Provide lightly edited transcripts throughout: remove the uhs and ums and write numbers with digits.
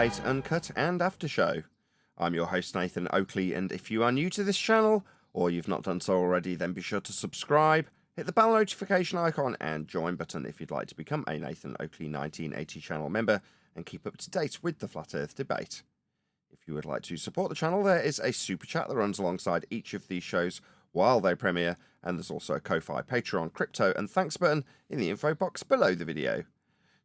debate, uncut and after show. I'm your host Nathan Oakley, and if you are new to this channel, or you've not done so already, then be sure to subscribe, hit the bell notification icon and join button if you'd like to become a Nathan Oakley 1980 channel member and keep up to date with the Flat Earth debate. If you would like to support the channel, there is a super chat that runs alongside each of these shows while they premiere, and there's also a Ko-Fi, Patreon, crypto and thanks button in the info box below the video.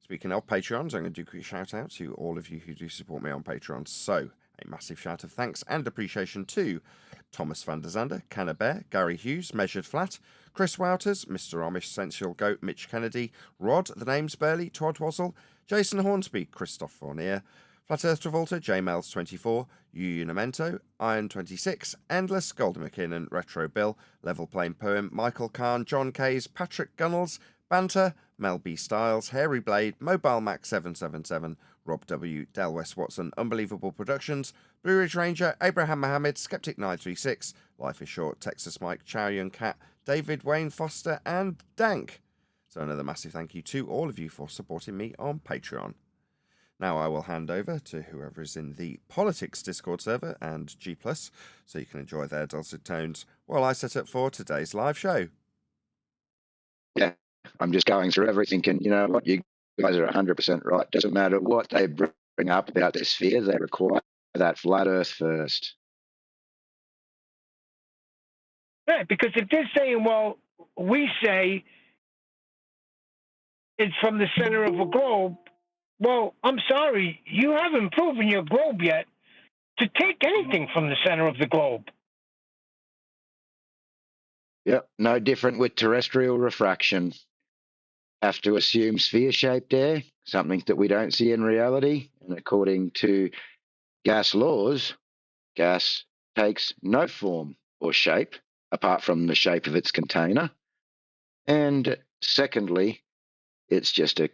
Speaking of Patreons, I'm going to do a quick shout out to all of you who do support me on Patreon. So, a massive shout of thanks and appreciation to Thomas van der Zander, Canna Bear, Gary Hughes, Measured Flat, Chris Wouters, Mr. Amish, Sensual Goat, Mitch Kennedy, Rod, The Name's Barely, Twodwazzle, Jason Hornsby, Christoph Fournier, Flat Earth Travolta, JMails24, Unamento, Iron26, Endless, Golden McKinnon, Retro Bill, Level Plain Poem, Michael Kahn, John Kays, Patrick Gunnels, Banter, Mel B. Styles, Hairy Blade, Mobile Max 777, Rob W., Del West Watson, Unbelievable Productions, Blue Ridge Ranger, Abraham Mohammed, Skeptic 936, Life is Short, Texas Mike, Chow Young Cat, David Wayne Foster, and Dank. So another massive thank you to all of you for supporting me on Patreon. Now I will hand over to whoever is in the Politics Discord server and G+, so you can enjoy their dulcet tones while I set up for today's live show. Yeah, I'm just going through everything, and you know what? You guys are 100% right. Doesn't matter what they bring up about their sphere, they require that flat Earth first. Right, because if they're saying, well, we say it's from the center of a globe, well, I'm sorry, you haven't proven your globe yet to take anything from the center of the globe. Yep, no different with terrestrial refraction. Have to assume sphere-shaped air, something that we don't see in reality. And according to gas laws, gas takes no form or shape apart from the shape of its container. And secondly, it's just they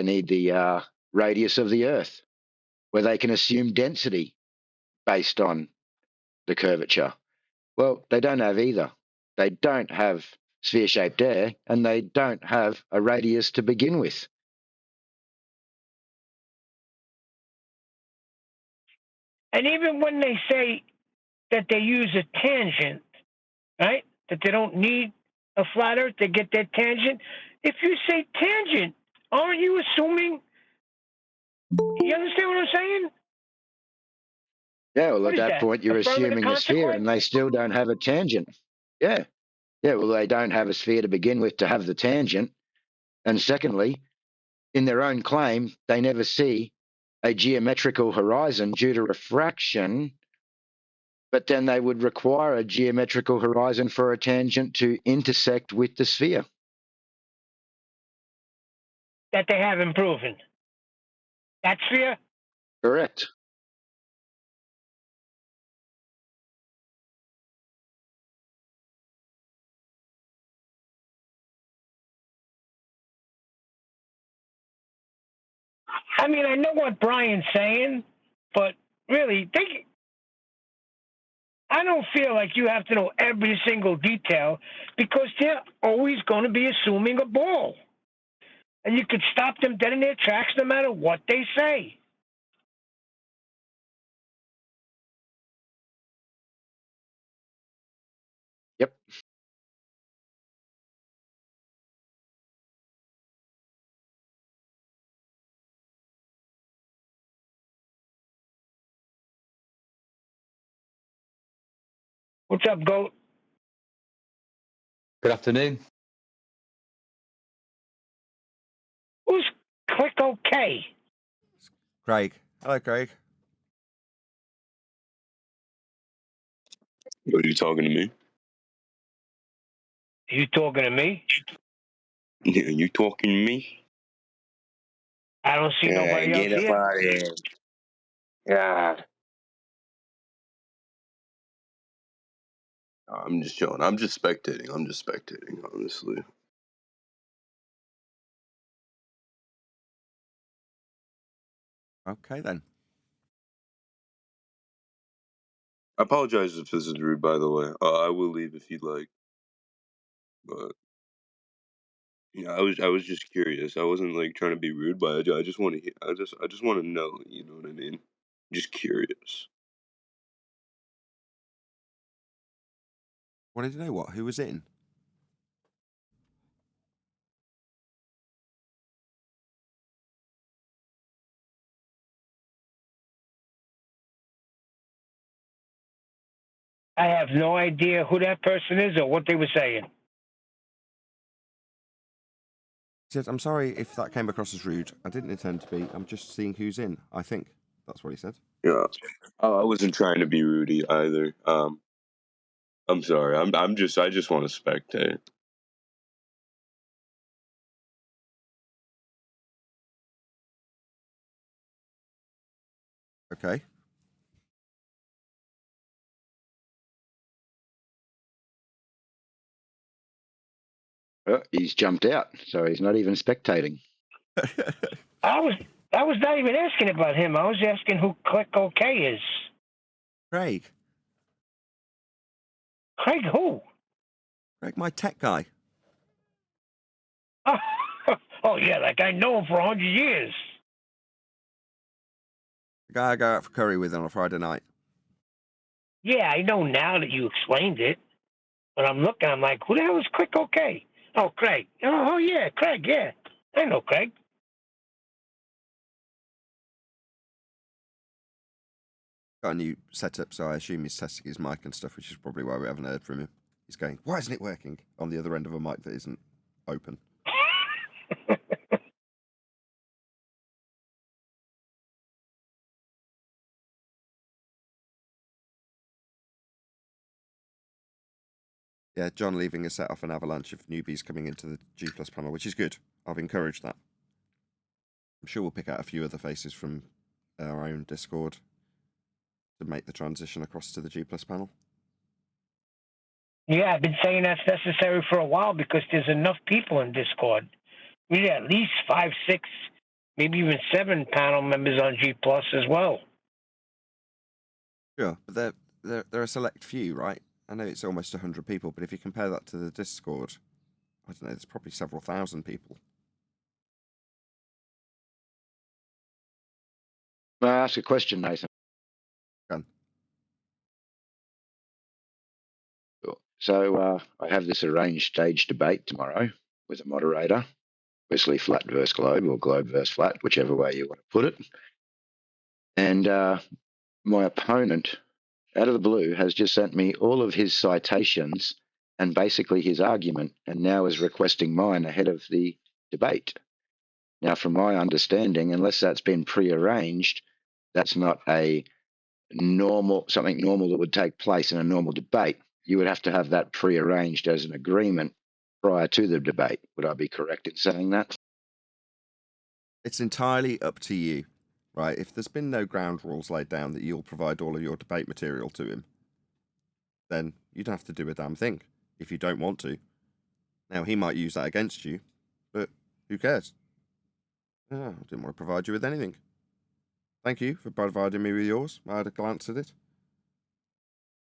need the radius of the Earth, where they can assume density based on the curvature. Well, they don't have either. They don't have sphere-shaped air, and they don't have a radius to begin with. And even when they say that they use a tangent, right, that they don't need a flat Earth to get their tangent, if you say tangent, aren't you assuming? You understand what I'm saying? Yeah, well, at that point, you're assuming a sphere, and they still don't have a tangent. Yeah. Yeah, well, they don't have a sphere to begin with to have the tangent. And secondly, in their own claim, they never see a geometrical horizon due to refraction, but then they would require a geometrical horizon for a tangent to intersect with the sphere. That they haven't proven. That sphere? Correct. I mean, I know what Brian's saying, but really, I don't feel like you have to know every single detail because they're always going to be assuming a ball. And you could stop them dead in their tracks no matter what they say. Yep. What's up, Goat? Good afternoon. Who's Click OK? Craig. Hello, Craig. Are you talking to me? Are you talking to me? Yeah, you talking to me? I don't see nobody else get here. up out of here. God. I'm just chilling. I'm just spectating, honestly. Okay, then. I apologize if this is rude, by the way. I will leave if you'd like. But, Yeah, I was just curious. I wasn't like trying to be rude, but I just want to hear. I just want to know. You know what I mean? Just curious. Wanted to know what? Who was in? I have no idea who that person is or what they were saying. He said, I'm sorry if that came across as rude. I didn't intend to be. I'm just seeing who's in. I think that's what he said. Yeah, I wasn't trying to be rude either. I'm sorry. I just want to spectate. Okay. He's jumped out, so he's not even spectating. I was not even asking about him. I was asking who Click OK is. Craig. Craig who? Craig, my tech guy. Oh yeah, like I know him for 100 years. The guy I go out for curry with on a Friday night. Yeah, I know now that you explained it. But I'm looking, I'm like, who the hell is Click OK? Oh, Craig. Oh yeah, Craig, yeah. I know Craig. Got a new setup, so I assume he's testing his mic and stuff, which is probably why we haven't heard from him. He's going, why isn't it working? On the other end of a mic that isn't open. Yeah, John leaving has set off an avalanche of newbies coming into the G Plus panel, which is good. I've encouraged that. I'm sure we'll pick out a few other faces from our own Discord to make the transition across to the G Plus panel. Yeah, I've been saying that's necessary for a while because there's enough people in Discord. We need at least 5, 6, maybe even 7 panel members on G Plus as well. Sure, but they're a select few, right? I know it's almost 100 people, but if you compare that to the Discord, I don't know, there's probably several thousand people. May I ask a question, Nathan? Done. Sure. So I have this arranged stage debate tomorrow with a moderator, obviously flat versus globe or globe versus flat, whichever way you want to put it. And my opponent, out of the blue, has just sent me all of his citations and basically his argument, and now is requesting mine ahead of the debate. Now, from my understanding, unless that's been prearranged, that's not a something normal that would take place in a normal debate. You would have to have that prearranged as an agreement prior to the debate. Would I be correct in saying that? It's entirely up to you, right? If there's been no ground rules laid down that you'll provide all of your debate material to him, then you don't have to do a damn thing if you don't want to. Now, he might use that against you, but who cares? I didn't want to provide you with anything. Thank you for providing me with yours. I had a glance at it.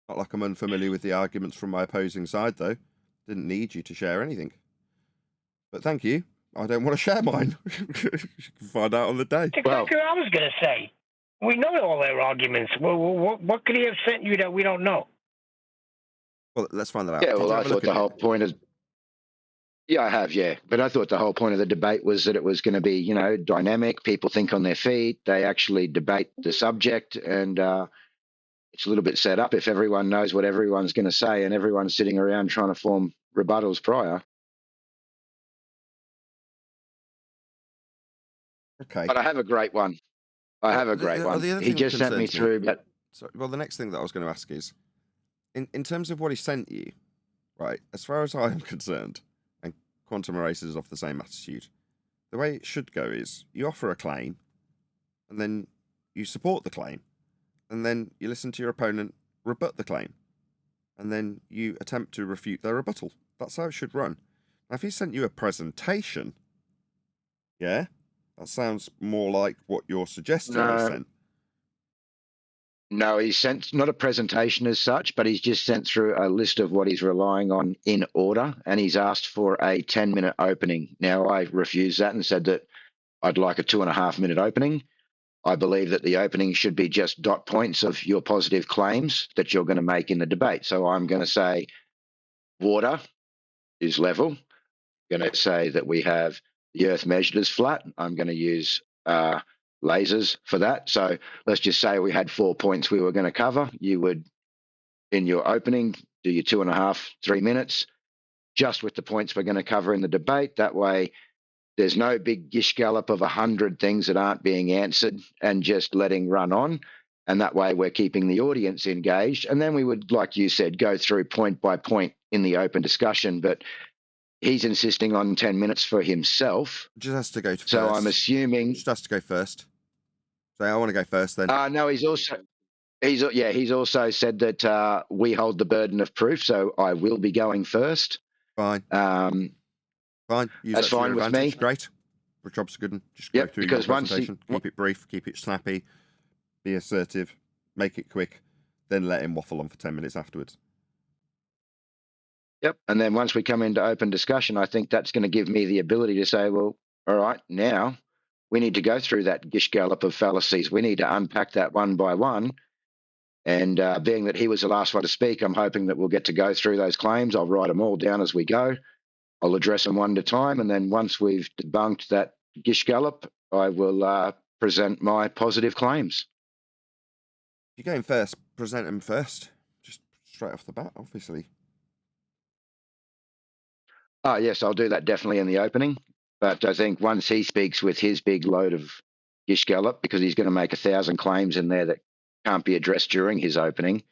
Not like I'm unfamiliar with the arguments from my opposing side, though. Didn't need you to share anything. But thank you. I don't want to share mine. You can find out on the day. That's exactly what I was going to say. We know all their arguments. What could he have sent you that we don't know? Well, let's find that out. Yeah, well, I thought the whole point of... Yeah, I have, yeah. But I thought the whole point of the debate was that it was going to be, dynamic. People think on their feet. They actually debate the subject. And it's a little bit set up if everyone knows what everyone's going to say and everyone's sitting around trying to form rebuttals prior. Okay. But I have a great one. I have a great one. He just sent me through... But well, the next thing that I was going to ask is, in terms of what he sent you, right, as far as I'm concerned, and Quantum Erasers is off the same attitude, the way it should go is you offer a claim, and then you support the claim, and then you listen to your opponent rebut the claim, and then you attempt to refute their rebuttal. That's how it should run. Now, if he sent you a presentation, yeah, that sounds more like what you're suggesting he sent. No, he's sent not a presentation as such, but he's just sent through a list of what he's relying on in order, and he's asked for a 10-minute opening. Now, I refused that and said that I'd like a 2.5-minute opening. I believe that the opening should be just dot points of your positive claims that you're going to make in the debate. So I'm going to say water is level. I'm going to say that we have the Earth measured as flat. I'm going to use lasers for that. So let's just say we had 4 points we were going to cover. You would, in your opening, do your 2.5, 3 minutes, just with the points we're going to cover in the debate. That way, there's no big gish gallop of 100 things that aren't being answered and just letting run on. And that way, we're keeping the audience engaged. And then we would, like you said, go through point by point in the open discussion. But he's insisting on 10 minutes for himself. Just has to go first. So I'm assuming. Just has to go first. So I want to go first then. No, he's also said that we hold the burden of proof, so I will be going first. Fine. Fine. Use That's that to fine your with advantage. me. Great. Your job's a good one. Just go through your presentation. Keep it brief. Keep it snappy. Be assertive. Make it quick. Then let him waffle on for 10 minutes afterwards. Yep. And then once we come into open discussion, I think that's going to give me the ability to say, well, all right, now we need to go through that gish gallop of fallacies. We need to unpack that one by one. And being that he was the last one to speak, I'm hoping that we'll get to go through those claims. I'll write them all down as we go. I'll address them one at a time. And then once we've debunked that gish gallop, I will present my positive claims. If you're going first, present them first. Just straight off the bat, obviously. Oh, yes, I'll do that definitely in the opening. But I think once he speaks with his big load of gish gallop, because he's going to make 1,000 claims in there that can't be addressed during his opening,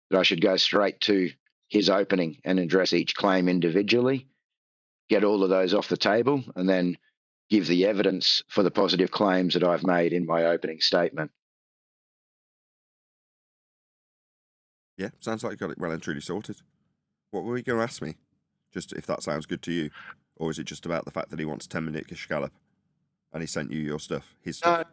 that I should go straight to his opening and address each claim individually, get all of those off the table, and then give the evidence for the positive claims that I've made in my opening statement. Yeah, sounds like you got it well and truly sorted. What were you going to ask me? Just if that sounds good to you? Or is it just about the fact that he wants 10-minute gish gallop and he sent you your stuff, his stuff?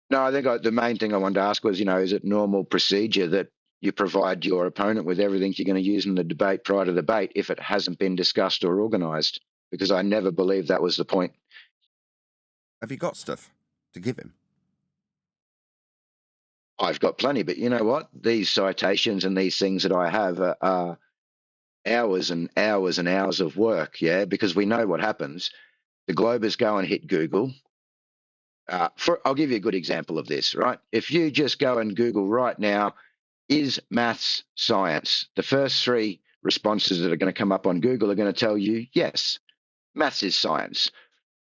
No, I think the main thing I wanted to ask was, is it normal procedure that you provide your opponent with everything you're going to use in the debate prior to the debate if it hasn't been discussed or organised? Because I never believed that was the point. Have you got stuff to give him? I've got plenty, but you know what? These citations and these things that I have are hours and hours and hours of work, yeah? Because we know what happens. The Globers go and hit Google. I'll give you a good example of this, right? If you just go and Google right now, is maths science? The first 3 responses that are going to come up on Google are going to tell you, yes, maths is science.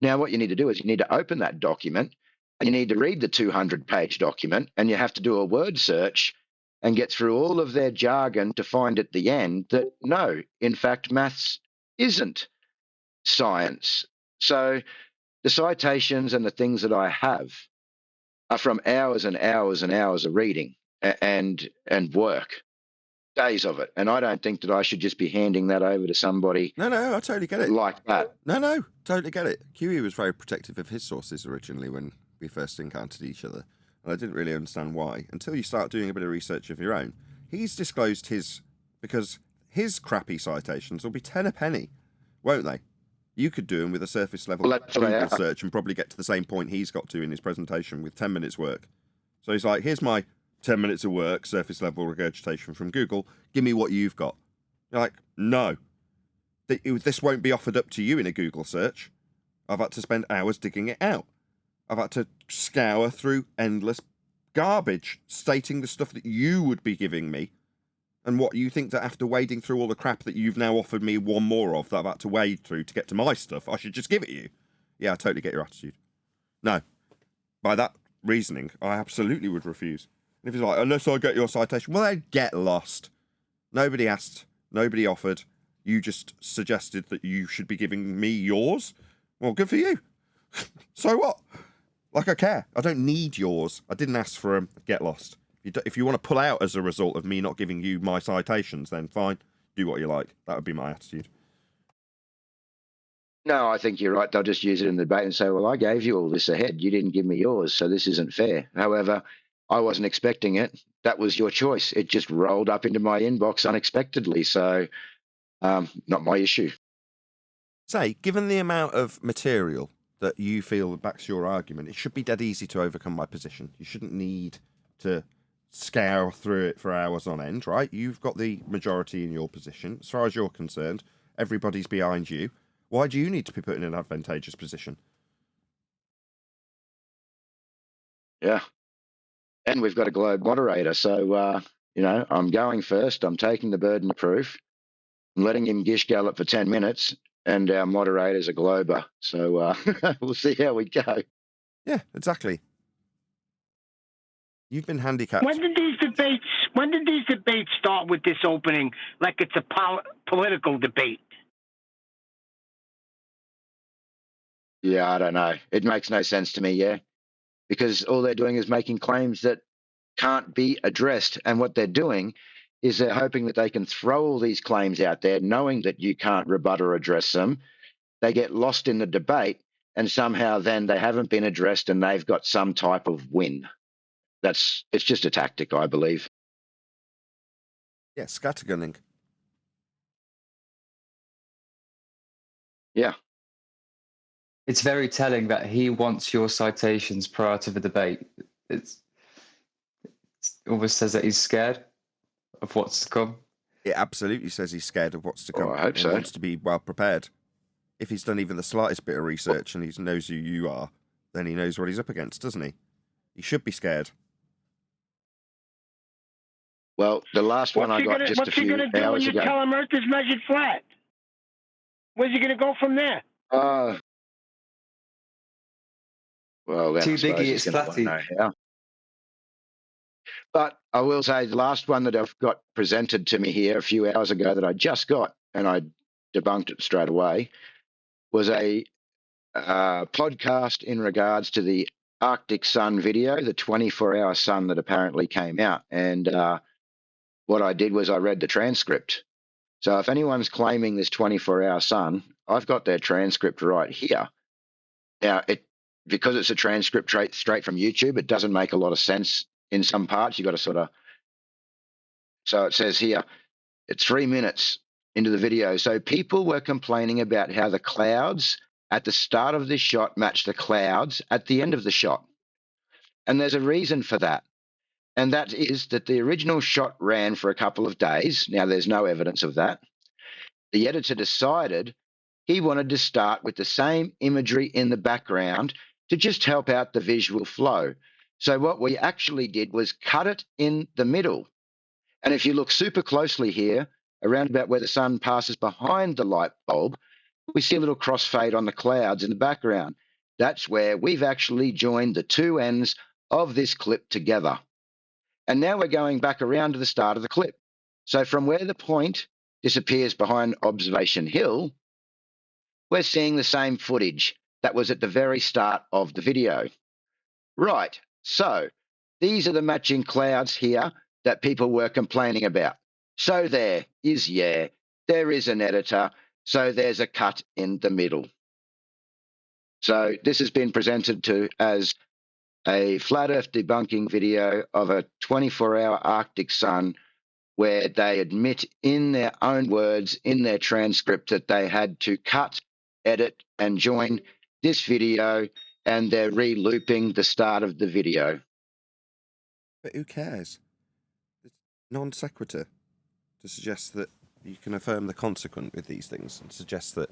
Now, what you need to do is you need to open that document and you need to read the 200-page document, and you have to do a word search and get through all of their jargon to find at the end that, no, in fact, maths isn't science. So the citations and the things that I have are from hours and hours and hours of reading and work, days of it. And I don't think that I should just be handing that over to somebody. No, I totally get it. Like that. No, totally get it. Kiwi was very protective of his sources originally when we first encountered each other. And I didn't really understand why until you start doing a bit of research of your own. He's disclosed because his crappy citations will be 10 a penny, won't they? You could do them with a surface level Google search and probably get to the same point he's got to in his presentation with 10 minutes work. So he's like, here's my 10 minutes of work, surface level regurgitation from Google. Give me what you've got. You're like, no. This won't be offered up to you in a Google search. I've had to spend hours digging it out. I've had to scour through endless garbage stating the stuff that you would be giving me. And what you think that after wading through all the crap that you've now offered me one more of that I've had to wade through to get to my stuff, I should just give it you? Yeah, I totally get your attitude. No. By that reasoning, I absolutely would refuse. And if he's like, unless I get your citation, well, then get lost. Nobody asked. Nobody offered. You just suggested that you should be giving me yours. Well, good for you. So what? Like, I care. I don't need yours. I didn't ask for them. Get lost. If you want to pull out as a result of me not giving you my citations, then fine. Do what you like. That would be my attitude. No, I think you're right. They'll just use it in the debate and say, well, I gave you all this ahead. You didn't give me yours, so this isn't fair. However, I wasn't expecting it. That was your choice. It just rolled up into my inbox unexpectedly. So, not my issue. Say, given the amount of material that you feel backs your argument, it should be dead easy to overcome my position. You shouldn't need to scour through it for hours on end, right? You've got the majority in your position. As far as you're concerned, everybody's behind you. Why do you need to be put in an advantageous position? Yeah. And we've got a globe moderator. So, I'm going first. I'm taking the burden of proof. I'm letting him gish gallop for 10 minutes. And our moderator's a glober. So we'll see how we go. Yeah, exactly. You've been handicapped. When did these debates start with this opening like it's a political debate? Yeah, I don't know. It makes no sense to me, yeah. Because all they're doing is making claims that can't be addressed. And what they're doing is they're hoping that they can throw all these claims out there, knowing that you can't rebut or address them. They get lost in the debate, and somehow then they haven't been addressed and they've got some type of win. It's just a tactic, I believe. Yeah, scattergunning. Yeah. It's very telling that he wants your citations prior to the debate. It almost says that he's scared of what's to come. It absolutely says he's scared of what's to come. I hope and so. wants to be well prepared. If he's done even the slightest bit of research and he knows who you are, then he knows what he's up against, doesn't he? He should be scared. Well, the last one I got just a few hours ago. What's he going to do when you tell him Earth is measured flat? Where's he going to go from there? Well, then Too I suppose biggie, he's it's going to flatty. know how. But I will say the last one that I've got presented to me here a few hours ago that I just got, and I debunked it straight away, was a podcast in regards to the Arctic sun video, the 24-hour sun that apparently came out. And what I did was I read the transcript. So if anyone's claiming this 24-hour sun, I've got their transcript right here. Now, because it's a transcript straight from YouTube, it doesn't make a lot of sense in some parts. You've got to sort of... So it says here, it's 3 minutes into the video. So people were complaining about how the clouds at the start of this shot match the clouds at the end of the shot. And there's a reason for that. And that is that the original shot ran for a couple of days. Now, there's no evidence of that. The editor decided he wanted to start with the same imagery in the background to just help out the visual flow. So what we actually did was cut it in the middle. And if you look super closely here, around about where the sun passes behind the light bulb, we see a little crossfade on the clouds in the background. That's where we've actually joined the two ends of this clip together. And now we're going back around to the start of the clip. So from where the point disappears behind Observation Hill, we're seeing the same footage that was at the very start of the video. Right, so these are the matching clouds here that people were complaining about. So there is an editor, so there's a cut in the middle. So this has been presented to as a flat earth debunking video of a 24-hour Arctic sun where they admit in their own words, in their transcript, that they had to cut, edit, and join this video, and they're re-looping the start of the video. But who cares? It's non sequitur to suggest that you can affirm the consequent with these things and suggest that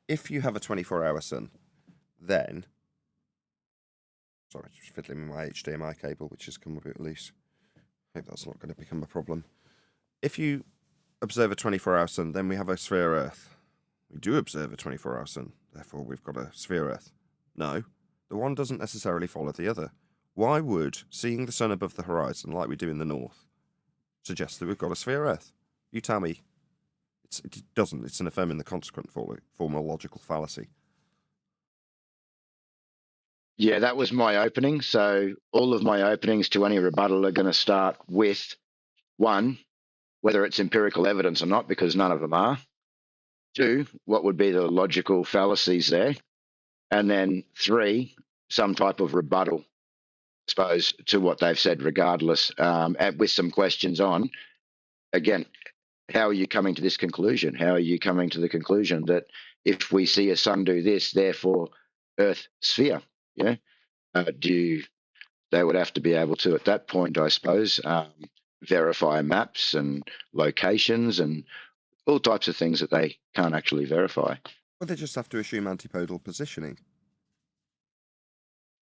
if you have a 24-hour sun, then... Sorry, just fiddling with my HDMI cable, which has come a bit loose. I hope that's not going to become a problem. If you observe a 24-hour sun, then we have a sphere Earth. We do observe a 24-hour sun, therefore we've got a sphere Earth. No, the one doesn't necessarily follow the other. Why would seeing the sun above the horizon, like we do in the north, suggest that we've got a sphere Earth? You tell me. It doesn't. It's an affirming the consequent form of logical fallacy. Yeah, that was my opening. So all of my openings to any rebuttal are going to start with, one, whether it's empirical evidence or not, because none of them are. Two, what would be the logical fallacies there? And then three, some type of rebuttal. suppose, to what they've said regardless, and with some questions on, again, how are you coming to this conclusion? How are you coming to the conclusion that if we see a sun do this, therefore Earth sphere? Yeah, they would have to be able to, at that point, I suppose, verify maps and locations and all types of things that they can't actually verify. Well, they just have to assume antipodal positioning.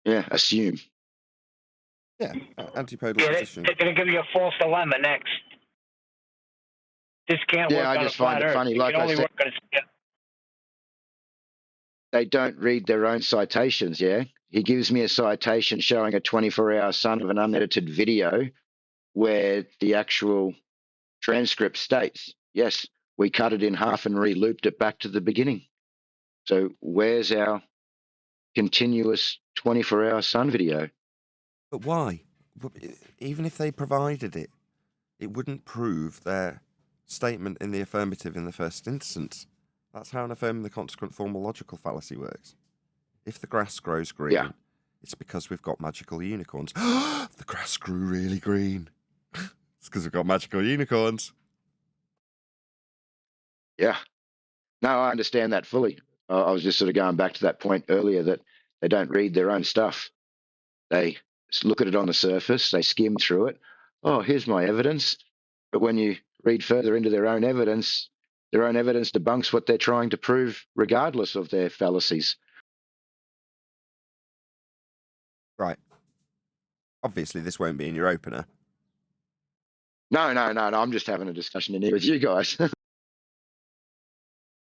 Yeah, assume. Yeah, antipodal Yeah, positioning. they're going to give you a false dilemma next. This can't work Yeah, I on a just find flat it Earth. funny. It Like can I only said, work on a sphere. they don't read their own citations. Yeah, he gives me a citation showing a 24-hour sun of an unedited video where the actual transcript states, yes, we cut it in half and re-looped it back to the beginning. So where's our continuous 24-hour sun video? But why? Even if they provided it, it wouldn't prove their statement in the affirmative in the first instance. That's how an affirming the consequent formal logical fallacy works. If the grass grows green, Yeah. it's because we've got magical unicorns. The grass grew really green. It's because we've got magical unicorns. Yeah. No, I understand that fully. I was just sort of going back to that point earlier that they don't read their own stuff. They look at it on the surface, they skim through it. Oh, here's my evidence. But when you read further into their own evidence debunks what they're trying to prove, regardless of their fallacies. Right. Obviously, this won't be in your opener. No. I'm just having a discussion in here with you guys.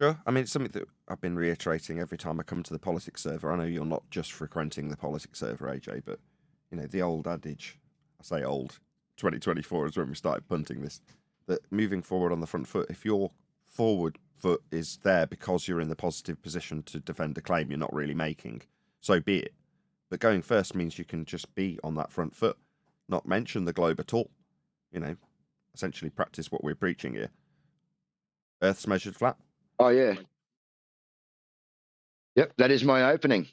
Sure. I mean, it's something that I've been reiterating every time I come to the politics server. I know you're not just frequenting the politics server, AJ, but, you know, the old adage, I say old, 2024 is when we started punting this, that moving forward on the front foot, if your forward foot is there because you're in the positive position to defend a claim you're not really making, so be it. But going first means you can just be on that front foot, not mention the globe at all. You know, essentially practice what we're preaching here. Earth's measured flat. Oh, yeah. Yep, that is my opening.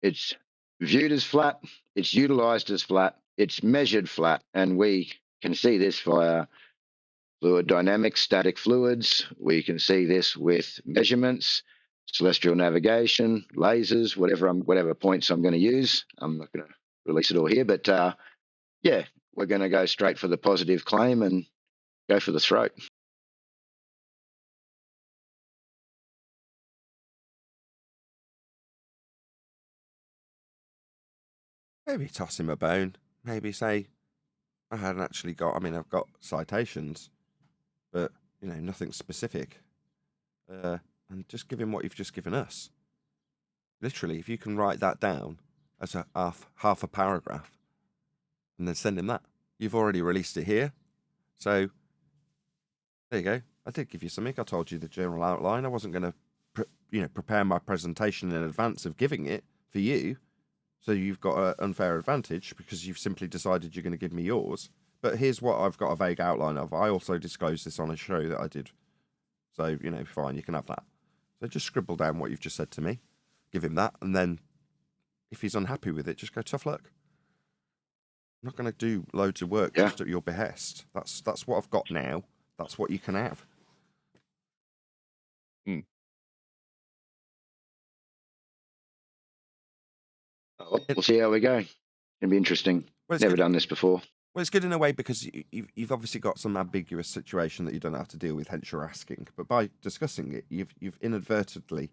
It's viewed as flat, it's utilized as flat, it's measured flat, and we can see this via fluid dynamics, static fluids. We can see this with measurements, celestial navigation, lasers, whatever points I'm going to use. I'm not going to release it all here, but yeah, we're going to go straight for the positive claim and go for the throat. Maybe toss him a bone. Maybe say, I hadn't actually got, I mean, I've got citations, but, you know, nothing specific. And just give him what you've just given us. Literally, if you can write that down as a half a paragraph and then send him that, you've already released it here. So, there you go. I did give you something. I told you the general outline. I wasn't going to, prepare my presentation in advance of giving it for you. So you've got an unfair advantage because you've simply decided you're going to give me yours. But here's what I've got a vague outline of. I also disclosed this on a show that I did. So, fine, you can have that. So just scribble down what you've just said to me. Give him that. And then if he's unhappy with it, just go, tough luck. I'm not going to do loads of work just at your behest. That's what I've got now. That's what you can have. We'll see how we go. It'll be interesting. Well, Never done this before. Well, it's good in a way because you've obviously got some ambiguous situation that you don't have to deal with, hence you're asking. But by discussing it, you've inadvertently,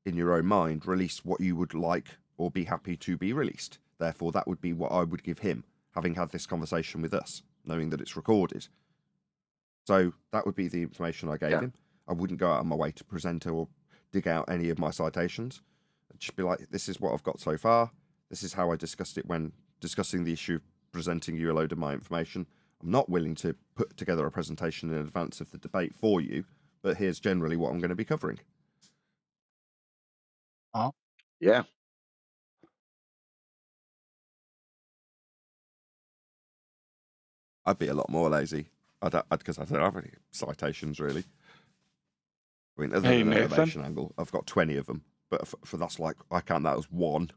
in your own mind, released what you would like or be happy to be released. Therefore, that would be what I would give him, having had this conversation with us, knowing that it's recorded. So that would be the information I gave him. I wouldn't go out of my way to present or dig out any of my citations. I'd just be like, this is what I've got so far. This is how I discussed it when discussing the issue, presenting you a load of my information. I'm not willing to put together a presentation in advance of the debate for you, but here's generally what I'm going to be covering. Yeah. I'd be a lot more lazy. Because I don't have any citations, really. I mean, other than an elevation angle, I've got 20 of them. But for that's like, I count that as one.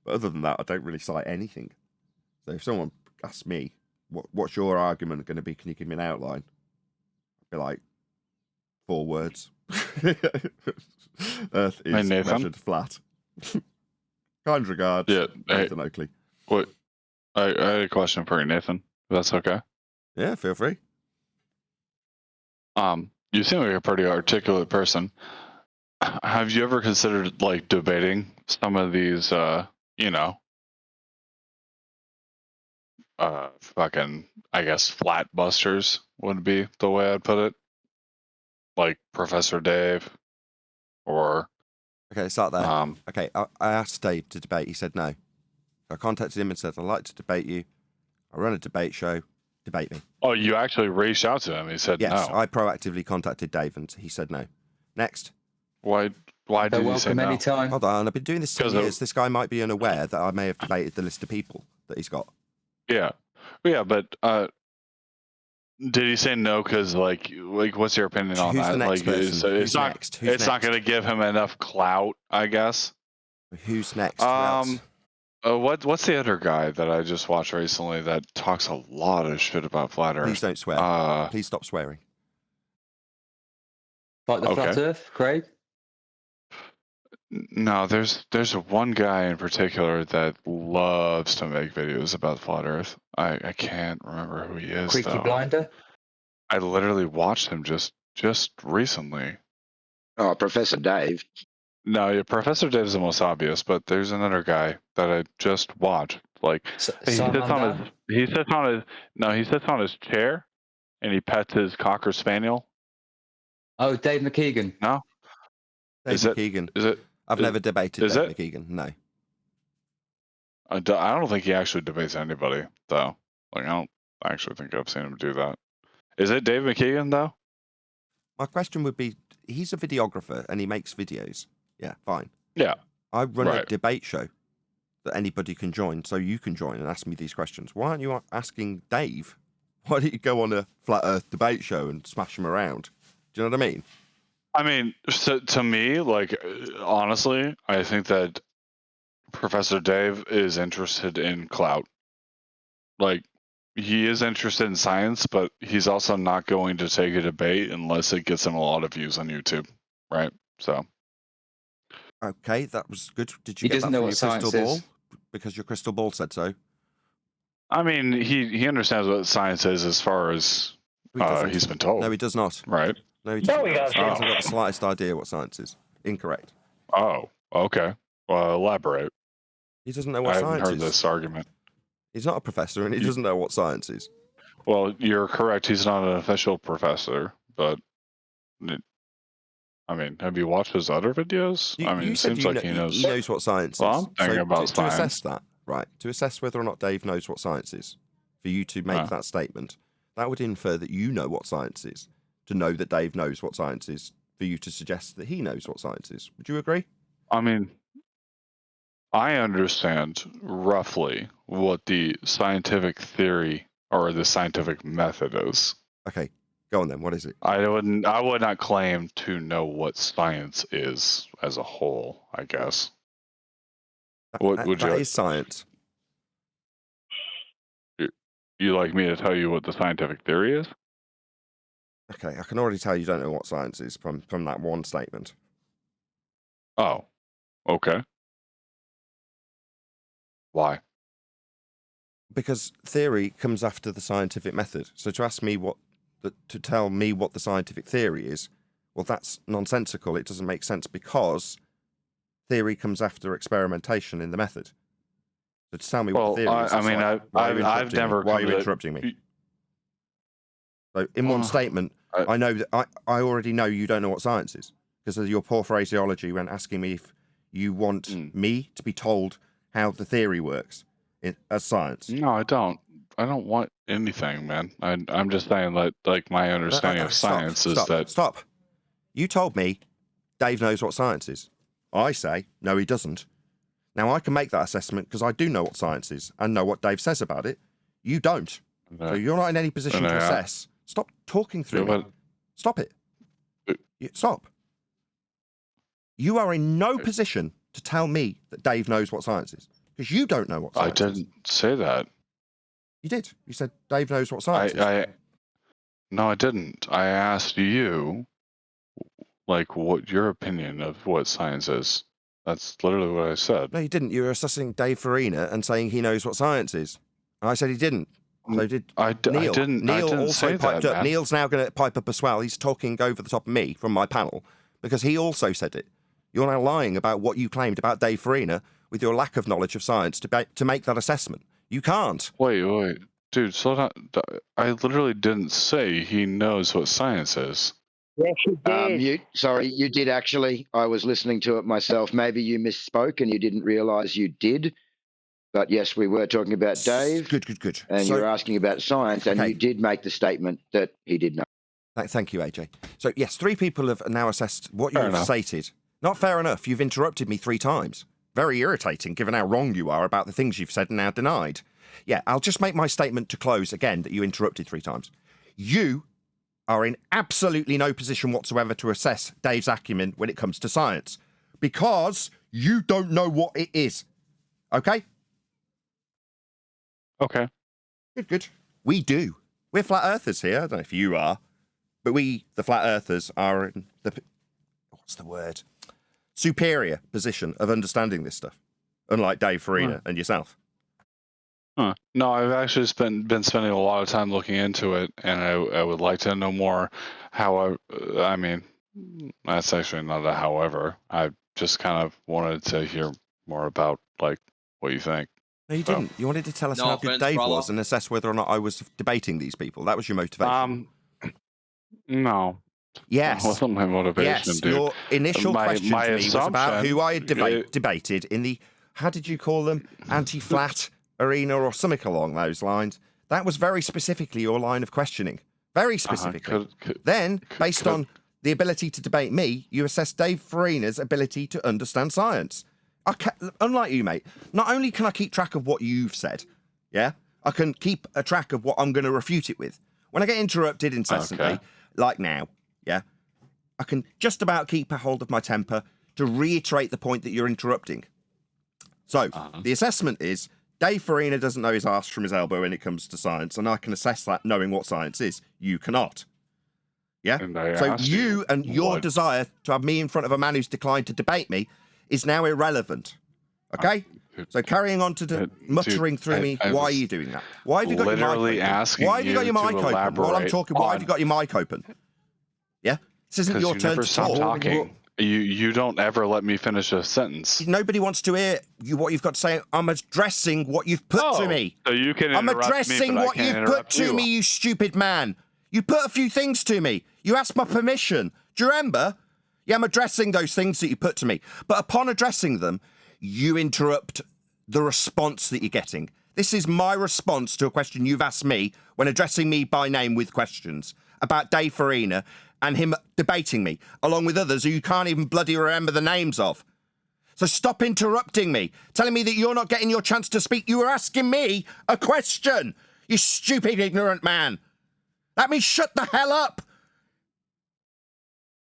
But other than that, I don't really cite anything. So if someone asks me, what's your argument going to be? Can you give me an outline? I'd be like, 4 words. Earth Hey, is Nathan. measured flat. Kind regards, Yeah. Hey, Nathan Oakley. what? I had a question for you, Nathan. If that's okay. Yeah, feel free. You seem like a pretty articulate person. Have you ever considered like debating some of these, fucking, I guess, flat busters would be the way I'd put it, like Professor Dave, or Okay, start there. um, Okay, I asked Dave to debate. He said no. I contacted him and said, I'd like to debate you. I run a debate show. Debate me. oh, you actually reached out to him. He said Yes, no. I proactively contacted Dave and he said no. Next. Why They're did he say welcome no? anytime. Hold on, I've been doing this 10 'Cause of- years. This guy might be unaware that I may have debated the list of people that he's got. Yeah, but did he say no? Because like, what's your opinion on Who's that? the next Like, person? it's Who's not next? Who's it's not next? going to give him enough clout, I guess. Who's next? Who else? What's the other guy that I just watched recently that talks a lot of shit about flat Earth? Please don't swear. Please stop swearing. Like the flat Okay. Earth, Craig? No, there's one guy in particular that loves to make videos about flat Earth. I can't remember who he is Creaky though. Blinder? I literally watched him just recently. Oh, Professor Dave. No, yeah, Professor Dave's the most obvious, but there's another guy that I just watched. Like he Simon sits on Dan? he sits on his chair and he pets his cocker spaniel. Oh, Dave McKeegan. No, Dave Is it- McKeegan. is it? I've is- never debated is Dave it? McKeegan. No. I don't think he actually debates anybody though. Like I don't actually think I've seen him do that. Is it Dave McKeegan though? My question would be, he's a videographer and he makes videos. Yeah, fine. Yeah. I run a Right. debate show that anybody can join, so you can join and ask me these questions. Why aren't you asking Dave? Why don't you go on a flat Earth debate show and smash him around? Do you know what I mean? I mean, so, to me, like honestly, I think that Professor Dave is interested in clout. Like he is interested in science, but he's also not going to take a debate unless it gets him a lot of views on YouTube, right? So Okay, that was good. Did you He get doesn't that know from what your science crystal ball? is. Because your crystal ball said so. I mean, he understands what science is as far as He doesn't. he's been told, No, he does not. right? No, he No, doesn't. he He doesn't. hasn't got the slightest idea what science is. Incorrect. Oh, okay. Well, elaborate. He doesn't know what I haven't science heard is. this argument. He's not a professor and he doesn't know what science is. Well, you're correct. He's not an official professor, but I mean, have you watched his other videos? I mean, You it said seems you like know, he knows. he knows what science Well, is. I'm thinking about to assess science. that, right? To assess whether or not Dave knows what science is, for you to make that statement, that would infer that you know what science is. To know that Dave knows what science is, for you to suggest that he knows what science is. Would you agree? I mean, I understand roughly what the scientific theory or the scientific method is. Okay, go on then. What is it? I would not claim to know what science is as a whole, I guess. That is science. You like me to tell you what the scientific theory is? Okay, I can already tell you don't know what science is from that one statement. Oh, okay. Why? Because theory comes after the scientific method. So to ask me to tell me what the scientific theory is, well, that's nonsensical. It doesn't make sense because theory comes after experimentation in the method. So to tell me what the theory is, I've never. Why are you interrupting me? So in one statement, I know that I already know you don't know what science is because of your poor phraseology when asking me if you want me to be told how the theory works as science. No, I don't. I don't want anything, man. I'm just saying that, like, my understanding of science is that. Stop. You told me Dave knows what science is. I say, no, he doesn't. Now, I can make that assessment because I do know what science is and know what Dave says about it. You don't. So you're not in any position to assess. Stop talking through me. Stop it. Stop. You are in no position to tell me that Dave knows what science is because you don't know what science is. I didn't say that. You did. You said Dave knows what science is. No, I didn't. I asked you, like, what your opinion of what science is. That's literally what I said. No, you didn't. You were assessing Dave Farina and saying he knows what science is. And I said he didn't. So did Neil. Neil also piped up. Man. Neil's now going to pipe up as well. He's talking over the top of me from my panel because he also said it. You're now lying about what you claimed about Dave Farina with your lack of knowledge of science to make that assessment. You can't. Wait. Dude, slow down. I literally didn't say he knows what science is. Yes, you did. You did actually. I was listening to it myself. Maybe you misspoke and you didn't realise you did. But yes, we were talking about Dave. Good. And you're asking about science, and you did make the statement that he did know. Thank you, AJ. So, yes, 3 people have now assessed what you have stated. Not fair enough. You've interrupted me 3 times. Very irritating, given how wrong you are about the things you've said and now denied. Yeah, I'll just make my statement to close again that you interrupted 3 times. You are in absolutely no position whatsoever to assess Dave's acumen when it comes to science because you don't know what it is. Okay? Okay. Good. We do. We're flat earthers here. I don't know if you are, but we, the flat earthers, are in the, what's the word? Superior position of understanding this stuff, unlike Dave Farina and yourself. No, I've actually been spending a lot of time looking into it, and I would like to know more. I mean, that's actually not a however. I just kind of wanted to hear more about like what you think. No, you didn't. You wanted to tell us how good Dave was and assess whether or not I was debating these people. That was your motivation. No. Yes. That wasn't my motivation, yes, dude. Your initial question to me was about who I had it, debated in the, how did you call them, anti-flat arena or something along those lines. That was very specifically your line of questioning. Very specifically. Then, based on the ability to debate me, you assessed Dave Farina's ability to understand science. Unlike you, mate, not only can I keep track of what you've said, yeah, I can keep a track of what I'm going to refute it with. When I get interrupted incessantly, like now, yeah, I can just about keep a hold of my temper to reiterate the point that you're interrupting. So, the assessment is, Dave Farina doesn't know his arse from his elbow when it comes to science, and I can assess that knowing what science is. You cannot. Yeah? So you and your desire to have me in front of a man who's declined to debate me is now irrelevant. Okay? So carrying on to muttering through me, why are you doing that? Why have you got your mic open? Why have you got your mic open while I'm talking? Why have you got your mic open? Yeah? This isn't your turn to talk. Talking. You don't ever let me finish a sentence. Nobody wants to hear what you've got to say. I'm addressing what you've put to me. So you can I'm addressing what you've put to me, you stupid man. You put a few things to me. You asked my permission. Do you remember? Yeah, I'm addressing those things that you put to me. But upon addressing them, you interrupt the response that you're getting. This is my response to a question you've asked me when addressing me by name with questions about Dave Farina and him debating me, along with others who you can't even bloody remember the names of. So stop interrupting me, telling me that you're not getting your chance to speak. You were asking me a question, you stupid, ignorant man. Let me shut the hell up.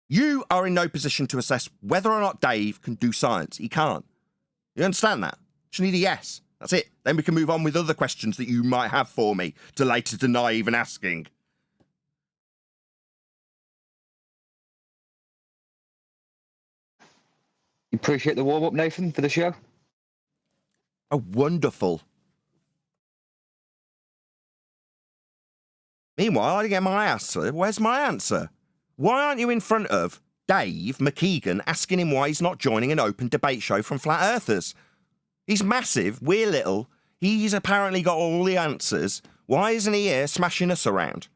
You are in no position to assess whether or not Dave can do science. He can't. You understand that? Just need a yes. That's it. Then we can move on with other questions that you might have for me to later deny even asking. You appreciate the warm-up, Nathan, for the show? Oh, wonderful. Meanwhile, I didn't get my answer. Where's my answer? Why aren't you in front of Dave McKeegan asking him why he's not joining an open debate show from Flat Earthers? He's massive, we're little, he's apparently got all the answers. Why isn't he here smashing us around?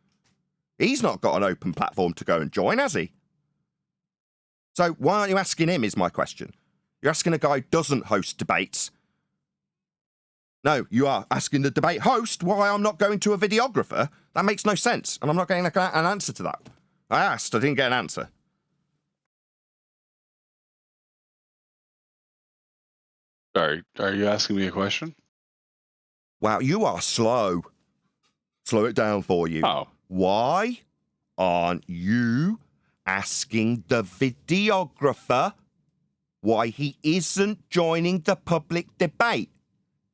He's not got an open platform to go and join, has he? So why aren't you asking him, is my question. You're asking a guy who doesn't host debates. No, you are asking the debate host why I'm not going to a videographer. That makes no sense, and I'm not getting an answer to that. I asked, I didn't get an answer. Sorry, are you asking me a question? Wow, you are slow. Slow it down for you. Oh. Why aren't you asking the videographer why he isn't joining the public debate?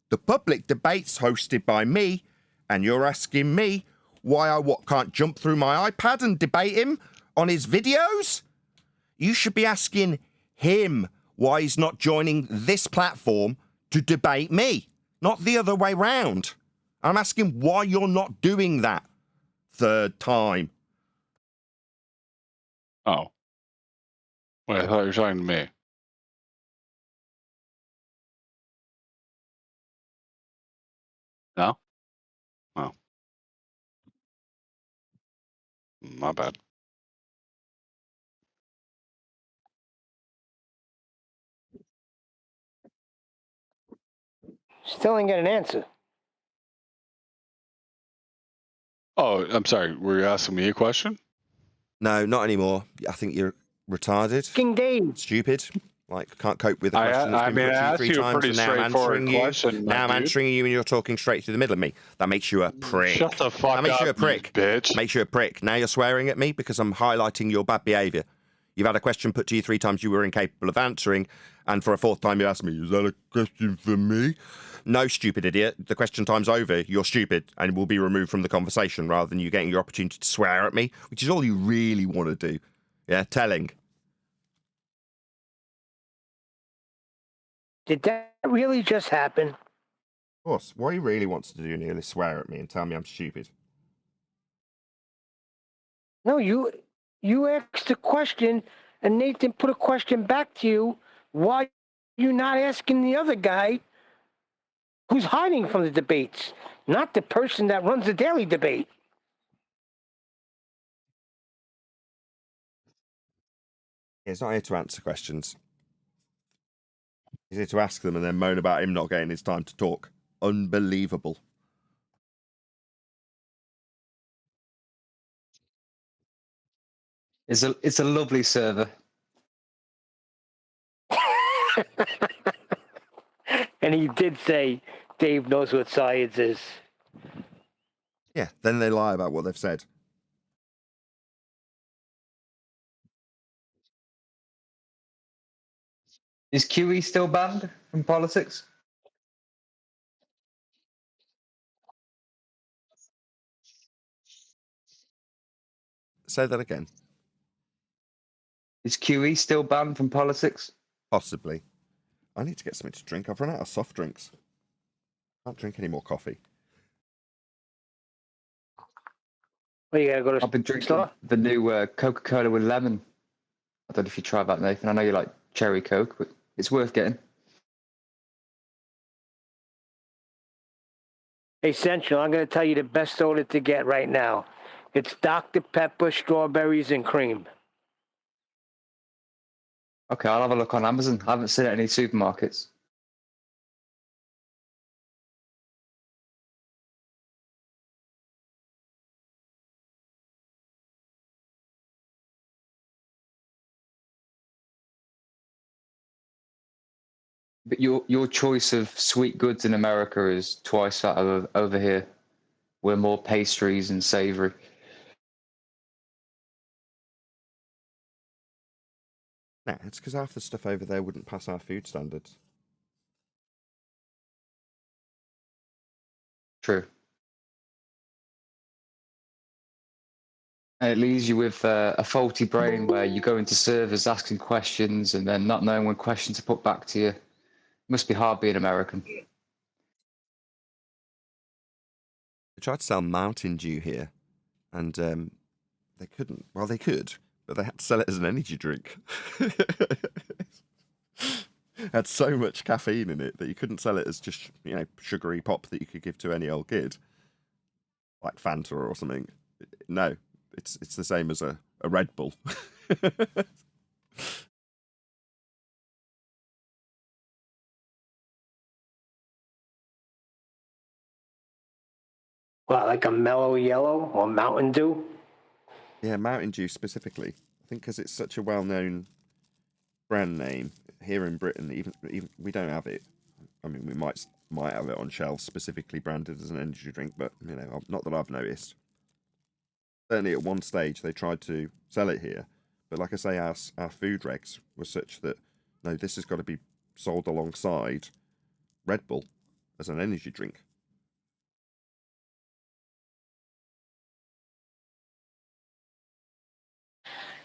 The public debate's hosted by me And you're asking me why I can't jump through my iPad and debate him on his videos? You should be asking him why he's not joining this platform to debate me, not the other way round. I'm asking why you're not doing that. Third time. Oh. Wait, I thought you were talking to me. No? Oh. My bad. Still ain't got an answer. Oh, I'm sorry. Were you asking me a question? No, not anymore. I think you're retarded, King Dave. stupid. Like, can't cope with a question that's I been mean, put I to you asked 3 you a times, pretty and now I'm straightforward answering you. question, my Now I'm dude. answering you, and you're talking straight through the middle of me. That makes you a prick. Shut the fuck That makes up, you a prick. you bitch. Makes you a prick. Now you're swearing at me because I'm highlighting your bad behaviour. You've had a question put to you 3 times you were incapable of answering, and for a 4th time you asked me, is that a question for me? No, stupid idiot. The question time's over. You're stupid and will be removed from the conversation rather than you getting your opportunity to swear at me, which is all you really want to do. Yeah, telling. Did that really just happen? Of course. What he really wants to do, Neil, is swear at me and tell me I'm stupid. No, you asked a question, and Nathan put a question back to you. Why are you not asking the other guy who's hiding from the debates, not the person that runs the daily debate? He's not here to answer questions. He's here to ask them and then moan about him not getting his time to talk. Unbelievable. It's a lovely server. And he did say Dave knows what science is. Yeah, then they lie about what they've said. Is QE still banned from politics? Say that again. Is QE still banned from politics? Possibly. I need to get something to drink. I've run out of soft drinks. Can't drink any more coffee. Well, you gotta go to I've been the drinking store. the new Coca-Cola with lemon. I don't know if you tried that, Nathan. I know you like cherry Coke, but it's worth getting. Hey, Central, I'm gonna tell you the best soda to get right now. It's Dr. Pepper, strawberries, and cream. Okay, I'll have a look on Amazon. I haven't seen it in any supermarkets. But your choice of sweet goods in America is twice that of over here. We're more pastries and savoury. Nah, it's because half the stuff over there wouldn't pass our food standards. True. And it leaves you with a faulty brain where you go into servers asking questions and then not knowing when questions are put back to you. It must be hard being American. They tried to sell Mountain Dew here, and they couldn't. Well, they could, but they had to sell it as an energy drink. Had so much caffeine in it that you couldn't sell it as just, sugary pop that you could give to any old kid, like Fanta or something. No, it's the same as a Red Bull. What, like a mellow yellow or Mountain Dew? Yeah, Mountain Dew specifically. I think because it's such a well-known brand name here in Britain, even we don't have it. I mean, we might have it on shelves specifically branded as an energy drink, but not that I've noticed. Certainly, at one stage they tried to sell it here, but like I say, our food regs were such that no, this has got to be sold alongside Red Bull as an energy drink.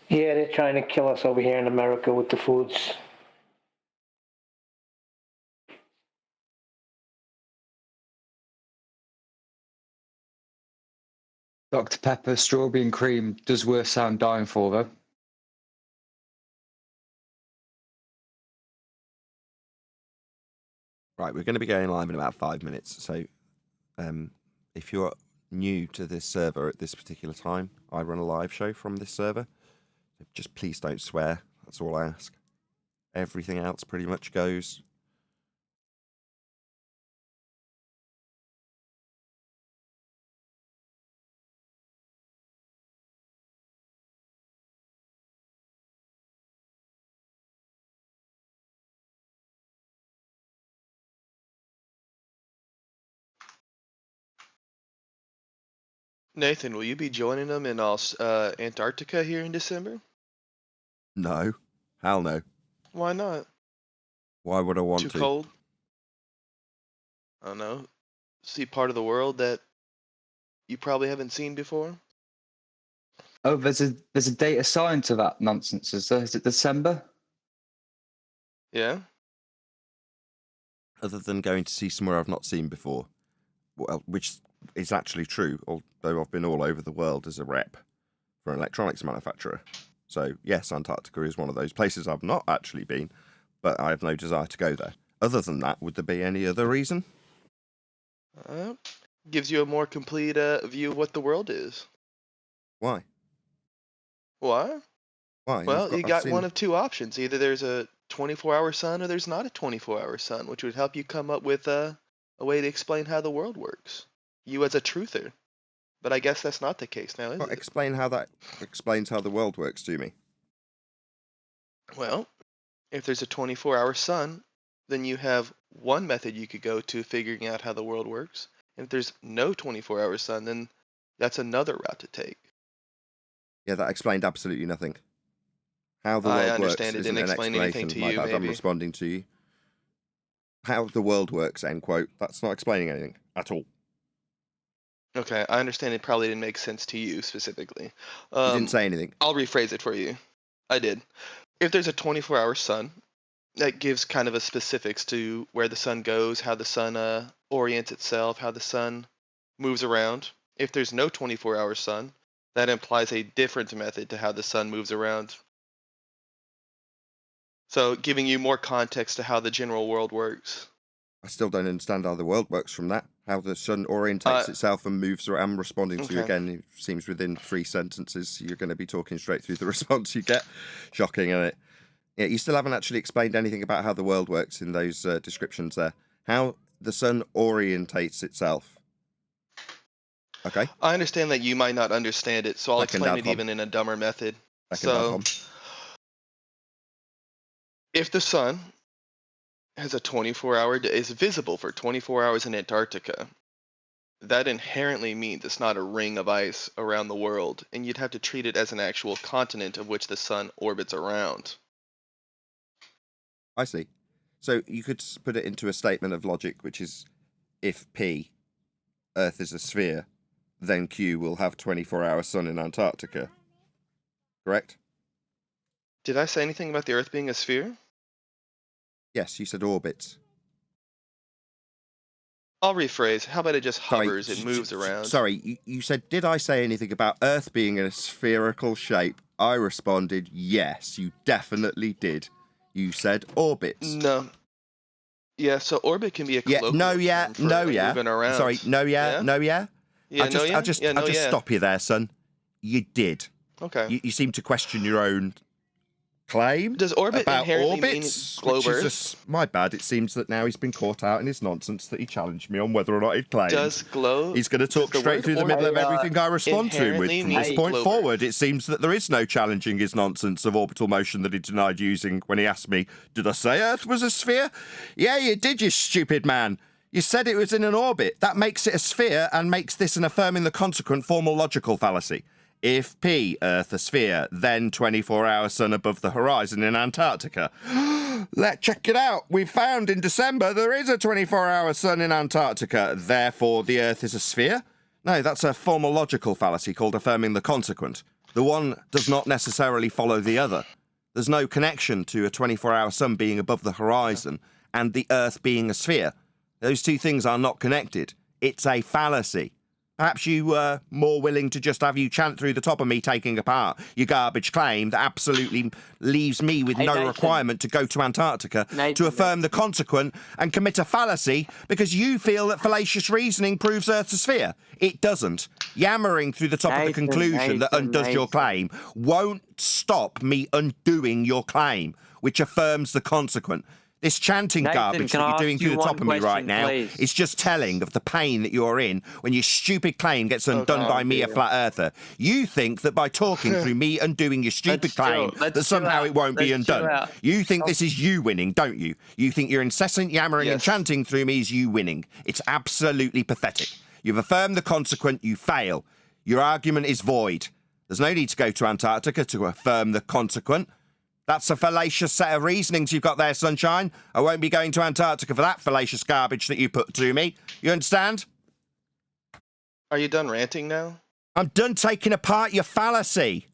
Yeah, they're trying to kill us over here in America with the foods. Dr. Pepper, strawberry and cream does worth sound dying for, though. Right, we're going to be going live in about 5 minutes. So if you're new to this server at this particular time, I run a live show from this server. So just please don't swear. That's all I ask. Everything else pretty much goes. Nathan, will you be joining them in Antarctica here in December? No. Hell no. Why not? Why would I want Too to? cold? I don't know. See part of the world that you probably haven't seen before? Oh, there's a date assigned to that nonsense, is there? Is it December? Yeah? Other than going to see somewhere I've not seen before. Well, which is actually true, although I've been all over the world as a rep for an electronics manufacturer. So, yes, Antarctica is one of those places I've not actually been, but I have no desire to go there. Other than that, would there be any other reason? Gives you a more complete view of what the world is. Why? Why? Why? Well, you I've got seen- one of two options. Either there's a 24-hour sun or there's not a 24-hour sun, which would help you come up with a way to explain how the world works. You as a truther. But I guess that's not the case now, is Well, it? explain how that explains how the world works to me. Well, if there's a 24-hour sun, then you have one method you could go to figuring out how the world works. And if there's no 24-hour sun, then that's another route to take. Yeah, that explained absolutely nothing. How the I world works understand it isn't didn't an explain anything explanation. to My you, bad, I'm maybe. responding to you. How the world works, end quote. That's not explaining anything at all. Okay, I understand it probably didn't make sense to you specifically. You didn't say anything. I'll rephrase it for you. I did. If there's a 24-hour sun, that gives kind of a specifics to where the sun goes, how the sun orients itself, how the sun moves around. If there's no 24-hour sun, that implies a different method to how the sun moves around. So giving you more context to how the general world works. I still don't understand how the world works from that. How the sun orientates itself and moves around. I'm responding to you Okay. again. It seems within 3 sentences you're going to be talking straight through the response you get. Shocking, isn't it? Yeah, you still haven't actually explained anything about how the world works in those descriptions there. How the sun orientates itself. Okay. I understand that you might not understand it, so I'll Second explain ad it hoc. even in a dumber method. Second ad So, hoc. if the sun has a 24-hour day, is visible for 24 hours in Antarctica, that inherently means it's not a ring of ice around the world, and you'd have to treat it as an actual continent of which the sun orbits around. I see. So you could put it into a statement of logic, which is if P, Earth is a sphere, then Q will have 24-hour sun in Antarctica. Correct? Did I say anything about the Earth being a sphere? Yes, you said orbits. I'll rephrase. How about it just hovers and moves around? Sorry, you said, did I say anything about Earth being in a spherical shape? I responded, yes, you definitely did. You said orbits. No. Yeah, so orbit can be a colloquial term for moving around. Sorry, Yeah? I'll just stop you there, son. You did. Okay. You seem to question your own claim. Does orbit about inherently orbits, mean globe which is Earth? my bad. It seems that now he's been caught out in his nonsense that he challenged me on whether or not he'd claimed. Does globe? He's going to talk does the straight word through the orbit middle of everything I respond to him with. inherently From mean this point globe forward, it seems that there is no challenging his nonsense of orbital motion that he denied using when he asked me, did I say Earth was a sphere? Yeah, you did, you stupid man. You said it was in an orbit. That makes it a sphere and makes this an affirming the consequent formal logical fallacy. If P, Earth a sphere, then 24-hour sun above the horizon in Antarctica. Let's check it out. We found in December there is a 24-hour sun in Antarctica. Therefore, the Earth is a sphere? No, that's a formal logical fallacy called affirming the consequent. The one does not necessarily follow the other. There's no connection to a 24-hour sun being above the horizon and the Earth being a sphere. Those two things are not connected. It's a fallacy. Perhaps you were more willing to just have you chant through the top of me taking apart your garbage claim that absolutely leaves me with no requirement to go to Antarctica to affirm the consequent and commit a fallacy because you feel that fallacious reasoning proves Earth's a sphere. It doesn't. Yammering through the top of the conclusion that undoes your claim won't stop me undoing your claim, which affirms the consequent. This chanting garbage that you're doing through the top of me right now is just telling of the pain that you're in when your stupid claim gets undone by me, a flat earther. You think that by talking through me undoing your stupid claim that somehow it won't be undone. You think this is you winning, don't you? You think your incessant yammering and chanting through me is you winning. It's absolutely pathetic. You've affirmed the consequent, you fail. Your argument is void. There's no need to go to Antarctica to affirm the consequent. That's a fallacious set of reasonings you've got there, Sunshine. I won't be going to Antarctica for that fallacious garbage that you put to me. You understand? Are you done ranting now? I'm done taking apart your fallacy.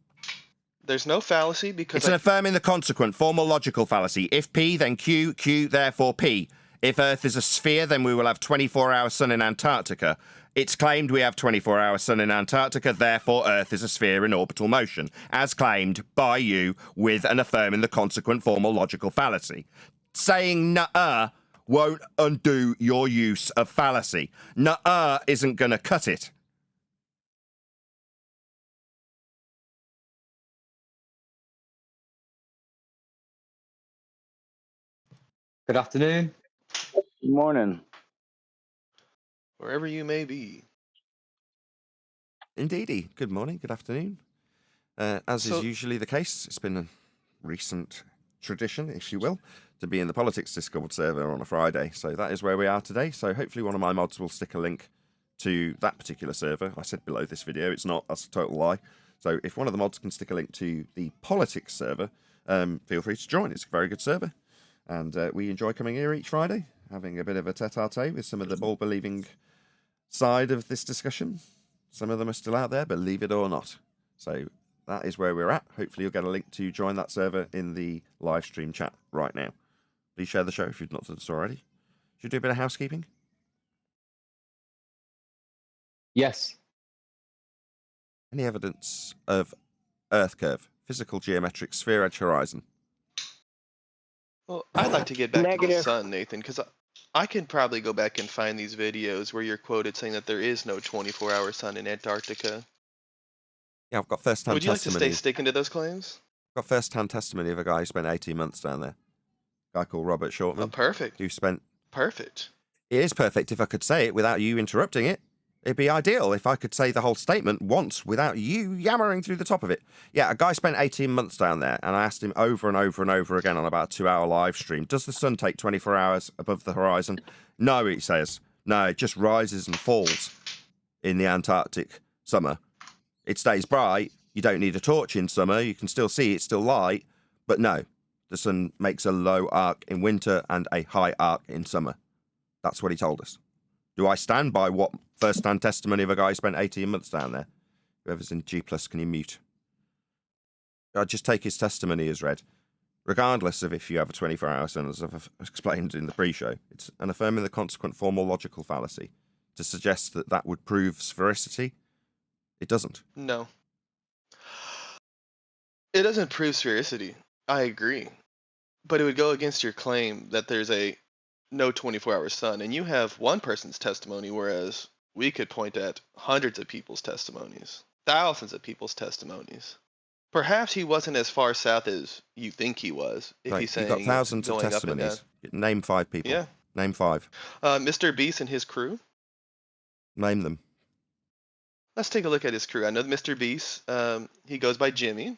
There's no fallacy because it's an affirming the consequent, formal logical fallacy. If P, then Q, Q, therefore P. If Earth is a sphere, then we will have 24-hour sun in Antarctica. It's claimed we have 24-hour sun in Antarctica, therefore Earth is a sphere in orbital motion, as claimed by you with an affirming the consequent formal logical fallacy. Saying nuh-uh won't undo your use of fallacy. Nuh-uh isn't going to cut it. Good afternoon. Good morning. Wherever you may be. Indeedy. Good morning, good afternoon. As is usually the case, it's been a recent tradition, if you will, to be in the Politics Discord server on a Friday. So that is where we are today. So hopefully one of my mods will stick a link to that particular server. I said below this video, it's not, that's a total lie. So if one of the mods can stick a link to the Politics server, feel free to join. It's a very good server. And we enjoy coming here each Friday, having a bit of a tete-a-tete with some of the ball-believing side of this discussion. Some of them are still out there, believe it or not. So that is where we're at. Hopefully you'll get a link to join that server in the live stream chat right now. Please share the show if you've not done so already. Should we do a bit of housekeeping? Yes. Any evidence of Earth curve, physical geometric sphere edge horizon? Well, I'd like to get back to the sun, Nathan, because I can probably go back and find these videos where you're quoted saying that there is no 24-hour sun in Antarctica. Yeah, I've got first-hand testimony. Would you like to stay sticking to those claims? I've got first-hand testimony of a guy who spent 18 months down there. A guy called Robert Shortman. Oh, perfect. Who spent... Perfect. It is perfect if I could say it without you interrupting it. It'd be ideal if I could say the whole statement once without you yammering through the top of it. Yeah, a guy spent 18 months down there, and I asked him over and over and over again on about a 2-hour live stream, does the sun take 24 hours above the horizon? No, he says. No, it just rises and falls in the Antarctic summer. It stays bright. You don't need a torch in summer. You can still see it's still light. But no, the sun makes a low arc in winter and a high arc in summer. That's what he told us. Do I stand by what first-hand testimony of a guy who spent 18 months down there? Whoever's in G+, can you mute? I'd just take his testimony as read. Regardless of if you have a 24-hour sun, as I've explained in the pre-show, it's an affirming the consequent formal logical fallacy to suggest that that would prove sphericity. It doesn't. No. It doesn't prove sphericity. I agree. But it would go against your claim that there's a no 24-hour sun, and you have one person's testimony, whereas we could point at hundreds of people's testimonies, thousands of people's testimonies. Perhaps he wasn't as far south as you think he was. If he's saying you've got thousands of testimonies. Name 5 people. Yeah. Name 5. Mr. Beast and his crew. Name them. Let's take a look at his crew. I know Mr. Beast. He goes by Jimmy.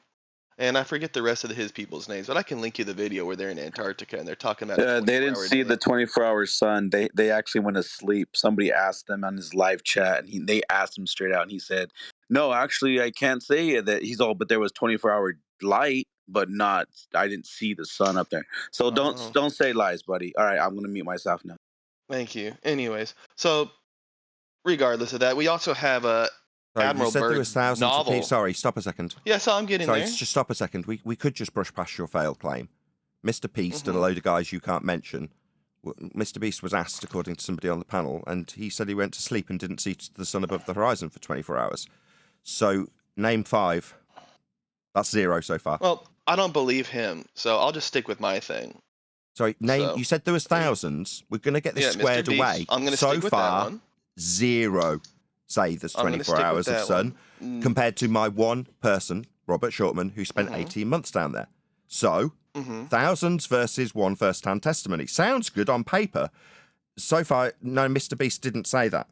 And I forget the rest of his people's names, but I can link you the video where they're in Antarctica and they're talking about. They didn't see the 24-hour sun. They actually went to sleep. Somebody asked them on his live chat, and they asked him straight out, and he said, "No, actually, I can't say that." He's all, but there was 24-hour light, but not. I didn't see the sun up there. So don't say lies, buddy. All right, I'm gonna mute myself now. Thank you. Anyways, so regardless of that, we also have Sorry, Admiral you said there was Byrd's thousands of people. novel. Sorry, stop a second. Yeah, so I'm getting Sorry, there. just stop a second. We could just brush past your failed claim. Mr. Beast and a Mhm. load of guys you can't mention. Mr. Beast was asked, according to somebody on the panel, and he said he went to sleep and didn't see the sun above the horizon for 24 hours. So, name 5. That's 0 so far. Well, I don't believe him, so I'll just stick with my thing. Sorry, name. So- You said there was thousands. We're going to get this Yeah, squared Mr. Beast, away. I'm going to so stick with far, that one. 0 say there's I'm gonna 24 stick with hours of that sun, one. compared to my one person, Robert Shortman, who spent 18 months down there. So, Mhm. thousands versus one first-hand testimony. Sounds good on paper. So far, no, Mr. Beast didn't say that.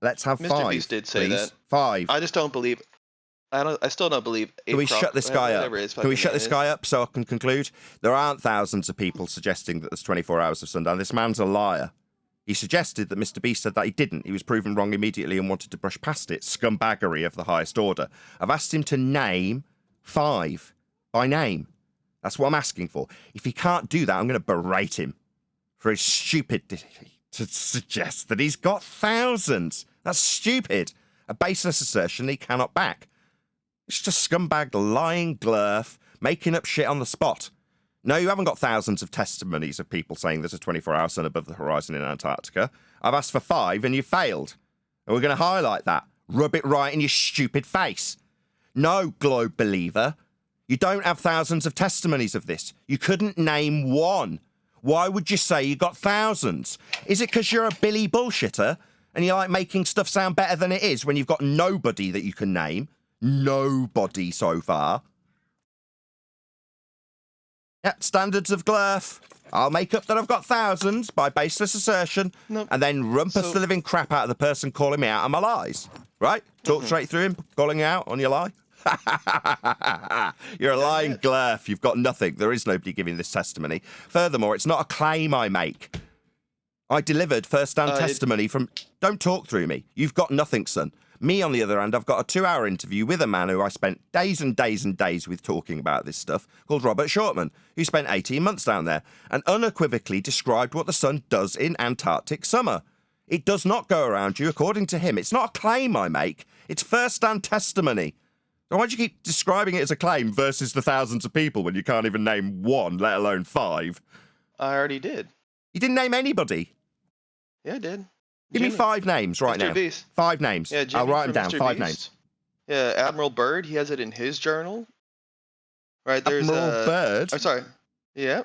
Let's have Mr. 5. Beast did say please. that. 5. I just don't believe. I still don't believe. Can we shut this guy up? Whatever his Can we fucking shut name this is. guy up so I can conclude? There aren't thousands of people suggesting that there's 24 hours of sundown. This man's a liar. He suggested that Mr. Beast said that he didn't. He was proven wrong immediately and wanted to brush past it. Scumbaggery of the highest order. I've asked him to name 5 by name. That's what I'm asking for. If he can't do that, I'm going to berate him for his stupidity to suggest that he's got thousands. That's stupid. A baseless assertion he cannot back. It's just scumbag lying glurf, making up shit on the spot. No, you haven't got thousands of testimonies of people saying there's a 24-hour sun above the horizon in Antarctica. I've asked for 5 and you failed. And we're going to highlight that. Rub it right in your stupid face. No, globe believer. You don't have thousands of testimonies of this. You couldn't name one. Why would you say you got thousands? Is it because you're a Billy bullshitter and you like making stuff sound better than it is when you've got nobody that you can name? Nobody so far. Yep, standards of glurf. I'll make up that I've got thousands by baseless assertion, Nope. and then rumpus So- the living crap out of the person calling me out on my lies. Right? Talk straight through him, calling you out on your lie. You're a lying glurf. You've got nothing. There is nobody giving this testimony. Furthermore, it's not a claim I make. I delivered first-hand testimony from... Don't talk through me. You've got nothing, son. Me, on the other hand, I've got a 2-hour interview with a man who I spent days and days and days with talking about this stuff, called Robert Shortman, who spent 18 months down there and unequivocally described what the sun does in Antarctic summer. It does not go around you, according to him. It's not a claim I make. It's first-hand testimony. So why do you keep describing it as a claim versus the thousands of people when you can't even name one, let alone 5? I already did. You didn't name anybody. Yeah, I did. Give me Jimmy. 5 names right Mr. now. Beast. 5 names. Yeah, Jimmy I'll write them from down. Mr. 5 Beast. names. Yeah, Admiral Byrd. He has it in his journal. Right there's Admiral Byrd. I'm sorry. Yeah.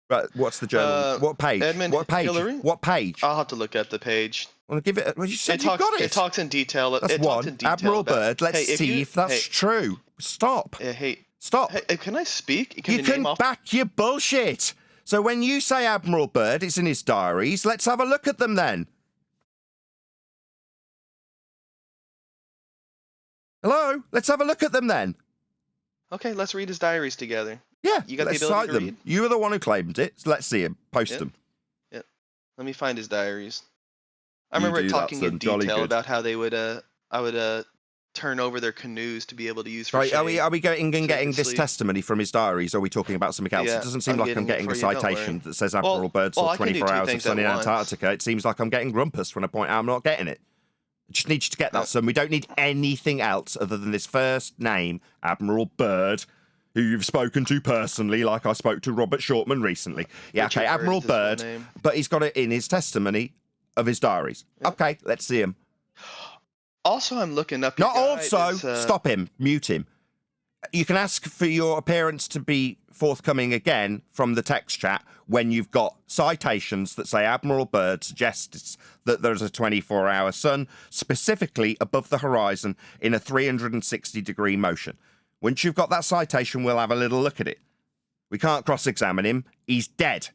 Right, what's the journal? What page? Edmund What page? Hillary? What page? I'll have to look at the page. Well, give it. Well, you said It you talks. got it. It talks in detail. That's it talks in one. detail Admiral about- Byrd. Let's Hey, see if that's true. Stop. Hey, Stop. hey, can I speak? You can name off? back your bullshit. So when you say Admiral Byrd, it's in his diaries. Let's have a look at them then. Hello? Let's have a look at them then. Okay, let's read his diaries together. Yeah, You got the let's ability cite to them. read? You were the one who claimed it. So let's see him. Post Yep. them. Let me find his diaries. I You remember do it that, talking in son. Jolly detail good. about how they would I would turn over their canoes to be able to use for Right, are we shade. going and so they getting could this sleep. testimony from his diaries, or are we talking about something else? Yeah, It doesn't seem I'm like I'm getting getting it a for you, don't citation worry. that says Well- Admiral Byrd well, saw I can do 24 two hours of things sun at in once. Antarctica. It seems like I'm getting grumpus when I point out I'm not getting it. I just need you to get that, son. We don't need anything else other than this first name, Admiral Byrd, who you've spoken to personally, like I spoke to Robert Shortman recently. Yeah, Richard okay, Byrd Admiral is his full Byrd, name. but he's got it in his testimony of his diaries. Okay, let's see him. Also, I'm looking up. Not your guy also, is, stop him, mute him. You can ask for your appearance to be forthcoming again from the text chat when you've got citations that say Admiral Byrd suggests that there's a 24-hour sun, specifically above the horizon in a 360-degree motion. Once you've got that citation, we'll have a little look at it. We can't cross-examine him. He's dead.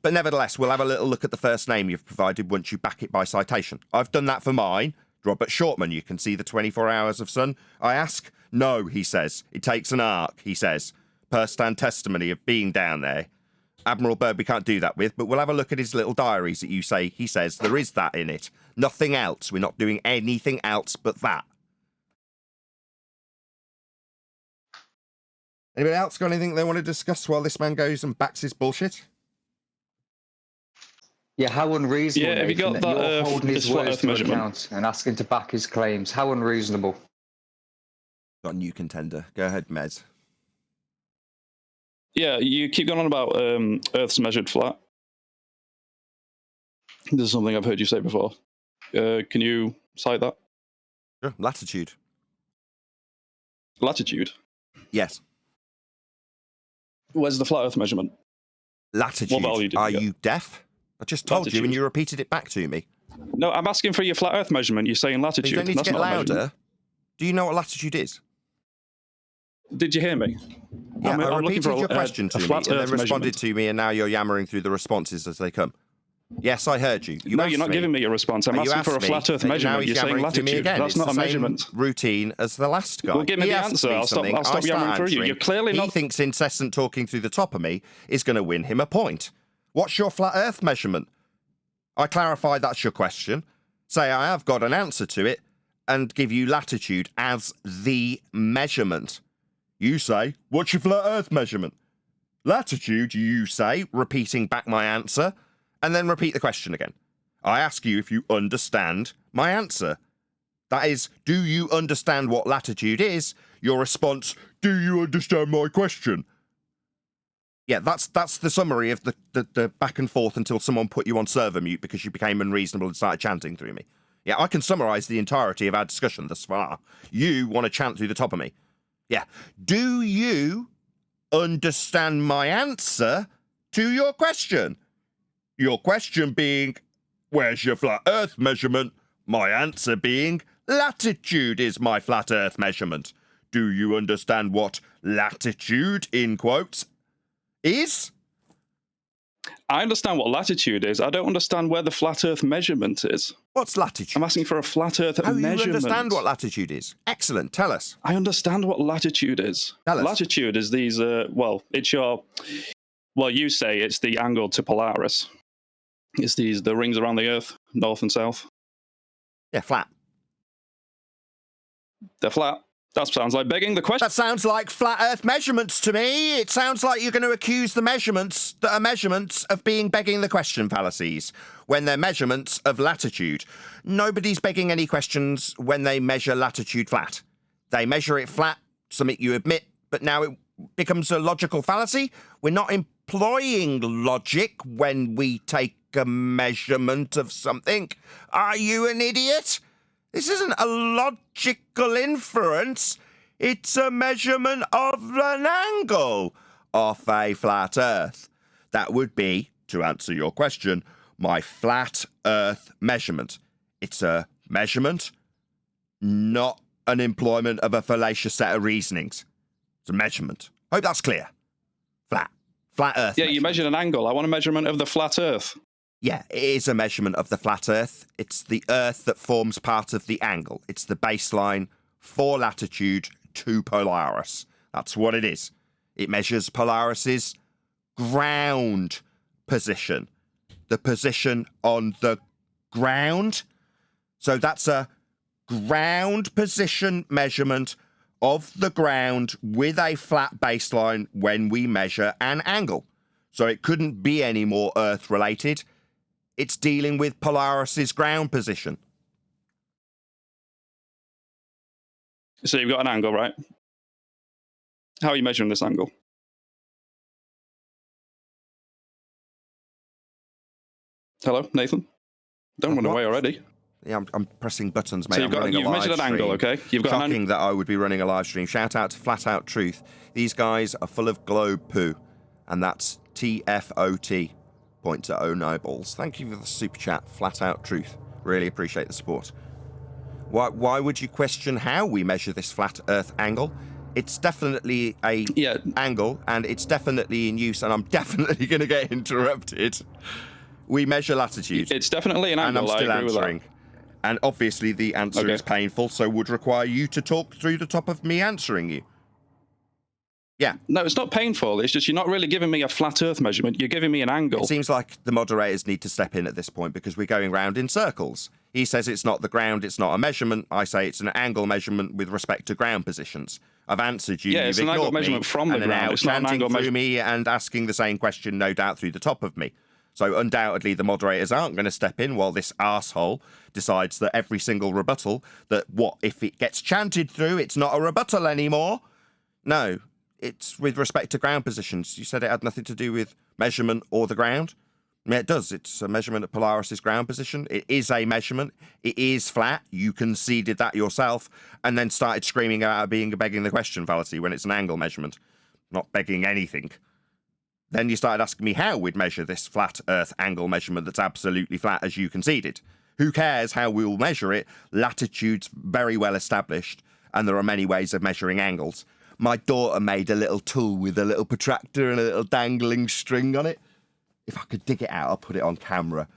But nevertheless, we'll have a little look at the first name you've provided once you back it by citation. I've done that for mine. Robert Shortman, you can see the 24 hours of sun. I ask, no, he says. It takes an arc, he says. First-hand testimony of being down there. Admiral Byrd we can't do that with, but we'll have a look at his little diaries that you say he says there is that in it. Nothing else. We're not doing anything else but that. Anybody else got anything they want to discuss while this man goes and backs his bullshit? Yeah, how unreasonable, Yeah, have you Nathan, got that that you're holding his this flat words Earth to measurement? account and asking to back his claims. How unreasonable. Got a new contender. Go ahead, Mez. Yeah, you keep going on about Earth's measured flat. This is something I've heard you say before. Can you cite that? Sure. Latitude. Latitude. Yes. Where's the flat Earth measurement? Latitude. What value did you Are get? you deaf? I just told you and Latitude. you repeated it back to me. No, I'm asking for your flat Earth measurement. You're saying So latitude. you don't need That's to get not a measurement. louder. Do you know what latitude is? Did you hear me? Yeah, I'm I looking repeated for your a question to me flat and then Earth responded measurement. to me, and now you're yammering through the responses as they come. Yes, I heard you. No, you're asked not giving me a response. I'm You asking for a asked flat me, Earth and now measurement. he's You're saying yammering to me latitude. again. That's It's not the a same measurement. routine as the last guy. Well, give me He the asks answer. me I'll stop something, I yammering start through you. answering. You're clearly He not. thinks incessant talking through the top of me is going to win him a point. What's your flat Earth measurement? I clarify that's your question, say I have got an answer to it, and give you latitude as the measurement. You say, what's your flat Earth measurement? Latitude, you say, repeating back my answer, and then repeat the question again. I ask you if you understand my answer. That is, do you understand what latitude is? Your response, do you understand my question? Yeah, that's the summary of the back and forth until someone put you on server mute because you became unreasonable and started chanting through me. Yeah, I can summarise the entirety of our discussion thus far. You want to chant through the top of me. Yeah. Do you understand my answer to your question? Your question being, where's your flat Earth measurement? My answer being, latitude is my flat Earth measurement. Do you understand what latitude, in quotes, is? I understand what latitude is. I don't understand where the flat Earth measurement is. What's latitude? I'm asking for a flat Earth measurement. You understand what latitude is? Excellent. Tell us. I understand what latitude is. Tell us. Latitude is these. It's your. Well, you say it's the angle to Polaris. It's the rings around the Earth, north and south. Yeah, flat. They're flat. That sounds like begging the question. That sounds like flat Earth measurements to me. It sounds like you're going to accuse the measurements that are measurements of being begging the question fallacies when they're measurements of latitude. Nobody's begging any questions when they measure latitude flat. They measure it flat, something you admit, but now it becomes a logical fallacy. We're not employing logic when we take a measurement of something. Are you an idiot? This isn't a logical inference. It's a measurement of an angle off a flat Earth. That would be, to answer your question, my flat Earth measurement. It's a measurement, not an employment of a fallacious set of reasonings. It's a measurement. Hope that's clear. Flat. Flat Earth. Yeah, you measured an angle. I want a measurement of the flat Earth. Yeah, it is a measurement of the flat Earth. It's the Earth that forms part of the angle. It's the baseline for latitude to Polaris. That's what it is. It measures Polaris's ground position. The position on the ground. So that's a ground position measurement of the ground with a flat baseline when we measure an angle. So it couldn't be any more Earth related. It's dealing with Polaris's ground position. So you've got an angle, right? How are you measuring this angle? Hello, Nathan? Don't run away already. Yeah, I'm pressing buttons, mate. So you've measured an angle, okay? You've got Shocking that I would be running a live stream. Shout out to Flat Out Truth. These guys are full of globe poo. And that's TFOT. Point to O Nobles. Thank you for the super chat, Flat Out Truth. Really appreciate the support. Why would you question how we measure this flat Earth angle? It's definitely a angle, and it's definitely in use, and I'm definitely going to get interrupted. We measure latitude. It's definitely an angle. And I'm still I agree answering. with that. And obviously the answer is painful, so would require you to talk through the top of me answering you. Yeah. No, it's not painful. It's just you're not really giving me a flat Earth measurement. You're giving me an angle. It seems like the moderators need to step in at this point because we're going round in circles. He says it's not the ground, it's not a measurement. I say it's an angle measurement with respect to ground positions. I've answered you. Yeah, You've it's an angle measurement from the and ground. now It's not an chanting angle through me and asking the same question, no doubt, through the top of me. So undoubtedly the moderators aren't going to step in while this arsehole decides that every single rebuttal, that what if it gets chanted through, it's not a rebuttal anymore. No, it's with respect to ground positions. You said it had nothing to do with measurement or the ground. I mean, it does. It's a measurement of Polaris's ground position. It is a measurement. It is flat. You conceded that yourself and then started screaming about being begging the question fallacy when it's an angle measurement, not begging anything. Then you started asking me how we'd measure this flat Earth angle measurement that's absolutely flat as you conceded. Who cares how we'll measure it? Latitude's very well established, and there are many ways of measuring angles. My daughter made a little tool with a little protractor and a little dangling string on it. If I could dig it out, I'll put it on camera.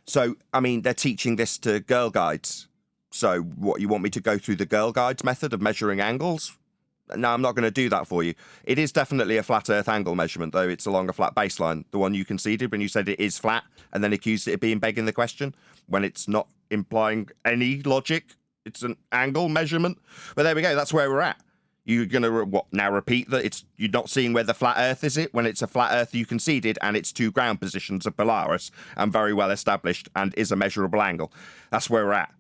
So, I mean, they're teaching this to Girl Guides. So, what, you want me to go through the Girl Guides method of measuring angles? No, I'm not going to do that for you. It is definitely a flat Earth angle measurement, though. It's along a flat baseline. The one you conceded when you said it is flat and then accused it of being begging the question when it's not implying any logic. It's an angle measurement. But there we go. That's where we're at. You're going to now repeat that you're not seeing where the flat Earth is it when it's a flat Earth you conceded and it's two ground positions of Polaris and very well established and is a measurable angle. That's where we're at.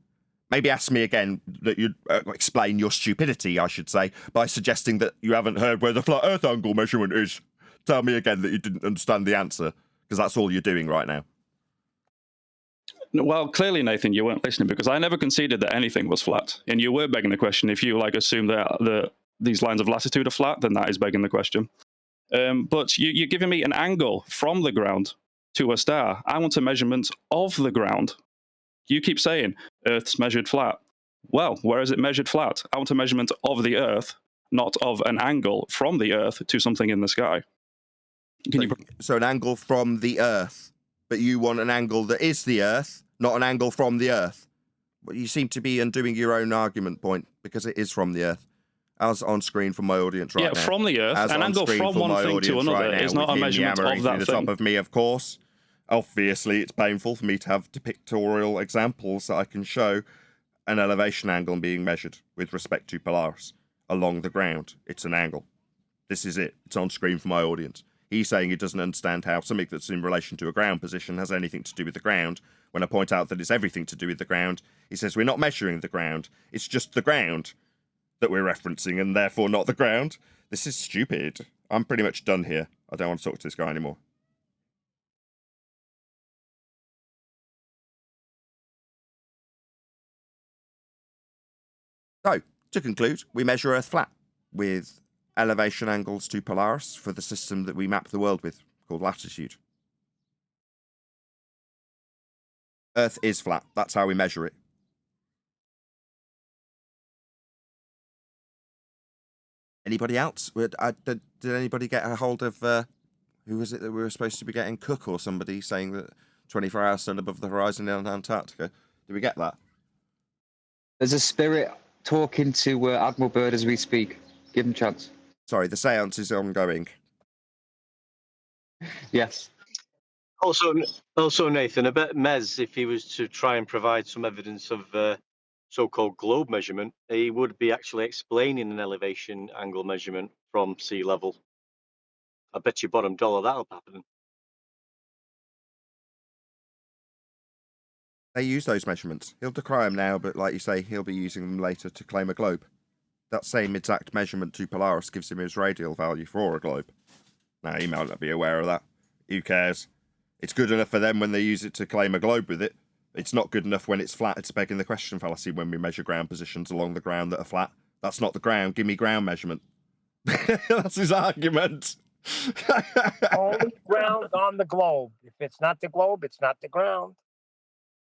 Maybe ask me again that you'd explain your stupidity, I should say, by suggesting that you haven't heard where the flat Earth angle measurement is. Tell me again that you didn't understand the answer, because that's all you're doing right now. Well, clearly, Nathan, you weren't listening, because I never conceded that anything was flat. And you were begging the question. If you assume that these lines of latitude are flat, then that is begging the question. But you're giving me an angle from the ground to a star. I want a measurement of the ground. You keep saying Earth's measured flat. Well, where is it measured flat? I want a measurement of the Earth, not of an angle from the Earth to something in the sky. So an angle from the Earth, but you want an angle that is the Earth, not an angle from the Earth. Well, you seem to be undoing your own argument point, because it is from the Earth. As on screen from my audience right now. Yeah, from the Earth. As an angle from one thing to another is not a measurement of that the thing. top of me, of course. Obviously, it's painful for me to have pictorial examples that I can show an elevation angle being measured with respect to Polaris along the ground. It's an angle. This is it. It's on screen for my audience. He's saying he doesn't understand how something that's in relation to a ground position has anything to do with the ground. When I point out that it's everything to do with the ground, he says we're not measuring the ground. It's just the ground that we're referencing and therefore not the ground. This is stupid. I'm pretty much done here. I don't want to talk to this guy anymore. So, to conclude, we measure Earth flat with elevation angles to Polaris for the system that we map the world with, called latitude. Earth is flat. That's how we measure it. Anybody else? Did anybody get a hold of, who was it that we were supposed to be getting? Cook or somebody saying that 24-hour sun above the horizon in Antarctica? Did we get that? There's a spirit talking to Admiral Byrd as we speak. Give him a chance. Sorry, the seance is ongoing. Yes. Also, Nathan, I bet Mez, if he was to try and provide some evidence of so-called globe measurement, he would be actually explaining an elevation angle measurement from sea level. I bet you bottom dollar that'll happen. They use those measurements. He'll decry them now, but like you say, he'll be using them later to claim a globe. That same exact measurement to Polaris gives him his radial value for a globe. Now, he might not be aware of that. Who cares? It's good enough for them when they use it to claim a globe with it. It's not good enough when it's flat. It's begging the question fallacy when we measure ground positions along the ground that are flat. That's not the ground. Give me ground measurement. That's his argument. Only ground on the globe. If it's not the globe, it's not the ground.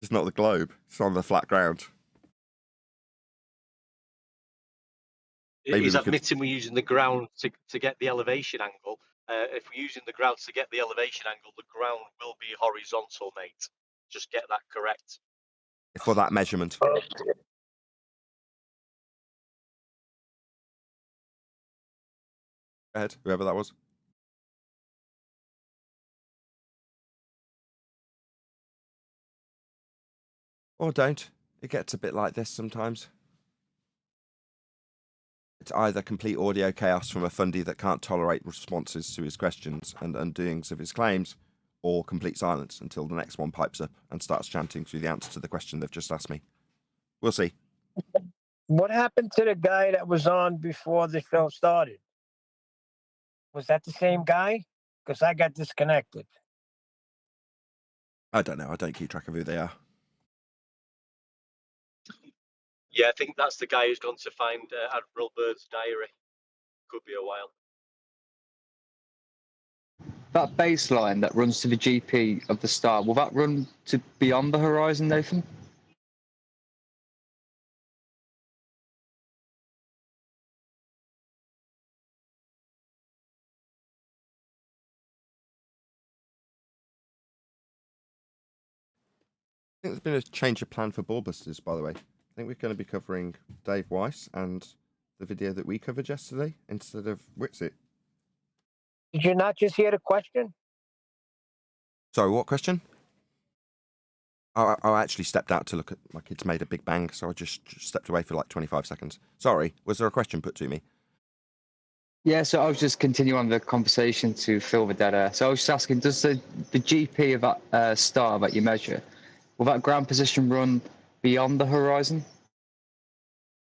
It's not the globe. It's on the flat ground. Maybe He's we could- admitting we're using the ground to get the elevation angle. If we're using the ground to get the elevation angle, the ground will be horizontal, mate. Just get that correct. For that measurement. Go ahead, whoever that was. Or don't. It gets a bit like this sometimes. It's either complete audio chaos from a fundy that can't tolerate responses to his questions and undoings of his claims, or complete silence until the next one pipes up and starts chanting through the answer to the question they've just asked me. We'll see. What happened to the guy that was on before the show started? Was that the same guy? Because I got disconnected. I don't know. I don't keep track of who they are. Yeah, I think that's the guy who's gone to find Admiral Byrd's diary. Could be a while. That baseline that runs to the GP of the star, will that run to beyond the horizon, Nathan? I think there's been a change of plan for Ballbusters, by the way. I think we're going to be covering Dave Weiss and the video that we covered yesterday instead of Witsit. Did you not just hear the question? Sorry, what question? I actually stepped out to look at my kids made a big bang, so I just stepped away for like 25 seconds. Sorry, was there a question put to me? Yeah, so I was just continuing on the conversation to fill the dead air. So I was just asking, does the GP of that star that you measure, will that ground position run beyond the horizon?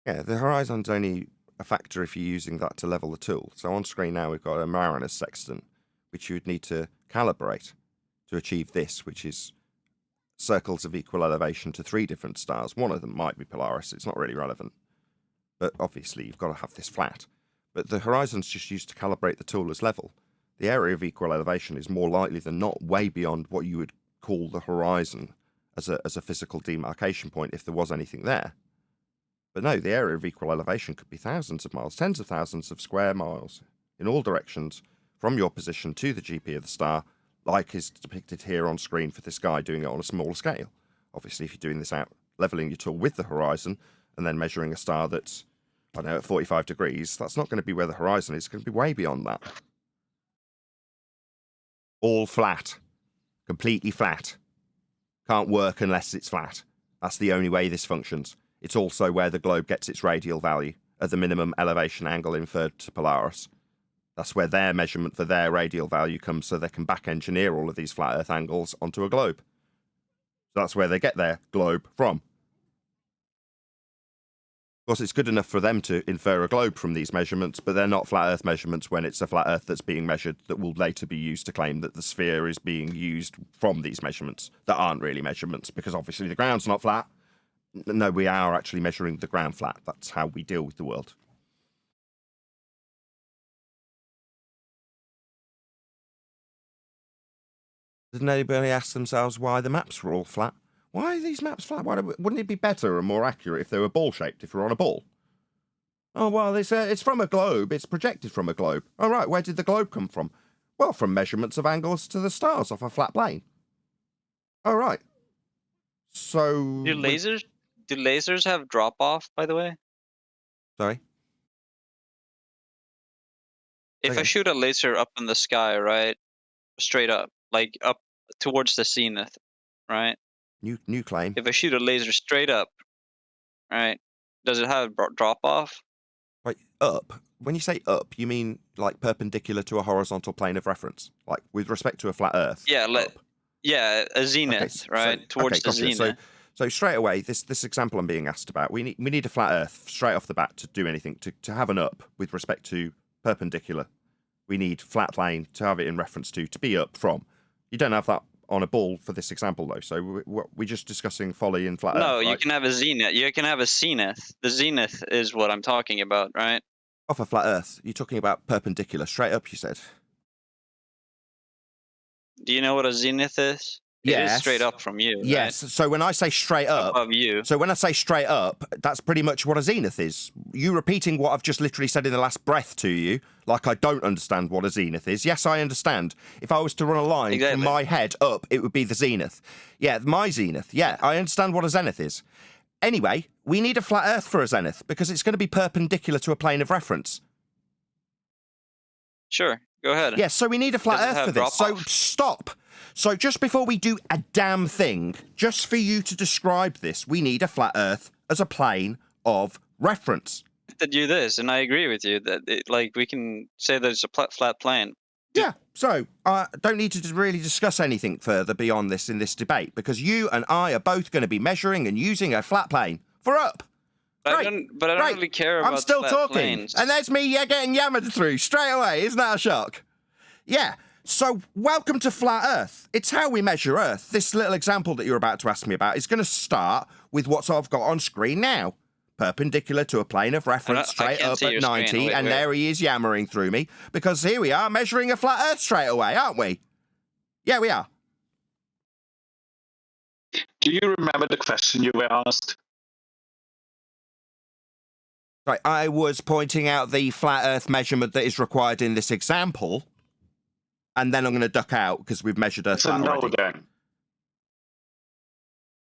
Yeah, the horizon's only a factor if you're using that to level the tool. So on screen now we've got a Mariner's sextant, which you would need to calibrate to achieve this, which is circles of equal elevation to 3 different stars. One of them might be Polaris, it's not really relevant. But obviously you've got to have this flat. But the horizon's just used to calibrate the tool as level. The area of equal elevation is more likely than not way beyond what you would call the horizon as a physical demarcation point if there was anything there. But no, the area of equal elevation could be thousands of miles, tens of thousands of square miles in all directions from your position to the GP of the star, like is depicted here on screen for this guy doing it on a smaller scale. Obviously, if you're doing this out, leveling your tool with the horizon and then measuring a star that's, I don't know, at 45 degrees, that's not going to be where the horizon is. It's going to be way beyond that. All flat. Completely flat. Can't work unless it's flat. That's the only way this functions. It's also where the globe gets its radial value at the minimum elevation angle inferred to Polaris. That's where their measurement for their radial value comes, so they can back engineer all of these flat Earth angles onto a globe. So that's where they get their globe from. Of course, it's good enough for them to infer a globe from these measurements, but they're not flat Earth measurements when it's a flat Earth that's being measured that will later be used to claim that the sphere is being used from these measurements that aren't really measurements, because obviously the ground's not flat. No, we are actually measuring the ground flat. That's how we deal with the world. Didn't anybody ask themselves why the maps were all flat? Why are these maps flat? Wouldn't it be better and more accurate if they were ball-shaped, if we're on a ball? Oh, well, it's from a globe. It's projected from a globe. Oh, right, where did the globe come from? Well, from measurements of angles to the stars off a flat plane. Oh, right. So... Do lasers have drop-off, by the way? Sorry? If I shoot a laser up in the sky, right, straight up, like up towards the zenith, right? New claim. If I shoot a laser straight up, right, does it have drop-off? Wait, up? When you say up, you mean like perpendicular to a horizontal plane of reference? Like with respect to a flat Earth? Yeah, yeah, a zenith, right, towards the gotcha. zenith. So straight away, this example I'm being asked about, we need a flat Earth straight off the bat to do anything, to have an up with respect to perpendicular. We need flat plane to have it in reference to be up from. You don't have that on a ball for this example, though. So we're just discussing folly in flat Earth. No, right? you can have a zenith. You can have a zenith. The zenith is what I'm talking about, right? Off a flat Earth, you're talking about perpendicular, straight up, you said. Do you know what a zenith is? Yes. It is straight up from you. Yes. Right? So when I say straight up, above you. So when I say straight up, that's pretty much what a zenith is. You repeating what I've just literally said in the last breath to you, like I don't understand what a zenith is. Yes, I understand. If I was to run a line from my head up, it would be the zenith. Yeah, my zenith. Yeah, I understand what a zenith is. Anyway, we need a flat Earth for a zenith because it's going to be perpendicular to a plane of reference. Sure, go ahead. Yeah, so we need a flat Earth for this. So stop. So just before we do a damn thing, just for you to describe this, we need a flat Earth as a plane of reference. To do this, and I agree with you that we can say that it's a flat plane. Yeah. So, I don't need to really discuss anything further beyond this in this debate, because you and I are both going to be measuring and using a flat plane for up. But Great. I don't Great. really care about I'm still flat talking. planes. And there's me getting yammered through straight away. Isn't that a shock? Yeah. So, welcome to Flat Earth. It's how we measure Earth. This little example that you're about to ask me about is going to start with what I've got on screen now. Perpendicular to a plane of reference straight can't up see at your 90, screen. Wait, and wait. there he is yammering through me, because here we are measuring a flat Earth straight away, aren't we? Yeah, we are. Do you remember the question you were asked? Right, I was pointing out the flat Earth measurement that is required in this example, and then I'm going to duck out because we've measured Earth It's a flat no already. then.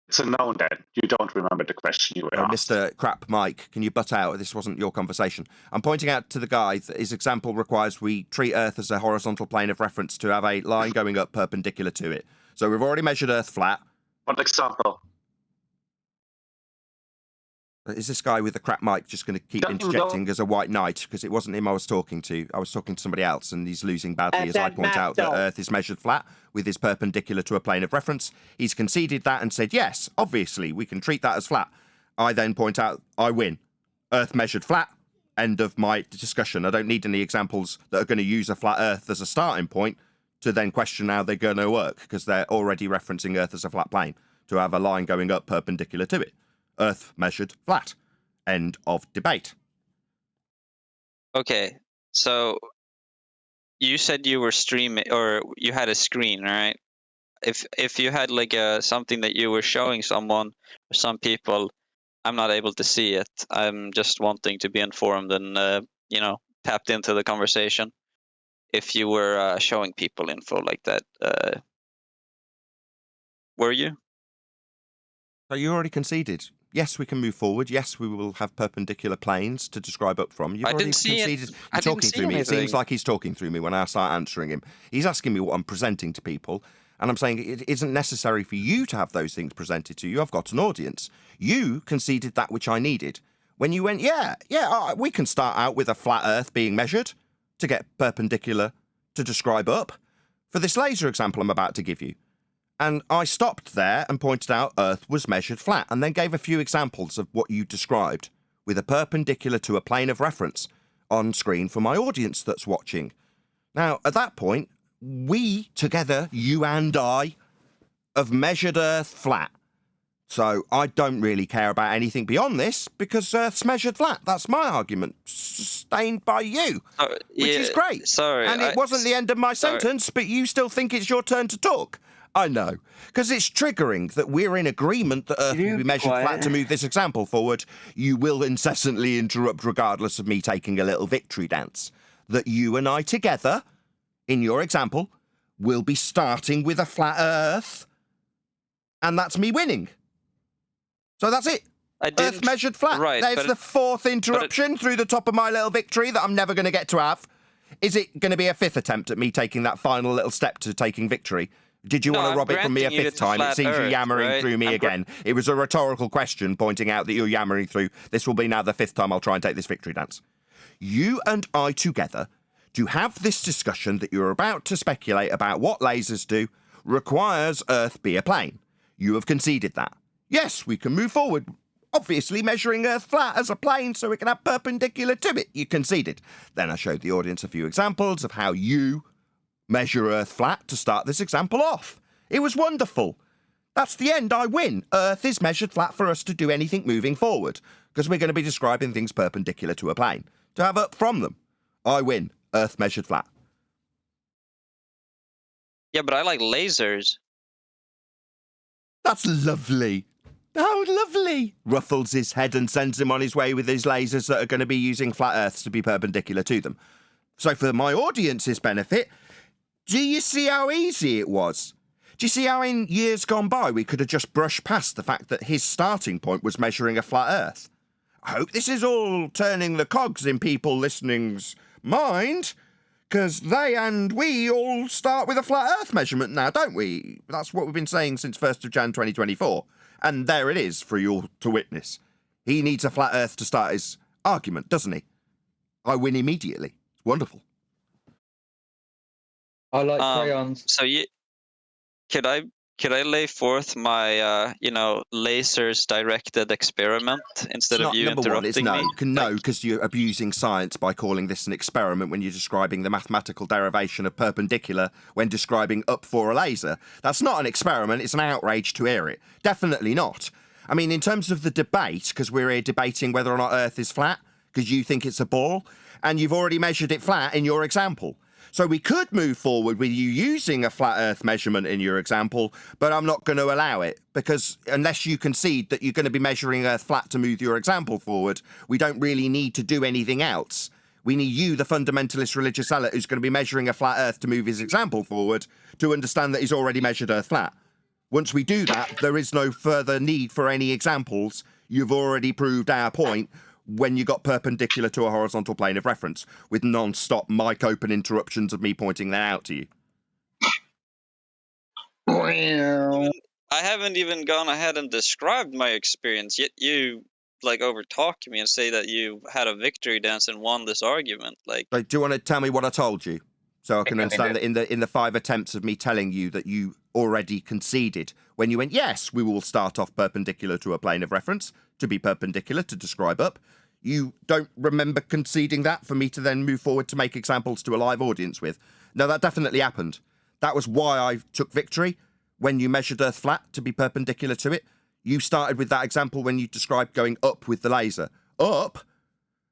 It's a no then. You don't remember the question you were asked. Mr. Crap Mike, can you butt out? This wasn't your conversation. I'm pointing out to the guy that his example requires we treat Earth as a horizontal plane of reference to have a line going up perpendicular to it. So we've already measured Earth flat. What example? Is this guy with the crap mic just going to keep interjecting as a white knight? Because it wasn't him I was talking to. I was talking to somebody else, and he's losing badly as I point out that Earth is measured flat with his perpendicular to a plane of reference. He's conceded that and said, yes, obviously, we can treat that as flat. I then point out, I win. Earth measured flat. End of my discussion. I don't need any examples that are going to use a flat Earth as a starting point to then question how they're going to work, because they're already referencing Earth as a flat plane to have a line going up perpendicular to it. Earth measured flat. End of debate. Okay, so you said you were streaming, or you had a screen, right? If you had like something that you were showing someone or some people, I'm not able to see it. I'm just wanting to be informed and tapped into the conversation. If you were showing people info like that, were you? So you already conceded. Yes, we can move forward. Yes, we will have perpendicular planes to describe up from. You've I already didn't see it. conceded. I You're didn't talking see through me. It seems anything. like he's talking through me when I start answering him. He's asking me what I'm presenting to people, and I'm saying it isn't necessary for you to have those things presented to you. I've got an audience. You conceded that which I needed. When you went, we can start out with a flat Earth being measured to get perpendicular to describe up for this laser example I'm about to give you. And I stopped there and pointed out Earth was measured flat, and then gave a few examples of what you described, with a perpendicular to a plane of reference on screen for my audience that's watching. Now, at that point, we together, you and I, have measured Earth flat. So I don't really care about anything beyond this, because Earth's measured flat. That's my argument, sustained by you, which is great. Sorry. And it wasn't the end of my sentence, but you still think it's your turn to talk. I know, because it's triggering that we're in agreement that Earth will be measured flat to move this example forward. You will incessantly interrupt regardless of me taking a little victory dance. That you and I together, in your example, will be starting with a flat Earth, and that's me winning. So that's it. Earth measured flat. Right, There's the fourth interruption through the top of my little victory that I'm never going to get to have. Is it going to be a fifth attempt at me taking that final little step to taking victory? Did you want to rob it from me a fifth time? It seems you're yammering through me again. It was a rhetorical question pointing out that you're yammering through. This will be now the fifth time I'll try and take this victory dance. You and I together, to have this discussion that you're about to speculate about what lasers do, requires Earth be a plane. You have conceded that. Yes, we can move forward. Obviously measuring Earth flat as a plane so we can have perpendicular to it. You conceded. Then I showed the audience a few examples of how you measure Earth flat to start this example off. It was wonderful. That's the end. I win. Earth is measured flat for us to do anything moving forward, because we're going to be describing things perpendicular to a plane, to have up from them. I win. Earth measured flat. Yeah, but I like lasers. That's lovely. How lovely. Ruffles his head and sends him on his way with his lasers that are going to be using flat Earths to be perpendicular to them. So for my audience's benefit, do you see how easy it was? Do you see how in years gone by we could have just brushed past the fact that his starting point was measuring a flat Earth? I hope this is all turning the cogs in people listening's mind, because they and we all start with a flat Earth measurement now, don't we? That's what we've been saying since 1st of Jan 2024. And there it is for you all to witness. He needs a flat Earth to start his argument, doesn't he? I win immediately. It's wonderful. I like crayons. So could I lay forth my lasers directed experiment instead It's of not you number one. It's interrupting no. me? No, because you're abusing science by calling this an experiment when you're describing the mathematical derivation of perpendicular when describing up for a laser. That's not an experiment. It's an outrage to hear it. Definitely not. I mean, in terms of the debate, because we're here debating whether or not Earth is flat, because you think it's a ball, and you've already measured it flat in your example. So we could move forward with you using a flat Earth measurement in your example, but I'm not going to allow it because unless you concede that you're going to be measuring Earth flat to move your example forward, we don't really need to do anything else. We need you, the fundamentalist religious zealot, who's going to be measuring a flat Earth to move his example forward, to understand that he's already measured Earth flat. Once we do that, there is no further need for any examples. You've already proved our point when you got perpendicular to a horizontal plane of reference, with non-stop mic open interruptions of me pointing that out to you. I haven't even gone ahead and described my experience, yet you overtalk me and say that you had a victory dance and won this argument. Do you want to tell me what I told you? So I can understand that in the 5 attempts of me telling you that you already conceded when you went, yes, we will start off perpendicular to a plane of reference, to be perpendicular, to describe up. You don't remember conceding that for me to then move forward to make examples to a live audience with. No, that definitely happened. That was why I took victory when you measured Earth flat to be perpendicular to it. You started with that example when you described going up with the laser. Up?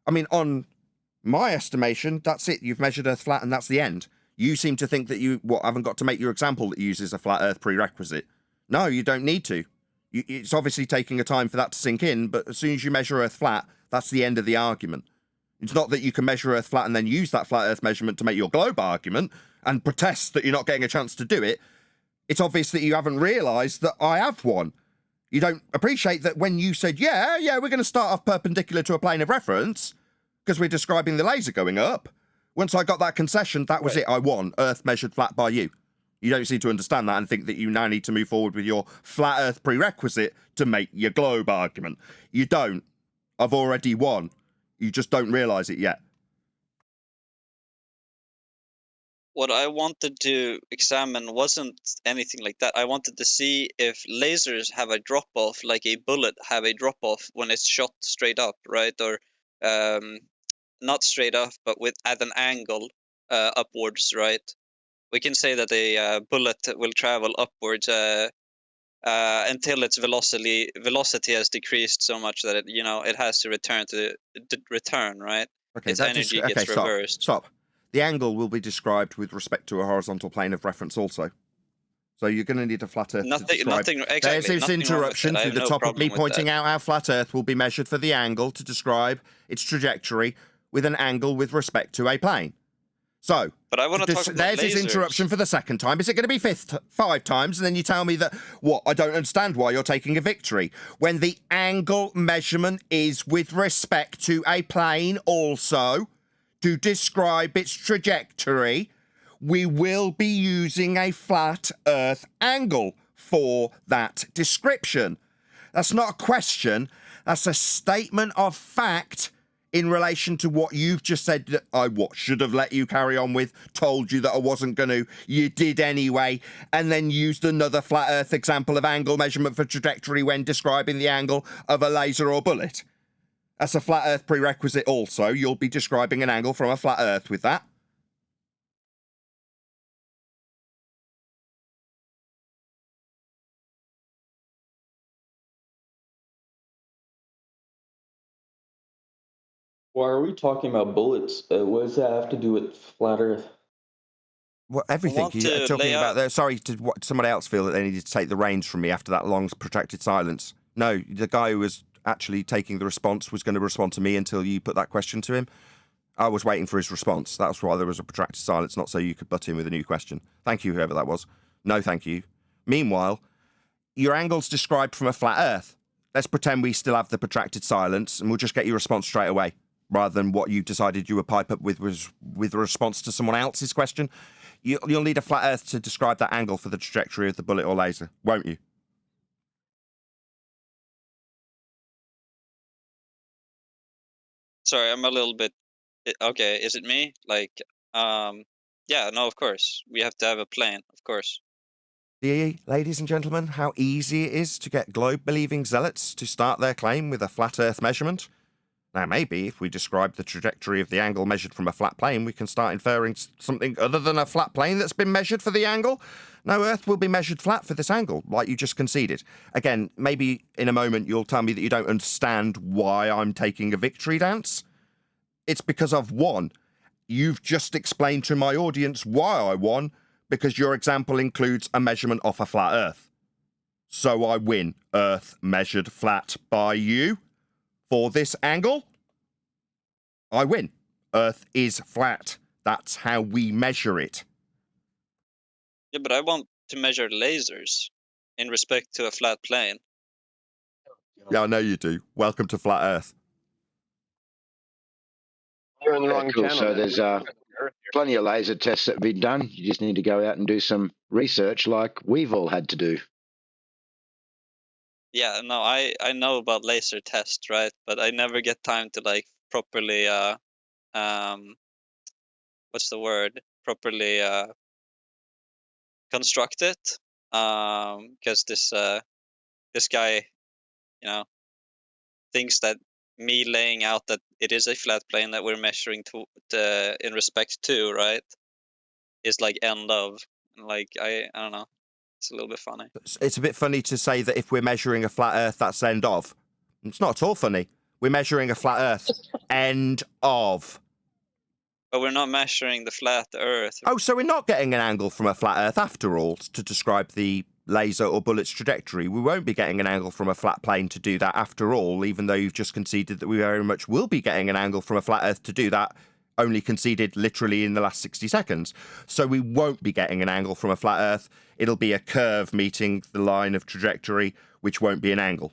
I mean, on my estimation, that's it. You've measured Earth flat and that's the end. You seem to think that you haven't got to make your example that uses a flat Earth prerequisite. No, you don't need to. It's obviously taking a time for that to sink in, but as soon as you measure Earth flat, that's the end of the argument. It's not that you can measure Earth flat and then use that flat Earth measurement to make your globe argument and protest that you're not getting a chance to do it. It's obvious that you haven't realised that I have won. You don't appreciate that when you said, yeah, we're going to start off perpendicular to a plane of reference because we're describing the laser going up. Once I got that concession, that was it. I won. Earth measured flat by you. You don't seem to understand that and think that you now need to move forward with your flat Earth prerequisite to make your globe argument. You don't. I've already won. You just don't realise it yet. What I wanted to examine wasn't anything like that. I wanted to see if lasers have a drop off, like a bullet have a drop off when it's shot straight up, right? Or not straight up, but at an angle upwards, right? We can say that a bullet will travel upwards until its velocity has decreased so much that it has to return, right? Okay, Its energy gets reversed. Stop. The angle will be described with respect to a horizontal plane of reference also. So you're going to need a flat Earth to describe. Exactly, There's this interruption through the top of me pointing out how flat Earth will be measured for the angle to describe its trajectory with an angle with respect to a plane. So, but I want to talk about there's lasers. This interruption for the second time. Is it going to be 5 times? And then you tell me that, I don't understand why you're taking a victory. When the angle measurement is with respect to a plane also, to describe its trajectory, we will be using a flat Earth angle for that description. That's not a question. That's a statement of fact in relation to what you've just said that I should have let you carry on with, told you that I wasn't going to, you did anyway, and then used another flat Earth example of angle measurement for trajectory when describing the angle of a laser or bullet. That's a flat Earth prerequisite also. You'll be describing an angle from a flat Earth with that. Why are we talking about bullets? What does that have to do with flat Earth? Well, everything. You're talking about. Sorry, did somebody else feel that they needed to take the reins from me after that long, protracted silence? No, the guy who was actually taking the response was going to respond to me until you put that question to him. I was waiting for his response. That's why there was a protracted silence, not so you could butt in with a new question. Thank you, whoever that was. No, thank you. Meanwhile, your angle's described from a flat Earth. Let's pretend we still have the protracted silence, and we'll just get your response straight away, rather than what you decided you would pipe up with was with a response to someone else's question. You'll need a flat Earth to describe that angle for the trajectory of the bullet or laser, won't you? Sorry, I'm a little bit. Okay, is it me? Yeah, no, of course. We have to have a plane, of course. See, ladies and gentlemen, how easy it is to get globe-believing zealots to start their claim with a flat Earth measurement? Now, maybe if we describe the trajectory of the angle measured from a flat plane, we can start inferring something other than a flat plane that's been measured for the angle. No, Earth will be measured flat for this angle, like you just conceded. Again, maybe in a moment you'll tell me that you don't understand why I'm taking a victory dance. It's because I've won. You've just explained to my audience why I won, because your example includes a measurement off a flat Earth. So I win. Earth measured flat by you. For this angle, I win. Earth is flat. That's how we measure it. Yeah, but I want to measure lasers in respect to a flat plane. Yeah, I know you do. Welcome to Flat Earth. You're on the wrong Cool. channel. So there's plenty of laser tests that have been done. You just need to go out and do some research like we've all had to do. Yeah, no, I know about laser tests, right? But I never get time to like properly what's the word? Properly construct it. Because this guy, you know, thinks that me laying out that it is a flat plane that we're measuring to in respect to, right, is like end of. Like I don't know. It's a little bit funny. It's a bit funny to say that if we're measuring a flat Earth, that's end of. It's not at all funny. We're measuring a flat Earth. End of. But we're not measuring the flat Earth. Oh, so we're not getting an angle from a flat Earth after all to describe the laser or bullet's trajectory. We won't be getting an angle from a flat plane to do that after all, even though you've just conceded that we very much will be getting an angle from a flat Earth to do that, only conceded literally in the last 60 seconds. So we won't be getting an angle from a flat Earth. It'll be a curve meeting the line of trajectory, which won't be an angle.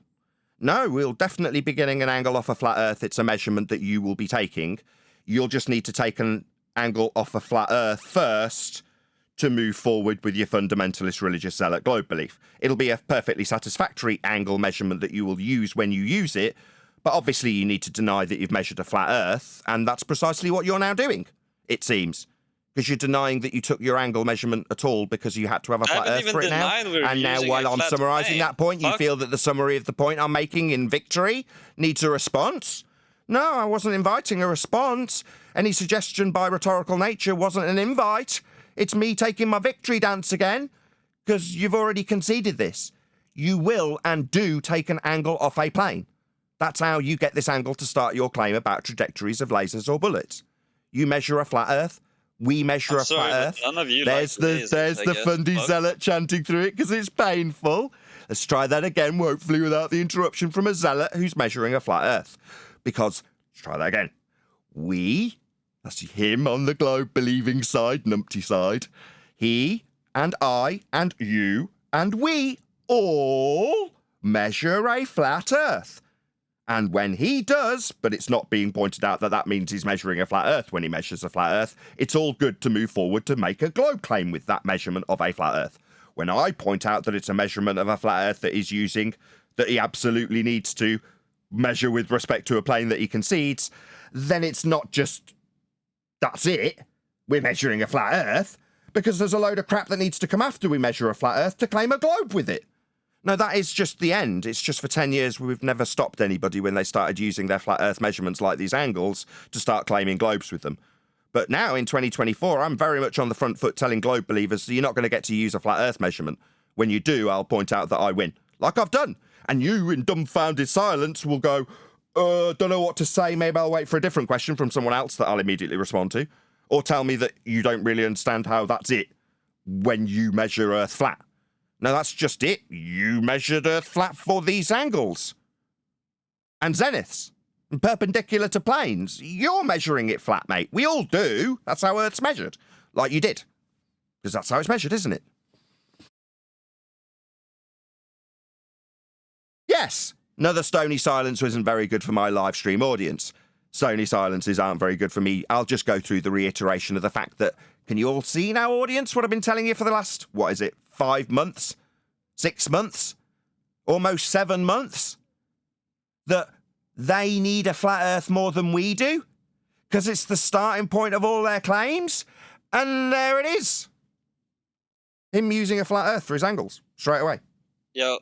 No, we'll definitely be getting an angle off a flat Earth. It's a measurement that you will be taking. You'll just need to take an angle off a flat Earth first to move forward with your fundamentalist religious zealot globe belief. It'll be a perfectly satisfactory angle measurement that you will use when you use it, but obviously you need to deny that you've measured a flat Earth, and that's precisely what you're now doing, it seems. Because you're denying that you took your angle measurement at all because you had to have a flat Earth for it now. And now while I'm summarising that point, you feel that the summary of the point I'm making in victory needs a response? No, I wasn't inviting a response. Any suggestion by rhetorical nature wasn't an invite. It's me taking my victory dance again, because you've already conceded this. You will and do take an angle off a plane. That's how you get this angle to start your claim about trajectories of lasers or bullets. You measure a flat Earth. We measure a flat Earth. None of you There's the fundy zealot chanting through it because it's painful. Let's try that again, hopefully without the interruption from a zealot who's measuring a flat Earth. Because, let's try that again. We, that's him on the globe-believing side, numpty side. He and I and you and we all measure a flat Earth. And when he does, but it's not being pointed out that that means he's measuring a flat Earth when he measures a flat Earth, it's all good to move forward to make a globe claim with that measurement of a flat Earth. When I point out that it's a measurement of a flat Earth that he's using, that he absolutely needs to measure with respect to a plane that he concedes, then it's not just, that's it, we're measuring a flat Earth, because there's a load of crap that needs to come after we measure a flat Earth to claim a globe with it. No, that is just the end. It's just for 10 years we've never stopped anybody when they started using their flat Earth measurements like these angles to start claiming globes with them. But now in 2024, I'm very much on the front foot telling globe believers that you're not going to get to use a flat Earth measurement. When you do, I'll point out that I win, like I've done. And you, in dumbfounded silence, will go, don't know what to say, maybe I'll wait for a different question from someone else that I'll immediately respond to. Or tell me that you don't really understand how that's it when you measure Earth flat. No, that's just it. You measured Earth flat for these angles. And zeniths. And perpendicular to planes. You're measuring it flat, mate. We all do. That's how Earth's measured. Like you did. Because that's how it's measured, isn't it? Yes. Another stony silence wasn't very good for my live stream audience. Stony silences aren't very good for me. I'll just go through the reiteration of the fact that, can you all see now, audience, what I've been telling you for the last, 5 months? 6 months? Almost 7 months? That they need a flat Earth more than we do? Because it's the starting point of all their claims? And there it is. Him using a flat Earth for his angles straight away. Yo,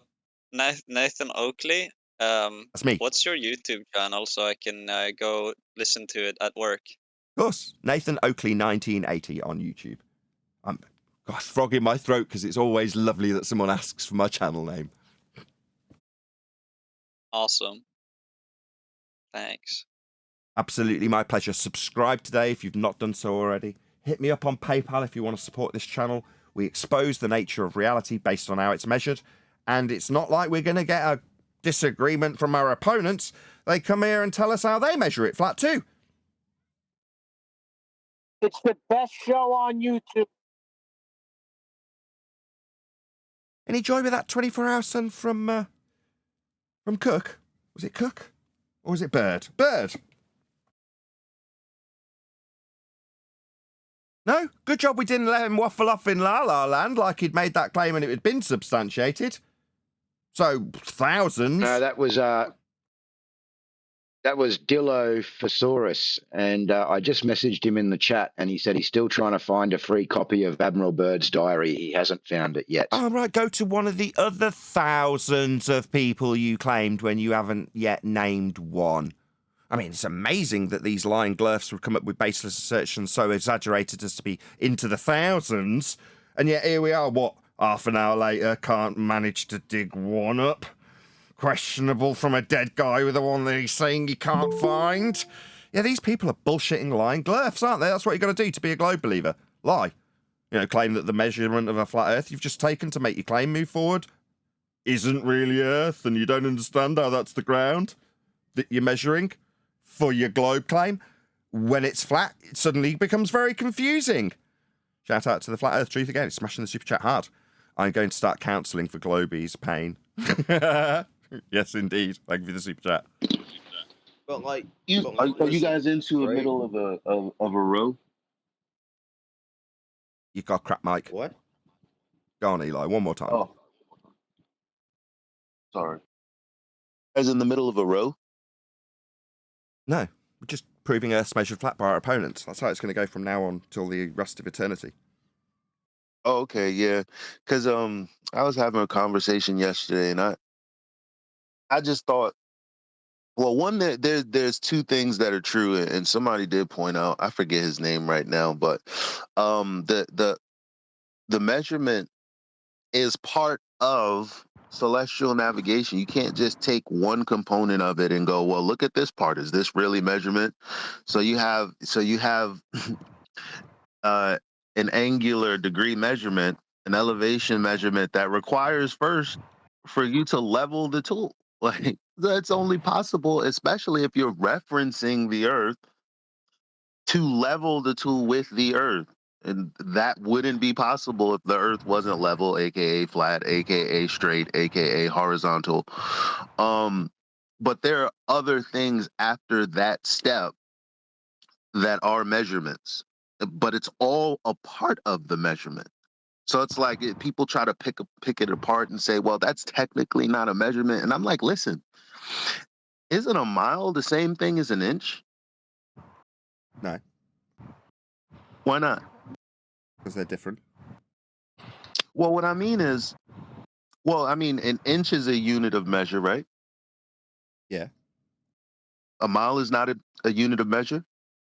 Nathan Oakley. That's me. What's your YouTube channel so I can go listen to it at work? Of course, Nathan Oakley 1980 on YouTube. I'm frog in my throat because it's always lovely that someone asks for my channel name. Awesome. Thanks. Absolutely my pleasure. Subscribe today if you've not done so already. Hit me up on PayPal if you want to support this channel. We expose the nature of reality based on how it's measured, and it's not like we're going to get a disagreement from our opponents. They come here and tell us how they measure it flat too. It's the best show on YouTube. Any joy with that 24-hour sun from Cook? Was it Cook? Or was it Bird? Bird! No? Good job we didn't let him waffle off in La La Land like he'd made that claim and it had been substantiated. So, thousands. No, that was Dilophosaurus, and I just messaged him in the chat, and he said he's still trying to find a free copy of Admiral Byrd's diary. He hasn't found it yet. Oh, right, go to one of the other thousands of people you claimed when you haven't yet named one. I mean, it's amazing that these lying glyphs would come up with baseless assertions so exaggerated as to be into the thousands, and yet here we are, what, half an hour later, can't manage to dig one up? Questionable from a dead guy with the one that he's saying he can't find. Yeah, these people are bullshitting lying glyphs, aren't they? That's what you got to do to be a globe believer. Lie. You know, claim that the measurement of a flat Earth you've just taken to make your claim move forward isn't really Earth, and you don't understand how that's the ground that you're measuring for your globe claim. When it's flat, it suddenly becomes very confusing. Shout out to the Flat Earth Truth again. It's smashing the super chat hard. I'm going to start counselling for Globies pain. Yes, indeed. Thank you for the super chat. But like, Are you guys into the right? middle of a row? You've got crap, Mike. What? Go on, Eli. One more time. Oh, sorry. As in the middle of a row? No, we're just proving Earth's measured flat by our opponents. That's how it's going to go from now on till the rest of eternity. Oh, okay, yeah. Because I was having a conversation yesterday, and I just thought, well, one, there's two things that are true, and somebody did point out, I forget his name right now, but the measurement is part of celestial navigation. You can't just take one component of it and go, well, look at this part. Is this really measurement? So you have an angular degree measurement, an elevation measurement that requires first for you to level the tool. Like, that's only possible, especially if you're referencing the Earth, to level the tool with the Earth. And that wouldn't be possible if the Earth wasn't level, aka flat, aka straight, aka horizontal. But there are other things after that step that are measurements, but it's all a part of the measurement. So it's like people try to pick it apart and say, well, that's technically not a measurement. And I'm like, listen, isn't a mile the same thing as an inch? No. Why not? Because they're different. Well, what I mean is, an inch is a unit of measure, right? Yeah. A mile is not a unit of measure?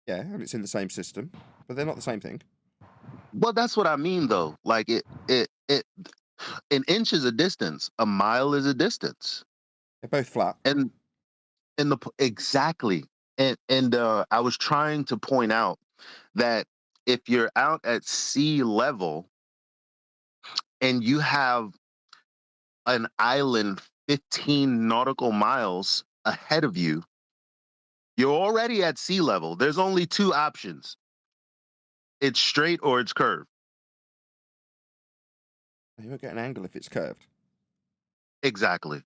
Yeah, and it's in the same system, but they're not the same thing. Well, that's what I mean, though. Like an inch is a distance. A mile is a distance. They're both flat. And exactly. And I was trying to point out that if you're out at sea level and you have an island 15 nautical miles ahead of you, you're already at sea level. There's only two options. It's straight or it's curved. You won't get an angle if it's curved. Exactly.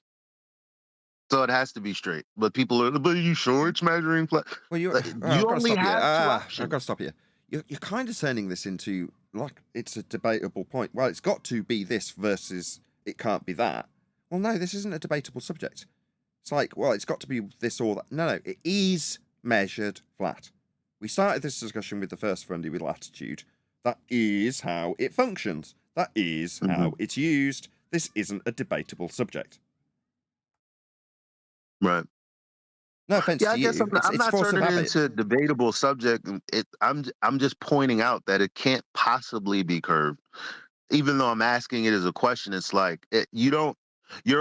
So it has to be straight. But people are, but are you sure it's measuring flat? Well, you only have two options. I've got to stop you. You're kind of turning this into, like, it's a debatable point. Well, it's got to be this versus it can't be that. Well, no, this isn't a debatable subject. It's like, well, it's got to be this or that. No, it is measured flat. We started this discussion with the first Friendly with latitude. That is how it functions. That is how it's used. This isn't a debatable subject. Right. No offense Yeah, to I guess you. I'm It's not force of turning it habit. into a debatable subject. I'm just pointing out that it can't possibly be curved. Even though I'm asking it as a question, it's like you're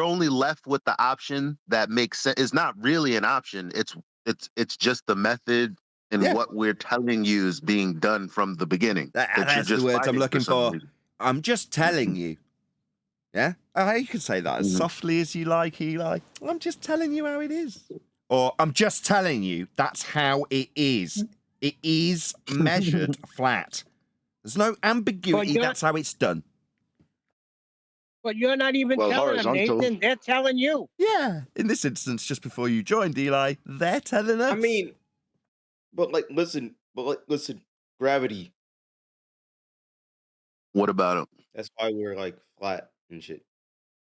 only left with the option that makes sense. It's not really an option. It's just the method and Yeah. what we're telling you is being done from the beginning. That you're That's the just words I'm fighting looking some for. reason. I'm just telling you. Yeah? You can say that as softly as you like, Eli. I'm just telling you how it is. Or I'm just telling you that's how it is. It is measured flat. There's no ambiguity. That's how it's done. But you're not even telling them, Nathan. They're telling you. Yeah. In this instance, just before you joined, Eli, they're telling us. I mean, but listen, gravity. What about it? That's why we're like flat and shit.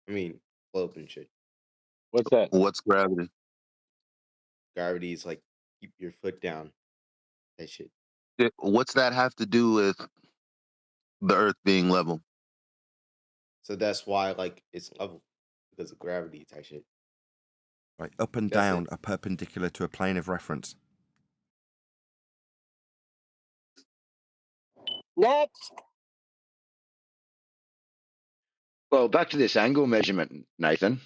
I mean, globe and shit. What's that? What's gravity? Gravity is like keep your foot down. That shit. What's that have to do with the Earth being level? So that's why like it's level because of gravity type shit. Right, up and That's down it. are perpendicular to a plane of reference. Next. Well, back to this angle measurement, Nathan.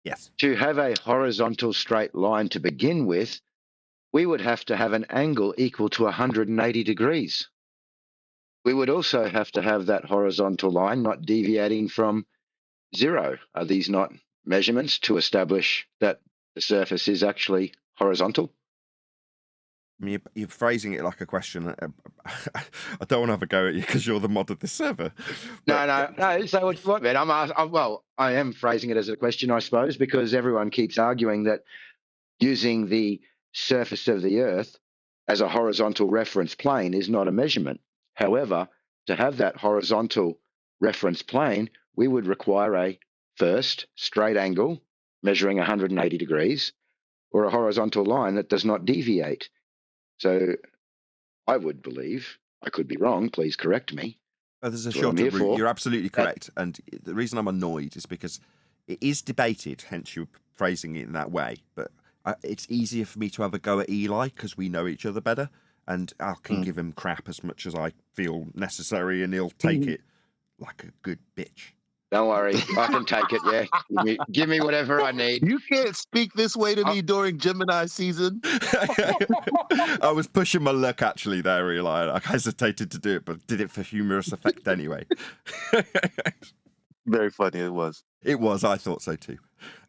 Yes. To have a horizontal straight line to begin with, we would have to have an angle equal to 180 degrees. We would also have to have that horizontal line not deviating from 0. Are these not measurements to establish that the surface is actually horizontal? I mean, you're phrasing it like a question. I don't want to have a go at you because you're the mod of this server. No. So what you want, man? I am phrasing it as a question, I suppose, because everyone keeps arguing that using the surface of the Earth as a horizontal reference plane is not a measurement. However, to have that horizontal reference plane, we would require a first straight angle measuring 180 degrees or a horizontal line that does not deviate. So I would believe, I could be wrong, please correct me. There's a That's what I'm shorter here route. for. You're absolutely correct. And the reason I'm annoyed is because it is debated, hence you're phrasing it in that way. But it's easier for me to have a go at Eli because we know each other better. And I can give him crap as much as I feel necessary, and he'll take it like a good bitch. Don't worry, I can take it, yeah. Give me whatever I need. You can't speak this way to me during Gemini season. I was pushing my luck actually there, Eli. I hesitated to do it, but did it for humorous effect anyway. Very funny, it was. It was, I thought so too.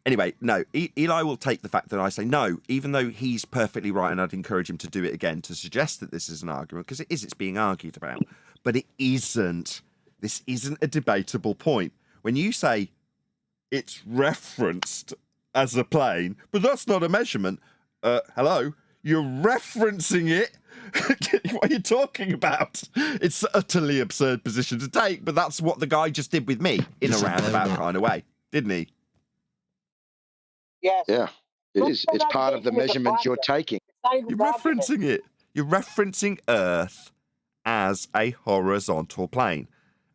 Anyway, no, Eli will take the fact that I say no, even though he's perfectly right, and I'd encourage him to do it again, to suggest that this is an argument, because it's being argued about. But it isn't. This isn't a debatable point. When you say it's referenced as a plane, but that's not a measurement, hello? You're referencing it? What are you talking about? It's an utterly absurd position to take, but that's what the guy just did with me in a roundabout kind of way, didn't he? Yes. Yeah, it is. It's part of the measurement you're taking. You're referencing it. You're referencing Earth as a horizontal plane.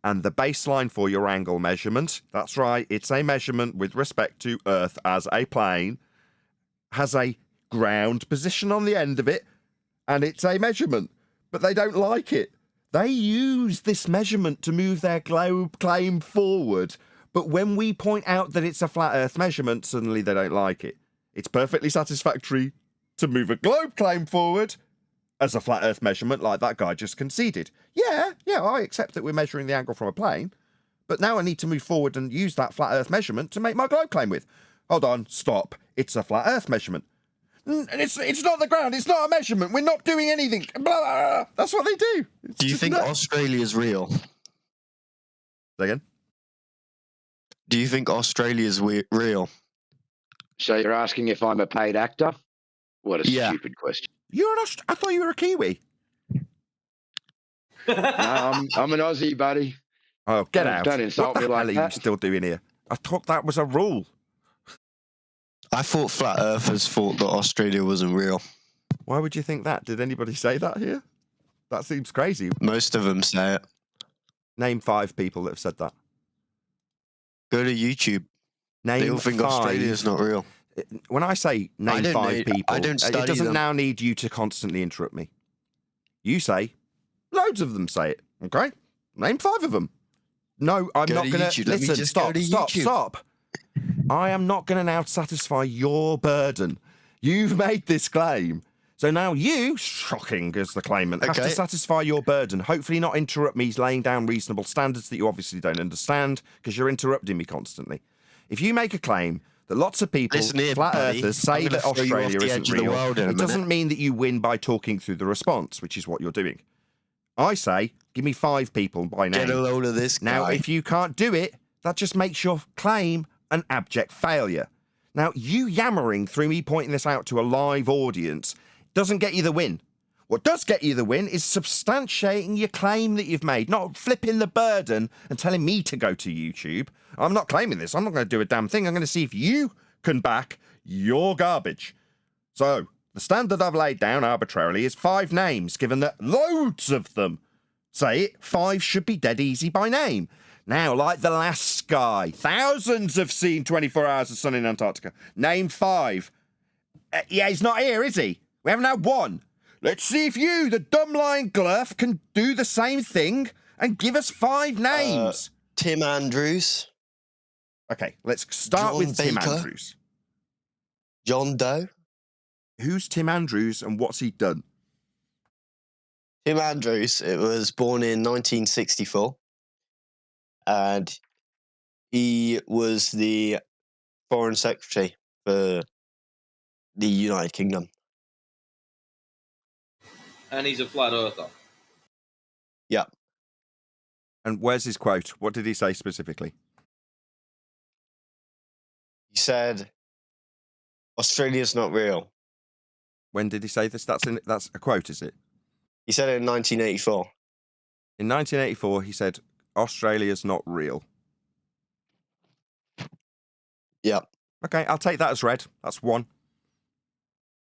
And the baseline for your angle measurement, that's right, it's a measurement with respect to Earth as a plane, has a ground position on the end of it, and it's a measurement. But they don't like it. They use this measurement to move their globe claim forward. But when we point out that it's a flat Earth measurement, suddenly they don't like it. It's perfectly satisfactory to move a globe claim forward as a flat Earth measurement like that guy just conceded. Yeah, I accept that we're measuring the angle from a plane, but now I need to move forward and use that flat Earth measurement to make my globe claim with. Hold on, stop. It's a flat Earth measurement. It's not the ground, it's not a measurement, we're not doing anything. Blah, blah, blah. That's what they do. Do you think Australia's real? Say again? Do you think Australia's real? So you're asking if I'm a paid actor? What a stupid question. I thought you were a Kiwi. No, I'm an Aussie, buddy. Oh, get out. Don't insult me like What the hell are that. you still doing here? I thought that was a rule. I thought flat earthers thought that Australia wasn't real. Why would you think that? Did anybody say that here? That seems crazy. Most of them say it. Name 5 people that have said that. Go to YouTube. Name They all think 5. Australia is not real. When I say name 5 people, I don't it study doesn't them. now need you to constantly interrupt me. You say, loads of them say it. Okay? Name 5 of them. No, I'm Go not to going YouTube. to. Let me Listen, just go to YouTube. stop. I am not going to now satisfy your burden. You've made this claim. So now you, shocking as the claimant, have to Okay. satisfy your burden. Hopefully not interrupt me laying down reasonable standards that you obviously don't understand because you're interrupting me constantly. If you make a claim that lots of people, Listen here, flat buddy. earthers, I'm say gonna that throw you off Australia the isn't edge of the real, world in a it minute. doesn't mean that you win by talking through the response, which is what you're doing. I say, give me 5 people by name. Get a load of this guy. Now, if you can't do it, that just makes your claim an abject failure. Now, you yammering through me pointing this out to a live audience doesn't get you the win. What does get you the win is substantiating your claim that you've made, not flipping the burden and telling me to go to YouTube. I'm not claiming this. I'm not going to do a damn thing. I'm going to see if you can back your garbage. So, the standard I've laid down arbitrarily is 5 names, given that loads of them say it. 5 should be dead easy by name. Now, like the last guy, thousands have seen 24 Hours of Sun in Antarctica. Name 5. Yeah, he's not here, is he? We haven't had one. Let's see if you, the dumb lying glurf, can do the same thing and give us 5 names. Tim Andrews. Okay, let's start John with Tim Baker. Andrews. John Doe. Who's Tim Andrews and what's he done? Tim Andrews, it was born in 1964. And he was the Foreign Secretary for the United Kingdom. And he's a flat earther. Yeah. And where's his quote? What did he say specifically? He said, Australia's not real. When did he say this? That's a quote, is it? He said it in 1984. In 1984, he said, Australia's not real. Yep. Okay, I'll take that as read. That's 1.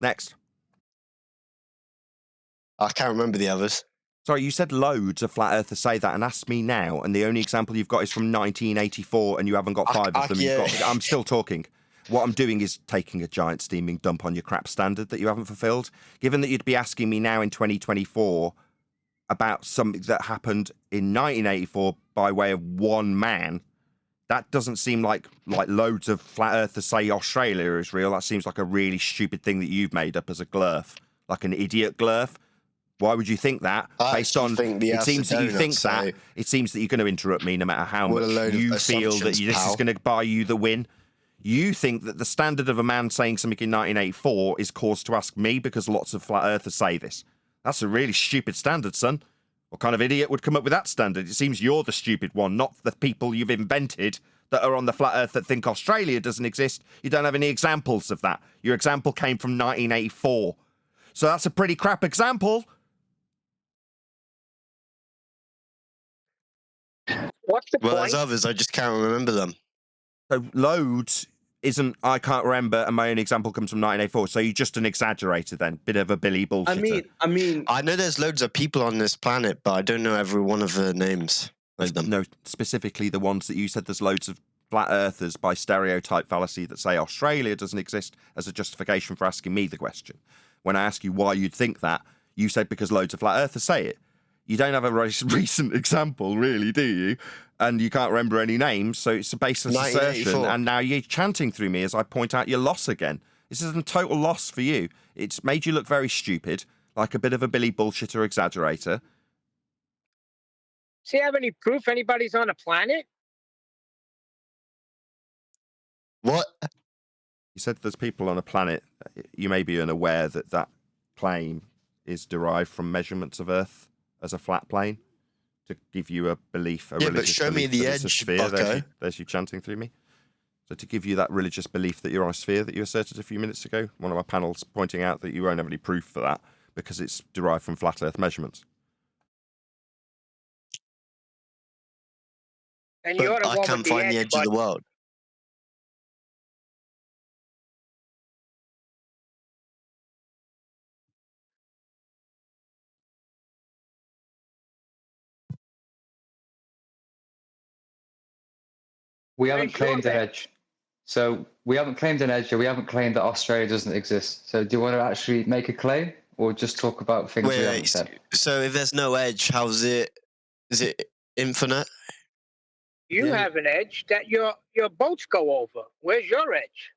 Next. I can't remember the others. Sorry, you said loads of flat earthers say that and asked me now, and the only example you've got is from 1984, and you haven't got 5 of them. yeah. I'm still talking. What I'm doing is taking a giant steaming dump on your crap standard that you haven't fulfilled. Given that you'd be asking me now in 2024 about something that happened in 1984 by way of one man, that doesn't seem like loads of flat earthers say Australia is real. That seems like a really stupid thing that you've made up as a glurf, like an idiot glurf. Why would you think that? Based on it seems that you think that. It seems that you're going to interrupt me no matter how much you feel that this is going to buy you the win. You think that the standard of a man saying something in 1984 is cause to ask me because lots of flat earthers say this. That's a really stupid standard, son. What kind of idiot would come up with that standard? It seems you're the stupid one, not the people you've invented that are on the flat earth that think Australia doesn't exist. You don't have any examples of that. Your example came from 1984. So that's a pretty crap example. What's the Well, point? there's others. I just can't remember them. So loads isn't, I can't remember, and my own example comes from 1984. So you're just an exaggerator then, bit of a Billy bullshitter. I mean, I know there's loads of people on this planet, but I don't know every one of the names of them. No, specifically the ones that you said there's loads of flat earthers by stereotype fallacy that say Australia doesn't exist as a justification for asking me the question. When I ask you why you'd think that, you said because loads of flat earthers say it. You don't have a recent example, really, do you? And you can't remember any names, so it's a baseless assertion. And now you're chanting through me as I point out your loss again. This is a total loss for you. It's made you look very stupid, like a bit of a Billy bullshitter exaggerator. Do you have any proof anybody's on a planet? What? You said there's people on a planet. You may be unaware that that claim is derived from measurements of Earth as a flat plane to give you a belief, Yeah, but show me the edge, bucko. There's you chanting through me. So to give you that religious belief that you're on a sphere that you asserted a few minutes ago, one of my panels pointing out that you won't have any proof for that because it's derived from flat Earth measurements. And you're the I one can't with the find edge, the edge of the world. We haven't Where's your claimed an edge? edge. So we haven't claimed an edge, or we haven't claimed that Australia doesn't exist. So do you want to actually make a claim, or just talk about things we haven't said? So if there's no edge, how's it? Is it infinite? You have an edge that your boats go over. Where's your edge?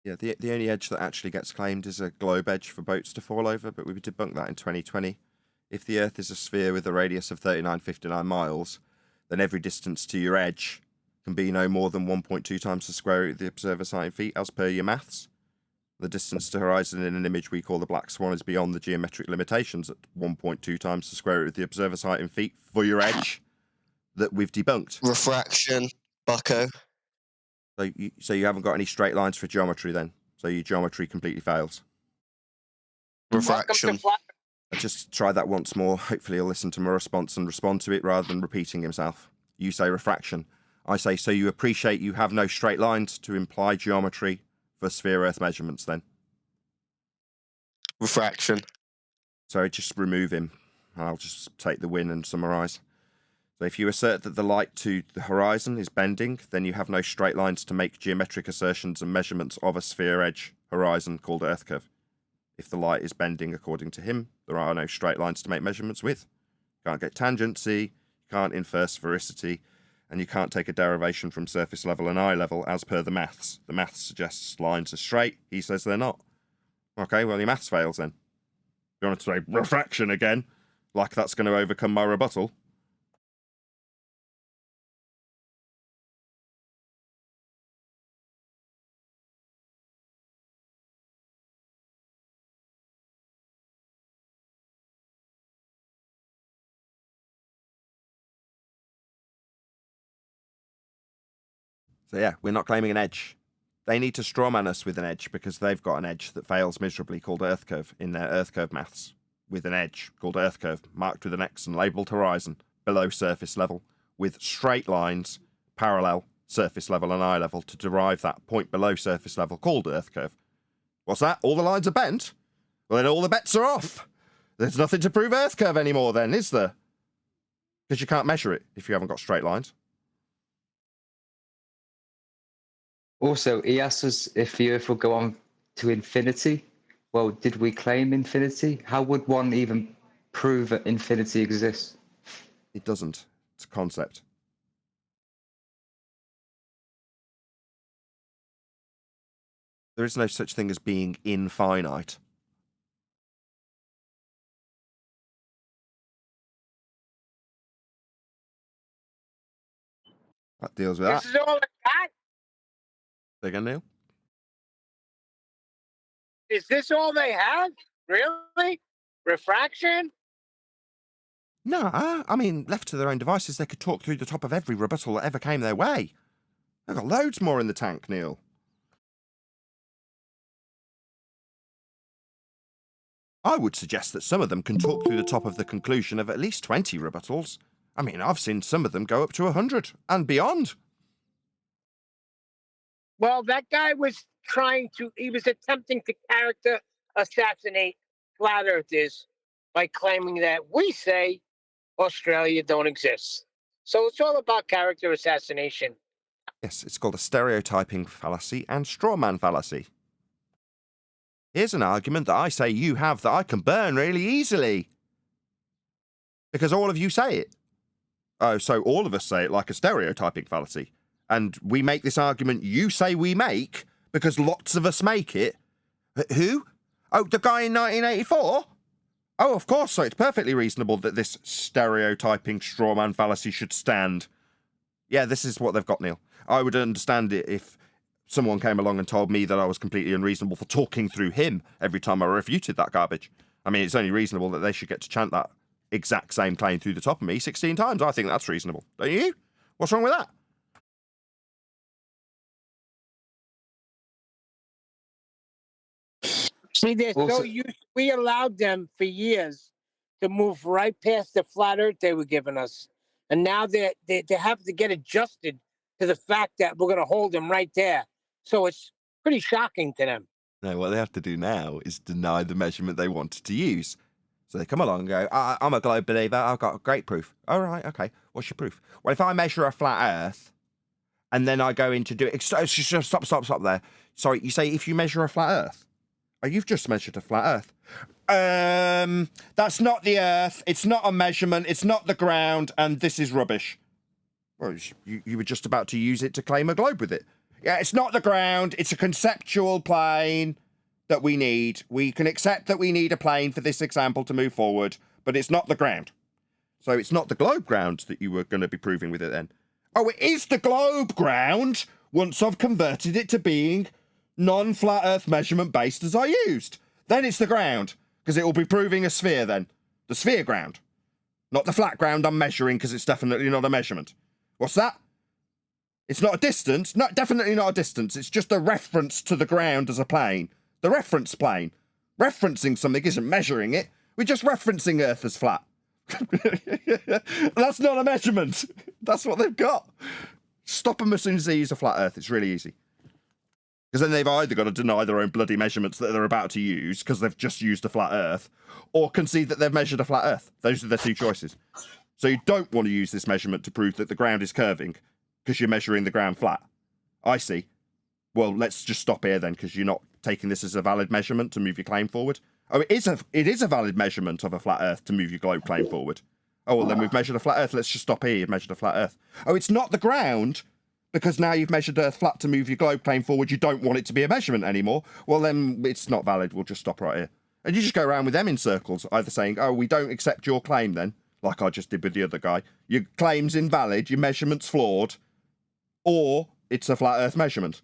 Yeah, the only edge that actually gets claimed is a globe edge for boats to fall over, but we debunked that in 2020. If the Earth is a sphere with a radius of 3959 miles, then every distance to your edge can be no more than 1.2 times the square root of the observer site in feet, as per your maths. The distance to horizon in an image we call the black swan is beyond the geometric limitations at 1.2 times the square root of the observer site in feet for your edge that we've debunked. Refraction, bucko. So you haven't got any straight lines for geometry then? So your geometry completely fails? Refraction. I'll just try that once more. Hopefully he'll listen to my response and respond to it rather than repeating himself. You say refraction. I say, so you appreciate you have no straight lines to imply geometry for sphere Earth measurements then? Refraction. So just remove him. I'll just take the win and summarise. So if you assert that the light to the horizon is bending, then you have no straight lines to make geometric assertions and measurements of a sphere edge horizon called Earth curve. If the light is bending according to him, there are no straight lines to make measurements with. You can't get tangency, you can't infer sphericity, and you can't take a derivation from surface level and eye level as per the maths. The maths suggests lines are straight, he says they're not. Okay, well your maths fails then. You want to say refraction again, like that's going to overcome my rebuttal? So yeah, we're not claiming an edge. They need to strawman us with an edge because they've got an edge that fails miserably called Earth curve in their Earth curve maths, with an edge called Earth curve marked with an X and labelled horizon below surface level, with straight lines parallel surface level and eye level to derive that point below surface level called Earth curve. What's that? All the lines are bent? Well, then all the bets are off. There's nothing to prove Earth curve anymore then, is there? Because you can't measure it if you haven't got straight lines. Also, he asked us if the Earth will go on to infinity. Well, did we claim infinity? How would one even prove that infinity exists? It doesn't. It's a concept. There is no such thing as being infinite. That deals with that. This is all I got? Say again, Neil? Is this all they have? Really? Refraction? No, I mean, left to their own devices, they could talk through the top of every rebuttal that ever came their way. They've got loads more in the tank, Neil. I would suggest that some of them can talk through the top of the conclusion of at least 20 rebuttals. I mean, I've seen some of them go up to 100 and beyond. Well, that guy was he was attempting to character assassinate flat earthers by claiming that we say Australia don't exist. So it's all about character assassination. Yes, it's called a stereotyping fallacy and strawman fallacy. Here's an argument that I say you have that I can burn really easily. Because all of you say it. Oh, so all of us say it like a stereotyping fallacy. And we make this argument you say we make because lots of us make it. Who? Oh, the guy in 1984? Oh, of course, so it's perfectly reasonable that this stereotyping strawman fallacy should stand. Yeah, this is what they've got, Neil. I would understand it if someone came along and told me that I was completely unreasonable for talking through him every time I refuted that garbage. I mean, it's only reasonable that they should get to chant that exact same claim through the top of me 16 times. I think that's reasonable. Don't you? What's wrong with that? See, they're so used. We allowed them for years to move right past the flat earth they were giving us. And now they have to get adjusted to the fact that we're going to hold them right there. So it's pretty shocking to them. No, what they have to do now is deny the measurement they wanted to use. So they come along and go, I'm a globe believer, I've got great proof. All right, okay, what's your proof? Well, if I measure a flat earth and then I go in to do it. Stop there. Sorry, you say if you measure a flat Earth. Oh, you've just measured a flat Earth. That's not the Earth. It's not a measurement. It's not the ground, and this is rubbish. Well, you were just about to use it to claim a globe with it. Yeah, it's not the ground. It's a conceptual plane that we need. We can accept that we need a plane for this example to move forward, but it's not the ground. So it's not the globe ground that you were going to be proving with it then. Oh, it is the globe ground once I've converted it to being non-flat Earth measurement based as I used. Then it's the ground, because it will be proving a sphere then. The sphere ground. Not the flat ground I'm measuring, because it's definitely not a measurement. What's that? It's not a distance. No, definitely not a distance. It's just a reference to the ground as a plane. The reference plane. Referencing something isn't measuring it. We're just referencing Earth as flat. That's not a measurement. That's what they've got. Stop them as soon as they use a flat Earth. It's really easy. Because then they've either got to deny their own bloody measurements that they're about to use because they've just used a flat Earth, or concede that they've measured a flat Earth. Those are their two choices. So you don't want to use this measurement to prove that the ground is curving because you're measuring the ground flat. I see. Well, let's just stop here then, because you're not taking this as a valid measurement to move your claim forward. Oh, it is a valid measurement of a flat Earth to move your globe claim forward. Oh, well, then we've measured a flat Earth. Let's just stop here. You've measured a flat Earth. Oh, it's not the ground, because now you've measured Earth flat to move your globe claim forward. You don't want it to be a measurement anymore. Well, then it's not valid. We'll just stop right here. And you just go around with them in circles, either saying, oh, we don't accept your claim then, like I just did with the other guy. Your claim's invalid, your measurement's flawed, or it's a flat Earth measurement.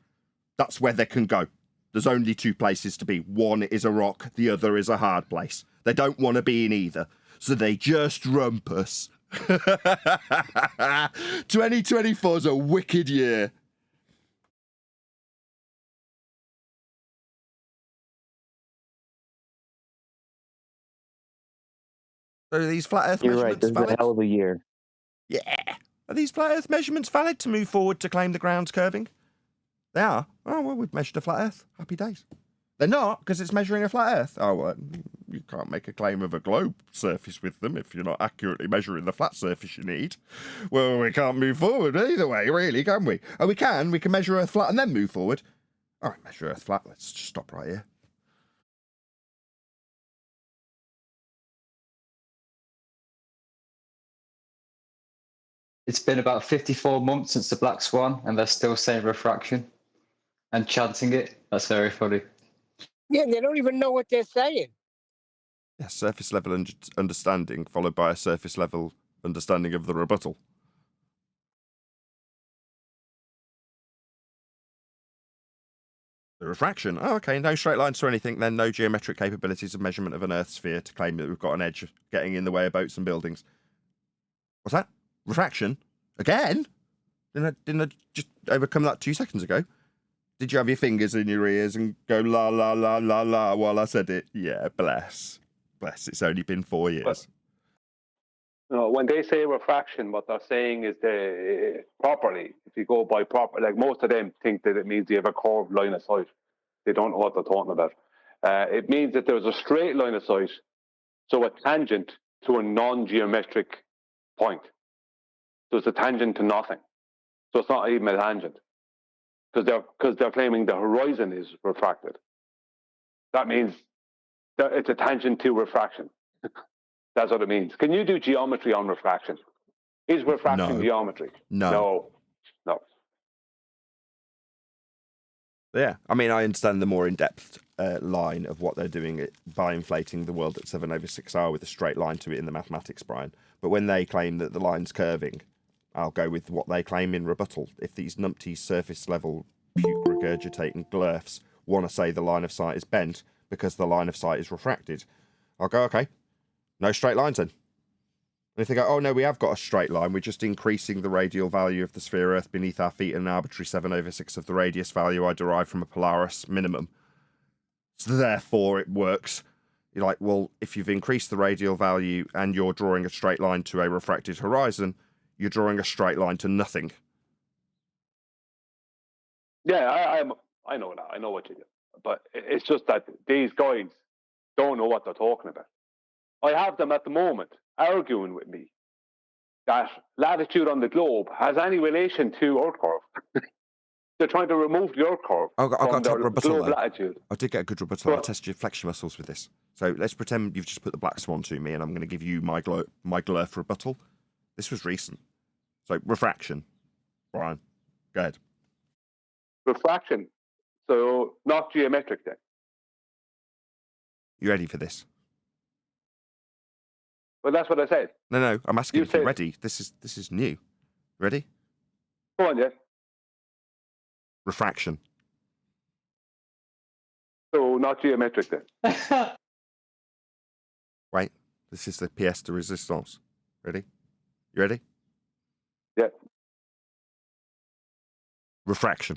That's where they can go. There's only two places to be. One is a rock, the other is a hard place. They don't want to be in either, so they just rump us. 2024 is a wicked year. So are these flat Earth You're right. measurements This is valid? a hell of a year. Yeah. Are these flat Earth measurements valid to move forward to claim the ground's curving? They are. Oh, well, we've measured a flat Earth. Happy days. They're not, because it's measuring a flat Earth. Oh, well, you can't make a claim of a globe surface with them if you're not accurately measuring the flat surface you need. Well, we can't move forward either way, really, can we? Oh, we can. We can measure Earth flat and then move forward. All right, measure Earth flat. Let's just stop right here. It's been about 54 months since the Black Swan, and they're still saying refraction and chanting it. That's very funny. Yeah, they don't even know what they're saying. Yeah, surface level understanding followed by a surface level understanding of the rebuttal. The refraction. Oh, okay. No straight lines or anything, then no geometric capabilities of measurement of an Earth sphere to claim that we've got an edge getting in the way of boats and buildings. What's that? Refraction? Again? Didn't I just overcome that 2 seconds ago? Did you have your fingers in your ears and go la la la la la while I said it? Yeah, bless. Bless, it's only been 4 years. When they say refraction, what they're saying is properly, if you go by proper, like most of them think that it means you have a curved line of sight. They don't know what they're talking about. It means that there's a straight line of sight, so a tangent to a non-geometric point. So it's a tangent to nothing. So it's not even a tangent, because they're claiming the horizon is refracted. That means that it's a tangent to refraction. That's what it means. Can you do geometry on refraction? Is refraction geometry? No. Yeah, I mean, I understand the more in-depth line of what they're doing by inflating the world at 7/6R with a straight line to it in the mathematics, Brian. But when they claim that the line's curving, I'll go with what they claim in rebuttal. If these numpty surface level puke regurgitating glurfs want to say the line of sight is bent because the line of sight is refracted, I'll go, okay, no straight lines then. And if they go, oh no, we have got a straight line, we're just increasing the radial value of the sphere Earth beneath our feet at an arbitrary 7/6 of the radius value I derive from a Polaris minimum. So therefore it works. You're like, well, if you've increased the radial value and you're drawing a straight line to a refracted horizon, you're drawing a straight line to nothing. Yeah, I know that. I know what you do. But it's just that these guys don't know what they're talking about. I have them at the moment arguing with me that latitude on the globe has any relation to Earth curve. They're trying to remove the Earth curve I got from a top their rebuttal, globe though. latitude. I did get a good rebuttal. I'll Well- test your flexion muscles with this. So let's pretend you've just put the black swan to me, and I'm going to give you my glurf rebuttal. This was recent. So refraction, Brian, go ahead. Refraction, so not geometric then. You ready for this? Well, that's what I said. No, I'm asking You if you're said- ready. This is new. Ready? Go on, yeah. Refraction. So not geometric then. Wait, this is the pièce de résistance. Ready? You ready? Yeah. Refraction.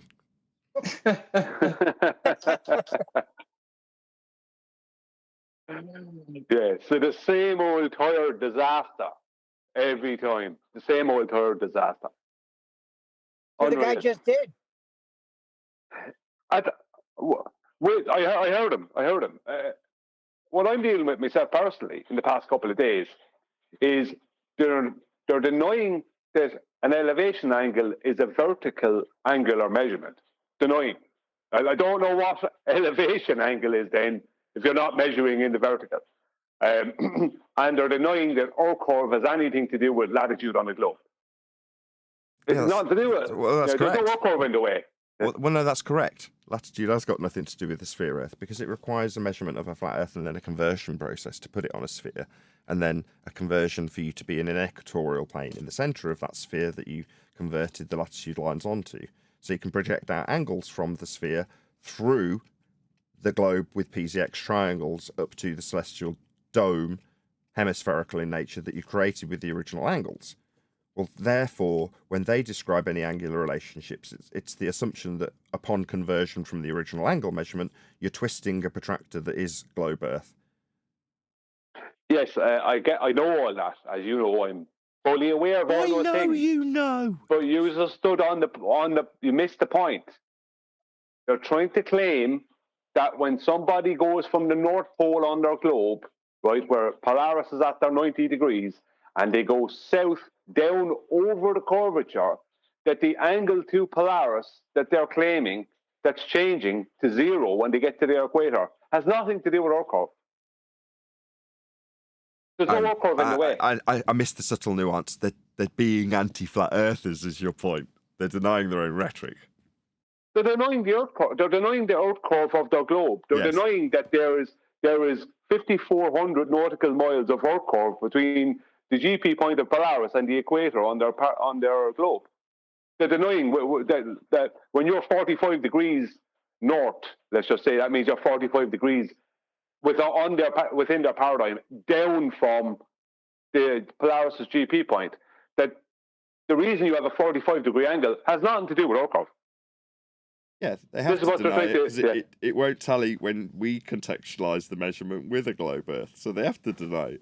Yeah, so the same old tired disaster every time. The same old tired disaster. Well, the guy Unreal. just did. Wait, I heard him. What I'm dealing with myself personally in the past couple of days is they're denying that an elevation angle is a vertical angular measurement. Denying. I don't know what elevation angle is then if you're not measuring in the vertical. And they're denying that our curve has anything to do with latitude on the globe. It's nothing to do with it. Well, that's There's no correct. our curve in the way. Well, no, that's correct. Latitude has got nothing to do with the sphere Earth because it requires a measurement of a flat Earth and then a conversion process to put it on a sphere, and then a conversion for you to be in an equatorial plane in the centre of that sphere that you converted the latitude lines onto. So you can project out angles from the sphere through the globe with PZX triangles up to the celestial dome, hemispherical in nature, that you created with the original angles. Well, therefore, when they describe any angular relationships, it's the assumption that upon conversion from the original angle measurement, you're twisting a protractor that is globe Earth. Yes, I know all that. As you know, I'm fully aware of all those things. I know you know. But you just stood on the. You missed the point. They're trying to claim that when somebody goes from the North Pole on their globe, right, where Polaris is at their 90 degrees, and they go south down over the curvature, that the angle to Polaris that they're claiming that's changing to zero when they get to the equator has nothing to do with our curve. There's no our curve in the way. I missed the subtle nuance that being anti-flat earthers is your point. They're denying their own rhetoric. They're denying the Earth curve. They're denying the Earth curve of their globe. They're Yes. denying that there is 5,400 nautical miles of Earth curve between the GP point of Polaris and the equator on their globe. They're denying that when you're 45 degrees north, let's just say, that means you're 45 degrees within their paradigm, down from the Polaris' GP point. That the reason you have a 45-degree angle has nothing to do with Earth curve. Yeah, they have This is to what they're deny trying it to- because it won't tally when we contextualise the measurement with a globe Earth, so they have to deny it.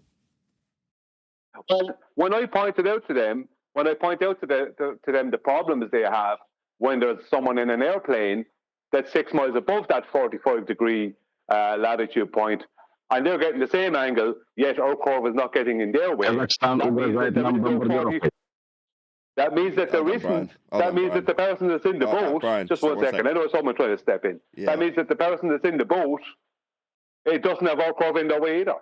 Well, when I pointed out to them, the problems they have when there's someone in an airplane that's 6 miles above that 45-degree latitude point, and they're getting the same angle, yet our curve is not getting in their way. That means that there isn't. That means that the person that's in the boat. Brian, Just one second. I know someone's trying to step in. Yeah. That means that the person that's in the boat, it doesn't have our curve in their way either.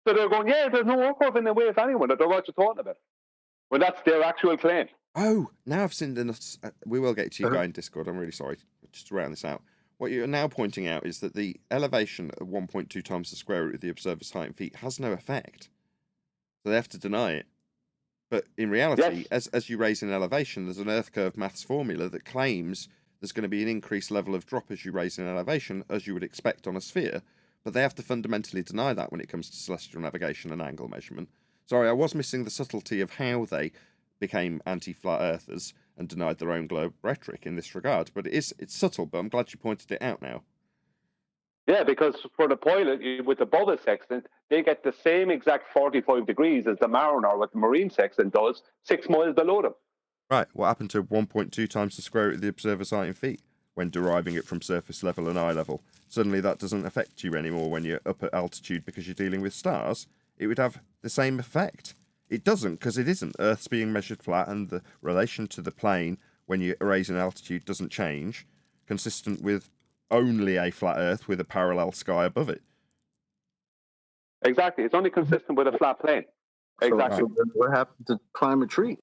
So they're going, yeah, there's no our curve in their way of anyone. I don't know what you're talking about. Well, that's their actual claim. Oh, now I've seen enough. We will get to you guy in Discord. I'm really sorry. Just to round this out. What you're now pointing out is that the elevation of 1.2 times the square root of the observer's height in feet has no effect. So they have to deny it. But in reality, as you raise in elevation, there's an Earth curve maths formula that claims there's going to be an increased level of drop as you raise in elevation, as you would expect on a sphere. But they have to fundamentally deny that when it comes to celestial navigation and angle measurement. Sorry, I was missing the subtlety of how they became anti-flat earthers and denied their own globe rhetoric in this regard. But it's subtle, but I'm glad you pointed it out now. Yeah, because for the pilot with the bubble sextant, they get the same exact 45 degrees as the mariner with the marine sextant does 6 miles below them. Right, what happened to 1.2 times the square root of the observer's height in feet when deriving it from surface level and eye level? Suddenly that doesn't affect you anymore when you're up at altitude because you're dealing with stars. It would have the same effect. It doesn't, because it isn't. Earth's being measured flat, and the relation to the plane when you raise in altitude doesn't change, consistent with only a flat Earth with a parallel sky above it. Exactly. It's only consistent with a flat plane. Exactly. So then what happened to climate-tree?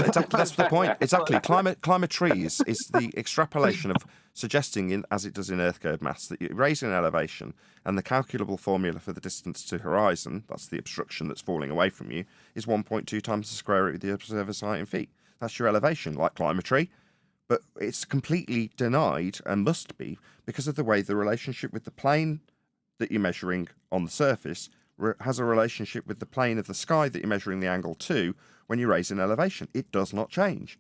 Exactly, that's the point. Exactly. Climatry is the extrapolation of suggesting, as it does in Earth curve maths, that you raise in elevation, and the calculable formula for the distance to horizon, that's the obstruction that's falling away from you, is 1.2 times the square root of the observer's height in feet. That's your elevation, like climatry. But it's completely denied, and must be, because of the way the relationship with the plane that you're measuring on the surface has a relationship with the plane of the sky that you're measuring the angle to when you raise in elevation. It does not change.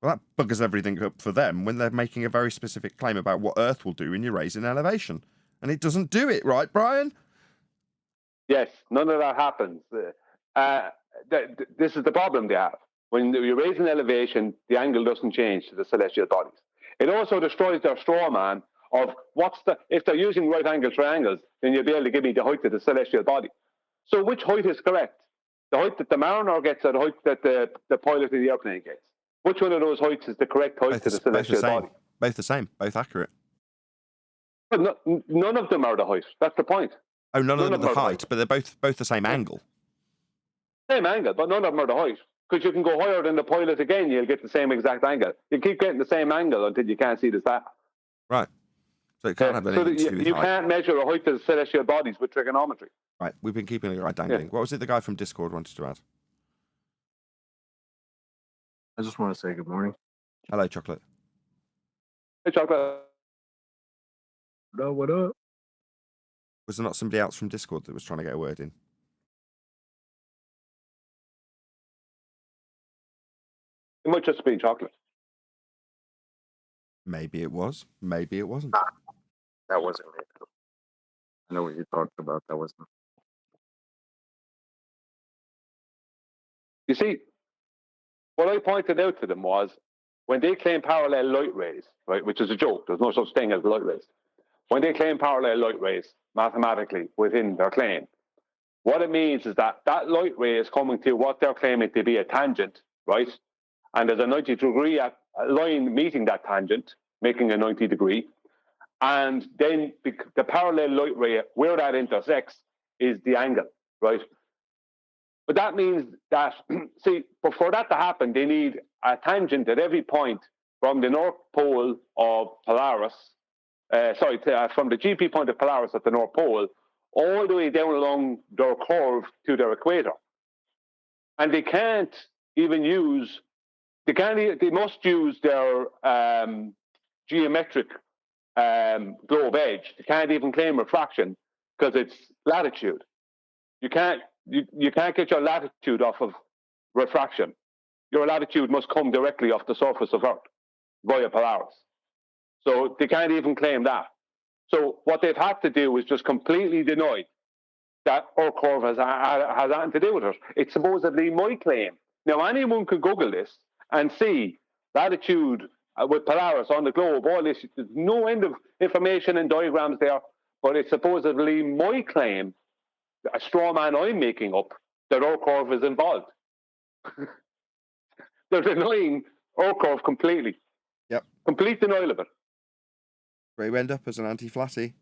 Well, that buggers everything up for them when they're making a very specific claim about what Earth will do when you raise in elevation. And it doesn't do it, right, Brian? Yes, none of that happens. This is the problem they have. When you raise an elevation, the angle doesn't change to the celestial bodies. It also destroys their straw man of if they're using right angle triangles, then you'll be able to give me the height of the celestial body. So which height is correct? The height that the mariner gets or the height that the pilot of the airplane gets? Which one of those heights is the correct height to the celestial body? Both the same, both accurate. But none of them are the height. That's the point. Oh, none of them are the height, but they're both the same angle. Same angle, but none of them are the height. Because you can go higher than the pilot again, you'll get the same exact angle. You keep getting the same angle until you can't see the star. Right. So it can't have anything to do with you height. can't measure a height of the celestial bodies with trigonometry. Right, we've been keeping it right dangling. Yeah. What was it the guy from Discord wanted to add? I just want to say good morning. Hello, Chocolate. Hey, Chocolate. No, what up? Was there not somebody else from Discord that was trying to get a word in? It might just be Chocolate. Maybe it was. Maybe it wasn't. That wasn't me. I know what you're talking about. That wasn't. You see, what I pointed out to them was when they claim parallel light rays, right, which is a joke, there's no such thing as light rays. When they claim parallel light rays mathematically within their claim, what it means is that light ray is coming to what they're claiming to be a tangent, right? And there's a 90-degree line meeting that tangent, making a 90 degree. And then the parallel light ray, where that intersects, is the angle, right? But that means that, see, but for that to happen, they need a tangent at every point from the North Pole of Polaris, from the GP point of Polaris at the North Pole, all the way down along their curve to their equator. And they can't even use, they must use their geometric globe edge. They can't even claim refraction because it's latitude. You can't get your latitude off of refraction. Your latitude must come directly off the surface of Earth via Polaris. So they can't even claim that. So what they've had to do is just completely deny that our curve has nothing to do with it. It's supposedly my claim. Now anyone can Google this and see latitude with Polaris on the globe. All this, there's no end of information and diagrams there, but it's supposedly my claim, a straw man I'm making up, that our curve is involved. They're denying our curve completely. Yep. Complete denial of it. Where you end up as an anti-flatty.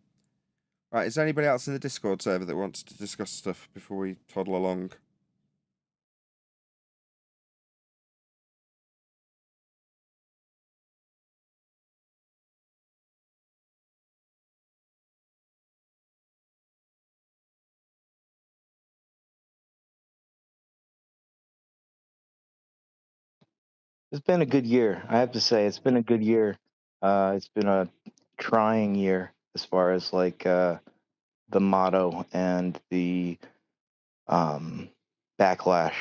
Right, is there anybody else in the Discord server that wants to discuss stuff before we toddle along? It's been a good year. I have to say, it's been a good year. It's been a trying year as far as like the motto and the backlash,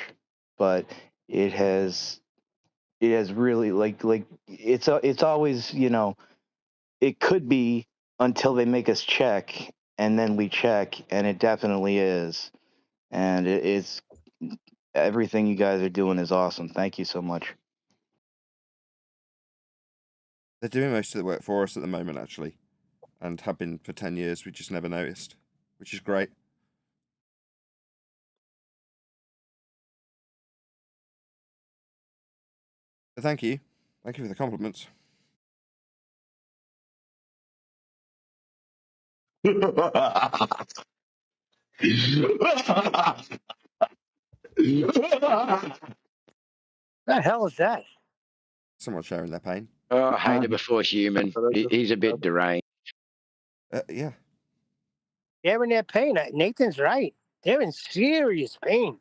but it has really like it's always, you know, it could be until they make us check, and then we check, and it definitely is, and it's everything you guys are doing is awesome. Thank you so much. They're doing most of the work for us at the moment, actually, and have been for 10 years. We just never noticed, which is great. Thank you. Thank you for the compliments. The hell is that? Someone sharing their pain. Oh, hater before human. He's a bit deranged. Yeah. They're in their pain. Nathan's right. They're in serious pain.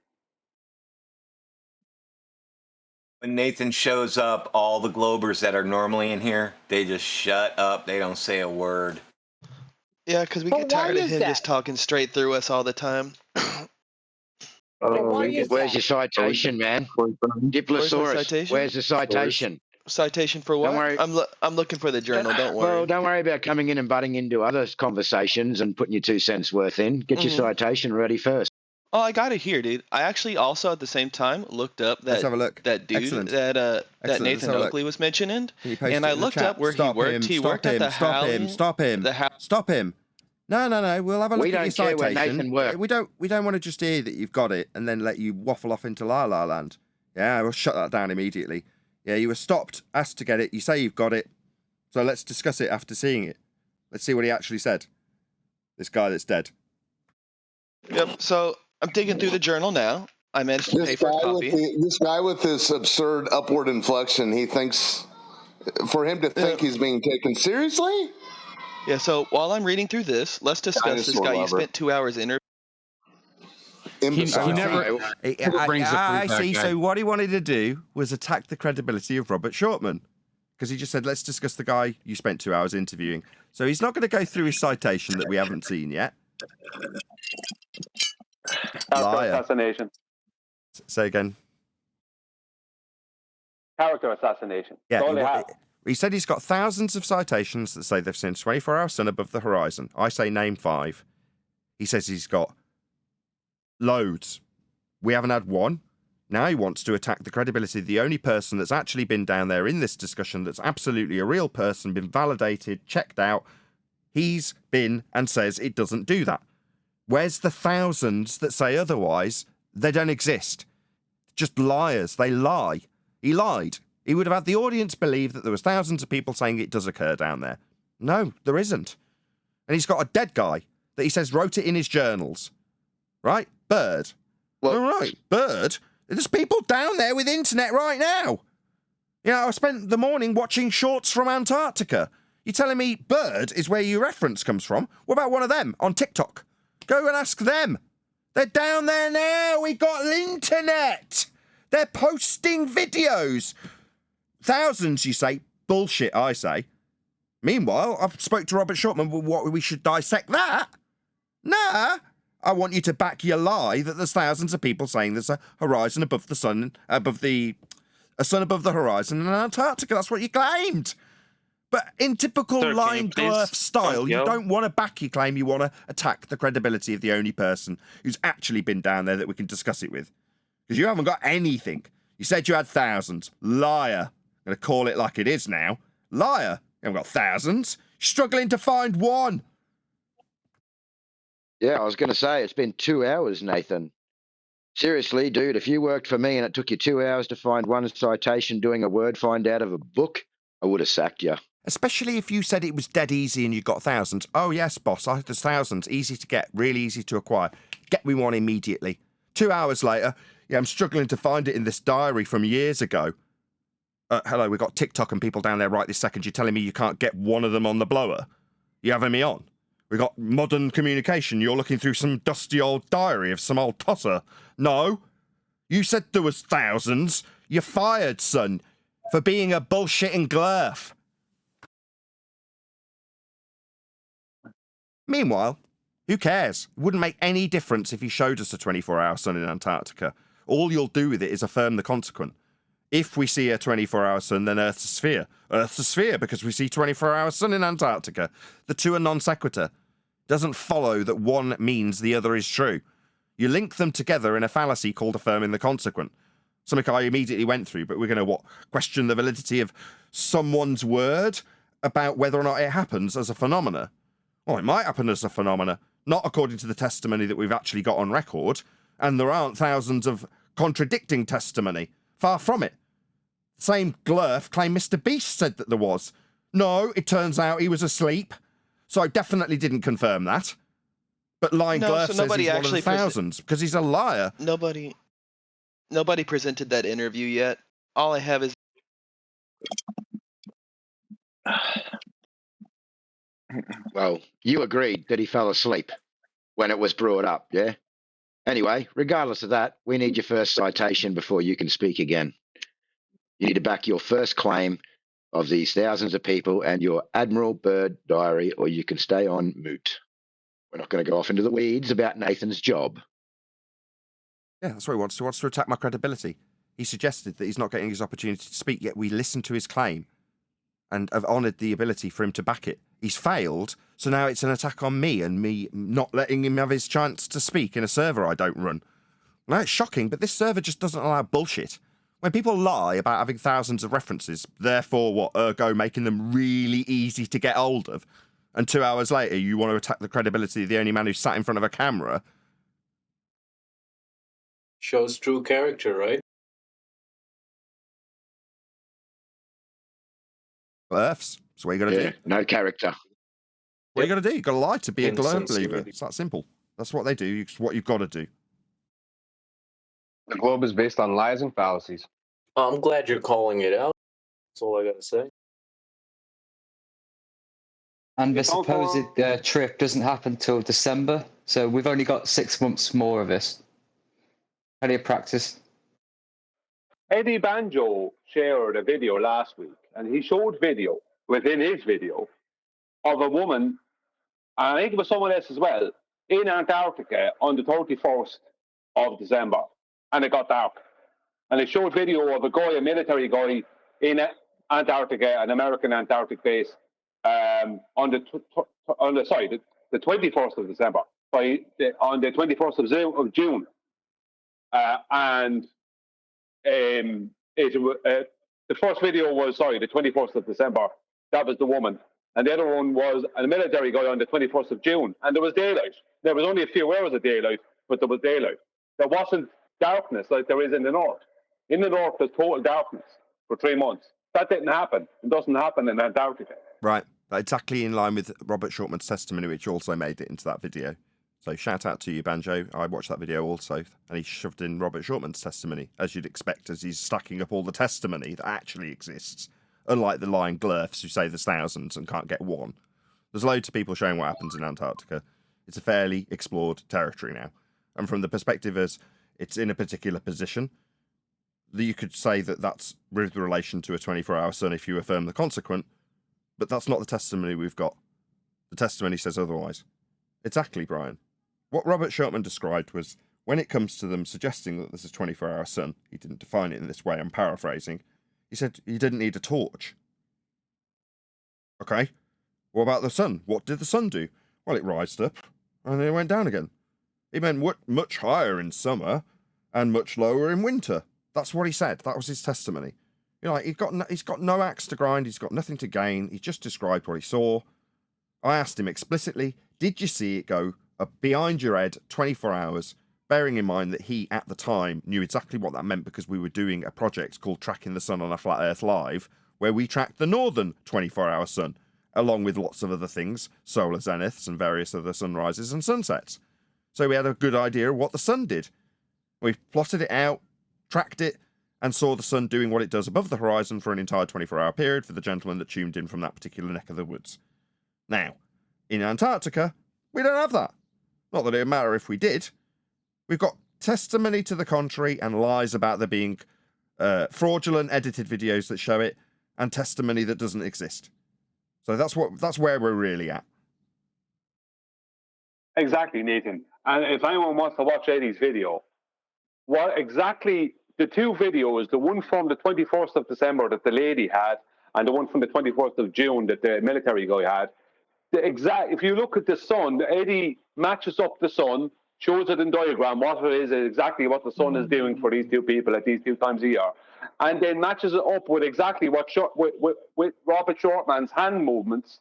When Nathan shows up, all the Globers that are normally in here, they just shut up. They don't say a word. Yeah, because we But get tired why of is him that? just talking straight through us all the time. Why is Where's that? your citation, man? Where's my Diplosaurus. citation? Where's the citation? Citation for Don't what? worry. I'm looking for the journal. Don't worry. Well, don't worry about coming in and butting into other conversations and putting your 2 cents worth in. Get your citation ready first. Oh, I got it here, dude. I actually also at the same time looked up Let's have a look. that dude Excellent. that Excellent. Nathan Oakley was mentioning, Can you post and it I in the looked chat? up where Stop he worked. him. He Stop worked him. at the Stop him. Stop him. Stop him. No. We'll have a look We at your don't care where citation. Nathan worked. We don't want to just hear that you've got it and then let you waffle off into la la land. Yeah, we'll shut that down immediately. Yeah, you were stopped, asked to get it. You say you've got it. So let's discuss it after seeing it. Let's see what he actually said. This guy that's dead. Yep. So I'm digging through the journal now. I managed to pay for a copy. This guy with this absurd upward inflection, he thinks, for him to think he's being taken seriously? Yeah. So while I'm reading through this, let's discuss this Dinosaur guy. You lover. spent 2 hours interviewing. Imbecile. I see. So what he wanted to do was attack the credibility of Robert Shortman. Because he just said, let's discuss the guy you spent 2 hours interviewing. So he's not going to go through his citation that we haven't seen yet. Character assassination. Say again. Character assassination. Yeah, he said he's got thousands of citations that say they've seen a 24-hour sun above the horizon. I say name 5. He says he's got loads. We haven't had one. Now he wants to attack the credibility of the only person that's actually been down there in this discussion that's absolutely a real person, been validated, checked out. He's been and says it doesn't do that. Where's the thousands that say otherwise? They don't exist. Just liars. They lie. He lied. He would have had the audience believe that there was thousands of people saying it does occur down there. No, there isn't. And he's got a dead guy that he says wrote it in his journals. Right? Bird. All right, Bird. There's people down there with internet right now. You know, I spent the morning watching shorts from Antarctica. You're telling me Bird is where your reference comes from? What about one of them on TikTok? Go and ask them. They're down there now. We got internet. They're posting videos. Thousands, you say. Bullshit, I say. Meanwhile, I've spoke to Robert Shortman. What, we should dissect that? Nah. I want you to back your lie that there's thousands of people saying there's a horizon above the sun, a sun above the horizon in Antarctica. That's what you claimed. But in typical Sir, Line Glurf style, you yo? don't want to back your claim. You want to attack the credibility of the only person who's actually been down there that we can discuss it with. Because you haven't got anything. You said you had thousands. Liar. I'm going to call it like it is now. Liar. You haven't got thousands. You're struggling to find one. Yeah, I was going to say, it's been 2 hours, Nathan. Seriously, dude, if you worked for me and it took you 2 hours to find one citation doing a word find out of a book, I would have sacked you. Especially if you said it was dead easy and you got thousands. Oh, yes, boss, there's thousands. Easy to get, really easy to acquire. Get me one immediately. 2 hours later, yeah, I'm struggling to find it in this diary from years ago. Hello, we've got TikTok and people down there right this second. You're telling me you can't get one of them on the blower? You having me on? We got modern communication. You're looking through some dusty old diary of some old tosser. No. You said there was thousands. You're fired, son, for being a bullshitting glurf. Meanwhile, who cares? It wouldn't make any difference if you showed us a 24-hour sun in Antarctica. All you'll do with it is affirm the consequent. If we see a 24-hour sun, then Earth's a sphere. Earth's a sphere because we see 24-hour sun in Antarctica. The two are non sequitur. Doesn't follow that one means the other is true. You link them together in a fallacy called affirming the consequent. Something I immediately went through, but we're going to, question the validity of someone's word about whether or not it happens as a phenomena. Well, it might happen as a phenomena, not according to the testimony that we've actually got on record, and there aren't thousands of contradicting testimony. Far from it. Same Glurf claimed Mr. Beast said that there was. No, it turns out he was asleep. So I definitely didn't confirm that. But Lying No, Glurf so says nobody he's one of the actually thousands because he's a liar. Nobody presented that interview yet. All I have is Well, you agreed that he fell asleep when it was brought up, yeah? Anyway, regardless of that, we need your first citation before you can speak again. You need to back your first claim of these thousands of people and your Admiral Byrd diary, or you can stay on mute. We're not going to go off into the weeds about Nathan's job. Yeah, that's what he wants to. He wants to attack my credibility. He suggested that he's not getting his opportunity to speak, yet we listened to his claim and have honoured the ability for him to back it. He's failed, so now it's an attack on me and me not letting him have his chance to speak in a server I don't run. Now, it's shocking, but this server just doesn't allow bullshit. When people lie about having thousands of references, therefore ergo making them really easy to get hold of, and 2 hours later you want to attack the credibility of the only man who sat in front of a camera. Shows true character, right? Earths. That's what you got to do. No character. What you got to do? You got to lie to be a Glurf believer. Insincerity. It's that simple. That's what they do. It's what you've got to do. The globe is based on lies and fallacies. I'm glad you're calling it out. That's all I gotta say. And the supposed trip doesn't happen till December, so we've only got 6 months more of this. Plenty of practice. Eddie Banjo shared a video last week, and he showed video within his video of a woman, and I think it was someone else as well, in Antarctica on the 31st of December, and it got dark. And it showed video of a guy, a military guy, in Antarctica, an American Antarctic base, on the 21st of December, on the 21st of June, the first video was the 21st of December. That was the woman, and the other one was a military guy on the 21st of June, and there was daylight. There was only a few hours of daylight, but there was daylight. There wasn't darkness like there is in the north. In the north, there's total darkness for 3 months. That didn't happen. It doesn't happen in Antarctica. Right. Exactly in line with Robert Shortman's testimony, which also made it into that video. So shout out to you, Banjo. I watched that video also, and he shoved in Robert Shortman's testimony, as you'd expect, as he's stacking up all the testimony that actually exists, unlike the lying Glurfs who say there's thousands and can't get one. There's loads of people showing what happens in Antarctica. It's a fairly explored territory now. And from the perspective as it's in a particular position, you could say that that's with relation to a 24-hour sun if you affirm the consequent, but that's not the testimony we've got. The testimony says otherwise. Exactly, Brian. What Robert Shortman described was, when it comes to them suggesting that there's a 24-hour sun, he didn't define it in this way, I'm paraphrasing, he said you didn't need a torch. Okay, what about the sun? What did the sun do? Well, it rised up, and then it went down again. He meant much higher in summer, and much lower in winter. That's what he said. That was his testimony. You know, he's got no axe to grind. He's got nothing to gain. He just described what he saw. I asked him explicitly, did you see it go up behind your head 24 hours, bearing in mind that he, at the time, knew exactly what that meant because we were doing a project called Tracking the Sun on a Flat Earth Live, where we tracked the northern 24-hour sun, along with lots of other things, solar zeniths and various other sunrises and sunsets. So we had a good idea of what the sun did. We plotted it out, tracked it, and saw the sun doing what it does above the horizon for an entire 24-hour period for the gentleman that tuned in from that particular neck of the woods. Now, in Antarctica, we don't have that. Not that it would matter if we did. We've got testimony to the contrary and lies about there being fraudulent edited videos that show it, and testimony that doesn't exist. So that's where we're really at. Exactly, Nathan. And if anyone wants to watch Eddie's video, what exactly the two videos, the one from the 21st of December that the lady had, and the one from the 21st of June that the military guy had, if you look at the sun, Eddie matches up the sun, shows it in diagram what it is, exactly what the sun is doing for these two people at these two times a year, and then matches it up with exactly what with Robert Shortman's hand movements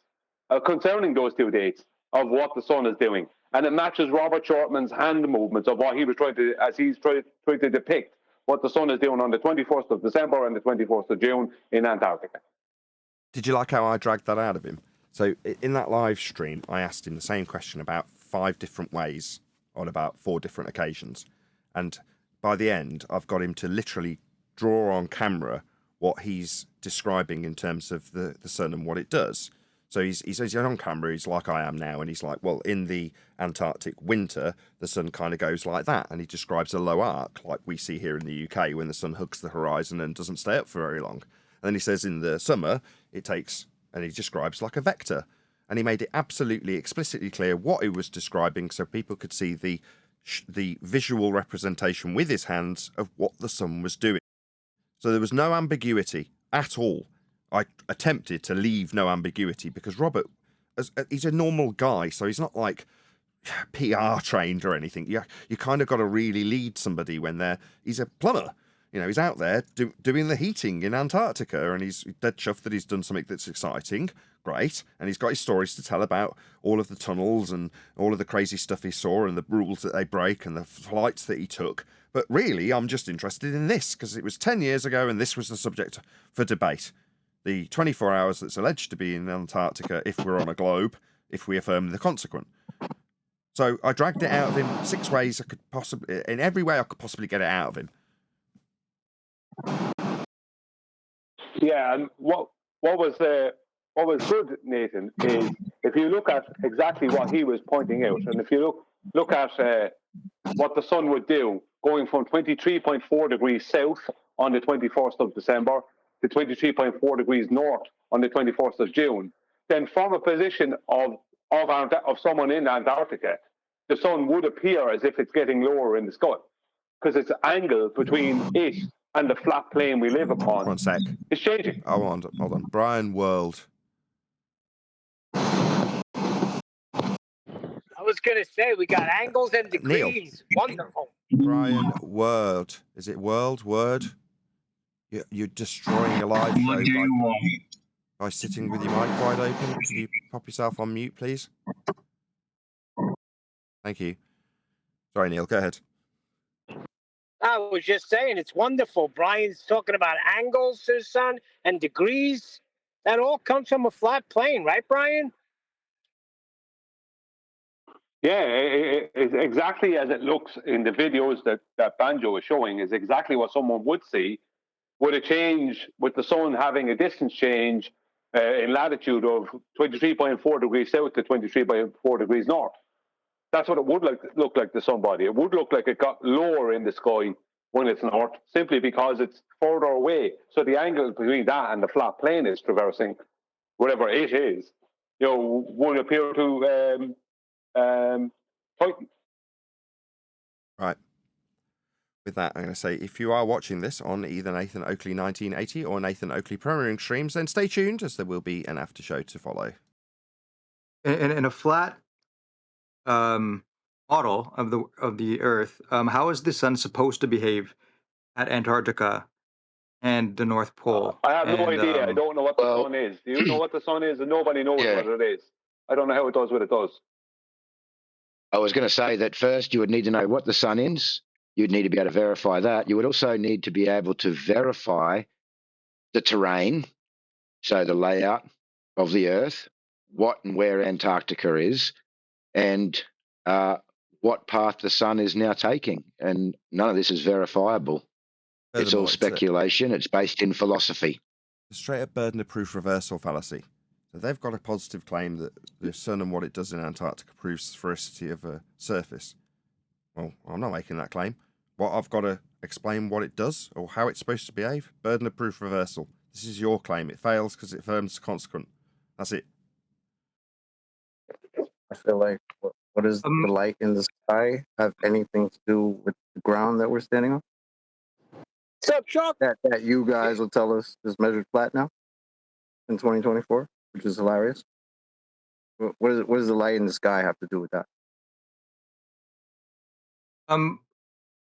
concerning those two dates of what the sun is doing, and it matches Robert Shortman's hand movements of what he was trying to, as he's trying to depict what the sun is doing on the 21st of December and the 21st of June in Antarctica. Did you like how I dragged that out of him? So in that live stream, I asked him the same question about 5 different ways on about 4 different occasions. And by the end, I've got him to literally draw on camera what he's describing in terms of the sun and what it does. So he says he's on camera, he's like I am now, and he's like, well, in the Antarctic winter, the sun kind of goes like that. And he describes a low arc, like we see here in the UK, when the sun hugs the horizon and doesn't stay up for very long. And then he says in the summer, it takes, and he describes like a vector. And he made it absolutely explicitly clear what he was describing so people could see the visual representation with his hands of what the sun was doing. So there was no ambiguity at all. I attempted to leave no ambiguity because Robert, he's a normal guy, so he's not like PR trained or anything. You kind of got to really lead somebody when he's a plumber. You know, he's out there doing the heating in Antarctica, and he's dead chuffed that he's done something that's exciting. Great. And he's got his stories to tell about all of the tunnels and all of the crazy stuff he saw and the rules that they break and the flights that he took. But really, I'm just interested in this because it was 10 years ago and this was the subject for debate. The 24 hours that's alleged to be in Antarctica if we're on a globe, if we affirm the consequent. So I dragged it out of him 6 ways I could possibly, in every way I could possibly get it out of him. Yeah, and what was good, Nathan, is if you look at exactly what he was pointing out, and if you look at what the sun would do, going from 23.4 degrees south on the 21st of December to 23.4 degrees north on the 21st of June, then from a position of someone in Antarctica, the sun would appear as if it's getting lower in the sky because its angle between it and the flat plane we live upon. 1 sec. It's changing. Oh, hold on. Brian World. I was going to say, we got angles and degrees. Neil. Wonderful. Brian World. Is it World? Word? You're destroying a live show by sitting with your mic wide open. Can you pop yourself on mute, please? Thank you. Sorry, Neil. Go ahead. I was just saying, it's wonderful. Brian's talking about angles to the sun and degrees. That all comes from a flat plane, right, Brian? Yeah, it's exactly as it looks in the videos that Banjo is showing is exactly what someone would see with a change, with the sun having a distance change in latitude of 23.4 degrees south to 23.4 degrees north. That's what it would look like the sun body. It would look like it got lower in the sky when it's north, simply because it's further away. So the angle between that and the flat plane is traversing, whatever it is, would appear to tighten. Right. With that, I'm going to say, if you are watching this on either Nathan Oakley 1980 or Nathan Oakley premiering streams, then stay tuned, as there will be an after show to follow. In a flat model of the Earth, how is the sun supposed to behave at Antarctica and the North Pole? I have no idea. I don't know what the sun is. Do you know what the sun is? And nobody knows what it is. I don't know how it does what it does. I was going to say that first you would need to know what the sun is. You'd need to be able to verify that. You would also need to be able to verify the terrain, so the layout of the Earth, what and where Antarctica is, and what path the sun is now taking. And none of this is verifiable. It's all speculation. It's based in philosophy. Straight up burden of proof reversal fallacy. So they've got a positive claim that the sun and what it does in Antarctica proves sphericity of a surface. Well, I'm not making that claim. What I've got to explain what it does or how it's supposed to behave. Burden of proof reversal. This is your claim. It fails because it affirms the consequent. That's it. I feel like what does the light in the sky have anything to do with the ground that we're standing on? What's up, Chuck? That you guys will tell us is measured flat now in 2024, which is hilarious. What does the light in the sky have to do with that?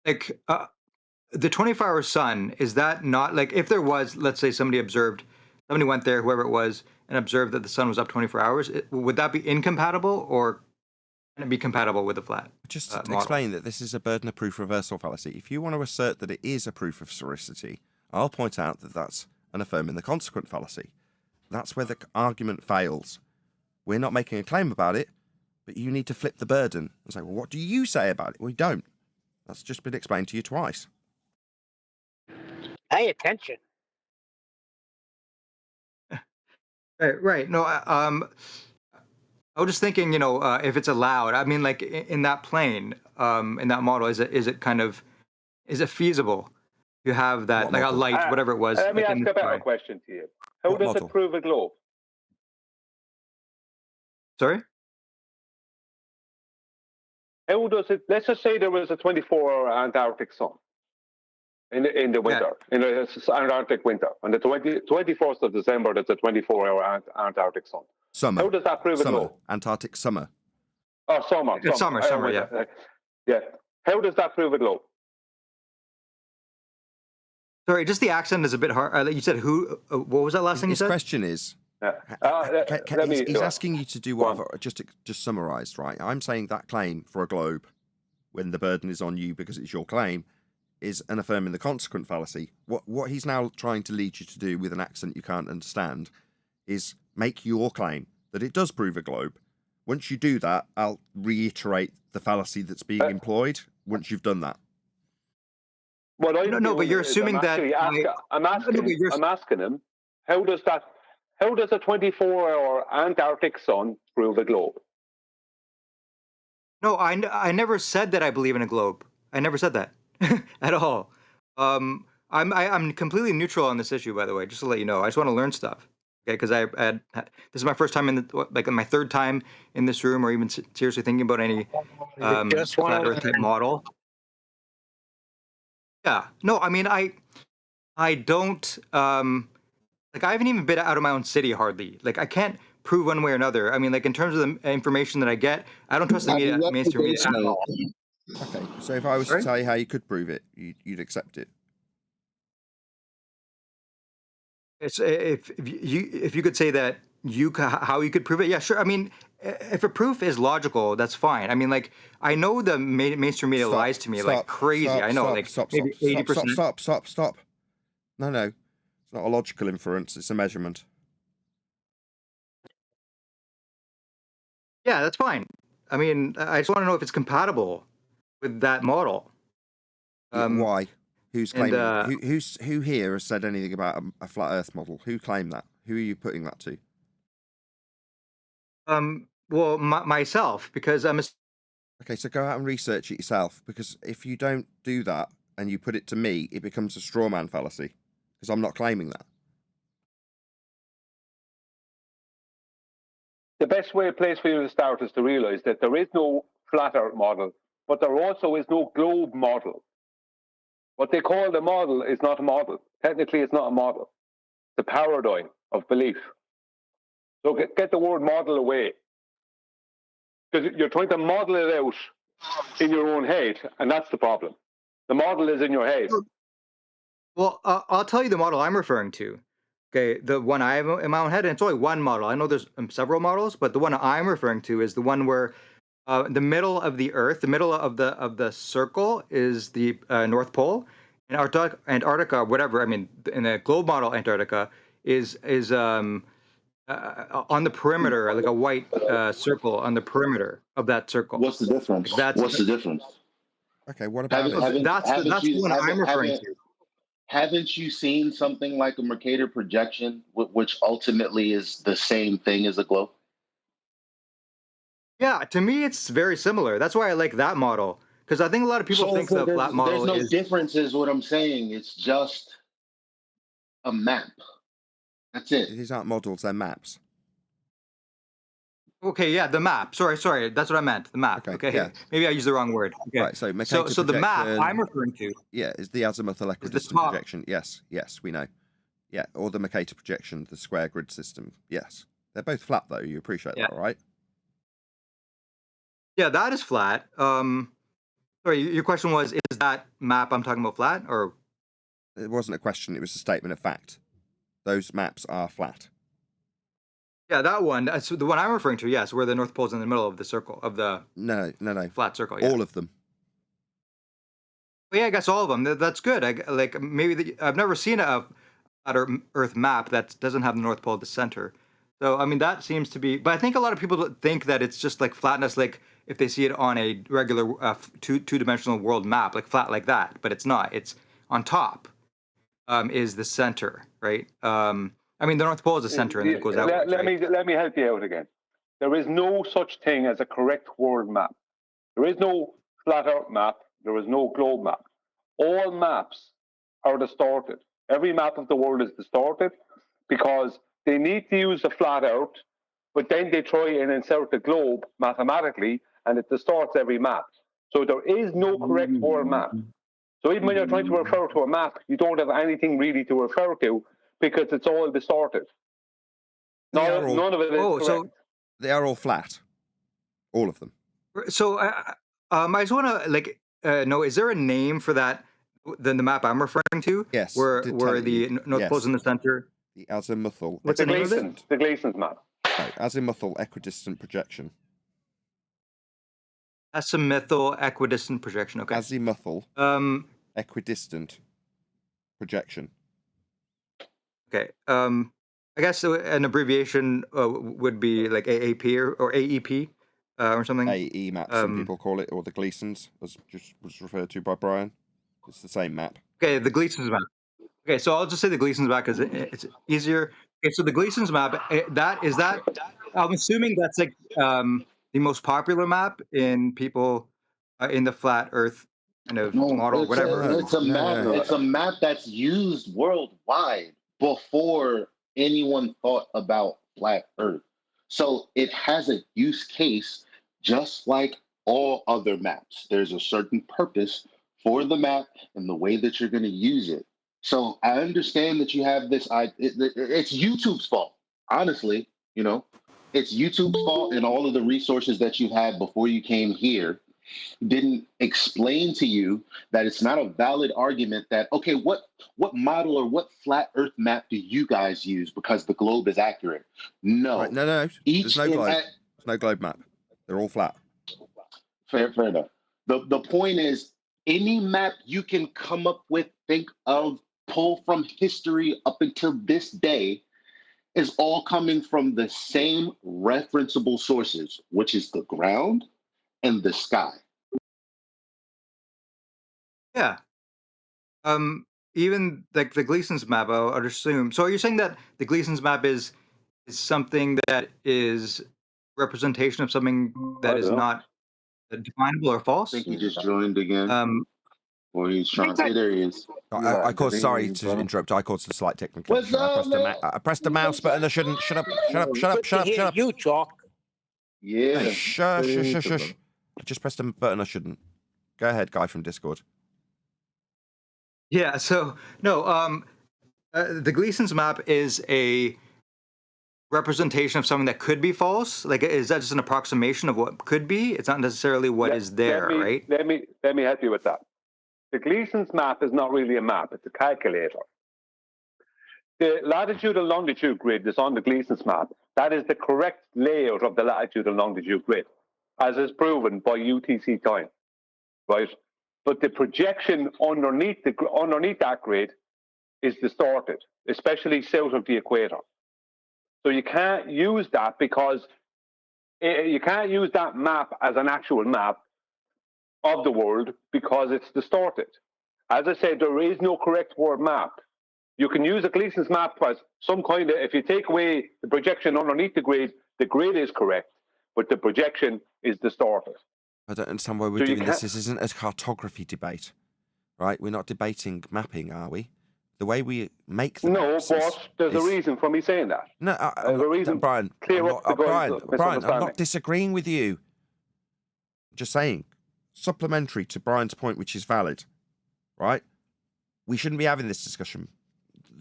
The 24-hour sun, is that not, like, if there was, let's say somebody went there, whoever it was, and observed that the sun was up 24 hours, would that be incompatible, or and be compatible with the flat. Just to model. explain that this is a burden of proof reversal fallacy. If you want to assert that it is a proof of sphericity, I'll point out that that's an affirming the consequent fallacy. That's where the argument fails. We're not making a claim about it, but you need to flip the burden and say, well, what do you say about it? We don't. That's just been explained to you twice. Pay attention. Right. No, I was just thinking, you know, if it's allowed, I mean, like in that plane, in that model, is it feasible to have that, like a light, whatever it was? Let me like ask in a the better sky? question to you. How What does model? it prove a globe? Sorry? How does it? Let's just say there was a 24-hour Antarctic sun in the winter, in the Antarctic winter. On the 21st of December, there's a 24-hour Antarctic sun. Summer. How does that prove a globe? Antarctic summer. Oh, summer. It's summer, yeah. Yeah. How does that prove a globe? Sorry, just the accent is a bit hard. You said who? What was that last thing you His said? question is, he's asking you to do what I've just summarised, right? I'm saying that claim for a globe, when the burden is on you because it's your claim, is an affirming the consequent fallacy. What he's now trying to lead you to do with an accent you can't understand is make your claim that it does prove a globe. Once you do that, I'll reiterate the fallacy that's being employed once you've done that. Well, no, but you're assuming that I'm asking him, how does a 24-hour Antarctic sun prove a globe? No, I never said that I believe in a globe. I never said that at all. I'm completely neutral on this issue, by the way, just to let you know. I just want to learn stuff. Okay, because this is my first time my third time in this room, or even seriously thinking about any flat Earth type model. Yeah, no, I mean, I don't like I haven't even been out of my own city hardly. Like I can't prove one way or another. I mean, like in terms of the information that I get, I don't trust the mainstream media at all. Okay, so if I was to tell you how you could prove it, you'd accept it. It's if you could say that how you could prove it, yeah, sure. I mean, if a proof is logical, that's fine. I mean, like I know the mainstream media lies to me like crazy. I know, like maybe 80%. Stop. No, it's not a logical inference. It's a measurement. Yeah, that's fine. I mean, I just want to know if it's compatible with that model. Why? Who's claiming? Who here has said anything about a flat Earth model? Who claimed that? Who are you putting that to? Well, myself, because I'm. Okay, so go out and research it yourself. Because if you don't do that and you put it to me, it becomes a straw man fallacy. Because I'm not claiming that. The best place for you to start is to realise that there is no flat Earth model, but there also is no globe model. What they call the model is not a model. Technically, it's not a model. It's a paradigm of belief. So get the word model away. Because you're trying to model it out in your own head, and that's the problem. The model is in your head. Well, I'll tell you the model I'm referring to. Okay, the one I have in my own head, and it's only one model. I know there's several models, but the one I'm referring to is the one where the middle of the Earth, the middle of the circle is the North Pole, and Antarctica, whatever. I mean, in the globe model, Antarctica is on the perimeter, like a white circle on the perimeter of that circle. What's the difference? What's the difference? Okay, what about that's the one I'm referring to. Haven't you seen something like a Mercator projection, which ultimately is the same thing as a globe? Yeah, to me, it's very similar. That's why I like that model, because I think a lot of people think the flat model there's no difference, is what I'm saying. It's just a map. That's it. These aren't models; they're maps. Okay, yeah, the map. Sorry, that's what I meant. The map. Okay, yeah. Maybe I used the wrong word. Okay. Right, so Mercator so the map projection, I'm referring to. Yeah, is the azimuthal equidistant projection. Yes, we know. Yeah, or the Mercator projection, the square grid system. Yes, they're both flat though. You appreciate that, right? Yeah, that is flat. Sorry, your question was, is that map I'm talking about flat, or? It wasn't a question. It was a statement of fact. Those maps are flat. Yeah, that one. That's the one I'm referring to. Yes, where the North Pole's in the middle of the circle of the No. flat circle. Yeah. All of them. Well, yeah, I guess all of them. That's good. Like maybe I've never seen a flat Earth map that doesn't have the North Pole at the center. So I mean that seems to be. But I think a lot of people think that it's just like flatness, like if they see it on a regular two-dimensional world map, like flat like that. But it's not. It's on top. Is the center, right? I mean, the North Pole is the center, and then it goes outwards, let right? me help you out again. There is no such thing as a correct world map. There is no flat Earth map. There is no globe map. All maps are distorted. Every map of the world is distorted because they need to use the flat Earth, but then they try and insert the globe mathematically, and it distorts every map. So there is no correct world map. So even when you're trying to refer to a map, you don't have anything really to refer to because it's all distorted. None of it is correct. So they are all flat, all of them. So I just want to like know: is there a name for that? The map I'm referring to? Yes. Where the North Pole's in the center. The azimuthal. What's the name of it? The Gleason's map. No, azimuthal equidistant projection. Azimuthal equidistant projection. Okay. Azimuthal. Equidistant projection. Okay. I guess an abbreviation would be like AAP or AEP or something. AE map, some people call it, or the Gleasons, as just was referred to by Brian. It's the same map. Okay, the Gleason's map. Okay, so I'll just say the Gleason's map because it's easier. Okay, so the Gleason's map, I'm assuming that's like the most popular map in people in the flat Earth kind of model, whatever. It's a map. It's a map that's used worldwide before anyone thought about flat Earth. So it has a use case, just like all other maps. There's a certain purpose for the map and the way that you're going to use it. So I understand that you have this. It's YouTube's fault, honestly. It's YouTube's fault, and all of the resources that you had before you came here didn't explain to you that it's not a valid argument that, okay, what model or what flat Earth map do you guys use because the globe is accurate? No. Right, no. There's no globe. There's no globe map. They're all flat. Fair enough. The point is, any map you can come up with, think of, pull from history up until this day, is all coming from the same referenceable sources, which is the ground and the sky. Yeah. Even like the Gleason's map, I would assume. So are you saying that the Gleason's map is something that is representation of something that is not definable or false? I think he just joined again. Or he's trying to say there he is. I caused, sorry to interrupt, I caused a slight technical issue. I pressed the mouse button. I shouldn't. Shut up. You talk. Yeah. Hey, shush. I just pressed a button I shouldn't. Go ahead, guy from Discord. Yeah, so no, the Gleason's map is a representation of something that could be false. Like, is that just an approximation of what could be? It's not necessarily what is there, right? Let me help you with that. The Gleason's map is not really a map; it's a calculator. The latitude and longitude grid is on the Gleason's map. That is the correct layout of the latitude and longitude grid, as is proven by UTC time, right? But the projection underneath that grid is distorted, especially south of the equator. So you can't use that because you can't use that map as an actual map of the world because it's distorted. As I said, there is no correct world map. You can use a Gleason's map as some kind of, if you take away the projection underneath the grid is correct, but the projection is distorted. I don't understand why we're doing this. This isn't a cartography debate, right? We're not debating mapping, are we? The way we make the maps but there's a reason for me saying that. No, there's a reason. Brian, Brian, I'm not disagreeing with you. I'm just saying, supplementary to Brian's point, which is valid, right? We shouldn't be having this discussion.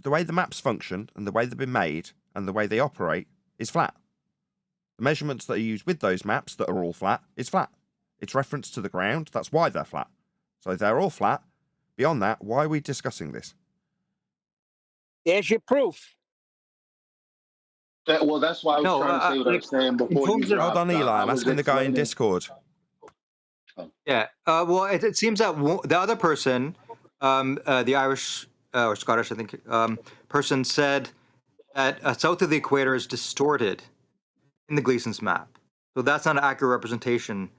The way the maps function and the way they've been made and the way they operate is flat. The measurements that are used with those maps that are all flat is flat. It's reference to the ground. That's why they're flat. So they're all flat. Beyond that, why are we discussing this? There's your proof. Well, that's why I was No, trying to say what I was saying before you terms of- dropped. Hold on, Eli. I I'm was asking the guy in explaining. Discord. Yeah. Well, it seems that the other person, the Irish or Scottish, I think, person said that south of the equator is distorted in the Gleason's map. So that's not an accurate representation.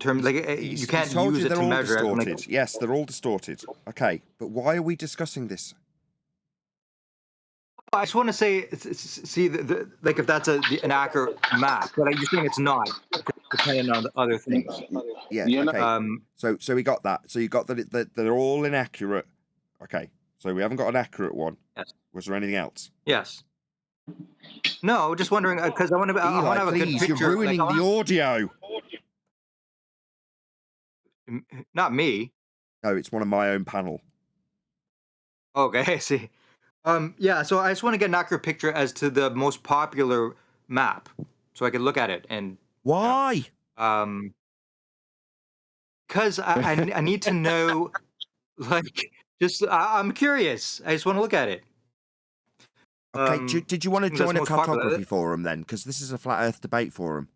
You can't told use you it they're to all measure it. distorted. Yes, they're all distorted. Okay, but why are we discussing this? I just want to say, see, like if that's an accurate map, but I'm just saying it's not, depending on the other things. Yeah. Okay. So we got that. So you got that they're all inaccurate. Okay. So we haven't got an accurate one. Yes. Was there anything else? Yes. No, just wondering because I want to have a good please, picture. you're ruining the audio. Not me. No, it's one of my own panel. Okay, I see. Yeah, so I just want to get an accurate picture as to the most popular map, so I can look at it and. Why? Because I need to know, like, just I'm curious. I just want to look at it. Okay, did you want to join a cartography forum then? Because this is a flat Earth debate forum.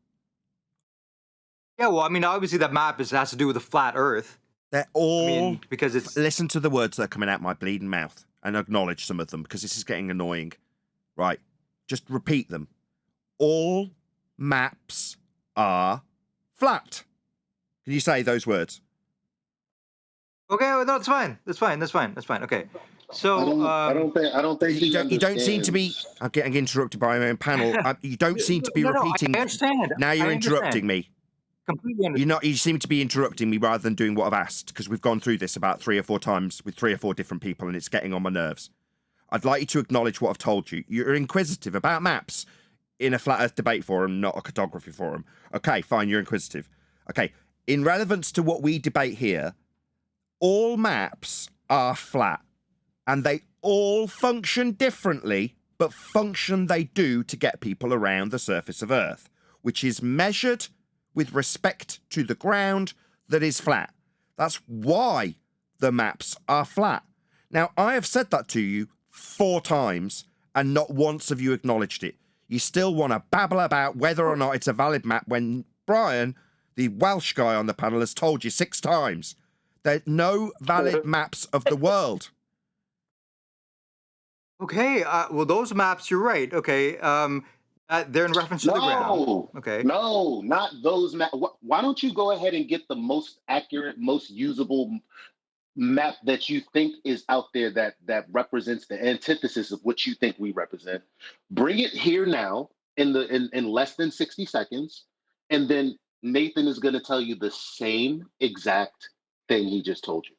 Yeah, well, I mean, obviously that map has to do with the flat Earth. They're all because it's. Listen to the words that are coming out my bleeding mouth and acknowledge some of them because this is getting annoying. Right, just repeat them. All maps are flat. Can you say those words? Okay, well, that's fine. That's fine. Okay, so I don't think you don't seem to be. I'm getting interrupted by my own panel. You don't seem to be repeating. I understand. Now you're interrupting me. Completely understand. You seem to be interrupting me rather than doing what I've asked because we've gone through this about 3 or 4 times with 3 or 4 different people and it's getting on my nerves. I'd like you to acknowledge what I've told you. You're inquisitive about maps in a flat Earth debate forum, not a cartography forum. Okay, fine, you're inquisitive. Okay, in relevance to what we debate here, all maps are flat and they all function differently, but function they do to get people around the surface of Earth, which is measured with respect to the ground that is flat. That's why the maps are flat. Now, I have said that to you 4 times and not once have you acknowledged it. You still want to babble about whether or not it's a valid map when Brian, the Welsh guy on the panel, has told you 6 times. There are no valid maps of the world. Okay, well, those maps, you're right. Okay, they're in reference to the ground. Okay. No, not those maps. Why don't you go ahead and get the most accurate, most usable map that you think is out there that represents the antithesis of what you think we represent? Bring it here now in less than 60 seconds, and then Nathan is going to tell you the same exact thing he just told you.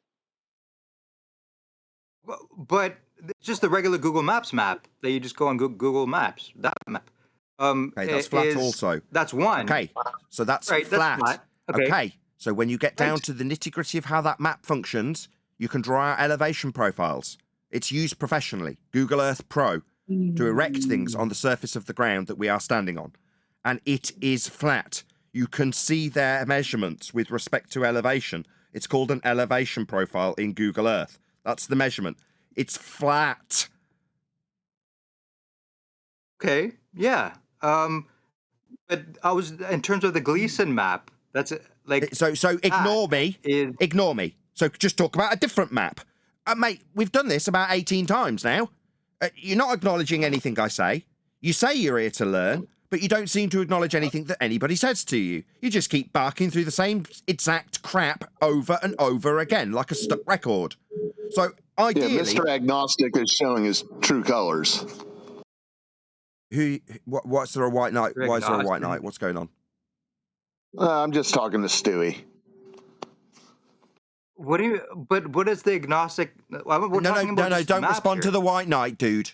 But it's just the regular Google Maps map that you just go on Google Maps. That map. Okay, that's flat also. That's one. Okay, so that's right, flat. That's flat. Okay, so when you get down to the nitty-gritty of how that map functions, you can draw out elevation profiles. It's used professionally, Google Earth Pro, to erect things on the surface of the ground that we are standing on. And it is flat. You can see their measurements with respect to elevation. It's called an elevation profile in Google Earth. That's the measurement. It's flat. Okay, yeah. But I was in terms of the Gleason map. That's like so. Ignore me. Ignore me. So just talk about a different map, mate. We've done this about 18 times now. You're not acknowledging anything I say. You say you're here to learn, but you don't seem to acknowledge anything that anybody says to you. You just keep barking through the same exact crap over and over again, like a stuck record. So ideally, yeah, Mr. Agnostic is showing his true colors. What's there a white knight? Why is there a white knight? What's going on? I'm just talking to Stewie. What do you? But what is the agnostic? No, don't respond to the white knight, dude.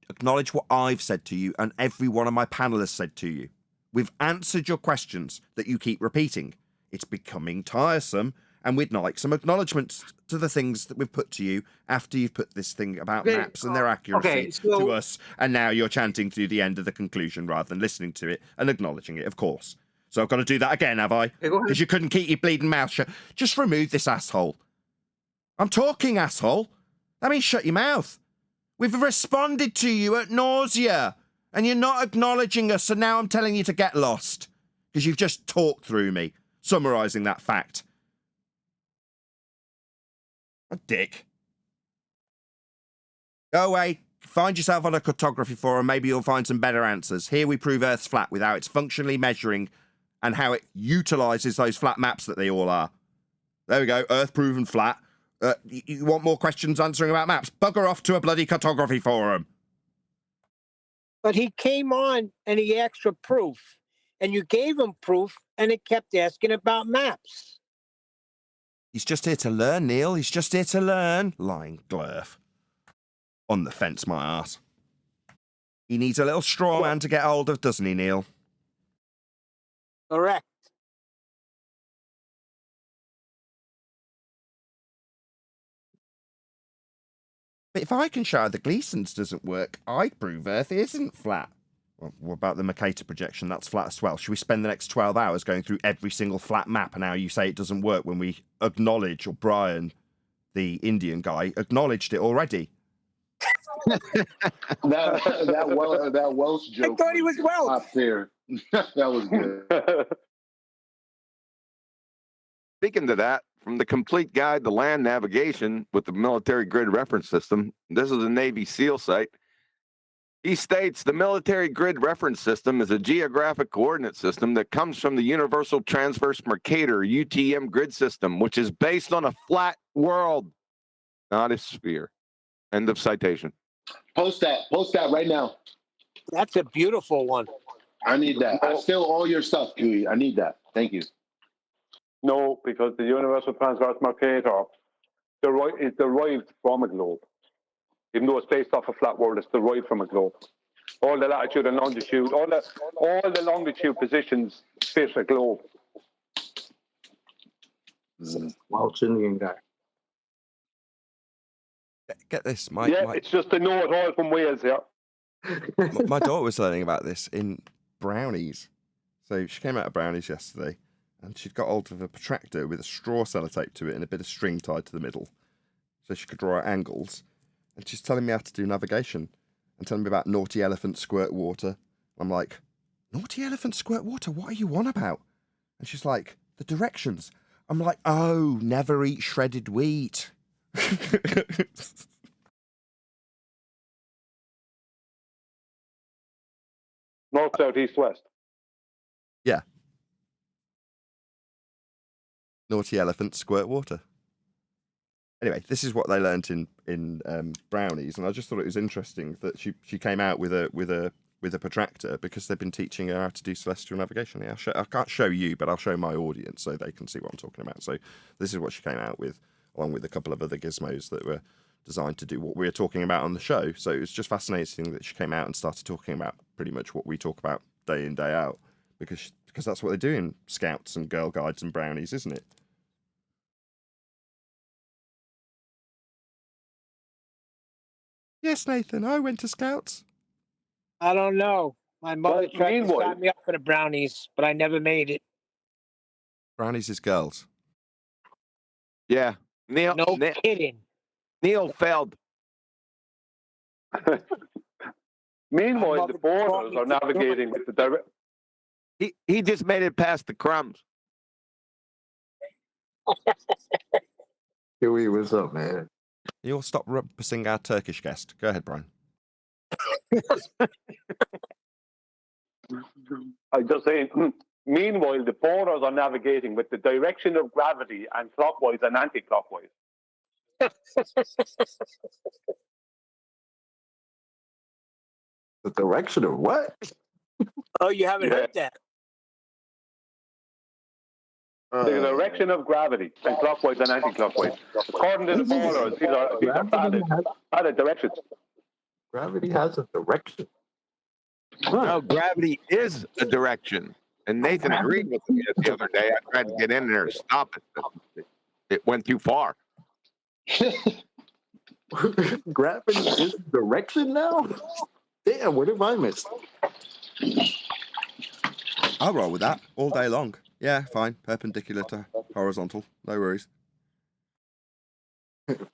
Acknowledge what I've said to you and every one of my panelists said to you. We've answered your questions that you keep repeating. It's becoming tiresome, and we'd like some acknowledgements to the things that we've put to you after you've put this thing about maps and their accuracy to us, and now you're chanting through the end of the conclusion rather than listening to it and acknowledging it, of course. So I've got to do that again, have I? Because you couldn't keep your bleeding mouth shut. Just remove this asshole. I'm talking, asshole. That means shut your mouth. We've responded to you at nausea, And you're not acknowledging us, so now I'm telling you to get lost. Because you've just talked through me, summarising that fact. A dick. Go away. Find yourself on a cartography forum. Maybe you'll find some better answers. Here we prove Earth's flat with how it's functionally measuring and how it utilises those flat maps that they all are. There we go. Earth proven flat. You want more questions answering about maps? Bugger off to a bloody cartography forum. But he came on and he asked for proof. And you gave him proof and it kept asking about maps. He's just here to learn, Neil. He's just here to learn. Lying glurf. On the fence, my ass. He needs a little straw man to get hold of, doesn't he, Neil? Correct. But if I can show the Gleason's doesn't work, I prove Earth isn't flat. Well, what about the Mercator projection? That's flat as well. Should we spend the next 12 hours going through every single flat map and how you say it doesn't work when we acknowledge, or Brian, the Indian guy, acknowledged it already? that Welsh joke. I thought he was Welsh. Up there. That was good. Speaking to that, from the Complete Guide to Land Navigation with the Military Grid Reference System, this is a Navy SEAL site. He states the Military Grid Reference System is a geographic coordinate system that comes from the Universal Transverse Mercator UTM grid system, which is based on a flat world, not a sphere. End of citation. Post that right now. That's a beautiful one. I need that. I steal all your stuff, Gooey. I need that. Thank you. No, because the Universal Transverse Mercator is derived from a globe. Even though it's based off a flat world, it's derived from a globe. All the latitude and longitude, all the longitude positions fit a globe. Welsh Indian guy. Get this, it's just a know-it-all from Wales, yeah. My daughter was learning about this in Brownies. So she came out of Brownies yesterday, and she'd got hold of a protractor with a straw sellotape to it and a bit of string tied to the middle, so she could draw out angles. And she's telling me how to do navigation and telling me about naughty elephant squirt water. I'm like, naughty elephant squirt water? What are you on about? And she's like, the directions. I'm like, oh, never eat shredded wheat. North, south, east, west. Yeah. Naughty elephant squirt water. Anyway, this is what they learnt in Brownies, and I just thought it was interesting that she came out with a protractor because they've been teaching her how to do celestial navigation. Yeah, I can't show you, but I'll show my audience so they can see what I'm talking about. So this is what she came out with, along with a couple of other gizmos that were designed to do what we're talking about on the show. So it was just fascinating that she came out and started talking about pretty much what we talk about day in, day out, because that's what they do in Scouts and Girl Guides and Brownies, isn't it? Yes, Nathan, I went to Scouts. I don't know. My mother tried to sign me up for the Brownies, but I never made it. Brownies is girls. Yeah. Neil. No kidding. Neil failed. Meanwhile, the borders are navigating with the direct. He just made it past the crumbs. Huey, what's up, man? You'll stop rumpusing our Turkish guest. Go ahead, Brian. I'm just saying, meanwhile, the borders are navigating with the direction of gravity and clockwise and anti-clockwise. The direction of what? Oh, you haven't heard that? The direction of gravity and clockwise and anti-clockwise. According to the borders, these are valid directions. Gravity has a direction. No, gravity is a direction. And Nathan agreed with me the other day. I tried to get in there and stop it. It went too far. Gravity is a direction now? Damn, what have I missed? I'll roll with that all day long. Yeah, fine. Perpendicular to horizontal. No worries.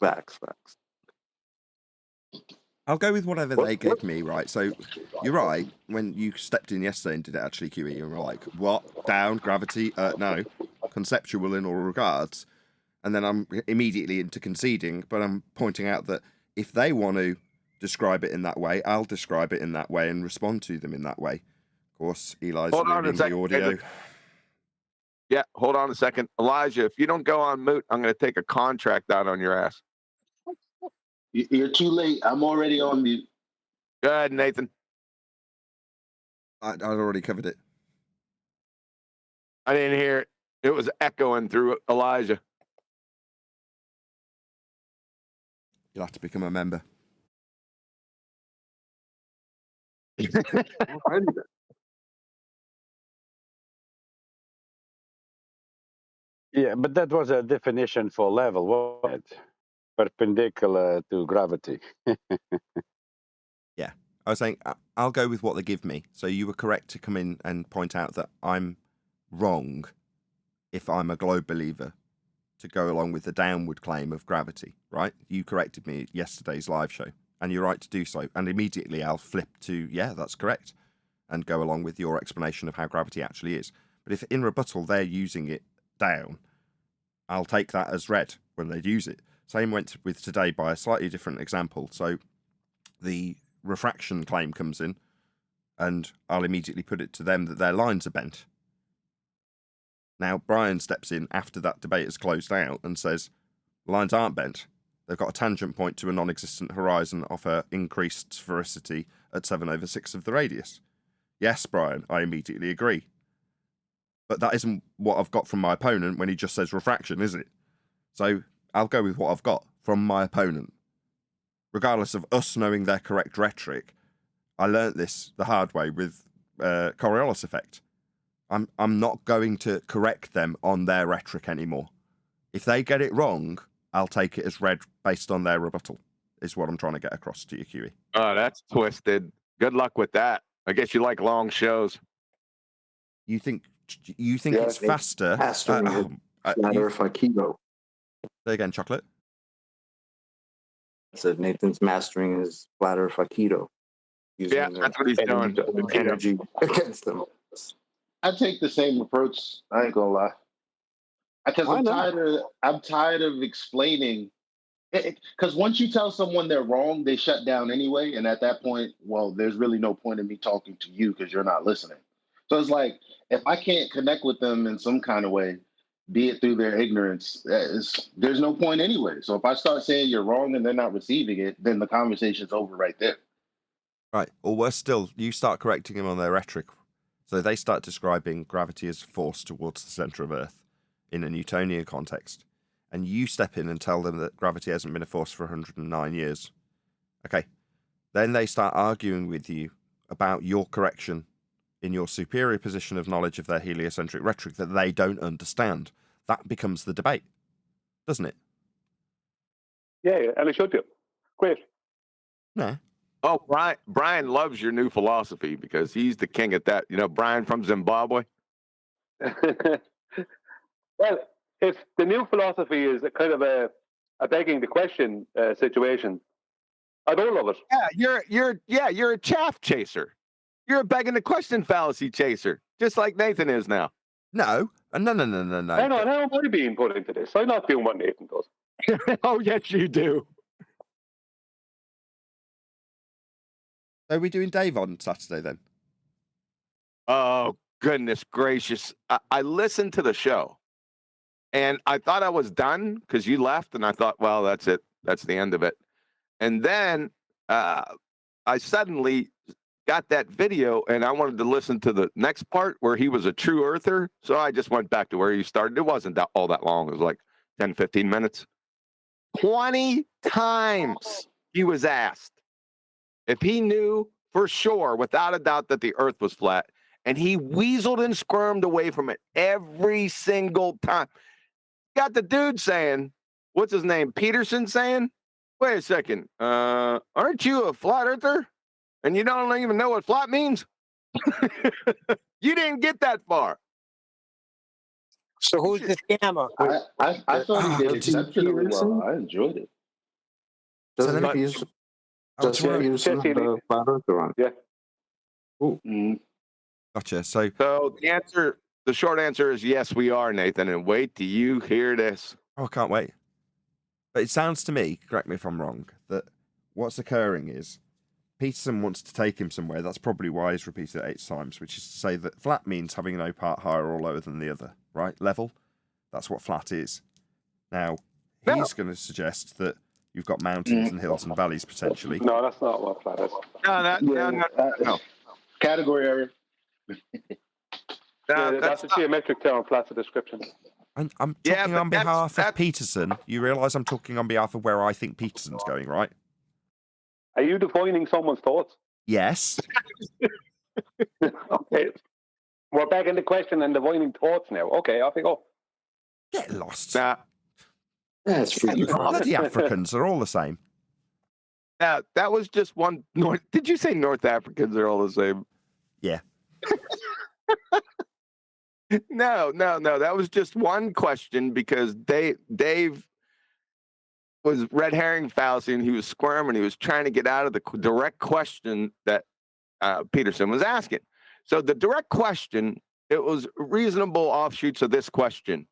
Facts. I'll go with whatever they gave me, right? So you're right. When you stepped in yesterday and did it actually, QE, and were like, what? Down, gravity? No. Conceptual in all regards. And then I'm immediately into conceding, but I'm pointing out that if they want to describe it in that way, I'll describe it in that way and respond to them in that way. Of course, Eli's Hold on a reading second, the audio. David. Yeah, hold on a second. Elijah, if you don't go on mute, I'm going to take a contract out on your ass. You're too late. I'm already on mute. Go ahead, Nathan. I'd already covered it. I didn't hear it. It was echoing through Elijah. You'll have to become a member. Yeah, but that was a definition for level, wasn't it? Perpendicular to gravity. Yeah. I was saying, I'll go with what they give me. So you were correct to come in and point out that I'm wrong if I'm a globe believer to go along with the downward claim of gravity, right? You corrected me at yesterday's live show, and you're right to do so. And immediately I'll flip to, yeah, that's correct, and go along with your explanation of how gravity actually is. But if in rebuttal they're using it down, I'll take that as read when they use it. Same went with today by a slightly different example. So the refraction claim comes in, and I'll immediately put it to them that their lines are bent. Now, Brian steps in after that debate is closed out and says, lines aren't bent. They've got a tangent point to a non-existent horizon of a increased sphericity at 7/6 of the radius. Yes, Brian, I immediately agree. But that isn't what I've got from my opponent when he just says refraction, is it? So I'll go with what I've got from my opponent. Regardless of us knowing their correct rhetoric, I learnt this the hard way with Coriolis effect. I'm not going to correct them on their rhetoric anymore. If they get it wrong, I'll take it as read based on their rebuttal, is what I'm trying to get across to you, QE. Oh, that's twisted. Good luck with that. I guess you like long shows. You think it's faster? Mastering flat Earth Aikido. Say again, Chocolate. I said Nathan's mastering his flat Earth Aikido. Yeah, that's what he's doing. Energy against them. I take the same approach. I ain't gonna lie, because I'm tired of explaining. Because once you tell someone they're wrong, they shut down anyway, and at that point, well, there's really no point in me talking to you because you're not listening. So it's like if I can't connect with them in some kind of way, be it through their ignorance, there's no point anyway. So if I start saying you're wrong and they're not receiving it, then the conversation's over right there. Right, or worse still, you start correcting them on their rhetoric. So they start describing gravity as force towards the centre of Earth in a Newtonian context. And you step in and tell them that gravity hasn't been a force for 109 years. Okay. Then they start arguing with you about your correction in your superior position of knowledge of their heliocentric rhetoric that they don't understand. That becomes the debate, doesn't it? Yeah, and it should do. Great. No. Oh, Brian loves your new philosophy because he's the king at that. You know, Brian from Zimbabwe. Well, if the new philosophy is a kind of a begging the question situation, I don't love it. Yeah, you're a chaff chaser. You're a begging the question fallacy chaser, just like Nathan is now. No. No. Hang on, how am I being put into this? I'm not doing what Nathan does. Oh, yes, you do. Are we doing Dave on Saturday then? Oh, goodness gracious. I listened to the show and I thought I was done because you left and I thought, well, that's it. That's the end of it. And then I suddenly got that video and I wanted to listen to the next part where he was a true earther. So I just went back to where he started. It wasn't all that long. It was like 10, 15 minutes. 20 times he was asked if he knew for sure, without a doubt, that the earth was flat. And he weaseled and squirmed away from it every single time. Got the dude saying, what's his name? Peterson saying, wait a second, aren't you a flat earther? And you don't even know what flat means? You didn't get that far. So who's the scammer? I thought he did exceptionally well. I enjoyed it. Doesn't Jesse, tomorrow. you still have the flat earther on. Yeah. Ooh. Gotcha. So the short answer is yes, we are, Nathan. And wait till you hear this. I can't wait. But it sounds to me, correct me if I'm wrong, that what's occurring is Peterson wants to take him somewhere. That's probably why he's repeated it 8 times, which is to say that flat means having no part higher or lower than the other, right? Level. That's what flat is. Now, he's going to suggest that you've got mountains and hills and valleys potentially. No, that's not what flat is. No. Category error. That's a geometric term. Flat's a description. I'm talking on behalf of Peterson. You realise I'm talking on behalf of where I think Peterson's going, right? Are you defining someone's thoughts? Yes. Okay. We're back in the question and defining thoughts now. Okay, off you go. Get lost. That's freaking Bloody Africans are all the same. That was just one Did you say North Africans are all the same? Yeah. No. That was just one question because Dave was red herring fallacy and he was squirming. He was trying to get out of the direct question that Peterson was asking. So the direct question, it was reasonable offshoots of this question.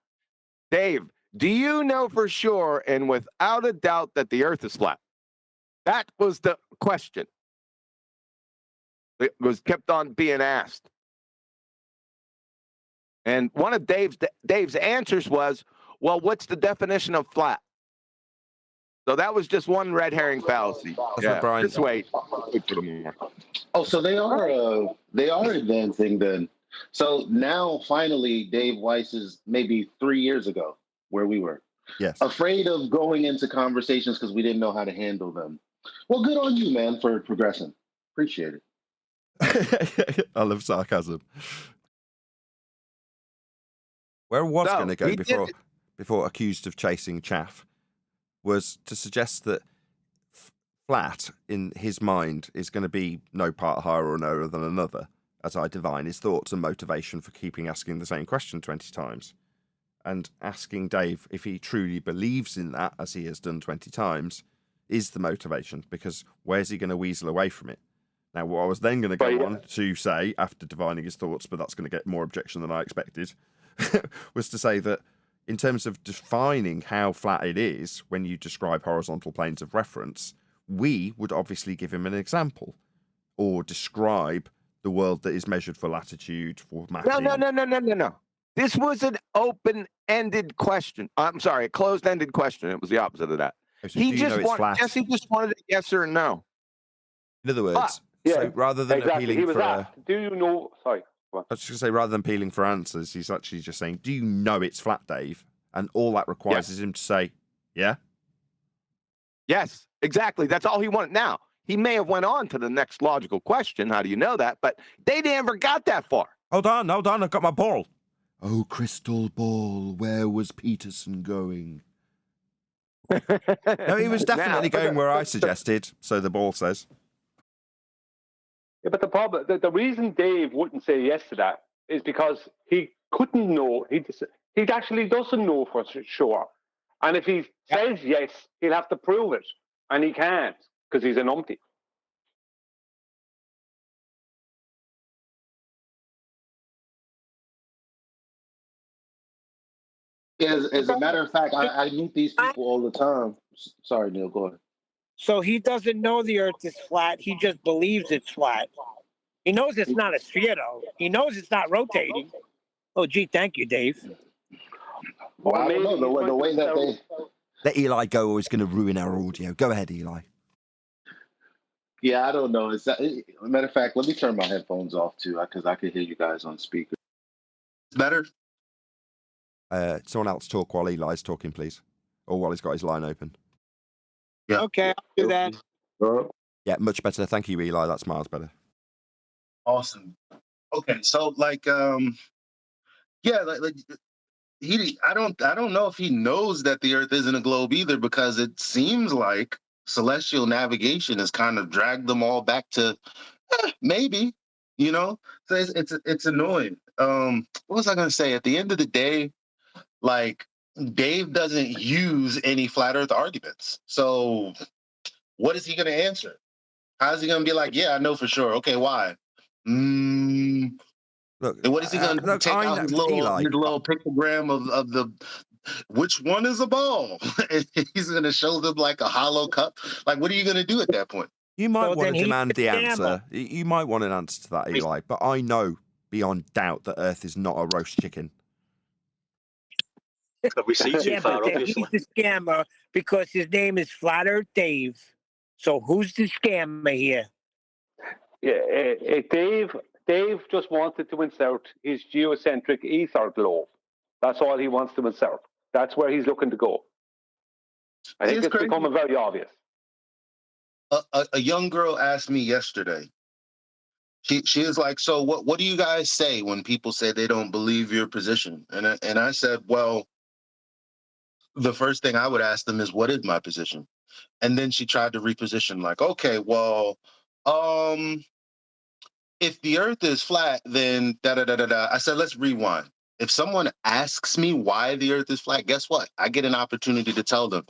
Dave, do you know for sure and without a doubt that the Earth is flat? That was the question. It was kept on being asked. And one of Dave's answers was, well, what's the definition of flat? So that was just one red herring fallacy. Just wait. Oh, so they are advancing then. So now finally Dave Weiss is maybe 3 years ago where we were. Yes. Afraid of going into conversations because we didn't know how to handle them. Well, good on you, man, for progressing. Appreciate it. I love sarcasm. Where I was going to go before accused of chasing chaff was to suggest that flat in his mind is going to be no part higher or lower than another, as I divine his thoughts and motivation for keeping asking the same question 20 times. And asking Dave if he truly believes in that, as he has done 20 times, is the motivation, because where's he going to weasel away from it? Now, what I was then going to go on to say, after divining his thoughts, but that's going to get more objection than I expected, was to say that in terms of defining how flat it is when you describe horizontal planes of reference, we would obviously give him an example or describe the world that is measured for latitude, for mapping. No. This was an open-ended question. I'm sorry, a closed-ended question. It was the opposite of that. So Jesse just wanted a yes or a no. In other words, so rather than appealing he was for asked, do you know? Sorry. I was just going to say, rather than appealing for answers, he's actually just saying, do you know it's flat, Dave? And all that requires is him to say, yeah? Yes, exactly. That's all he wanted. Now, he may have went on to the next logical question. How do you know that? But they never got that far. Hold on. I've got my ball. Oh, crystal ball, where was Peterson going? No, he was definitely going where I suggested, so the ball says. Yeah, but the problem, the reason Dave wouldn't say yes to that is because he couldn't know. He actually doesn't know for sure. And if he says yes, he'll have to prove it. And he can't because he's a numpty. As a matter of fact, I meet these people all the time. Sorry, Neil, go ahead. So he doesn't know the Earth is flat. He just believes it's flat. He knows it's not a sphere, though. He knows it's not rotating. Oh, gee, thank you, Dave. Well, I don't know the way that they... Let Eli go or he's going to ruin our audio. Go ahead, Eli. Yeah, I don't know. Matter of fact, let me turn my headphones off, too, because I can hear you guys on speaker. Better? Someone else talk while Eli's talking, please. Or while he's got his line open. Yeah. Okay, I'll do that. Yeah, much better. Thank you, Eli. That's miles better. Awesome. Okay, so I don't know if he knows that the Earth isn't a globe either, because it seems like celestial navigation has kind of dragged them all back to maybe, So it's annoying. What was I going to say? At the end of the day, Dave doesn't use any flat Earth arguments. So what is he going to answer? How's he gonna be like, yeah, I know for sure? Okay, why? Look, and what is he gonna do? look, Take out his Eli, little pictogram of the which one is a ball? And he's gonna show them like a hollow cup. Like, what are you gonna do at that point? you might So want then to he's demand the the scammer. answer. You might want an answer to that, Eli. But I know beyond doubt that Earth is not a roast chicken. But we see too Yeah, far, but then obviously. he's the scammer because his name is Flat Earth Dave. So who's the scammer here? Yeah, Dave just wanted to insert his geocentric ether globe. That's all he wants to insert. That's where he's looking to go. I think it's becoming very obvious. A young girl asked me yesterday. She is like, so what do you guys say when people say they don't believe your position? And I said, well, the first thing I would ask them is, what is my position? And then she tried to reposition, like, okay, well, if the earth is flat, then da da da da da. I said, let's rewind. If someone asks me why the earth is flat, guess what? I get an opportunity to tell them.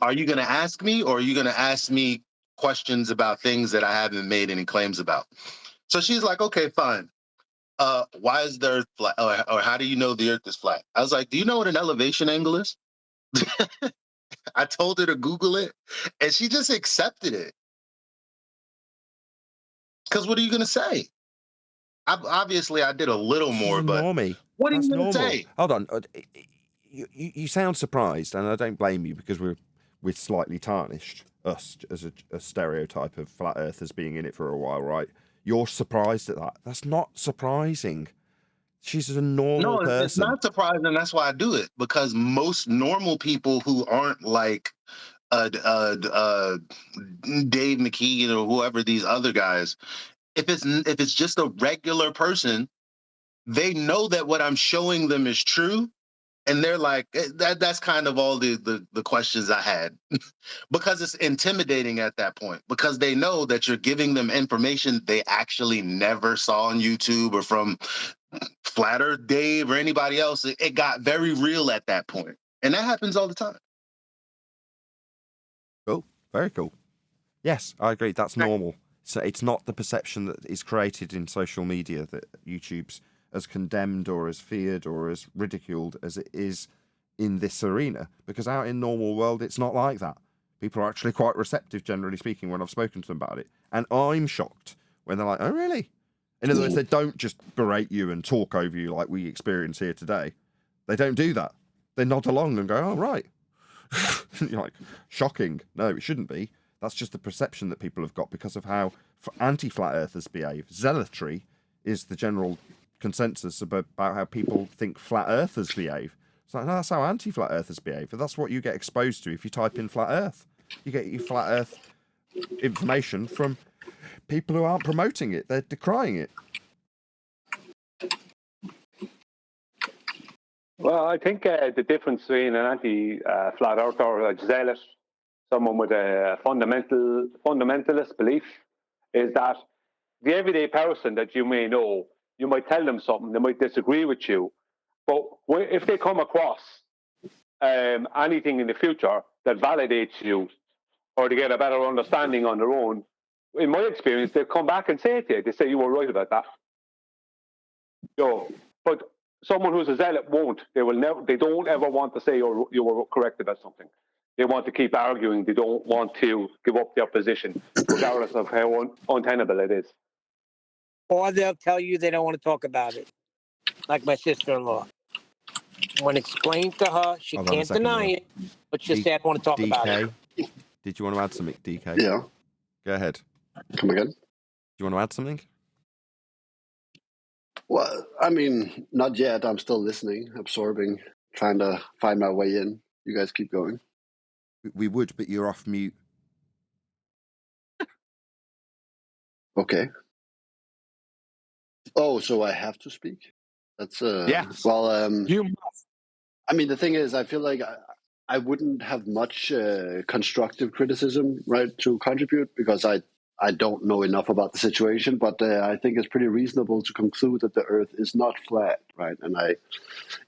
Are you going to ask me, or are you going to ask me questions about things that I haven't made any claims about? So she's like, okay, fine. Why is the earth flat? Or how do you know the earth is flat? I was like, do you know what an elevation angle is? I told her to Google it, and she just accepted it. Because what are you going to say? Obviously, I did a little more, but normie. What are That's you going to normal. say? Hold on. You sound surprised, and I don't blame you because we're slightly tarnished, us as a stereotype of flat earthers being in it for a while, right? You're surprised at that. That's not surprising. She's a normal No, person. it's not surprising. That's why I do it, because most normal people who aren't like Dave McKeegan or whoever these other guys, if it's just a regular person, they know that what I'm showing them is true, and they're like, that's kind of all the questions I had. Because it's intimidating at that point, because they know that you're giving them information they actually never saw on YouTube or from Flat Earth Dave or anybody else. It got very real at that point, and that happens all the time. Cool. Very cool. Yes, I agree. That's normal. So it's not the perception that is created in social media that YouTube's as condemned or as feared or as ridiculed as it is in this arena. Because out in normal world, it's not like that. People are actually quite receptive, generally speaking, when I've spoken to them about it. And I'm shocked when they're like, oh, really? In other words, they don't just berate you and talk over you like we experience here today. They don't do that. They nod along and go, oh, right. You're like, shocking. No, it shouldn't be. That's just the perception that people have got because of how anti-flat earthers behave. Zealotry is the general consensus about how people think flat earthers behave. It's like, no, that's how anti-flat earthers behave. But that's what you get exposed to if you type in flat earth. You get your flat earth information from people who aren't promoting it. They're decrying it. Well, I think the difference between an anti-flat earther or a zealot, someone with a fundamentalist belief, is that the everyday person that you may know, you might tell them something, they might disagree with you, but if they come across anything in the future that validates you, or to get a better understanding on their own, in my experience, they'll come back and say it to you. They say you were right about that. But someone who's a zealot won't. They will never. They don't ever want to say you were correct about something. They want to keep arguing. They don't want to give up their position, regardless of how untenable it is. Or they'll tell you they don't want to talk about it, like my sister-in-law. When explained to her, she Hold on a can't second, deny Will. it, but she said, I want to talk about it. Did you want to add something, DK? Yeah. Go ahead. Come again? Do you want to add something? Well, I mean, not yet. I'm still listening, absorbing, trying to find my way in. You guys keep going. We would, but you're off mute. Okay. Oh, so I have to speak? That's Yes. Well, you must. I mean, the thing is, I feel like I wouldn't have much constructive criticism, right, to contribute, because I I don't know enough about the situation, but I think it's pretty reasonable to conclude that the Earth is not flat, right? And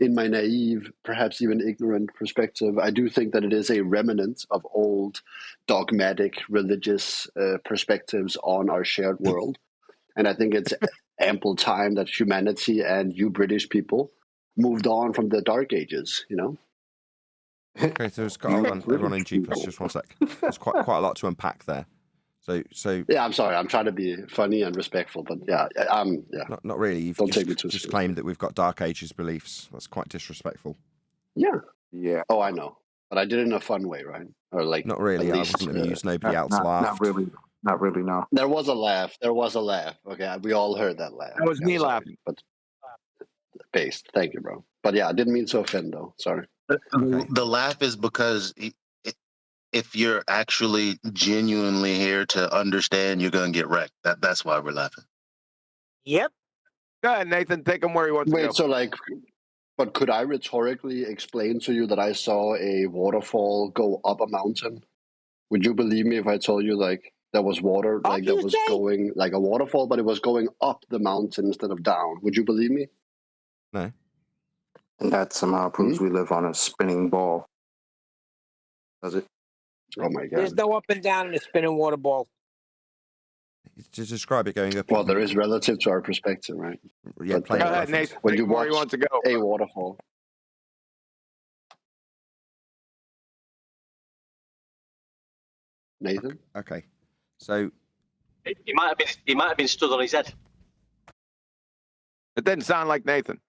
in my naive, perhaps even ignorant perspective, I do think that it is a remnant of old dogmatic religious perspectives on our shared world. And I think it's ample time that humanity and you British people moved on from the Dark Ages, you know? Okay, so hold on, everyone in G+, just one sec. There's quite a lot to unpack there. So yeah, I'm sorry. I'm trying to be funny and respectful, but yeah, not really. You've Don't take me too just seriously. claimed that we've got Dark Ages beliefs. That's quite disrespectful. Yeah. Oh, I know, but I did it in a fun way, right? Or like, Not really. at I least, wasn't amused. Nobody else Not laughed. really. Not really. No. There was a laugh. Okay, we all heard that laugh. That was Yeah, me sorry, laughing. but based. Thank you, bro. But yeah, I didn't mean to offend, though. Sorry. The laugh is because if you're actually genuinely here to understand, you're gonna get wrecked. That's why we're laughing. Yep. Go ahead, Nathan. Take him where he wants to go. Wait, so like, but could I rhetorically explain to you that I saw a waterfall go up a mountain? Would you believe me if I told you like there was water, like that was going like a waterfall, but it was going up the mountain instead of down? Would you believe me? No. And that somehow proves we live on a spinning ball. Does it? Oh my There's no up and down in a spinning water ball. To describe it going up. Well, there is relative to our perspective, right? Yeah, But, play Go the ahead, reference. Nathan. when Take you him where he watch wants to go. a waterfall. Nathan? Okay. So He might have been stood on his head. It didn't sound like Nathan.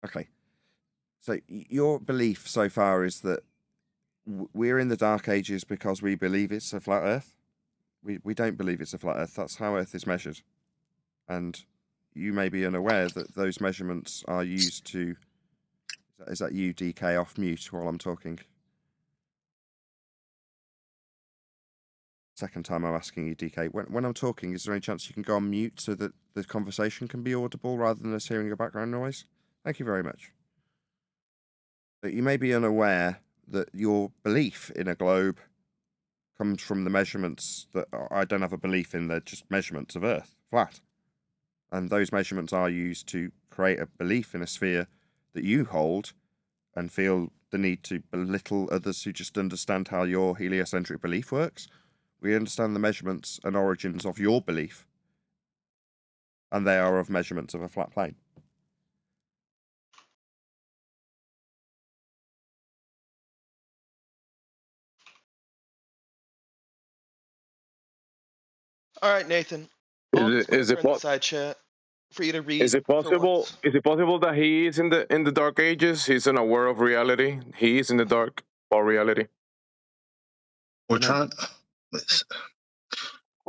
Okay. So your belief so far is that we're in the Dark Ages because we believe it's a flat Earth. We don't believe it's a flat Earth. That's how Earth is measured. And you may be unaware that those measurements are used to... Is that you, DK, off mute while I'm talking? Second time I'm asking you, DK. When I'm talking, is there any chance you can go on mute so that the conversation can be audible rather than us hearing a background noise? Thank you very much. But you may be unaware that your belief in a globe comes from the measurements that I don't have a belief in. They're just measurements of Earth, flat. And those measurements are used to create a belief in a sphere that you hold and feel the need to belittle others who just understand how your heliocentric belief works. We understand the measurements and origins of your belief, and they are of measurements of a flat plane. All right, Nathan. Is it in the side chat for you to read. Is it possible? Is it possible that he is in the Dark Ages? He's unaware of reality. He is in the dark or reality. We're trying.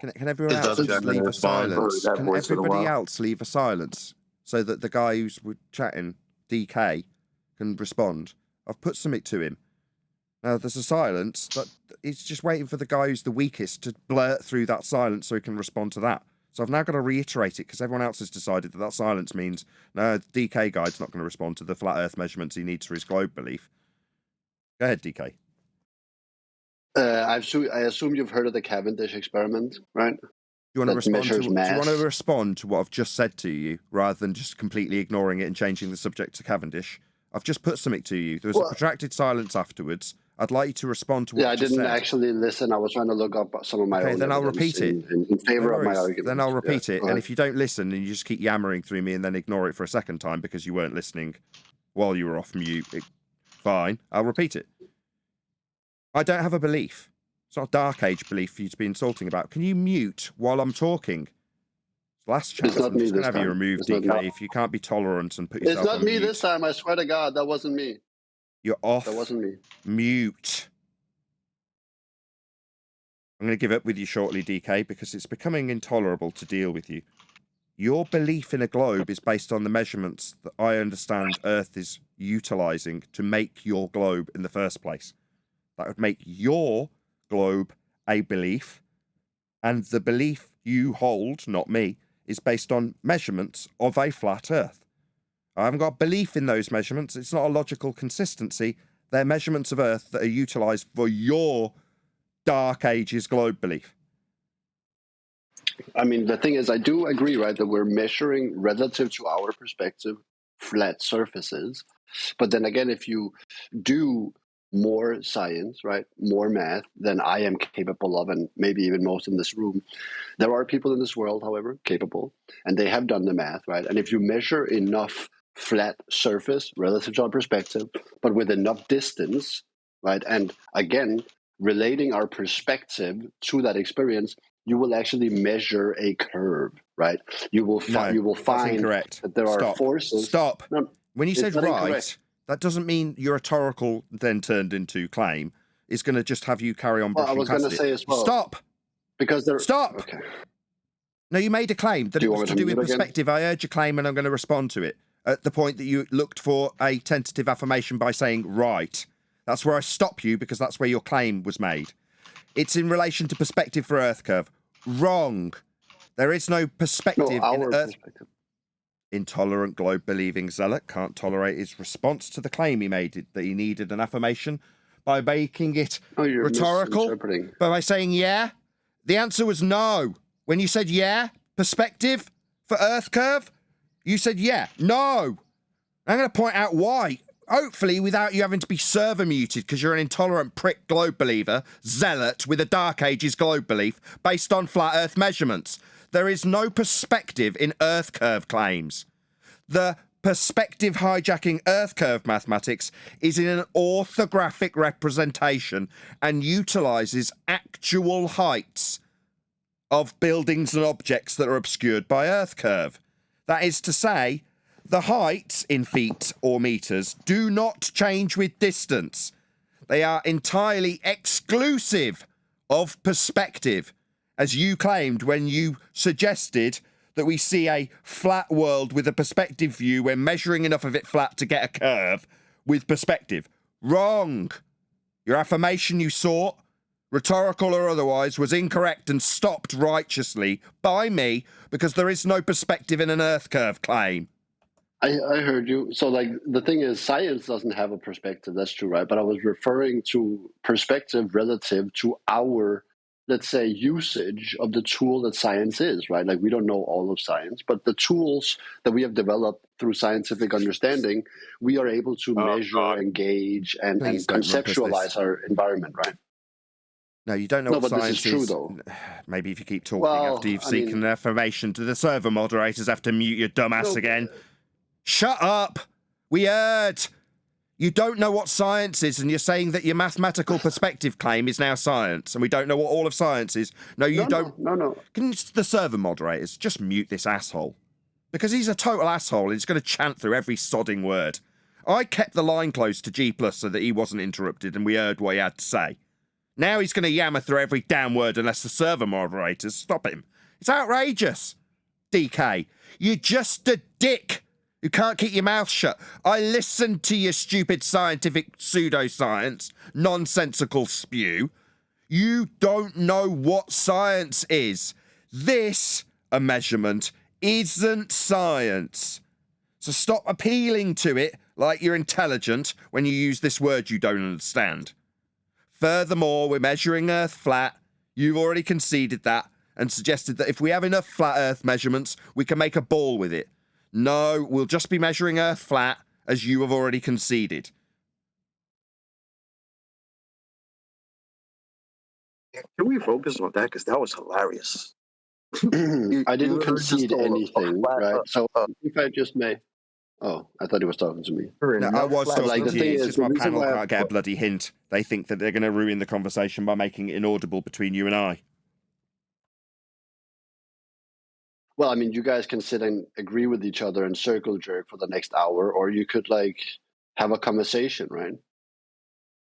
Can everyone else just leave a silence? Can everybody else leave a silence so that the guy who's chatting, DK, can respond? I've put something to him. Now there's a silence, but he's just waiting for the guy who's the weakest to blurt through that silence so he can respond to that. So I've now got to reiterate it because everyone else has decided that silence means no, the DK guy's not going to respond to the flat Earth measurements he needs for his globe belief. Go ahead, DK. I assume you've heard of the Cavendish experiment, right? Do you want to respond to what I've just said to you rather than just completely ignoring it and changing the subject to Cavendish? I've just put something to you. There was a protracted silence afterwards. I'd like you to respond to what I just said. Yeah, I didn't actually listen. I was trying to look up some of my own. Okay, then I'll repeat it. In favor of my argument. Then I'll repeat it. And if you don't listen and you just keep yammering through me and then ignore it for a second time because you weren't listening while you were off mute, fine, I'll repeat it. I don't have a belief. It's not a dark age belief for you to be insulting about. Can you mute while I'm talking? Last chance. I'm just going to have you removed, DK, if you can't be tolerant and put yourself on mute. It's not me this time. I swear to God, that wasn't me. You're off. That wasn't me. Mute. I'm going to give up with you shortly, DK, because it's becoming intolerable to deal with you. Your belief in a globe is based on the measurements that I understand Earth is utilizing to make your globe in the first place. That would make your globe a belief, and the belief you hold, not me, is based on measurements of a flat Earth. I haven't got belief in those measurements. It's not a logical consistency. They're measurements of Earth that are utilized for your Dark Ages globe belief? I mean, the thing is, I do agree, right, that we're measuring relative to our perspective flat surfaces. But then again, if you do more science, right, more math than I am capable of, and maybe even most in this room, there are people in this world, however, capable, and they have done the math, right? And if you measure enough flat surface relative to our perspective, but with enough distance, right, and again, relating our perspective to that experience, you will actually measure a curve, right? You will No, find incorrect. that there are forces. Stop. No, When you it's said not right, incorrect. that doesn't mean your rhetorical then turned into claim. It's going to just have you carry on Well, I brushing was going past to it. say as well. Stop. Because there. Stop. Okay. No, you made a claim that Do it you was want to me do to with mute again? perspective. I heard your claim and I'm going to respond to it at the point that you looked for a tentative affirmation by saying right. That's where I stop you because that's where your claim was made. It's in relation to perspective for Earth curve. Wrong. There is no perspective in our Earth. perspective. Intolerant globe-believing zealot can't tolerate his response to the claim he made that he needed an affirmation by making it You're rhetorical, misinterpreting. but by saying yeah. The answer was no. When you said yeah, perspective for Earth curve, you said yeah. No. I'm going to point out why. Hopefully without you having to be server muted because you're an intolerant prick globe believer, zealot with a Dark Ages globe belief based on flat Earth measurements. There is no perspective in Earth curve claims. The perspective hijacking Earth curve mathematics is in an orthographic representation and utilizes actual heights of buildings and objects that are obscured by Earth curve. That is to say, the heights in feet or meters do not change with distance. They are entirely exclusive of perspective, as you claimed when you suggested that we see a flat world with a perspective view when measuring enough of it flat to get a curve with perspective. Wrong. Your affirmation you sought, rhetorical or otherwise, was incorrect and stopped righteously by me because there is no perspective in an Earth curve claim. I heard you. So, like, the thing is, science doesn't have a perspective. That's true, right? But I was referring to perspective relative to our, let's say, usage of the tool that science is, right? Like, we don't know all of science, but the tools that we have developed through scientific understanding, we are able to measure and gauge and conceptualize our environment, right? No, you don't know No, what but this science is true, though. Maybe if you keep talking Well, after you've I seeking mean- an affirmation to the server moderators have to mute your dumbass No, again. Shut up! We heard! You don't know what science is, and you're saying that your mathematical perspective claim is now science, and we don't know what all of science is. No, you don't. No. Can the server moderators just mute this asshole? Because he's a total asshole, and he's going to chant through every sodding word. I kept the line close to G+ so that he wasn't interrupted, and we heard what he had to say. Now he's going to yammer through every damn word unless the server moderators stop him. It's outrageous. DK, you're just a dick. You can't keep your mouth shut. I listened to your stupid scientific pseudoscience, nonsensical spew. You don't know what science is. This, a measurement, isn't science. So stop appealing to it like you're intelligent when you use this word you don't understand. Furthermore, we're measuring Earth flat. You've already conceded that and suggested that if we have enough flat Earth measurements, we can make a ball with it. No, we'll just be measuring Earth flat, as you have already conceded. Can we focus on that? Because that was hilarious. I didn't concede anything, right? So if I just may... Oh, I thought he was talking to me. No, I was talking like, the to thing you. It's is, just the my reason panel why can't get a bloody hint. They think that they're going to ruin the conversation by making it inaudible between you and I. Well, I mean, you guys can sit and agree with each other and circle jerk for the next hour, or you could, like, have a conversation, right?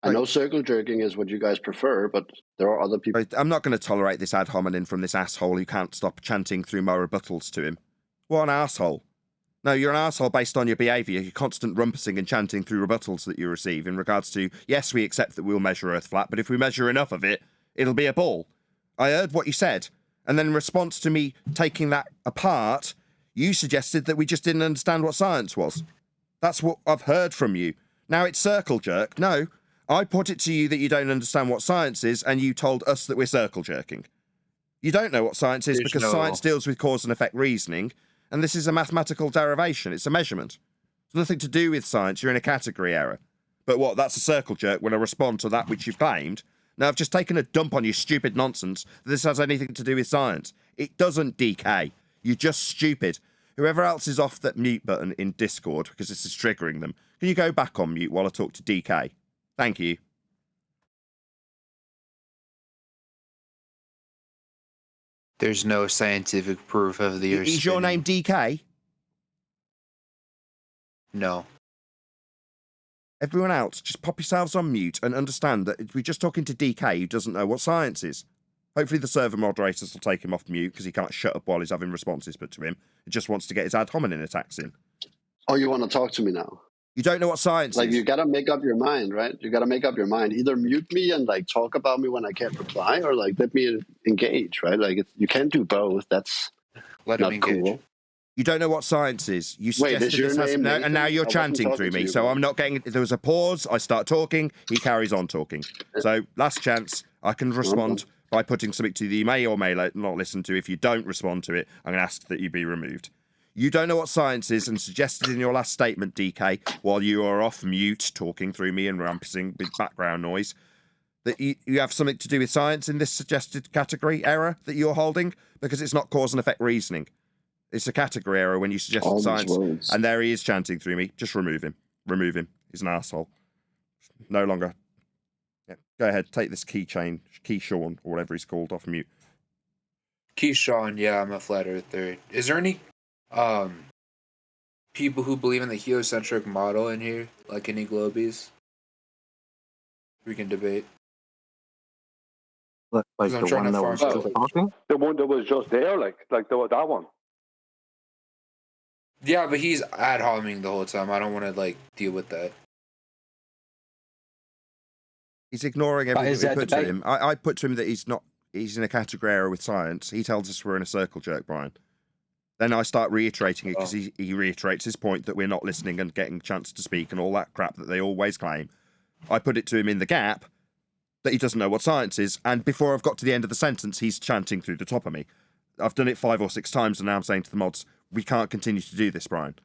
I know circle jerking is what you guys prefer, but there are other people. I'm not going to tolerate this ad hominem from this asshole who can't stop chanting through my rebuttals to him. What an asshole. No, you're an asshole based on your behaviour, your constant rumpusing and chanting through rebuttals that you receive in regards to, yes, we accept that we'll measure Earth flat, but if we measure enough of it, it'll be a ball. I heard what you said. And then in response to me taking that apart, you suggested that we just didn't understand what science was. That's what I've heard from you. Now it's circle jerk. No, I put it to you that you don't understand what science is, and you told us that we're circle jerking. You don't know what science is because science deals with cause and effect reasoning, and this is a mathematical derivation. It's a measurement. It's nothing to do with science. You're in a category error. But what? That's a circle jerk when I respond to that which you've claimed. Now, I've just taken a dump on your stupid nonsense that this has anything to do with science. It doesn't, DK. You're just stupid. Whoever else is off that mute button in Discord, because this is triggering them, can you go back on mute while I talk to DK? Thank you. There's no scientific proof of the Earth. Is your name DK? No. Everyone else, just pop yourselves on mute and understand that we're just talking to DK who doesn't know what science is. Hopefully the server moderators will take him off mute because he can't shut up while he's having responses put to him. He just wants to get his ad hominem attacks in. Oh, you want to talk to me now? You don't know what science Like, is. you got to make up your mind, right? You got to make up your mind. Either mute me and, like, talk about me when I can't reply, or, like, let me engage, right? Like, you can't do both. That's Let not him engage. cool. You don't know what science is. You Wait, suggested is your this has, name no, Nathan? and now you're I wasn't chanting talking through to me. you, So bro. I'm not getting. There was a pause. I start talking. He carries on talking. So last chance. I can respond by putting something to you may or may not listen to. If you don't respond to it, I'm going to ask that you be removed. You don't know what science is, and suggested in your last statement, DK, while you are off mute talking through me and ramping with background noise, that you have something to do with science in this suggested category error that you're holding, because it's not cause and effect reasoning. It's a category error when you suggest All these science. words. And there he is chanting through me. Just remove him. Remove him. He's an asshole. No longer. Yeah. Go ahead. Take this keychain, Keyshawn, or whatever he's called, off mute. Keyshawn, yeah, I'm a flat earther. Is there any people who believe in the heliocentric model in here? Like any globies? We can debate. Like 'Cause I'm trying to farm talking? The one that was just there, like that one. Yeah, but he's ad homing the whole time. I don't want to like deal with that. He's ignoring But everything is we there put to debate? him. I put to him that he's in a category error with science. He tells us we're in a circle jerk, Brian. Then I start reiterating it because he reiterates his point that we're not listening and getting a chance to speak and all that crap that they always claim. I put it to him in the gap that he doesn't know what science is, and before I've got to the end of the sentence, he's chanting through the top of me. I've done it 5 or 6 times, and now I'm saying to the mods, we can't continue to do this, Brian.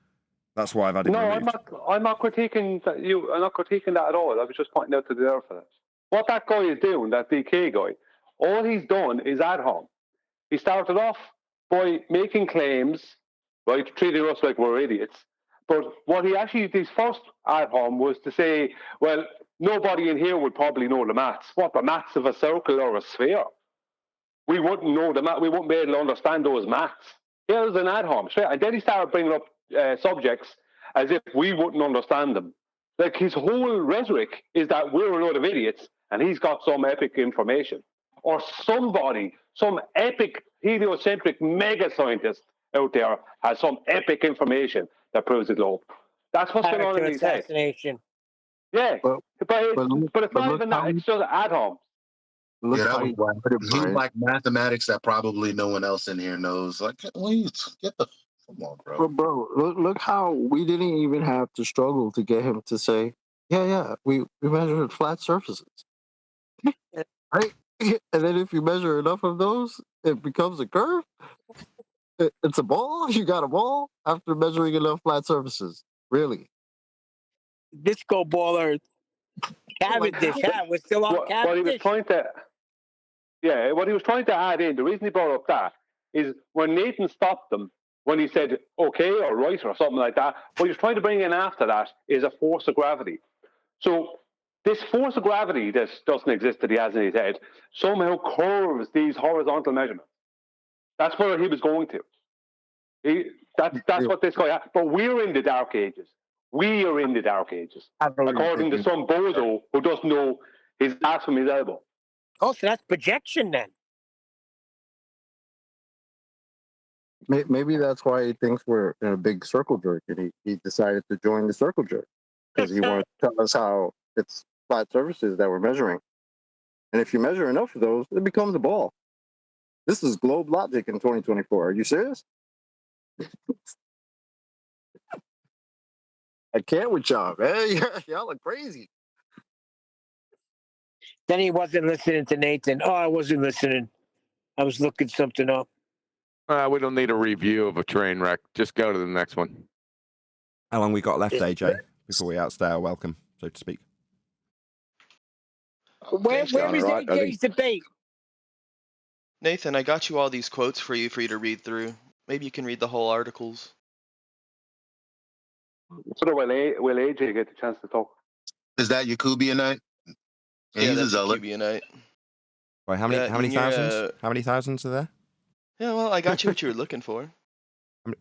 That's why I've had it removed. I'm not critiquing that you. I'm not critiquing that at all. I was just pointing out to the error for that. What that guy is doing, that DK guy, all he's done is ad hoc. He started off by making claims, right, treating us like we're idiots. But what he actually, his first ad hoc was to say, well, nobody in here would probably know the maths. What, the maths of a circle or a sphere? We wouldn't know the math. We wouldn't be able to understand those maths. Here's an ad hoc, straight. And then he started bringing up subjects as if we wouldn't understand them. Like, his whole rhetoric is that we're a load of idiots and he's got some epic information. Or somebody, some epic heliocentric mega scientist out there has some epic information that proves the globe. That's what's going on in Character his head. assassination. Yeah, but it's not even that. It's just ad hoc. Yeah, that was whack. He was like mathematics that probably no one else in here knows. Like, wait, get the come on, bro. But bro, look how we didn't even have to struggle to get him to say, yeah, we measured flat surfaces. Right? And then if you measure enough of those, it becomes a curve. It's a ball. You got a ball after measuring enough flat surfaces. Really? Disco baller. Cavendish. Yeah, we're still on What he was Cavendish. trying to, what he was trying to add in, the reason he brought up that is when Nathan stopped them, when he said okay or right or something like that, what he was trying to bring in after that is a force of gravity. So this force of gravity that doesn't exist that he has in his head somehow curves these horizontal measurements. That's where he was going to. That's what this guy had. But we're in the Dark Ages. We are in the Dark Ages. According to some bozo who doesn't know his ass from his elbow. Oh, so that's projection then. Maybe that's why he thinks we're in a big circle jerk, and he decided to join the circle jerk because he wanted to tell us how it's flat surfaces that we're measuring. And if you measure enough of those, it becomes a ball. This is globe logic in 2024. Are you serious? I can't with y'all, man. Y'all are crazy. Then he wasn't listening to Nathan. Oh, I wasn't listening. I was looking something up. We don't need a review of a train wreck. Just go to the next one. How long we got left, AJ, before we outstay our welcome, so to speak? Where is AJ's debate? Nathan, I got you all these quotes for you to read through. Maybe you can read the whole articles. So will AJ get the chance to talk? Is that Yakubianite? Yeah, he's a that's zealot. Yakubianite. Wait, how many thousands? How many thousands are there? Yeah, well, I got you what you were looking for.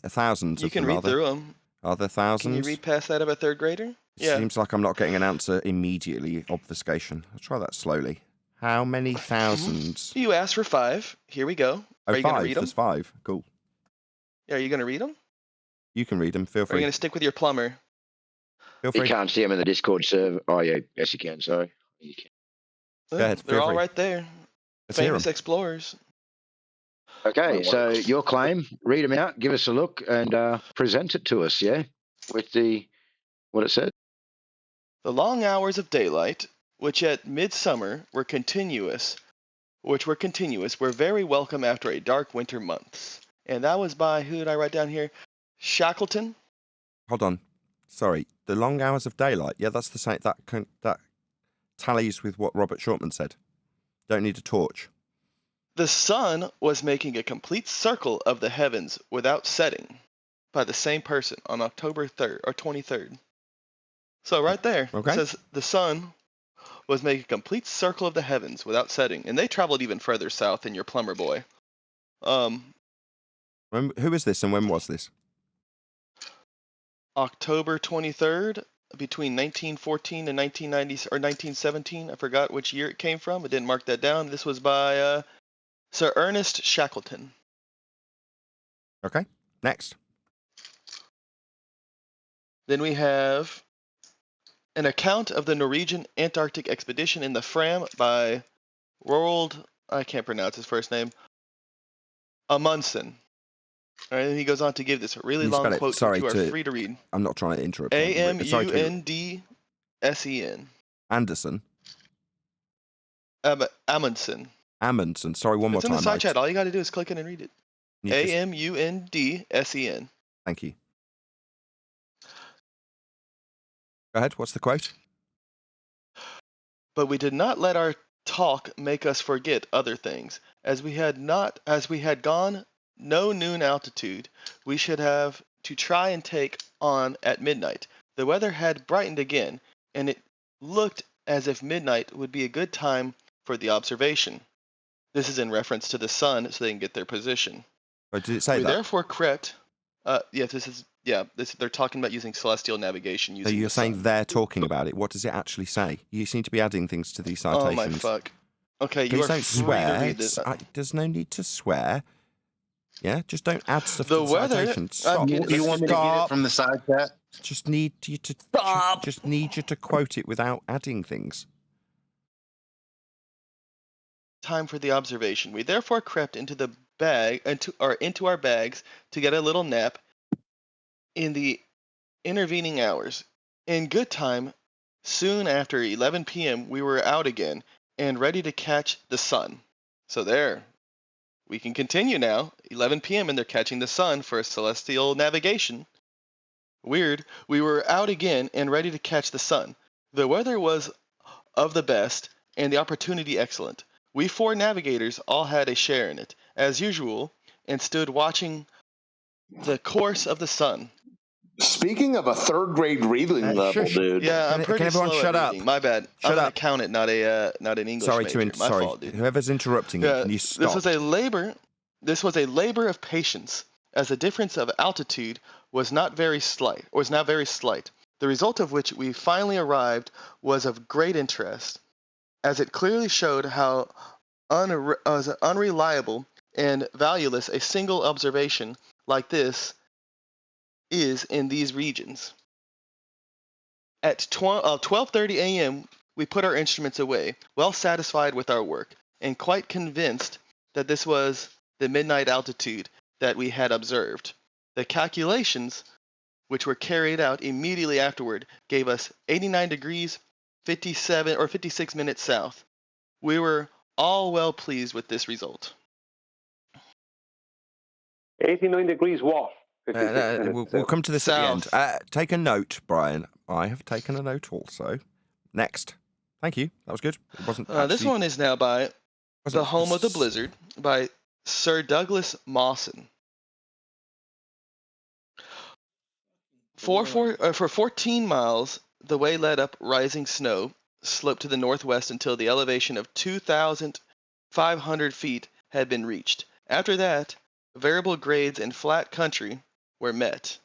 Thousands You of can them, read are there? through them. Are there thousands? Can you read past that of a third grader? Yeah. Seems like I'm not getting an answer immediately. Obfuscation. I'll try that slowly. How many thousands? You asked for 5. Here we go. Oh, Are you going to 5. read them? There's 5. Cool. Yeah, are you going to read them? You can read them. Feel Or are free. you going to stick with your plumber? Feel You free. can't see them in the Discord server. Oh, yeah. Yes, you can. Sorry. You can. Go ahead. They're Feel all free. right there. Let's hear Famous 'em. explorers. Okay, so your claim, read them out, give us a look, and present it to us, yeah? With what it said. The long hours of daylight, which at midsummer were continuous, were very welcome after a dark winter months. And that was by, who did I write down here? Shackleton? Hold on. Sorry. The long hours of daylight. Yeah, that's the same. That tallies with what Robert Shortman said. Don't need a torch. The sun was making a complete circle of the heavens without setting by the same person on October 3rd or 23rd. So right there, Okay. it says the sun was making a complete circle of the heavens without setting. And they traveled even further south than your plumber boy. Who is this and when was this? October 23rd, between 1914 and 1990 or 1917. I forgot which year it came from. I didn't mark that down. This was by Sir Ernest Shackleton. Okay. Next. Then we have an account of the Norwegian Antarctic expedition in the Fram by Roald, I can't pronounce his first name, Amundsen. All right, and he goes on to give this really Can you long spell it? quote, Sorry which you are free to read. I'm not trying to interrupt. Sorry to Amundsen. Anderson. Amundsen. Amundsen. Sorry, one more It's in time. the side chat. All you got to do is click it and read it. Amundsen. Thank you. Go ahead. What's the quote? But we did not let our talk make us forget other things. As we had gone no noon altitude, we should have to try and take on at midnight. The weather had brightened again, and it looked as if midnight would be a good time for the observation. This is in reference to the sun, so they can get their position. Oh, did it say We that? therefore crept. They're talking about using celestial navigation using. So you're the saying sun. they're talking about it. What does it actually say? You seem to be adding things to these citations. Oh my fuck. Okay, Please you are don't free swear. to read this. There's no need to swear. Yeah, just don't add stuff The to the weather. citation. Stop. You want me to get it from the side chat? Just need you to Just need you to quote it without adding things. Time for the observation. We therefore crept into the bag into our bags to get a little nap in the intervening hours. In good time, soon after 11 p.m., we were out again and ready to catch the sun. So there, we can continue now. 11 p.m. and they're catching the sun for celestial navigation. Weird. We were out again and ready to catch the sun. The weather was of the best and the opportunity excellent. We 4 navigators all had a share in it, as usual, and stood watching the course of the sun. Speaking of a third grade reading level, dude. Yeah, I'm pretty can everyone slow shut at up? reading. My bad. Shut I'm an up. accountant, not an English major. My Sorry. fault, dude. Whoever's interrupting you, can you stop? This was a labor of patience, as the difference of altitude was not very slight. The result of which we finally arrived was of great interest, as it clearly showed how unreliable and valueless a single observation like this is in these regions. At 12:30 a.m., we put our instruments away, well satisfied with our work, and quite convinced that this was the midnight altitude that we had observed. The calculations, which were carried out immediately afterward, gave us 89 degrees, 57 or 56 minutes south. We were all well pleased with this result. 89 degrees what? 56 minutes We'll south. come to this South. at the end. Take a note, Brian. I have taken a note also. Next. Thank you. That was good. It wasn't This actually- one is now by wasn't The Home of the Blizzard by Sir Douglas Mawson. For 14 miles, the way led up rising snow, sloped to the northwest until the elevation of 2,500 feet had been reached. After that, variable grades and flat country were met.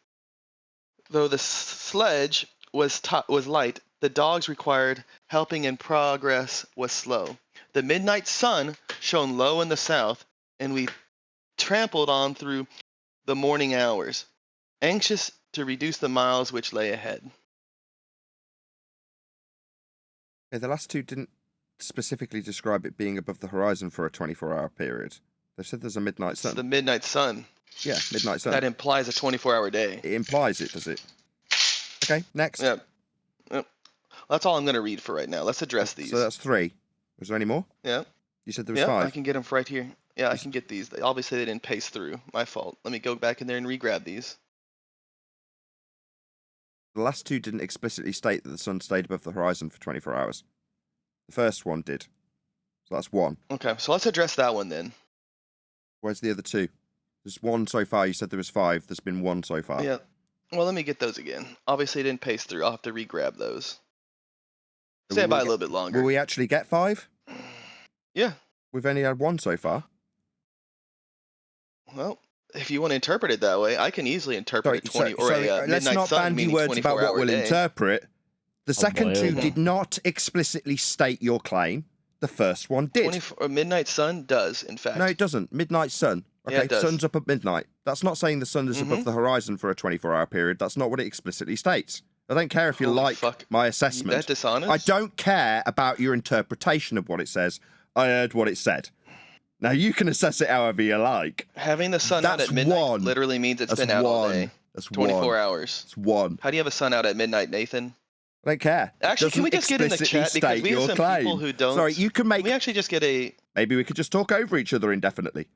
Though the sledge was light, the dogs required helping and progress was slow. The midnight sun shone low in the south, and we trampled on through the morning hours, anxious to reduce the miles which lay ahead. Yeah, the last two didn't specifically describe it being above the horizon for a 24-hour period. They said there's a midnight sun. It's the midnight sun. Yeah, midnight sun. That implies a 24-hour day. It implies it, does it? Okay, next. Yep. That's all I'm going to read for right now. Let's address these. So that's 3. Was there any more? Yeah. You said there was Yeah, 5. I can get them right here. Yeah, I can get these. Obviously, they didn't paste through. My fault. Let me go back in there and re-grab these. The last two didn't explicitly state that the sun stayed above the horizon for 24 hours. The first one did. So that's 1. Okay, so let's address that one then. Where's the other 2? There's 1 so far. You said there was 5. There's been 1 so far. Yeah. Well, let me get those again. Obviously, it didn't paste through. I'll have to re-grab those. Stand by a little bit longer. Will we actually get 5? Yeah. We've only had 1 so far. Well, if you want to interpret it that way, I can easily interpret a let's midnight not sun bandy meaning words about 24-hour what we'll day. interpret. The second two boy. did not explicitly state your claim. The first one did. Midnight sun does, in fact. No, it doesn't. Midnight sun. Yeah, Okay, it does. sun's up at midnight. That's not saying the sun is above the horizon for a 24-hour period. That's not what it explicitly states. I don't care if you like my assessment. That dishonest? I don't care about your interpretation of what it says. I heard what it said. Now, you can assess it however you like. Having the sun out That's at midnight 1. literally means it's That's been out all 1. day. That's 24 1. hours. It's 1. How do you have a sun out at midnight, Nathan? I don't care. Actually, can we Doesn't just get in the explicitly chat because state we have your some claim. people who don't. Sorry, you can make. Can we actually just get a. Maybe we could just talk over each other indefinitely.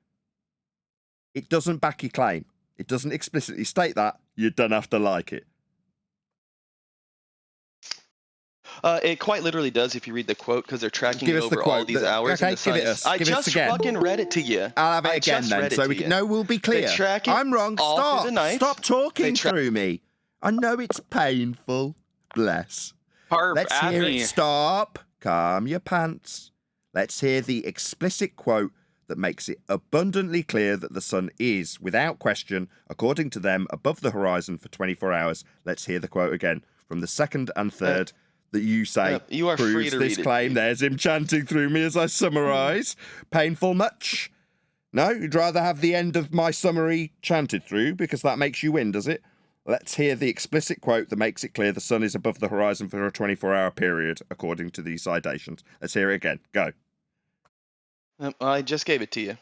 It doesn't back your claim. It doesn't explicitly state that. You don't have to like it. It quite literally does if you read the quote because they're tracking Give it us the over all quote. these hours. Okay, in the sun. give it us. I Give it us just again. fucking read it to you. I'll have it I again just then, read it so to we can. you. No, we'll be clear. They track it I'm wrong. all through Stop. the night. Stop talking They through me. I know it's painful. Bless. Let's hear it. Stop. Calm your pants. Let's hear the explicit quote that makes it abundantly clear that the sun is, without question, according to them, above the horizon for 24 hours. Let's hear the quote again from the second and third that you say you are free proves to this read it, claim. dude. There's him chanting through me as I summarise. Painful much? No? You'd rather have the end of my summary chanted through because that makes you win, does it? Let's hear the explicit quote that makes it clear the sun is above the horizon for a 24-hour period, according to these citations. Let's hear it again. Go. I just gave it to you.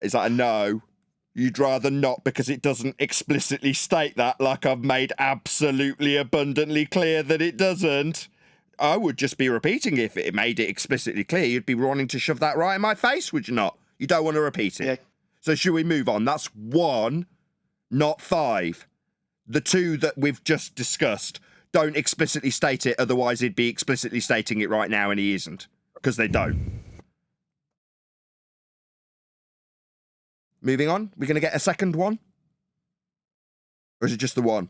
Is that a no? You'd rather not because it doesn't explicitly state that, like I've made absolutely abundantly clear that it doesn't. I would just be repeating if it made it explicitly clear. You'd be wanting to shove that right in my face, would you not? You don't want to repeat it. Yeah. So should we move on? That's 1, not 5. The 2 that we've just discussed don't explicitly state it, otherwise he'd be explicitly stating it right now, and he isn't, because they don't. Moving on, we're going to get a second one? Or is it just the 1?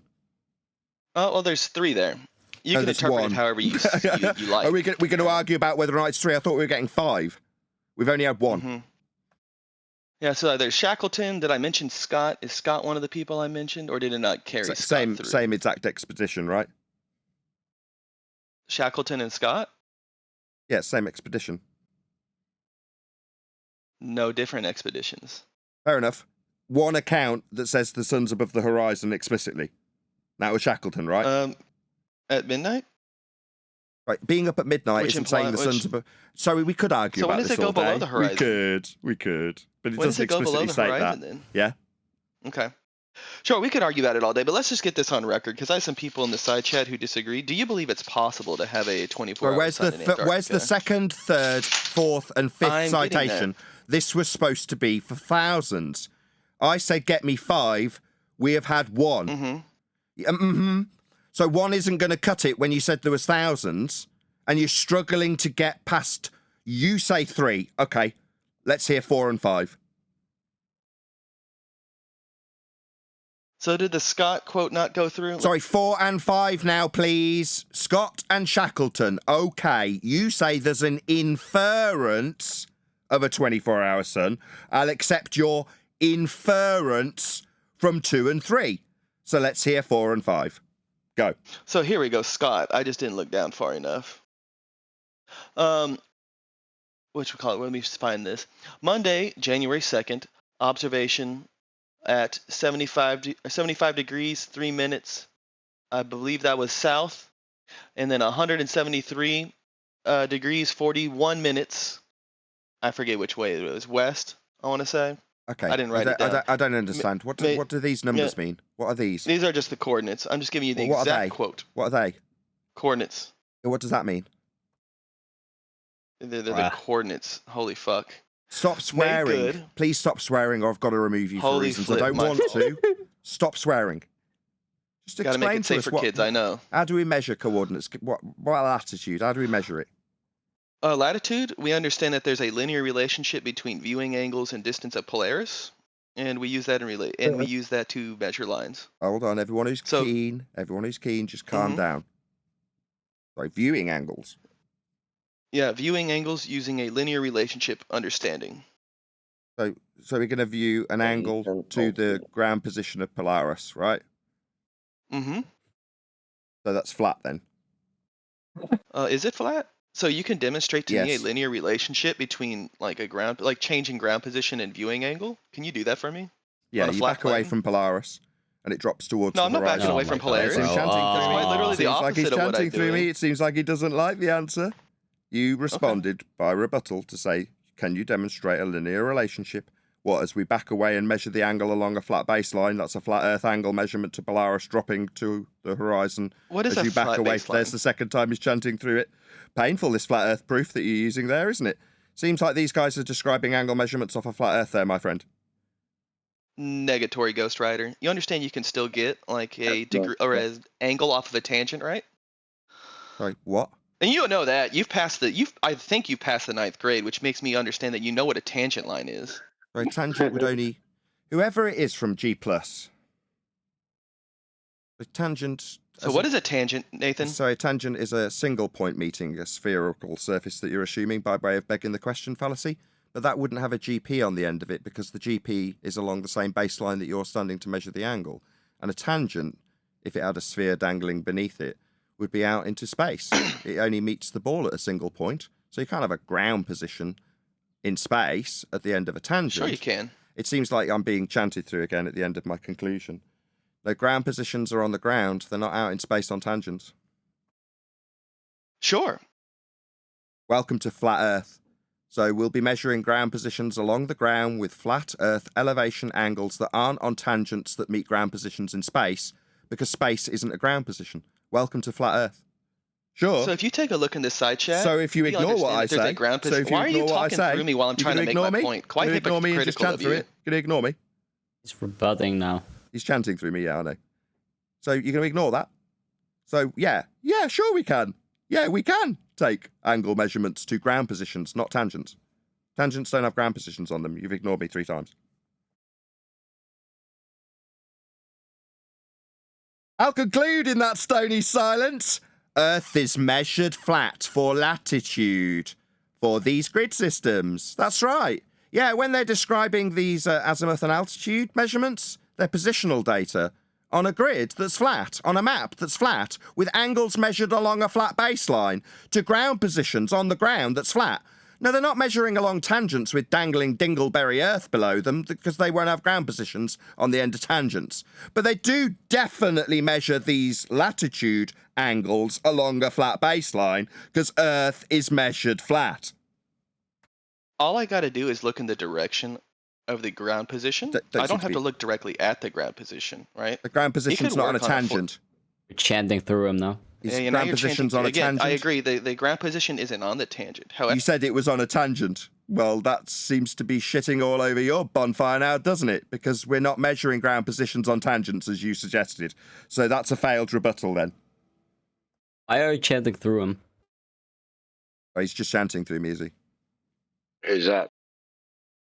Oh, well, there's 3 there. You can there's interpret 1. it however you like. Are we going to argue about whether or not it's 3? I thought we were getting 5. We've only had 1. Mm-hmm. Yeah, so there's Shackleton. Did I mention Scott? Is Scott one of the people I mentioned, or did it not carry Scott through? Same exact expedition, right? Shackleton and Scott? Yeah, same expedition. No different expeditions. Fair enough. 1 account that says the sun's above the horizon explicitly. That was Shackleton, right? At midnight? Right, being up at midnight isn't saying the sun's above. Sorry, we could argue about this all day. So when does it go below the horizon? We could. But it When doesn't does it go below explicitly the state horizon, that. then? Yeah? Okay. Sure, we could argue about it all day, but let's just get this on record because I have some people in the side chat who disagree. Do you believe it's possible to have a 24-hour Where's sun in Antarctica? where's the second, third, fourth, and fifth I'm getting that. citation? This was supposed to be for thousands. I said, get me 5. We have had 1. Mm-hmm. So 1 isn't going to cut it when you said there was thousands, and you're struggling to get past. You say 3. Okay, let's hear 4 and 5. So did the Scott quote not go through? Sorry, 4 and 5 now, please. Scott and Shackleton. Okay, you say there's an inference of a 24-hour sun. I'll accept your inference from 2 and 3. So let's hear 4 and 5. Go. So here we go, Scott. I just didn't look down far enough. Which we call it. Let me find this. Monday, January 2nd, observation at 75 degrees, 3 minutes. I believe that was south. And then 173 degrees, 41 minutes. I forget which way it was. West, I want to say. Okay. I didn't write it down. I don't understand. What do these numbers mean? What are these? These are just the coordinates. I'm just giving you the exact quote. What are they? Coordinates. What does that mean? They're the coordinates. Holy fuck. Stop swearing. Good. Please stop swearing, or I've got to remove you for Holy reasons I flip, don't my want fault. to. Stop swearing. Just Gotta explain make it to safe us for kids, I know. How do we measure coordinates? What latitude? How do we measure it? Latitude, we understand that there's a linear relationship between viewing angles and distance at Polaris, and we use that we use that to measure lines. Hold on, everyone who's keen, just calm down. Sorry, viewing angles. Yeah, viewing angles using a linear relationship understanding. So we're going to view an angle to the ground position of Polaris, right? Mm-hmm. So that's flat then. Is it flat? So you can demonstrate to me a Yes. linear relationship between changing ground position and viewing angle? Can you do that for me? Yeah, On a you flat back away plane? from Polaris, and it drops towards No, the I'm not horizon. backing away from Polaris. It's him chanting That's through me. quite literally the Seems like he's opposite of what chanting I'm through doing. me. It seems like he doesn't like the answer. You responded by rebuttal to say, can you demonstrate a linear relationship? What, as we back away and measure the angle along a flat baseline, that's a flat Earth angle measurement to Polaris dropping to the horizon. What is as a you back flat away, baseline? there's the second time he's chanting through it. Painful, this flat Earth proof that you're using there, isn't it? Seems like these guys are describing angle measurements off a flat Earth there, my friend. Negatory Ghost Rider. You understand you can still get like a degree or an angle off of a tangent, right? Sorry, what? And you don't know that. I think you've passed the 9th grade, which makes me understand that you know what a tangent line is. Right, tangent would only... Whoever it is from G+. The tangent... So what is a tangent, Nathan? Sorry, a tangent is a single point meeting a spherical surface that you're assuming by way of begging the question fallacy. But that wouldn't have a GP on the end of it because the GP is along the same baseline that you're standing to measure the angle. And a tangent, if it had a sphere dangling beneath it, would be out into space. It only meets the ball at a single point. So you can't have a ground position in space at the end of a tangent. Sure you can. It seems like I'm being chanted through again at the end of my conclusion. The ground positions are on the ground. They're not out in space on tangents. Sure. Welcome to Flat Earth. So we'll be measuring ground positions along the ground with flat Earth elevation angles that aren't on tangents that meet ground positions in space, because space isn't a ground position. Welcome to Flat Earth. Sure. So if you take a look in this side chat, So if you ignore what I say, why are you talking through me while I'm trying to make my point? Quite ignore me and just hypocritical chant of through you. it. You're going to ignore me. He's rebutting now. He's chanting through me, yeah, I know. So you're going to ignore that? So, yeah, sure we can. Yeah, we can take angle measurements to ground positions, not tangents. Tangents don't have ground positions on them. You've ignored me 3 times. I'll conclude in that stony silence. Earth is measured flat for latitude for these grid systems. That's right. Yeah, when they're describing these azimuth and altitude measurements, they're positional data on a grid that's flat, on a map that's flat, with angles measured along a flat baseline to ground positions on the ground that's flat. No, they're not measuring along tangents with dangling dingleberry Earth below them because they won't have ground positions on the end of tangents. But they do definitely measure these latitude angles along a flat baseline because Earth is measured flat. All I got to do is look in the direction of the ground position, Don't I seem don't have to look directly at the ground position, right? The ground He could position's not on a work on tangent. You're chanting through him now. His Yeah, now ground you're position's chanting. on a Again, I tangent. agree. The ground position isn't on the tangent. However, You said it was on a tangent. Well, that seems to be shitting all over your bonfire now, doesn't it? Because we're not measuring ground positions on tangents as you suggested. So that's a failed rebuttal then. Why are you chanting through him? Oh, he's just chanting through me, is he? Who's that?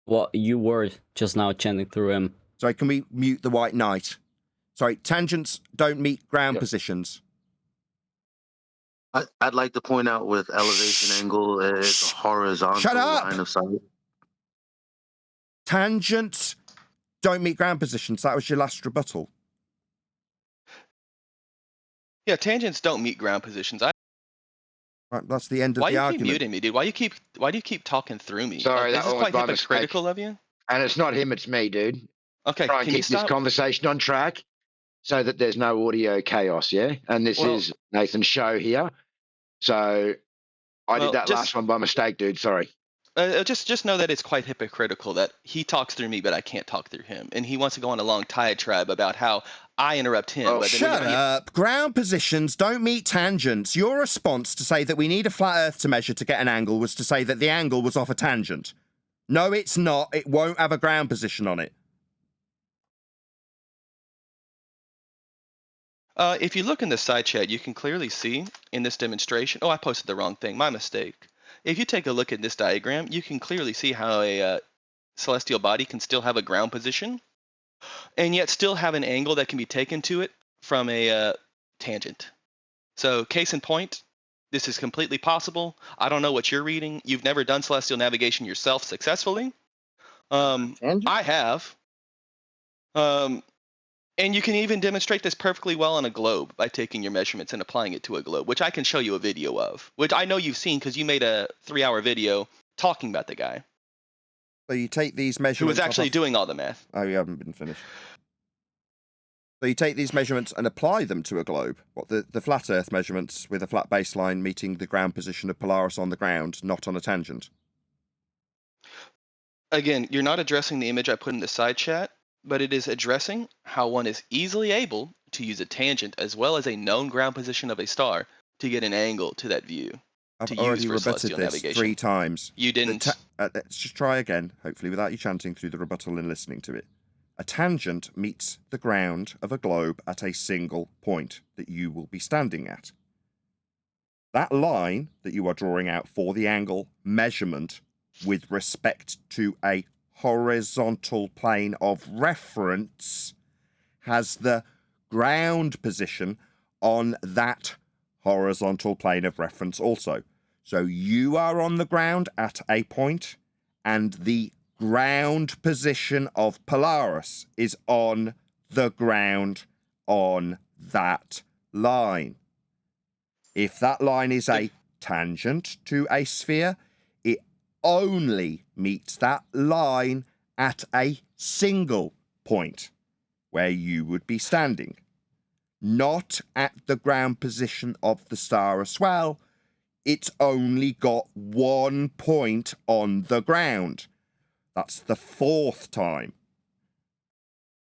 What you were just now chanting through him. Sorry, can we mute the White Knight? Sorry, tangents don't meet ground positions. I'd like to point out with elevation angle, it's a horizontal line of sight. Tangents don't meet ground positions. That was your last rebuttal. yeah, tangents don't meet ground positions. Right, that's the end of Why the you keep argument. muting me, dude? Why do you keep talking through me? Sorry, This that is was quite my mistake. hypocritical of you. And it's not him, it's me, dude. Okay, Try and can you keep this stop? conversation on track so that there's no audio chaos, yeah? And this is Nathan's show here. So I did that last one by mistake, dude. Sorry. Just know that it's quite hypocritical that he talks through me, but I can't talk through him, and he wants to go on a long diatribe about how I interrupt him. Oh, shut up. Ground positions don't meet tangents. Your response to say that we need a flat Earth to measure to get an angle was to say that the angle was off a tangent. No, it's not. It won't have a ground position on it. If you look in the side chat, you can clearly see in this demonstration. Oh, I posted the wrong thing. My mistake. If you take a look at this diagram, you can clearly see how a celestial body can still have a ground position and yet still have an angle that can be taken to it from a tangent. So case in point, this is completely possible. I don't know what you're reading. You've never done celestial navigation yourself successfully. I have. And you can even demonstrate this perfectly well on a globe by taking your measurements and applying it to a globe, which I can show you a video of, which I know you've seen because you made a 3-hour video talking about the guy. So you take these measurements... Who was actually doing all the math. Oh, you haven't been finished. So you take these measurements and apply them to a globe. What, the flat Earth measurements with a flat baseline meeting the ground position of Polaris on the ground, not on a tangent. Again, you're not addressing the image I put in the side chat, but it is addressing how one is easily able to use a tangent as well as a known ground position of a star to get an angle to that view. I've already rebutted this 3 times. You didn't. Let's just try again, hopefully without you chanting through the rebuttal and listening to it. A tangent meets the ground of a globe at a single point that you will be standing at. That line that you are drawing out for the angle measurement with respect to a horizontal plane of reference has the ground position on that horizontal plane of reference also. So you are on the ground at a point, and the ground position of Polaris is on the ground on that line. If that line is a tangent to a sphere, it only meets that line at a single point where you would be standing, not at the ground position of the star as well. It's only got one point on the ground. That's the 4th time.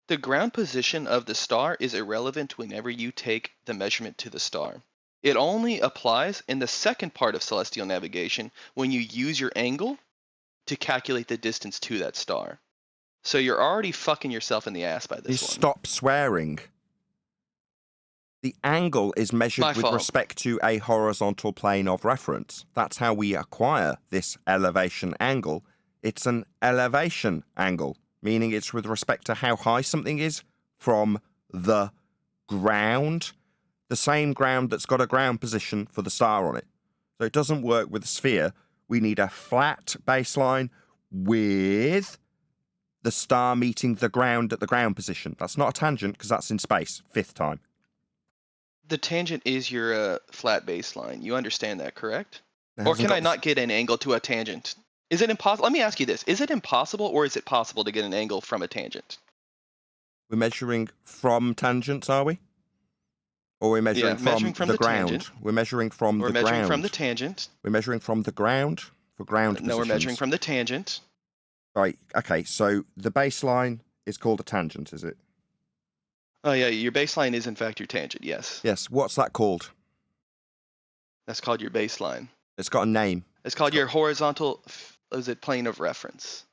The ground position of the star is irrelevant whenever you take the measurement to the star. It only applies in the second part of celestial navigation when you use your angle to calculate the distance to that star. So you're already fucking yourself in the ass by this one. Stop swearing. The angle is measured with respect to a horizontal plane of reference. That's how we acquire this elevation angle. It's an elevation angle, meaning it's with respect to how high something is from the ground, the same ground that's got a ground position for the star on it. So it doesn't work with a sphere. We need a flat baseline with the star meeting the ground at the ground position. That's not a tangent because that's in space. 5th time. The tangent is your flat baseline. You understand that, correct? Or can I not get an angle to a tangent? Is it impossible? Let me ask you this. Is it impossible or is it possible to get an angle from a tangent? We're measuring from tangents, are we? Or we're measuring from the ground? Tangent. We're measuring from the ground. We're measuring from the tangent. We're measuring from the ground for ground positions. No, we're measuring from the tangent. Right. Okay. So the baseline is called a tangent, is it? Oh yeah, your baseline is in fact your tangent. Yes. Yes. What's that called? That's called your baseline. It's got a name. It's called your horizontal. Is it plane of reference?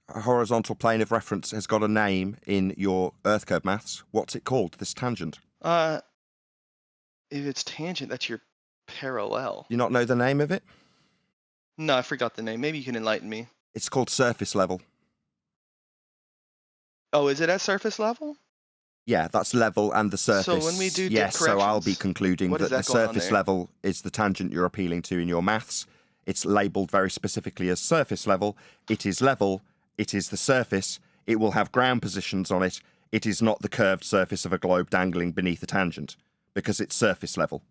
A horizontal plane of reference has got a name in your Earth curve maths. What's it called? This tangent. If it's tangent, that's your parallel. You not know the name of it? No, I forgot the name. Maybe you can enlighten me. It's called surface level. Oh, is it at surface level? Yeah, that's level and the surface. So when we do dip yes, so I'll be corrections, concluding what that is the that going on surface there? level is the tangent you're appealing to in your maths. It's labelled very specifically as surface level. It is level. It is the surface. It will have ground positions on it. It is not the curved surface of a globe dangling beneath a tangent because it's surface level.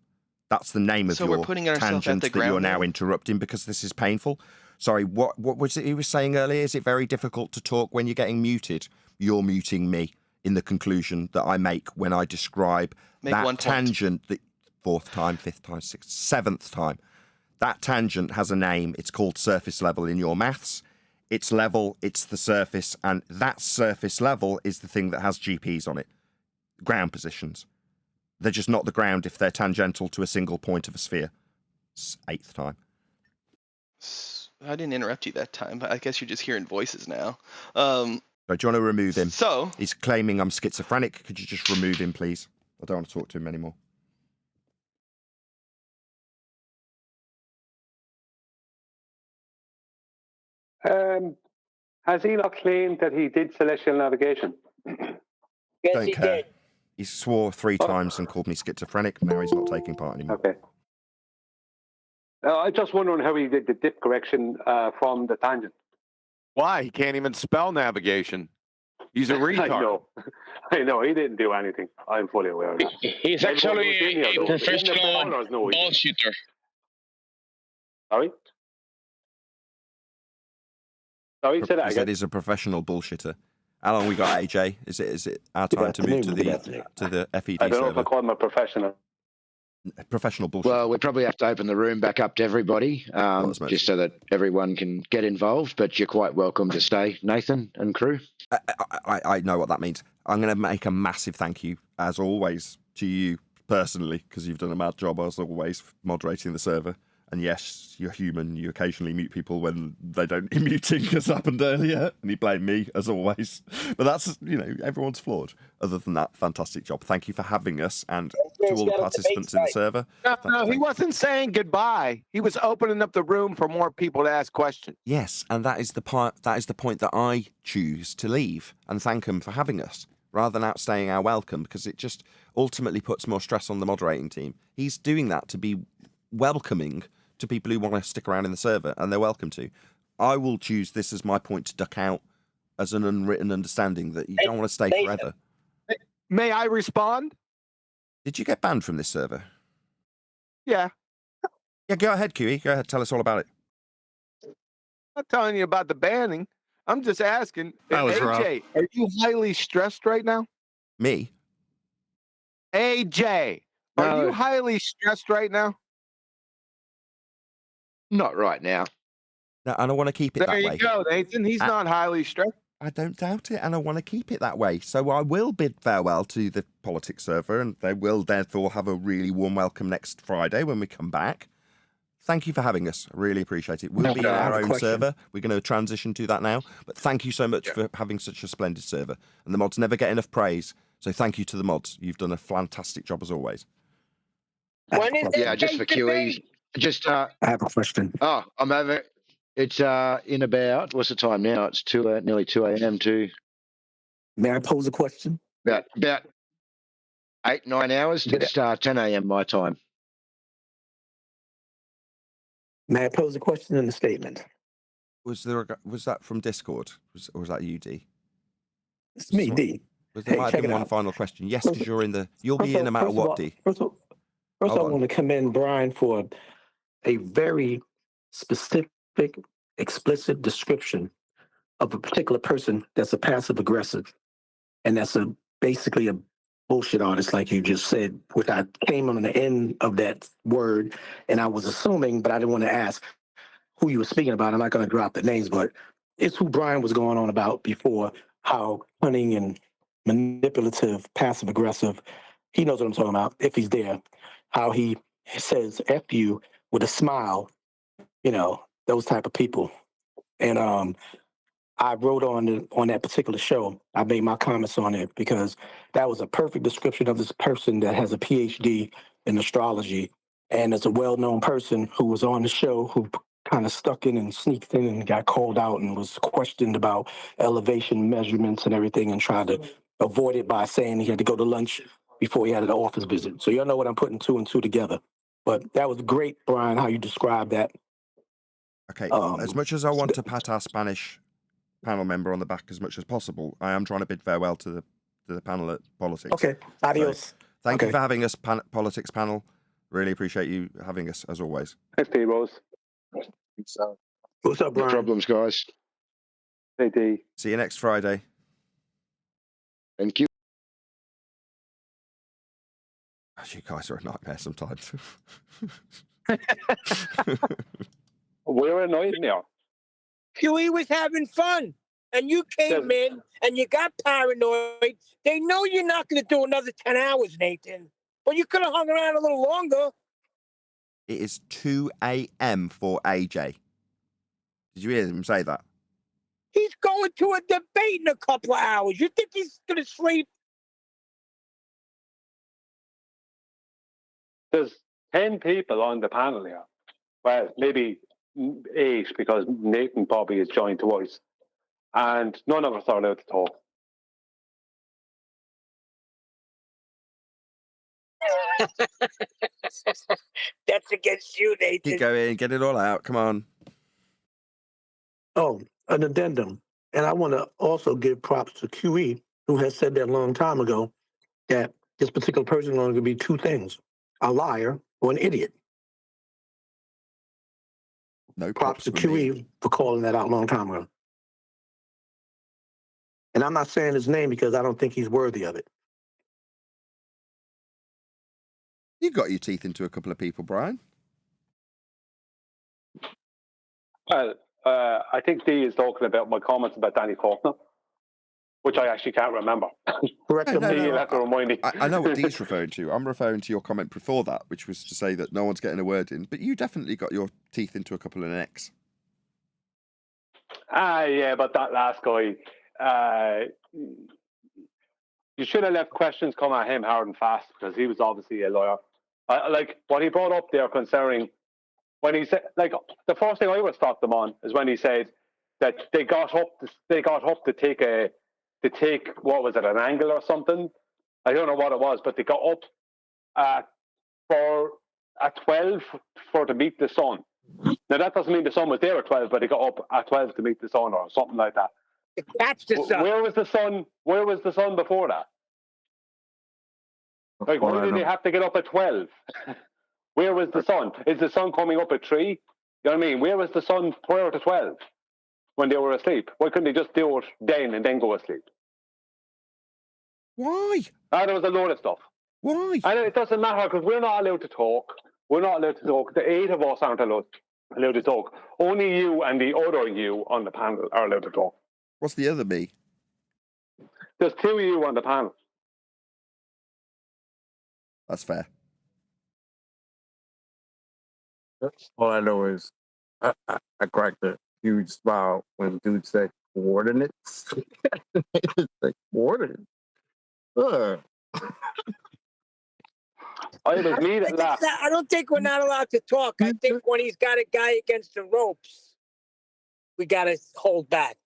That's the name of So we're your putting ourselves at tangent the that you're ground now level? interrupting because this is painful. Sorry, what was it he was saying earlier? Is it very difficult to talk when you're getting muted? You're muting me in the conclusion that I make when I describe Make that one point. tangent, the fourth time, fifth time, sixth, seventh time. That tangent has a name. It's called surface level in your maths. It's level, it's the surface, and that surface level is the thing that has GPs on it, ground positions. They're just not the ground if they're tangential to a single point of a sphere. Eighth time. I didn't interrupt you that time, but I guess you're just hearing voices now. So do you want to remove him? So he's claiming I'm schizophrenic. Could you just remove him, please? I don't want to talk to him anymore. Has he not claimed that he did celestial navigation? Yes, Don't he care. did. He swore 3 times and called me schizophrenic. Now he's not taking part anymore. Okay. I'm just wondering how he did the dip correction from the tangent. Why? He can't even spell navigation. He's a retard. I know. He didn't do anything. I'm fully aware of that. He's Everyone actually who's in here, a though, even the professional ballers know he did. bullshitter. Sorry? Sorry, say that He again. said he's a professional bullshitter. How long we got, AJ? Is it our time to move to the FED I don't know if I server? call him a professional. Professional bullshit. Well, we probably have to open the room back up to everybody, just so that everyone can get involved. But you're quite welcome to stay, Nathan and crew. I know what that means. I'm going to make a massive thank you, as always, to you personally, because you've done a mad job, as always, moderating the server. And yes, you're human. You occasionally mute people when they don't need muting, as happened earlier. And you blame me, as always. But that's, everyone's flawed. Other than that, fantastic job. Thank you for having us. And to all the participants in the server. No, he wasn't saying goodbye. He was opening up the room for more people to ask questions. Yes, and that is the point that I choose to leave and thank them for having us, rather than outstaying our welcome, because it just ultimately puts more stress on the moderating team. He's doing that to be welcoming to people who want to stick around in the server, and they're welcome to. I will choose this as my point to duck out as an unwritten understanding that you don't want to stay forever. May I respond? Did you get banned from this server? Yeah. Yeah, go ahead, QE. Go ahead, tell us all about it. I'm not telling you about the banning. I'm just asking. That was rough. AJ, are you highly stressed right now? Me? AJ, are you highly stressed right now? Not right now. No, and I want to keep it There that you way. go, Nathan. He's not highly stressed. I don't doubt it, and I want to keep it that way. So I will bid farewell to the politics server, and they will therefore have a really warm welcome next Friday when we come back. Thank you for having us. I really appreciate it. We'll be in our own server. We're going to transition to that now. But thank you so much for having such a splendid server. And the mods never get enough praise. So thank you to the mods. You've done a fantastic job as always. When is Yeah, just for QEs. I have a question. Oh, I'm over. It's in about, what's the time now? It's nearly 2 a.m. to. May I pose a question? About 8, 9 hours. It's 10 a.m. my time. May I pose a question in the statement? Was that from Discord? Or was that UD? It's me, D. There might have been one final question. Yes, because you'll be in no matter what, D. First, I want to commend Brian for a very specific, explicit description of a particular person that's a passive aggressive, and that's basically a bullshit artist, like you just said, which I came on the end of that word, and I was assuming, but I didn't want to ask who you were speaking about. I'm not going to drop the names, but it's who Brian was going on about before, how cunning and manipulative, passive aggressive. He knows what I'm talking about if he's there. How he says "F you" with a smile, those type of people. And I wrote on that particular show. I made my comments on it because that was a perfect description of this person that has a PhD in astrology and is a well-known person who was on the show who kind of stuck in and sneaked in and got called out and was questioned about elevation measurements and everything and tried to avoid it by saying he had to go to lunch before he had an office visit. So y'all know what I'm putting two and two together. But that was great, Brian, how you described that. Okay, as much as I want to pat our Spanish panel member on the back as much as possible, I am trying to bid farewell to the panel at politics. Okay, adios. So, thank you for having us, politics panel. Really appreciate you having us, as always. Thanks, T-Rose. What's up, Brian? No problems, guys. Hey, D. See you next Friday. Thank you. You guys are a nightmare sometimes. We're annoyed now. Huey was having fun, and you came in and you got paranoid. They know you're not going to do another 10 hours, Nathan, but you could have hung around a little longer. It is 2 a.m. for AJ. Did you hear him say that? He's going to a debate in a couple of hours. You think he's going to sleep? There's 10 people on the panel here. Well, maybe 8 because Nathan Bobby has joined twice. And none of us are allowed to talk. That's against you, Nathan. Keep going, get it all out. Come on. Oh, an addendum. And I want to also give props to QE, who has said that a long time ago that this particular person is going to be two things, a liar or an idiot. No props to QE for calling that out a long time ago. And I'm not saying his name because I don't think he's worthy of it. You got your teeth into a couple of people, Brian. Well, I think D is talking about my comments about Danny Faulkner, which I actually can't remember. Correct. You'll have to remind me. I know what Dee's referring to. I'm referring to your comment before that, which was to say that no one's getting a word in. But you definitely got your teeth into a couple of necks. Yeah, but that last guy, you should have left questions come at him hard and fast because he was obviously a lawyer. Like what he brought up there concerning when he said, like the first thing I always stopped him on is when he said that they got up to take what was it, an angle or something? I don't know what it was, but they got up at 12 to meet the sun. Now that doesn't mean the sun was there at 12, but they got up at 12 to meet the sun or something like that. To catch the sun. Where was the sun? Where was the sun before that? Like, why did they have to get up at 12? Where was the sun? Is the sun coming up at 3? You know what I mean? Where was the sun prior to 12 when they were asleep? Why couldn't they just do it then and then go asleep? Why? There was a load of stuff. Why? And it doesn't matter because we're not allowed to talk. We're not allowed to talk. The 8 of us aren't allowed to talk. Only you and the other you on the panel are allowed to talk. What's the other me? There's 2 of you on the panel. That's fair. All I know is I cracked a huge smile when dude said coordinates. It's like coordinates. I was me that laughed. I don't think we're not allowed to talk. I think when he's got a guy against the ropes, we got to hold back.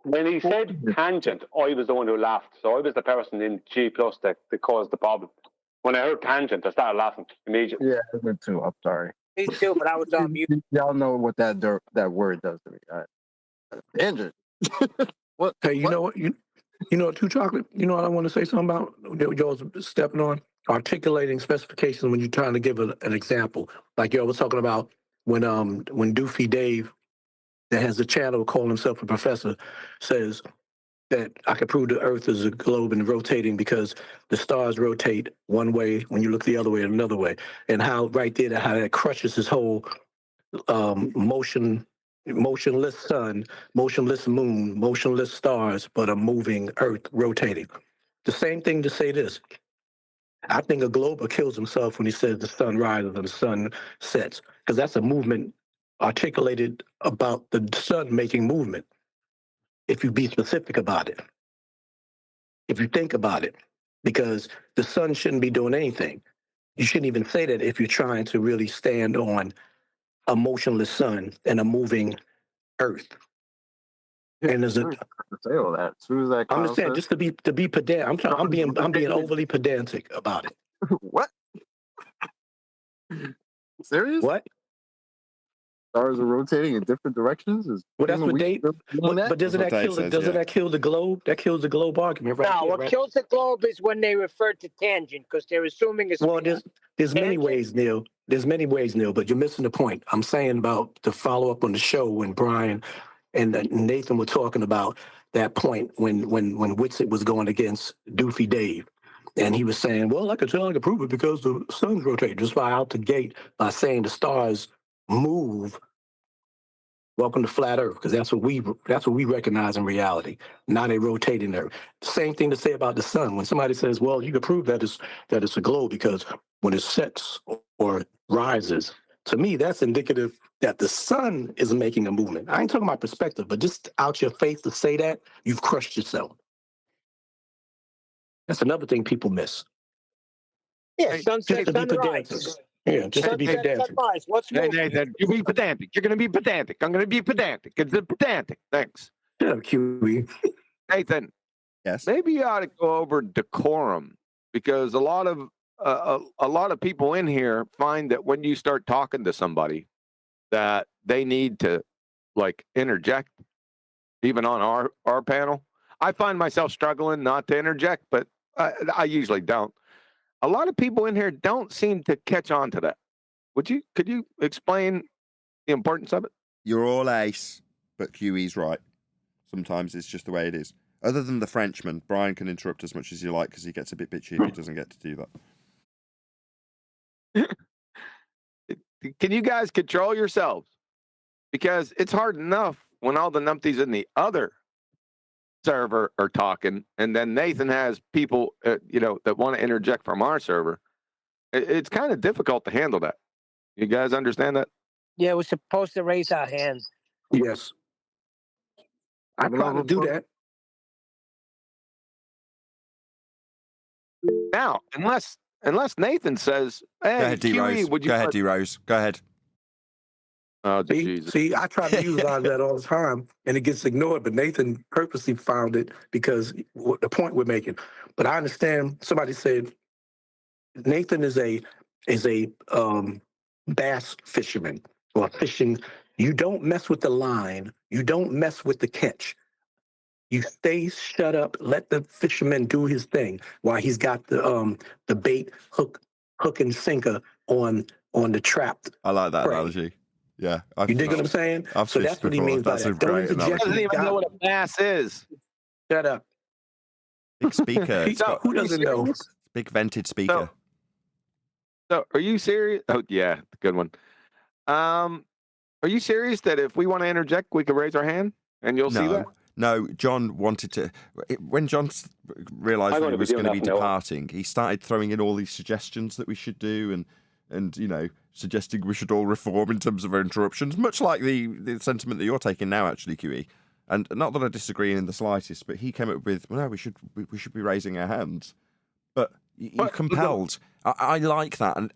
When he said tangent, I was the one who laughed. So I was the person in G+ that caused the problem. When I heard tangent, I started laughing immediately. Yeah, I went too. I'm sorry. Me too, but I was on mute. Y'all know what that word does to me. Tangent. What? Hey, you know what? You know what, Two Chocolate? You know what I want to say something about? Y'all stepping on? Articulating specifications when you're trying to give an example. Like y'all was talking about when Doofy Dave, that has a channel calling himself a professor, says that I can prove the Earth is a globe and rotating because the stars rotate one way when you look the other way and another way. And how right there, how that crushes his whole motionless sun, motionless moon, motionless stars, but a moving Earth rotating. The same thing to say this. I think a glober kills himself when he says the sun rises and the sun sets, because that's a movement articulated about the sun making movement. If you be specific about it, if you think about it, because the sun shouldn't be doing anything. You shouldn't even say that if you're trying to really stand on a motionless sun and a moving Earth. And there's a say all that. As soon as that I'm just saying, just to be pedantic. I'm being overly pedantic about it. What? Serious? What? Stars are rotating in different directions. Well, that's what they. But doesn't that kill? Doesn't that kill the globe? That kills the globe argument, right? No, there, what right? kills the globe is when they refer to tangent, because they're assuming it's. Well, there's many ways, Neil. There's many ways, Neil, but you're missing the point. I'm saying about the follow up on the show when Brian and Nathan were talking about that point when Whitsitt was going against Doofy Dave. And he was saying, well, I could prove it because the sun's rotating. Just by out the gate by saying the stars move. Welcome to flat Earth, because that's what we recognize in reality, not a rotating Earth. Same thing to say about the sun. When somebody says, well, you can prove that it's a globe because when it sets or rises, to me, that's indicative that the sun is making a movement. I ain't talking about perspective, but just out your face to say that, you've crushed yourself. That's another thing people miss. Yeah, sunset, sunrise. Yeah, just to be pedantic. Sunrise. What's Hey, Nathan, you be pedantic. You're going to be pedantic. I'm going to be pedantic. It's pedantic. Thanks. Yeah, QE. Nathan. Yes. Maybe you ought to go over decorum, because a lot of people in here find that when you start talking to somebody, that they need to like interject, even on our panel. I find myself struggling not to interject, but I usually don't. A lot of people in here don't seem to catch on to that. Could you explain the importance of it? You're all ace, but QE's right. Sometimes it's just the way it is. Other than the Frenchman, Brian can interrupt as much as you like because he gets a bit bitchy if he doesn't get to do that. Can you guys control yourselves? Because it's hard enough when all the numpties in the other server are talking, and then Nathan has people, that want to interject from our server. It's kind of difficult to handle that. You guys understand that? Yeah, we're supposed to raise our hands. Yes. I try to do that. Now, unless Nathan says, "Hey, go ahead, D-Rose. would you go ahead, D-Rose. Go ahead. Oh, Jesus. See, I try to utilize that all the time, and it gets ignored. But Nathan purposely found it because the point we're making. But I understand. Somebody said Nathan is a bass fisherman or fishing. You don't mess with the line. You don't mess with the catch. You stay shut up. Let the fisherman do his thing while he's got the bait hook and sinker on the trapped. I like that prey. Analogy. Yeah, you dig what I'm saying? So that's what he means by that. Don't interject. He doesn't even know what a bass is. Shut up. Big speaker. Who doesn't know? Big vented speaker. So, are you serious? Oh, yeah, good one. Are you serious that if we want to interject, we can raise our hand and you'll see that? No, John wanted to. When John realised that he was going to be departing, he started throwing in all these suggestions that we should do, and suggesting we should all reform in terms of our interruptions, much like the sentiment that you're taking now, actually, QE. And not that I disagree in the slightest, but he came up with, well, no, we should be raising our hands. But you're compelled. I like that, and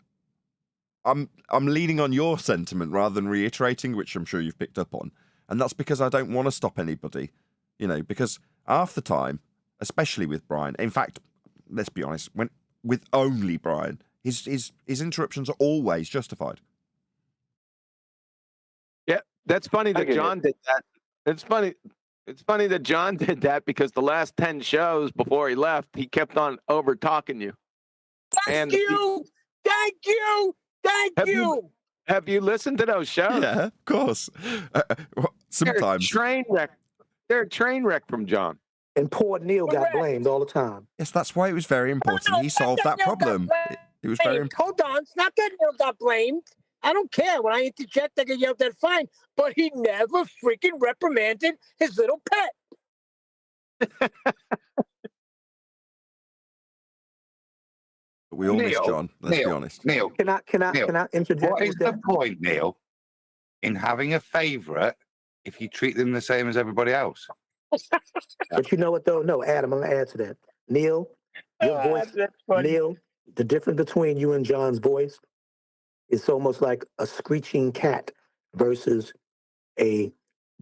I'm leaning on your sentiment rather than reiterating, which I'm sure you've picked up on. And that's because I don't want to stop anybody, because half the time, especially with Brian, in fact, let's be honest, with only Brian, his interruptions are always justified. Yeah, that's funny that John did that. It's funny that John did that because the last 10 shows before he left, he kept on over talking you. Thank you. Have you listened to those shows? Yeah, of course. Sometimes. They're a train wreck from John. And poor Neil got blamed all the time. Yes, that's why it was very important. He solved that problem. It was very important. Hold on. It's not that Neil got blamed. I don't care. When I interject, I get yelled at, fine. But he never freaking reprimanded his little pet. We all miss John. Let's be honest. Neil, Can I interject what is with the that? point, Neil, in having a favourite if you treat them the same as everybody else? But you know what though? No, Adam, I'm gonna add to that. Neil, your voice. That's funny. Neil, the difference between you and John's voice is almost like a screeching cat versus a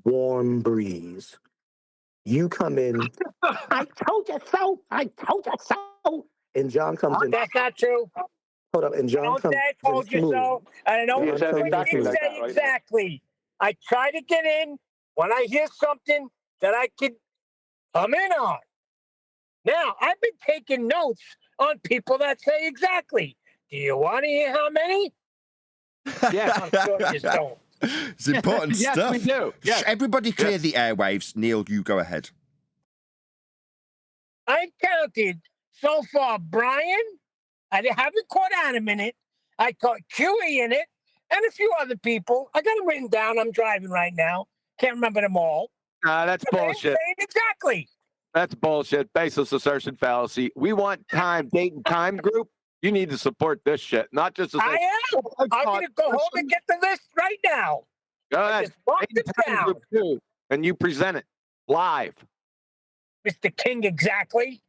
warm breeze. You come in, I told you so. I told you so. And John comes in. That's not true. Hold up, and John Don't comes say I told you smooth. so. And I don't John comes in freaking smooth. say exactly. I try to get in when I hear something that I can come in on. Now, I've been taking notes on people that say exactly. Do you want to hear how many? Yes. I'm sure you don't. It's important Yes, stuff. we do. Yes. Everybody clear Yes. the airwaves. Neil, you go ahead. I counted so far Brian. I haven't caught Adam in it. I caught QE in it. And a few other people. I got them written down. I'm driving right now. Can't remember them all. That's bullshit. Saying exactly. That's bullshit. Baseless assertion fallacy. We want time, date, and time group. You need to support this shit, not just to say, I am. I'm going to go home and get the list right now. Go ahead. Just mark Date it and time down. group too, and you present it live. Mr. King, exactly.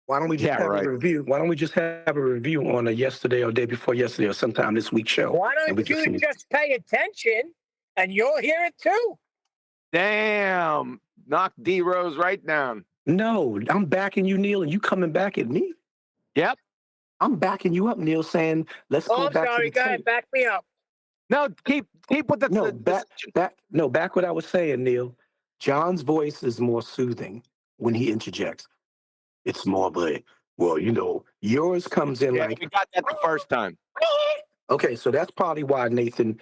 Why don't we just have a review? Why don't we just have a review on a yesterday or day before yesterday or sometime this week show? Why and we don't can you see. just pay attention and you'll hear it too? Damn. Knock D Rose right down. No, I'm backing you, Neil, and you coming back at me. Yep. I'm backing you up, Neil, saying let's go Oh, I'm back sorry. to the Go ahead. tape. Back me up. No, keep with the back what I was saying, Neil. John's voice is more soothing when he interjects. It's more of a, well, you know, yours comes in Yeah, like we got that the first time. okay, so that's probably why, Nathan,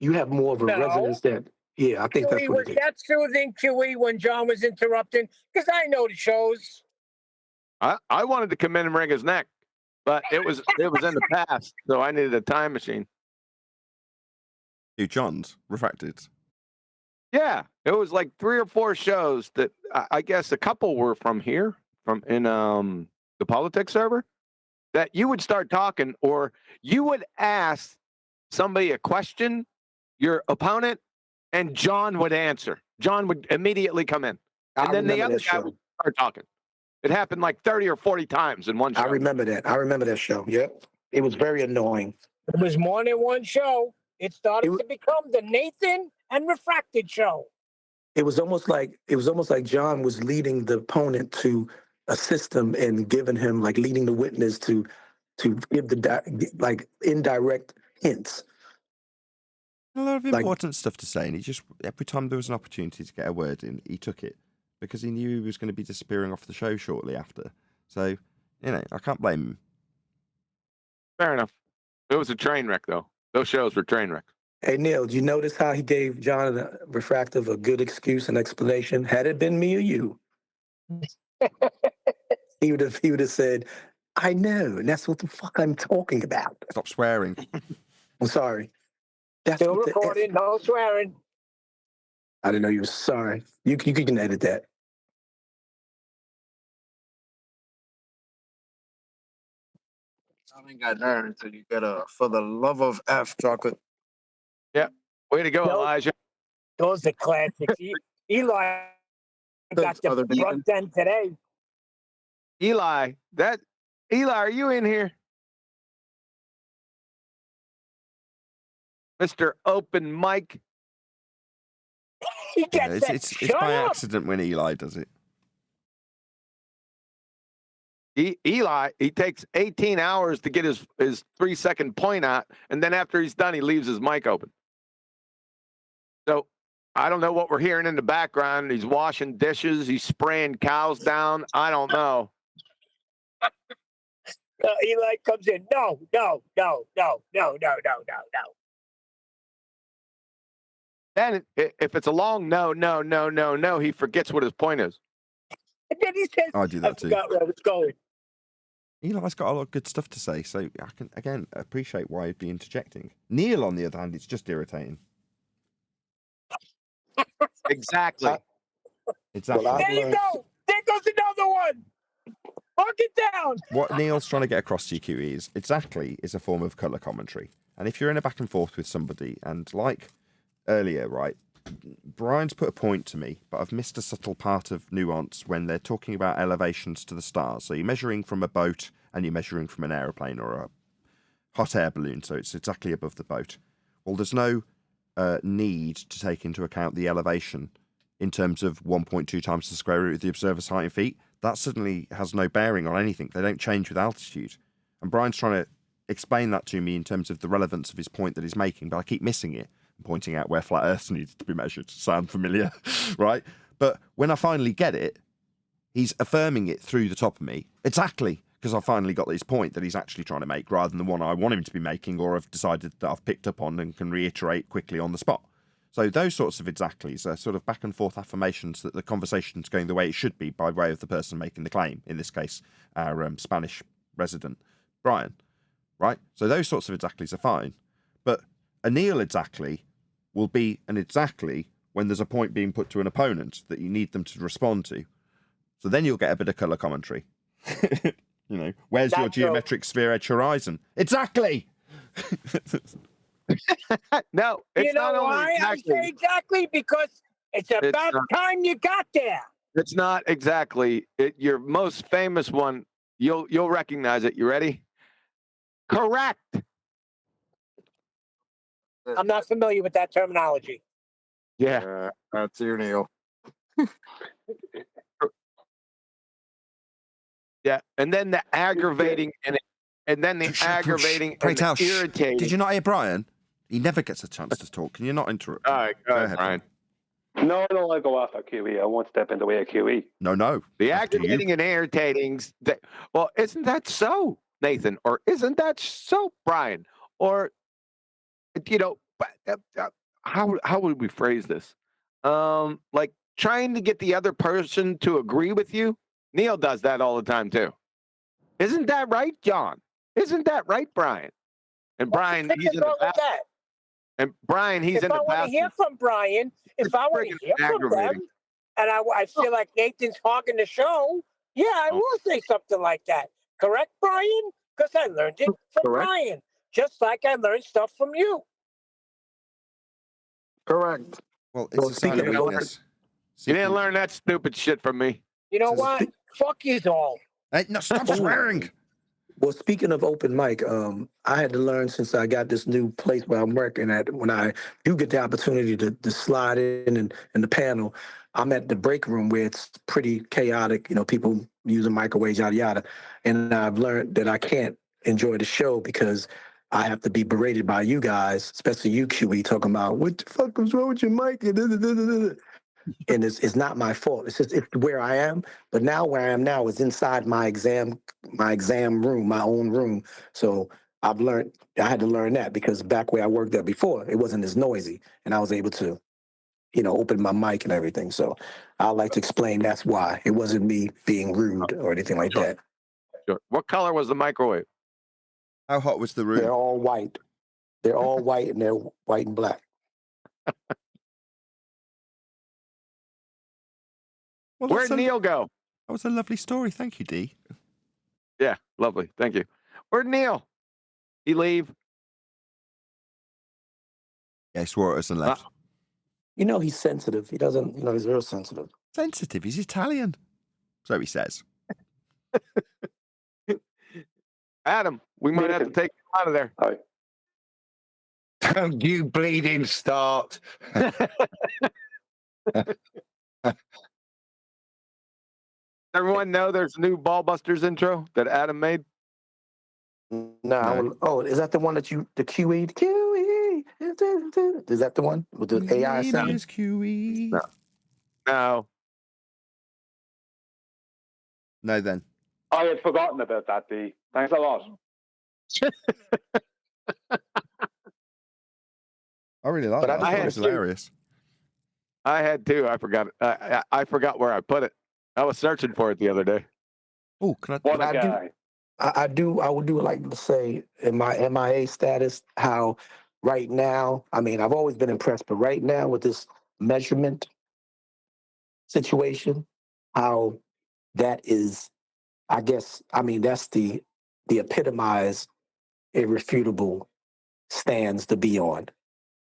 you have more of a No. resonance that I think that's QE, what was it is. that soothing, QE, when John was interrupting? Because I know the shows. I wanted to come in and wring his neck, but it was in the past, so I needed a time machine. You John's Refracted. Yeah, it was like 3 or 4 shows that I guess a couple were from here, from in the politics server, that you would start talking, or you would ask somebody a question, your opponent, and John would answer. John would immediately come in, and then the other guy would start talking. It happened like 30 or 40 times in one show. I remember that. I remember that show. Yep. It was very annoying. It was more than one show. It started to become the Nathan and Refracted show. It was almost like John was leading the opponent to assist him and giving him like leading the witness to give the indirect hints. A lot of important stuff to say, and he just every time there was an opportunity to get a word in, he took it because he knew he was going to be disappearing off the show shortly after. So, I can't blame him. Fair enough. It was a train wreck, though. Those shows were train wrecks. Hey, Neil, do you notice how he gave John the Refractive a good excuse and explanation? Had it been me or you, he would have said, I know, and that's what the fuck I'm talking about. Stop swearing. I'm sorry. That's Still what recording, no swearing. I didn't know you were sorry. You can edit that. I ain't got there until you get a for the love of F chocolate. Yeah. Way to go, Elijah. Those are classics. Eli got the front end today. Eli, are you in here? Mr. Open Mic. He gets it's by accident when Eli does it. Eli, he takes 18 hours to get his 3-second point out, and then after he's done, he leaves his mic open. So I don't know what we're hearing in the background. He's washing dishes. He's spraying cows down. I don't know. Eli comes in. No. Then if it's a long no, he forgets what his point is. And then he says, I do that too. I forgot where I was going. Eli's got a lot of good stuff to say, so I can again appreciate why he'd be interjecting. Neil, on the other hand, it's just irritating. Exactly. Exactly. There you go. There goes another one. Mark it down. What Neil's trying to get across to you, QE, is exactly is a form of colour commentary. And if you're in a back and forth with somebody, and like earlier, right, Brian's put a point to me, but I've missed a subtle part of nuance when they're talking about elevations to the stars. So you're measuring from a boat and you're measuring from an aeroplane or a hot air balloon, so it's exactly above the boat. Well, there's no need to take into account the elevation in terms of 1.2 times the square root of the observer's height in feet. That suddenly has no bearing on anything. They don't change with altitude. And Brian's trying to explain that to me in terms of the relevance of his point that he's making, but I keep missing it and pointing out where flat Earths needs to be measured. Sound familiar, right? But when I finally get it, he's affirming it through the top of me. Exactly, because I finally got this point that he's actually trying to make rather than the one I want him to be making or have decided that I've picked up on and can reiterate quickly on the spot. So those sorts of exactlys are sort of back and forth affirmations that the conversation's going the way it should be by way of the person making the claim, in this case, our Spanish resident, Brian, right? So those sorts of exactlys are fine. But a Neil exactly will be an exactly when there's a point being put to an opponent that you need them to respond to. So then you'll get a bit of colour commentary. You know, where's your geometric sphere edge horizon? Exactly! No, it's you know not only why exactly. I say exactly? Because it's about time you got there. It's not exactly. Your most famous one, you'll recognize it. You ready? Correct. I'm not familiar with that terminology. Yeah. That's your Neil. Yeah, and then the aggravating and then the aggravating and the irritating. Did you not hear Brian? He never gets a chance to talk. Can you not interrupt? All right, go ahead, Brian. No, I go after QE. I won't step in the way of QE. No. The aggravating and irritating. Well, isn't that so, Nathan? Or isn't that so, Brian? Or, you know, how would we phrase this? Like trying to get the other person to agree with you. Neil does that all the time too. Isn't that right, John? Isn't that right, Brian? And Brian, he's in the back. And Brian, he's in the If I want to hear from Brian, if I want to hear from them, and I feel like Nathan's hogging the show, yeah, I will say something like that. Correct, Brian? Because I learned it from Brian, just like I learned stuff from you. Correct. Well, it's a sign of weakness. You didn't learn that stupid shit from me. You know what? Fuck you all. Hey, no, stop swearing. Well, speaking of open mic, I had to learn since I got this new place where I'm working at. When I do get the opportunity to slide in the panel, I'm at the break room where it's pretty chaotic. You know, people using microwaves, yada yada. And I've learned that I can't enjoy the show because I have to be berated by you guys, especially you, QE, talking about what the fuck was wrong with your mic? And it's not my fault. It's where I am. But now where I am now is inside my exam room, my own room. So I had to learn that because back where I worked there before, it wasn't as noisy, and I was able to, open my mic and everything. So I like to explain that's why. It wasn't me being rude or anything like that. Sure. What color was the microwave? How hot was the room? They're all white. They're all white, and they're white and black. Well, Where'd Neil go? That was a lovely story. Thank you, D. Yeah, lovely. Thank you. Where'd Neil? He leave? Yeah, he swore at us and left. He's sensitive. He doesn't, he's real sensitive. Sensitive? He's Italian. So he says. Adam, we might have to take him out of there. Hi. Don't you bleeding start. Everyone know there's a new Ballbusters intro that Adam made? No. Oh, is that the one that the QE? Is that the one with the AI sound? Is QE. No. No, then. I had forgotten about that, D. Thanks a lot. I really like that. I thought it was hilarious. I had too. I forgot. I forgot where I put it. I was searching for it the other day. Oh, can I? What a guy. I would do like to say in my MIA status, how right now, I mean, I've always been impressed, but right now with this measurement situation, how that is, I guess, I mean, that's the epitomized, irrefutable stands to be on.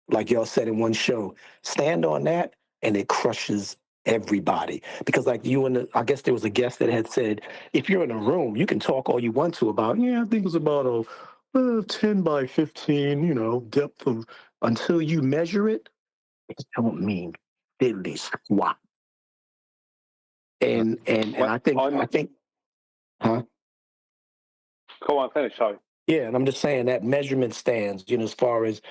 Like y'all said in one show, stand on that and it crushes everybody. Because like you and I guess there was a guest that had said, if you're in a room, you can talk all you want to about, yeah, I think it's about a 10 by 15, depth of, until you measure it, it don't mean diddly squat. And I think, huh? Go on, finish, sorry. Yeah, and I'm just saying that measurement stands, as far as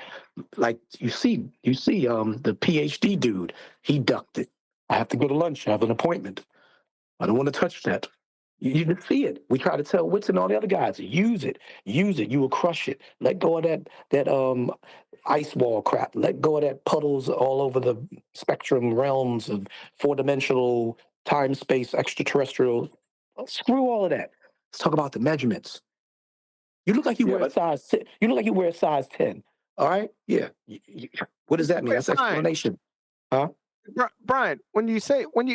like you see the PhD dude, he ducked it. I have to go to lunch. I have an appointment. I don't want to touch that. You just see it. We try to tell Witz and all the other guys, use it. You will crush it. Let go of that ice wall crap. Let go of that puddles all over the spectrum realms of 4-dimensional time, space, extraterrestrial. Screw all of that. Let's talk about the measurements. You look like you wear a size. You look like you wear a size 10. All right. Yeah. What does that mean? That's explanation. Huh? Brian, when you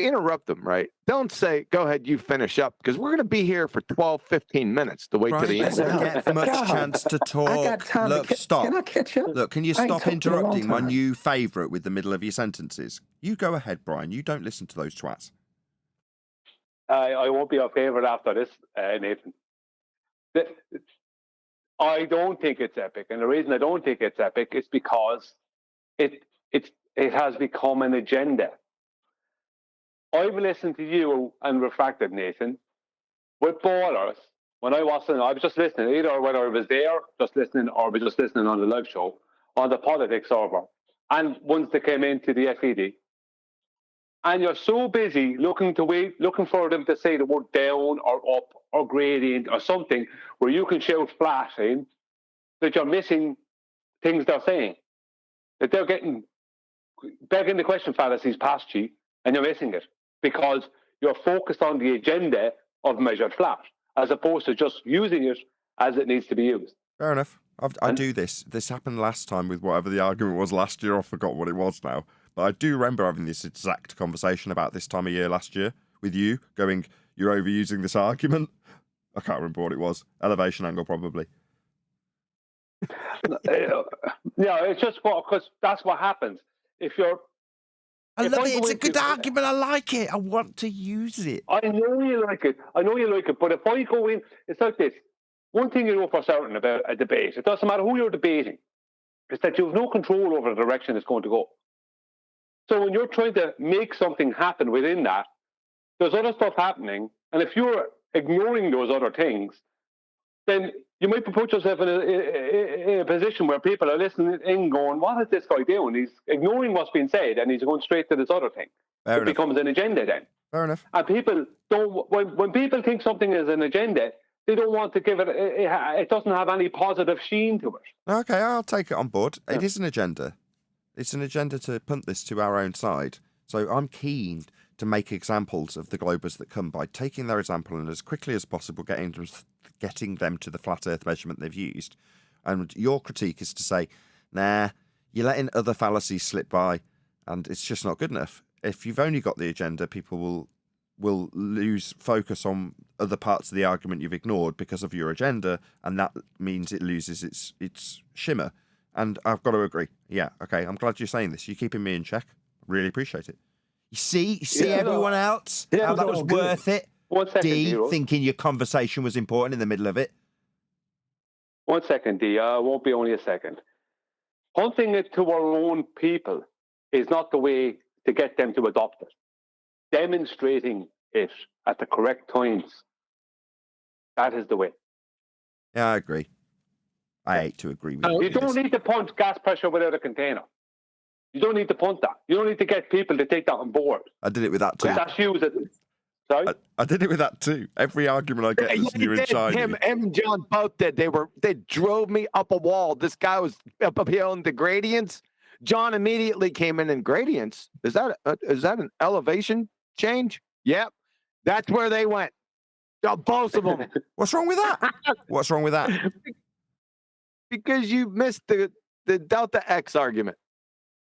interrupt them, right? Don't say, go ahead, you finish up, because we're going to be here for 12, 15 minutes to wait to the end. Get much chance to talk. I got time. Look, stop. Can I catch up? Look, can you stop interrupting my new favourite with the middle of your sentences? You go ahead, Brian. You don't listen to those twats. I won't be your favourite after this, Nathan. I don't think it's epic, and the reason I don't think it's epic is because it has become an agenda. I've listened to you and Refracted, Nathan, with ballers when I was just listening, either whether I was there just listening or was just listening on the live show on the politics server, and once they came into the FED, and you're so busy looking for them to say the word down or up or gradient or something where you can shout flat in, that you're missing things they're saying. That they're begging the question fallacies past you, and you're missing it because you're focused on the agenda of measured flat as opposed to just using it as it needs to be used. Fair enough. I do this. This happened last time with whatever the argument was last year. I forgot what it was now. But I do remember having this exact conversation about this time of year last year with you, going, you're overusing this argument. I can't remember what it was. Elevation angle, probably. Yeah, it's just because that's what happens. I love it. It's a good argument. I like it. I want to use it. I know you like it. But if I go in, it's like this. One thing you know for certain about a debate, it doesn't matter who you're debating, is that you have no control over the direction it's going to go. So when you're trying to make something happen within that, there's other stuff happening. And if you're ignoring those other things, then you might put yourself in a position where people are listening in going, what is this guy doing? He's ignoring what's being said and he's going straight to this other thing. It becomes an agenda then. Fair enough. And people don't, when people think something is an agenda, they don't want to give it, it doesn't have any positive sheen to it. Okay, I'll take it on board. Yeah. It is an agenda. It's an agenda to punt this to our own side. So I'm keen to make examples of the globers that come by taking their example and as quickly as possible getting them to the flat earth measurement they've used. And your critique is to say, nah, you're letting other fallacies slip by and it's just not good enough. If you've only got the agenda, people will lose focus on other parts of the argument you've ignored because of your agenda, and that means it loses its shimmer. And I've got to agree. Yeah, okay, I'm glad you're saying this. You're keeping me in check. Really appreciate it. You see everyone else? How that was worth it? 1 second, D, thinking your conversation was important in the middle of it. 1 second, D. Won't be only a second. Hunting it to our own people is not the way to get them to adopt it. Demonstrating it at the correct times, that is the way. Yeah, I agree. I hate to agree with you. You don't need to punt gas pressure without a container. You don't need to punt that. You don't need to get people to take that on board. I did it with that too. That's used. Sorry? I did it with that too. Every argument I get is new and shiny. Him and John both did. They drove me up a wall. This guy was up here on the gradients. John immediately came in gradients. Is that an elevation change? Yep. That's where they went. Both of them. What's wrong with that? What's wrong with that? Because you missed the delta X argument.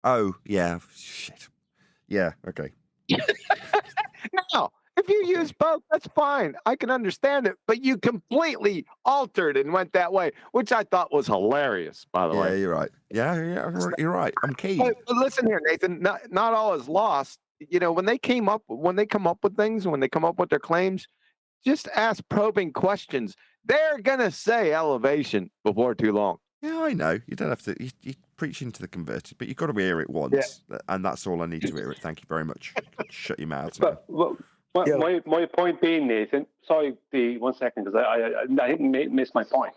Oh, yeah. Shit. Yeah, okay. No, if you use both, that's fine. I can understand it. But you completely altered and went that way, which I thought was hilarious, by the Yeah, way. you're right. Yeah, you're right. I'm keen. But listen here, Nathan. Not all is lost. You know, when they come up with things, when they come up with their claims, just ask probing questions. They're gonna say elevation before too long. Yeah, I know. You don't have to. You're preaching to the converted, but you've got to hear it once, and that's all I need to hear it. Thank you very much. Shut your mouth now. But my point being, Nathan. Sorry, 1 second, because I didn't miss my point.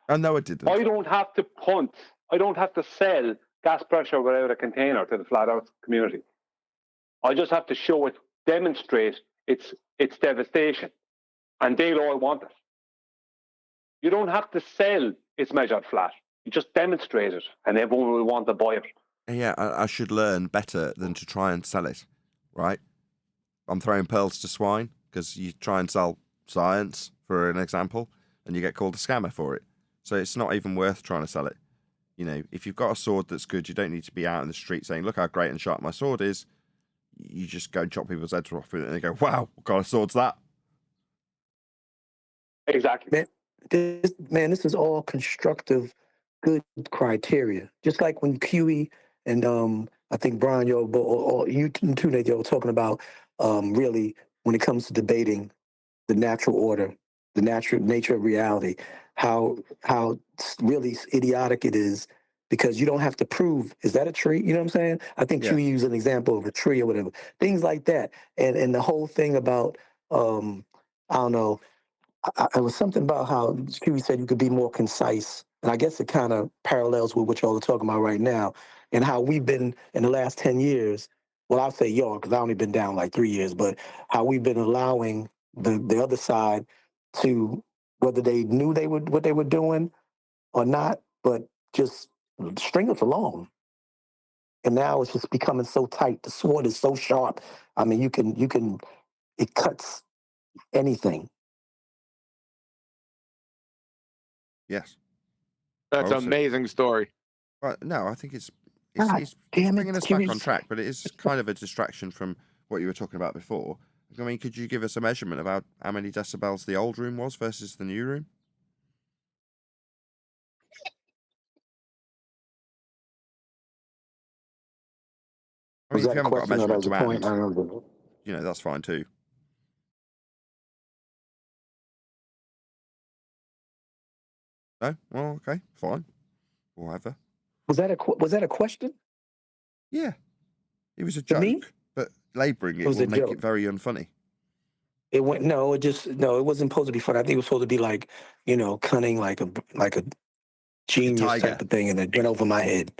Oh no, I didn't. I don't have to punt. I don't have to sell gas pressure without a container to the flat Earth community. I just have to show it, demonstrate its devastation, and they'll all want it. You don't have to sell it's measured flat. You just demonstrate it, and everyone will want to buy it. Yeah, I should learn better than to try and sell it, right? I'm throwing pearls to swine because you try and sell science, for an example, and you get called a scammer for it. So it's not even worth trying to sell it. You know, if you've got a sword that's good, you don't need to be out in the street saying, look how great and sharp my sword is. You just go and chop people's heads off with it, and they go, wow, what kind of sword's that? Exactly. This is all constructive, good criteria. Just like when QE and I think Brian, or you too, Nate, were talking about really when it comes to debating the natural order, the natural nature of reality, how really idiotic it is because you don't have to prove, is that a tree? You know what I'm saying? I think QE used an example of a tree or whatever, things like that, and the whole thing about I don't know. It was something about how QE said you could be more concise. And I guess it kind of parallels with what y'all are talking about right now and how we've been in the last 10 years. Well, I'll say y'all, because I've only been down like 3 years, but how we've been allowing the other side to, whether they knew what they were doing or not, but just string us along. And now it's just becoming so tight. The sword is so sharp. I mean, it cuts anything. Yes. That's an amazing story. Well, no, I think it's bringing us back on track, but it is kind of a distraction from what you were talking about before. I mean, could you give us a measurement about how many decibels the old room was versus the new room? I mean, if you haven't got a measurement to hand, you know, that's fine too. No? Well, okay, fine. Whatever. Was that a question? Yeah. It was a joke, but labouring it will make it very unfunny. It wasn't supposed to be funny. I think it was supposed to be like, cunning, like a genius type of thing, and it went over my head.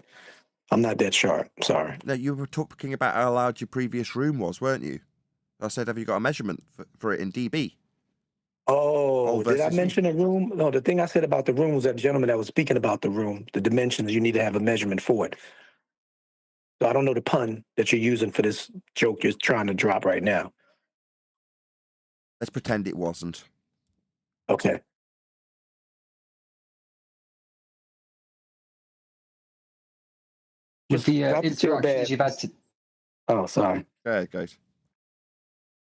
I'm not that sharp. Sorry. No, you were talking about how loud your previous room was, weren't you? I said, have you got a measurement for it in dB? Oh, did I mention a room? No, the thing I said about the room was that gentleman that was speaking about the room, the dimensions, you need to have a measurement for it. So I don't know the pun that you're using for this joke you're trying to drop right now. Let's pretend it wasn't. Okay. With the interactions you've had Oh, sorry. There, guys.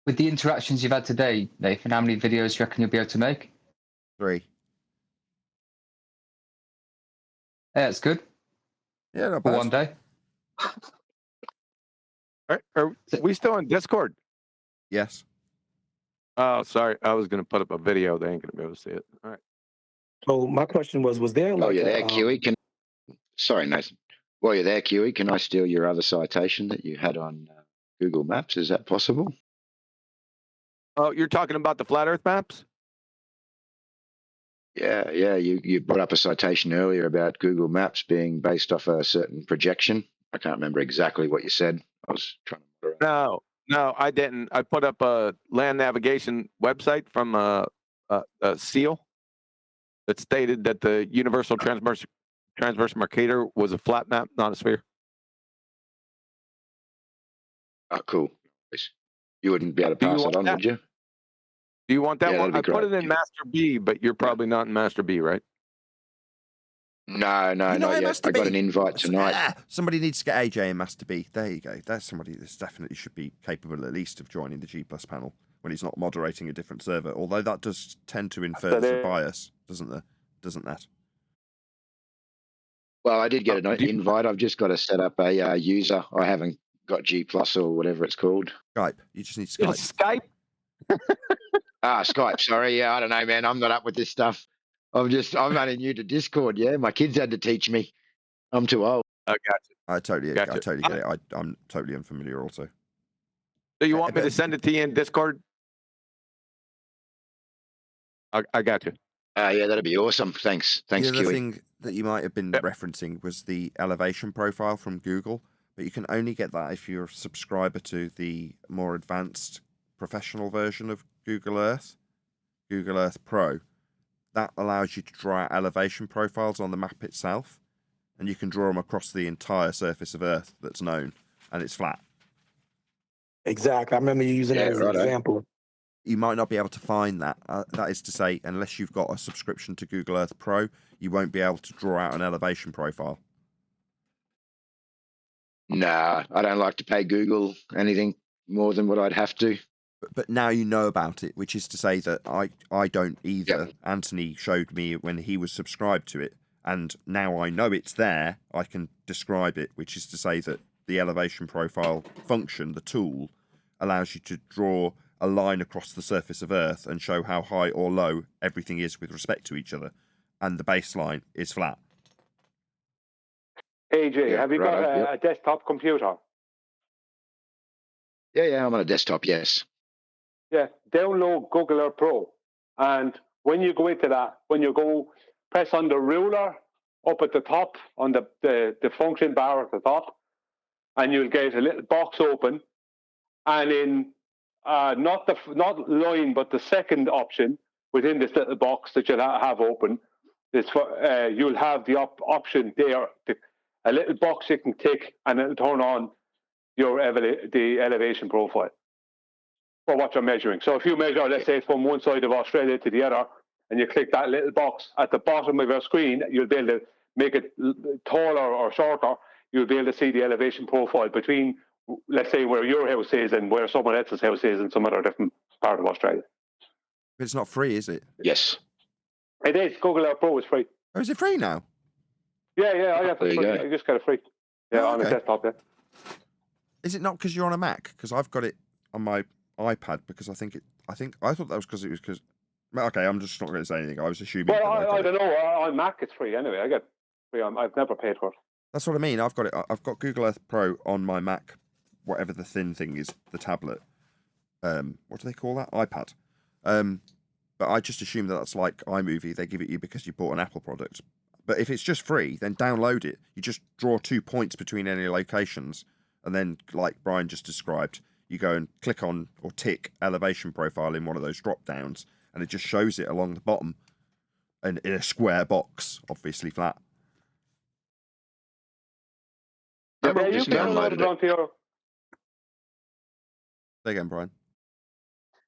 With the interactions you've had today, Nathan, how many videos do you reckon you'll be able to make? 3. Yeah, that's good. Yeah, not for bad. one day. Are we still on Discord? Yes. Oh, sorry. I was going to put up a video. They ain't going to be able to see it. All right. So my question was there like you're there, QE? Sorry, Nathan. While you're there, QE, can I steal your other citation that you had on Google Maps? Is that possible? Oh, you're talking about the flat Earth maps? Yeah. You brought up a citation earlier about Google Maps being based off a certain projection. I can't remember exactly what you said. I was trying to. No, I didn't. I put up a land navigation website from a SEAL that stated that the universal transverse Mercator was a flat map, not a sphere. Oh, cool. You wouldn't be able to pass it on, would you? Do you want that Yeah, one? that'd be I put great. it in Master B, but you're probably not in Master B, right? No, You're not not in yet. Master I got B. an invite tonight. Somebody needs to get AJ in Master B. There you go. There's somebody that's definitely should be capable at least of joining the G Plus panel when he's not moderating a different server. Although that does tend to infer there's a bias, doesn't there? Doesn't that? Well, I did get an invite. I've just got to set up a user. I haven't got G Plus or whatever it's called. Skype. You just need Skype. Skype? Skype. Sorry. Yeah, I don't know, man. I'm not up with this stuff. I'm only new to Discord. Yeah, my kids had to teach me. I'm too old. I got you. I totally get it. I'm totally unfamiliar also. So you want me to send it to you in Discord? I got you. Yeah, that'd be awesome. Thanks, The other Kiwi. thing that you might have been referencing was the elevation profile from Google, but you can only get that if you're a subscriber to the more advanced professional version of Google Earth Pro. That allows you to draw out elevation profiles on the map itself, and you can draw them across the entire surface of Earth that's known, and it's flat. Exactly. I remember you using that as an example. You might not be able to find that. That is to say, unless you've got a subscription to Google Earth Pro, you won't be able to draw out an elevation profile. Nah, I don't like to pay Google anything more than what I'd have to. But now you know about it, which is to say that I don't either. Yep. Anthony showed me when he was subscribed to it, and now I know it's there. I can describe it, which is to say that the elevation profile function, the tool, allows you to draw a line across the surface of Earth and show how high or low everything is with respect to each other, and the baseline is flat. AJ, have you got a desktop computer? Yeah, I'm on a desktop, yes. Yeah, download Google Earth Pro, and when you go into that, press on the ruler up at the top, on the function bar at the top, and you'll get a little box open, and in not line, but the second option within this little box that you'll have open is for you'll have the option there, a little box you can tick, and it'll turn on the elevation profile for what you're measuring. So if you measure, let's say, from one side of Australia to the other, and you click that little box at the bottom of your screen, you'll be able to make it taller or shorter. You'll be able to see the elevation profile between, let's say, where your house is and where someone else's house is in some other different part of Australia. But it's not free, is it? Yes. It is. Google Earth Pro is free. Oh, is it free now? Yeah, I have it free. I just got it free. Yeah, on a desktop, yeah. Is it not because you're on a Mac? Because I've got it on my iPad because I thought that was because it was because. Okay, I'm just not going to say anything. I was assuming. Well, I don't know. On Mac, it's free anyway. I get free. I've never paid for it. That's what I mean. I've got it. I've got Google Earth Pro on my Mac, whatever the thin thing is, the tablet. What do they call that? iPad. But I just assume that that's like iMovie. They give it you because you bought an Apple product. But if it's just free, then download it. You just draw 2 points between any locations, and then, like Brian just described, you go and click on or tick elevation profile in one of those drop downs, and it just shows it along the bottom, and in a square box, obviously flat. Yeah, you can download it onto your. Say again, Brian.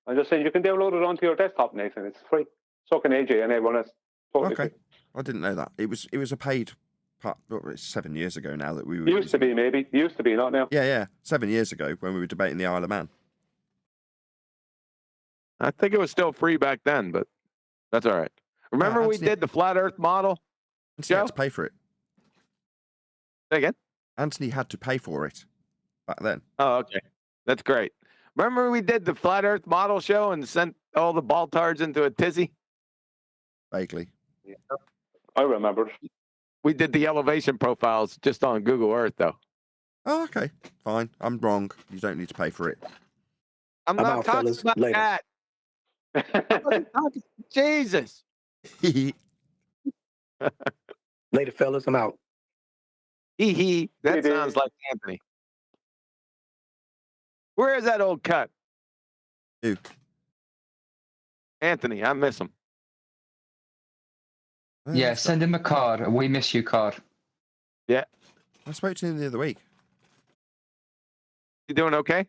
I'm just saying you can download it onto your desktop, Nathan. It's free. So can AJ and everyone else. Totally okay, free. I didn't know that. It was a paid part. Well, it's 7 years ago now that we were. Used to be, maybe. Used to be, not now. Yeah. 7 years ago when we were debating the Isle of Man. I think it was still free back then, but that's all right. Remember we did the flat Earth model? Anthony had to pay for it. Say again? Anthony had to pay for it back then. Oh, okay. That's great. Remember we did the flat Earth model show and sent all the baltards into a tizzy? Vaguely. Yeah, I remember. We did the elevation profiles just on Google Earth, though. Oh, okay. Fine. I'm wrong. You don't need to pay for it. I'm not talking about that. Jesus. Later, fellas. I'm out. That sounds like Anthony. Where is that old cut? Who? Anthony. I miss him. Yeah, send him a card. We miss you card. Yeah. I spoke to him the other week. You doing okay?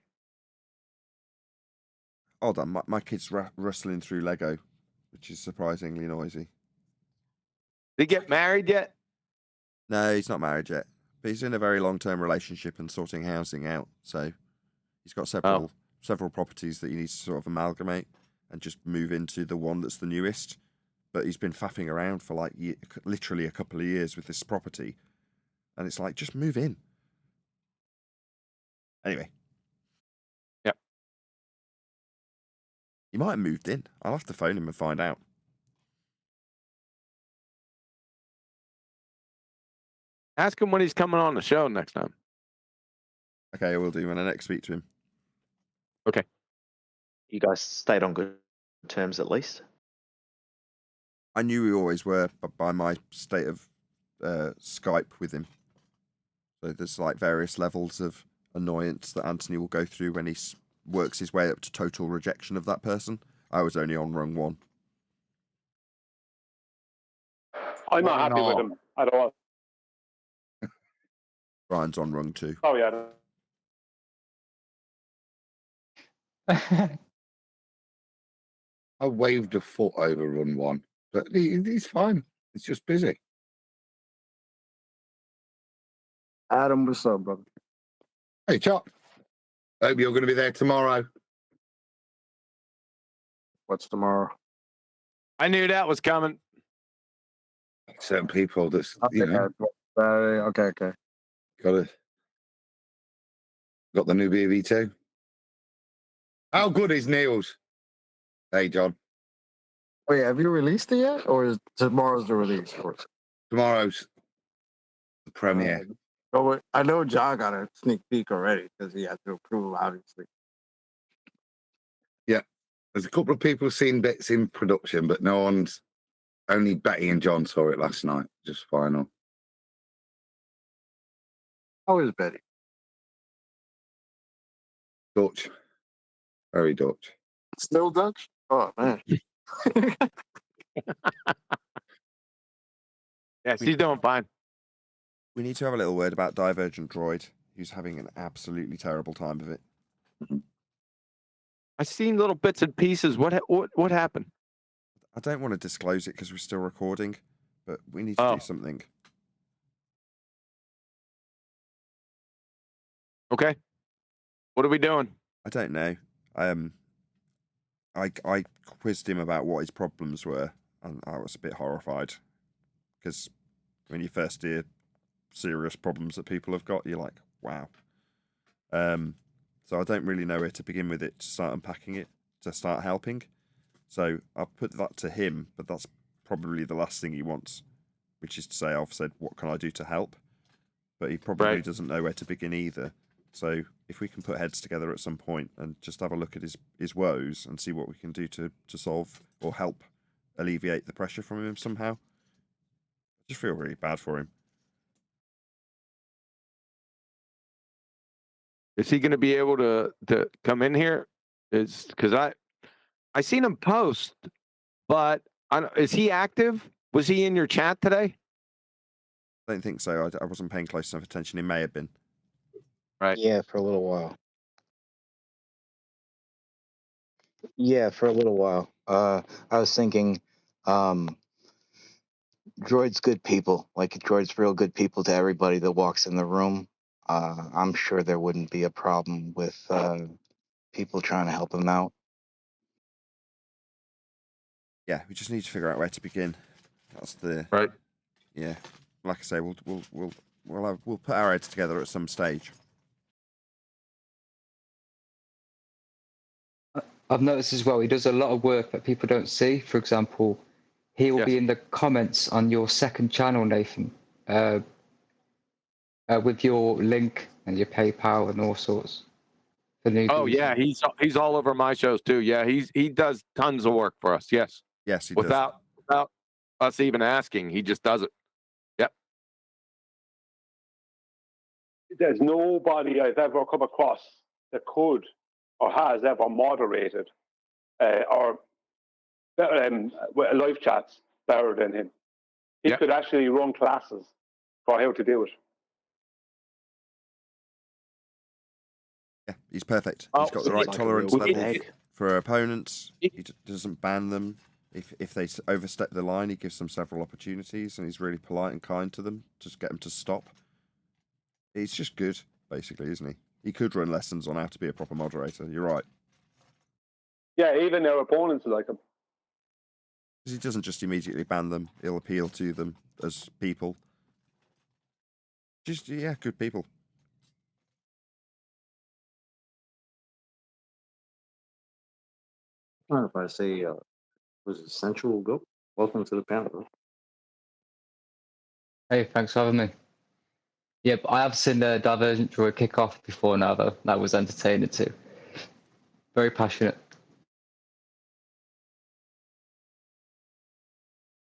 hold on, my kid's rustling through Lego, which is surprisingly noisy. Did he get married yet? No, he's not married yet, but he's in a very long-term relationship and sorting housing out. So he's got several properties that he needs to sort of amalgamate and just move into the one that's the newest. But he's been faffing around for like literally a couple of years with this property, and it's like, just move in. Anyway. Yep. He might have moved in. I'll have to phone him and find out. Ask him when he's coming on the show next time. Okay, I will do when I next speak to him. Okay. You guys stayed on good terms at least? I knew we always were, but by my state of Skype with him. So there's like various levels of annoyance that Anthony will go through when he works his way up to total rejection of that person. I was only on rung 1. I'm not happy with him at all. Brian's on rung 2. Oh, yeah. I waved a foot over run 1, but he's fine. It's just busy. Adam, what's up, brother? Hey, Chop. Hope you're going to be there tomorrow. What's tomorrow? I knew that was coming. Certain people that's, Okay. Got the new BB2. How good is Neil's? Hey, John. Wait, have you released it yet, or is tomorrow's the release? Tomorrow's the premiere. I know John got a sneak peek already because he had to approve, obviously. Yeah, there's a couple of people seen bits in production, but no one's. Only Betty and John saw it last night. Just final. How is Betty? Dutch. Very Dutch. Still Dutch? Oh, man. Yeah, she's doing fine. We need to have a little word about Divergent Droid, who's having an absolutely terrible time of it. I've seen little bits and pieces. What happened? I don't want to disclose it because we're still recording, but we need to do something. Okay. What are we doing? I don't know. I quizzed him about what his problems were, and I was a bit horrified because when you first hear serious problems that people have got, you're like, wow. So I don't really know where to begin with it, to start unpacking it, to start helping. So I'll put that to him, but that's probably the last thing he wants, which is to say, I've said, what can I do to help? But he probably doesn't know where to begin either. So if we can put heads together at some point and just have a look at his woes and see what we can do to solve or help alleviate the pressure from him somehow. I just feel really bad for him. Is he going to be able to come in here? Is because I seen him post, but is he active? Was he in your chat today? I don't think so. I wasn't paying close enough attention. He may have been. Right. Yeah, for a little while. I was thinking, Droid's good people. Like, Droid's real good people to everybody that walks in the room. I'm sure there wouldn't be a problem with people trying to help him out. Yeah, we just need to figure out where to begin. That's the right. Yeah, like I say, we'll put our heads together at some stage. I've noticed as well, he does a lot of work that people don't see. For example, he will be in the comments on your second channel, Nathan, with your link and your PayPal and all sorts. Oh yeah, he's all over my shows too. Yeah, he does tons of work for us. Yes. Yes, he does. Without us even asking, he just does it. Yep. There's nobody I've ever come across that could or has ever moderated or live chats better than him. He could actually run classes for how to do it. Yeah, he's perfect. He's got the right tolerance level For opponents, he doesn't ban them. If they overstep the line, he gives them several opportunities, and he's really polite and kind to them to get them to stop. He's just good, basically, isn't he? He could run lessons on how to be a proper moderator. You're right. Yeah, even their opponents like him. Because he doesn't just immediately ban them. He'll appeal to them as people. Just, yeah, good people. Mind if I say, was it Central Go? Welcome to the panel. Hey, thanks for having me. Yeah, but I have seen the Divergent Droid kick off before now, though. That was entertaining too. Very passionate.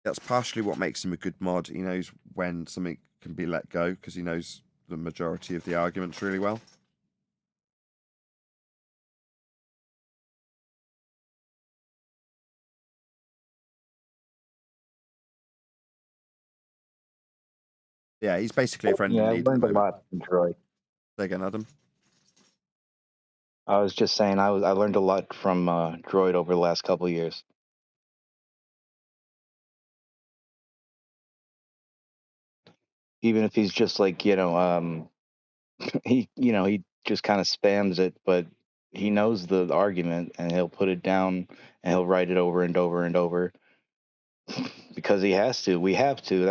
That's partially what makes him a good mod. He knows when something can be let go because he knows the majority of the arguments really well. Yeah, he's basically a friend in Yeah, I need at the learned a moment. lot from Droid. Say again, Adam. I was just saying I learned a lot from Droid over the last couple of years. Even if he's just like, he just kind of spams it, but he knows the argument and he'll put it down and he'll write it over and over and over because he has to. We have to.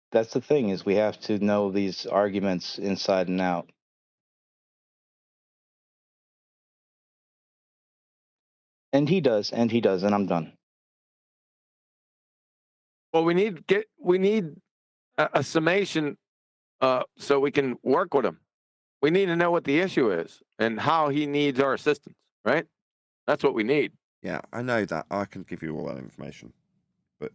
That's the thing, is we have to know these arguments inside and out. And he does, and I'm done. Well, we need a summation so we can work with him. We need to know what the issue is and how he needs our assistance, right? That's what we need. Yeah, I know that. I can give you all that information, but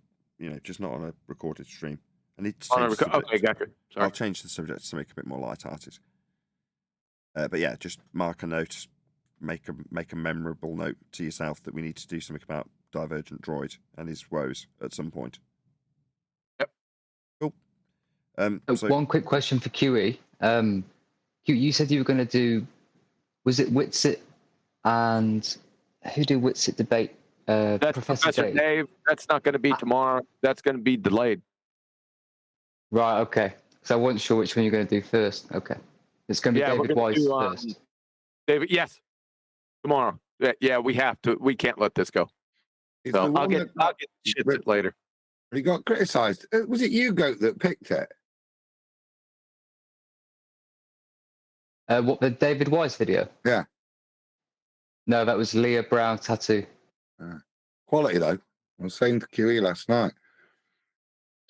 just not on a recorded stream. I need to change the subject. Okay, gotcha. Sorry. I'll change the subject to make it a bit more light-hearted. But yeah, just mark a note, make a memorable note to yourself that we need to do something about Divergent Droid and his woes at some point. Yep. Cool. So one quick question for QE. Q, you said you were going to do, was it Witsit and who did Witsit debate? That's Professor Dave. That's not going to be tomorrow. That's going to be delayed. Right. Okay. So I wasn't sure which one you're going to do first. Okay. It's going to be David Wise first. David, yes. Tomorrow. Yeah, we have to. We can't let this go. So I'll get shit later. He got criticised. Was it you, Goat, that picked it? What, the David Wise video? Yeah. No, that was Leah Brown Tattoo. Quality, though. I was saying to QE last night.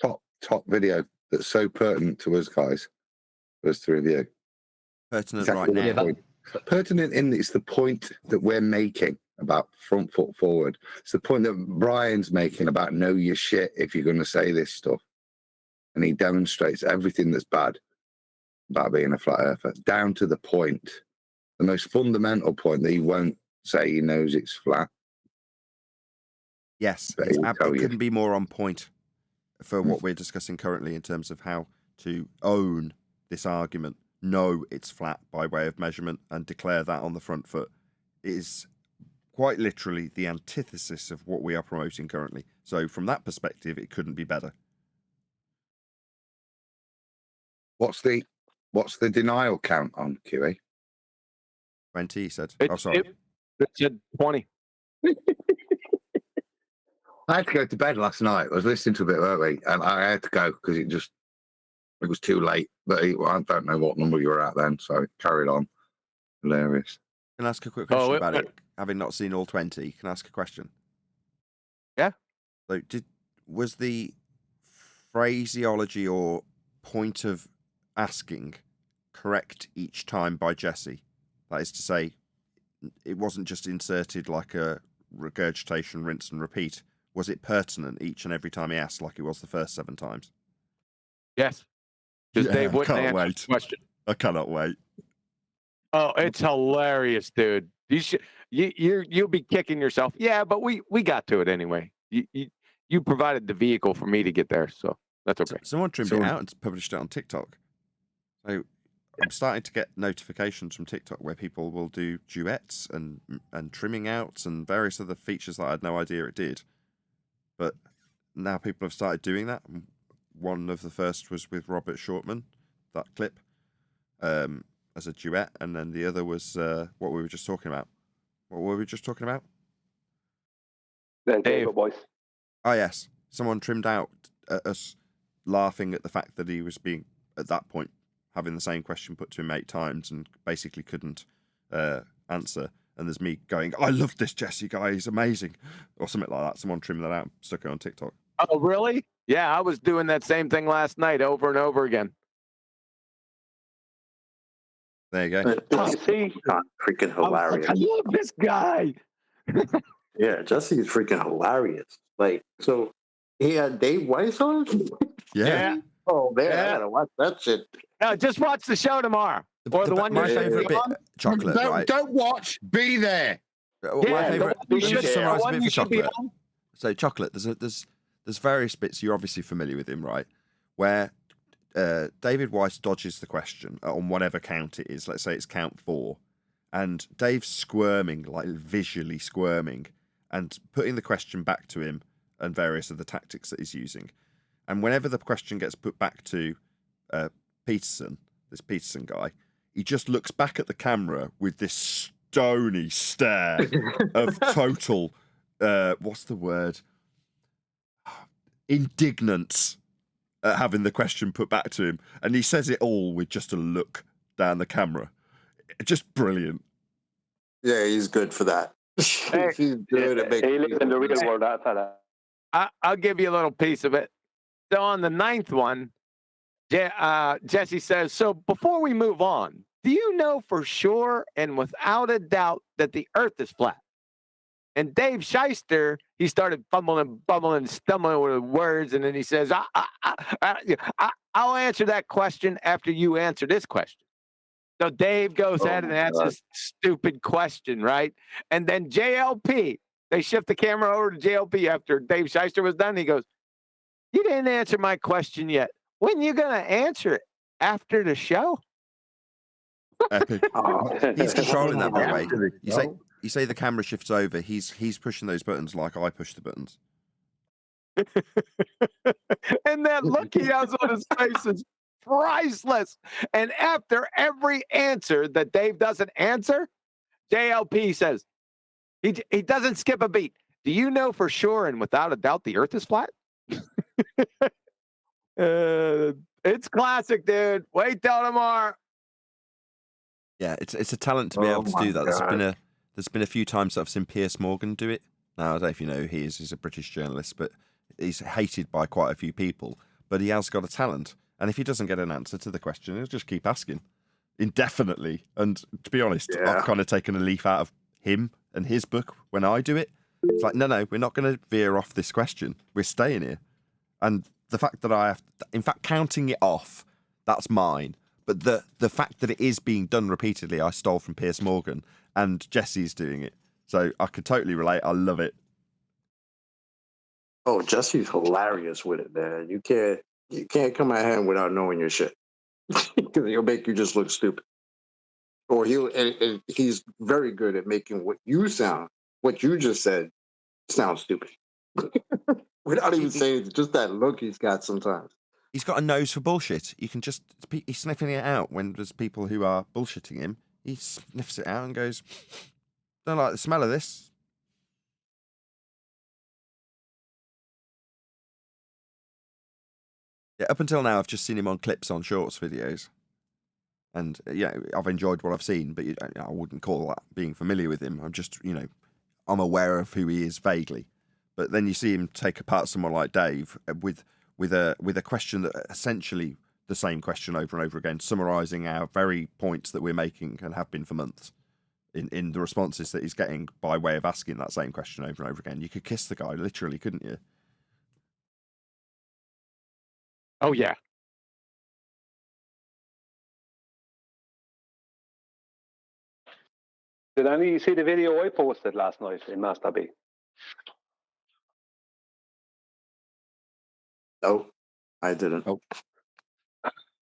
Top video that's so pertinent to us guys. Us to review. Pertinent exactly right now. Pertinent in it's the point that we're making about front foot forward. It's the point that Brian's making about know your shit if you're going to say this stuff. And he demonstrates everything that's bad about being a flat earther, down to the point, the most fundamental point that he won't say he knows it's flat. Yes, it couldn't be more on point for what we're discussing currently in terms of how to own this argument, know it's flat by way of measurement, and declare that on the front foot. It is quite literally the antithesis of what we are promoting currently. So from that perspective, it couldn't be better. What's the denial count on QA? 20, he said. Sorry. It said 20. I had to go to bed last night. I was listening to a bit early, and I had to go because it was too late. But I don't know what number you were at then, so it carried on. Hilarious. Can I ask a quick question about it? Having not seen all 20, can I ask a question? Yeah. So was the phraseology or point of asking correct each time by Jesse? That is to say, it wasn't just inserted like a regurgitation, rinse and repeat. Was it pertinent each and every time he asked, like it was the first 7 times? Yes. Because Dave wouldn't answer the question. I cannot wait. Oh, it's hilarious, dude. You'll be kicking yourself. Yeah, but we got to it anyway. You provided the vehicle for me to get there, so that's okay. Someone trimmed it out and published it on TikTok. So I'm starting to get notifications from TikTok where people will do duets and trimming outs and various other features that I had no idea it did. But now people have started doing that. One of the first was with Robert Shortman, that clip, as a duet, and then the other was what we were just talking about. What were we just talking about? David voice. Oh yes, someone trimmed out us laughing at the fact that he was being, at that point, having the same question put to him 8 times and basically couldn't answer. And there's me going, I love this Jesse guy, he's amazing, or something like that. Someone trimmed that out and stuck it on TikTok. Oh, really? Yeah, I was doing that same thing last night over and over again. There you go. You see, freaking hilarious. I love this guy. Yeah, Jesse's freaking hilarious. Like, so he had Dave Weiss on? Yeah. Oh, man, Yeah. I gotta watch that shit. No, just watch the show tomorrow. Or the one my you're favourite bit, on. Chocolate, right? Don't watch, be there. My favourite. Let me just summarise a bit for should be Chocolate. So, Chocolate, there's various bits, you're obviously familiar with him, right? Where David Weiss dodges the question on whatever count it is. Let's say it's count 4. And Dave's squirming, like visually squirming, and putting the question back to him and various other tactics that he's using. And whenever the question gets put back to Peterson, this Peterson guy, he just looks back at the camera with this stony stare of total, what's the word? Indignance at having the question put back to him. And he says it all with just a look down the camera. Just brilliant. Yeah, he's good for that. He's good at making. He lives in the real world, that fella. I'll give you a little piece of it. So on the 9th one, Jesse says, so before we move on, do you know for sure and without a doubt that the earth is flat? And Dave Shyster, he started fumbling, stumbling with words, and then he says, I'll answer that question after you answer this question. So Dave goes ahead and asks this stupid question, right? And then JLP, they shift the camera over to JLP after Dave Shyster was done. He goes, you didn't answer my question yet. When you going to answer it? After the show? Epic. He's controlling that, by the way. You say the camera shifts over. He's pushing those buttons like I push the buttons. And that look he has on his face is priceless. And after every answer that Dave doesn't answer, JLP says, he doesn't skip a beat. Do you know for sure and without a doubt the earth is flat? It's classic, dude. Wait till tomorrow. Yeah, it's a talent to be able to do that. There's been a few times that I've seen Piers Morgan do it. Now, I don't know if you know who he is. He's a British journalist, but he's hated by quite a few people. But he has got a talent. And if he doesn't get an answer to the question, he'll just keep asking indefinitely. And to be honest, I've kind of taken a leaf out of him and his book when I do it. It's like, no, we're not going to veer off this question. We're staying here. And the fact that I have, in fact, counting it off, that's mine. But the fact that it is being done repeatedly, I stole from Piers Morgan, and Jesse's doing it. So I could totally relate. I love it. Oh, Jesse's hilarious with it, man. You can't come at him without knowing your shit, because he'll make you just look stupid. Or he's very good at making what you just said, sound stupid. Without even saying it, just that look he's got sometimes. He's got a nose for bullshit. He's sniffing it out when there's people who are bullshitting him. He sniffs it out and goes, don't like the smell of this. Yeah, up until now, I've just seen him on clips on shorts videos. And, yeah, I've enjoyed what I've seen, but I wouldn't call that being familiar with him. I'm just, I'm aware of who he is vaguely. But then you see him take apart someone like Dave with a question that essentially the same question over and over again, summarising our very points that we're making and have been for months in the responses that he's getting by way of asking that same question over and over again. You could kiss the guy, literally, couldn't you? Oh, yeah. Did any of you see the video I posted last night in Master B? No, I didn't.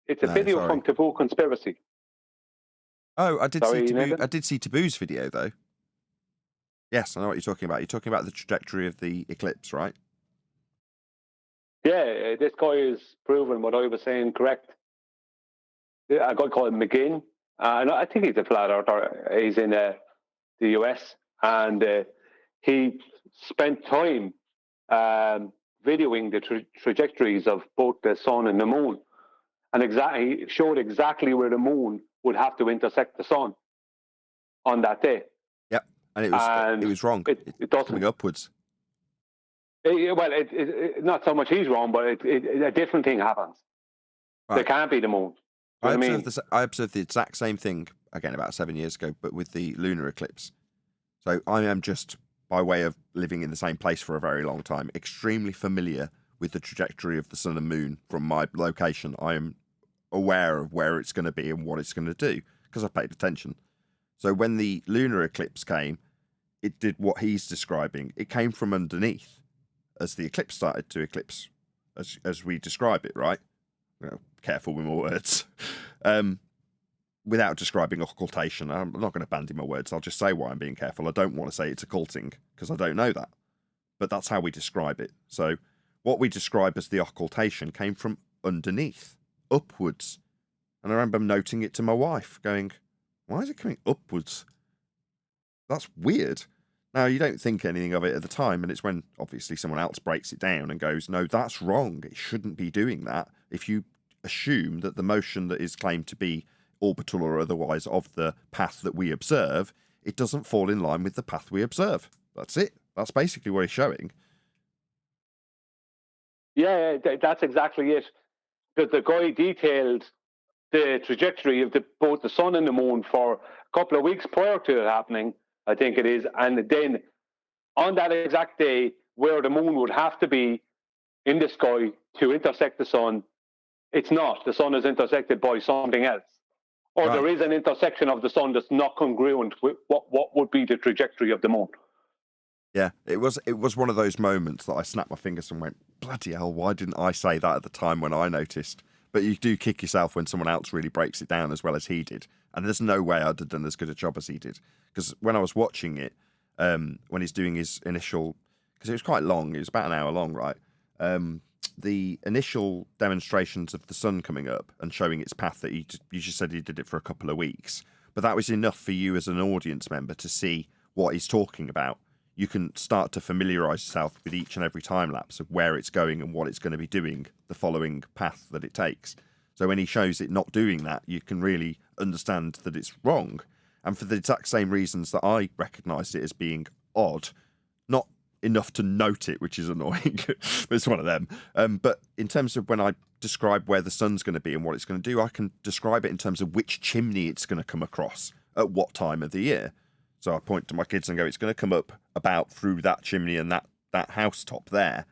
It's a video from Taboo Conspiracy. Oh, I did Sorry, see Taboo. Nathan? I did see Taboo's video though. Yes, I know what you're talking about. You're talking about the trajectory of the eclipse, right? Yeah, this guy is proving what I was saying correct. A guy called McGinn, and I think he's a flat earther. He's in the US, and he spent time videoing the trajectories of both the sun and the moon, and he showed exactly where the moon would have to intersect the sun on that day. Yep, and it was wrong. It doesn't. Coming upwards. Not so much he's wrong, but a different thing happens. Right. There can't be the moon. I observed the exact same thing again about 7 years ago, but with the lunar eclipse. So I am just, by way of living in the same place for a very long time, extremely familiar with the trajectory of the sun and moon from my location. I am aware of where it's going to be and what it's going to do because I paid attention. So when the lunar eclipse came, it did what he's describing. It came from underneath as the eclipse started to eclipse, as we describe it, right? Careful with my words. Without describing occultation, I'm not going to bandy my words. I'll just say why I'm being careful. I don't want to say it's occulting because I don't know that. But that's how we describe it. So what we describe as the occultation came from underneath, upwards. And I remember noting it to my wife, going, why is it coming upwards? That's weird. Now, you don't think anything of it at the time, and it's when, obviously, someone else breaks it down and goes, no, that's wrong. It shouldn't be doing that. If you assume that the motion that is claimed to be orbital or otherwise of the path that we observe, it doesn't fall in line with the path we observe. That's it. That's basically what he's showing. Yeah, that's exactly it. The guy detailed the trajectory of both the sun and the moon for a couple of weeks prior to it happening, I think it is. And then on that exact day where the moon would have to be in the sky to intersect the sun, it's not. The sun is intersected by something else. Or there is an intersection of the sun that's not congruent with what would be the trajectory of the moon. Yeah, it was one of those moments that I snapped my fingers and went, bloody hell, why didn't I say that at the time when I noticed? But you do kick yourself when someone else really breaks it down as well as he did. And there's no way I'd have done as good a job as he did. Because when I was watching it, when he's doing his initial... Because it was quite long, it was about an hour long, right? The initial demonstrations of the sun coming up and showing its path that you just said he did it for a couple of weeks. But that was enough for you as an audience member to see what he's talking about. You can start to familiarize yourself with each and every time lapse of where it's going and what it's going to be doing, the following path that it takes. So when he shows it not doing that, you can really understand that it's wrong. And for the exact same reasons that I recognised it as being odd, not enough to note it, which is annoying, but it's one of them. But in terms of when I describe where the sun's going to be and what it's going to do, I can describe it in terms of which chimney it's going to come across at what time of the year. So I point to my kids and go, it's going to come up about through that chimney and that house top there.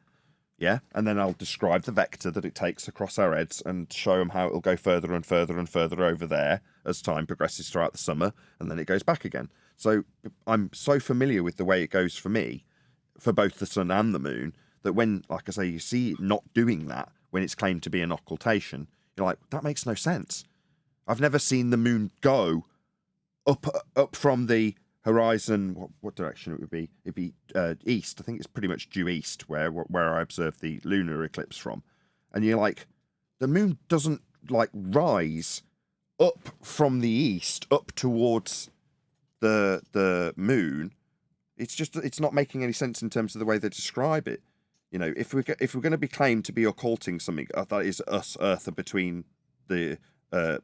Yeah. And then I'll describe the vector that it takes across our heads and show them how it'll go further and further and further over there as time progresses throughout the summer. And then it goes back again. So I'm so familiar with the way it goes for me, for both the sun and the moon, that when, like I say, you see it not doing that when it's claimed to be an occultation, you're like, that makes no sense. I've never seen the moon go up from the horizon. What direction it would be? It'd be east. I think it's pretty much due east where I observed the lunar eclipse from. And you're like, the moon doesn't like rise up from the east up towards the moon. It's not making any sense in terms of the way they describe it. You know, if we're going to be claimed to be occulting something that is us, Earth, are between the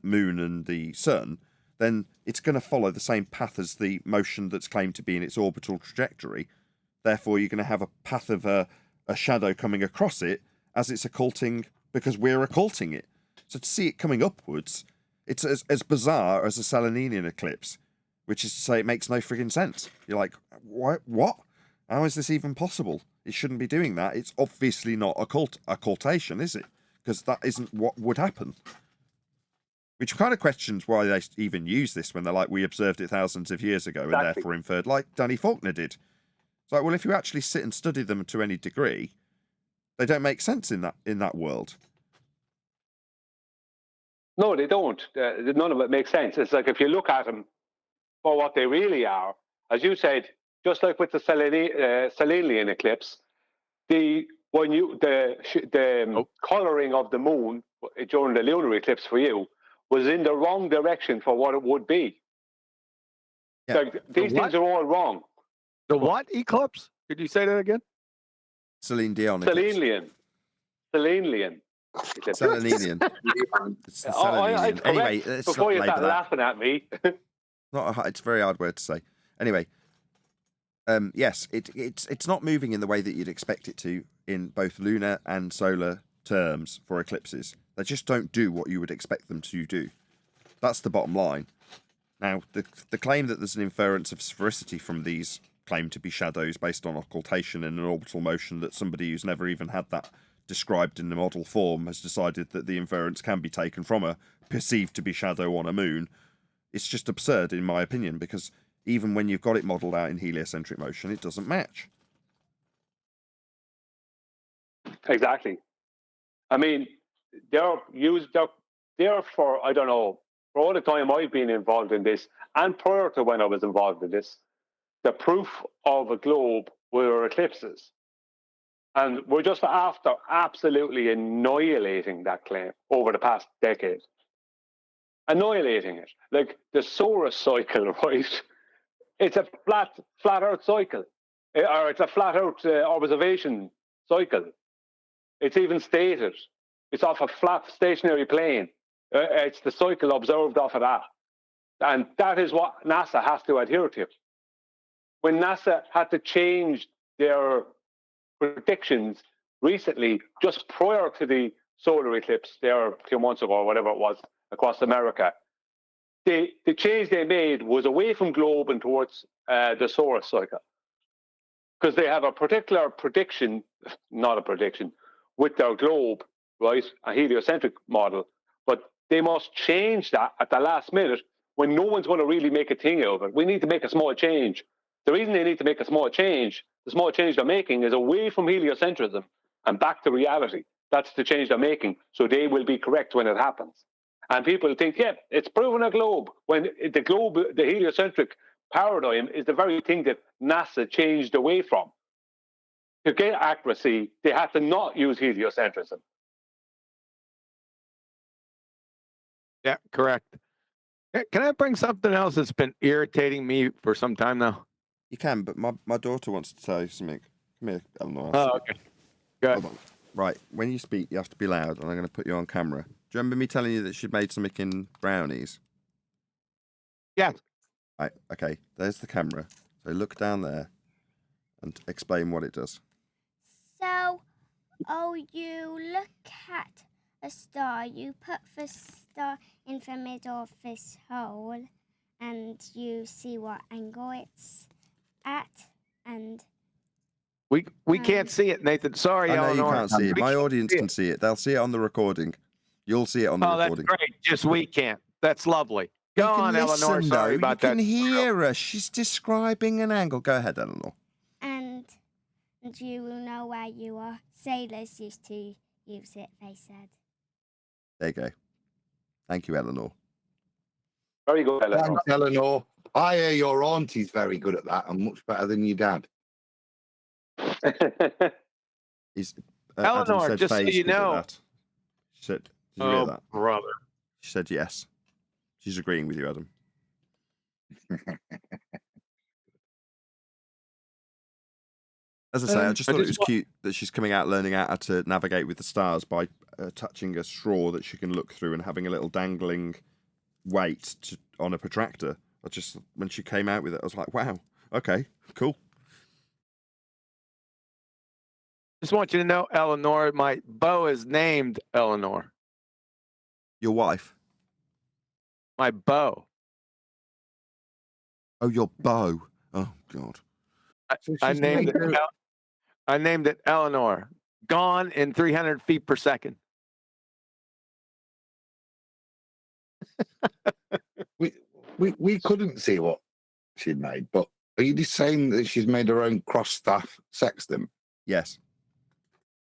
moon and the sun, then it's going to follow the same path as the motion that's claimed to be in its orbital trajectory. Therefore, you're going to have a path of a shadow coming across it as it's occulting because we're occulting it. So to see it coming upwards, it's as bizarre as a Selenian eclipse, which is to say it makes no frigging sense. You're like, what? How is this even possible? It shouldn't be doing that. It's obviously not occultation, is it? Because that isn't what would happen. Which kind of questions why they even use this when they're like, we observed it thousands of years ago and therefore inferred, like Danny Faulkner did. It's like, well, if you actually sit and study them to any degree, they don't make sense in that world. No, they don't. None of it makes sense. It's like if you look at them for what they really are, as you said, just like with the Selenian eclipse, the coloring of the moon during the lunar eclipse for you was in the wrong direction for what it would be. Yeah. Like, these things are all wrong. The what eclipse? Could you say that again? Celine Dion eclipse. Selenian. Selenian. It's the Selenian. It's Anyway, correct. let's Before not you labour start that. laughing at me. It's a very hard word to say. Anyway, yes, it's not moving in the way that you'd expect it to in both lunar and solar terms for eclipses. They just don't do what you would expect them to do. That's the bottom line. Now, the claim that there's an inference of sphericity from these claim to be shadows based on occultation and an orbital motion that somebody who's never even had that described in the model form has decided that the inference can be taken from a perceived to be shadow on a moon. It's just absurd, in my opinion, because even when you've got it modelled out in heliocentric motion, it doesn't match. Exactly. I mean, they're for, I don't know, for all the time I've been involved in this, and prior to when I was involved in this, the proof of a globe were eclipses. And we're just after absolutely annihilating that claim over the past decade. Annihilating it. Like the Saurus cycle, right? It's a flat Earth cycle. Or it's a flat Earth observation cycle. It's even stated. It's off a flat stationary plane. It's the cycle observed off of that. And that is what NASA has to adhere to. When NASA had to change their predictions recently, just prior to the solar eclipse, there a few months ago, or whatever it was, across America, the change they made was away from globe and towards the Saurus cycle. Because they have a particular prediction, not a prediction, with their globe, right? A heliocentric model. But they must change that at the last minute when no one's going to really make a thing out of it. We need to make a small change. The reason they need to make a small change, the small change they're making is away from heliocentrism and back to reality. That's the change they're making. So they will be correct when it happens. And people think, yeah, it's proven a globe. When the globe, the heliocentric paradigm is the very thing that NASA changed away from. To get accuracy, they had to not use heliocentrism. Yeah, correct. Can I bring something else that's been irritating me for some time now? You can, but my daughter wants to tell you something. Come here, Eleanor. Oh, okay. Good. Hold on. Right, when you speak, you have to be loud, and I'm going to put you on camera. Do you remember me telling you that she'd made something in brownies? Yeah. Right, okay, there's the camera. So look down there and explain what it does. So, you look at a star, you put the star in the middle of this hole, and you see what angle it's at, and... We can't see it, Nathan. Sorry, I know Eleanor. you can't see it. My audience can see it. They'll see it on the recording. You'll see it on the recording. That's great. Just we can't. That's lovely. Go on, Eleanor. Sorry about that. You can hear her. She's describing an angle. Go ahead, Eleanor. And you will know where you are. Sailors used to use it, they said. There you go. Thank you, Eleanor. Very good, Eleanor. Thanks, Eleanor. I hear your auntie's very good at that and much better than your dad. Eleanor, just so you know. She said, did you hear that? Brother. She said yes. She's agreeing with you, Adam. As I say, I just thought it was cute that she's coming out learning how to navigate with the stars by touching a straw that she can look through and having a little dangling weight on a protractor. When she came out with it, I was like, wow, okay, cool. Just want you to know, Eleanor, my beau is named Eleanor. Your wife? My beau. Oh, your beau. Oh, God. I named it Eleanor. Gone in 300 feet per second. we couldn't see what she'd made, but are you just saying that she's made her own cross-staff sextant? Yes.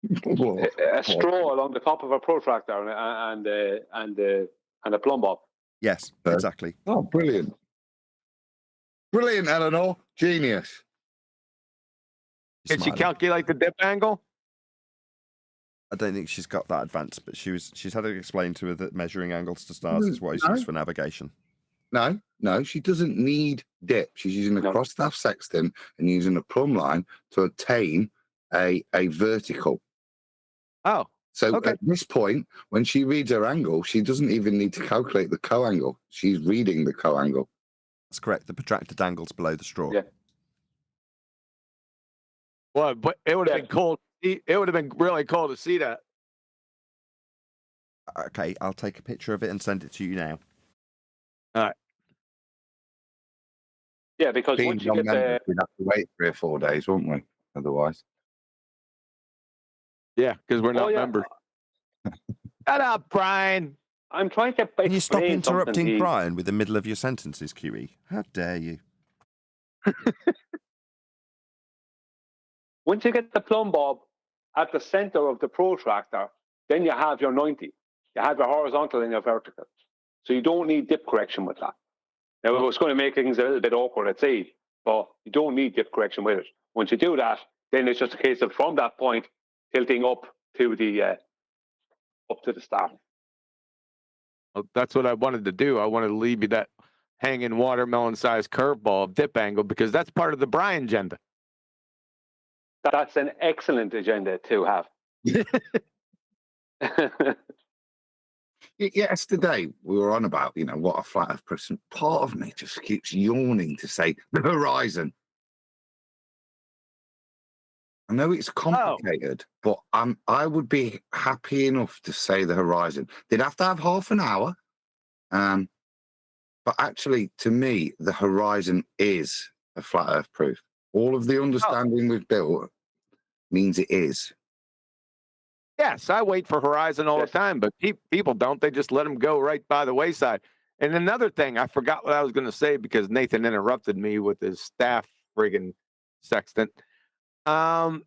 A straw along the top of a protractor and and a plumb bob. Yes, exactly. Oh, brilliant. Brilliant, Eleanor. Genius. Did she calculate the dip angle? I don't think she's got that advanced, but she's had it explained to her that measuring angles to stars is what is used for navigation. No, she doesn't need dip. She's using a cross-staff sextant and using a plumb line to attain a vertical. Oh. So at this point, when she reads her angle, she doesn't even need to calculate the co-angle. She's reading the co-angle. That's correct. The protracted angle's below the straw. Yeah. Well, but it would have been cool. It would have been really cool to see that. Okay, I'll take a picture of it and send it to you now. All right. Yeah, because Being once you get non-members, we'd have to wait 3 or 4 days, wouldn't we? Otherwise. Yeah, because we're not members. Shut up, Brian. I'm trying to Can you stop explain interrupting something, Brian with the middle of your sentences, QE? How dare you? Once you get the plumb bob at the center of the protractor, then you have your 90. You have your horizontal and your vertical. So you don't need dip correction with that. Now, it was going to make things a little bit awkward at sea, but you don't need dip correction with it. Once you do that, then it's just a case of from that point tilting up to the star. Well, that's what I wanted to do. I wanted to leave you that hanging watermelon-sized curveball of dip angle because that's part of the Brian agenda. That's an excellent agenda to have. Yesterday, we were on about, what a flat earth person. Part of me just keeps yawning to say the horizon. I know it's complicated, but I would be happy enough to say the horizon. They'd have to have half an hour. But actually, to me, the horizon is a flat earth proof. All of the understanding we've built means it is. Yes, I wait for horizon all the time, but people don't. They just let them go right by the wayside. And another thing, I forgot what I was going to say because Nathan interrupted me with his staff friggin' sextant. Model.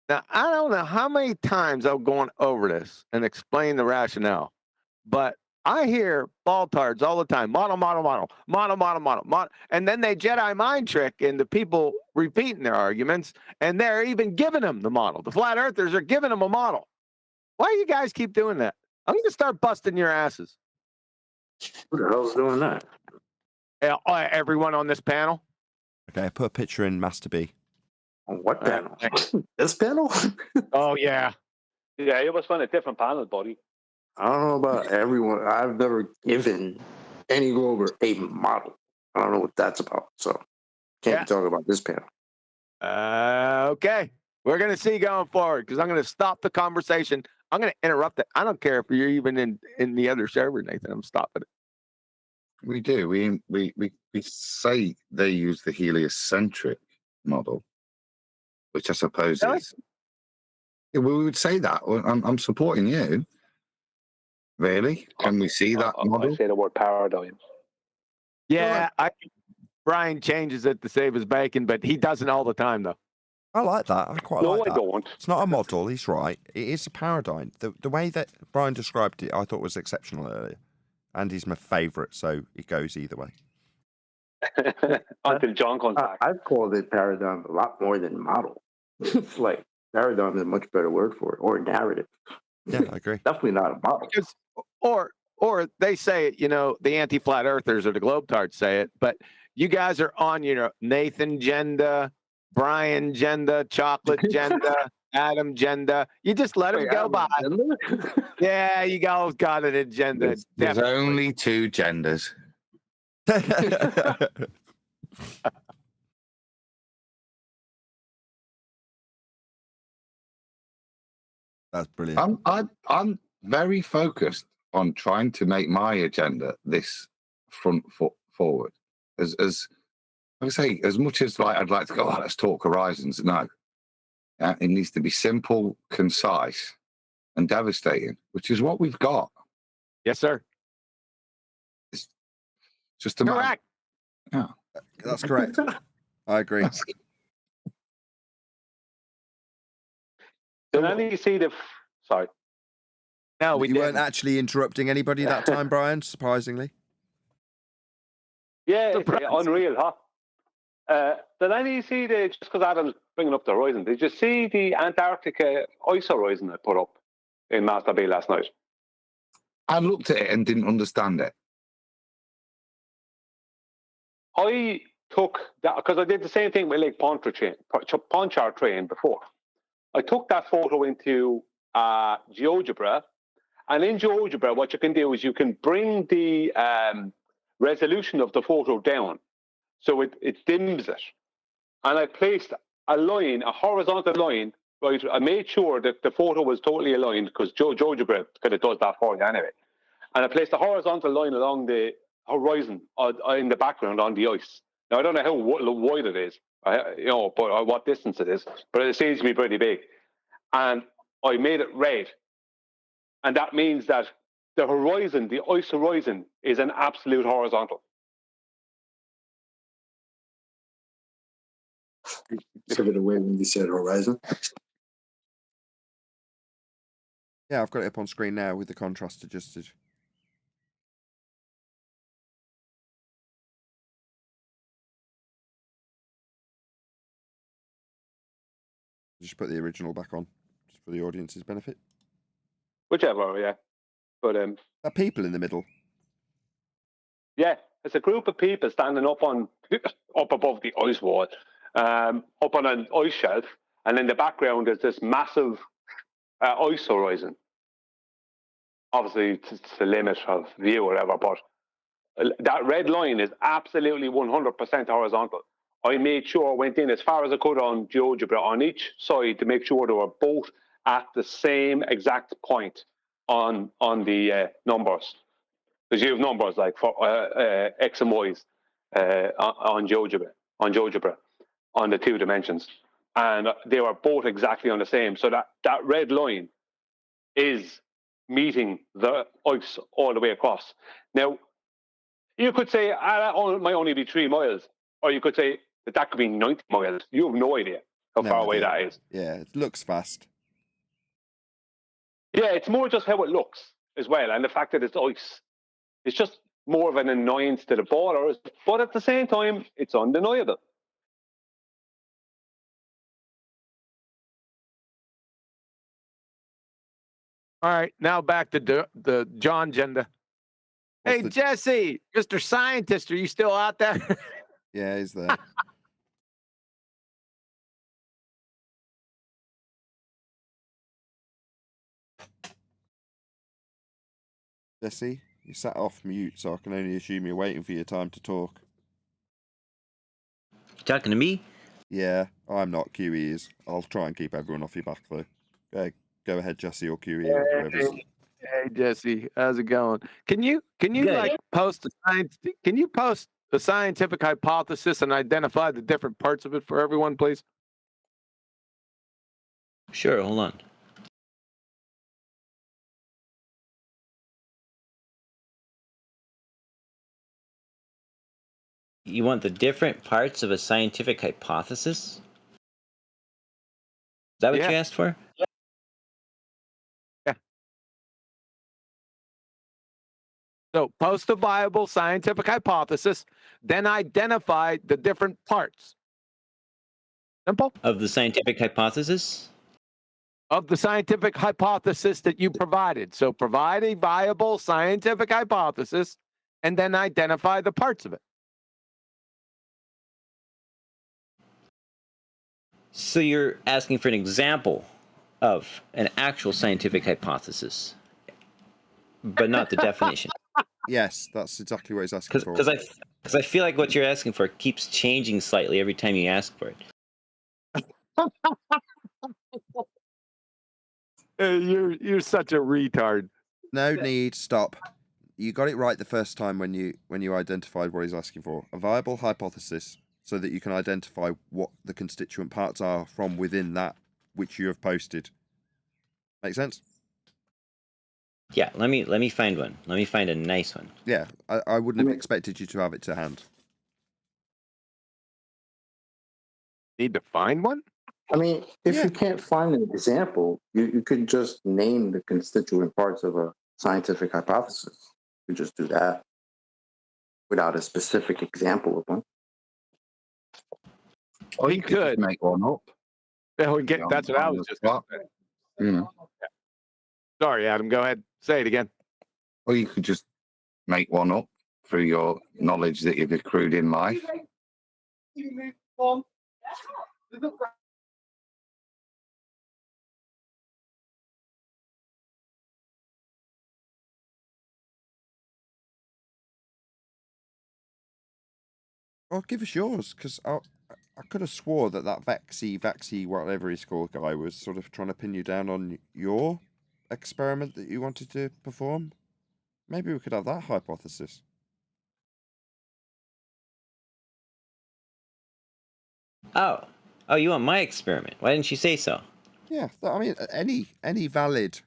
Now, I don't know how many times I've gone over this and explained the rationale, but I hear baltards all the time. Model. And then they Jedi mind trick into people repeating their arguments, and they're even giving them the model. The flat earthers are giving them a model. Why do you guys keep doing that? I'm going to start busting your asses. Who the hell's doing that? Everyone on this panel. Okay, I put a picture in Master B. On what panel? This panel? Oh, yeah. Yeah, you must find a different panel, buddy. I don't know about everyone. I've never given any Glober a model. I don't know what that's about. So can't be talking about this panel. Okay. We're going to see going forward because I'm going to stop the conversation. I'm going to interrupt it. I don't care if you're even in the other server, Nathan. I'm stopping it. We do. We say they use the heliocentric model, which I suppose is. Yeah, we would say that. I'm supporting you. Really? Can we see that model? I say the word paradigm. Yeah, Brian changes it to save his bacon, but he doesn't all the time, though. I like that. I quite like that. No, I don't. It's not a model. He's right. It is a paradigm. The way that Brian described it, I thought was exceptional earlier. And he's my favourite, so it goes either way. Until John comes back. I've called it paradigm a lot more than model. It's like paradigm is a much better word for it, or narrative. Yeah, I agree. Definitely not a model. Because, or they say it, the anti-flat earthers or the globetards say it, but you guys are on, Nathan agenda, Brian agenda, chocolate agenda, Adam agenda. You just let them go by. Yeah, you guys got an agenda. There's only 2 genders. That's brilliant. I'm very focused on trying to make my agenda this front foot forward. As I say, as much as I'd like to go, let's talk horizons. No, it needs to be simple, concise, and devastating, which is what we've got. Yes, sir. It's just a correct. Yeah, that's correct. I agree. Did any see the? Sorry. No, we You weren't didn't. actually interrupting anybody that time, Brian, surprisingly. Yeah, it's unreal, huh? Did any see just because Adam's bringing up the horizon, did you see the Antarctica ice horizon I put up in Master B last night? I looked at it and didn't understand it. I took that because I did the same thing with Lake Pontchartrain before. I took that photo into GeoGebra, and in GeoGebra, what you can do is you can bring the resolution of the photo down, so it dims it. And I placed a line, a horizontal line, right? I made sure that the photo was totally aligned because GeoGebra kind of does that for you anyway. And I placed a horizontal line along the horizon in the background on the ice. Now I don't know how wide it is, but what distance it is, but it seems to be pretty big. And I made it red, and that means that the horizon, the ice horizon, is an absolute horizontal. Took it away when you said horizon. Yeah, I've got it up on screen now with the contrast adjusted. Just put the original back on, just for the audience's benefit. Whichever, yeah. But are people in the middle? Yeah, it's a group of people standing up above the ice wall, up on an ice shelf, and in the background is this massive ice horizon. Obviously, it's the limit of view or whatever, but that red line is absolutely 100% horizontal. I made sure I went in as far as I could on GeoGebra on each side to make sure they were both at the same exact point on the numbers. Because you have numbers like for X and Y's on GeoGebra, on the 2 dimensions. And they were both exactly on the same. So that red line is meeting the ice all the way across. Now, you could say that might only be 3 miles, or you could say that could be 90 miles. You have no idea how far away that is. Yeah, it looks fast. Yeah, it's more just how it looks as well, and the fact that it's ice. It's just more of an annoyance to the ballers, but at the same time, it's undeniable. All right, now back to the John agenda. Hey, Jesse, Mr. Scientist, are you still out there? Yeah, he's there. Jesse, you sat off mute, so I can only assume you're waiting for your time to talk. You talking to me? Yeah, I'm not. QE is. I'll try and keep everyone off your back, though. Go ahead, Jesse, or QE, or whoever's... Hey, Jesse, how's it going? Can you Good. post a scientific hypothesis and identify the different parts of it for everyone, please? Sure, hold on. You want the different parts of a scientific hypothesis? Is that what you asked for? Yeah. So post a viable scientific hypothesis, then identify the different parts. Simple? Of the scientific hypothesis? Of the scientific hypothesis that you provided. So provide a viable scientific hypothesis and then identify the parts of it. So you're asking for an example of an actual scientific hypothesis, but not the definition. Yes, that's exactly what he's asking for. Because I feel like what you're asking for keeps changing slightly every time you ask for it. You're such a retard. No need. Stop. You got it right the first time when you identified what he's asking for. A viable hypothesis, so that you can identify what the constituent parts are from within that which you have posted. Make sense? Yeah, let me find one. Let me find a nice one. Yeah, I wouldn't have expected you to have it to hand. Need to find one? I mean, if you can't find an example, you could just name the constituent parts of a scientific hypothesis. You just do that without a specific example of one. Or you could make one up. Yeah, that's what I was just going to say. You know. Sorry, Adam. Go ahead. Say it again. Or you could just make one up through your knowledge that you've accrued in life. Well, give us yours, because I could have swore that Vexy, whatever he's called guy was sort of trying to pin you down on your experiment that you wanted to perform. Maybe we could have that hypothesis. Oh, you want my experiment? Why didn't you say so? Yeah, I mean, any valid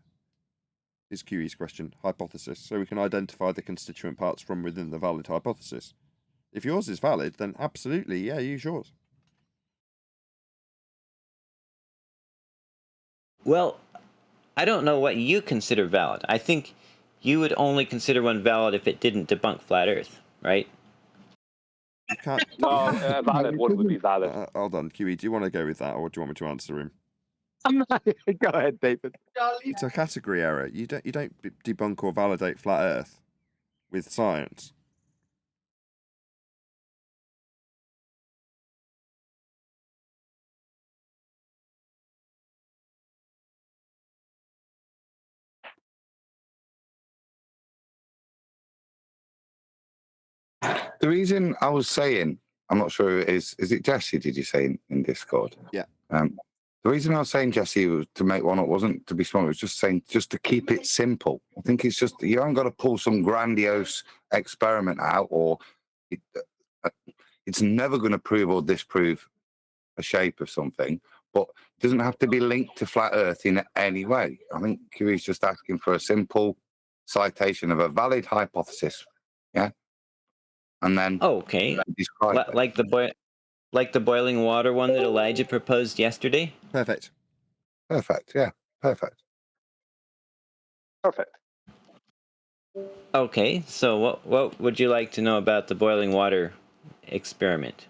is QE's question, hypothesis, so we can identify the constituent parts from within the valid hypothesis. If yours is valid, then absolutely, yeah, use yours. Well, I don't know what you consider valid. I think you would only consider one valid if it didn't debunk flat Earth, right? You can't. No, valid one would be valid. Hold on, QE, do you want to go with that, or do you want me to answer him? Go ahead, David. It's a category error. You don't debunk or validate flat Earth with science. The reason I was saying, I'm not sure is it Jesse, did you say in Discord? Yeah. The reason I was saying, Jesse, was to make one up wasn't to be smart. It was just saying just to keep it simple. I think it's just, you haven't got to pull some grandiose experiment out, or it's never going to prove or disprove a shape of something, but it doesn't have to be linked to flat Earth in any way. I think QE's just asking for a simple citation of a valid hypothesis. Yeah. And then okay, describe it. like the boiling water one that Elijah proposed yesterday. Perfect. Yeah, perfect. Okay, so what would you like to know about the boiling water experiment?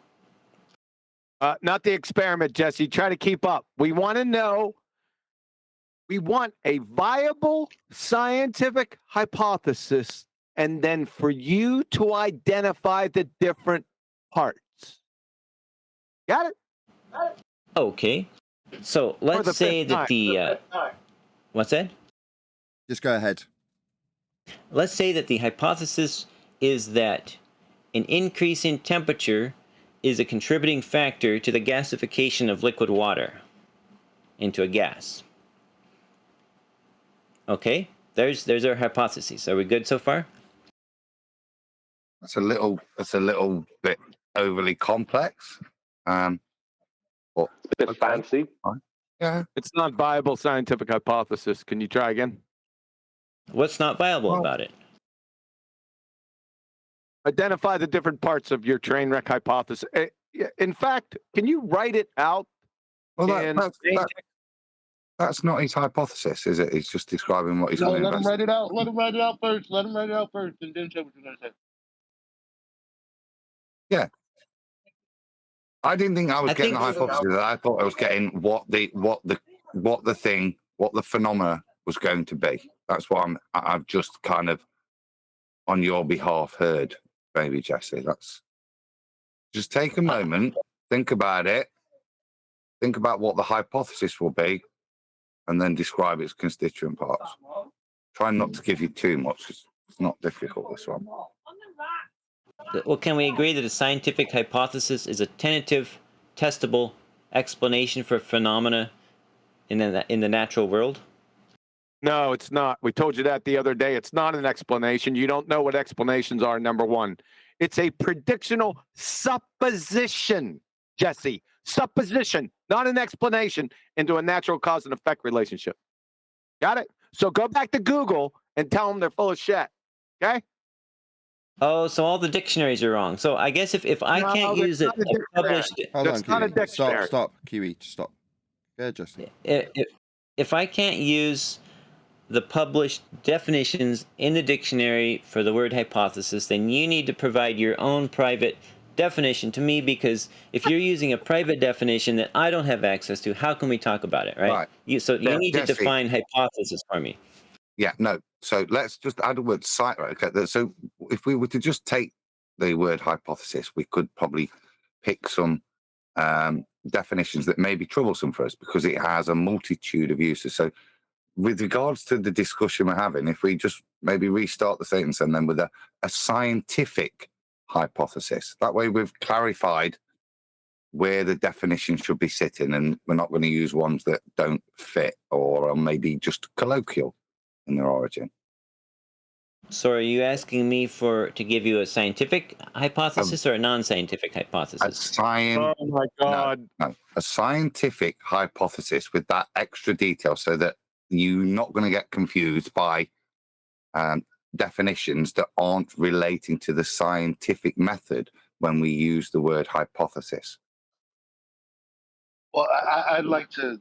Not the experiment, Jesse. Try to keep up. We want to know. We want a viable scientific hypothesis, and then for you to identify the different parts. Got it? Okay, so let's say that what's that? Just go ahead. Let's say that the hypothesis is that an increase in temperature is a contributing factor to the gasification of liquid water into a gas. Okay, there's our hypothesis. Are we good so far? That's a little bit overly complex. But a bit fancy. Yeah. It's not viable scientific hypothesis. Can you try again? What's not viable about it? Identify the different parts of your train wreck hypothesis. In fact, can you write it out? Well, that's not his hypothesis, is it? He's just describing what he's going to Let him investigate. write it out. Let him write it out first. And then say what you're going to say. Yeah. I didn't think I was getting the hypothesis. I thought I was getting what the phenomena was going to be. That's what I've just kind of on your behalf heard, baby Jesse. Just take a moment, think about it, think about what the hypothesis will be, and then describe its constituent parts. Try not to give you too much. It's not difficult, this one. Well, can we agree that a scientific hypothesis is a tentative, testable explanation for phenomena in the natural world? No, it's not. We told you that the other day. It's not an explanation. You don't know what explanations are, number one. It's a predictional supposition, Jesse. Supposition, not an explanation into a natural cause and effect relationship. Got it? So go back to Google and tell them they're full of shit. Okay? Oh, so all the dictionaries are wrong. So I guess if I can't use it published... Hold on, QE. Stop, QE, stop. Go ahead, Jesse. If I can't use the published definitions in the dictionary for the word hypothesis, then you need to provide your own private definition to me, because if you're using a private definition that I don't have access to, how can we talk about it, right? Right. You need to Jesse. define hypothesis for me. Yeah, no. So let's just add a word site. Right. Okay. So if we were to just take the word hypothesis, we could probably pick some definitions that may be troublesome for us because it has a multitude of uses. So with regards to the discussion we're having, if we just maybe restart the sentence and then with a scientific hypothesis, that way we've clarified where the definition should be sitting, and we're not going to use ones that don't fit or are maybe just colloquial in their origin. So are you asking me to give you a scientific hypothesis or a non-scientific hypothesis? Oh my God. No, a scientific hypothesis with that extra detail so that you're not going to get confused by definitions that aren't relating to the scientific method when we use the word hypothesis. Well, I'd like to.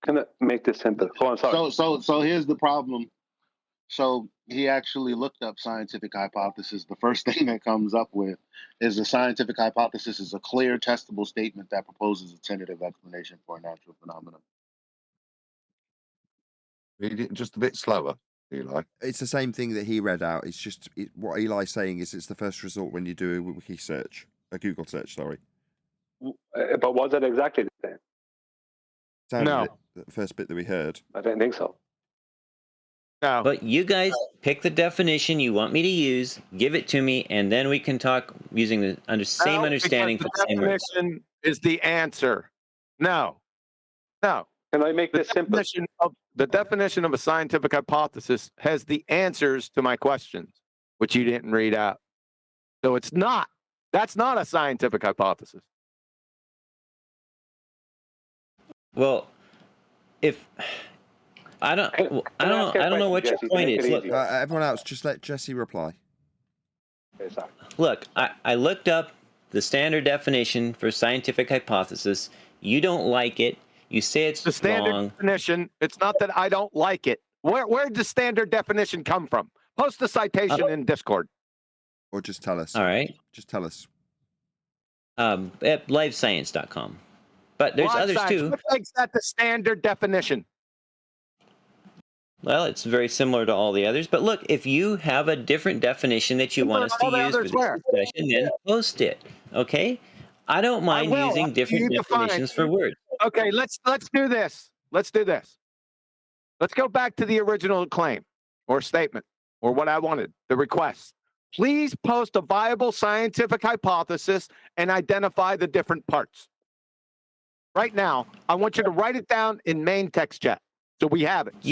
Can I make this simple? Oh, I'm sorry. So here's the problem. So he actually looked up scientific hypothesis. The first thing that comes up with is a scientific hypothesis is a clear, testable statement that proposes a tentative explanation for a natural phenomenon. Read it just a bit slower, Eli. It's the same thing that he read out. It's just what Eli's saying is it's the first result when you do a wiki search, a Google search. Sorry. But was it exactly the same? Sounded it, the first bit that we heard. I don't think so. No. But you guys pick the definition you want me to use, give it to me, and then we can talk using the same understanding for the same words. Definition is the answer. No. Can I make this simple? The definition of a scientific hypothesis has the answers to my questions, which you didn't read out. So it's not. That's not a scientific hypothesis. Well, if I don't know what your point is. Look, everyone else, just let Jesse reply. Look, I looked up the standard definition for scientific hypothesis. You don't like it. You say it's the standard wrong. definition. It's not that I don't like it. Where does standard definition come from? Post the citation in Discord. Or just tell us. All right. Just tell us. At livescience.com. But there's others too. What makes that the standard definition? Well, it's very similar to all the others. But look, if you have a different definition that you want us to use for this discussion, then post it. Okay? I don't mind using different definitions for words. Okay, let's do this. Let's do this. Let's go back to the original claim or statement or what I wanted, the request. Please post a viable scientific hypothesis and identify the different parts. Right now, I want you to write it down in main text chat so we have it. So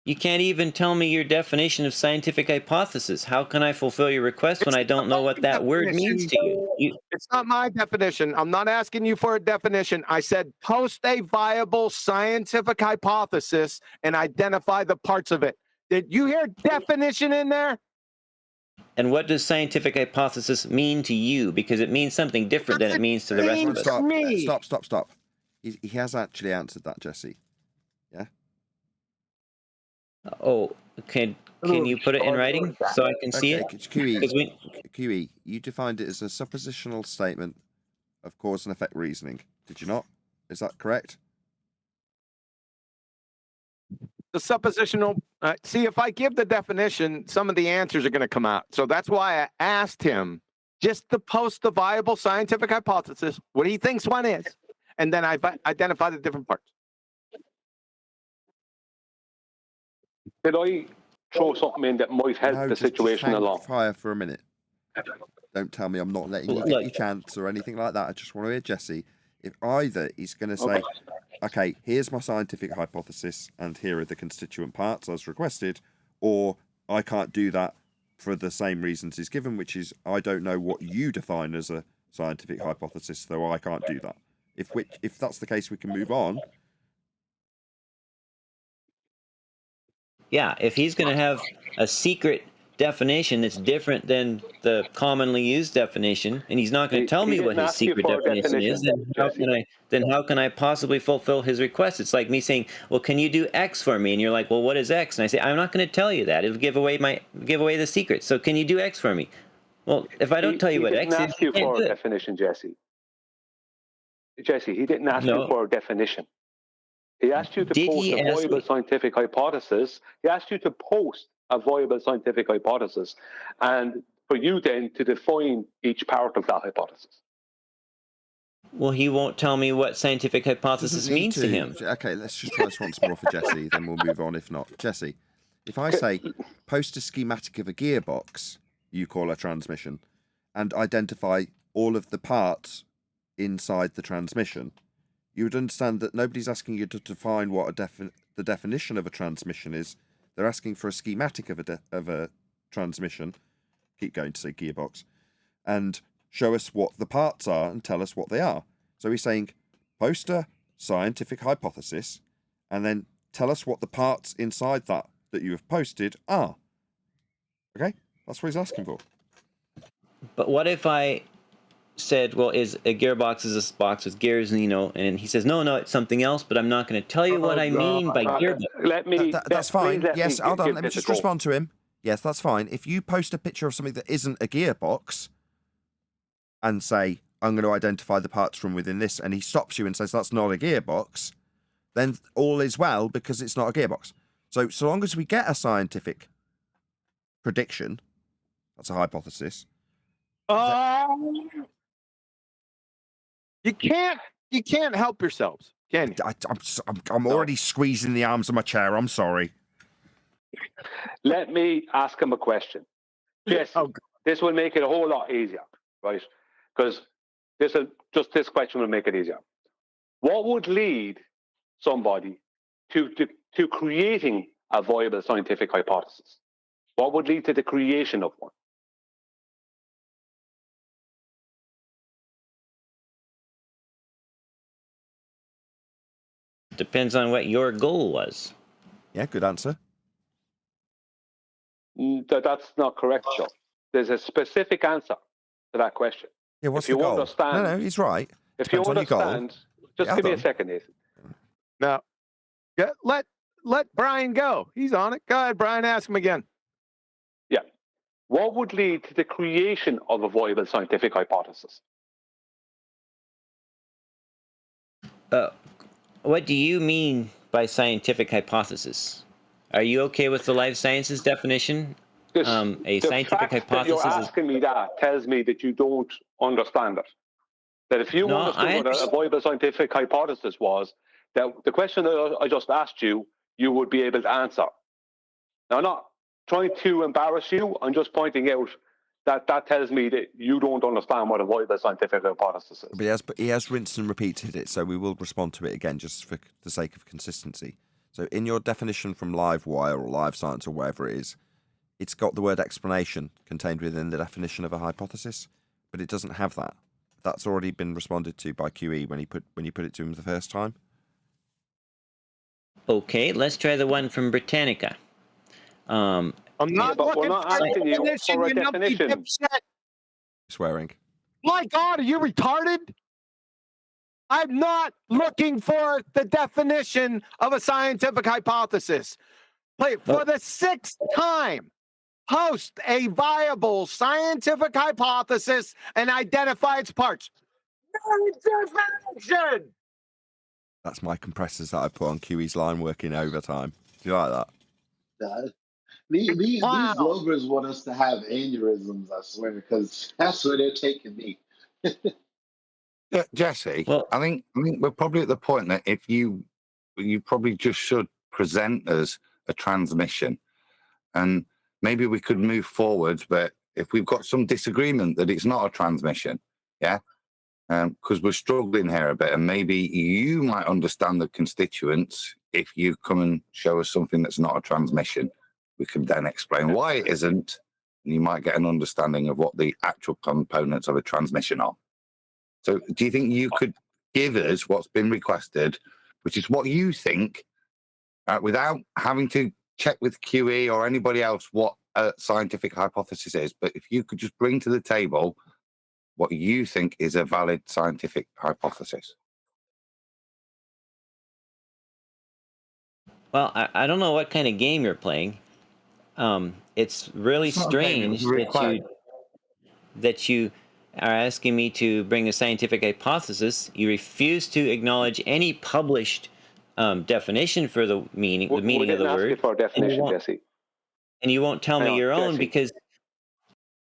You can't even tell me your definition of scientific hypothesis. How can I fulfill your request when I don't know what that word means to you? It's not my definition. I'm not asking you for a definition. I said post a viable scientific hypothesis and identify the parts of it. Did you hear definition in there? And what does scientific hypothesis mean to you? Because it means something different than it means to the rest of us. Stop. He has actually answered that, Jesse. Yeah? Oh, can you put it in writing so I can see it? QE, you defined it as a suppositional statement of cause and effect reasoning. Did you not? Is that correct? The suppositional, see, if I give the definition, some of the answers are going to come out. So that's why I asked him just to post the viable scientific hypothesis, what he thinks one is, and then I identify the different parts. Did I throw something in that might help the situation just along? Fire for a minute. Don't tell me I'm not letting you get your chance or anything like that. I just want to hear Jesse. If either he's going to say, okay, here's my scientific hypothesis and here are the constituent parts as requested, or I can't do that for the same reasons he's given, which is I don't know what you define as a scientific hypothesis, so I can't do that. If that's the case, we can move on. Yeah, if he's going to have a secret definition that's different than the commonly used definition, and he's not going to tell me what his secret definition is, then how can I possibly fulfill his request? It's like me saying, well, can you do X for me? And you're like, well, what is X? And I say, I'm not going to tell you that. It'll give away the secret. So can you do X for me? Well, if I don't tell you what X is, he didn't ask you for a definition, Jesse. Jesse, he didn't ask you for a definition. He asked you to post a viable scientific hypothesis. He asked you to post a viable scientific hypothesis, and for you then to define each part of that hypothesis. Well, he won't tell me what scientific hypothesis means to him. Okay, let's just try this once more for Jesse, then we'll move on if not. Jesse, if I say, post a schematic of a gearbox, you call a transmission, and identify all of the parts inside the transmission, you would understand that nobody's asking you to define what the definition of a transmission is. They're asking for a schematic of a transmission, keep going to say gearbox, and show us what the parts are and tell us what they are. So he's saying, post a scientific hypothesis, and then tell us what the parts inside that you have posted are. Okay? That's what he's asking for. But what if I said, well, is a gearbox is a box with gears, and and he says, no, it's something else, but I'm not going to tell you what I mean by gearbox. That's fine. Yes, hold on. Let me just respond to him. Yes, that's fine. If you post a picture of something that isn't a gearbox and say, I'm going to identify the parts from within this, and he stops you and says that's not a gearbox, then all is well because it's not a gearbox. So long as we get a scientific prediction, that's a hypothesis. You can't help yourselves, can you? I'm already squeezing the arms of my chair. I'm sorry. Let me ask him a question. Yes, this will make it a whole lot easier, right? Because this question will make it easier. What would lead somebody to creating a viable scientific hypothesis? What would lead to the creation of one? Depends on what your goal was. Yeah, good answer. That's not correct, though. There's a specific answer to that question. Yeah, what's the goal? No, he's right. If you understand, just give me a second, Nathan. Now, let Brian go. He's on it. Go ahead, Brian. Ask him again. Yeah. What would lead to the creation of a viable scientific hypothesis? What do you mean by scientific hypothesis? Are you okay with the life sciences definition? A scientific hypothesis. That you're asking me that tells me that you don't understand it. That if you understood what a viable scientific hypothesis was, that the question that I just asked you, you would be able to answer. Now, I'm not trying to embarrass you. I'm just pointing out that tells me that you don't understand what a viable scientific hypothesis is. But he has rinsed and repeated it, so we will respond to it again just for the sake of consistency. So in your definition from Livewire or Live Science or wherever it is, it's got the word explanation contained within the definition of a hypothesis, but it doesn't have that. That's already been responded to by QE when you put it to him the first time. Okay, let's try the one from Britannica. I'm not looking for a definition. Swearing. My God, are you retarded? I'm not looking for the definition of a scientific hypothesis. For the sixth time, post a viable scientific hypothesis and identify its parts. No definition! That's my compressors that I put on QE's line working overtime. Do you like that? These Globers want us to have aneurysms, I swear, because that's where they're taking me. Jesse, I think we're probably at the point that if you probably just should present us a transmission, and maybe we could move forward. But if we've got some disagreement that it's not a transmission, because we're struggling here a bit, and maybe you might understand the constituents if you come and show us something that's not a transmission. We could then explain why it isn't, and you might get an understanding of what the actual components of a transmission are. So do you think you could give us what's been requested, which is what you think, without having to check with QE or anybody else what a scientific hypothesis is, but if you could just bring to the table what you think is a valid scientific hypothesis. Well, I don't know what kind of game you're playing. It's really It's not a game, it was strange a request. that you are asking me to bring a scientific hypothesis. You refuse to acknowledge any published definition for the meaning of the didn't ask you word, for a and you definition, won't Jesse. and you won't tell Hang me on, your own Jesse. because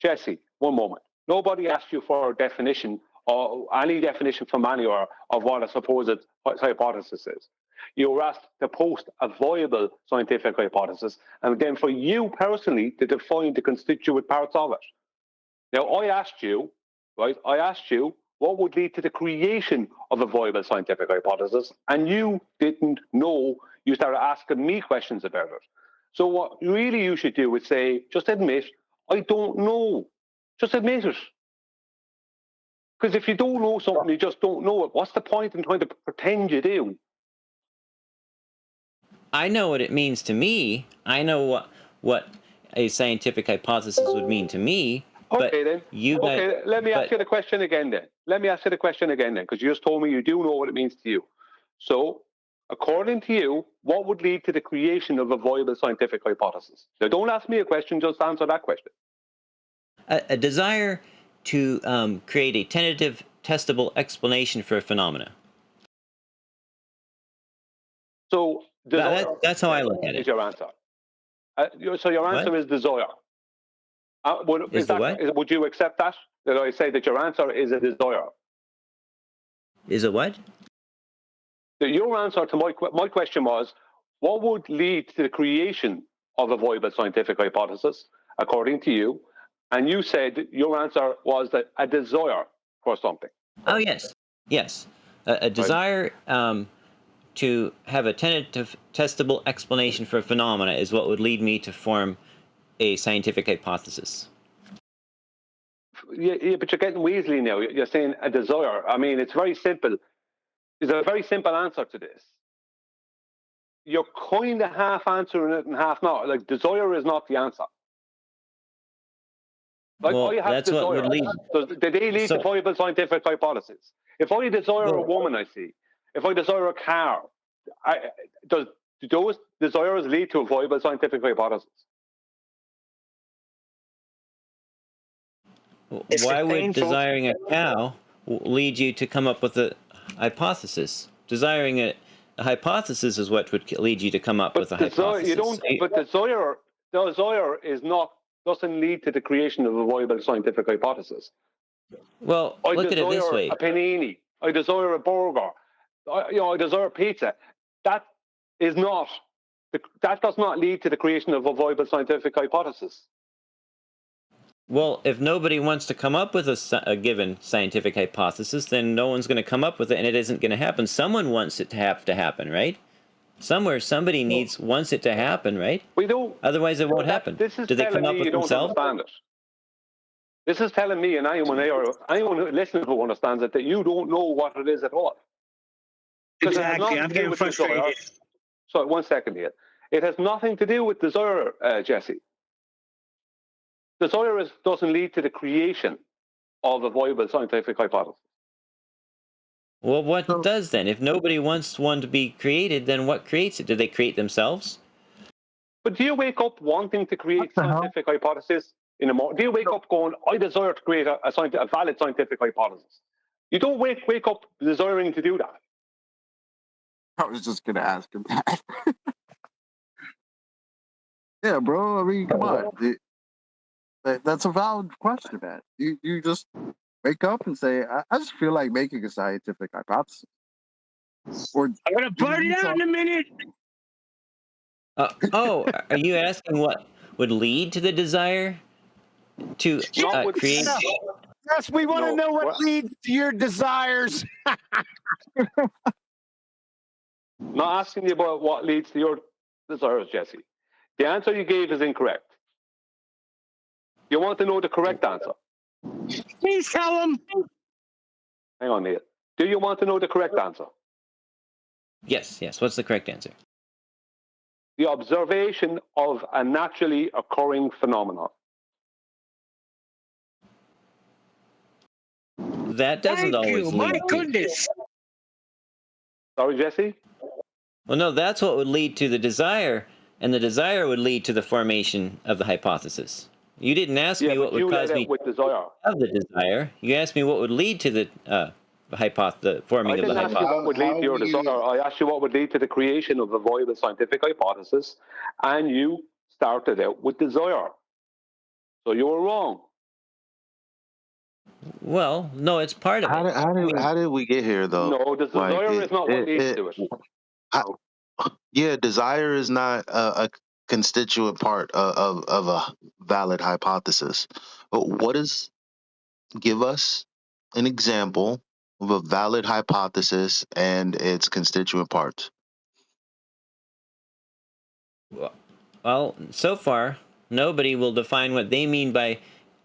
Jesse, one moment. Nobody asked you for a definition or any definition from anywhere of what a supposed hypothesis is. You were asked to post a viable scientific hypothesis, and then for you personally to define the constituent parts of it. Now, I asked you, right? I asked you what would lead to the creation of a viable scientific hypothesis, and you didn't know. You started asking me questions about it. So what really you should do is say, just admit, I don't know. Just admit it. Because if you don't know something, you just don't know it. What's the point in trying to pretend you do? I know what it means to me. I know what a scientific hypothesis would mean to me. Okay, then. You guys, Okay, let me ask you the question again then. Because you just told me you do know what it means to you. So, according to you, what would lead to the creation of a viable scientific hypothesis? Now, don't ask me a question, just answer that question. A desire to create a tentative, testable explanation for a phenomena. So, that's how I look at it. Is your answer. So your answer is desire. Would you accept that? That I say that your answer is a desire? Is a what? Your answer to my question was, what would lead to the creation of a viable scientific hypothesis, according to you? And you said your answer was that a desire for something. Oh, yes. Yes. A desire to have a tentative, testable explanation for a phenomena is what would lead me to form a scientific hypothesis. Yeah, but you're getting weaselly now. You're saying a desire. I mean, it's very simple. There's a very simple answer to this. You're kind of half answering it and half not. Like, desire is not the answer. Like, well, I have that's desire. what would lead. Did they lead to viable scientific hypothesis? If I desire a woman I see, if I desire a car, do those desires lead to a viable scientific hypothesis? Why would desiring a cow lead you to come up with a hypothesis? Desiring a hypothesis is what would lead you to come up with a hypothesis. But desire is not, doesn't lead to the creation of a viable scientific hypothesis. Well, look at it this way. I desire a panini. I desire a burger. I desire pizza. That does not lead to the creation of a viable scientific hypothesis. Well, if nobody wants to come up with a given scientific hypothesis, then no one's going to come up with it, and it isn't going to happen. Someone wants it to have to happen, right? Somewhere, somebody wants it to happen, right? We don't. Otherwise, it won't happen. Do they come up with themselves? Understand it. This is telling me, and anyone listening who understands it, that you don't know what it is at all. Exactly. I'm getting frustrated. Sorry, 1 second here. It has nothing to do with desire, Jesse. Desire doesn't lead to the creation of a viable scientific hypothesis. Well, what does then? If nobody wants one to be created, then what creates it? Do they create themselves? But do you wake up wanting to create scientific hypothesis in the morning? Do you wake up going, I desire to create a valid scientific hypothesis? You don't wake up desiring to do that. I was just going to ask him that. Yeah, bro. I mean, come on. That's a valid question, man. You just wake up and say, I just feel like making a scientific hypothesis. Or I'm going to burn it out in a minute. Are you asking what would lead to the desire to create? Yes, we want to know what leads to your desires. Not asking you about what leads to your desires, Jesse. The answer you gave is incorrect. You want to know the correct answer? Please tell him. Hang on, Neil. Do you want to know the correct answer? Yes. What's the correct answer? the observation of a naturally occurring phenomenon. That doesn't always lead to. Goodness. Sorry, Jesse? Well, no, that's what would lead to the desire, and the desire would lead to the formation of the hypothesis. You didn't ask me what would cause me with desire. to have the desire. You asked me what would lead to the forming of the I didn't ask you what would lead to your desire. I asked you what would lead to the creation of a viable scientific hypothesis, and you started out with desire. So you were wrong. Well, no, it's part of it. How did we get here, though? No, the desire is not what leads to it. Yeah, desire is not a constituent part of a valid hypothesis. But give us an example of a valid hypothesis and its constituent parts. Well, so far, nobody will define what they mean by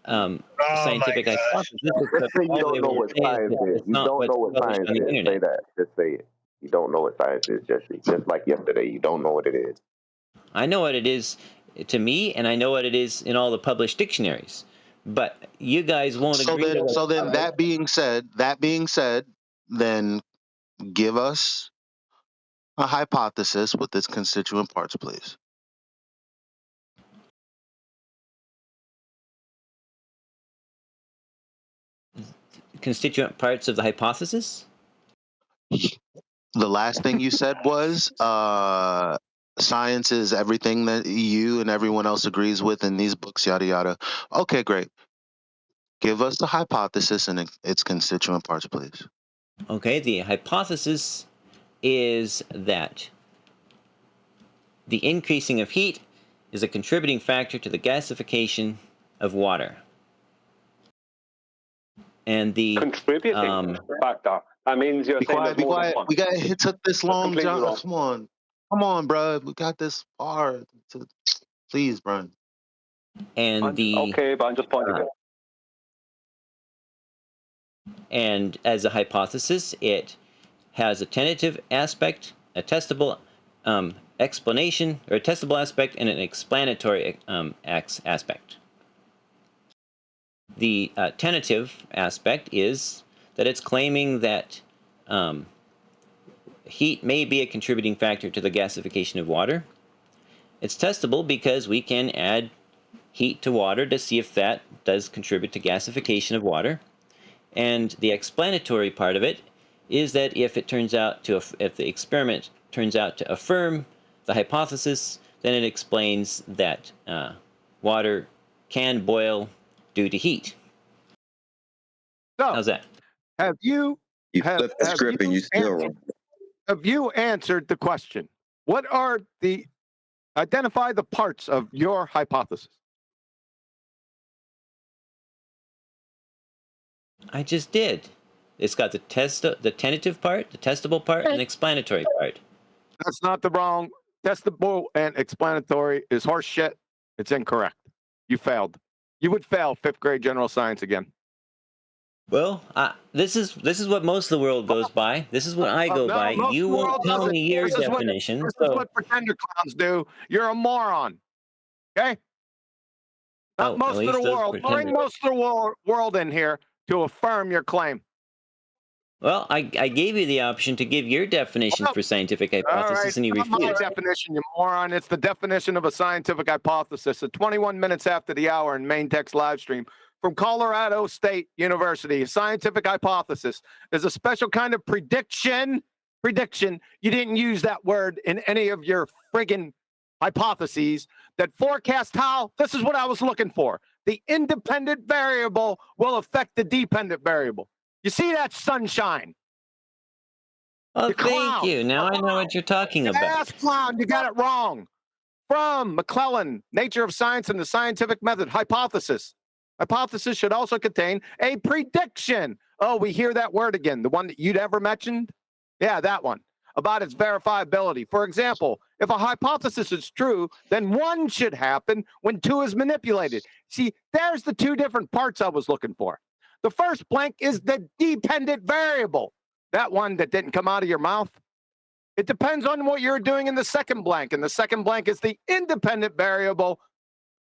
scientific hypothesis. Just say you don't know what science is. You don't know what science is. Say that. Just say it. You don't know what science is, Jesse. Just like yesterday, you don't know what it is. I know what it is to me, and I know what it is in all the published dictionaries. But you guys won't agree. So then, that being said, then give us a hypothesis with its constituent parts, please. Constituent parts of the hypothesis? The last thing you said was science is everything that you and everyone else agrees with in these books, yada yada. Okay, great. Give us the hypothesis and its constituent parts, please. Okay, the hypothesis is that the increasing of heat is a contributing factor to the gasification of water. And the contributing factor. That means you're saying there's more than one. It took this long, John. Wrong. Come on, bro. We got this far. Please, bro. And okay, but I'm just pointing out. And as a hypothesis, it has a tentative aspect, a testable explanation, or a testable aspect, and an explanatory aspect. The tentative aspect is that it's claiming that heat may be a contributing factor to the gasification of water. It's testable because we can add heat to water to see if that does contribute to gasification of water. And the explanatory part of it is that if the experiment turns out to affirm the hypothesis, then it explains that water can boil due to heat. So, how's that? Have you flipped the script and you still wrong. Have you answered the question? What are identify the parts of your hypothesis? I just did. It's got the tentative part, the testable part, and the explanatory part. That's not the wrong. Testable and explanatory is horse shit. It's incorrect. You failed. You would fail 5th grade general science again. Well, this is what most of the world goes by. This is what I go by. You won't tell me your definition. This is what pretender clowns do. You're a moron. Okay? Not most of the world. Bring most of the world in here to affirm your claim. Well, I gave you the option to give your definition for scientific hypothesis, and you refused. Not my definition, you moron. It's the definition of a scientific hypothesis. At 21 minutes after the hour in main text live stream from Colorado State University, a scientific hypothesis is a special kind of prediction. Prediction. You didn't use that word in any of your friggin' hypotheses that forecast how. This is what I was looking for. The independent variable will affect the dependent variable. You see that sunshine? Oh, thank you. Now I know what you're talking about. Ass clown, you got it wrong. From McClellan, Nature of Science and the Scientific Method, hypothesis. Hypothesis should also contain a prediction. Oh, we hear that word again. The one that you'd ever mentioned? Yeah, that one. About its verifiability. For example, if a hypothesis is true, then 1 should happen when 2 is manipulated. See, there's the 2 different parts I was looking for. The first blank is the dependent variable. That one that didn't come out of your mouth. It depends on what you're doing in the second blank, and the second blank is the independent variable.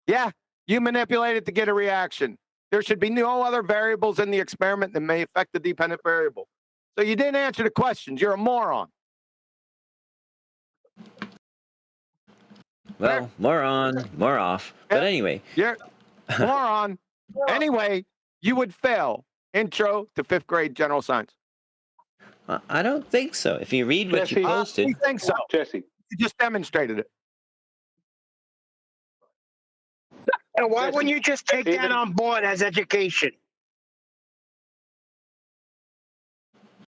Yeah, you manipulate it to get a reaction. There should be no other variables in the experiment that may affect the dependent variable. So you didn't answer the questions. You're a moron. Well, more on, more off. But anyway. You're moron. Anyway, you would fail Intro to 5th grade general science. I don't think so. If you read what you posted. I think so. Jesse. You just demonstrated it. And why wouldn't you just take that on board as education?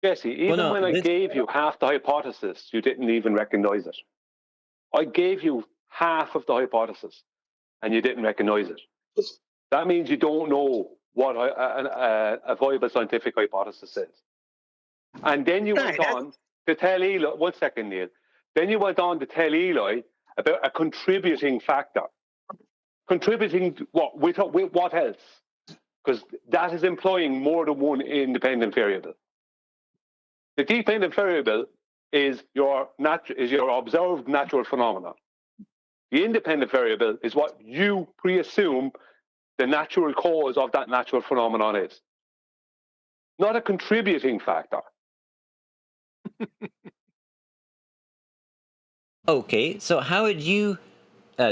Jesse, even when I gave you half the hypothesis, you didn't even recognize it. I gave you half of the hypothesis, and you didn't recognize it. That means you don't know what a viable scientific hypothesis is. And then you went on to tell Eli, 1 second, Neil. Then you went on to tell Eli about a contributing factor. Contributing what? With what else? Because that is employing more than one independent variable. The dependent variable is your observed natural phenomena. The independent variable is what you presume the natural cause of that natural phenomenon is. Not a contributing factor. Okay, so how would you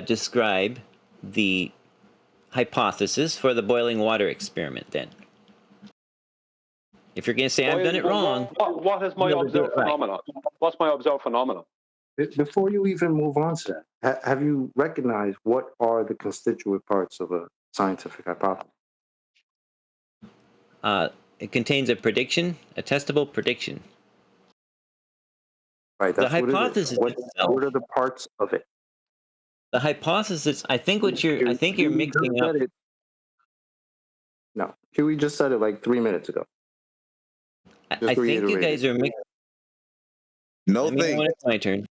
describe the hypothesis for the boiling water experiment then? If you're going to say I've done it wrong. What is my observed phenomenon? What's my observed phenomenon? Before you even move on to that, have you recognized what are the constituent parts of a scientific hypothesis? It contains a prediction, a testable prediction. Right. The hypothesis itself. What are the parts of it? The hypothesis. I think you're mixing up. No, Huey just said it like 3 minutes ago. I think you guys are mixing. No Let me know thing. when it's my turn.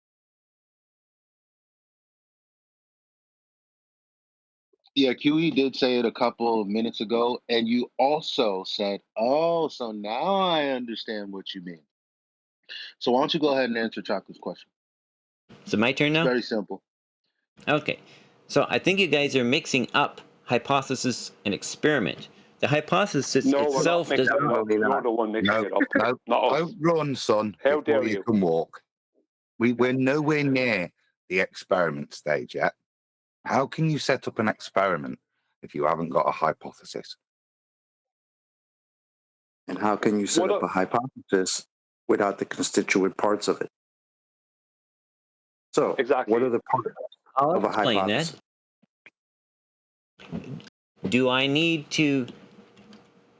Yeah, QE did say it a couple of minutes ago, and you also said, "Oh, so now I understand what you mean." So why don't you go ahead and answer Chocolate's question? Is it my turn now? It's very simple. Okay, so I think you guys are mixing up hypothesis and experiment. The hypothesis itself does not. You're the one mixing it up. No, don't run, son. How before dare you? Can walk. We're nowhere near the experiment stage yet. How can you set up an experiment if you haven't got a hypothesis? And how can you set up a hypothesis without the constituent parts of it? So, exactly. What are the parts of a hypothesis? That. Do I need to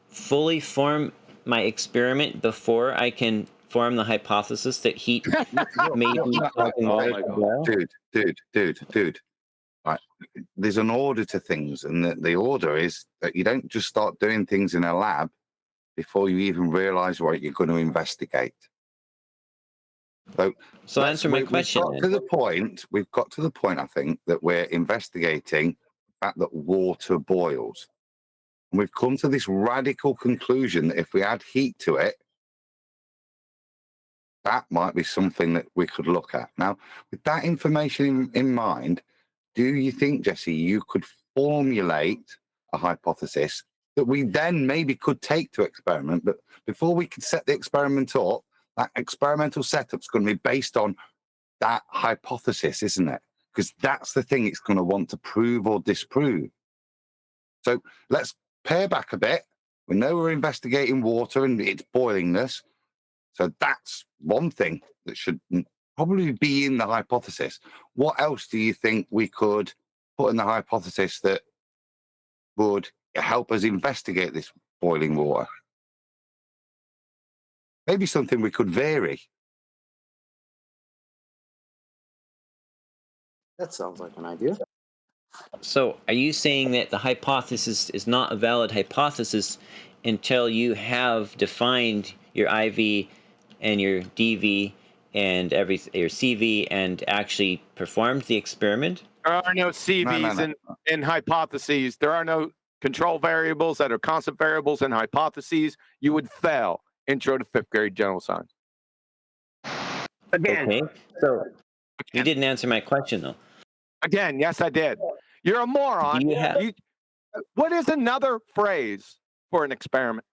fully form my experiment before I can form the hypothesis that heat may be causing light to blow? Dude. Right. There's an order to things, and the order is that you don't just start doing things in a lab before you even realize what you're going to investigate. So answer my question. We've got to the point, I think, that we're investigating the fact that water boils. And we've come to this radical conclusion that if we add heat to it, that might be something that we could look at. Now, with that information in mind, do you think, Jesse, you could formulate a hypothesis that we then maybe could take to experiment? But before we could set the experiment up, that experimental setup's going to be based on that hypothesis, isn't it? Because that's the thing it's going to want to prove or disprove. So let's pare back a bit. We know we're investigating water and its boilingness. So that's one thing that should probably be in the hypothesis. What else do you think we could put in the hypothesis that would help us investigate this boiling water? Maybe something we could vary. That sounds like an idea. So are you saying that the hypothesis is not a valid hypothesis until you have defined your IV and your DV and your CV and actually performed the experiment? There are no CVs in hypotheses. There are no control variables that are constant variables in hypotheses. You would fail Intro to 5th grade general science. Again. Okay, so you didn't answer my question though. Again, yes, I did. You're a moron. Do you have? What is another phrase for an experiment?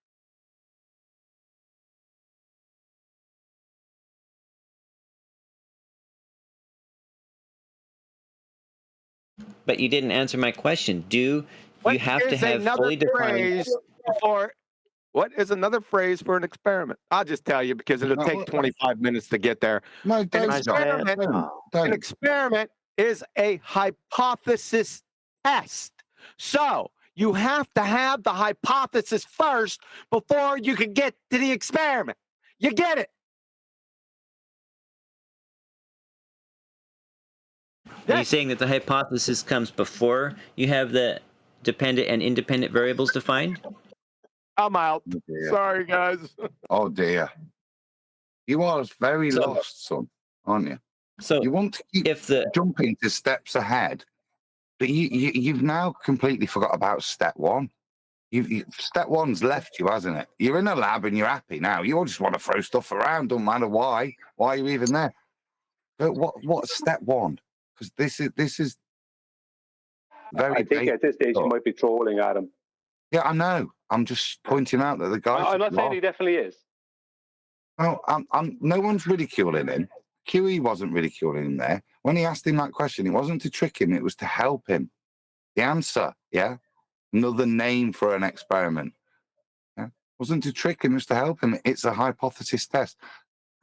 But you didn't answer my question. Do What you have to is have another fully defined? phrase for? What is another phrase for an experiment? I'll just tell you because it'll take 25 minutes to get there. No, An don't. experiment, an experiment is a hypothesis test. So you have to have the hypothesis first before you can get to the experiment. You get it? Are you saying that the hypothesis comes before you have the dependent and independent variables defined? I'm out. Yeah. Sorry, guys. Oh dear. You are very lost, son, aren't you? So you want to keep jumping to steps ahead, but you've now completely forgot about step one. Step one's left you, hasn't it? You're in a lab and you're happy now. You all just want to throw stuff around, don't matter why. Why are you even there? But what's step one? Because this is very. I think at this stage he might be trolling Adam. Yeah, I know. I'm just pointing out that the guy. I'm not saying he definitely is. No, no one's ridiculing him. QE wasn't ridiculing him there. When he asked him that question, it wasn't to trick him, it was to help him. The answer, yeah? Another name for an experiment. Yeah? Wasn't to trick him, it was to help him. It's a hypothesis test.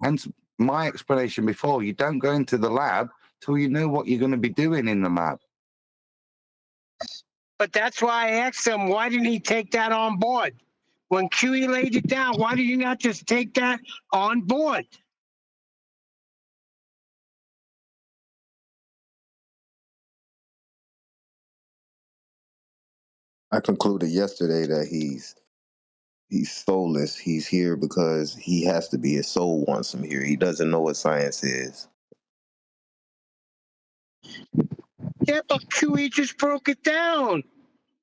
Hence my explanation before, you don't go into the lab till you know what you're going to be doing in the lab. But that's why I asked him, why didn't he take that on board? When QE laid it down, why did you not just take that on board? I concluded yesterday that he's soulless. He's here because he has to be. His soul wants him here. He doesn't know what science is. Yeah, but QE just broke it down.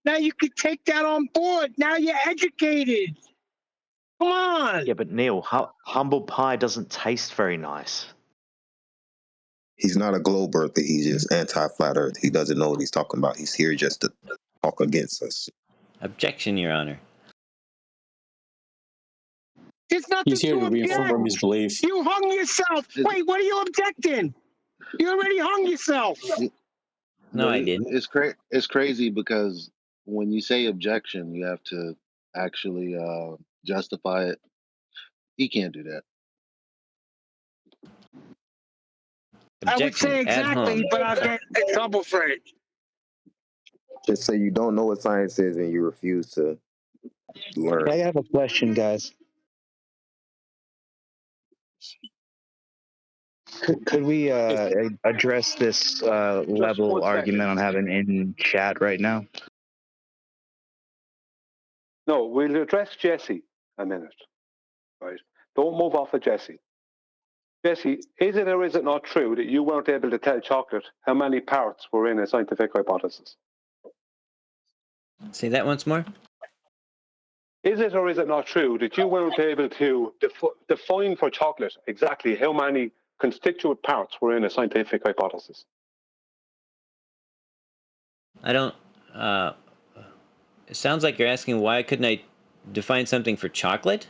Now you can take that on board. Now you're educated. Come on. Yeah, but Neil, humble pie doesn't taste very nice. He's not a globe earther. He's just anti-flat earth. He doesn't know what he's talking about. He's here just to talk against us. Objection, Your Honor. There's nothing He's here to reaffirm his belief. You hung yourself. Wait, what are you objecting? You already hung yourself. No, I didn't. It's crazy because when you say objection, you have to actually justify it. He can't do that. I would say exactly, but I'll get in trouble for it. Just say you don't know what science is and you refuse to learn. I have a question, guys. Could we address this level argument I'm having in chat right now? No, we'll address Jesse a minute. Right? Don't move off of Jesse. Jesse, is it or is it not true that you weren't able to tell Chocolate how many parts were in a scientific hypothesis? Say that once more. Is it or is it not true that you weren't able to define for Chocolate exactly how many constituent parts were in a scientific hypothesis? I don't. It sounds like you're asking why couldn't I define something for chocolate?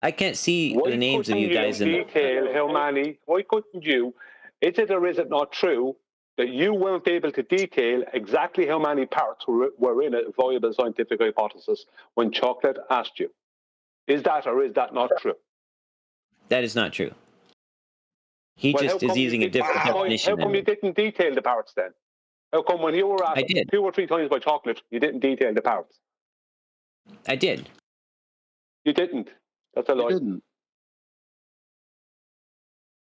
I can't see the names of you guys in detail how many. Why couldn't you? Is it or is it not true that you weren't able to detail exactly how many parts were in a viable scientific hypothesis when Chocolate asked you? Is that or is that not true? That is not true. He just is using a different definition. How come you didn't detail the parts then? How come when you were asked 2 or 3 times by Chocolate, you didn't detail the parts? I did. You didn't. That's a lie. Didn't.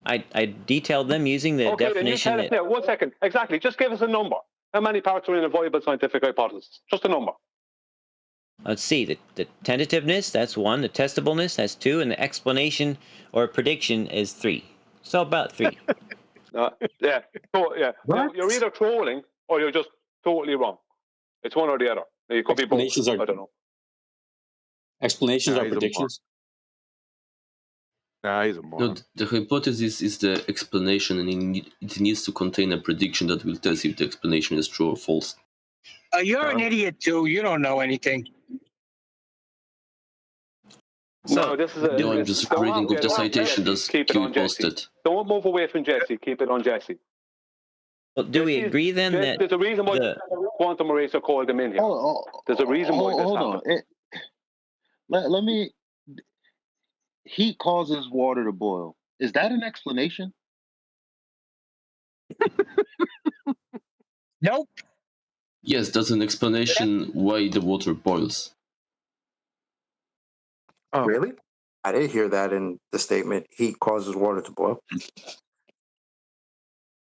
I detailed them using the definition. Then you tell us now. 1 second. Exactly. Just give us a number. How many parts are in a viable scientific hypothesis? Just a number. Let's see. The tentativeness, that's 1. The testableness, that's 2. And the explanation or prediction is 3. So about 3. Yeah. So, yeah. Now, you're either trolling or you're just totally wrong. It's one or the other. It could be both. I don't know. Explanations are predictions. Nah, he's a moron. No, the hypothesis is the explanation, and it needs to contain a prediction that will tell you if the explanation is true or false. You're an idiot too. You don't know anything. No, this is No, I'm just reading off the citation that's keep it on Jesse. posted. Don't move away from Jesse. Keep it on Jesse. Well, do we agree then that there's a reason why quantum eraser called them in here? There's a reason why this happened. Let me. Heat causes water to boil. Is that an explanation? Nope. Yes, that's an explanation why the water boils. Oh. Really? I didn't hear that in the statement. Heat causes water to boil.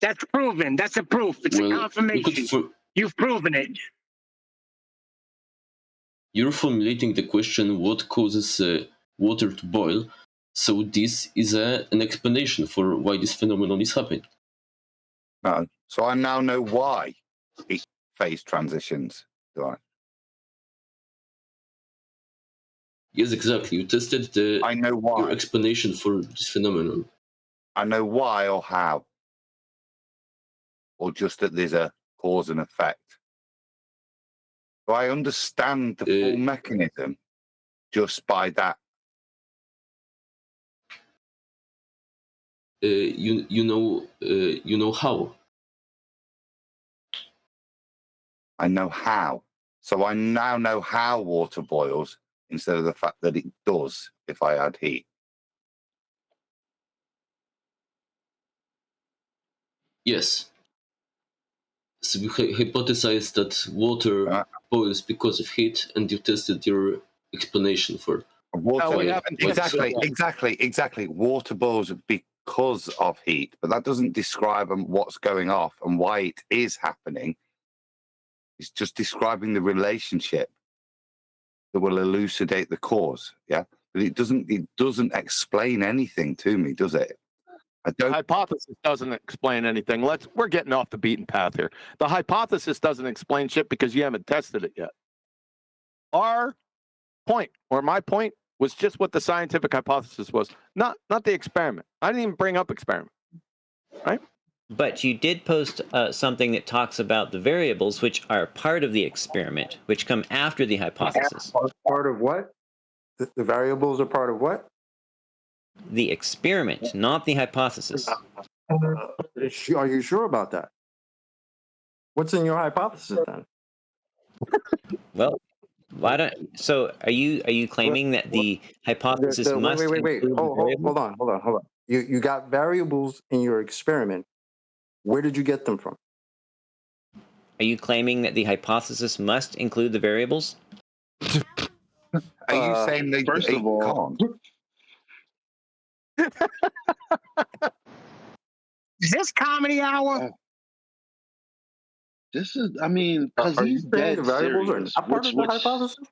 That's proven. That's a proof. It's a confirmation. You've proven it. You're formulating the question, what causes water to boil? So this is an explanation for why this phenomenon is happening. No. So I now know why it phase transitions, do I? Yes, exactly. You tested I know why. Your explanation for this phenomenon. I know why or how. Or just that there's a cause and effect. Do I understand the full mechanism just by that? You know how. I know how. So I now know how water boils instead of the fact that it does if I add heat. Yes. So we hypothesized that water boils because of heat, and you tested your explanation for Water, exactly. Water boils because of heat, but that doesn't describe what's going off and why it is happening. It's just describing the relationship that will elucidate the cause. Yeah, but it doesn't explain anything to me, does it? The hypothesis doesn't explain anything. We're getting off the beaten path here. The hypothesis doesn't explain shit because you haven't tested it yet. Our point, or my point, was just what the scientific hypothesis was, not the experiment. I didn't even bring up experiment, right? But you did post something that talks about the variables, which are part of the experiment, which come after the hypothesis. Part of what? The variables are part of what? The experiment, not the hypothesis. Are you sure about that? What's in your hypothesis then? Well, why don't? So, are you claiming that the hypothesis must wait. Hold on. You got variables in your experiment. Where did you get them from? Are you claiming that the hypothesis must include the variables? Are you saying they first of all, is this comedy hour? This is, I mean, because he's dead the variables serious. are not part of the hypothesis?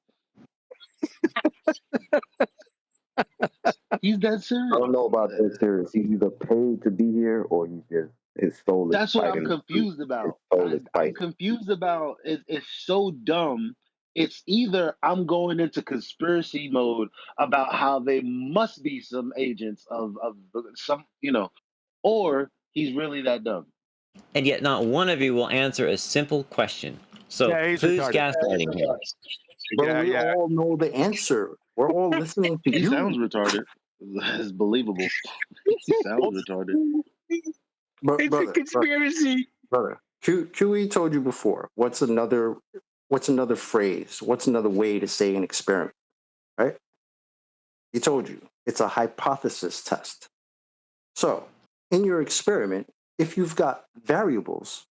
He's dead serious. I don't know about that serious. He's either paid to be here or he just his soul is That's what fighting. I'm confused about. I'm confused about it. It's so dumb. It's either I'm going into conspiracy mode about how they must be some agents of some, or he's really that dumb. And yet, not one of you will answer a simple question. So, he's who's retarded. gaslighting him? But we all know the answer. We're all listening to He you. sounds retarded. It's believable. He sounds retarded. It's a conspiracy. Brother, QE told you before. What's another phrase? What's another way to say an experiment? Right? He told you. It's a hypothesis test. So, in your experiment, if you've got variables,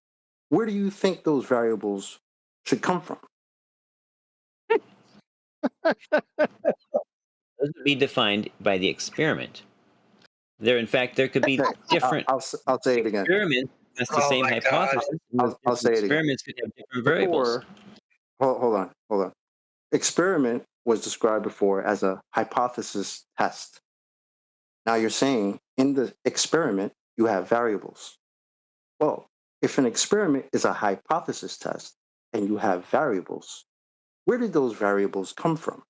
where do you think those variables should come from? Doesn't be defined by the experiment. There could be different. I'll say it again. Experiment has the same hypothesis. I'll say it again. Experiments could have different variables. Hold on. Experiment was described before as a hypothesis test. Now you're saying in the experiment you have variables. Well, if an experiment is a hypothesis test and you have variables, where did those variables come from?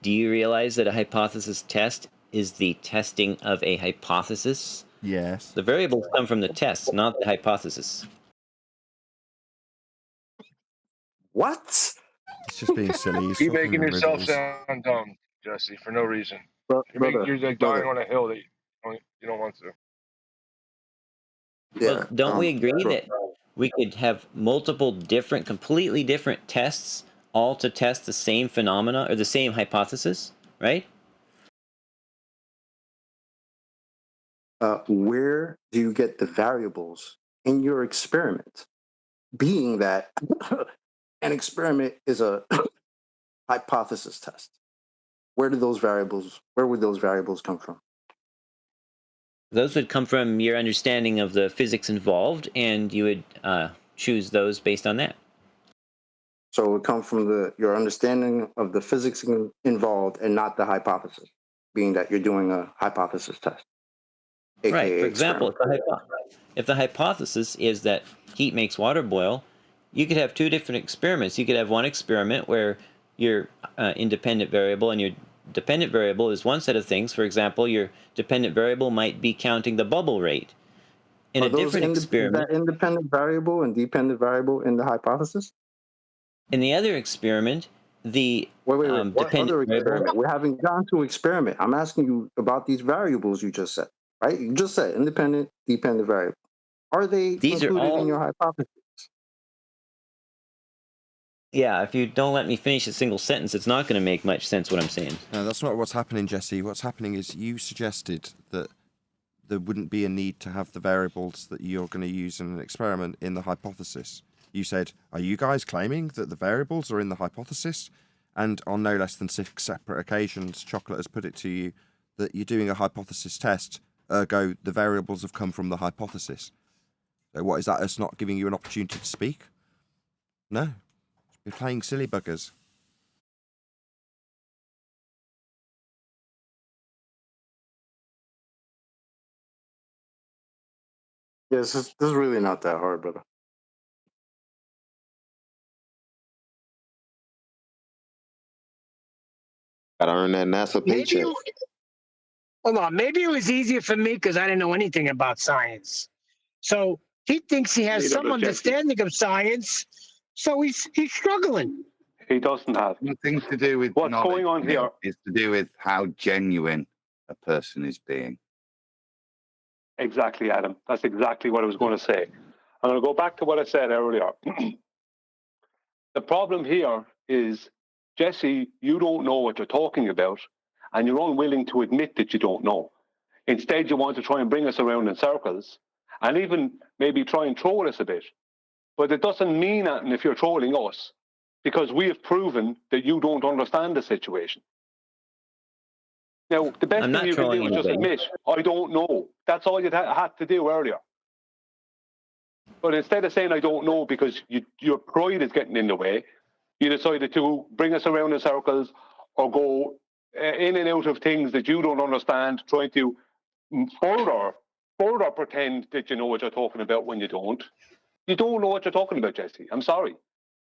Do you realize that a hypothesis test is the testing of a hypothesis? Yes. The variables come from the test, not the hypothesis. What? It's just being silly. He's Keep fucking making yourself riddles. sound dumb, Jesse, for no reason. Brother, You're like dying on a hill that you don't want to. Well, don't we agree bro. that we could have multiple different, completely different tests, all to test the same phenomena or the same hypothesis, right? Where do you get the variables in your experiment? Being that an experiment is a hypothesis test. Where would those variables come from? Those would come from your understanding of the physics involved, and you would choose those based on that. So it would come from your understanding of the physics involved and not the hypothesis, being that you're doing a hypothesis test. AKA Right. For example, if the hypothesis is that heat makes water boil, you could have two different experiments. You could have one experiment where your independent variable and your dependent variable is one set of things. For example, your dependent variable might be counting the bubble rate. In a different experiment, that independent variable and dependent variable in the hypothesis? in the other experiment, the What dependent other variable. experiment? We haven't gone to experiment. I'm asking you about these variables you just said, right? You just said independent, dependent variable. Are they These are included all in your hypothesis? Yeah, if you don't let me finish a single sentence, it's not going to make much sense what I'm saying. No, that's not what's happening, Jesse. What's happening is you suggested that there wouldn't be a need to have the variables that you're going to use in an experiment in the hypothesis. You said, are you guys claiming that the variables are in the hypothesis? And on no less than 6 separate occasions, Chocolate has put it to you that you're doing a hypothesis test, ergo the variables have come from the hypothesis. So what is that, us not giving you an opportunity to speak? No. You're playing silly buggers. Yes, this is really not that hard, brother. Gotta earn that NASA paycheck. Hold on, maybe it was easier for me because I didn't know anything about science. So he thinks he has some understanding of science, so he's struggling. He doesn't have. Nothing to do with what's knowledge, going on here. It's to do with how genuine a person is being. Exactly, Adam. That's exactly what I was going to say. I'm going to go back to what I said earlier. The problem here is, Jesse, you don't know what you're talking about, and you're unwilling to admit that you don't know. Instead, you want to try and bring us around in circles, and even maybe try and troll us a bit. But it doesn't mean anything if you're trolling us, because we have proven that you don't understand the situation. Now, the best thing you can do is just admit, I don't know. That's all you had to do earlier. But instead of saying, I don't know, because your pride is getting in the way, you decided to bring us around in circles or go in and out of things that you don't understand, trying to further pretend that you know what you're talking about when you don't. You don't know what you're talking about, Jesse. I'm sorry.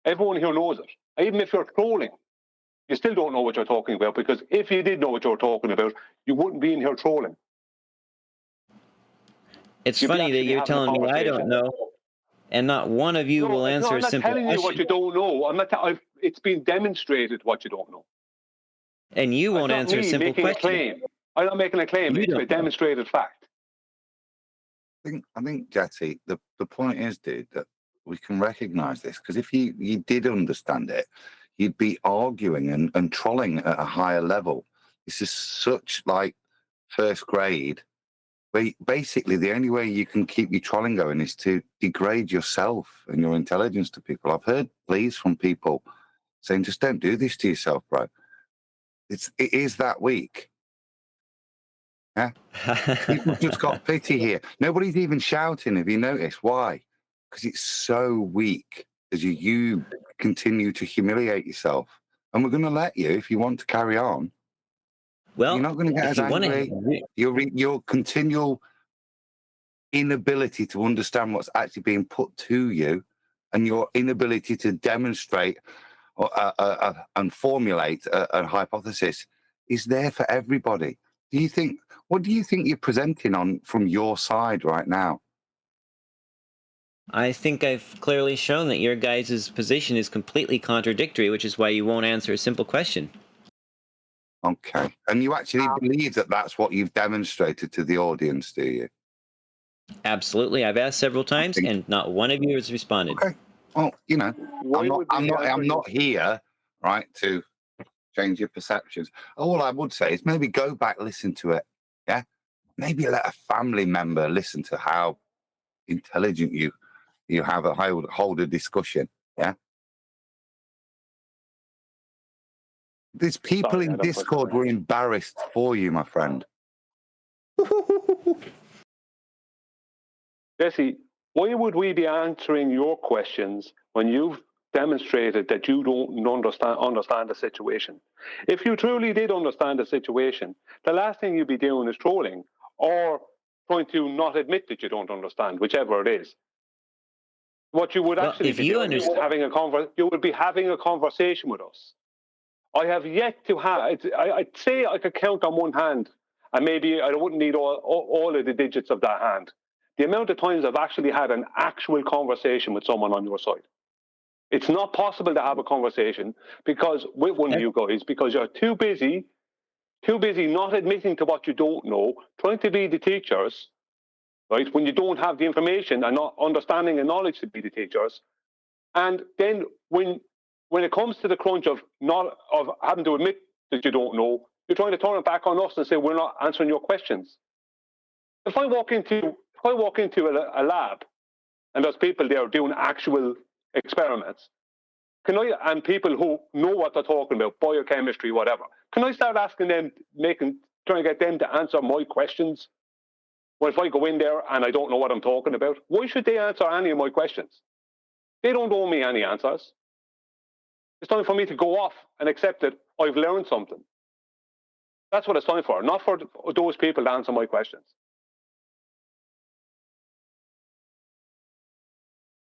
Everyone here knows it. Even if you're trolling, you still don't know what you're talking about, because if you did know what you're talking about, you wouldn't be in here trolling. It's funny that you're telling me I don't know, and not one of you will answer a simple question. I'm not telling you what you don't know. It's been demonstrated what you don't know. And you won't answer a simple question. I'm not making a claim. It's a demonstrated fact. I think, Jesse, the point is, dude, that we can recognise this, because if you did understand it, you'd be arguing and trolling at a higher level. This is such like first grade. Basically, the only way you can keep your trolling going is to degrade yourself and your intelligence to people. I've heard pleas from people saying, just don't do this to yourself, bro. It is that weak. Yeah? People just got pity here. Nobody's even shouting, have you noticed? Why? Because it's so weak as you continue to humiliate yourself. And we're going to let you, if you want to carry on. Well, you're not going to get as angry. Your continual inability to understand what's actually being put to you, and your inability to demonstrate and formulate a hypothesis is there for everybody. What do you think you're presenting on from your side right now? I think I've clearly shown that your guys' position is completely contradictory, which is why you won't answer a simple question. Okay. And you actually believe that that's what you've demonstrated to the audience, do you? Absolutely. I've asked several times, and not one of you has responded. Okay. Well, you know, I'm not here, right, to change your perceptions. All I would say is maybe go back, listen to it. Yeah. Maybe let a family member listen to how intelligent you have hold a discussion. Yeah. There's people in Discord who are embarrassed for you, my friend. Jesse, why would we be answering your questions when you've demonstrated that you don't understand the situation? If you truly did understand the situation, the last thing you'd be doing is trolling or trying to not admit that you don't understand, whichever it is. What you would actually be doing is you would be having a conversation with us. I have yet to have, I'd say I could count on one hand, and maybe I wouldn't need all of the digits of that hand, the amount of times I've actually had an actual conversation with someone on your side. It's not possible to have a conversation with one of you guys because you're too busy not admitting to what you don't know, trying to be the teachers, right, when you don't have the information and not understanding and knowledge to be the teachers. And then when it comes to the crunch of having to admit that you don't know, you're trying to turn it back on us and say we're not answering your questions. If I walk into a lab and there's people there doing actual experiments, and people who know what they're talking about, biochemistry, whatever, can I start asking them, trying to get them to answer my questions? Well, if I go in there and I don't know what I'm talking about, why should they answer any of my questions? They don't owe me any answers. It's time for me to go off and accept that I've learned something. That's what it's time for, not for those people to answer my questions.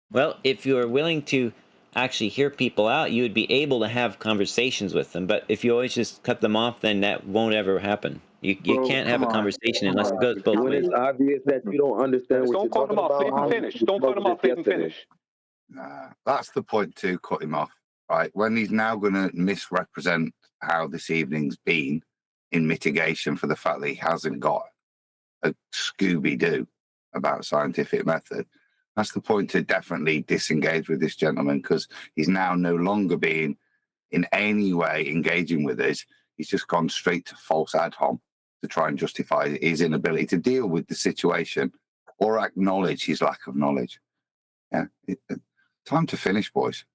Well, if you are willing to actually hear people out, you would be able to have conversations with them. But if you always just cut them off, then that won't ever happen. You can't have a conversation unless it goes both ways. When it's obvious that you don't understand what you're talking about, don't cut him off, let him finish. That's the point too, cut him off. Right, when he's now going to misrepresent how this evening's been in mitigation for the fact that he hasn't got a Scooby-Doo about scientific method, that's the point to definitely disengage with this gentleman, because he's now no longer being in any way engaging with us. He's just gone straight to false ad hom to try and justify his inability to deal with the situation or acknowledge his lack of knowledge. Yeah, time to finish, boys.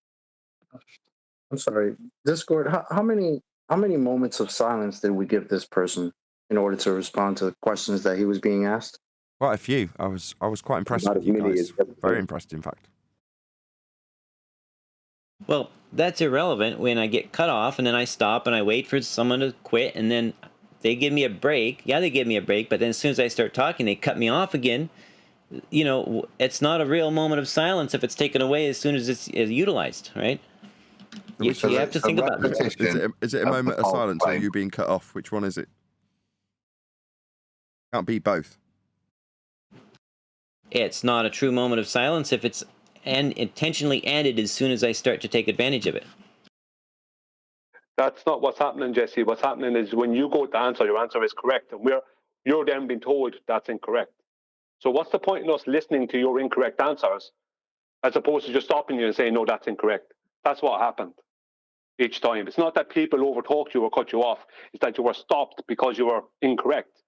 I'm sorry, Discord. How many moments of silence did we give this person in order to respond to the questions that he was being asked? Quite a few. I was quite impressed Not with as you many guys. as- Very impressed, in fact. Well, that's irrelevant when I get cut off and then I stop and I wait for someone to quit and then they give me a break. Yeah, they give me a break, but then as soon as I start talking, they cut me off again. You know, it's not a real moment of silence if it's taken away as soon as it's utilized, right? You have to think about that. Is it a moment of silence or you being cut off? Which one is it? Can't be both. It's not a true moment of silence if it's intentionally ended as soon as I start to take advantage of it. That's not what's happening, Jesse. What's happening is when you go to answer, your answer is correct, and you're then being told that's incorrect. So what's the point in us listening to your incorrect answers as opposed to just stopping you and saying, no, that's incorrect? That's what happened each time. It's not that people overtalked you or cut you off. It's that you were stopped because you were incorrect.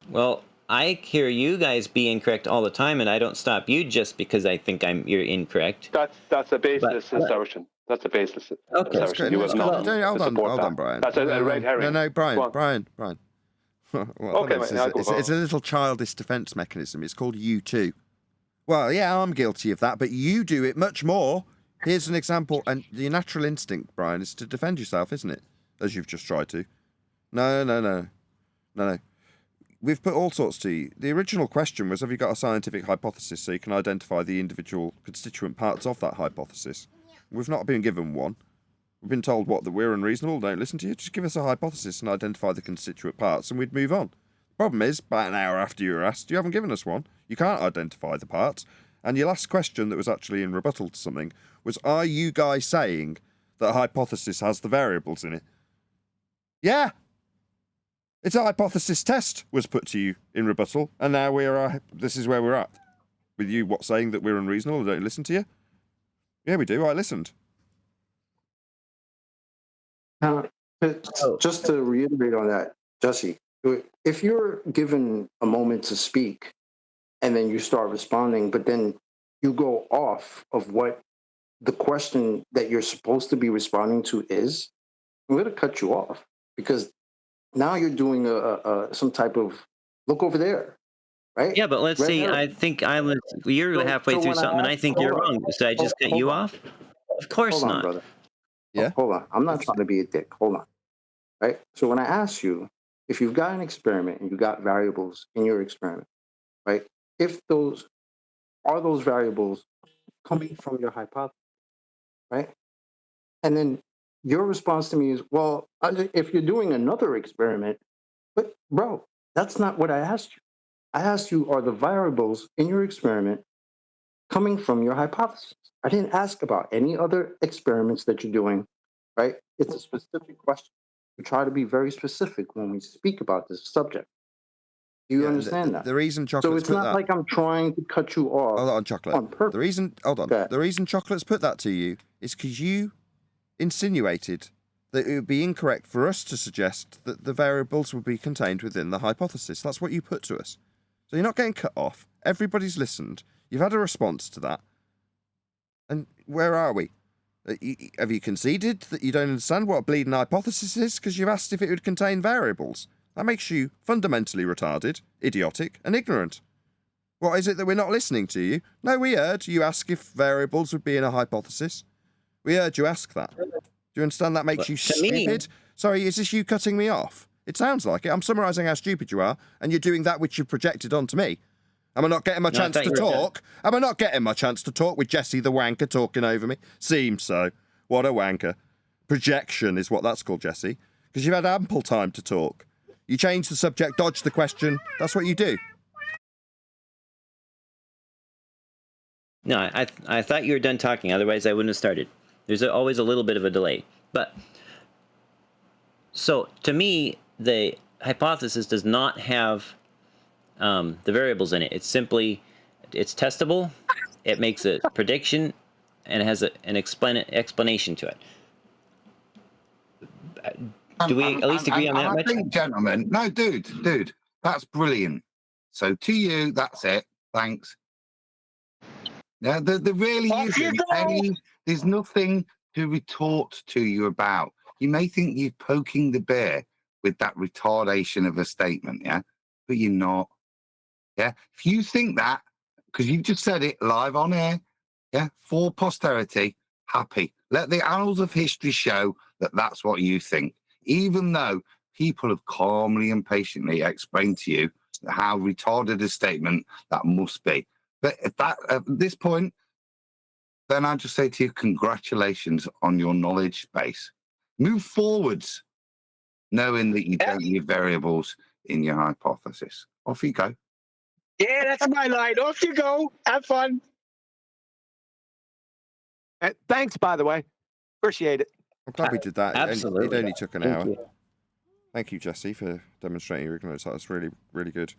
Well, I hear you guys be incorrect all the time, and I don't stop you just because I think you're incorrect. That's a baseless assertion. That's a baseless assertion. You have nothing to support hold that. on, Brian. That's a red herring. No, Brian. Well, Okay, it's a little childish defense mechanism. It's called U2. Well, yeah, I'm guilty of that, but you do it much more. Here's an example, and your natural instinct, Brian, is to defend yourself, isn't it? As you've just tried to. No. We've put all sorts to you. The original question was, have you got a scientific hypothesis so you can identify the individual constituent parts of that hypothesis? We've not been given one. We've been told, that we're unreasonable, don't listen to you. Just give us a hypothesis and identify the constituent parts, and we'd move on. The problem is, about an hour after you were asked, you haven't given us one. You can't identify the parts. And your last question that was actually in rebuttal to something was, are you guys saying that a hypothesis has the variables in it? Yeah! It's a hypothesis test was put to you in rebuttal, and now this is where we're at. With you, saying that we're unreasonable and don't listen to you? Yeah, we do. I listened. Just to reiterate on that, Jesse, if you're given a moment to speak and then you start responding, but then you go off of what the question that you're supposed to be responding to is, I'm going to cut you off because now you're doing some type of look over there, right? Yeah, but let's say I think you're halfway through something and I think you're wrong. So I just cut you off? Of course Hold on, not. brother. Yeah. Hold on. I'm not trying to be a dick. Hold on. Right? So when I ask you, if you've got an experiment and you got variables in your experiment, right? If those variables coming from your hypothesis, right? And then your response to me is, well, if you're doing another experiment, but bro, that's not what I asked you. I asked you, are the variables in your experiment coming from your hypothesis? I didn't ask about any other experiments that you're doing, right? It's a specific question. We try to be very specific when we speak about this subject. Do you understand that? The reason So Chocolate's it's put not that... like I'm trying to cut you off Hold on, Chocolate. on purpose. The reason Chocolate's put that to you is because you insinuated that it would be incorrect for us to suggest that the variables would be contained within the hypothesis. That's what you put to us. So you're not getting cut off. Everybody's listened. You've had a response to that. And where are we? Have you conceded that you don't understand what a bleeding hypothesis is because you've asked if it would contain variables? That makes you fundamentally retarded, idiotic, and ignorant. What is it that we're not listening to you? No, we heard you ask if variables would be in a hypothesis. We heard you ask that. Do you understand that makes you stupid? Sorry, is this you cutting me off? It sounds like it. I'm summarising how stupid you are, and you're doing that which you've projected onto me. Am I not getting my chance to talk? Am I not getting my chance to talk with Jesse the wanker talking over me? Seems so. What a wanker. Projection is what that's called, Jesse. Because you've had ample time to talk. You change the subject, dodge the question. That's what you do. No, I thought you were done talking. Otherwise, I wouldn't have started. There's always a little bit of a delay. But, so, to me, the hypothesis does not have the variables in it. It's simply, it's testable, it makes a prediction, and it has an explanation to it. Do we at least agree on that much? I think, gentlemen, no, dude, that's brilliant. So to you, that's it. Thanks. Yeah, there really isn't any. There's nothing to retort to you about. You may think you're poking the bear with that retardation of a statement, yeah, but you're not. Yeah, if you think that, because you just said it live on air, yeah, for posterity, happy. Let the annals of history show that that's what you think, even though people have calmly and patiently explained to you how retarded a statement that must be. But if that, at this point, then I just say to you, congratulations on your knowledge base. Move forwards, knowing that you don't need variables in your hypothesis. Off you go. Yeah, that's my line. Off you go. Have fun. Thanks, by the way. Appreciate it. I'm glad we did that. Absolutely. It only took an Thank hour. you. Thank you, Jesse, for demonstrating your ignorance. That was really, really good.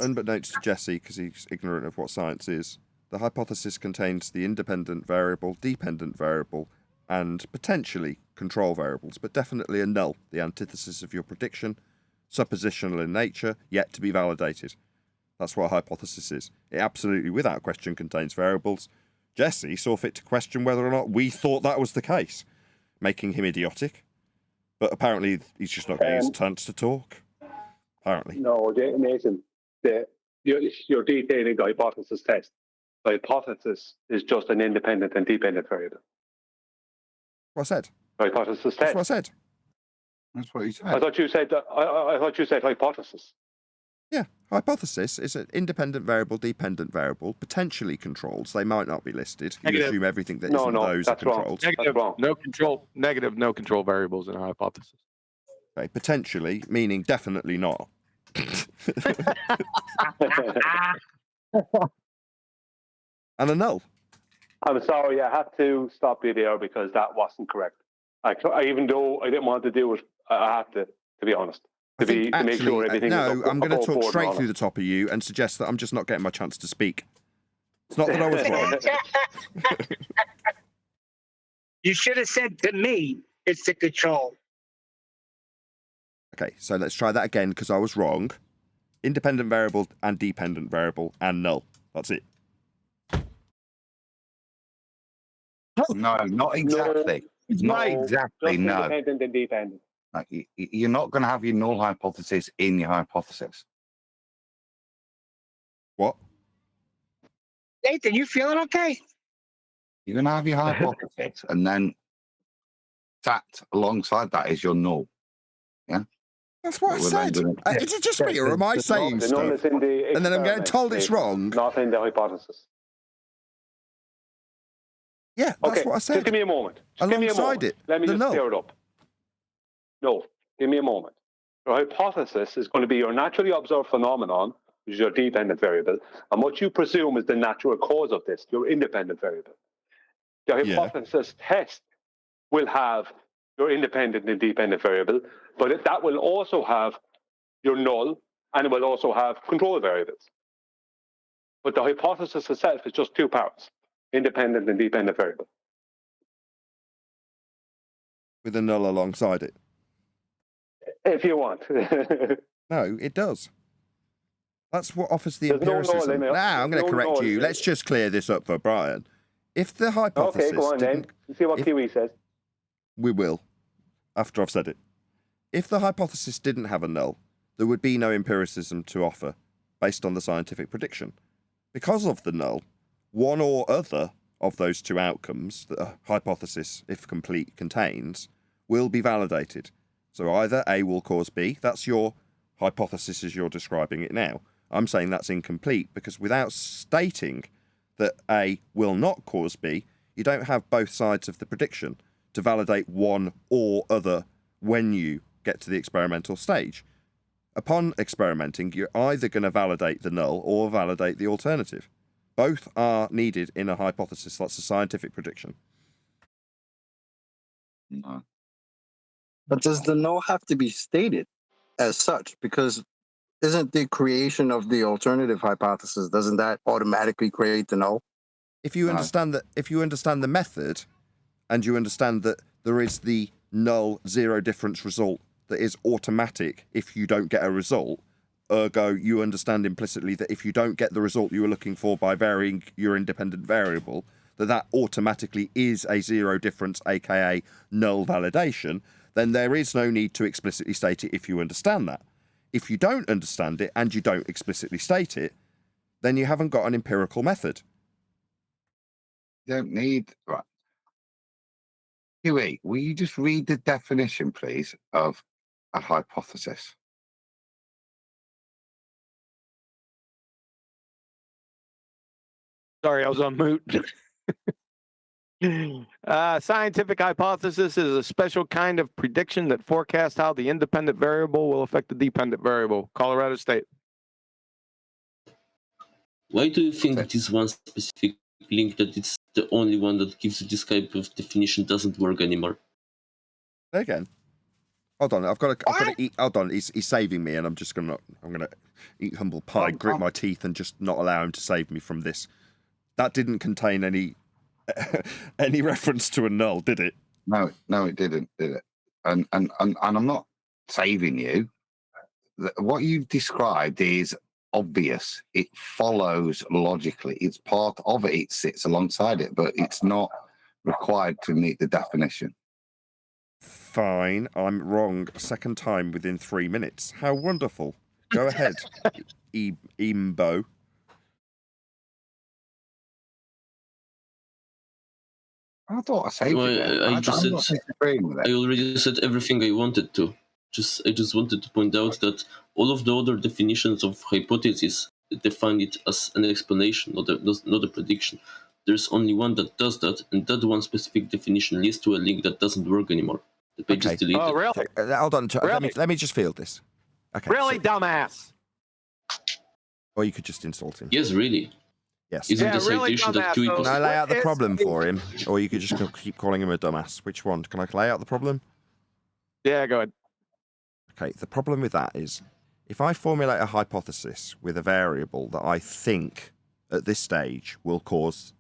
Unbeknownst to Jesse, because he's ignorant of what science is, the hypothesis contains the independent variable, dependent variable, and potentially control variables, but definitely a null, the antithesis of your prediction, suppositional in nature, yet to be validated. That's what a hypothesis is. It absolutely, without question, contains variables. Jesse saw fit to question whether or not we thought that was the case, making him idiotic. But apparently, he's just not getting his chance to talk. Apparently. No, Nathan, you're detailing the hypothesis test. The hypothesis is just an independent and dependent variable. What I said. The hypothesis test. That's what I said. That's what he said. I thought you said hypothesis. Yeah, hypothesis is an independent variable, dependent variable, potentially controlled. So they might not be listed. You Negative. assume everything that No, isn't no, those are that's wrong. controlled. That's Negative, wrong. no control. Negative, no control variables in a hypothesis. Okay, potentially, meaning definitely not. And a null. I'm sorry, I have to stop you there because that wasn't correct. Even though I didn't want to do it, I have to be honest. To make sure everything is no, I'm going to above talk board straight and through the top of you and suggest that I'm just not getting my chance to speak. It's not that I was wrong. You should have said to me, it's the control. Okay, so let's try that again because I was wrong. Independent variable and dependent variable and null. That's it. No, not exactly. Not exactly, just no. independent and dependent. Like, you're not going to have your null hypothesis in your hypothesis. What? Nathan, you feeling okay? You're going to have your hypothesis, and then that alongside that is your null. Yeah? That's what I said. Is it just me, or am I saying The null stuff? is in the And then I'm getting experiment, told it's Nathan, wrong? not in the hypothesis. Yeah, that's what I said. Just give me a moment. Just give me a Alongside moment. it, Let me the just null. clear it up. No, give me a moment. Your hypothesis is going to be your naturally observed phenomenon, which is your dependent variable, and what you presume is the natural cause of this, your independent variable. The hypothesis test will have your independent and dependent variable, but that will also have your null, and it will also have control variables. But the hypothesis itself is just two parts, independent and dependent variable. With a null alongside it. If you want. No, it does. That's what offers the There's no null empiricism. in it. Now, I'm going to No correct null you. in it. Let's just clear this up for Brian. If the hypothesis Okay, go on then. See what Kiwi says. We will, after I've said it. If the hypothesis didn't have a null, there would be no empiricism to offer based on the scientific prediction. Because of the null, one or other of those two outcomes that a hypothesis, if complete, contains, will be validated. So either A will cause B, that's your hypothesis as you're describing it now. I'm saying that's incomplete because without stating that A will not cause B, you don't have both sides of the prediction to validate one or other when you get to the experimental stage. Upon experimenting, you're either going to validate the null or validate the alternative. Both are needed in a hypothesis. That's a scientific prediction. No. But does the null have to be stated as such? Because isn't the creation of the alternative hypothesis, doesn't that automatically create the null? If you understand that, if you understand the method, and you understand that there is the null zero difference result that is automatic if you don't get a result, ergo you understand implicitly that if you don't get the result you were looking for by varying your independent variable, that automatically is a zero difference, aka null validation, then there is no need to explicitly state it if you understand that. If you don't understand it and you don't explicitly state it, then you haven't got an empirical method. You don't need... Right. Huey, will you just read the definition, please, of a hypothesis? Sorry, I was on mute. Scientific hypothesis is a special kind of prediction that forecasts how the independent variable will affect the dependent variable. Colorado State. Why do you think this one specific link that it's the only one that gives you this type of definition doesn't work anymore? Again. Hold on, I've got to eat. Hold on, he's saving me, and I'm gonna eat humble pie, grit my teeth, and just not allow him to save me from this. That didn't contain any reference to a null, did it? No, it didn't, did it? And I'm not saving you. What you've described is obvious. It follows logically. It's part of it. It sits alongside it, but it's not required to meet the definition. Fine, I'm wrong. Second time within 3 minutes. How wonderful. Go ahead, Imbo. I thought I saved it. I already said everything I wanted to. I just wanted to point out that all of the other definitions of hypothesis define it as an explanation, not a prediction. There's only one that does that, and that one specific definition leads to a link that doesn't work anymore. The page is deleted. Oh, really? Hold on. Really? Let me just field this. Okay. Really, dumbass? Or you could just insult him. Yes, really. Yes. Isn't the citation that Q equals... Can I lay out the problem for him? Or you could just keep calling him a dumbass? Which one? Can I lay out the problem? Yeah, go ahead. Okay, the problem with that is, if I formulate a hypothesis with a variable that I think at this stage will cause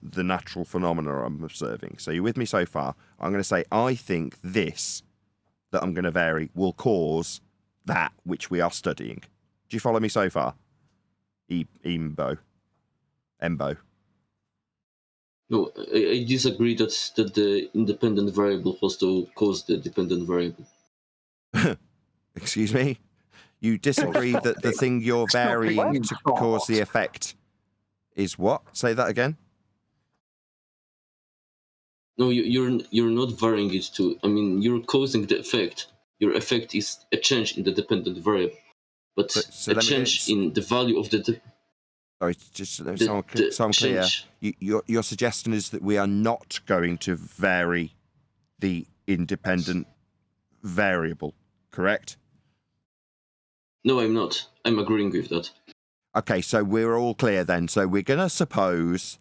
the natural phenomena I'm observing. So you're with me so far? I'm going to say, I think this that I'm going to vary will cause that which we are studying. Do you follow me so far? Embo. No, I disagree that the independent variable has to cause the dependent variable. Excuse me? You disagree that the thing you're varying to cause the effect is what? Say that again? No, you're not varying it to... I mean, you're causing the effect. Your effect is a change in the dependent variable. But a change in the value of the... Sorry, just so I'm clear. Your suggestion is that we are not going to vary the independent variable, correct? No, I'm not. I'm agreeing with that. Okay, so we're all clear then. So we're going to suppose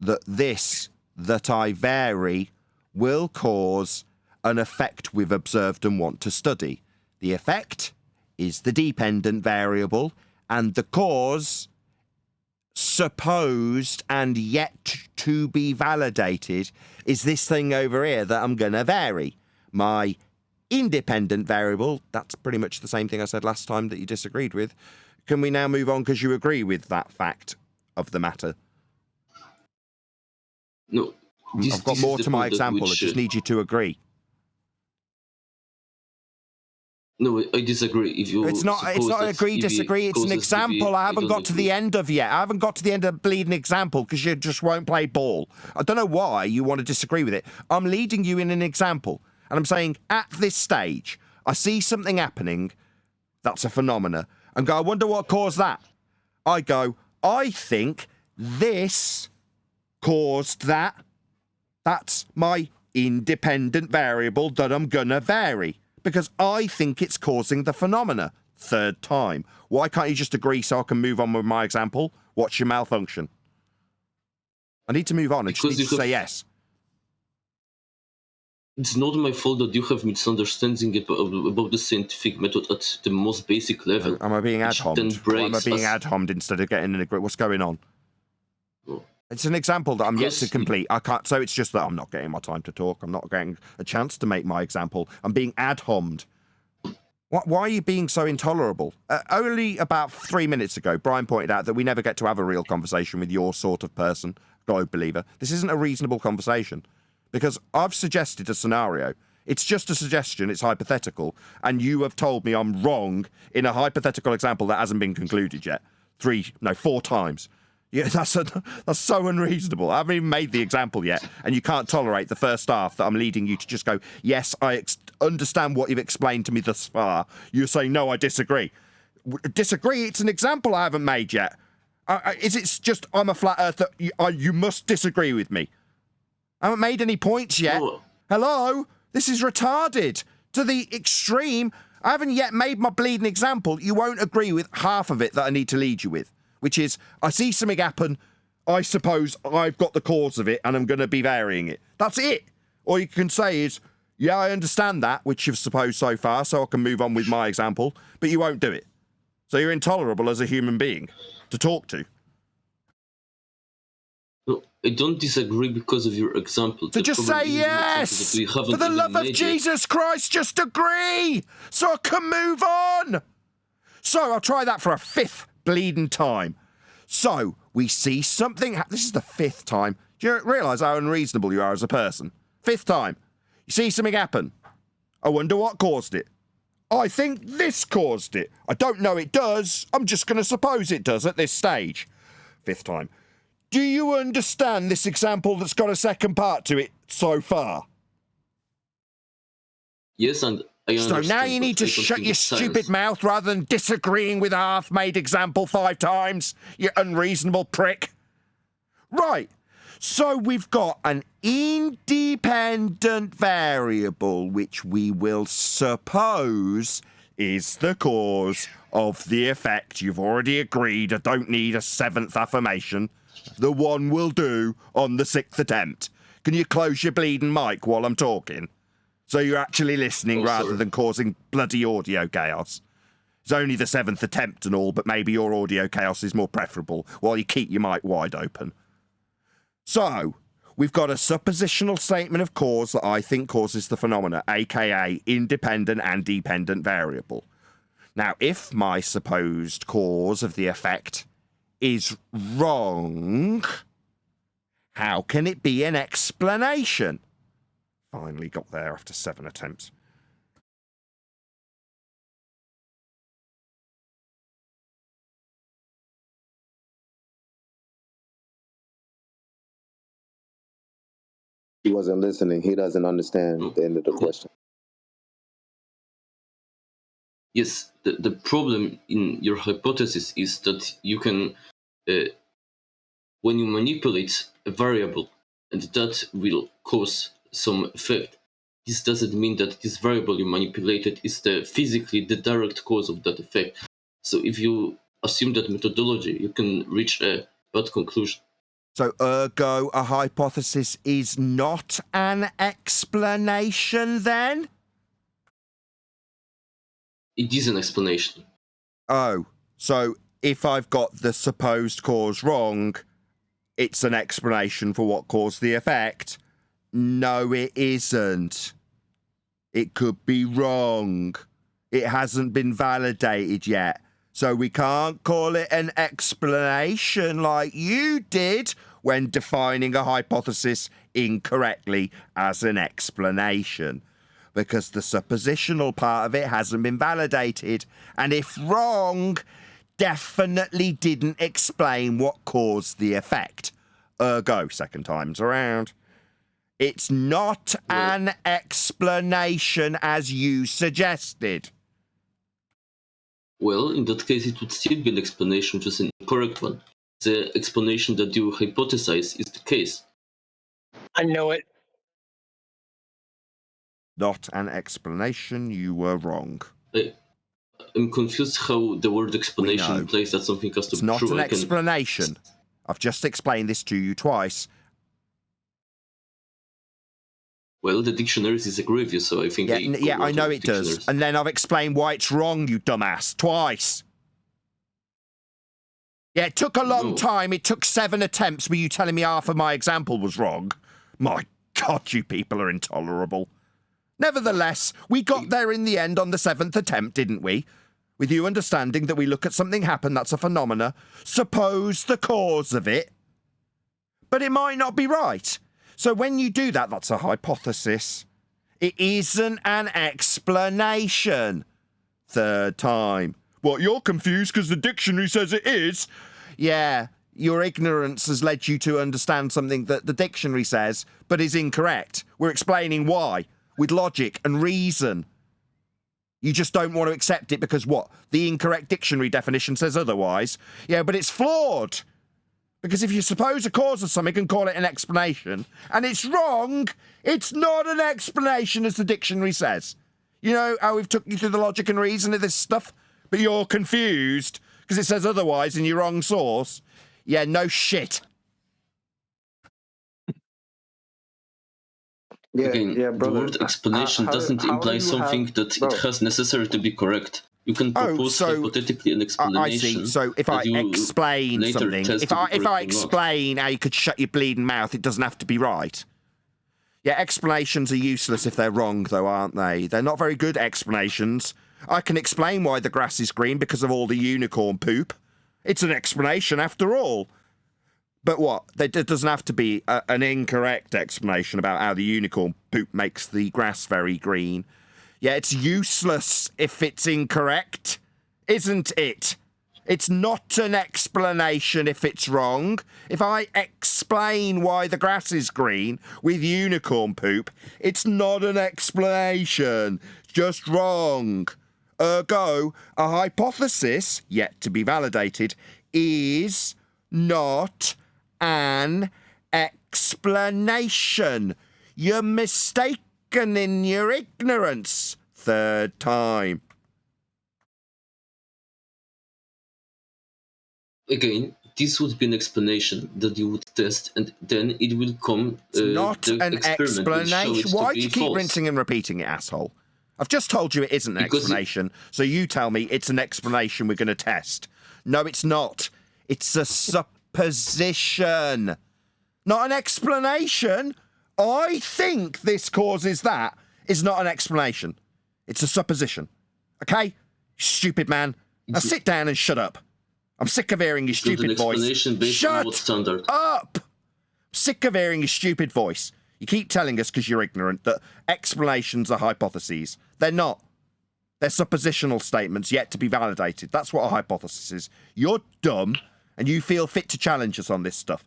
that this that I vary will cause an effect we've observed and want to study. The effect is the dependent variable, and the cause, supposed and yet to be validated, is this thing over here that I'm going to vary. My independent variable, that's pretty much the same thing I said last time that you disagreed with. Can we now move on because you agree with that fact of the matter? No. I've got more to my example. I just need you to agree. No, I disagree. If you it's not agree, disagree. It's an example I haven't got to the end of yet. I haven't got to the end of the bleeding example because you just won't play ball. I don't know why you want to disagree with it. I'm leading you in an example. And I'm saying, at this stage, I see something happening that's a phenomena, and go, I wonder what caused that. I go, I think this caused that. That's my independent variable that I'm going to vary, because I think it's causing the phenomena. Third time. Why can't you just agree so I can move on with my example? What's your malfunction? I need to move on. I just need to say yes. It's not my fault that you have misunderstanding about the scientific method at the most basic level. Am I being ad-hommed? Am I being ad-hommed instead of getting an agreement? What's going on? Oh. It's an example that I'm yet to complete. I can't. So it's just that I'm not getting my time to talk. I'm not getting a chance to make my example. I'm being ad-hommed. Why are you being so intolerable? Only about 3 minutes ago, Brian pointed out that we never get to have a real conversation with your sort of person, globe believer. This isn't a reasonable conversation. Because I've suggested a scenario. It's just a suggestion, it's hypothetical, and you have told me I'm wrong in a hypothetical example that hasn't been concluded yet. 4 times. Yeah, that's so unreasonable. I haven't even made the example yet, and you can't tolerate the first half that I'm leading you to just go, yes, I understand what you've explained to me thus far. You're saying, no, I disagree. Disagree? It's an example I haven't made yet. Is it just I'm a flat earther? You must disagree with me. I haven't made any points yet. No. Hello? This is retarded to the extreme. I haven't yet made my bleeding example. You won't agree with half of it that I need to lead you with, which is I see something happen. I suppose I've got the cause of it and I'm going to be varying it. That's it. All you can say is, yeah, I understand that, which you've supposed so far, so I can move on with my example, but you won't do it. So you're intolerable as a human being to talk to. No, I don't disagree because of your example. So just say yes! For the love of Jesus Christ, just agree! So I can move on! So I'll try that for a 5th bleeding time. So we see something... This is the 5th time. Do you realise how unreasonable you are as a person? 5th time. You see something happen. I wonder what caused it. I think this caused it. I don't know it does. I'm just going to suppose it does at this stage. 5th time. Do you understand this example that's got a second part to it so far? Yes, and So now you need to shut your stupid mouth rather than disagreeing with a half-made example 5 times, you unreasonable prick. Right, so we've got an independent variable which we will suppose is the cause of the effect. You've already agreed I don't need a 7th affirmation. The one will do on the 6th attempt. Can you close your bleeding mic while I'm talking? So you're actually listening rather than causing bloody audio chaos. It's only the 7th attempt and all, but maybe your audio chaos is more preferable while you keep your mic wide open. So, we've got a suppositional statement of cause that I think causes the phenomena, aka independent and dependent variable. Now, if my supposed cause of the effect is wrong, how can it be an explanation? Finally got there after 7 attempts. He wasn't listening. He doesn't understand the end of the question. Yes, the problem in your hypothesis is that you can, when you manipulate a variable, and that will cause some effect, this doesn't mean that this variable you manipulated is physically the direct cause of that effect. So if you assume that methodology, you can reach a bad conclusion. So ergo, a hypothesis is not an explanation then? It is an explanation. Oh, so if I've got the supposed cause wrong, it's an explanation for what caused the effect? No, it isn't. It could be wrong. It hasn't been validated yet. So we can't call it an explanation like you did when defining a hypothesis incorrectly as an explanation. Because the suppositional part of it hasn't been validated. And if wrong, definitely didn't explain what caused the effect. Ergo, second time's around. It's not an explanation as you suggested. Well, in that case, it would still be an explanation, just an incorrect one. The explanation that you hypothesize is the case. I know it. Not an explanation, you were wrong. I'm confused how the word explanation implies that something has to be true. It's not an explanation. I've just explained this to you twice. Well, the dictionaries disagree with you, so I think... Yeah, I know it does. And then I've explained why it's wrong, you dumbass. Twice. Yeah, it took a long time. It took 7 attempts. Were you telling me half of my example was wrong? My God, you people are intolerable. Nevertheless, we got there in the end on the 7th attempt, didn't we? With you understanding that we look at something happen that's a phenomena, suppose the cause of it. But it might not be right. So when you do that, that's a hypothesis. It isn't an explanation. 3rd time. What, you're confused because the dictionary says it is? Yeah, your ignorance has led you to understand something that the dictionary says, but is incorrect. We're explaining why, with logic and reason. You just don't want to accept it because what? The incorrect dictionary definition says otherwise. Yeah, but it's flawed. Because if you suppose a cause of something and call it an explanation, and it's wrong, it's not an explanation as the dictionary says. You know how we've took you through the logic and reason of this stuff, but you're confused because it says otherwise in your wrong source? Yeah, no shit. Again, the word explanation doesn't imply something that it has necessary to be correct. You can propose hypothetically an explanation. I see. So if I explain something, if I explain how you could shut your bleeding mouth, it doesn't have to be right. Yeah, explanations are useless if they're wrong, though, aren't they? They're not very good explanations. I can explain why the grass is green because of all the unicorn poop. It's an explanation after all. But what? There doesn't have to be an incorrect explanation about how the unicorn poop makes the grass very green. Yeah, it's useless if it's incorrect, isn't it? It's not an explanation if it's wrong. If I explain why the grass is green with unicorn poop, it's not an explanation. It's just wrong. Ergo, a hypothesis, yet to be validated, is not an explanation. You're mistaken in your ignorance. Third time. Again, this would be an explanation that you would test, and then it will come. It's not the an experiment will show explanation. it Why to do you be keep false. rinsing and repeating it, asshole? I've just told you it isn't an Because explanation, so you tell me it's an explanation we're going to test. No, it's not. It's a supposition. Not an explanation. I think this causes that is not an explanation. It's a supposition. Okay? Stupid man. Now sit down and shut up. I'm sick of hearing your It's not an stupid voice. explanation based on what Shut standard? up! Sick of hearing your stupid voice. You keep telling us, because you're ignorant, that explanations are hypotheses. They're not. They're suppositional statements yet to be validated. That's what a hypothesis is. You're dumb, and you feel fit to challenge us on this stuff.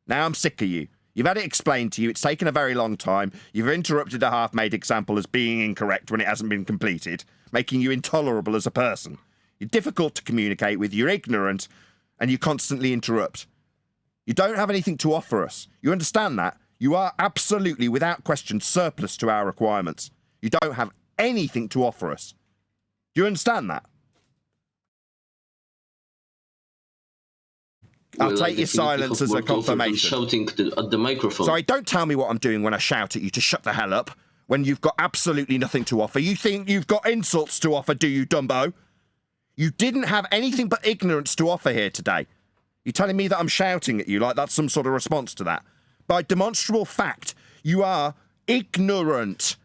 Now I'm sick of you. You've had it explained to you. It's taken a very long time. You've interrupted a half-made example as being incorrect when it hasn't been completed, making you intolerable as a person. You're difficult to communicate with. You're ignorant, and you constantly interrupt. You don't have anything to offer us. You understand that? You are absolutely, without question, surplus to our requirements. You don't have anything to offer us. Do you understand that? I'll take your silence as a confirmation. Shouting at the microphone. Sorry, don't tell me what I'm doing when I shout at you to shut the hell up when you've got absolutely nothing to offer. You think you've got insults to offer, do you, Dumbo? You didn't have anything but ignorance to offer here today. You're telling me that I'm shouting at you like that's some sort of response to that. By demonstrable fact, you are ignorant.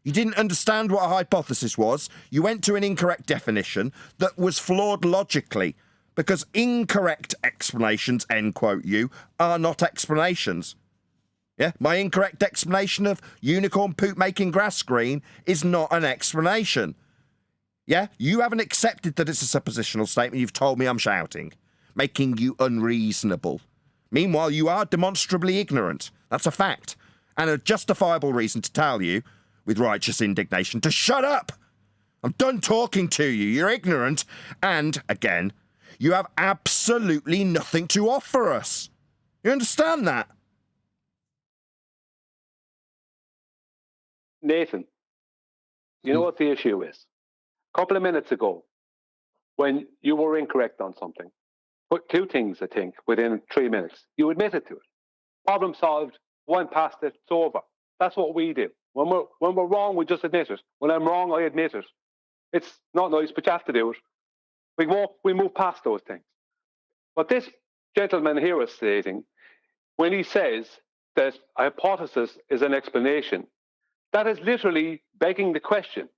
You didn't understand what a hypothesis was. You went to an incorrect definition that was flawed logically, because incorrect explanations, end quote you, are not explanations. Yeah, my incorrect explanation of unicorn poop making grass green is not an explanation. Yeah, you haven't accepted that it's a suppositional statement. You've told me I'm shouting, making you unreasonable. Meanwhile, you are demonstrably ignorant. That's a fact. And a justifiable reason to tell you, with righteous indignation, to shut up. I'm done talking to you. You're ignorant. And, again, you have absolutely nothing to offer us. You understand that? Nathan, you know what the issue is? A couple of minutes ago, when you were incorrect on something, put two things, I think, within 3 minutes. You admitted to it. Problem solved, went past it, it's over. That's what we do. When we're wrong, we just admit it. When I'm wrong, I admit it. It's not nice, but you have to do it. We move past those things. What this gentleman here is stating, when he says that a hypothesis is an explanation, that is literally begging the question.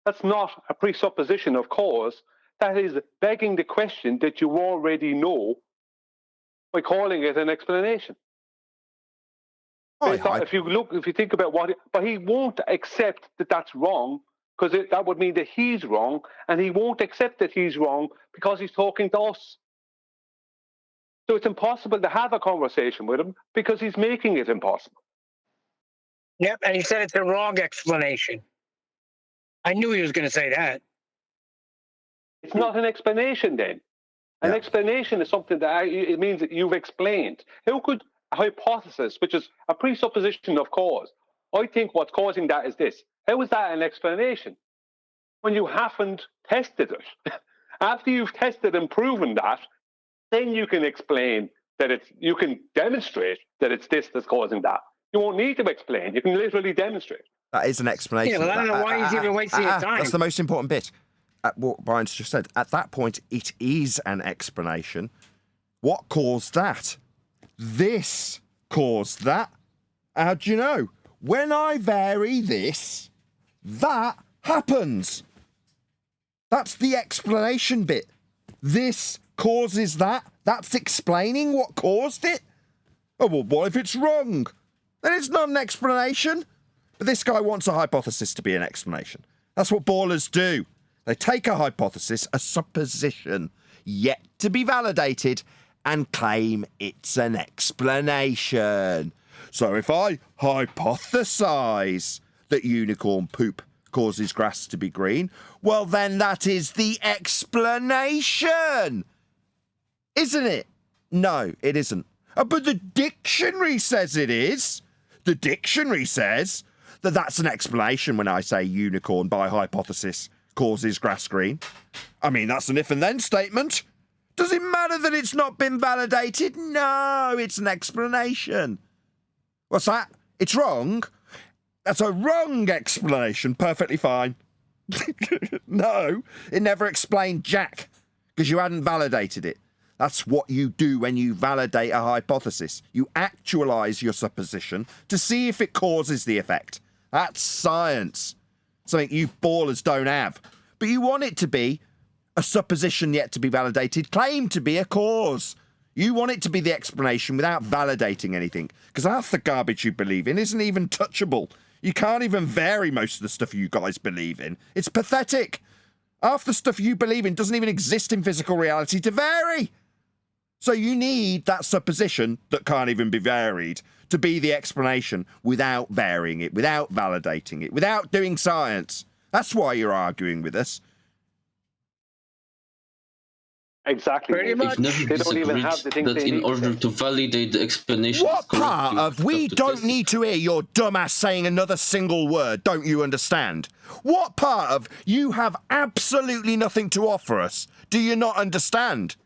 That's not a presupposition of cause. That is begging the question that you already know by calling it an explanation. If you think about but he won't accept that that's wrong, because that would mean that he's wrong, and he won't accept that he's wrong because he's talking to us. So it's impossible to have a conversation with him because he's making it impossible. Yep, and he said it's a wrong explanation. I knew he was going to say that. It's not an explanation then. An explanation is something that it means that you've explained. How could a hypothesis, which is a presupposition of cause, I think what's causing that is this. How is that an explanation when you haven't tested it? After you've tested and proven that, then you can explain that you can demonstrate that it's this that's causing that. You won't need to explain. You can literally demonstrate. That is an explanation. Yeah, well, I don't know why he's even wasting his time. That's the most important bit. What Brian's just said. At that point, it is an explanation. What caused that? This caused that. How do you know? When I vary this, that happens. That's the explanation bit. This causes that. That's explaining what caused it. Oh, well, what if it's wrong? Then it's not an explanation. But this guy wants a hypothesis to be an explanation. That's what ballers do. They take a hypothesis, a supposition, yet to be validated, and claim it's an explanation. So if I hypothesize that unicorn poop causes grass to be green, well, then that is the explanation, isn't it? No, it isn't. But the dictionary says it is. The dictionary says that that's an explanation when I say unicorn by hypothesis causes grass green. I mean, that's an if and then statement. Does it matter that it's not been validated? No, it's an explanation. What's that? It's wrong? That's a wrong explanation. Perfectly fine. No, it never explained jack because you hadn't validated it. That's what you do when you validate a hypothesis. You actualize your supposition to see if it causes the effect. That's science. Something you ballers don't have. But you want it to be a supposition yet to be validated, claimed to be a cause. You want it to be the explanation without validating anything, because half the garbage you believe in isn't even touchable. You can't even vary most of the stuff you guys believe in. It's pathetic. Half the stuff you believe in doesn't even exist in physical reality to vary. So you need that supposition that can't even be varied to be the explanation without varying it, without validating it, without doing science. That's why you're arguing with us. Exactly. I've never They don't even disagreed have the things that they in need. order to validate the explanation... What part of we don't need to hear your dumbass saying another single word don't you understand? What part of you have absolutely nothing to offer us do you not understand?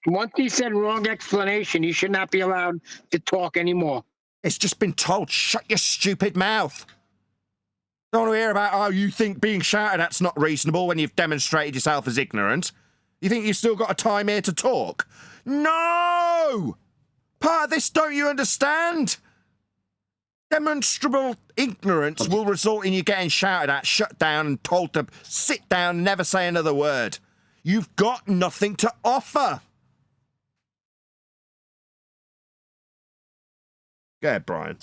Once he said wrong explanation, he should not be allowed to talk anymore. It's just been told, shut your stupid mouth. Don't want to hear about how you think being shouted at's not reasonable when you've demonstrated yourself as ignorant. You think you've still got a time here to talk? No! Part of this don't you understand? Demonstrable ignorance will result in you getting shouted at, shut down, and told to sit down and never say another word. You've got nothing to offer. Go ahead, Brian.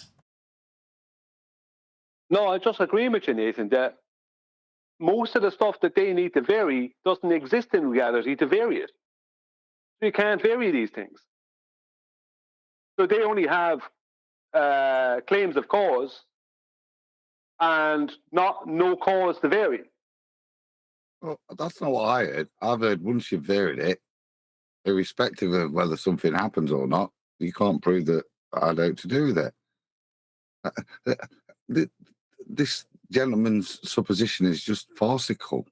No, I just agree with you, Nathan, that most of the stuff that they need to vary doesn't exist in reality to vary it. You can't vary these things. So they only have claims of cause and no cause to vary. Well, that's not what I heard. I've heard once you've varied it, irrespective of whether something happens or not, you can't prove that I had out to do with it. This gentleman's supposition is just farcical.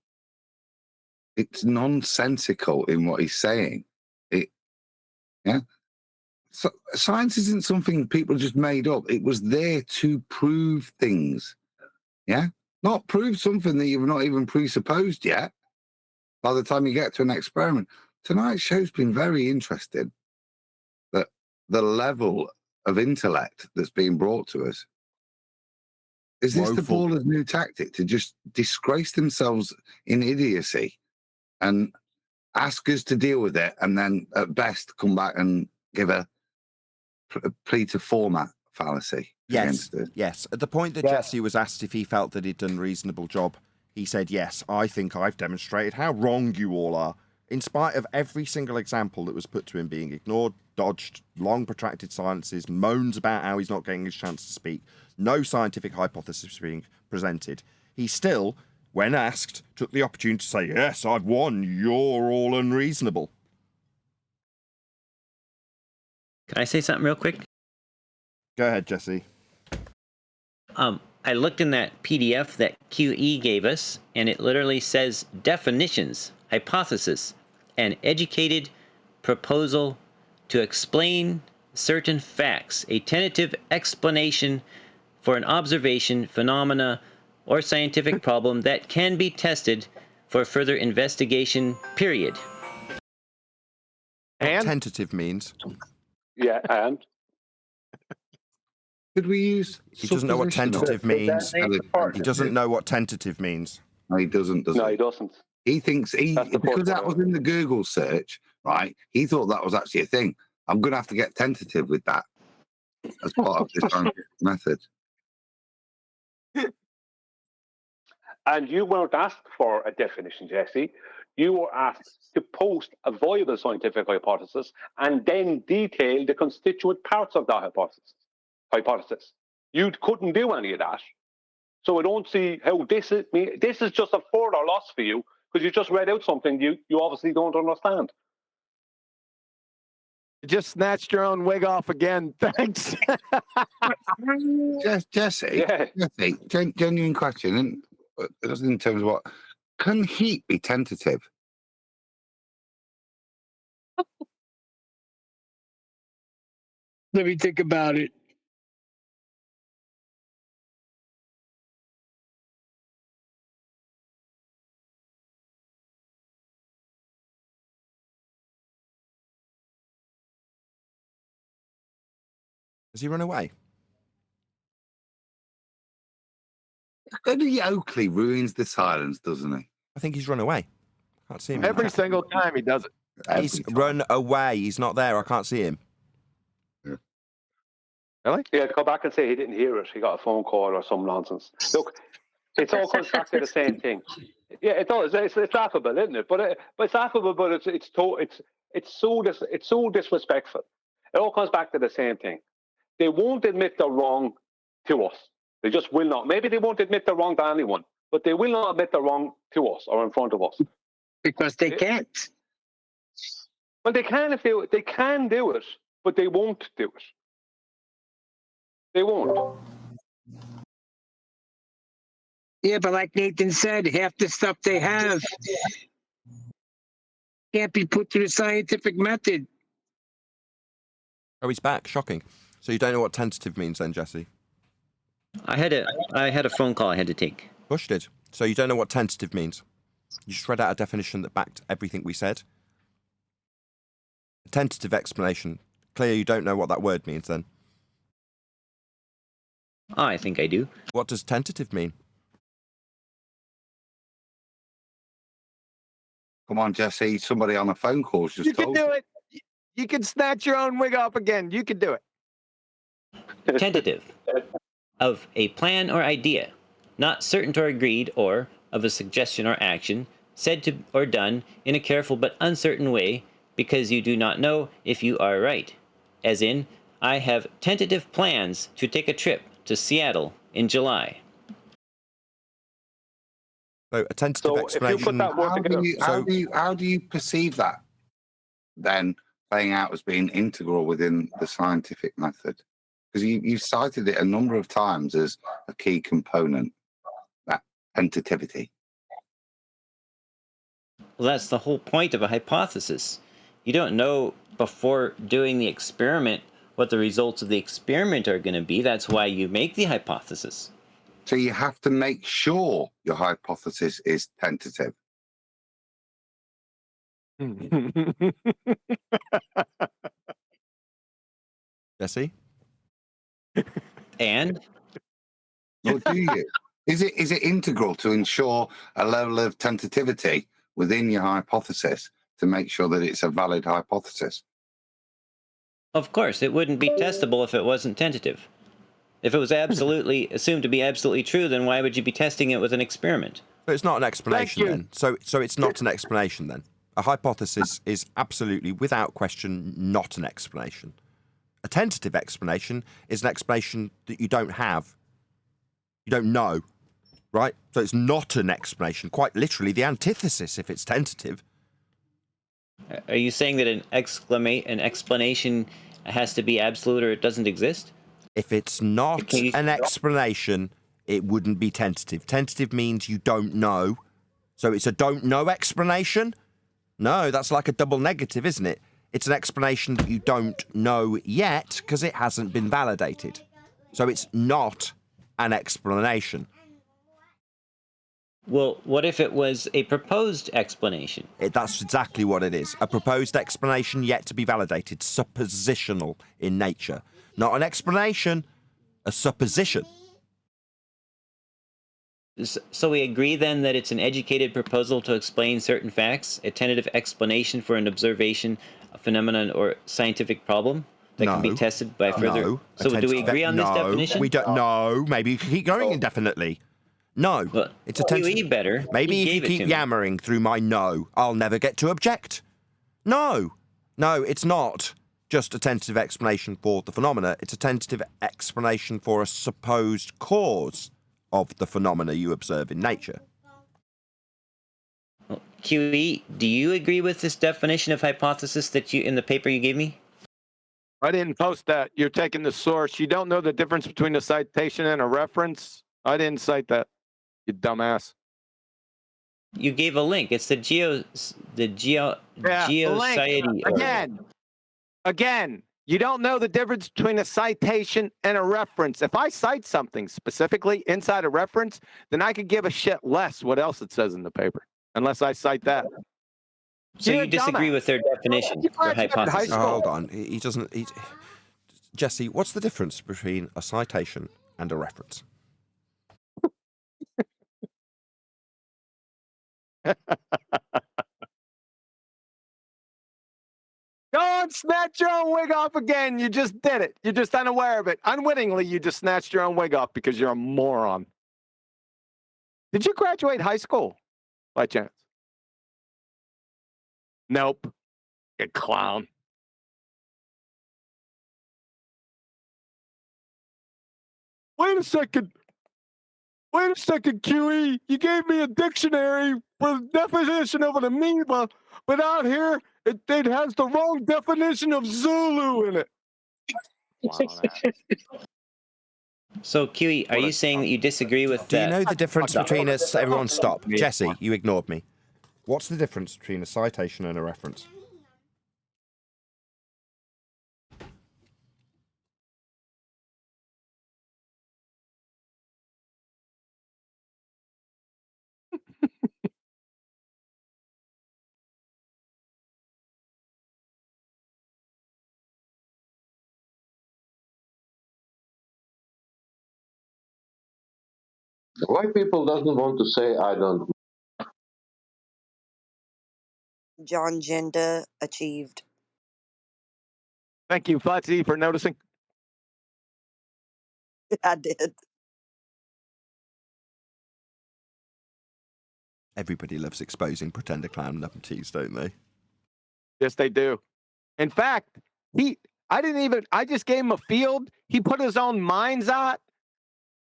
It's nonsensical in what he's saying. So, science isn't something people just made up. It was there to prove things. Yeah? Not prove something that you've not even presupposed yet by the time you get to an experiment. Tonight's show's been very interesting. That the level of intellect that's being brought to us. Is this the baller's new tactic to just disgrace themselves in idiocy and ask us to deal with it and then at best come back and give a plea to format fallacy? Yes, yes. At the point that Jesse was asked if he felt that he'd done a reasonable job, he said, yes, I think I've demonstrated how wrong you all are. In spite of every single example that was put to him being ignored, dodged, long protracted silences, moans about how he's not getting his chance to speak, no scientific hypothesis being presented, he still, when asked, took the opportunity to say, yes, I've won, you're all unreasonable. Can I say something real quick? Go ahead, Jesse. I looked in that PDF that QE gave us, and it literally says definitions, hypothesis, an educated proposal to explain certain facts, a tentative explanation for an observation, phenomena, or scientific problem that can be tested for further investigation, period. What tentative means? Yeah, and? Could we use... He doesn't know what tentative means. He doesn't know what tentative means. No, he doesn't, does he? No, he doesn't. He thinks because that was in the Google search, right? He thought that was actually a thing. I'm going to have to get tentative with that as part of this scientific method. And you weren't asked for a definition, Jesse. You were asked to post a viable scientific hypothesis and then detail the constituent parts of that hypothesis. You couldn't do any of that. So I don't see how this is. This is just a further loss for you because you just read out something you obviously don't understand. You just snatched your own wig off again. Thanks. Jesse, genuine question, and just in terms of what can heat be tentative? Let me think about it. Has he run away? Only Oakley ruins the silence, doesn't he? I think he's run away. Can't see him. Every single time he does it. He's run away. He's not there. I can't see him. Really? Yeah, to go back and say he didn't hear it. He got a phone call or some nonsense. Look, it all comes back to the same thing. Yeah, it does. It's laughable, isn't it? But it's laughable, but it's so disrespectful. It all comes back to the same thing. They won't admit they're wrong to us. They just will not. Maybe they won't admit they're wrong to anyone, but they will not admit they're wrong to us or in front of us. Because they can't. Well, they can if they can do it, but they won't do it. They won't. Yeah, but like Nathan said, half the stuff they have can't be put through the scientific method. Oh, he's back. Shocking. So you don't know what tentative means then, Jesse? I had a phone call I had to take. Bush did. So you don't know what tentative means? You just read out a definition that backed everything we said? A tentative explanation. Clear you don't know what that word means then? I think I do. What does tentative mean? Come on, Jesse. Somebody on a phone call's just You can told do it. You can snatch your own wig off again. You can do it. Tentative. Of a plan or idea, not certain or agreed, or of a suggestion or action, said to or done in a careful but uncertain way, because you do not know if you are right. As in, I have tentative plans to take a trip to Seattle in July. So a tentative explanation. If you put that word together, how do you perceive that then playing out as being integral within the scientific method? Because you've cited it a number of times as a key component, that tentativity. Well, that's the whole point of a hypothesis. You don't know before doing the experiment what the results of the experiment are going to be. That's why you make the hypothesis. So you have to make sure your hypothesis is tentative. Jesse? And? Or do you? Is it integral to ensure a level of tentativity within your hypothesis to make sure that it's a valid hypothesis? Of course, it wouldn't be testable if it wasn't tentative. If it was absolutely assumed to be absolutely true, then why would you be testing it with an experiment? So it's not an explanation then. So it's not an explanation then. A hypothesis is absolutely, without question, not an explanation. A tentative explanation is an explanation that you don't have. You don't know, right? So it's not an explanation. Quite literally, the antithesis if it's tentative. Are you saying that an explanation has to be absolute or it doesn't exist? If it's not an explanation, it wouldn't be tentative. Tentative means you don't know. So it's a don't know explanation? No, that's like a double negative, isn't it? It's an explanation that you don't know yet because it hasn't been validated. So it's not an explanation. Well, what if it was a proposed explanation? That's exactly what it is. A proposed explanation yet to be validated. Suppositional in nature. Not an explanation, a supposition. So we agree then that it's an educated proposal to explain certain facts, a tentative explanation for an observation, a phenomenon, or scientific problem that can be tested by further... No. So do we agree on this definition? We don't know. Maybe you can keep going indefinitely. No. Well, it's a tentative... you better. Maybe if you keep yammering through my no, I'll never get to object. No. No, it's not. just a tentative explanation for the phenomena. It's a tentative explanation for a supposed cause of the phenomena you observe in nature. QE, do you agree with this definition of hypothesis that you in the paper you gave me? I didn't post that. You're taking the source. You don't know the difference between a citation and a reference? I didn't cite that, you dumbass. You gave a link. It's the Geociety. Again, you don't know the difference between a citation and a reference. If I cite something specifically inside a reference, then I could give a shit less what else it says in the paper, unless I cite that. So you disagree with their definition for hypothesis? Oh, hold on. He doesn't... Jesse, what's the difference between a citation and a reference? Go and snatch your own wig off again. You just did it. You're just unaware of it. Unwittingly, you just snatched your own wig off because you're a moron. Did you graduate high school by chance? Nope. You clown. Wait a second, QE. You gave me a dictionary for the definition of an amoeba, but out here, it has the wrong definition of Zulu in it. So, QE, are you saying that you disagree with that? Do you know the difference between us? Everyone stop. Jesse, you ignored me. What's the difference between a citation and a reference? White people doesn't want to say I don't. John Genda achieved. Thank you, Fuzzy, for noticing. I did. Everybody loves exposing pretender clown nutties, don't they? Yes, they do. In fact, I just gave him a field. He put his own mines out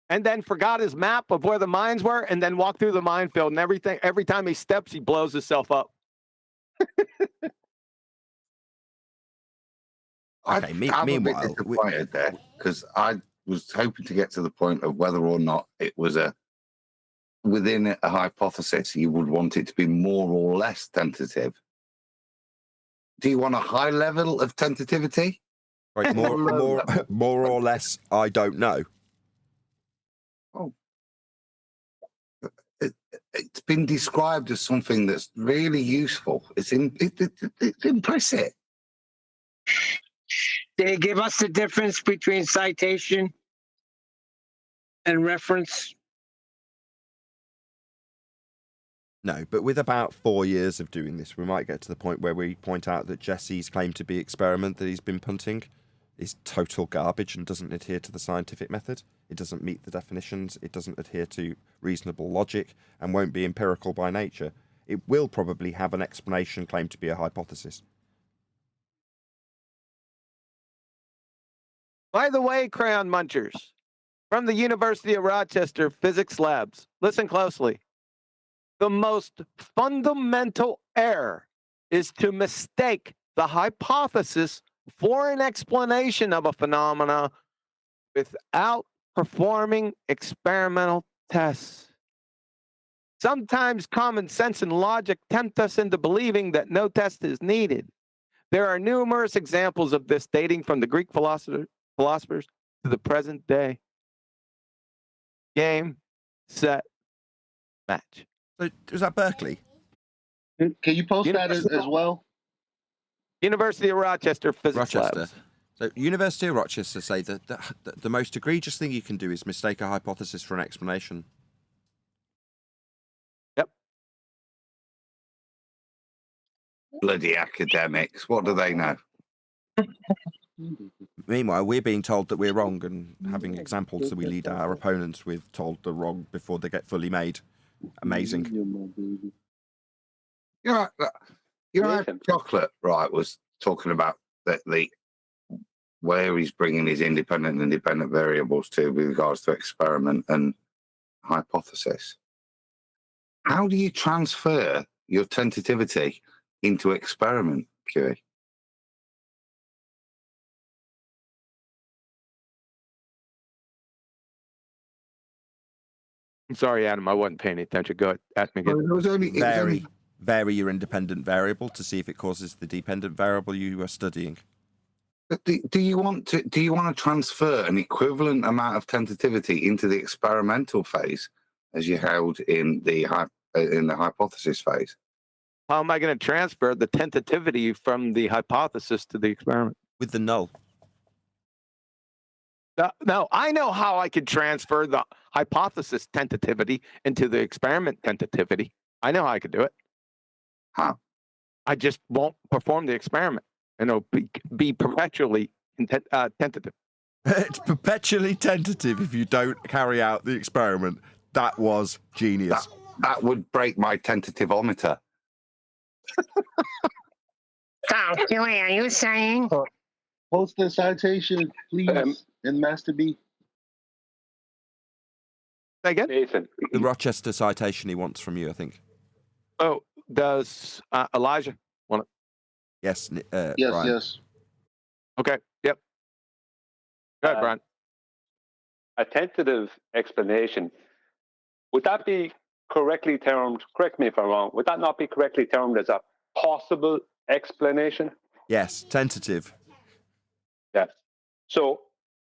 and then forgot his map of where the mines were and then walked through the minefield and everything. Every time he steps, he blows himself up. Okay, I'm meanwhile, a bit disappointed there because I was hoping to get to the point of whether or not it was within a hypothesis, you would want it to be more or less tentative. Do you want a high level of tentativity? Right, more or less, I don't know. Oh, it's been described as something that's really useful. It's impressive. They give us the difference between citation and reference. No, but with about 4 years of doing this, we might get to the point where we point out that Jesse's claim to be experiment that he's been punting is total garbage and doesn't adhere to the scientific method. It doesn't meet the definitions. It doesn't adhere to reasonable logic and won't be empirical by nature. It will probably have an explanation claimed to be a hypothesis. By the way, crayon munchers, from the University of Rochester Physics Labs, listen closely. The most fundamental error is to mistake the hypothesis for an explanation of a phenomena without performing experimental tests. Sometimes common sense and logic tempt us into believing that no test is needed. There are numerous examples of this dating from the Greek philosophers to the present day. Game, set, match. So, was that Berkeley? Can you post that as well? University of Rochester Physics Rochester. Labs. So, University of Rochester say that the most egregious thing you can do is mistake a hypothesis for an explanation. Yep. Bloody academics. What do they know? Meanwhile, we're being told that we're wrong and having examples that we lead our opponents with told they're wrong before they get fully made. Amazing. You know, Chocolate, right, was talking about the where he's bringing his independent and dependent variables to with regards to experiment and hypothesis. How do you transfer your tentativity into experiment, QE? I'm sorry, Adam. I wasn't paying attention. Go ahead. Ask me again. Vary your independent variable to see if it causes the dependent variable you are studying. Do you want to transfer an equivalent amount of tentativity into the experimental phase as you held in the hypothesis phase? How am I going to transfer the tentativity from the hypothesis to the experiment? With the null. No, I know how I could transfer the hypothesis tentativity into the experiment tentativity. I know how I could do it. How? I just won't perform the experiment, and it'll be perpetually tentative. It's perpetually tentative if you don't carry out the experiment. That was genius. That would break my tentativeometer. So, Julie, are you saying? Post the citation, please, in Master B. Again? Nathan. The Rochester citation he wants from you, I think. Oh, does Elijah want it? Yes. Yes, Brian. yes. Okay. Yep. Go ahead, Brian. A tentative explanation, would that be correctly termed, correct me if I'm wrong, would that not be correctly termed as a possible explanation? Yes, tentative. Yes. So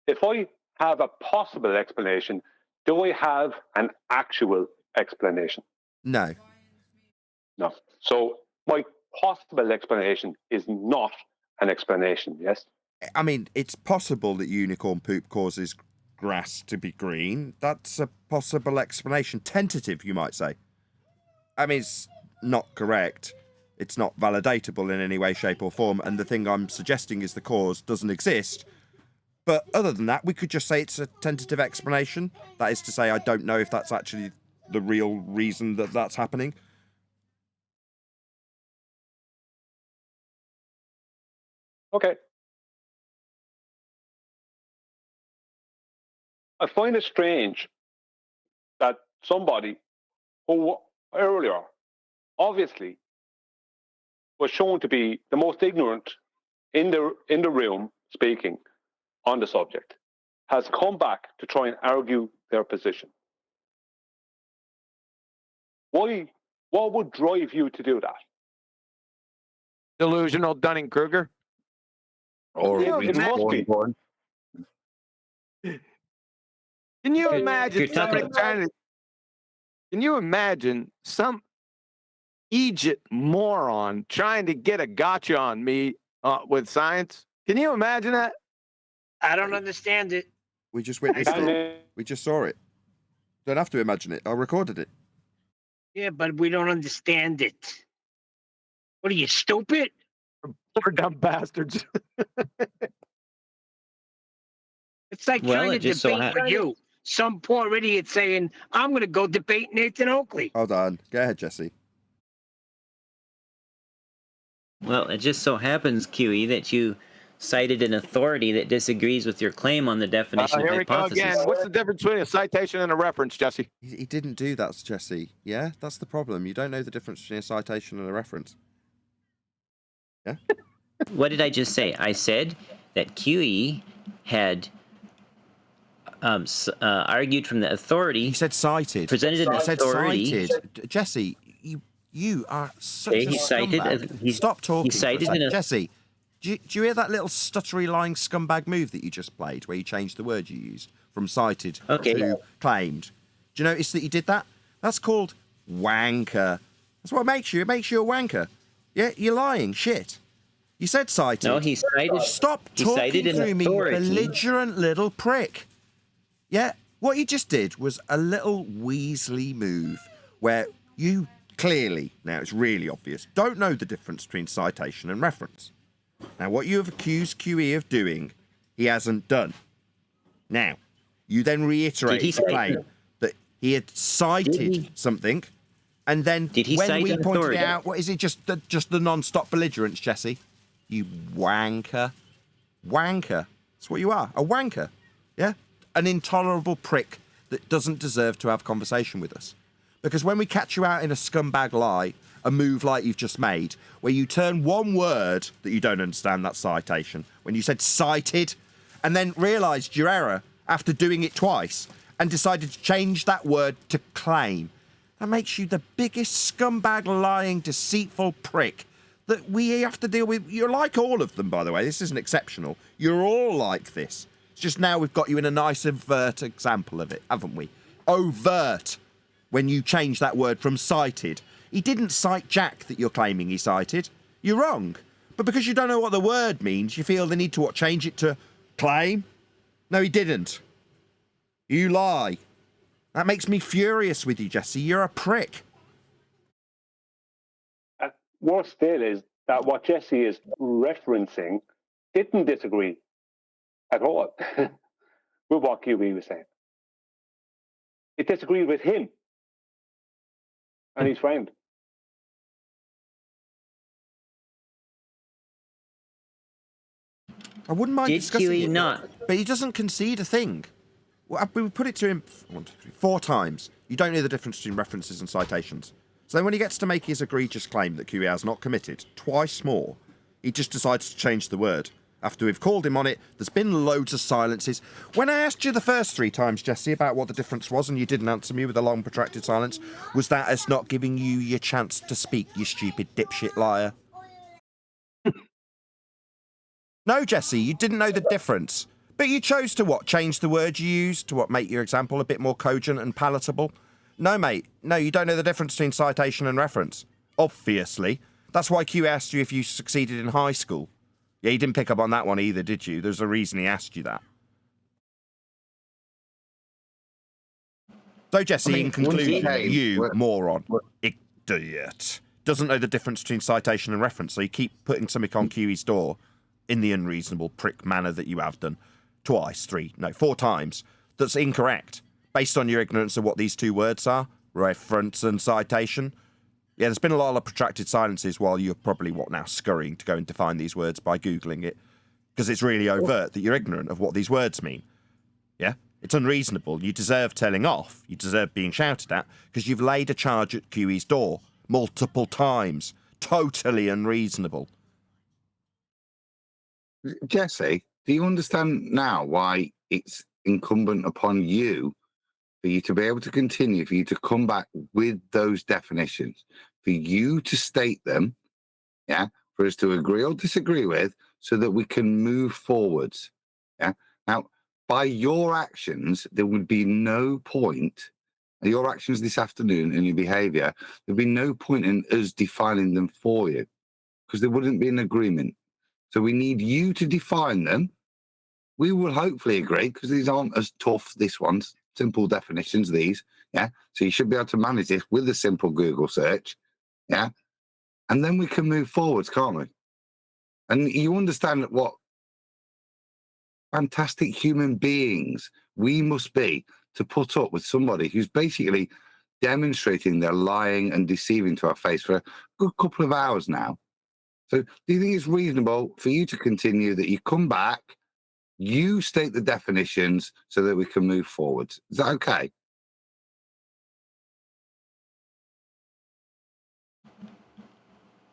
if I have a possible explanation, do I have an actual explanation? No. No. So my possible explanation is not an explanation, yes? I mean, it's possible that unicorn poop causes grass to be green. That's a possible explanation. Tentative, you might say. I mean, it's not correct. It's not validatable in any way, shape, or form. And the thing I'm suggesting is the cause doesn't exist. But other than that, we could just say it's a tentative explanation. That is to say, I don't know if that's actually the real reason that that's happening. Okay. I find it strange that somebody who earlier obviously was shown to be the most ignorant in the room speaking on the subject has come back to try and argue their position. Why? What would drive you to do that? Delusional Dunning-Kruger? Or it must be. Can you imagine you're talking somebody can you imagine some Egypt moron trying to get a gotcha on me with science? Can you imagine that? I don't understand it. We just witnessed it. We just saw it. Don't have to imagine it. I recorded it. Yeah, but we don't understand it. What are you, stupid? Poor dumb bastards. It's like Well, trying to it just so debate with you. Some poor idiot saying, I'm going to go debate Nathan Oakley. Hold on. Go ahead, Jesse. Well, it just so happens, QE, that you cited an authority that disagrees with your claim on the definition of Here we go hypothesis. again. What's the difference between a citation and a reference, Jesse? He didn't do that, Jesse. Yeah? That's the problem. You don't know the difference between a citation and a reference. Yeah? What did I just say? I said that QE had argued from the authority. You said cited. Presented an authority. Cited. Jesse, you are such Okay, a he cited. scumbag. Stop talking. He cited for a in sec. a, Jesse, do you hear that little stuttery, lying scumbag move that you just played, where you changed the word you used from cited to claimed? Do you notice that you did that? That's called wanker. That's what it makes you. It makes you a wanker. Yeah, you're lying. Shit. You said cited. No, he cited. Stop talking through me, you belligerent little prick. Yeah, what you just did was a little Weasley move where you clearly, now it's really obvious, don't know the difference between citation and reference. Now, what you have accused QE of doing, he hasn't done. Now, you then reiterate the claim that he had cited something, and then when we pointed it out, what is it, just the non-stop belligerence, Jesse? You wanker. Wanker. That's what you are, a wanker. Yeah? An intolerable prick that doesn't deserve to have conversation with us. Because when we catch you out in a scumbag lie, a move like you've just made, where you turn one word that you don't understand, that citation, when you said cited, and then realised your error after doing it twice, and decided to change that word to claim, that makes you the biggest scumbag, lying, deceitful prick that we have to deal with. You're like all of them, by the way. This isn't exceptional. You're all like this. It's just now we've got you in a nice overt example of it, haven't we? Overt. When you change that word from cited. He didn't cite Jack that you're claiming he cited. You're wrong. But because you don't know what the word means, you feel the need to what, change it to claim? No, he didn't. You lie. That makes me furious with you, Jesse. You're a prick. Worse still is that what Jesse is referencing didn't disagree at all with what QB was saying. It disagreed with him and his friend. I wouldn't mind Did discussing QE it, not? but he doesn't concede a thing. Well, we put it to him 4 times. You don't know the difference between references and citations. So then when he gets to make his egregious claim that QE has not committed, twice more, he just decides to change the word. After we've called him on it, there's been loads of silences. When I asked you the first 3 times, Jesse, about what the difference was, and you didn't answer me with a long, protracted silence, was that us not giving you your chance to speak, you stupid dipshit liar? No, Jesse, you didn't know the difference. But you chose to what? Change the word you used to what? Make your example a bit more cogent and palatable? No, mate. No, you don't know the difference between citation and reference. Obviously. That's why Q asked you if you succeeded in high school. Yeah, you didn't pick up on that one either, did you? There's a reason he asked you that. So, Jesse, in conclusion, you moron, idiot, doesn't know the difference between citation and reference, so you keep putting something on QE's door in the unreasonable prick manner that you have done. 4 times. That's incorrect. Based on your ignorance of what these 2 words are, reference and citation. Yeah, there's been a lot of protracted silences while you're probably, scurrying to go and define these words by Googling it. Because it's really overt that you're ignorant of what these words mean. Yeah? It's unreasonable. You deserve telling off. You deserve being shouted at because you've laid a charge at QE's door multiple times. Totally unreasonable. Jesse, do you understand now why it's incumbent upon you for you to be able to continue, for you to come back with those definitions, for you to state them, yeah, for us to agree or disagree with, so that we can move forwards, yeah? Now, by your actions, there would be no point, your actions this afternoon and your behaviour, there'd be no point in us defining them for you, because there wouldn't be an agreement. So we need you to define them. We will hopefully agree, because these aren't as tough, this one's simple definitions, these, yeah? So you should be able to manage this with a simple Google search, yeah? And then we can move forwards, can't we? And you understand what fantastic human beings we must be to put up with somebody who's basically demonstrating they're lying and deceiving to our face for a good couple of hours now. So do you think it's reasonable for you to continue, that you come back, you state the definitions so that we can move forward? Is that okay?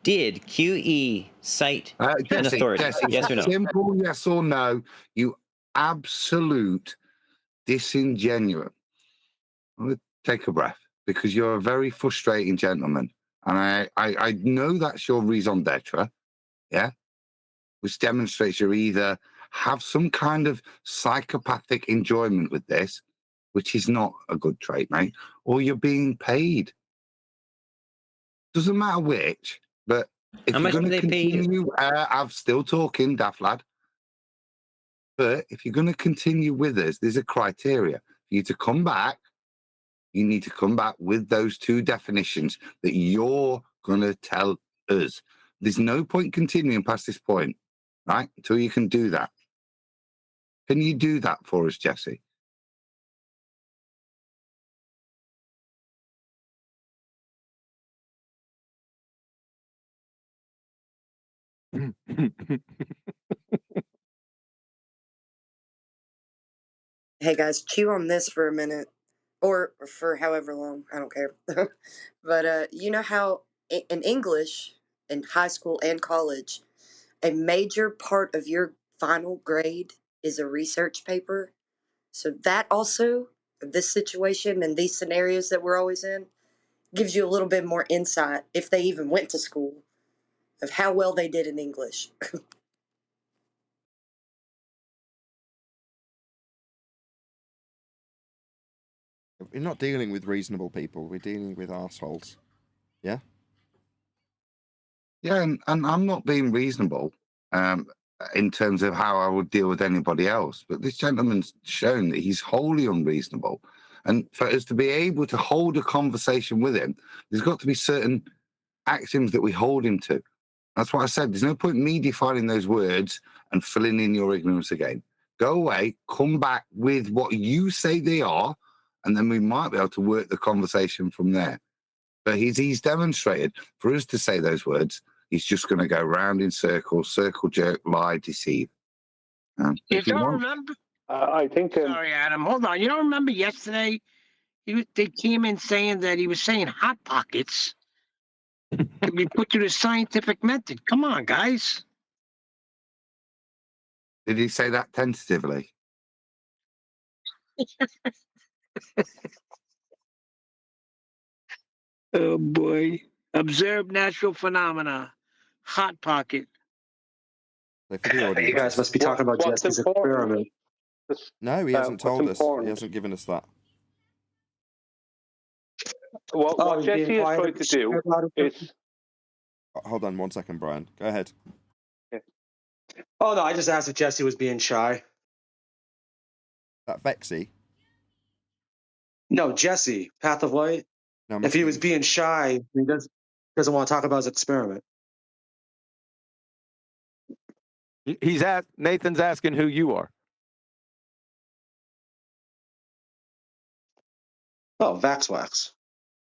Did QE cite an Jesse, authority? Yes or no? Simple yes or no, you absolute disingenuous. I'm going to take a breath, because you're a very frustrating gentleman. And I know that's your raison d'etre, yeah? Which demonstrates you either have some kind of psychopathic enjoyment with this, which is not a good trait, mate, or you're being paid. Doesn't matter which, but if How you're much going do to they pay you? continue, I'm still talking, daft lad. But if you're going to continue with us, there's a criteria for you to come back. You need to come back with those 2 definitions that you're going to tell us. There's no point continuing past this point, right? Until you can do that. Can you do that for us, Jesse? Hey guys, chew on this for a minute, or for however long. I don't care. But you know how in English, in high school and college, a major part of your final grade is a research paper. So that also, this situation and these scenarios that we're always in, gives you a little bit more insight, if they even went to school, of how well they did in English. We're not dealing with reasonable people. We're dealing with assholes. Yeah? Yeah, and I'm not being reasonable in terms of how I would deal with anybody else. But this gentleman's shown that he's wholly unreasonable. And for us to be able to hold a conversation with him, there's got to be certain axioms that we hold him to. That's what I said. There's no point in me defining those words and filling in your ignorance again. Go away, come back with what you say they are, and then we might be able to work the conversation from there. But he's demonstrated for us to say those words, he's just going to go round in circles, circle jerk, lie, deceive. You don't remember? I think. Sorry, Adam. Hold on. You don't remember yesterday? They came in saying that he was saying hot pockets could be put through the scientific method. Come on, guys. Did he say that tentatively? Oh boy. Observe natural phenomena. Hot pocket. So for the audience, You guys must be talking about What's Jesse's important? experiment. No, he hasn't told us. He important? hasn't given us that. What Jesse is trying to do is. Hold on 1 second, Brian. Go ahead. Oh, no, I just asked if Jesse was being shy. That Vexy? No, Jesse, Path of Light. No, if he was being shy, he doesn't want to talk about his experiment. Nathan's asking who you are. Oh, Vaxwax.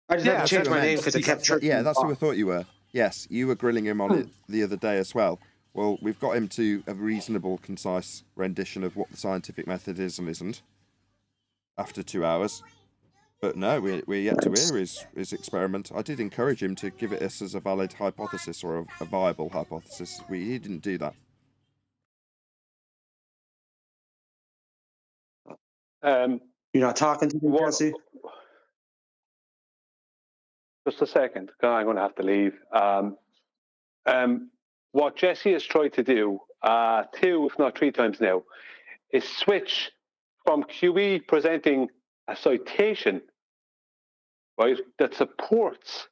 I just had to change my name because it kept tripping. Yeah, that's who I thought you were. Yes, you were grilling him on it the other day as well. Well, we've got him to a reasonable, concise rendition of what the scientific method is and isn't after 2 hours. But no, we're yet to hear his experiment. I did encourage him to give it us as a valid hypothesis or a viable hypothesis. He didn't do that. You're not talking to me, Jesse? Just a second. I'm going to have to leave. What Jesse has tried to do, 2, if not 3 times now, is switch from QE presenting a citation, right, that supports,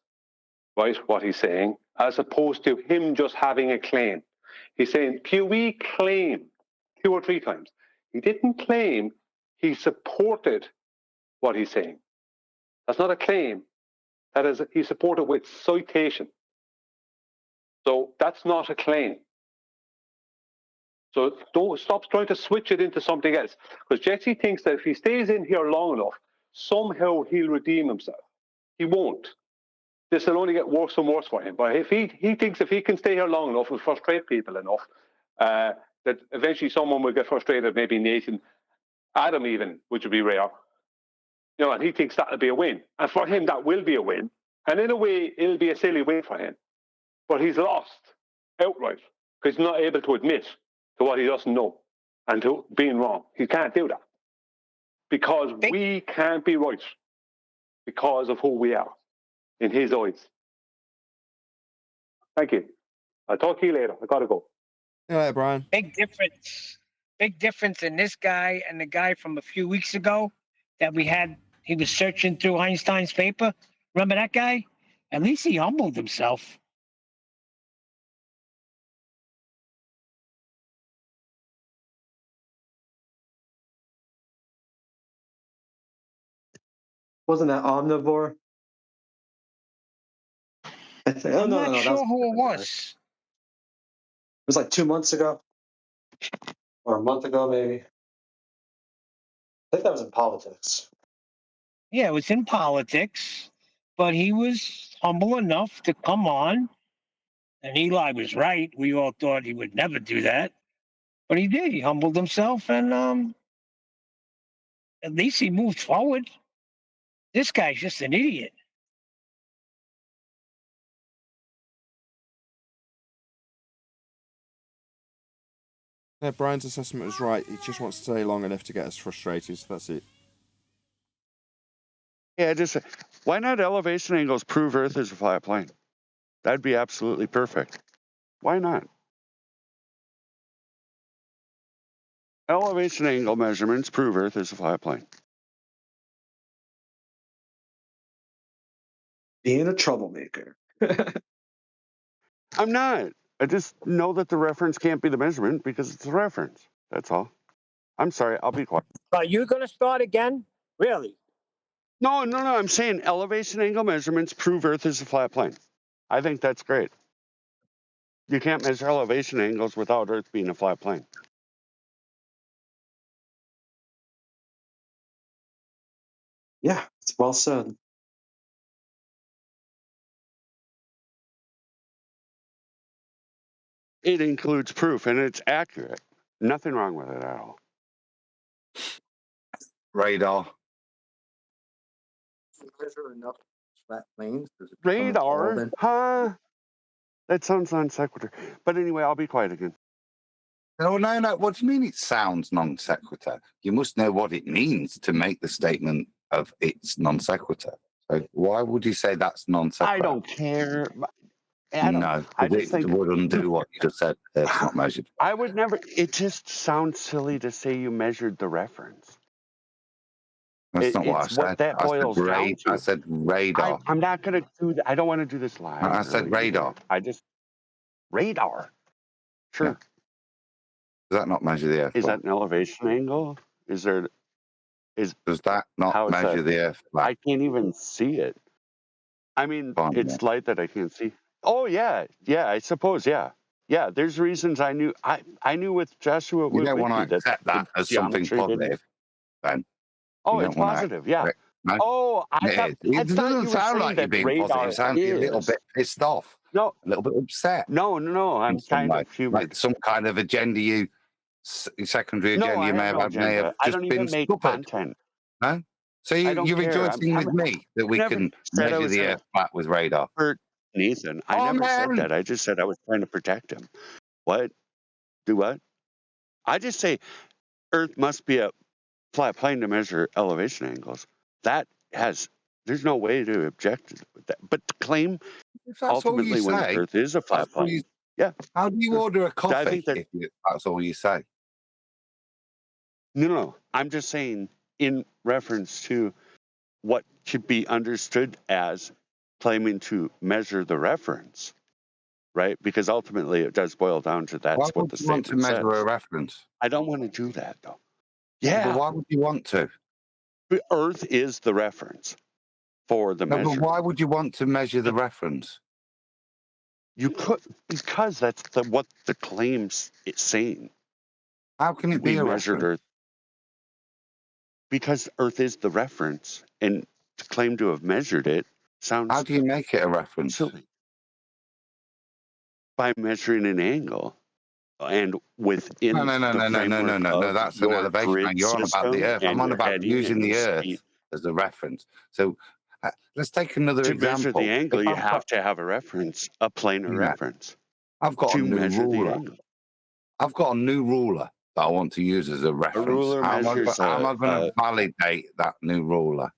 right, what he's saying, as opposed to him just having a claim. He's saying QE claimed 2 or 3 times. He didn't claim, he supported what he's saying. That's not a claim. That is, he supported with citation. So that's not a claim. So don't stop trying to switch it into something else. Because Jesse thinks that if he stays in here long enough, somehow he'll redeem himself. He won't. This will only get worse and worse for him. But if he thinks if he can stay here long enough and frustrate people enough, that eventually someone will get frustrated, maybe Nathan, Adam even, which would be rare. You know, and he thinks that'll be a win. And for him, that will be a win. And in a way, it'll be a silly win for him. But he's lost outright because he's not able to admit to what he doesn't know and to being wrong. He can't do that because we can't be right because of who we are in his eyes. Thank you. I'll talk to you later. I gotta go. Yeah, Brian. Big difference. Big difference in this guy and the guy from a few weeks ago that we had. He was searching through Einstein's paper. Remember that guy? At least he humbled himself. Wasn't that Omnivore? I'm not sure who it was. It was like 2 months ago. Or a month ago, maybe. I think that was in politics. Yeah, it was in politics, but he was humble enough to come on. And Eli was right. We all thought he would never do that. But he did. He humbled himself and At least he moved forward. This guy's just an idiot. Yeah, Brian's assessment was right. He just wants to stay long enough to get us frustrated. So that's it. Yeah, just why not elevation angles prove Earth is a flat plane? That'd be absolutely perfect. Why not? Elevation angle measurements prove Earth is a flat plane. Being a troublemaker. I'm not. I just know that the reference can't be the measurement because it's a reference. That's all. I'm sorry. I'll be quiet. Are you going to start again? Really? No. I'm saying elevation angle measurements prove Earth is a flat plane. I think that's great. You can't measure elevation angles without Earth being a flat plane. Yeah, it's well said. It includes proof, and it's accurate. Nothing wrong with it at all. Radar. Measure enough flat planes? Does it become a ball Radar? then? Huh? That sounds non sequitur. But anyway, I'll be quiet again. No. What do you mean it sounds non sequitur? You must know what it means to make the statement of it's non sequitur. So why would you say that's non sequitur? I don't care. No, I just think it would undo what you just said. It's not measured. I would never. It just sounds silly to say you measured the reference. That's not what I It's said. what that boils down to. I said radar. I'm not going to do that. I don't want to do this live. I said radar. Radar. Sure. Yeah. Does that not measure the Earth? Is that an elevation angle? Does that not measure the Earth? I can't even see it. I mean, it's light that I can't see. Oh yeah, I suppose, yeah. There's reasons I knew. I knew with Joshua. You don't want to accept that as something positive, then. Oh, it's positive, yeah. No? Oh, it doesn't sound like you're being positive. You sound a little bit pissed off. No, a little bit upset. No. I'm kind of human. Like some kind of agenda secondary agenda you may have had may have just been stupid. Content. No? So you're rejoicing with me that we can measure the Earth flat with radar. Nathan, I never said that. I just said I was trying to protect him. What? Do what? I just say Earth must be a flat plane to measure elevation angles. There's no way to object to that. But to claim ultimately when the Earth is a flat plane. Yeah. How do you order a coffee if that's all you say? No. I'm just saying in reference to what should be understood as claiming to measure the reference, right? Because ultimately it does boil down to that's what the statement says. Why would you want to measure a reference? I don't want to do that, though. Yeah. But why would you want to? Earth is the reference for the measurement. But why would you want to measure the reference? You could, because that's what the claim's it's saying. How can it be a measured reference? Earth? Because Earth is the reference, and to claim to have measured it sounds. How do you make it a reference? Silly. By measuring an angle, and within No. That's an elevation. You're on about the Earth. I'm on about using the Earth as a reference. So let's take another example. To measure the angle, you have to have a reference, a planar reference. I've got a new ruler. I've got a new ruler that I want to use as a reference. How am I going to validate that new ruler?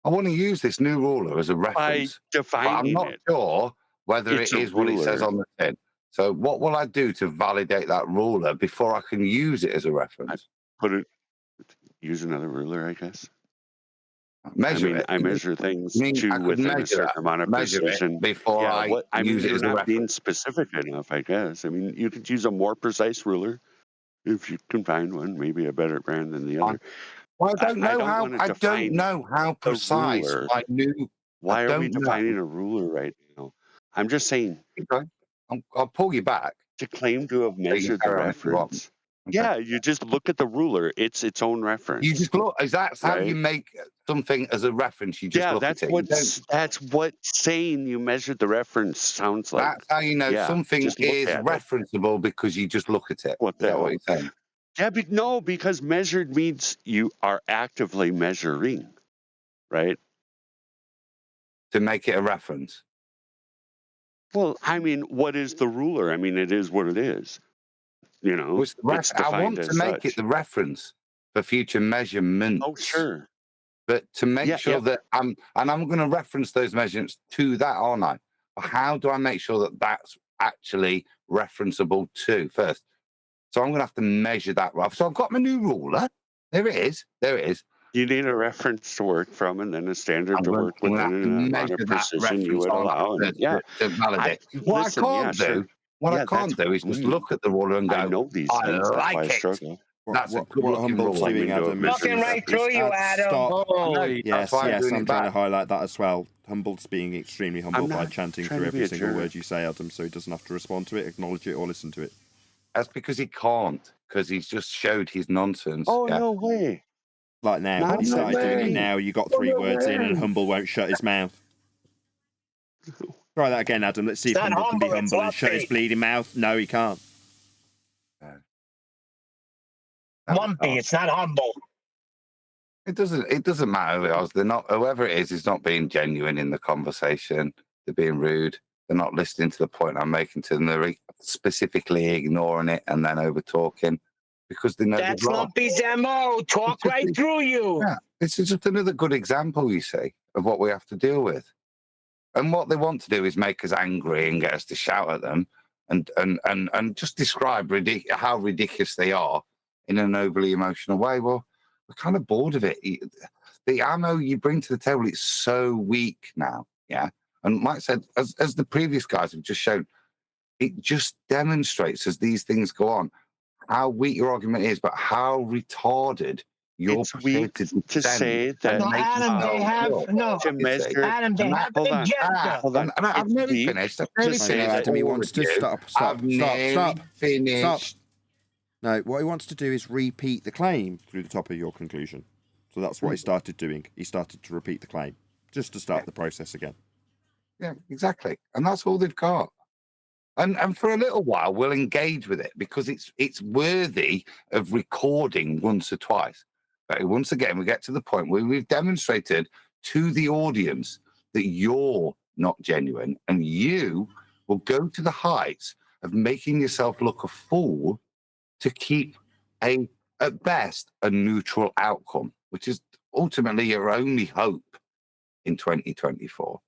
I want to use this new ruler as a reference. By defining I'm not sure whether it is what it says on the tin. So what will I do to validate that ruler before I can use it as a reference? Use another ruler, I guess. Measure it. I measure things within a certain amount of precision before I use it as a reference. Being specific enough, I guess. I mean, you could use a more precise ruler if you can find one, maybe a better brand than the other. Well, I don't know how precise my new. Why are we defining a ruler right now? I'm just saying. Okay. I'll pull you back. To claim to have measured the reference. Okay. Yeah, you just look at the ruler. It's its own reference. You just look. That's how you make something as a reference. You just look at it. That's what saying you measured the reference sounds like. That's how you know something is referenceable because you just look at it. What the hell? What you're saying? Yeah, no, because measured means you are actively measuring, right? To make it a reference. Well, I mean, what is the ruler? I mean, it is what it is. You know, it's I defined want to as make it such. the reference for future measurements. Oh, sure. But to make Yeah, sure that I'm going to reference those measurements to that, aren't I? But how do I make sure that that's actually referenceable to first? So I'm going to have to measure that. So I've got my new ruler. There it is. There it is. You need a reference to work from and then a standard to work I'm going to within have to and an amount measure of that precision you reference would on allow. And yeah, to validate. What I can't do, what I can't do is just look at the ruler and go, I know these I things. That's why I like it. struggle. That's a What good-looking Humble's ruler. doing, Adam, Looking right through you, Adam. stop. That's why I'm doing I'm it trying to back. highlight that as well. Humble's being extremely humble by not chanting trying through to be every a single jerk. word you say, Adam, so he doesn't have to respond to it, acknowledge it, or listen to it. That's because he can't, because he's just showed his nonsense. Oh, yeah. no way. Like now, Not he started doing it way. now. You got 3 words in, and Humble won't shut his mouth. Try that again, Adam. Let's see It's if not Humble can be humble, it's humble and shut his lumpy. bleeding mouth. No, he can't. Lumpy, it's not humble. It doesn't matter who it is. They're not, whoever it is not being genuine in the conversation. They're being rude. They're not listening to the point I'm making to them. They're specifically ignoring it and then over talking because they know That's they've lost. Lumpy's MO. Talk right through you. Yeah, this is just another good example, you see, of what we have to deal with. And what they want to do is make us angry and get us to shout at them and just describe how ridiculous they are in an overly emotional way. Well, we're kind of bored of it. The ammo you bring to the table, it's so weak now. Yeah. And Mike said, as the previous guys have just shown, it just demonstrates as these things go on how weak your argument is, but how retarded you're It's prepared weak to to say that No, Adam, they have to measure. Adam, they have an agenda. Hold on. And I've It's nearly weak finished. I've to nearly say finished. that Adam, he all wants of to you. stop. I've nearly finished. No, what he wants to do is repeat the claim through the top of your conclusion. So that's what he started doing. He started to repeat the claim just to start the process again. Yeah, exactly. And that's all they've got. And for a little while, we'll engage with it because it's worthy of recording once or twice. But once again, we get to the point where we've demonstrated to the audience that you're not genuine and you will go to the heights of making yourself look a fool to keep at best, a neutral outcome, which is ultimately your only hope in 2024.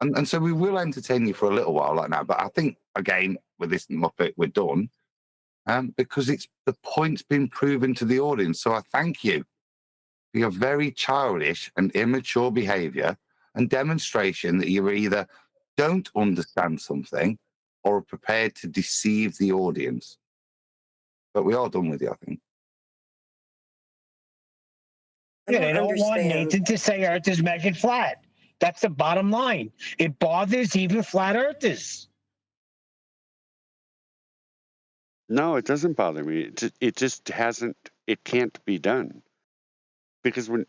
And so we will entertain you for a little while like now. But I think, again, with this Muppet, we're done because the point's been proven to the audience. So I thank you for your very childish and immature behavior and demonstration that you either don't understand something or are prepared to deceive the audience. But we are done with you, I think. Yeah, they don't want Nathan to say Earth is measured flat. That's the bottom line. It bothers even flat earthers. No, it doesn't bother me. It just hasn't. It can't be done because when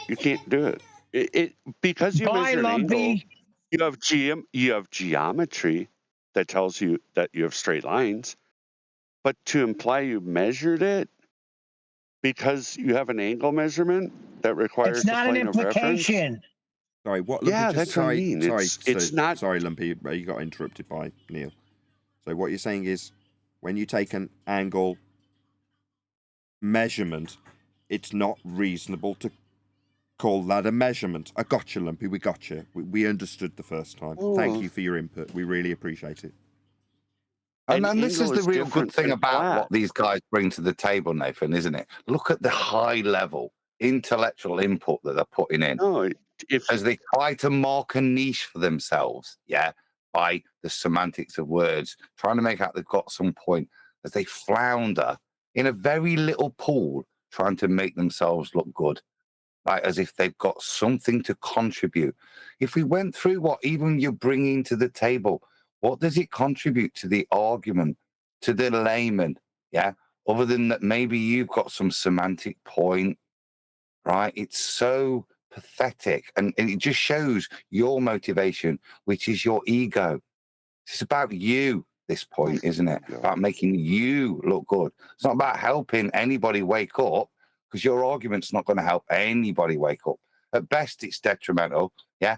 you can't do it, because you Bye, measure an Lumpy. angle, you have geometry that tells you that you have straight lines, but to imply you measured it because you have an angle measurement that requires It's not a an plane of reference. implication. Sorry, what? Lumpy, Yeah, just that's what I mean. It's not. Sorry, Lumpy, you got interrupted by Neil. So what you're saying is, when you take an angle measurement, it's not reasonable to call that a measurement. I got you, Lumpy. We got you. We understood the first time. Thank you for your input. We really appreciate it. And this is the real good thing about what these guys bring to the table, Nathan, isn't it? Look at the high level intellectual input that they're putting in. No, as they try to mark a niche for themselves, by the semantics of words, trying to make out they've got some point, as they flounder in a very little pool, trying to make themselves look good, like as if they've got something to contribute. If we went through what even you're bringing to the table, what does it contribute to the argument, to the layman? Yeah, other than that, maybe you've got some semantic point, right? It's so pathetic, and it just shows your motivation, which is your ego. It's about you. this point, isn't it? About making you look good. It's not about helping anybody wake up, because your argument's not going to help anybody wake up. At best, it's detrimental. Yeah,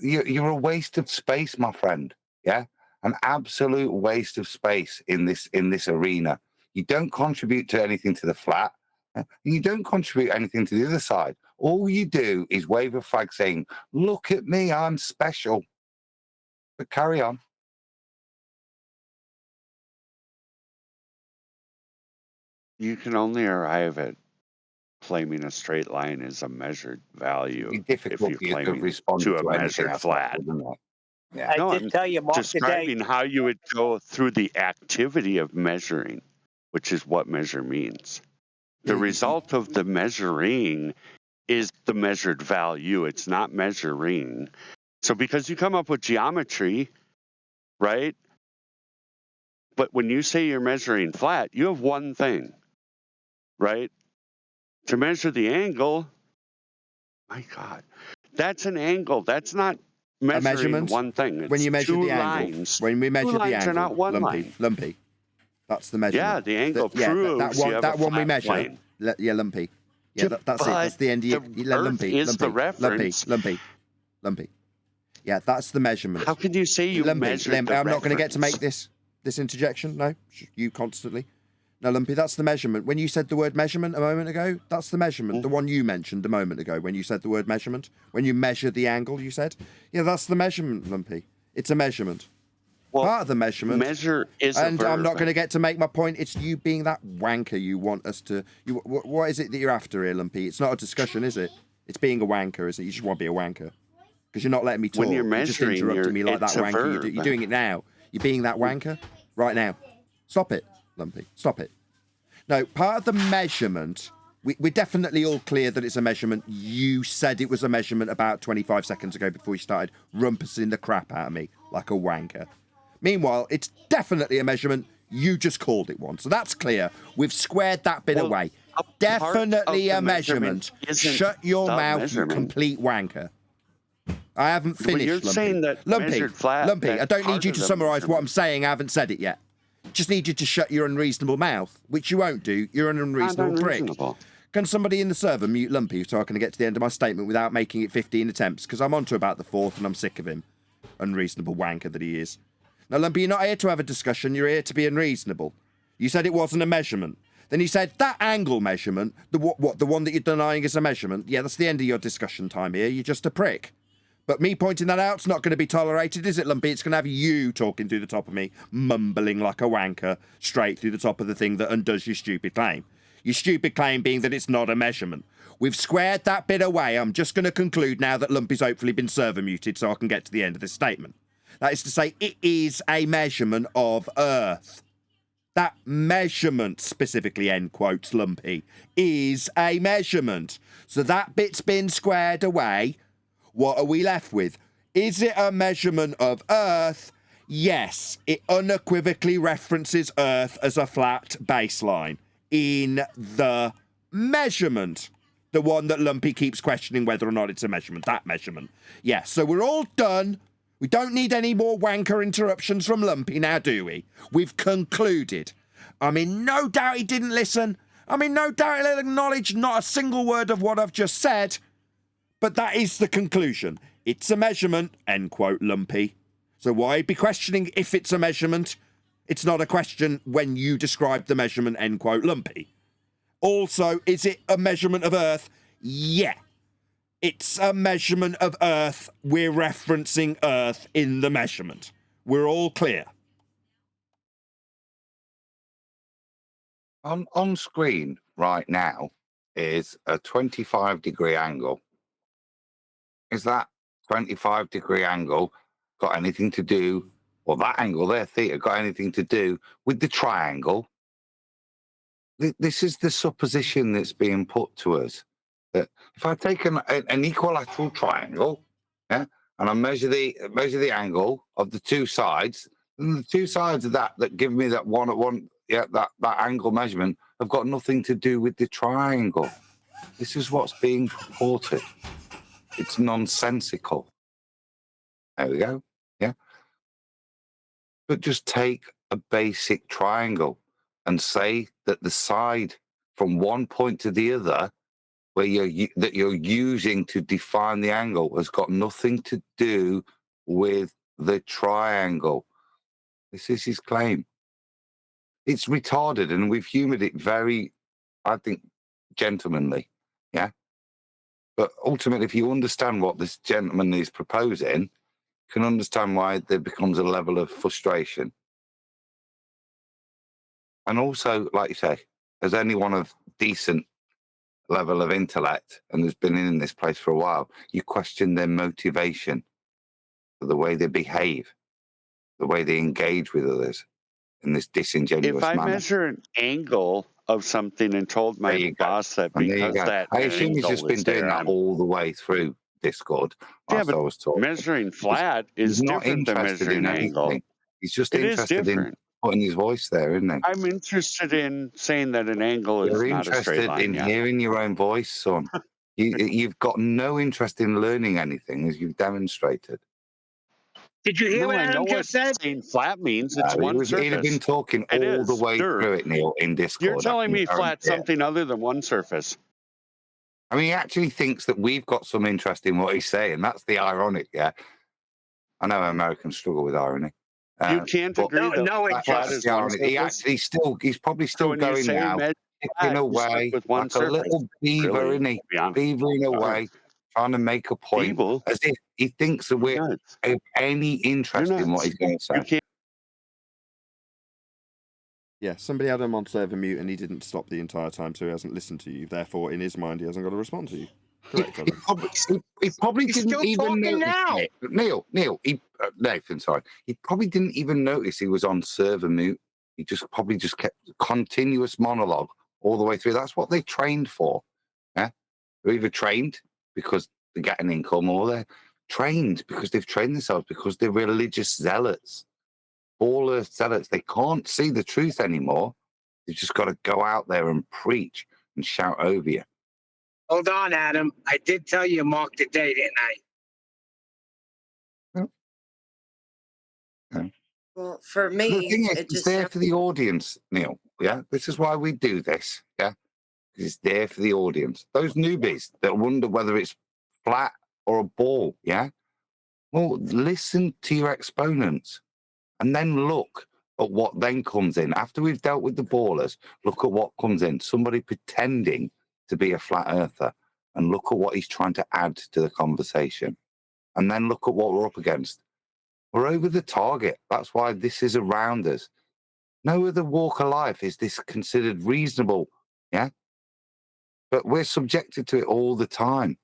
you're a waste of space, my friend. Yeah, an absolute waste of space in this arena. You don't contribute to anything to the flat. You don't contribute anything to the other side. All you do is wave a flag saying, "Look at me, I'm special." But carry on. You can only arrive at claiming a straight line is a measured value It'd be difficult if for you're you to claiming respond to a to anything measured else, flat. wouldn't it? Yeah. I No, did I'm tell you, Mark, today. describing how you would go through the activity of measuring, which is what measure means. The result of the measuring is the measured value. It's not measuring. So because you come up with geometry, right? But when you say you're measuring flat, you have one thing, right? To measure the angle, my God, that's an angle. That's not measuring measurement? one thing. It's When you measure two the angle, lines. when we measure Two the lines are angle, not one line. lumpy. That's the measurement. Yeah, the angle that proves you have a that one we flat measure. plane. Yeah, lumpy. Yeah, that's it. That's But the end. the Earth Lumpy, is the reference. lumpy. Yeah, that's the measurement. How can you say you measured the I'm not going to get to make reference? this interjection. No, you constantly. No, lumpy. That's the measurement. When you said the word measurement a moment ago, that's the measurement. The one you mentioned a moment ago when you said the word measurement. When you measure the angle, you said, yeah, that's the measurement, lumpy. It's a measurement. Well, part of the measurement. Measure is a And I'm not verb. going to get to make my point. It's you being that wanker you want us to. What is it that you're after here, lumpy? It's not a discussion, is it? It's being a wanker, isn't it? You just want to be a wanker. Because you're not letting me talk. When you're You're just measuring, interrupting me like that it's a wanker. verb. You're doing it now. You're being that wanker right now. Stop it, lumpy. Stop it. No, part of the measurement, we're definitely all clear that it's a measurement. You said it was a measurement about 25 seconds ago before you started rumpusing the crap out of me like a wanker. Meanwhile, it's definitely a measurement. You just called it one. So that's clear. We've squared that bit away. Definitely a measurement. Shut your mouth, you complete wanker. I haven't finished, you're Lumpy. saying that Lumpy, measured flat, Lumpy, I that's don't need part you of to the summarise what measurement. I'm saying. I haven't said it yet. Just need you to shut your unreasonable mouth, which you won't do. You're an unreasonable prick. Can somebody in the server mute Lumpy so I can get to the end of my statement without making it 15 attempts? Because I'm on to about the fourth and I'm sick of him. Unreasonable wanker that he is. Now, Lumpy, you're not here to have a discussion. You're here to be unreasonable. You said it wasn't a measurement. Then you said that angle measurement, the one that you're denying is a measurement. Yeah, that's the end of your discussion time here. You're just a prick. But me pointing that out's not going to be tolerated, is it, Lumpy? It's going to have you talking through the top of me, mumbling like a wanker, straight through the top of the thing that undoes your stupid claim. Your stupid claim being that it's not a measurement. We've squared that bit away. I'm just going to conclude now that Lumpy's hopefully been server muted so I can get to the end of this statement. That is to say, it is a measurement of Earth. That measurement, specifically, end quotes, Lumpy, is a measurement. So that bit's been squared away. What are we left with? Is it a measurement of Earth? Yes, it unequivocally references Earth as a flat baseline in the measurement. The one that Lumpy keeps questioning whether or not it's a measurement. That measurement. Yes, so we're all done. We don't need any more wanker interruptions from Lumpy now, do we? We've concluded. I'm in no doubt he didn't listen. I'm in no doubt he'll acknowledge not a single word of what I've just said. But that is the conclusion. It's a measurement, end quote, Lumpy. So why be questioning if it's a measurement? It's not a question when you describe the measurement, end quote, Lumpy. Also, is it a measurement of Earth? Yeah. It's a measurement of Earth. We're referencing Earth in the measurement. We're all clear. On screen right now is a 25-degree angle. Is that 25-degree angle got anything to do, or that angle there, theta, got anything to do with the triangle? This is the supposition that's being put to us. That if I take an equilateral triangle, yeah, and I measure the angle of the two sides, then the two sides of that give me that that angle measurement have got nothing to do with the triangle. This is what's being purported. It's nonsensical. There we go. Yeah. But just take a basic triangle and say that the side from one point to the other where you're using to define the angle has got nothing to do with the triangle. This is his claim. It's retarded, and we've humoured it very, I think, gentlemanly. Yeah. But ultimately, if you understand what this gentleman is proposing, you can understand why there becomes a level of frustration. And also, like you say, as anyone of decent level of intellect and has been in this place for a while, you question their motivation, the way they behave, the way they engage with others in this disingenuous If I manner. measure an angle of something and told my boss that And there you because go. that I assume he's angle just been is doing there, that I'm all the way through Discord yeah, whilst I but was talking. measuring flat He's is not different than interested measuring in angle. anything. He's just It is interested in different. putting his voice there, isn't he? I'm interested in saying that an angle is You're not a straight interested line. in Yeah. hearing your own voice, son. You've got no interest in learning anything, as you've demonstrated. Did you hear No, what I know Adam what just said? saying flat means. It's one He'd have been surface. talking It all the is. way Sure. through it, Neil, in Discord. You're telling me guarantee flat's it. something other than one surface. I mean, he actually thinks that we've got some interest in what he's saying. That's the ironic, yeah. I know Americans struggle with irony. You can't but agree that flat that's is the one irony. surface. He's probably So still when you going say now, measure ticking flat, you start away with one like a surface. little beaver, Really, isn't he? to be honest. Beavering Sorry. away, trying to make a point, Feeble? as if he thinks that we're of any interest in what he's going to say. You can't. Yeah, somebody had him on server mute and he didn't stop the entire time, so he hasn't listened to you. Therefore, in his mind, he hasn't got to respond to you. Correct, Adam. He probably He's didn't still even talking notice now. it. Nathan, sorry. He probably didn't even notice he was on server mute. He probably just kept continuous monologue all the way through. That's what they trained for. Yeah, they're either trained because they get an income, or they're trained because they've trained themselves because they're religious zealots. All earth zealots. They can't see the truth anymore. They've just got to go out there and preach and shout over you. Hold on, Adam. I did tell you mark the day, didn't I? Well, for The me, thing is, it it's just there sounds. for the audience, Neil. Yeah, this is why we do this. Yeah, because it's there for the audience. Those newbies that wonder whether it's flat or a ball. Yeah, well, listen to your exponents, and then look at what then comes in after we've dealt with the ballers. Look at what comes in. Somebody pretending to be a flat earther, and look at what he's trying to add to the conversation, and then look at what we're up against. We're over the target. That's why this is around us. No other walk of life is this considered reasonable, yeah? But we're subjected to it all the time.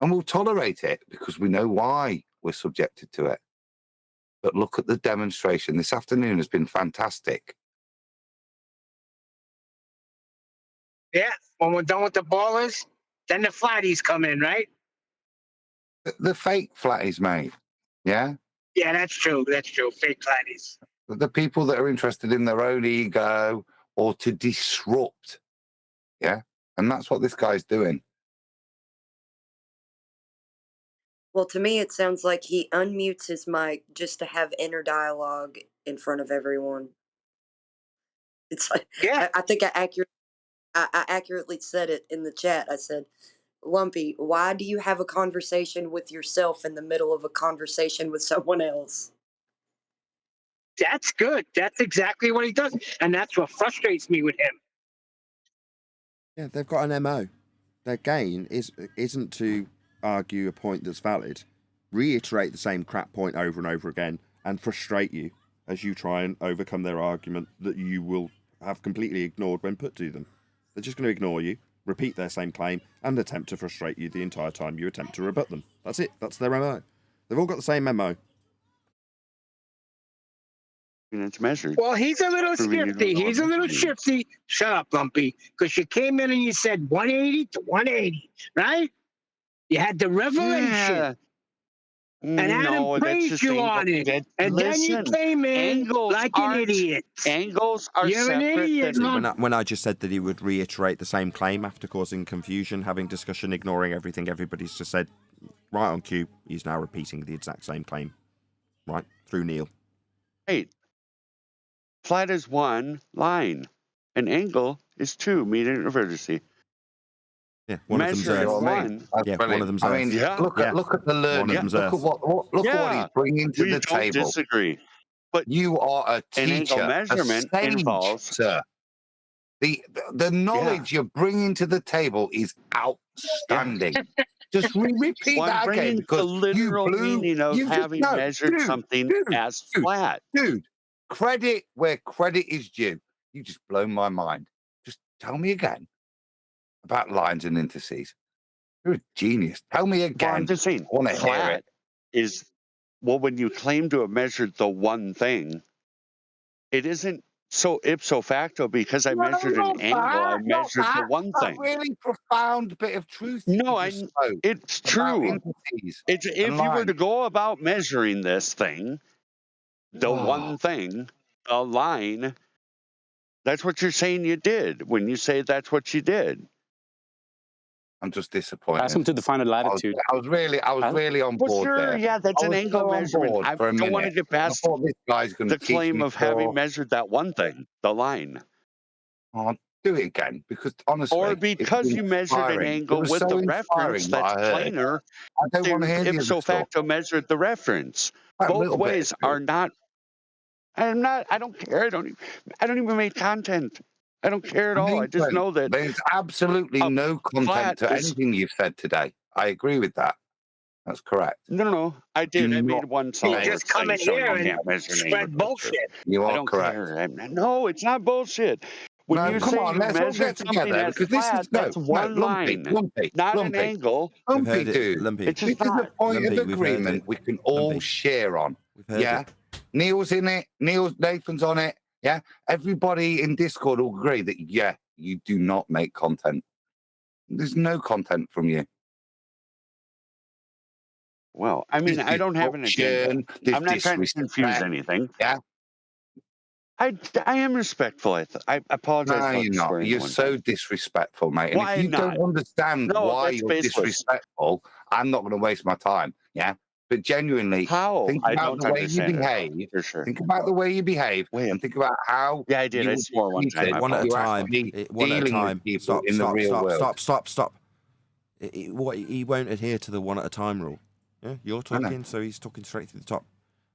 And we'll tolerate it because we know why we're subjected to it. But look at the demonstration. This afternoon has been fantastic. Yeah. When we're done with the ballers, then the flatties come in, right? The fake flatties, mate. Yeah? Yeah, that's true. That's true. Fake flatties. The people that are interested in their own ego or to disrupt. Yeah? And that's what this guy's doing. Well, to me, it sounds like he unmutes his mic just to have inner dialogue in front of everyone. It's like, yeah. I think I accurately said it in the chat. I said, Lumpy, why do you have a conversation with yourself in the middle of a conversation with someone else? That's good. That's exactly what he does. And that's what frustrates me with him. Yeah, they've got an MO. Their gain isn't to argue a point that's valid, reiterate the same crap point over and over again, and frustrate you as you try and overcome their argument that you will have completely ignored when put to them. They're just going to ignore you, repeat their same claim, and attempt to frustrate you the entire time you attempt to rebut them. That's it. That's their MO. They've all got the same MO. And it's measured. Well, he's a little Proving you shifty. don't know He's a what little measuring is. shifty. Shut up, Lumpy. Because you came in and you said 180 to 180, right? You had the revelation. Yeah. And Adam No, that's praised just you angle. on it. And then you Listen, came in angles like an aren't. idiot. Angles are You're an separate idiot, than. Lumpy. When I just said that he would reiterate the same claim after causing confusion, having discussion, ignoring everything everybody's just said, right on cue, he's now repeating the exact same claim, right, through Neil. Right. Flat is 1, line. An angle is 2, median or vertice. Yeah, one of them's Measure You know Earth. in what I mean? 1. That's Yeah, one brilliant. of them's I Earth. mean, Yeah. look Yeah, at the one of learning. them's Look at Earth. look at what he's Yeah. bringing to We the don't table. disagree. But You are a an angle teacher, a measurement sage, involves. sir. The knowledge you're bringing to the table is outstanding. Just repeat Well, I'm that again bringing the because literal meaning of you just having no, measured something as flat. dude. Credit where credit is due. You just blown my mind. Just tell me again about lines and indices. You're a genius. Tell me again. Well, I'm just saying, I want to hear it. flat is, well, when you claim to have measured the one thing, it isn't so ipso facto because I measured an angle, I measured the one That thing. really profound bit of truth. No, you just spoke it's about true. indices It's and if you were to lines. go about measuring this thing, the one thing, a line, that's what you're saying you did when you say that's what you did. I'm just disappointed. Ask him to define a latitude. I was really on Well, board sure, there. yeah, that's I an was angle so on measurement. board I for a don't want to minute. get I past thought this guy's going to the teach claim me of having stuff. measured that one thing, the line. I'll do it again because honestly, Or it was because you measured an inspiring. It angle was with so the inspiring reference what that's I heard. planar, I don't want to hear the other ipso stuff. facto measured the reference. That Both little bit ways is good. are not. I don't care. I don't even make content. I don't care at all. I just know that There's absolutely no content flat to is. anything you've said today. I agree with that. That's correct. No. I did. I made one You solid just come thing in showing here you and can't measure an angle. spread bullshit. You I are don't correct. care. No, it's not bullshit. When No, you come say on, you let's all measured get something together as because this flat, is that's one line, not an angle. We've heard it, dude. Lumpy. It's This just is a not. point Lumpy, of we've heard agreement it. we can all Lumpy. share on. We've heard Yeah, it. Neil's in it. Nathan's on it. Yeah, everybody in Discord will agree that you do not make content. There's no content from you. Well, I mean, I don't have an agenda. I'm not trying to confuse anything. Yeah. I am respectful. I apologize No, about you're the not. swearing You're one so time. disrespectful, mate. And Why if you not? don't understand No, why that's you're baseless. disrespectful, I'm not going to waste my time. Yeah. But genuinely, How? think I about don't the way you understand it, behave. for sure. Think about the way you behave, and think about how Yeah, I did. you I would swore one be time. treated I One at a if you're time. actually One at a dealing with time. people in the real world. Stop. He won't adhere to the one at a time rule. Yeah, you're I know. talking, so he's talking straight through the top.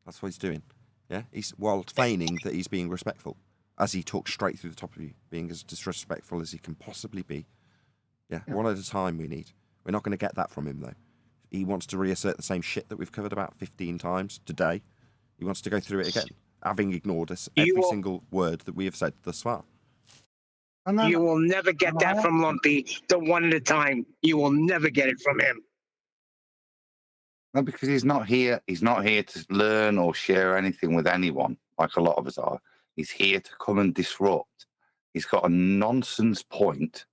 That's what he's doing. Yeah, he's while feigning that he's being respectful, as he talks straight through the top of you, being as disrespectful as he can possibly be. Yeah, one at a time we need. We're not going to get that from him though. He wants to reassert the same shit that we've covered about 15 times today. He wants to go through it again, having ignored us every single word that we have said thus far. You will never get that from Lumpy, the one at a time. You will never get it from him. No, because he's not here. He's not here to learn or share anything with anyone, like a lot of us are. He's here to come and disrupt. He's got a nonsense point,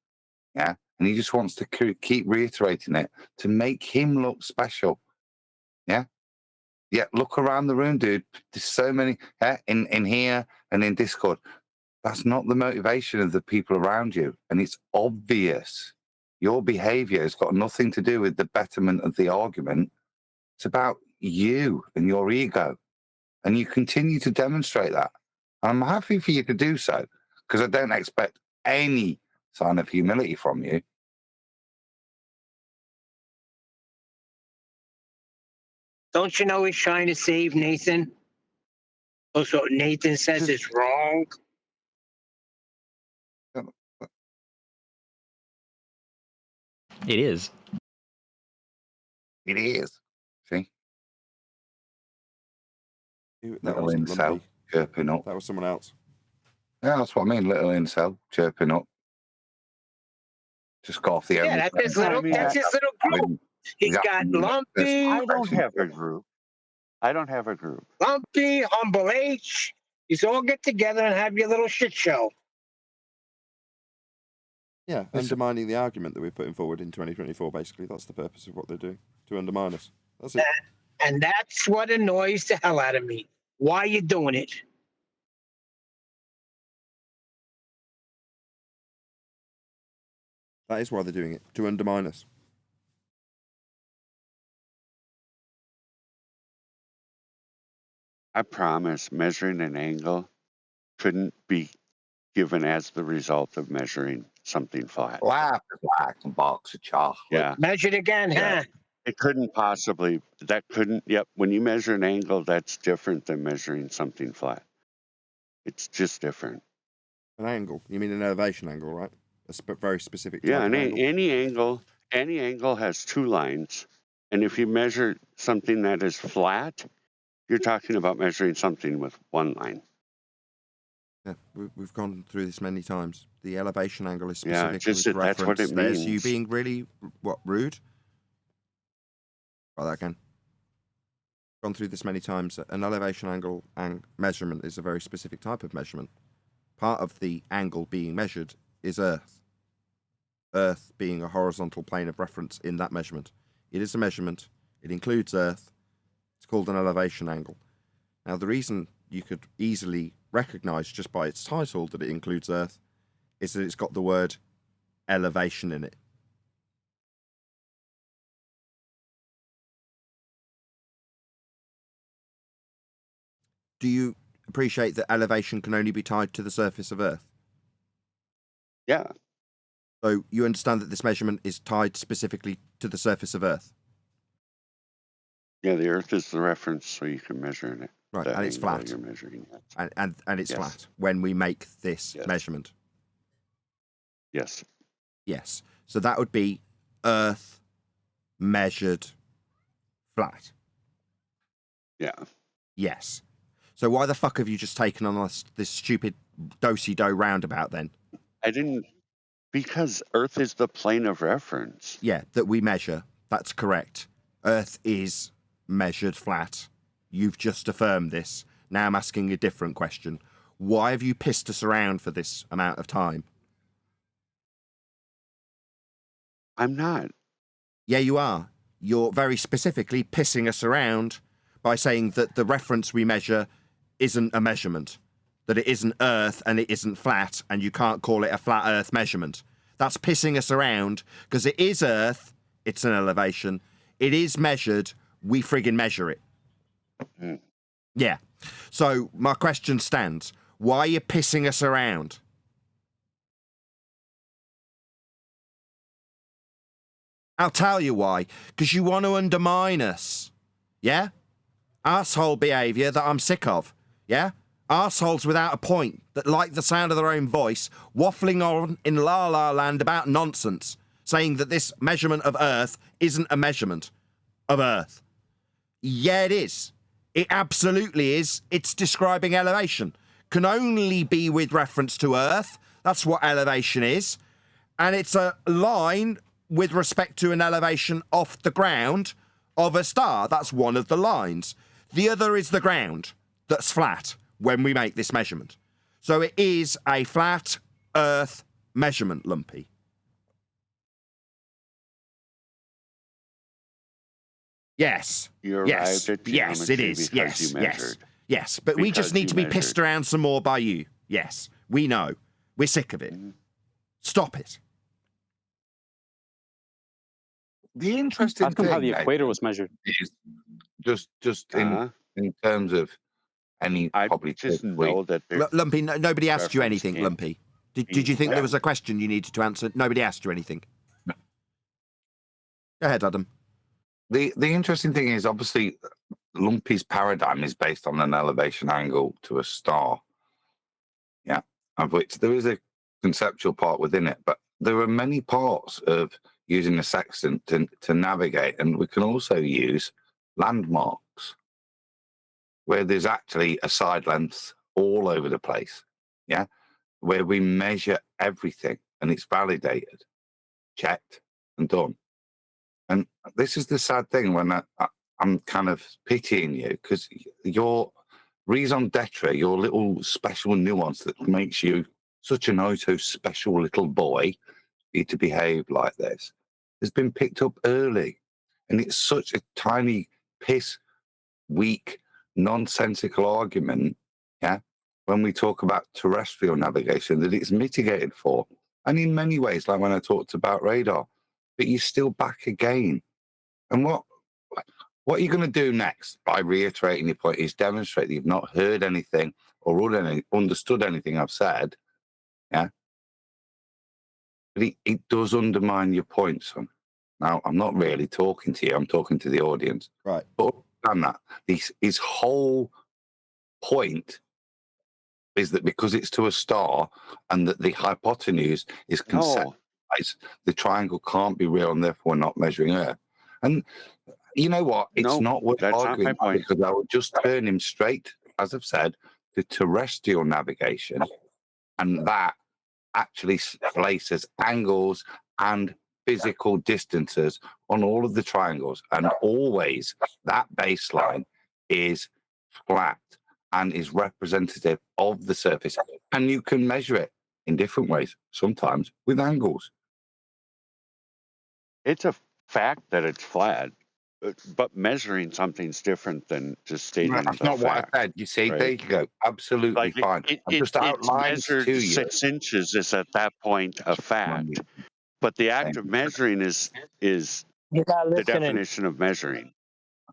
yeah, and he just wants to keep reiterating it to make him look special, yeah. Yeah, look around the room, dude. There's so many in here and in Discord. That's not the motivation of the people around you, and it's obvious. Your behavior has got nothing to do with the betterment of the argument. It's about you and your ego. And you continue to demonstrate that. I'm happy for you to do so because I don't expect any sign of humility from you. Don't you know he's trying to save Nathan? Also, Nathan says it's wrong. It is. It is. See? That Little wasn't incel Lumpy. chirping up. That was someone else. Yeah, that's what I mean. Little incel chirping up. Just got off the Yeah, that's his little group. He's got Lumpy. I don't have a group. Lumpy, Humble H. You all get together and have your little shit show. Yeah, undermining the argument that we're putting forward in 2024, basically. That's the purpose of what they're doing, to undermine us. That's it. And that's what annoys the hell out of me. Why are you doing it? That is why they're doing it, to undermine us. I promise, measuring an angle couldn't be given as the result of measuring something flat. Life is like a box of chocolate. Yeah. Measured again, huh? It couldn't possibly, yep. When you measure an angle, that's different than measuring something flat. It's just different. An angle? You mean an elevation angle, right? A very specific type Yeah, of and angle. any angle has two lines. And if you measure something that is flat, you're talking about measuring something with one line. Yeah, we've gone through this many times. The elevation angle is Yeah, specific just to that's what reference. it There's you means. being really, rude? Try that again. Gone through this many times. An elevation angle and measurement is a very specific type of measurement. Part of the angle being measured is Earth. Earth being a horizontal plane of reference in that measurement. It is a measurement. It includes Earth. It's called an elevation angle. Now, the reason you could easily recognize just by its title that it includes Earth is that it's got the word elevation in it. Do you appreciate that elevation can only be tied to the surface of Earth? Yeah. So you understand that this measurement is tied specifically to the surface of Earth? Yeah, the Earth is the reference, so you can measure it. Right, the and it's angle flat. You're measuring. And it's Yes. flat when we make this measurement. Yes. Yes. So that would be Earth measured flat. Yeah. Yes. So why the fuck have you just taken on this stupid do-si-do roundabout then? I didn't, because Earth is the plane of reference. Yeah, that we measure. That's correct. Earth is measured flat. You've just affirmed this. Now I'm asking a different question. Why have you pissed us around for this amount of time? I'm not. Yeah, you are. You're very specifically pissing us around by saying that the reference we measure isn't a measurement, that it isn't Earth and it isn't flat, and you can't call it a flat Earth measurement. That's pissing us around because it is Earth, it's an elevation, it is measured, we friggin' measure it. Mm. Yeah. So my question stands. Why are you pissing us around? I'll tell you why. Because you want to undermine us. Yeah? Arsehole behaviour that I'm sick of. Yeah? Arseholes without a point that like the sound of their own voice, waffling on in la la land about nonsense, saying that this measurement of Earth isn't a measurement of Earth. Yeah, it is. It absolutely is. It's describing elevation. Can only be with reference to Earth. That's what elevation is. And it's a line with respect to an elevation off the ground of a star. That's one of the lines. The other is the ground that's flat when we make this measurement. So it is a flat Earth measurement, Lumpy. Yes. You Yes. arrived at Yes, it geometry is. because Yes. you Yes. measured. Yes. But we just Because need you to be measured. pissed around some more by you. Yes. We know. We're sick of it. Stop it. The interesting Ask him how the thing equator was measured. is just in terms of any I public just know that Lumpy, nobody asked you reference anything, can't Lumpy. Did you think there was a question you needed to answer? Nobody asked you anything. No. Go ahead, Adam. The interesting thing is obviously Lumpy's paradigm is based on an elevation angle to a star. Yeah. Of which there is a conceptual part within it, but there are many parts of using a sextant to navigate, and we can also use landmarks where there's actually a side length all over the place. Yeah. Where we measure everything and it's validated, checked, and done. And this is the sad thing when I'm kind of pitying you because your raison d'etre, your little special nuance that makes you such an special little boy, need to behave like this, has been picked up early. And it's such a tiny, piss, weak, nonsensical argument, yeah, when we talk about terrestrial navigation, that it's mitigated for. And in many ways, like when I talked about radar, but you're still back again. And what What are you going to do next by reiterating your point is demonstrate that you've not heard anything or understood anything I've said. Yeah. But it does undermine your point, son. Now, I'm not really talking to you. I'm talking to the audience. Right. But understand that his whole point is that because it's to a star and that the hypotenuse is conceptualized, the triangle can't be real and therefore not measuring Earth. And you know what? It's not worth arguing because I would just turn him straight, as I've said, to terrestrial navigation. And that actually places angles and physical distances on all of the triangles. And always that baseline is flat and is representative of the surface. And you can measure it in different ways, sometimes with angles. It's a fact that it's flat, but measuring something's different than just stating That's the not fact. what I said. You see, right? there you go. Absolutely fine. I'm just It's outlined measured to you. 6 inches is at that point a fact. But the act of measuring is You're not the listening. definition of measuring.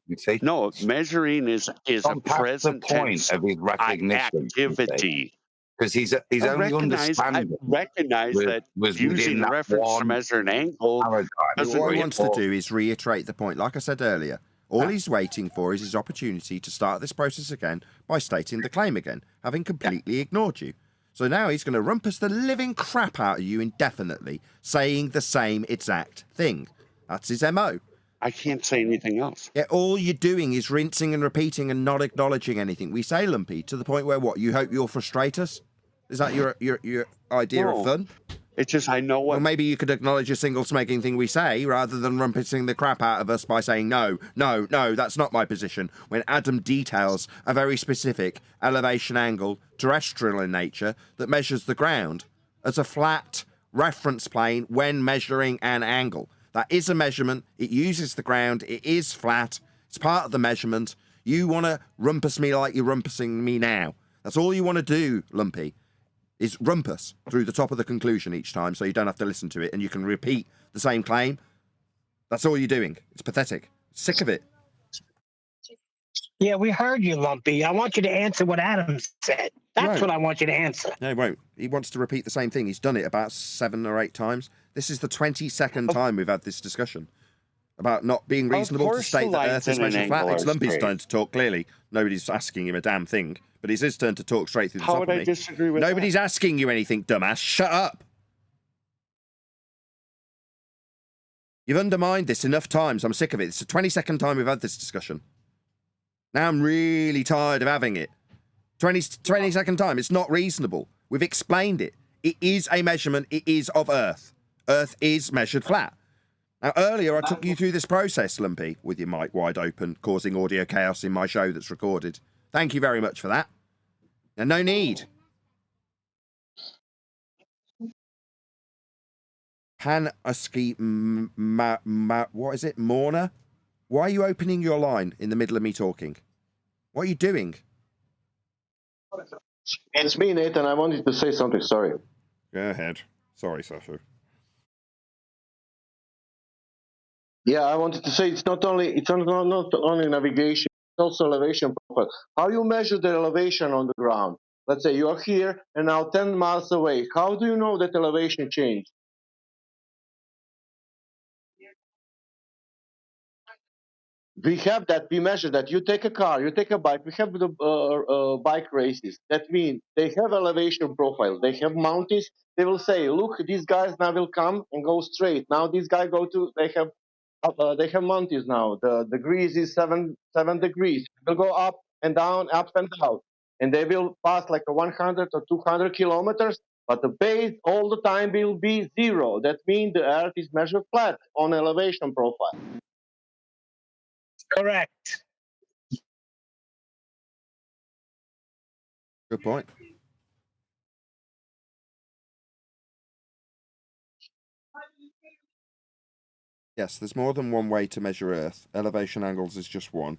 You see? No, measuring is a Past the present point tense of his recognition. activity. Because he's only understanding I recognize that was using within a that reference to one measure an angle paradigm. doesn't What he wants to do is reiterate the point. Like I said earlier, all he's waiting for is his opportunity to start this process again by stating the claim again, having completely ignored you. So now he's going to rumpus the living crap out of you indefinitely, saying the same exact thing. That's his MO. I can't say anything else. Yeah, all you're doing is rinsing and repeating and not acknowledging anything we say, Lumpy, to the point where what? You hope you'll frustrate us? Is that your idea of fun? It's just I know what. Well, maybe you could acknowledge a single smoking thing we say rather than rumpusing the crap out of us by saying no, that's not my position. When Adam details a very specific elevation angle, terrestrial in nature, that measures the ground as a flat reference plane when measuring an angle. That is a measurement. It uses the ground. It is flat. It's part of the measurement. You want to rumpus me like you're rumpusing me now. That's all you want to do, Lumpy, is rumpus through the top of the conclusion each time so you don't have to listen to it and you can repeat the same claim. That's all you're doing. It's pathetic. Sick of it. Yeah, we heard you, Lumpy. I want you to answer what Adam said. That's what I want you to answer. No, he won't. He wants to repeat the same thing. He's done it about 7 or 8 times. This is the 22nd time we've had this discussion about not being reasonable to state that Earth is measured flat. It's Lumpy's turn to talk, clearly. Nobody's asking him a damn thing. But it's his turn to talk straight through the top of me. How would I disagree with Nobody's asking you anything, dumbass. Shut up. You've undermined this enough times. I'm sick of it. It's the 22nd time we've had this discussion. Now I'm really tired of having it. 22nd time. It's not reasonable. We've explained it. It is a measurement. It is of Earth. Earth is measured flat. Now, earlier I took you through this process, Lumpy, with your mic wide open, causing audio chaos in my show that's recorded. Thank you very much for that. And no need. Pan-Usky what is it? Morna? Why are you opening your line in the middle of me talking? What are you doing? It's me, Nathan. I wanted to say something. Sorry. Go ahead. Sorry, Sasha. Yeah, I wanted to say it's not only navigation, it's also elevation profile. How you measure the elevation on the ground? Let's say you are here and now 10 miles away. How do you know that elevation changed? We have that. We measure that. You take a car, you take a bike. We have the bike races. That means they have elevation profile. They have mountains. They will say, look, these guys now will come and go straight. Now these guys go to. They have mountains now. The degrees is 7 degrees. They'll go up and down, and they will pass like a 100 or 200 kilometers. But the base all the time will be 0. That means the Earth is measured flat on elevation profile. Correct. Good point. Yes, there's more than one way to measure Earth. Elevation angles is just one.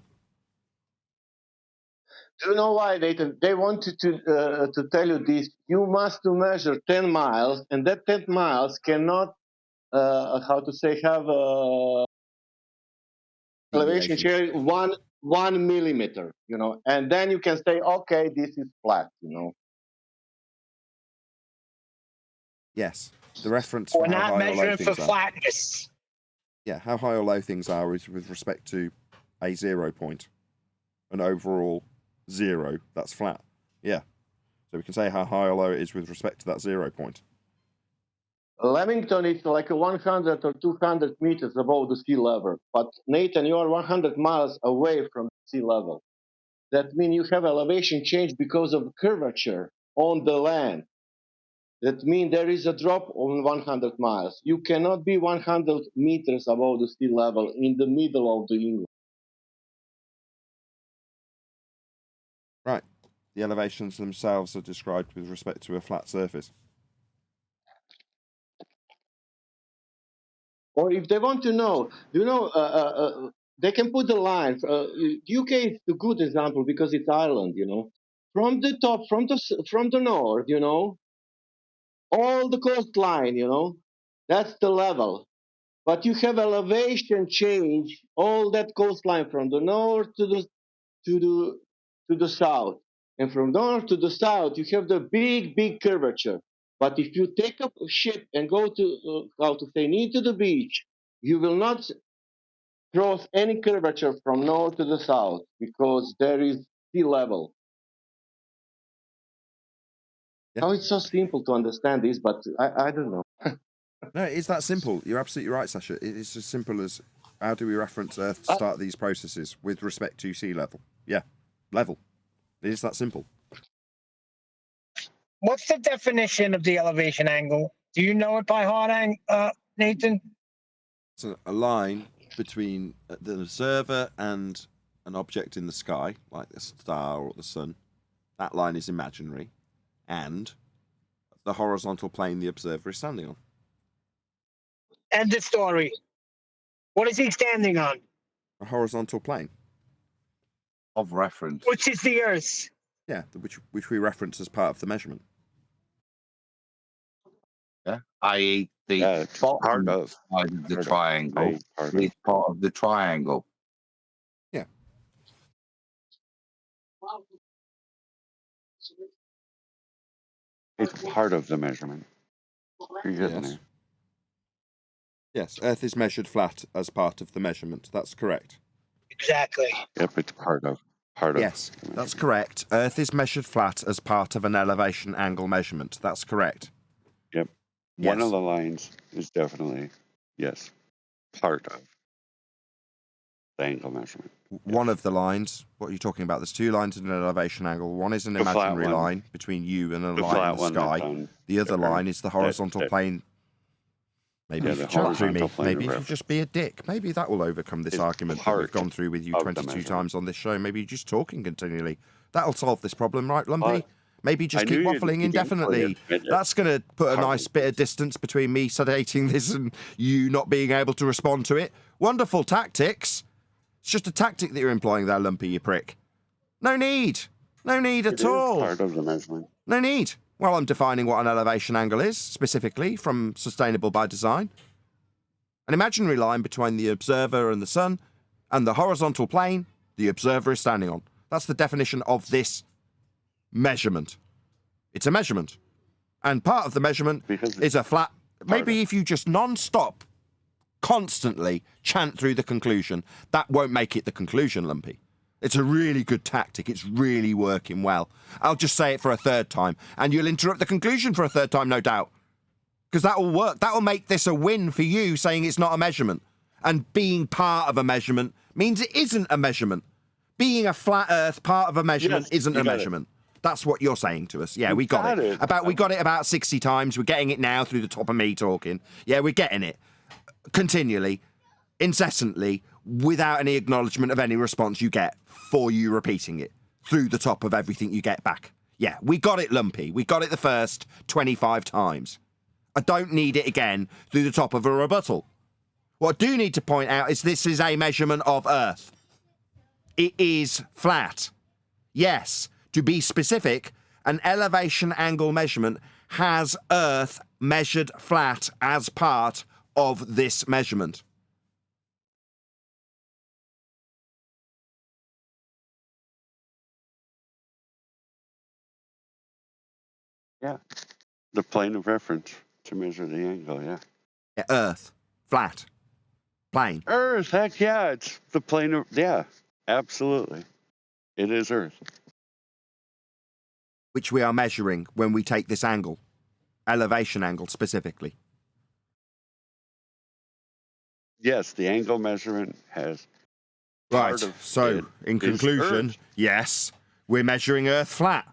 Do you know why they wanted to tell you this? You must to measure 10 miles, and that 10 miles cannot, have elevation Deviations. change 1 millimeter, and then you can say, okay, this is flat, Yes. The reference We're for how not high or low measuring for things are. flatness. Yeah, how high or low things are is with respect to a 0 point. An overall 0, that's flat. Yeah. So we can say how high or low it is with respect to that 0 point. Leamington is like 100 or 200 meters above the sea level, but Nathan, you are 100 miles away from sea level. That means you have elevation change because of curvature on the land. That means there is a drop on 100 miles. You cannot be 100 meters above the sea level in the middle of the England. Right. The elevations themselves are described with respect to a flat surface. Or if they want to know, they can put the line. UK is a good example because it's Ireland, From the top, from the north, all the coastline, that's the level. But you have elevation change, all that coastline from the north to the south. And from north to the south, you have the big curvature. But if you take a ship and go to, into the beach, you will not cross any curvature from north to the south because there is sea level. Yeah. Oh, it's so simple to understand this, but I don't know. No, it's that simple. You're absolutely right, Sasha. It's as simple as how do we reference Earth to start these processes with respect to sea level? Yeah, level. It is that simple. What's the definition of the elevation angle? Do you know it by heart, Nathan? It's a line between the observer and an object in the sky, like the star or the sun. That line is imaginary. And the horizontal plane the observer is standing on. End of story. What is he standing on? A horizontal plane. Of reference. Which is the Earth. Yeah, which we reference as part of the measurement. Yeah, i.e. the bottom side of the triangle is part of the triangle. Yeah. It's part of the measurement. You're getting there. Yes, Earth is measured flat as part of the measurement. That's correct. Exactly. Yep, it's part of. Yes, that's correct. Earth is measured flat as part of an elevation angle measurement. That's correct. Yep. Yes. One of the lines is definitely, yes, part of the angle measurement. One of the lines, what are you talking about? There's two lines in an elevation angle. One is an imaginary line between you and a line in the sky. The other line is the horizontal plane. Maybe if you chat through me, maybe if you just be a dick, maybe that will overcome this argument that we've gone through with you 22 times on this show. Maybe you're just talking continually. That'll solve this problem, right, Lumpy? Maybe just keep waffling indefinitely. That's going to put a nice bit of distance between me sedating this and you not being able to respond to it. Wonderful tactics. It's just a tactic that you're employing there, Lumpy, you prick. No need. No need at all. Part of the measurement. No need. Well, I'm defining what an elevation angle is, specifically from Sustainable by Design. An imaginary line between the observer and the sun, and the horizontal plane the observer is standing on. That's the definition of this measurement. It's a measurement. And part of the measurement is a flat... Maybe if you just non-stop, constantly chant through the conclusion, that won't make it the conclusion, Lumpy. It's a really good tactic. It's really working well. I'll just say it for a third time, and you'll interrupt the conclusion for a third time, no doubt. Because that'll work. That'll make this a win for you, saying it's not a measurement. And being part of a measurement means it isn't a measurement. Being a flat Earth part of a measurement isn't a measurement. That's what you're saying to us. Yeah, we got it. We got it about 60 times. We're getting it now through the top of me talking. Yeah, we're getting it. Continually, incessantly, without any acknowledgement of any response you get for you repeating it through the top of everything you get back. Yeah, we got it, Lumpy. We got it the first 25 times. I don't need it again through the top of a rebuttal. What I do need to point out is this is a measurement of Earth. It is flat. Yes, to be specific, an elevation angle measurement has Earth measured flat as part of this measurement. Yeah. The plane of reference to measure the angle, yeah. Earth. Flat. Plane. Earth, heck yeah, it's the plane of, yeah, absolutely. It is Earth. Which we are measuring when we take this angle. Elevation angle specifically. Yes, the angle measurement has Right, part of so it in is conclusion, Earth. yes, we're measuring Earth flat.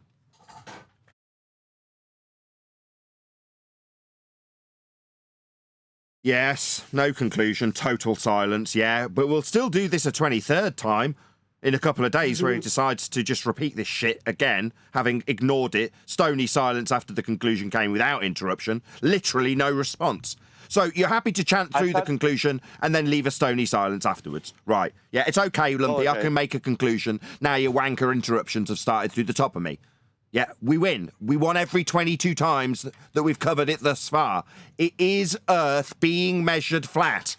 Yes, no conclusion, total silence, yeah, but we'll still do this a 23rd time in a couple of days where he decides to just repeat this shit again, having ignored it. Stony silence after the conclusion came without interruption. Literally no response. So you're happy to chant through the conclusion and then leave a stony silence afterwards. Right. Yeah, it's okay, Lumpy. I can make a conclusion. Now your wanker interruptions have started through the top of me. Yeah, we win. We won every 22 times that we've covered it thus far. It is Earth being measured flat.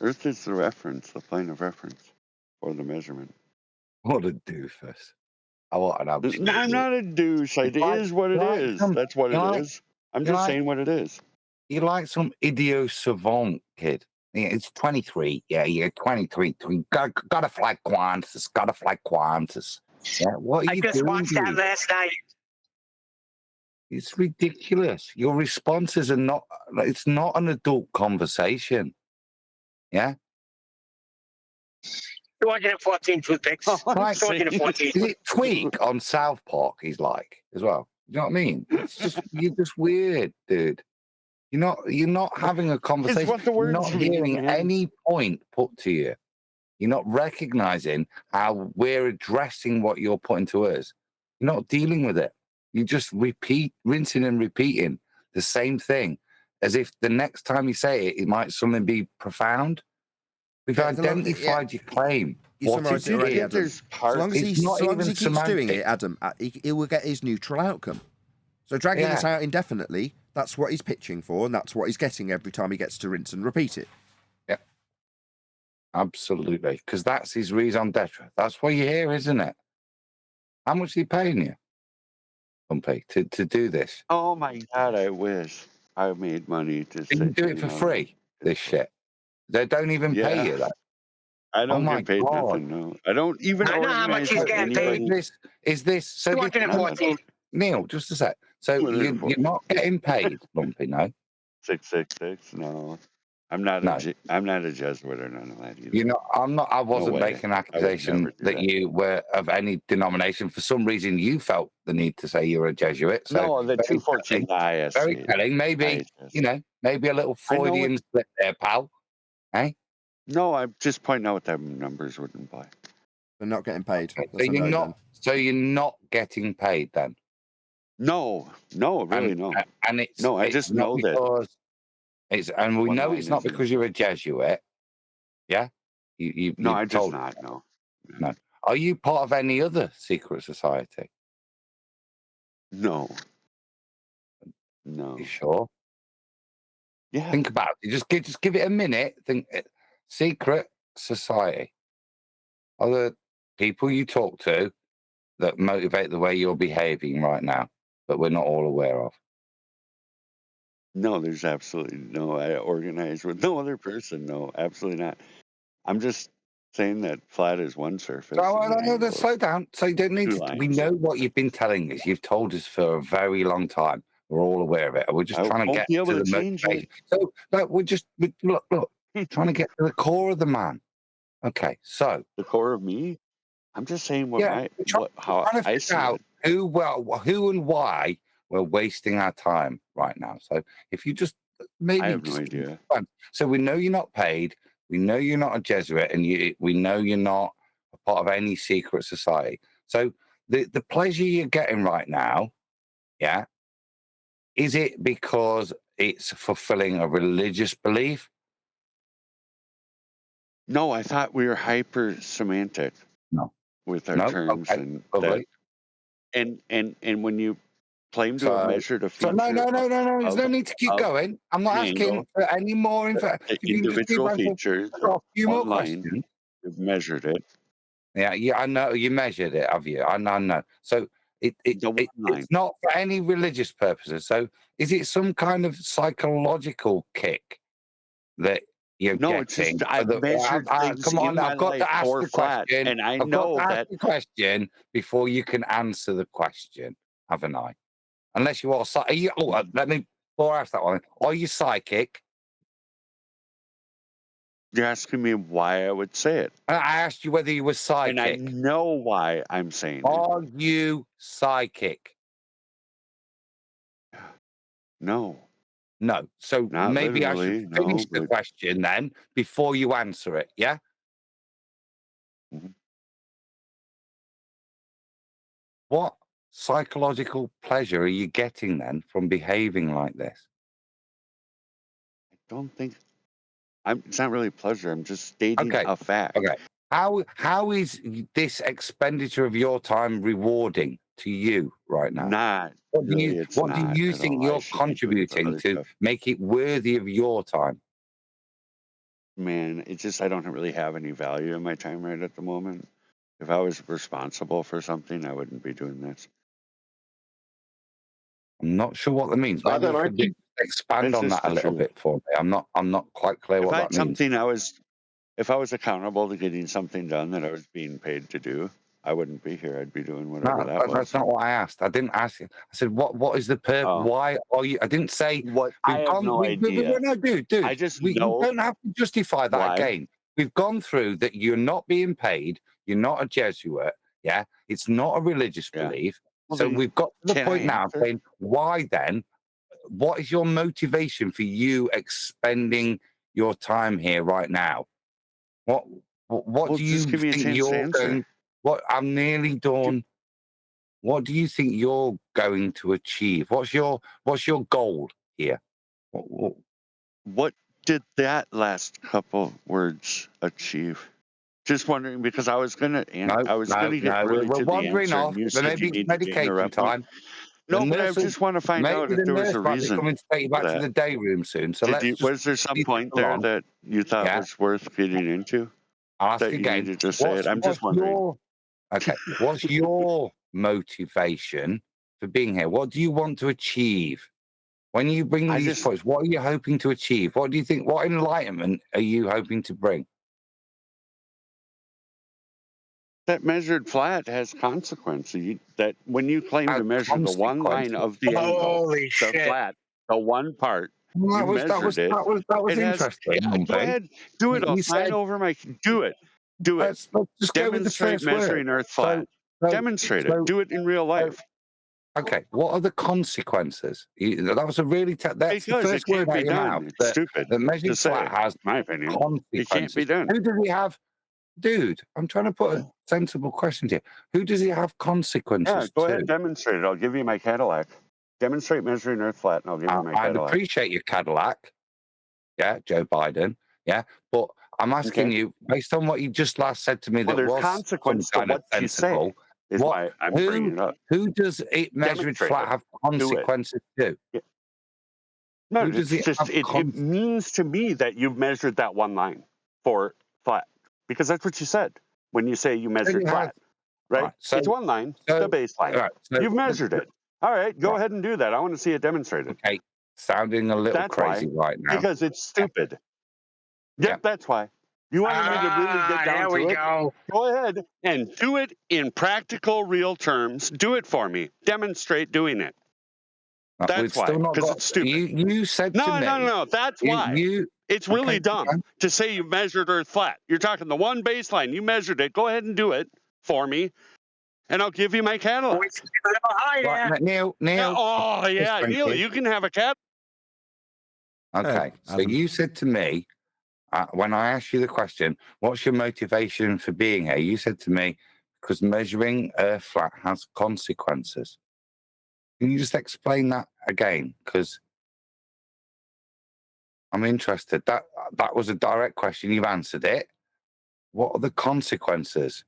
Earth is the reference, the plane of reference for the measurement. What a doofus. What an absolute No, I'm not a douche. It is what it is. That's what it is. I'm just saying what it is. You're like some idiot savant kid. Yeah, it's 23. Yeah, you're 23. Gotta fly Qantas. Gotta fly Qantas. Yeah, what are you doing? I just watched that last night. It's ridiculous. Your responses are not, it's not an adult conversation. Yeah? 214 toothpicks. Like, 214. is it Tweak on South Park he's like as well? You know what I mean? It's just, you're just weird, dude. You're not having a conversation. It's what the words you're not mean, hearing man. any point put to you. You're not recognizing how we're addressing what you're putting to us. You're not dealing with it. You just rinsing and repeating the same thing as if the next time you say it, it might something be profound. We've identified your claim. You summarised it already, Adam. As long as he keeps doing it, Adam, he will get his neutral outcome. So dragging this out indefinitely, that's what he's pitching for, and that's what he's getting every time he gets to rinse and repeat it. Yeah. Absolutely. Because that's his raison d'etre. That's what you're here, isn't it? How much is he paying you, Lumpy, to do this? Oh my God, I wish I made money to you do it for free, this shit. They don't even pay you that. I don't get paid nothing, no. I don't even organize with anybody. Is this so 214. Neil, just a sec. So you're not getting paid, Lumpy, no? 666, no. I'm not a Jesuit or none of that either. You know, I wasn't making an accusation that you were of any denomination. For some reason you felt the need to say you're a Jesuit. So no, the 214 ISC. Very telling. Maybe, maybe a little Freudian slip there, pal. Hey? No, I'm just pointing out what that numbers would imply. They're not getting paid. So you're not getting paid then? No, really no. And it's I just know that. And we know it's not because you're a Jesuit. Yeah? No, I'm just not, no. No. Are you part of any other secret society? No. No. You sure? Yeah. Think about it. Just give it a minute. Think secret society. Are the people you talk to that motivate the way you're behaving right now that we're not all aware of? No, there's absolutely no. I organize with no other person. No, absolutely not. I'm just saying that flat is one surface. No, slow down. So you don't need to. We know what you've been telling us. You've told us for a very long time. We're all aware of it. We're just trying to get to the motivation. So look, trying to get to the core of the man. Okay, so the core of me. I'm just saying how I see out it. Who and why we're wasting our time right now. So if you just maybe I have no idea. So we know you're not paid. We know you're not a Jesuit, and we know you're not a part of any secret society. So the pleasure you're getting right now, yeah, is it because it's fulfilling a religious belief? No, I thought we were hyper semantic. No, with our terms and and when you claim to have measured a feature. No. There's no need to keep going. I'm not asking for any more information. Individual features online. You've measured it. Yeah, I know you measured it, have you? I know. So it's not for any religious purposes. So is it some kind of psychological kick that you're No, it's getting? just I've measured things Come in on, my I've got life to ask for the flat, question. and I I've got know to ask that. the question before you can answer the question, haven't I? Unless you are, let me before I ask that one. Are you psychic? You're asking me why I would say it. I asked you whether you were psychic. And I know why I'm saying it. Are you psychic? No. No. So Not maybe I literally, should finish the question then before you answer it, yeah? Mhm. What psychological pleasure are you getting then from behaving like this? I don't think it's not really pleasure. I'm just stating a fact. Okay. How is this expenditure of your time rewarding to you right now? Not What do really. you It's what do not you at think all. I you're should be doing contributing other to stuff. make it worthy of your time? Man, it's just I don't really have any value in my time right at the moment. If I was responsible for something, I wouldn't be doing this. I'm not sure what that means. Maybe Then you aren't could you? expand It's on just that a the little truth. bit for me. I'm not quite clear If what I that had means. something if I was accountable to getting something done that I was being paid to do, I wouldn't be here. I'd be doing whatever that was. That's not what I asked. I didn't ask you. I said, what is the purpose? Oh. Why are you? I didn't say What I have no idea. No, dude. I just You know don't have to justify that why. again. We've gone through that. You're not being paid. You're not a Jesuit. Yeah, it's not a religious belief. Well, So then we've got to the can point I now answer? saying, why then? What is your motivation for you expending your time here right now? What Well, do you just give me a think chance to you're answer. going? What I'm nearly done. What do you think you're going to achieve? What's your goal here? What did that last couple words achieve? Just wondering because I was gonna get No. really We're to the wandering answer, off. and you There may said you be needed to medication interrupt me. time. No, but I just want to find out Maybe if the there was nurse a might be reason coming to take you for back to that. the day room soon. So let's just Was there some leave this point there alone. that you thought Yeah. was worth getting into? I'll ask That you again. needed to say it. I'm just What's wondering. what's your motivation for being here? What do you want to achieve? When you bring these points, what are you hoping to achieve? What do you think? What enlightenment are you hoping to bring? That measured flat has consequences. That when you claim to measure the one line of the angle, Holy the shit. flat, the one part, Well, you measured it. That was It has. interesting. Yeah, go ahead, do it. I'll You sign said, over my. Do it. Do it. let's just go with the Demonstrate first word. measuring Earth flat. Demonstrate it. Do it in real life. Okay, what are the consequences? That was a really that's the Because it first word can't out be of your done. mouth. It's stupid The to measured say, flat has my opinion. consequences. It can't be done. Who does he have? Dude, I'm trying to put a sensible question to you. Who does he have Yeah, consequences go to? ahead, demonstrate it. I'll give you my Cadillac. Demonstrate measuring Earth flat, and I'll give you my I'd Cadillac. appreciate your Cadillac. Yeah, Joe Biden. Yeah, but I'm asking you, based on what you just last said to me, Well, that there's was some consequence to kind of what you sensible. say, is why I'm bringing it up. Who does it measured Demonstrate flat it. have Do it. consequences to? Yeah. No, Who does it's it just have it means to me that you've measured that one line for flat, because that's what you said when you say you measured flat, right? Right, so- It's one line, so- the baseline. right, so- You've measured it. All right, go Right. ahead and do that. I want to see it demonstrated. Okay, sounding a little That's crazy why, right now. because it's stupid. Yep, that's why. You wanted me to really get down there to we it? go. Go ahead and do it in practical, real terms. Do it for me. Demonstrate doing it. That's We've why, still not because got. it's stupid. You said to me. No. That's why. It's really dumb to say you measured Earth flat. You're talking the one baseline. You measured it. Go ahead and do it for me, and I'll give you my Cadillac. Right, Neil. Oh, yeah, Neil, you can have a Cadillac. Okay, so you said to me, when I asked you the question, what's your motivation for being here? You said to me, because measuring Earth flat has consequences. Can you just explain that again? Because I'm interested. That was a direct question. You've answered it. What are the consequences?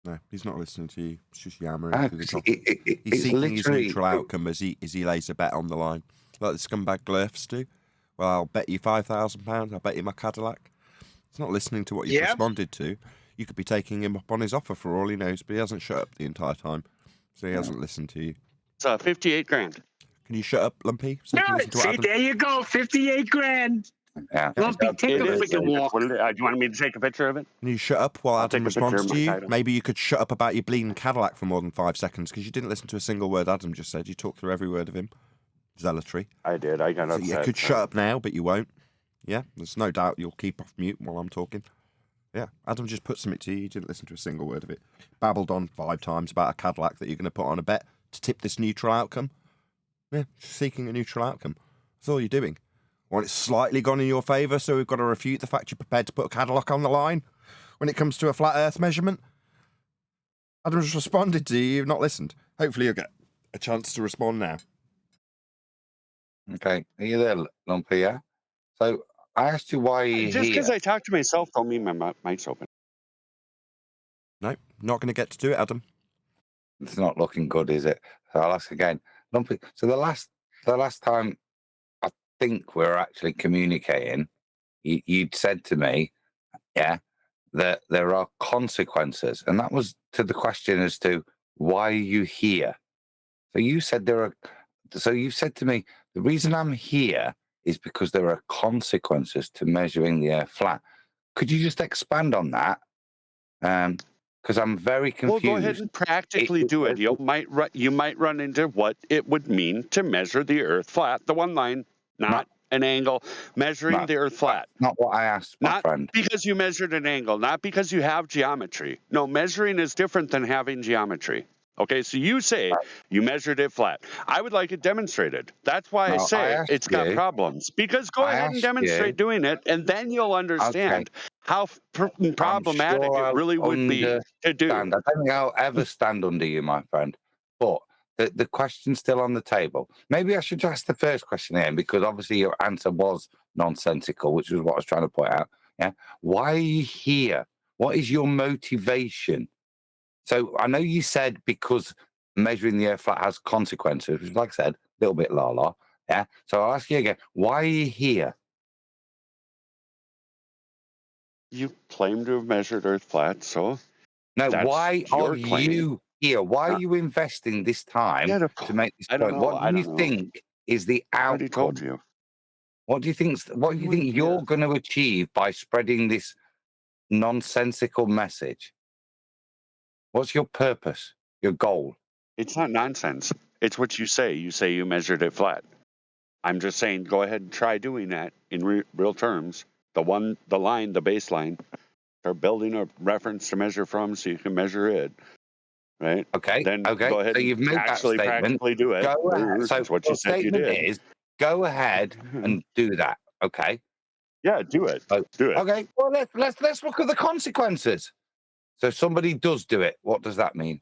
No, he's not listening to you. It's just yammering. It's He's seeking his literally- neutral outcome as he lays a bet on the line, like the scumbag Glurfs do. Well, I'll bet you £5,000. I'll bet you my Cadillac. He's not listening to what you've responded to. You could be taking him up on his offer for all he knows, but he hasn't shut up the entire time, so he hasn't listened to you. It's 58 grand. Can you shut up, Lumpy? So you can listen to what See, Adam... there you go, 58 grand. Yeah. Lumpy, take a freaking walk. Do you want me to take a picture of it? Can you shut up while I'll Adam take a picture responds of to my you? title. Maybe you could shut up about your bleeding Cadillac for more than 5 seconds, because you didn't listen to a single word Adam just said. You talked through every word of him. Zealotry. I did. I got So upset. you could shut up now, but you won't. Yeah, there's no doubt you'll keep off mute while I'm talking. Yeah, Adam just put something to you. You didn't listen to a single word of it. Babbled on 5 times about a Cadillac that you're going to put on a bet to tip this neutral outcome. Yeah, seeking a neutral outcome. That's all you're doing. Well, it's slightly gone in your favour, so we've got to refute the fact you're prepared to put a Cadillac on the line when it comes to a flat Earth measurement. Adam's responded to you. You've not listened. Hopefully you'll get a chance to respond now. Okay, are you there, Lumpy? Yeah. So I asked you why you're Just here. because I talk to myself don't mean my mic's open. No, not going to get to do it, Adam. It's not looking good, is it? So I'll ask again. Lumpy. So the last time I think we were actually communicating, you'd said to me, yeah, that there are consequences, and that was to the question as to why are you here. So you said there are. So you said to me, the reason I'm here is because there are consequences to measuring the Earth flat. Could you just expand on that? Because I'm very confused. Well, go ahead and practically do it. You might run into what it would mean to measure the Earth flat, the one line, not an angle, measuring the Earth flat. Not what I asked, my friend. Not because you measured an angle, not because you have geometry. No, measuring is different than having geometry. Okay, so you say you measured it flat. I would like it demonstrated. That's why I say it's got problems. Because go ahead and demonstrate doing it, and then you'll understand how problematic it really would be to do. I don't think I'll ever stand under you, my friend. But the question's still on the table. Maybe I should ask the first question again, because obviously your answer was nonsensical, which was what I was trying to point out. Yeah, why are you here? What is your motivation? So I know you said because measuring the Earth flat has consequences, which, like I said, a little bit la-la. Yeah. So I'll ask you again, why are you here? You claim to have measured Earth flat, so no. Why are you here? Why are you investing this time to make this point? What do you think is the outcome? I already told you. What do you think? What do you think you're going to achieve by spreading this nonsensical message? What's your purpose? Your goal? It's not nonsense. It's what you say. You say you measured it flat. I'm just saying, go ahead and try doing that in real terms. The line, the baseline. Start building a reference to measure from, so you can measure it. Right? Okay. Then okay. go ahead so you've made and actually that statement. practically do it. Go ahead. So that's what you said you statement did. is go ahead and do that. Okay. Yeah, do it. Do it. Okay. Well, let's look at the consequences. So if somebody does do it, what does that mean?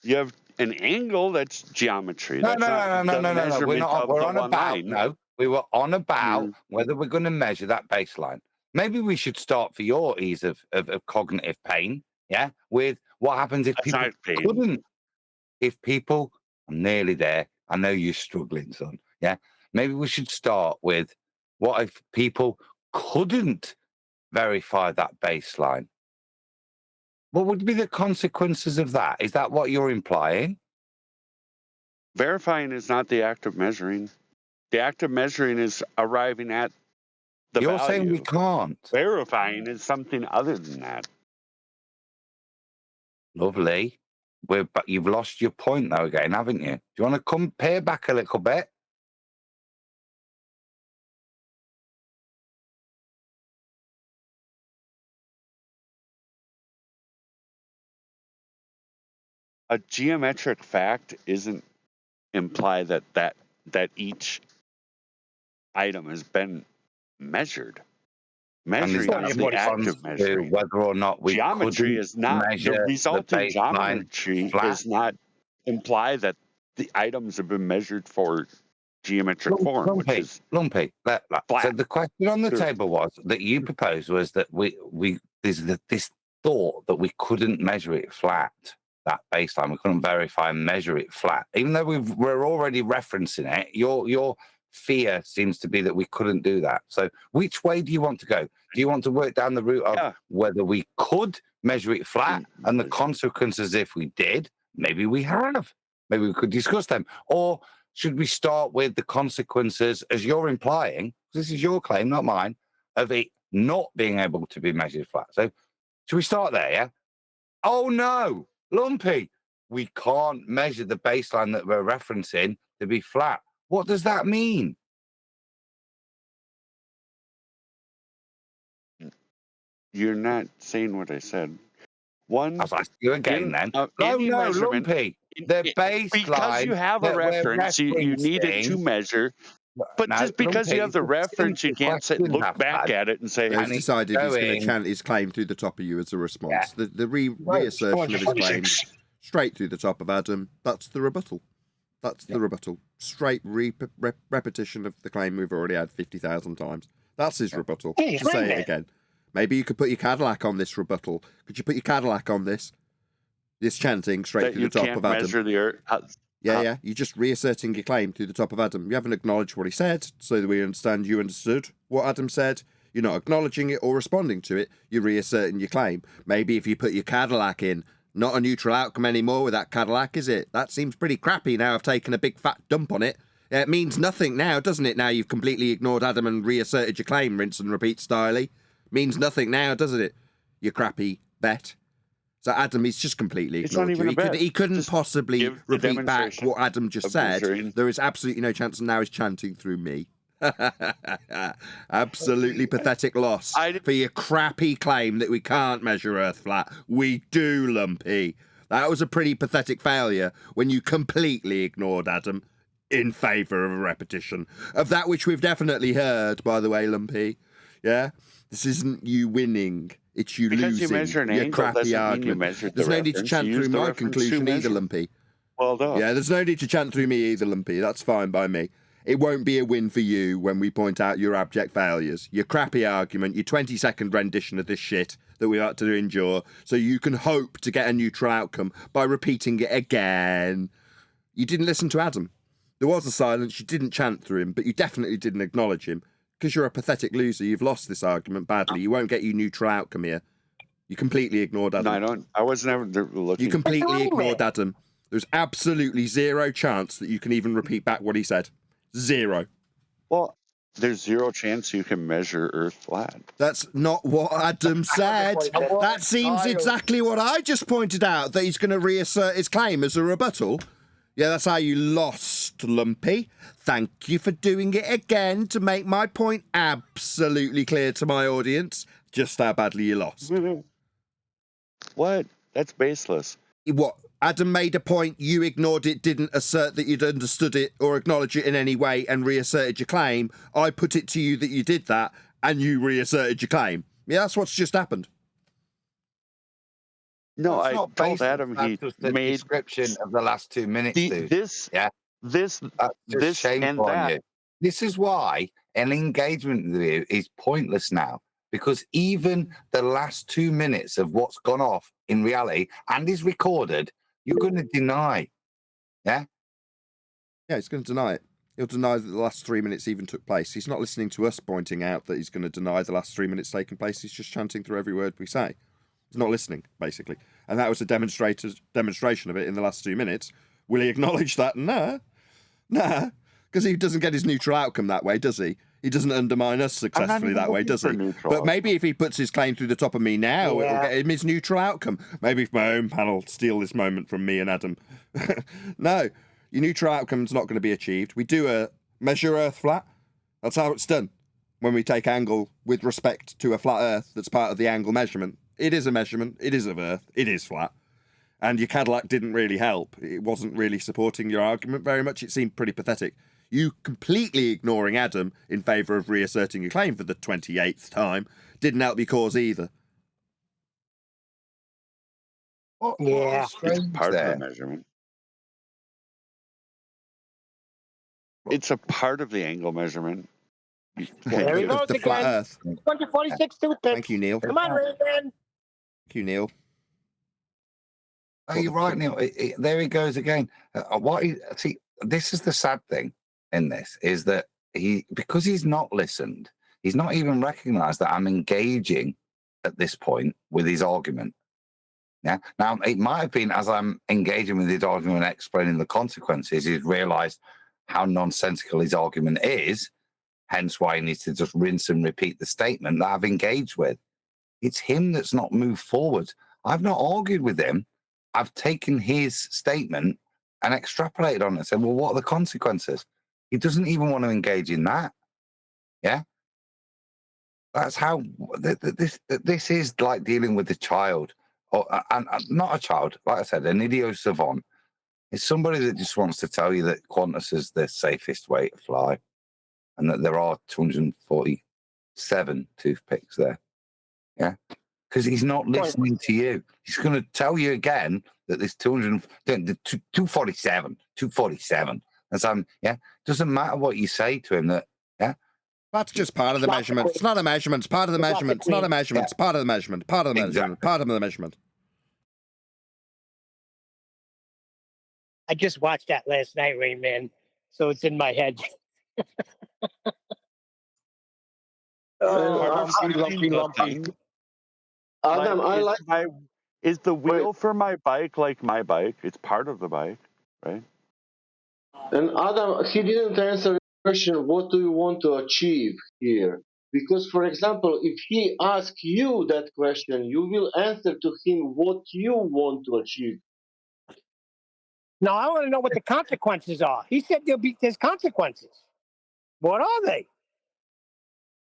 You have an angle that's geometry. No. That's We're on about. No, we were on about whether we're going to measure that baseline. Maybe we should start, for your ease of cognitive pain, yeah, with what happens if people couldn't. If people, I'm nearly there. I know you're struggling, son. Yeah. Maybe we should start with what if people couldn't verify that baseline? What would be the consequences of that? Is that what you're implying? Verifying is not the act of measuring. The act of measuring is arriving at the value. You're saying we can't. Verifying is something other than that. Lovely. But you've lost your point, though, again, haven't you? Do you want to compare back a little bit? A geometric fact isn't imply that each item has been measured. Measuring is the act of measuring. Whether or not we geometry is not the resulting geometry does not imply that the items have been measured for geometric form, lumpy, which is lumpy. So the question on the table was that you proposed was that this thought that we couldn't measure it flat, that baseline, we couldn't verify and measure it flat, even though we're already referencing it. You're fear seems to be that we couldn't do that. So which way do you want to go? Do you want to work down the route of whether we could measure it flat and the consequences if we did? Maybe we have. Maybe we could discuss them. Or should we start with the consequences, as you're implying, this is your claim, not mine, of it not being able to be measured flat? So should we start there, yeah? Oh, no, Lumpy, we can't measure the baseline that we're referencing to be flat. What does that mean? You're not saying what I said. One, I'll ask you again then. any No, measurement, Lumpy. The baseline because you have a that we're reference, you need it to referencing. measure. But No, just because you Lumpy, have the it's a reference, you simple can't say, question, look back Dad. at it and say, He's And it's decided he's going to going- chant his claim through the top of you as a response. The reassertion of his claim straight through the top of Adam. That's the rebuttal. That's the rebuttal. Straight repetition of the claim we've already had 50,000 times. That's his rebuttal. Hey, To say right it again. Maybe you could put your Cadillac on this rebuttal. Could you put your Cadillac on this? This chanting straight that through you the top can't of Adam. measure the earth. Yeah. You're just reasserting your claim through the top of Adam. You haven't acknowledged what he said, so that we understand you understood what Adam said. You're not acknowledging it or responding to it. You're reasserting your claim. Maybe if you put your Cadillac in, not a neutral outcome anymore with that Cadillac, is it? That seems pretty crappy now I've taken a big fat dump on it. It means nothing now, doesn't it? Now you've completely ignored Adam and reasserted your claim, rinse and repeat styley. Means nothing now, doesn't it? You crappy bet. So Adam, he's just completely ignored you. He couldn't possibly repeat back what Adam just said. measuring. There is absolutely no chance, and now he's chanting through me. Absolutely pathetic loss for your crappy claim that we can't measure Earth flat. We do, Lumpy. That was a pretty pathetic failure when you completely ignored Adam in favour of a repetition of that which we've definitely heard, by the way, Lumpy. Yeah? This isn't you winning. It's you Because losing. you measure an your angle crappy doesn't mean you argument. measured There's the no need to reference. chant You through used the my reference to conclusion either, measure. Lumpy. Well done. Yeah, there's no need to chant through me either, Lumpy. That's fine by me. It won't be a win for you when we point out your abject failures, your crappy argument, your 20-second rendition of this shit that we had to endure, so you can hope to get a neutral outcome by repeating it again. You didn't listen to Adam. There was a silence, you didn't chant through him, but you definitely didn't acknowledge him. Because you're a pathetic loser, you've lost this argument badly. You won't get you neutral outcome here. You completely ignored Adam. No, I don't. I wasn't ever looking. You completely ignored Adam. There's absolutely zero chance that you can even repeat back what he said. Zero. Well, there's zero chance you can measure Earth flat. That's not what Adam said. That seems exactly what I just pointed out, that he's going to reassert his claim as a rebuttal. Yeah, that's how you lost, Lumpy. Thank you for doing it again to make my point absolutely clear to my audience just how badly you lost. What? That's baseless. What? Adam made a point, you ignored it, didn't assert that you'd understood it or acknowledge it in any way and reasserted your claim. I put it to you that you did that and you reasserted your claim. Yeah, that's what's just happened. No, I not told based Adam on he just the made description of the last 2 minutes, dude. this and that. you. This is why an engagement with you is pointless now, because even the last 2 minutes of what's gone off in reality and is recorded, you're going to deny. Yeah? Yeah, he's going to deny it. He'll deny that the last 3 minutes even took place. He's not listening to us pointing out that he's going to deny the last 3 minutes taking place. He's just chanting through every word we say. He's not listening, basically. And that was a demonstration of it in the last 2 minutes. Will he acknowledge that? Nah. Because he doesn't get his neutral outcome that way, does he? He doesn't undermine us successfully that way, does he? But maybe if he puts his claim through the top of me now, it'll get him his neutral outcome. Maybe if my own panel steal this moment from me and Adam. No, your neutral outcome's not going to be achieved. We do a measure Earth flat. That's how it's done. When we take angle with respect to a flat Earth that's part of the angle measurement. It is a measurement. It is of Earth. It is flat. And your Cadillac didn't really help. It wasn't really supporting your argument very much. It seemed pretty pathetic. You completely ignoring Adam in favour of reasserting your claim for the 28th time didn't help your cause either. Yeah. It's part of the measurement. It's a part of the angle measurement. There he goes the flat again. Earth. 146 toothpicks. Thank you, Neil. Come on, Ray-Ban. Thank you, Neil. Oh, you're right, Neil. There he goes again. See, this is the sad thing in this, is that because he's not listened, he's not even recognized that I'm engaging at this point with his argument. Yeah. Now, it might have been as I'm engaging with his argument, explaining the consequences, he's realized how nonsensical his argument is, hence why he needs to just rinse and repeat the statement that I've engaged with. It's him that's not moved forward. I've not argued with him. I've taken his statement and extrapolated on it and said, well, what are the consequences? He doesn't even want to engage in that. Yeah. That's how this is like dealing with a child, or and not a child, like I said, an idiot savant. It's somebody that just wants to tell you that Qantas is the safest way to fly, and that there are 247 toothpicks there. Yeah, because he's not listening to you. He's going to tell you again that there's 247. And so, yeah, doesn't matter what you say to him. That that's just part of the measurement. It's not a measurement. It's part of the measurement. It's not a measurement. It's part of the measurement. Part of the measurement. Part of the measurement. I just watched that last night, Rain Man, so it's in my head. Adam, is the wheel for my bike like my bike? It's part of the bike, right? And Adam, he didn't answer the question, what do you want to achieve here? Because, for example, if he asks you that question, you will answer to him what you want to achieve. No, I want to know what the consequences are. He said there's consequences. What are they?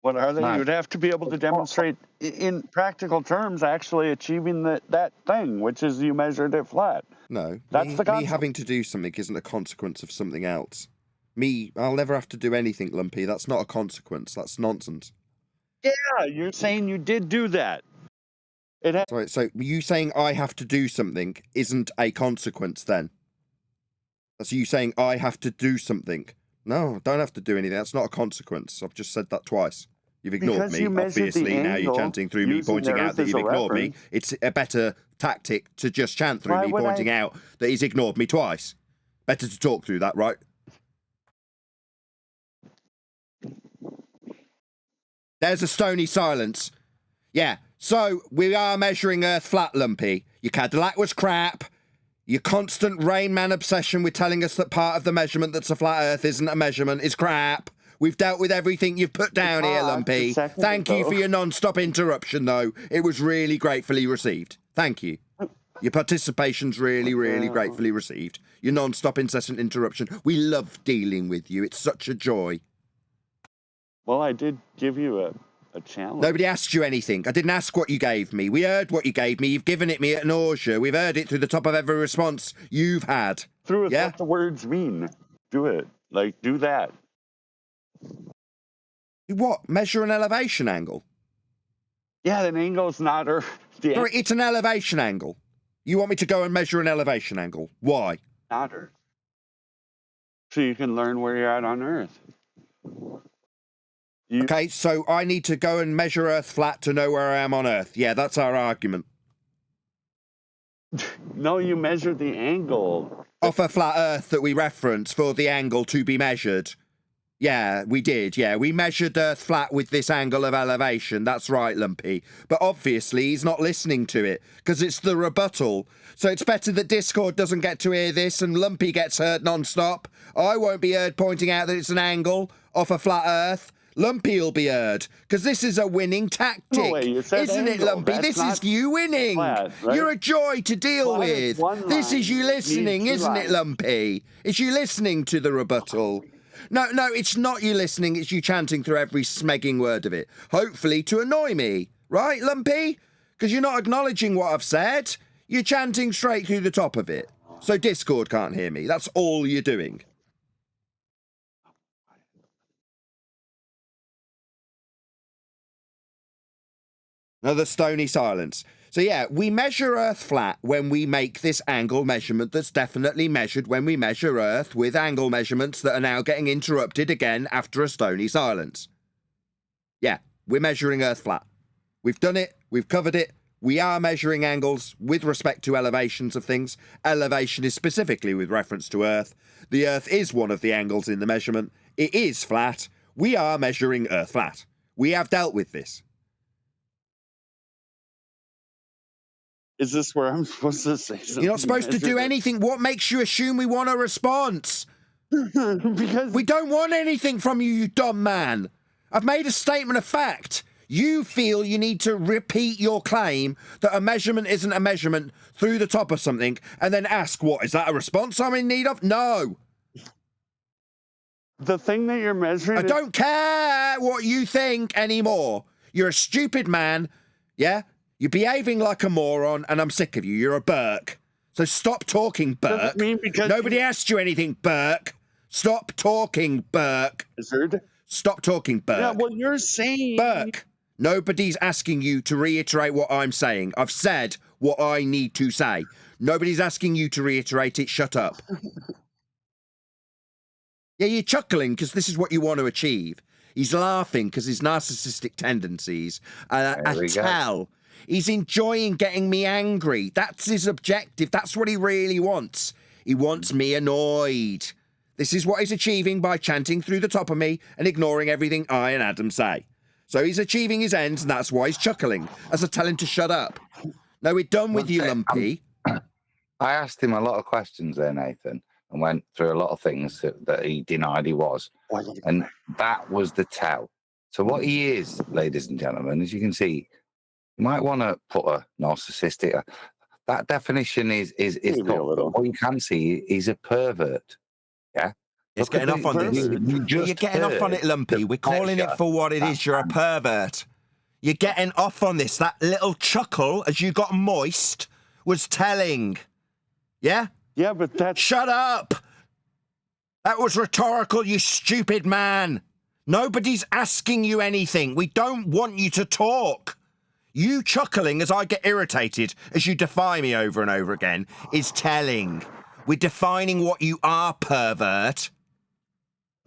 What are they? Right. You'd have to be able to demonstrate in practical terms actually achieving that thing, which is you measured it flat. No, that's the concept. Me having to do something isn't a consequence of something else. I'll never have to do anything, Lumpy. That's not a consequence. That's nonsense. Yeah, you're saying you did do that. Sorry, so you saying I have to do something isn't a consequence then? That's you saying I have to do something. No, I don't have to do anything. That's not a consequence. I've just said that twice. You've ignored me, obviously. Now you're chanting through me, pointing out that you've ignored me. It's a better tactic to just chant through me, pointing out that he's ignored me twice. Better to talk through that, right? There's a stony silence. Yeah, so we are measuring Earth flat, Lumpy. Your Cadillac was crap. Your constant Rain Man obsession with telling us that part of the measurement that's a flat Earth isn't a measurement is crap. We've dealt with everything you've put down here, Lumpy. Thank you for your non-stop interruption, though. It was really gratefully received. Thank you. Your participation's really, really gratefully received. Your non-stop incessant interruption. We love dealing with you. It's such a joy. Well, I did give you a challenge. Nobody asked you anything. I didn't ask what you gave me. We heard what you gave me. You've given it me at nausea. We've heard it through the top of every response you've had. Through what the words mean. Do it. Like, do that. What? Measure an elevation angle? Yeah, an angle's not Earth. Sorry, it's an elevation angle. You want me to go and measure an elevation angle? Why? Not Earth. So you can learn where you're at on Earth. Okay, so I need to go and measure Earth flat to know where I am on Earth. Yeah, that's our argument. No, you measure the angle. Off a flat Earth that we reference for the angle to be measured. Yeah, we did. Yeah, we measured Earth flat with this angle of elevation. That's right, Lumpy. But obviously he's not listening to it because it's the rebuttal. So it's better that Discord doesn't get to hear this and Lumpy gets heard non-stop. I won't be heard pointing out that it's an angle off a flat Earth. Lumpy will be heard, because this is a winning tactic, isn't it, Lumpy? This is you winning. Flat, right? You're a joy to deal with. This is you listening, isn't it, Lumpy? It's you listening to the rebuttal. No, it's not you listening, it's you chanting through every smegging word of it. Hopefully to annoy me. Right, Lumpy? Because you're not acknowledging what I've said. You're chanting straight through the top of it. So Discord can't hear me. That's all you're doing. Another stony silence. So yeah, we measure Earth flat when we make this angle measurement that's definitely measured when we measure Earth with angle measurements that are now getting interrupted again after a stony silence. Yeah, we're measuring Earth flat. We've done it. We've covered it. We are measuring angles with respect to elevations of things. Elevation is specifically with reference to Earth. The Earth is one of the angles in the measurement. It is flat. We are measuring Earth flat. We have dealt with this. Is this where I'm supposed to say something? You're not supposed to do anything. What makes you assume we want a response? Because we don't want anything from you, you dumb man. I've made a statement of fact. You feel you need to repeat your claim that a measurement isn't a measurement through the top of something and then ask, what, is that a response I'm in need of? No. The thing that you're measuring... I don't care what you think anymore. You're a stupid man, yeah? You're behaving like a moron, and I'm sick of you. You're a Burke. So stop talking, Burke. Nobody asked you anything, Burke. Stop talking, Burke. Stop talking, Burke. Yeah, well, you're saying... Burke, nobody's asking you to reiterate what I'm saying. I've said what I need to say. Nobody's asking you to reiterate it. Shut up. Yeah, you're chuckling because this is what you want to achieve. He's laughing because his narcissistic tendencies. I tell. He's enjoying getting me angry. That's his objective. That's what he really wants. He wants me annoyed. This is what he's achieving by chanting through the top of me and ignoring everything I and Adam say. So he's achieving his ends, and that's why he's chuckling, as I tell him to shut up. No, we're done with you, Lumpy. I asked him a lot of questions there, Nathan, and went through a lot of things that he denied he was. And that was the tell. So what he is, ladies and gentlemen, as you can see, you might want to put a narcissistic... That definition is what you can see, he's a pervert. Yeah? It's getting off on this. You're getting off on it, Lumpy. We're calling it for what it is. You're a pervert. You're getting off on this. That little chuckle as you got moist was telling. Yeah? Yeah, but that's... Shut up! That was rhetorical, you stupid man. Nobody's asking you anything. We don't want you to talk. You chuckling as I get irritated as you defy me over and over again is telling. We're defining what you are, pervert.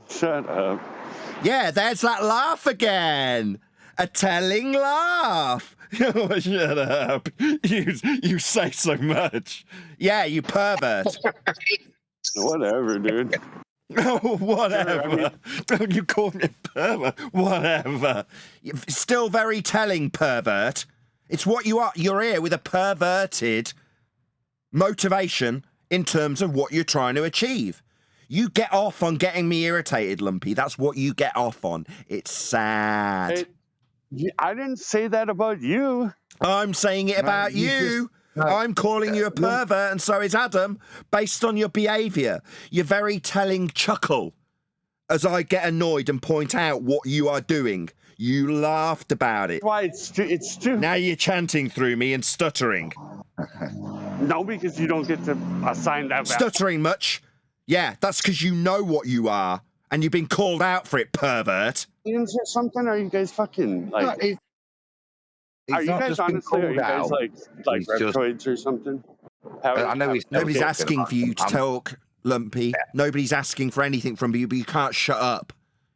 Shut up. Yeah, there's that laugh again. A telling laugh. Oh, shut up. You say so much. Yeah, you pervert. Whatever, dude. Oh, whatever. Don't you call me a pervert? Whatever. Still very telling, pervert. It's what you are. You're here with a perverted motivation in terms of what you're trying to achieve. You get off on getting me irritated, Lumpy. That's what you get off on. It's sad. I didn't say that about you. I'm saying it about you. I'm calling you a pervert, and so is Adam, based on your behaviour. Your very telling chuckle as I get annoyed and point out what you are doing. You laughed about it. Why, it's true. Now you're chanting through me and stuttering. No, because you don't get to assign that value. Stuttering much? Yeah, that's because you know what you are, and you've been called out for it, pervert. Or something? Are you guys fucking like? Are you guys honestly? Are you guys like reptoids or something? I know nobody's asking for you to talk, Lumpy. Yeah. Nobody's asking for anything from you, but you can't shut up.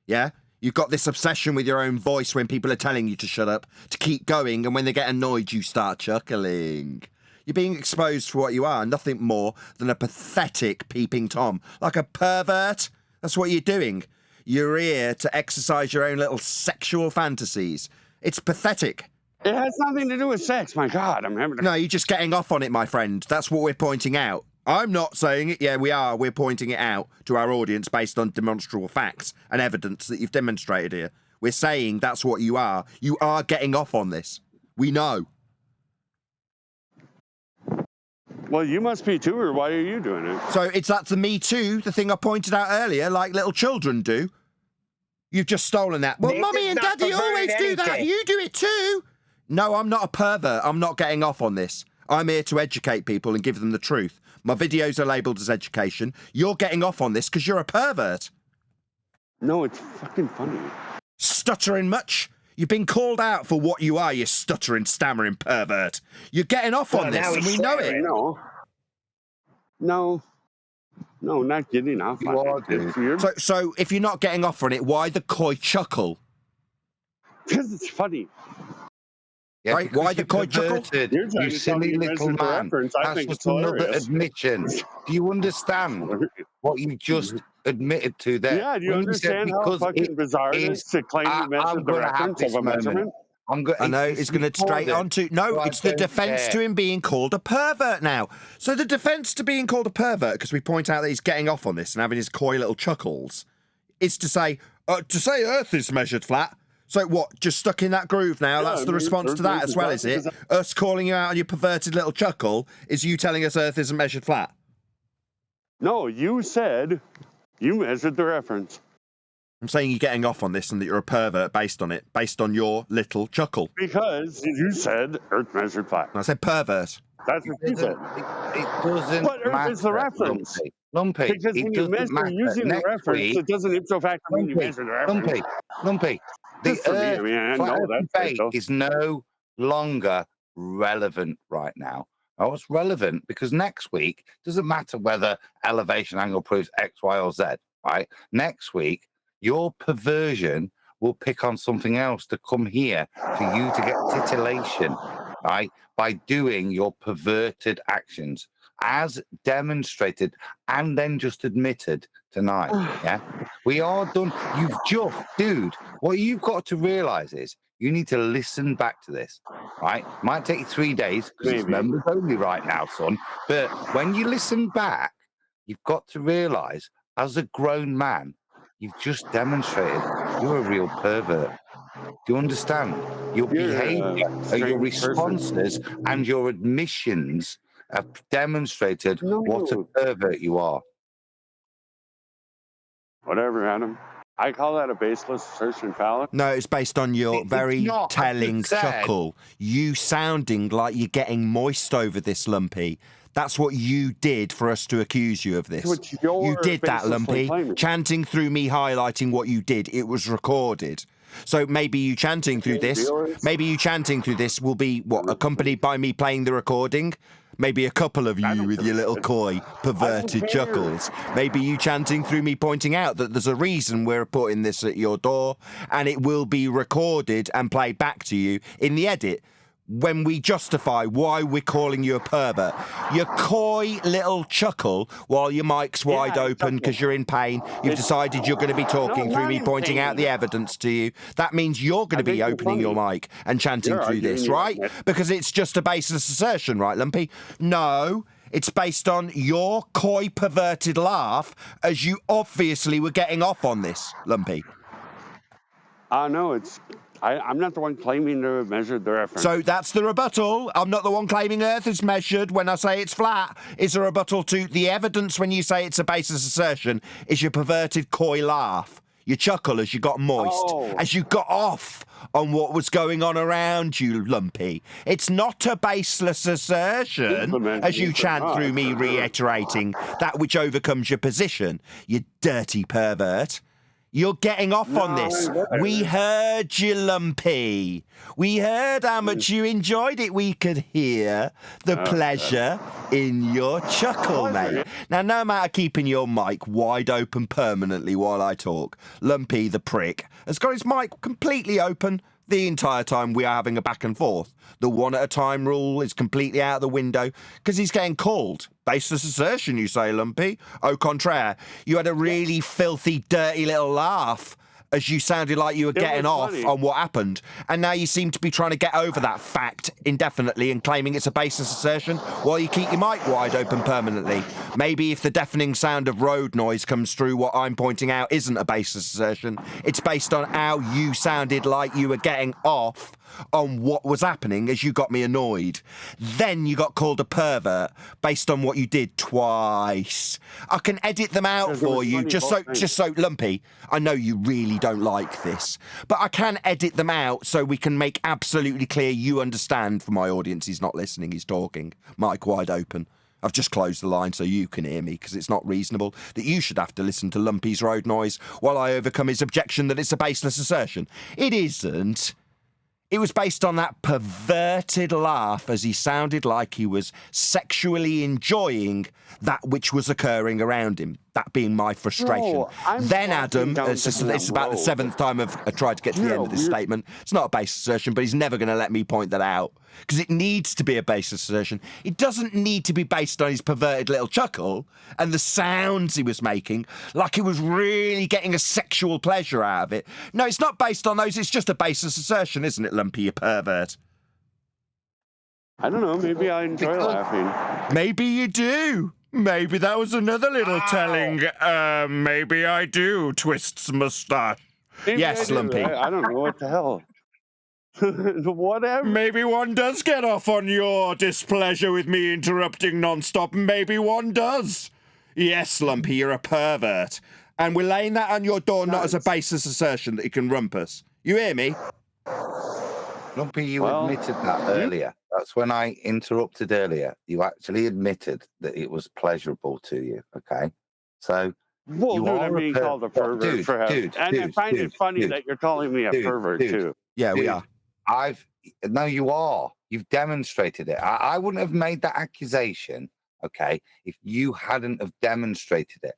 Yeah? You've got this obsession with your own voice when people are telling you to shut up, to keep going, and when they get annoyed, you start chuckling. You're being exposed for what you are, nothing more than a pathetic peeping Tom. Like a pervert. That's what you're doing. You're here to exercise your own little sexual fantasies. It's pathetic. It has nothing to do with sex, my God. I'm having No, you're just getting off on it, my friend. That's what we're pointing out. I'm not saying it. Yeah, we are. We're pointing it out to our audience based on demonstrable facts and evidence that you've demonstrated here. We're saying that's what you are. You are getting off on this. We know. Well, you must be too, or why are you doing it? So that's the Me Too, the thing I pointed out earlier, like little children do. You've just stolen that. Well, Mummy and Daddy always do that. You do it too. No, I'm not a pervert. I'm not getting off on this. I'm here to educate people and give them the truth. My videos are labelled as education. You're getting off on this because you're a pervert. No, it's fucking funny. Stuttering much? You've been called out for what you are, you stuttering, stammering pervert. You're getting off on this, and we know it. No, not getting off on it. So if you're not getting off on it, why the coy chuckle? Because it's funny. Yeah, right? Why the coy chuckle? You silly little man. That's just another admission. Do you understand what you just admitted to there. Yeah, do you When you said understand how because fucking bizarre it is to claim you I'm measured the going to have reference of this a moment. measurement? I know, it's going to straight on to... No, it's the defence to him being called a pervert now. So the defence to being called a pervert, because we point out that he's getting off on this and having his coy little chuckles, is to say Earth is measured flat. So what, just stuck in that groove now? Yeah, That's the response to that as well, is it? Us calling you out on your perverted little chuckle is you telling us Earth isn't measured flat? No, you said you measured the reference. I'm saying you're getting off on this and that you're a pervert based on it, based on your little chuckle. Because you said Earth measured flat. I said pervert. That's what you said. It doesn't But Earth matter, is the reference. Lumpy. Because when you measure using the reference, it doesn't ipso facto mean you measure the reference. Lumpy. The For me, I Earth mean, I flat know Earth that's debate right, is no longer relevant right now. Oh, it's relevant because next week doesn't matter whether elevation angle proves X, Y, or Z. Right? Next week, your perversion will pick on something else to come here for you to get titillation, right? By doing your perverted actions, as demonstrated and then just admitted tonight. Yeah, we are done. Dude, what you've got to realize is you need to listen back to this, right? Might take you 3 days because it's members only right now, son. But when you listen back, you've got to realize, as a grown man, you've just demonstrated you're a real pervert. Do you understand? Your behavior, your responses, and your admissions have demonstrated what a pervert you are. Whatever, Adam. I call that a baseless assertion, phallic. No, it's based on your very telling chuckle. You sounding like you're getting moist over this, Lumpy. That's what you did for us to accuse you of this. You did that, Lumpy. Chanting through me highlighting what you did. It was recorded. So maybe you chanting through this, will be, what, accompanied by me playing the recording? Maybe a couple of you with your little coy, perverted chuckles. Maybe you chanting through me pointing out that there's a reason we're putting this at your door, and it will be recorded and played back to you in the edit when we justify why we're calling you a pervert. Your coy little chuckle while your mic's wide open because you're in pain. You've decided you're going to be talking through me pointing out the evidence to you. That means you're going to be opening your mic and chanting through this, right? Because it's just a baseless assertion, right, Lumpy? No. It's based on your coy, perverted laugh as you obviously were getting off on this, Lumpy. No, I'm not the one claiming to measure the reference. So that's the rebuttal. I'm not the one claiming Earth is measured when I say it's flat. It's a rebuttal to the evidence when you say it's a baseless assertion is your perverted coy laugh. Your chuckle as you got moist, as you got off on what was going on around you, Lumpy. It's not a baseless assertion, as you chant through me reiterating that which overcomes your position, you dirty pervert. You're getting off on this. We heard you, Lumpy. We heard how much you enjoyed it. We could hear the pleasure in your chuckle, mate. Now, no matter keeping your mic wide open permanently while I talk, Lumpy the prick has got his mic completely open the entire time we are having a back and forth. The one at a time rule is completely out of the window because he's getting called. Baseless assertion, you say, Lumpy. Au contraire, you had a really filthy, dirty little laugh as you sounded like you were getting off on what happened. And now you seem to be trying to get over that fact indefinitely and claiming it's a baseless assertion while you keep your mic wide open permanently. Maybe if the deafening sound of road noise comes through, what I'm pointing out isn't a baseless assertion. It's based on how you sounded like you were getting off on what was happening as you got me annoyed. Then you got called a pervert based on what you did twice. I can edit them out for you just so Lumpy, I know you really don't like this, but I can edit them out so we can make absolutely clear you understand. For my audience, he's not listening, he's talking, mic wide open. I've just closed the line so you can hear me because it's not reasonable that you should have to listen to Lumpy's road noise while I overcome his objection that it's a baseless assertion. It isn't. It was based on that perverted laugh as he sounded like he was sexually enjoying that which was occurring around him. That being my frustration. No, I'm Then, talking Adam, down it's to about the road. 7th time I've tried to get to the end of this statement. It's not a base assertion, but he's never going to let me point that out. Because it needs to be a base assertion. It doesn't need to be based on his perverted little chuckle and the sounds he was making, like he was really getting a sexual pleasure out of it. No, it's not based on those. It's just a baseless assertion, isn't it, Lumpy, you pervert? I don't know. Maybe I enjoy laughing. Maybe you do. Maybe that was another little telling. Maybe I do. Twists mustache. Maybe Yes, I do. Lumpy. I don't know what the hell. Whatever. Maybe one does get off on your displeasure with me interrupting non-stop. Maybe one does. Yes, Lumpy, you're a pervert. And we're laying that on your door not as a baseless assertion that you can rumpus. You hear me? Lumpy, you admitted that earlier. That's when I interrupted earlier. You actually admitted that it was pleasurable to you, okay? So, well, dude, I'm being called a pervert for having... And I find it funny that you're calling me a pervert, too. Yeah, we are. No, you are. You've demonstrated it. I wouldn't have made that accusation, okay, if you hadn't have demonstrated it.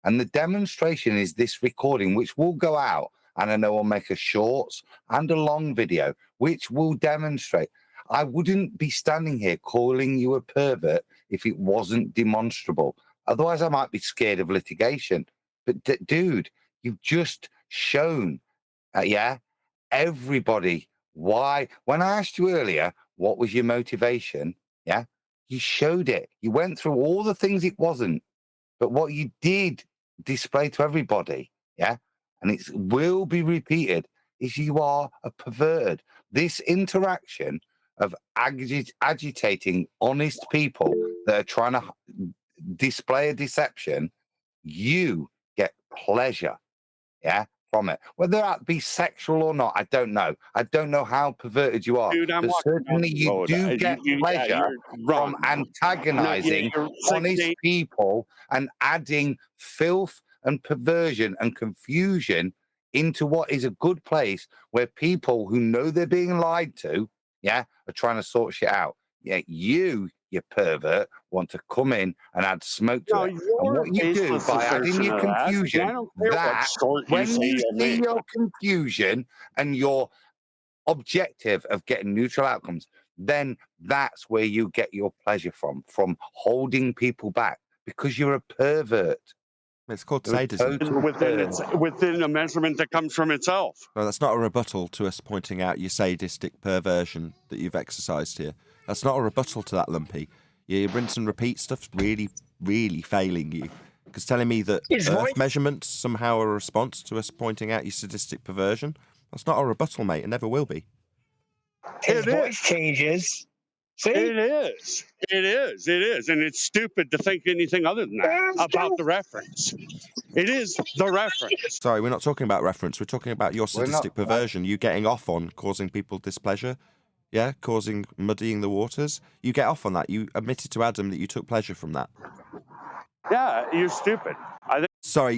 And the demonstration is this recording, which will go out, and I know I'll make a shorts and a long video, which will demonstrate. I wouldn't be standing here calling you a pervert if it wasn't demonstrable. Otherwise, I might be scared of litigation. But, dude, you've just shown, everybody why. When I asked you earlier, what was your motivation? Yeah, you showed it. You went through all the things it wasn't. But what you did display to everybody, and it will be repeated, is you are a perverted. This interaction of agitating honest people that are trying to display a deception, you get pleasure, from it. Whether that be sexual or not, I don't know. I don't know how perverted you are. Dude, I'm but certainly you do get pleasure from antagonizing honest people and adding filth and perversion and confusion into what is a good place where people who know they're being lied to, are trying to sort shit out. Yeah, you pervert, want to come in and add smoke to it. And what you do by adding your confusion, that when you see your confusion and your objective of getting neutral outcomes, then that's where you get your pleasure from holding people back because you're a pervert. It's called sadism. Within a measurement that comes from itself. Well, that's not a rebuttal to us pointing out your sadistic perversion that you've exercised here. That's not a rebuttal to that, Lumpy. Your rinse and repeat stuff's really, really failing you. Because telling me that Earth measurements somehow are a response to us pointing out your sadistic perversion, that's not a rebuttal, mate. It never will be. His voice changes. See? It is. And it's stupid to think anything other than that about the reference. It is the reference. Sorry, we're not talking about reference. We're talking about your sadistic perversion. You getting off on causing people displeasure. Yeah, muddying the waters. You get off on that. You admitted to Adam that you took pleasure from that. Yeah, you're stupid. Sorry,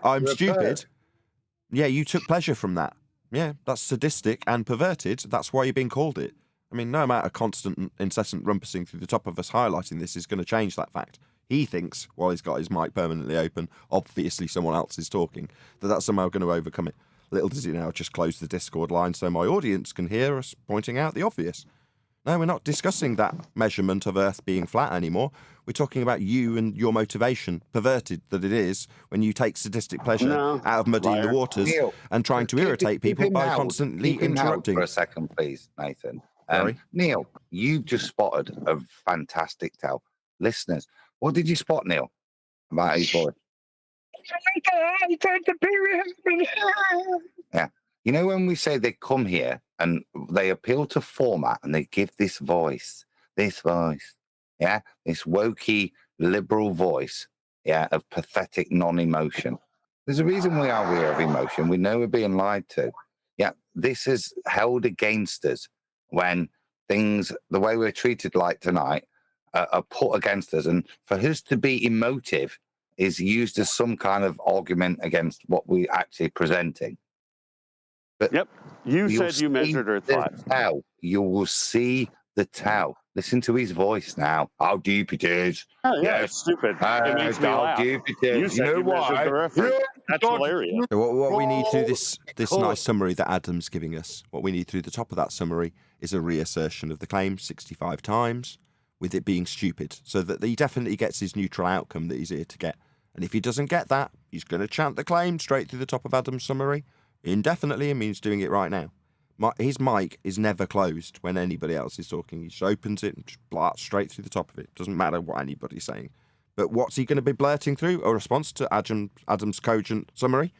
I'm stupid. Yeah, you took pleasure from that. Yeah, that's sadistic and perverted. That's why you're being called it. I mean, no amount of constant, incessant rumpusing through the top of us highlighting this is going to change that fact. He thinks, while he's got his mic permanently open, obviously someone else is talking, that's somehow going to overcome it. Little does he now just close the Discord line so my audience can hear us pointing out the obvious. No, we're not discussing that measurement of Earth being flat anymore. We're talking about you and your motivation, perverted that it is, when you take sadistic pleasure out of muddying the waters and trying to irritate people by constantly interrupting. For a second, please, Nathan. Neil, you've just spotted a fantastic tell. Listeners, what did you spot, Neil, about his voice? Yeah. You know, when we say they come here and they appeal to format and they give this voice, this wokey liberal voice, of pathetic non-emotion. There's a reason we are of emotion. We know we're being lied to. Yeah, this is held against us when things, the way we're treated like tonight, are put against us. And for us to be emotive is used as some kind of argument against what we're actually presenting. But you said you measured Earth flat. You will see the tell. Listen to his voice now. How deep it is. Oh, yeah, it's stupid. It makes me how laugh. deep it is. You said know you measured the why? reference. That's hilarious. What we need through this because- nice summary that Adam's giving us, what we need through the top of that summary is a reassertion of the claim 65 times, with it being stupid, so that he definitely gets his neutral outcome that he's here to get. And if he doesn't get that, he's going to chant the claim straight through the top of Adam's summary. Indefinitely, it means doing it right now. His mic is never closed when anybody else is talking. He just opens it and just blurts straight through the top of it. Doesn't matter what anybody's saying. But what's he going to be blurting through? A response to Adam's cogent summary?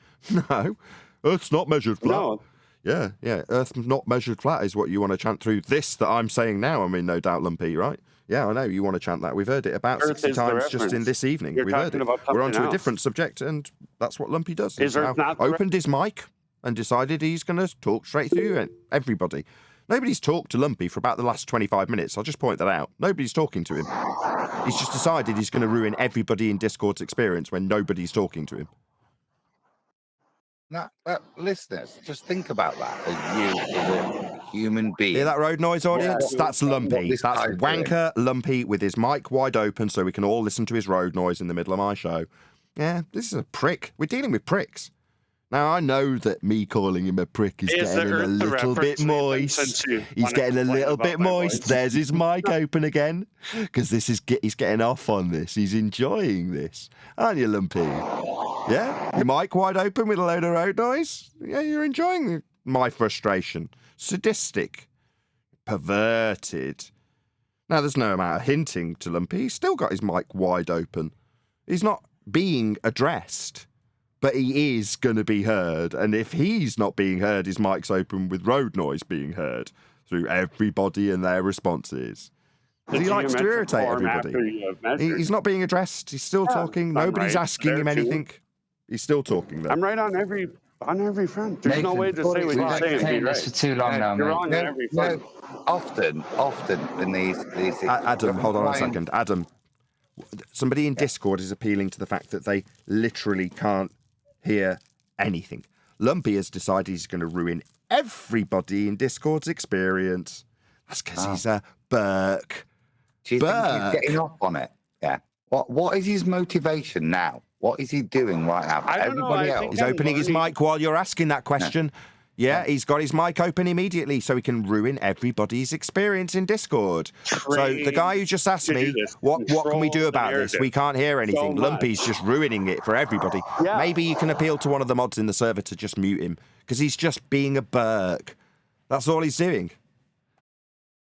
No. Earth's not measured flat. No. Yeah. Earth's not measured flat is what you want to chant through this that I'm saying now. I mean, no doubt, Lumpy, right? Yeah, I know you want to chant that. We've heard it about Earth 60 is the times just in reference. this evening. You're We've heard talking it. about We're on something to a else. different subject, and that's what Lumpy does. Is He's Earth not the opened his mic and decided he's going to talk straight through everybody. Nobody's talked to Lumpy for about the last 25 minutes. I'll just point that out. Nobody's talking to him. He's just decided he's going to ruin everybody in Discord's experience when nobody's talking to him. Now, listeners, just think about that as you, as a human being. Hear that road noise, audience? Yeah. That's Lumpy. This That's guy's wanker Lumpy with his mic wide open so we can all listen to his road noise in the middle of my show. Yeah, this is a prick. We're dealing with pricks. Now, I know that me calling him a prick is Is the getting him a Earth the little bit reference, Nathan, moist. since you He's wanna getting a complain little about bit my moist. voice? There's his mic open again because he's getting off on this. He's enjoying this. Aren't you, Lumpy? Yeah? Your mic wide open with a load of road noise? Yeah, you're enjoying my frustration. Sadistic. Perverted. Now, there's no amount of hinting to Lumpy. He's still got his mic wide open. He's not being addressed. But he is going to be heard. And if he's not being heard, his mic's open with road noise being heard through everybody and their responses. The He likes to geometric irritate form everybody. after you have measured. He's not being addressed. He's still talking. I'm Nobody's right asking there him too. anything. He's still talking, though. I'm right on every front. There's no Nathan, way to say what we've you're saying and be entertained right. this for too long now, You're mate. wrong on every front. Often in these Adam, hold on a second. Adam, somebody in Discord is appealing to the fact that they literally can't hear anything. Lumpy has decided he's going to ruin everybody in Discord's experience. That's because he's a Burke. Do you think he's getting off on it? Yeah. What is his motivation now? What is he doing right now? I don't know. Everybody I else. think He's opening his mic while you're asking that question. Yeah, he's got his mic open immediately so he can ruin everybody's experience in Discord. So the guy who just asked me, what can we do about this? We can't hear anything. Lumpy's just ruining it for everybody. Yeah. Maybe you can appeal to one of the mods in the server to just mute him because he's just being a Burke. That's all he's doing.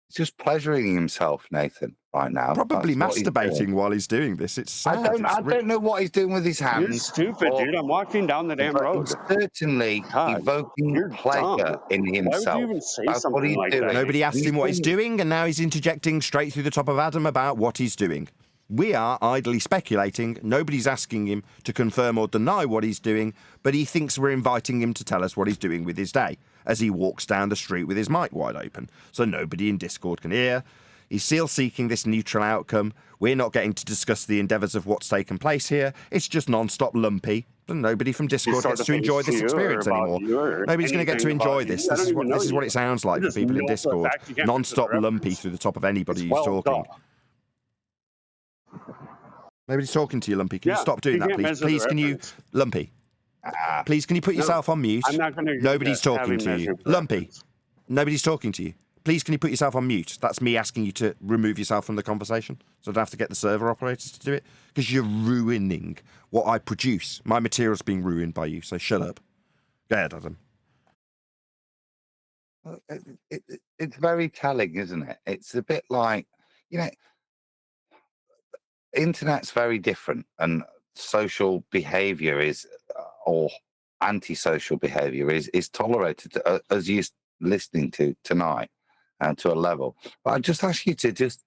He's just pleasuring himself, Nathan, right now. Probably That's what he's masturbating doing. while he's doing this. It's sad. I don't know what he's doing with his hands. You're stupid, or- dude. I'm walking down the damn but road. he's certainly evoking you're pleasure dumb. in Why would you himself. even say That's what something he's like doing. that? Nobody asked him what he's doing. doing, and now he's interjecting straight through the top of Adam about what he's doing. We are idly speculating. Nobody's asking him to confirm or deny what he's doing, but he thinks we're inviting him to tell us what he's doing with his day as he walks down the street with his mic wide open, so nobody in Discord can hear. He's still seeking this neutral outcome. We're not getting to discuss the endeavours of what's taken place here. It's just non-stop Lumpy. And nobody from Discord sort gets of to enjoy things this to you or experience about anymore. you or Nobody's going to get to anything enjoy about this. you. I This don't is what even know this is you. what it sounds like You for just people in know for a Discord. fact you can't Non-stop measure the Lumpy reference. through the top of anybody It's who's well talking. done. Nobody's talking to you, Lumpy. Can you Yeah, stop doing you that, can't please? measure the Please, can you, reference. Lumpy? Please, can you put No, yourself on mute? I'm not gonna Nobody's have talking him to you, measure the Lumpy. reference. Nobody's talking to you. Please, can you put yourself on mute? That's me asking you to remove yourself from the conversation, so I don't have to get the server operators to do it, because you're ruining what I produce. My material's being ruined by you, so shut up. Go ahead, Adam. It's very telling, isn't it? It's a bit like, internet's very different, and social behavior is, or antisocial behavior is tolerated, as you're listening to tonight, to a level. But I just ask you to just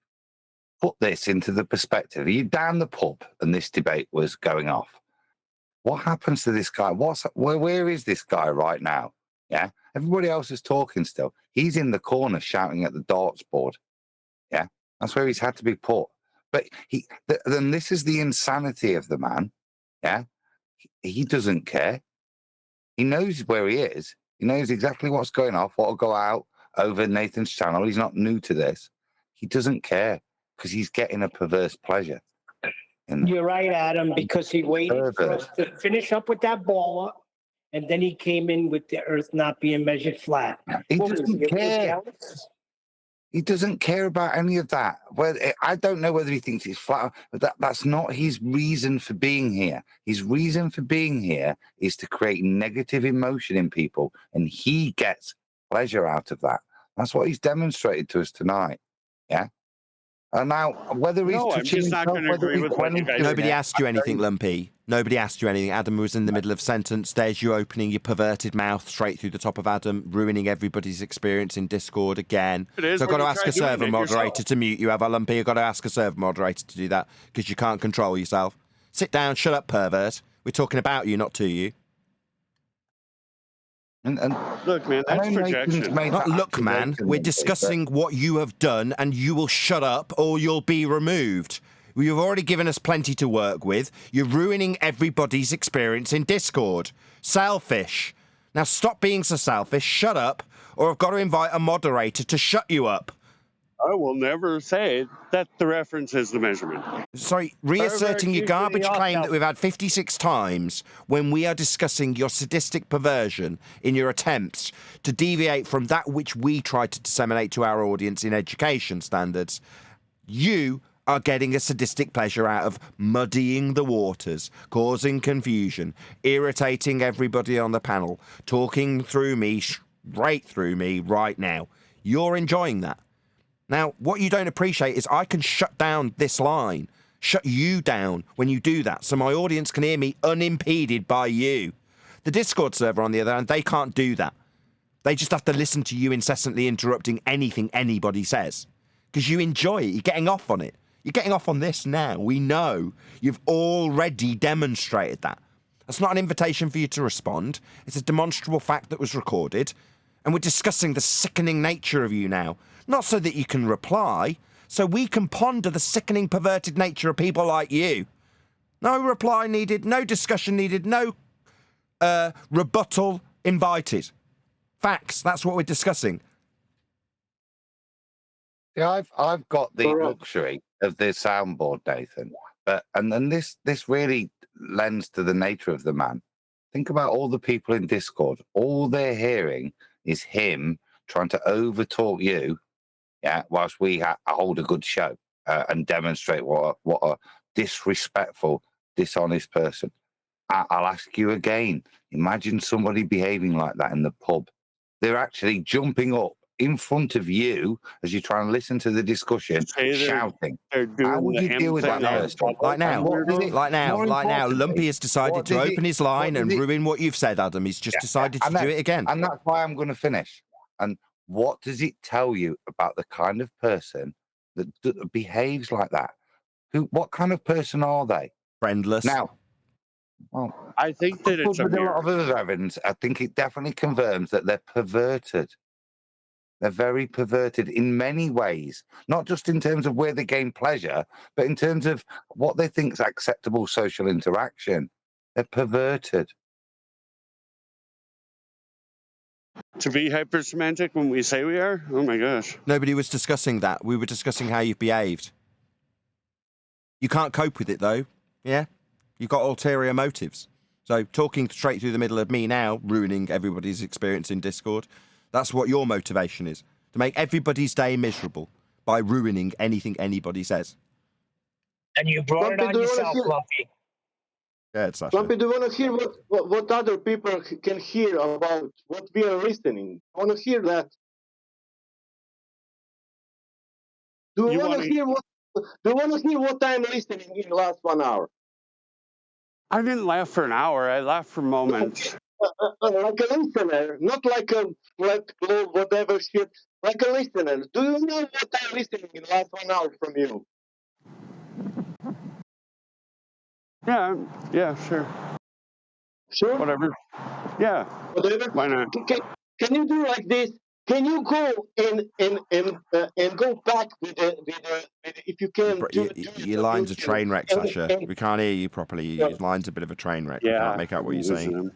put this into the perspective. Are you down the pub and this debate was going off? What happens to this guy? Where is this guy right now? Yeah, everybody else is talking still. He's in the corner shouting at the darts board. Yeah, that's where he's had to be put. But then this is the insanity of the man. Yeah, he doesn't care. He knows where he is. He knows exactly what's going off, what will go out over Nathan's channel. He's not new to this. He doesn't care because he's getting a perverse pleasure. You're right, Adam, because he waited for us Perverse. to finish up with that ball up, and then he came in with the Earth not being measured flat. He What was doesn't he, a little care. jealous? He doesn't care about any of that. Well, I don't know whether he thinks it's flat, but that's not his reason for being here. His reason for being here is to create negative emotion in people, and he gets pleasure out of that. That's what he's demonstrated to us tonight. Yeah. And now, whether he's No, I'm touching just not himself, going to whether agree he's with what when you he's guys. doing Nobody it, asked you anything, Lumpy. Nobody asked you anything. Adam was in the middle of sentence. There's you opening your perverted mouth straight through the top of Adam, ruining everybody's experience in Discord again. It is So I've got when to you ask try a doing server it moderator yourself. to mute you, have I, Lumpy? I've got to ask a server moderator to do that because you can't control yourself. Sit down, shut up, pervert. We're talking about you, not to you. And Look, man, that's projection. Not look, man. We're discussing what you have done, and you will shut up or you'll be removed. You've already given us plenty to work with. You're ruining everybody's experience in Discord. Selfish. Now stop being so selfish, shut up, or I've got to invite a moderator to shut you up. I will never say that the reference is the measurement. Sorry, reasserting your garbage claim that we've had 56 times when we are discussing your sadistic perversion in your attempts to deviate from that which we try to disseminate to our audience in education standards. You are getting a sadistic pleasure out of muddying the waters, causing confusion, irritating everybody on the panel, talking through me, straight through me right now. You're enjoying that. Now, what you don't appreciate is I can shut down this line, shut you down when you do that, so my audience can hear me unimpeded by you. The Discord server, on the other hand, they can't do that. They just have to listen to you incessantly interrupting anything anybody says. Because you enjoy it. You're getting off on it. You're getting off on this now. We know. You've already demonstrated that. That's not an invitation for you to respond. It's a demonstrable fact that was recorded. And we're discussing the sickening nature of you now. Not so that you can reply, so we can ponder the sickening, perverted nature of people like you. No reply needed, no discussion needed, no rebuttal invited. Facts, that's what we're discussing. Yeah, I've got the luxury of the soundboard, Nathan. But and then this really lends to the nature of the man. Think about all the people in Discord. All they're hearing is him trying to overtalk you, yeah, whilst we hold a good show and demonstrate what a disrespectful, dishonest person. I'll ask you again. Imagine somebody behaving like that in the pub. They're actually jumping up in front of you as you try and listen to the discussion, shouting. How would you deal with that person? Like now, Lumpy has decided to open his line and ruin what you've said, Adam. He's just decided to do it again. And that's why I'm going to finish. And what does it tell you about the kind of person that behaves like that? What kind of person are they? Friendless. Now, well, I think that it's a lot of other evidence. I think it definitely confirms that they're perverted. They're very perverted in many ways, not just in terms of where they gain pleasure, but in terms of what they think is acceptable social interaction. They're perverted. To be hypersemantic when we say we are? Oh my gosh. Nobody was discussing that. We were discussing how you've behaved. You can't cope with it, though. Yeah? You've got ulterior motives. So talking straight through the middle of me now, ruining everybody's experience in Discord, that's what your motivation is. To make everybody's day miserable by ruining anything anybody says. And you brought it on yourself, Lumpy. Yeah, Sasha. Lumpy, do you want to hear what other people can hear about what we are listening? I want to hear that. Do you want to hear what I'm listening in the last 1 hour? I didn't laugh for an hour. I laughed for moments. Like a listener, not like a whatever shit. Like a listener. Do you know what I'm listening in the last 1 hour from you? Yeah, sure. Sure? Whatever. Yeah. Whatever. Why not? Can you do like this? Can you go and go back with if you can? Your line's a train wreck, Sasha. We can't hear you properly. Your line's a bit of a train wreck. We can't make out what you're saying.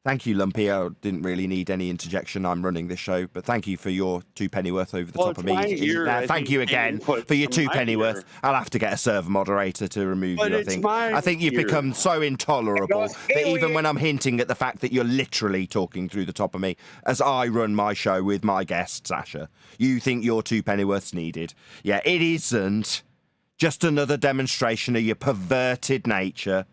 Thank you, Lumpy. I didn't really need any interjection. I'm running this show, but thank you for your 2 pennyworth over the top of me. Thank you again for your 2 pennyworth. I'll have to get a server moderator to remove you, I think. I think you've become so intolerable that even when I'm hinting at the fact that you're literally talking through the top of me, as I run my show with my guest, Sasha, you think your 2 pennyworth's needed. Yeah, it isn't. Just another demonstration of your perverted nature.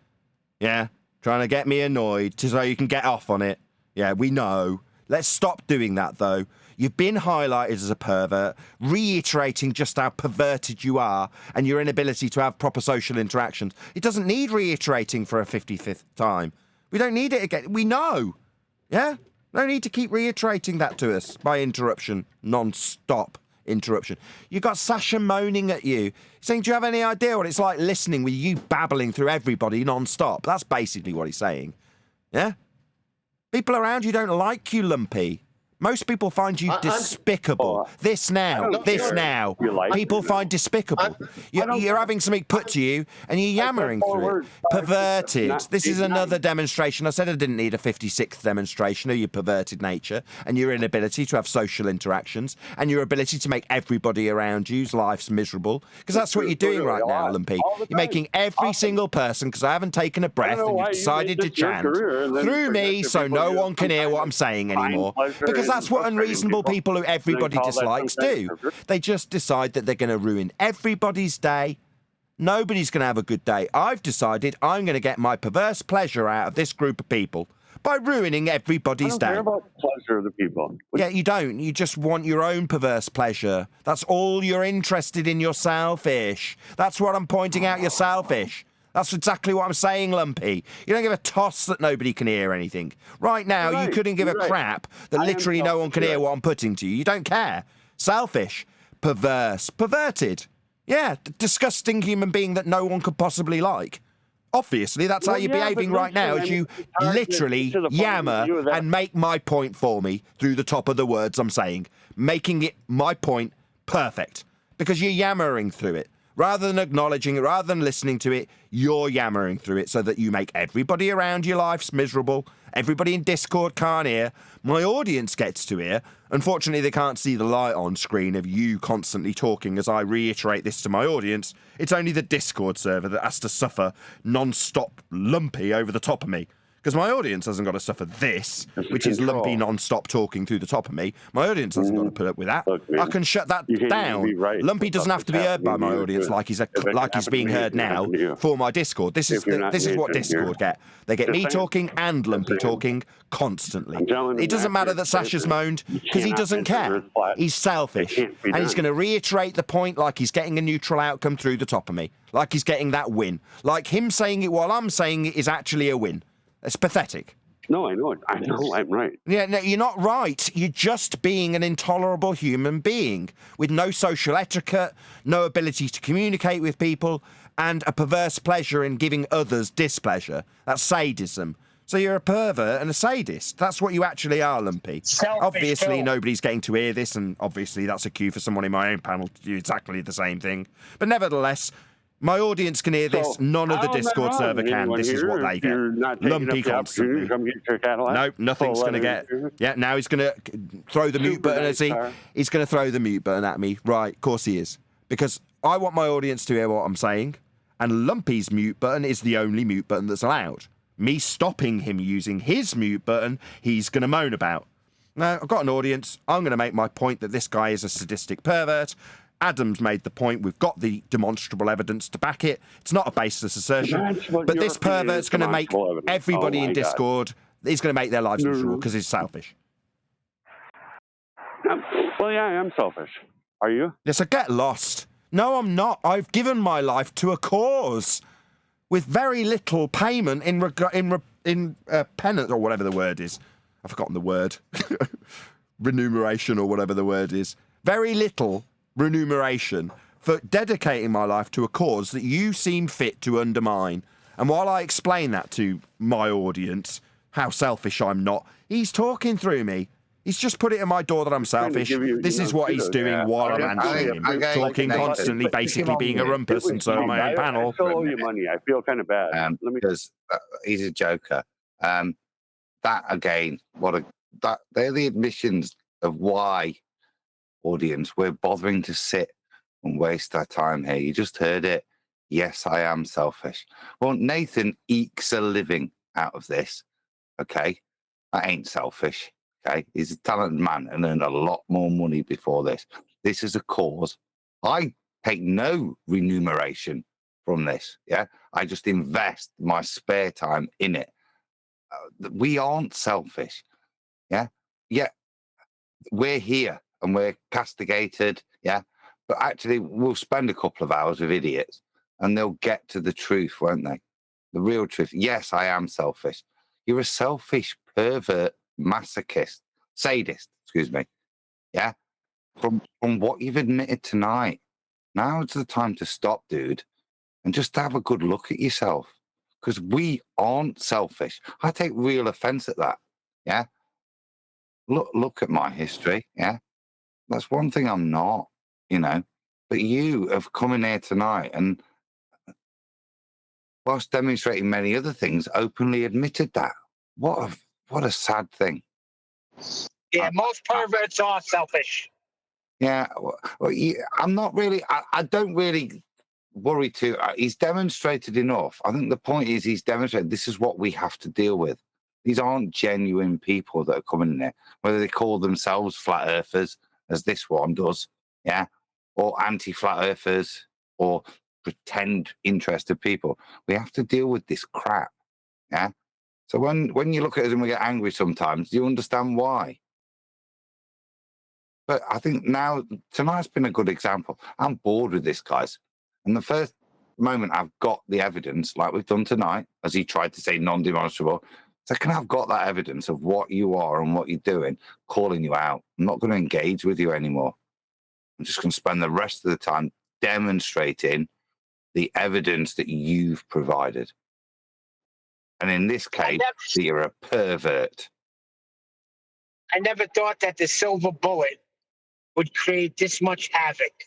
Yeah? Trying to get me annoyed so you can get off on it. Yeah, we know. Let's stop doing that, though. You've been highlighted as a pervert, reiterating just how perverted you are and your inability to have proper social interactions. It doesn't need reiterating for a 55th time. We don't need it again. We know. Yeah? No need to keep reiterating that to us by interruption, non-stop interruption. You got Sasha moaning at you, saying, do you have any idea what it's like listening with you babbling through everybody non-stop? That's basically what he's saying. Yeah? People around you don't like you, Lumpy. Most people find you despicable. This now. People find despicable. You're having something put to you and you're yammering through it. Perverted. This is another demonstration. I said I didn't need a 56th demonstration of your perverted nature and your inability to have social interactions and your ability to make everybody around you's lives miserable. Because that's what you're doing right now, Lumpy. You're making every single person, because I haven't taken a breath and you've decided to chant through me so no one can hear what I'm saying anymore. Because that's what unreasonable people who everybody dislikes do. They just decide that they're going to ruin everybody's day. Nobody's going to have a good day. I've decided I'm going to get my perverse pleasure out of this group of people by ruining everybody's day. I don't care about the pleasure of the people. Yeah, you don't. You just want your own perverse pleasure. That's all you're interested in. You're selfish. That's what I'm pointing out. You're selfish. That's exactly what I'm saying, Lumpy. You don't give a toss that nobody can hear anything. Right now, you couldn't give a crap that literally no one can hear what I'm putting to you. You don't care. Selfish. Perverse. Perverted. Yeah, disgusting human being that no one could possibly like. Obviously, that's how you're behaving right now, as you literally yammer and make my point for me through the top of the words I'm saying, making it my point perfect, because you're yammering through it. Rather than acknowledging it, rather than listening to it, you're yammering through it so that you make everybody around your lives miserable. Everybody in Discord can't hear. My audience gets to hear. Unfortunately, they can't see the light on screen of you constantly talking as I reiterate this to my audience. It's only the Discord server that has to suffer non-stop Lumpy over the top of me. Because my audience hasn't got to suffer this, which is Lumpy non-stop talking through the top of me. My audience hasn't got to put up with that. I can shut that down. Lumpy doesn't have to be heard by my audience like he's being heard now for my Discord. This is what Discord get. They get me talking and Lumpy talking constantly. It doesn't matter that Sasha's moaned because he doesn't care. He's selfish. And he's going to reiterate the point like he's getting a neutral outcome through the top of me. Like he's getting that win. Like him saying it while I'm saying it is actually a win. It's pathetic. No, I know it. I know I'm right. Yeah, no, you're not right. You're just being an intolerable human being with no social etiquette, no ability to communicate with people, and a perverse pleasure in giving others displeasure. That's sadism. So you're a pervert and a sadist. That's what you actually are, Lumpy. Obviously, nobody's getting to hear this, and obviously that's a cue for someone in my own panel to do exactly the same thing. But nevertheless, my audience can hear this. None of the Discord server can. This is what they get. Lumpy constantly. No, nothing's going to get... Yeah, now he's going to throw the mute button, is he? He's going to throw the mute button at me. Right, of course he is. Because I want my audience to hear what I'm saying, and Lumpy's mute button is the only mute button that's allowed. Me stopping him using his mute button, he's going to moan about. Now, I've got an audience. I'm going to make my point that this guy is a sadistic pervert. Adam's made the point. We've got the demonstrable evidence to back it. It's not a baseless assertion. But this pervert's going to make everybody in Discord, he's going to make their lives miserable because he's selfish. Well, yeah, I am selfish. Are you? Yes, so get lost. No, I'm not. I've given my life to a cause with very little payment in penance, or whatever the word is. I've forgotten the word. Remuneration, or whatever the word is. Very little remuneration for dedicating my life to a cause that you seem fit to undermine. And while I explain that to my audience, how selfish I'm not, he's talking through me. He's just put it in my door that I'm selfish. This is what he's doing while I'm answering him. Talking constantly, basically being a rumpus, and so my own panel. I still owe you money. I feel kind of bad. Because he's a joker. that again, they're the admissions of why, audience, we're bothering to sit and waste our time here. You just heard it. Yes, I am selfish. Well, Nathan ekes a living out of this. Okay, that ain't selfish. Okay, he's a talented man and earned a lot more money before this. This is a cause. I take no remuneration from this. Yeah, I just invest my spare time in it. We aren't selfish. Yeah, yeah, we're here and we're castigated. Yeah, but actually, we'll spend a couple of hours with idiots, and they'll get to the truth, won't they? The real truth. Yes, I am selfish. You're a selfish pervert, masochist, sadist. Excuse me. Yeah, from what you've admitted tonight. Now it's the time to stop, dude, and just have a good look at yourself. Because we aren't selfish. I take real offense at that. Yeah. Look at my history. Yeah. That's one thing I'm not, you know. But you have come in here tonight and, whilst demonstrating many other things, openly admitted that. What a sad thing. Yeah, most perverts are selfish. Yeah, I'm not really. I don't really worry too. He's demonstrated enough. I think the point is he's demonstrated this is what we have to deal with. These aren't genuine people that are coming in there, whether they call themselves flat earthers, as this one does, yeah, or anti-flat earthers, or pretend interested people. We have to deal with this crap, yeah. So when you look at us and we get angry sometimes, do you understand why? But I think now tonight's been a good example. I'm bored with this, guys. And the first moment I've got the evidence, like we've done tonight, as he tried to say non-demonstrable, second I've got that evidence of what you are and what you're doing, calling you out. I'm not going to engage with you anymore. I'm just going to spend the rest of the time demonstrating the evidence that you've provided. And in this case, that you're a pervert. I never thought that the silver bullet would create this much havoc.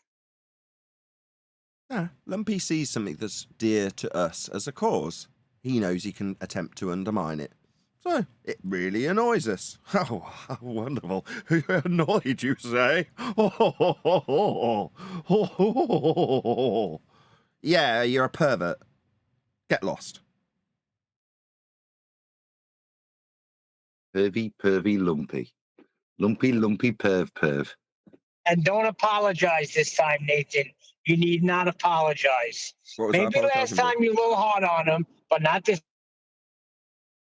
Yeah, Lumpy sees something that's dear to us as a cause. He knows he can attempt to undermine it. So, it really annoys us. Oh, how wonderful. Annoyed, you say? Yeah, you're a pervert. Get lost. Pervy, lumpy. Lumpy, perv. And don't apologize this time, Nathan. You need not apologize. Maybe last time you were a little hard on him, but not this.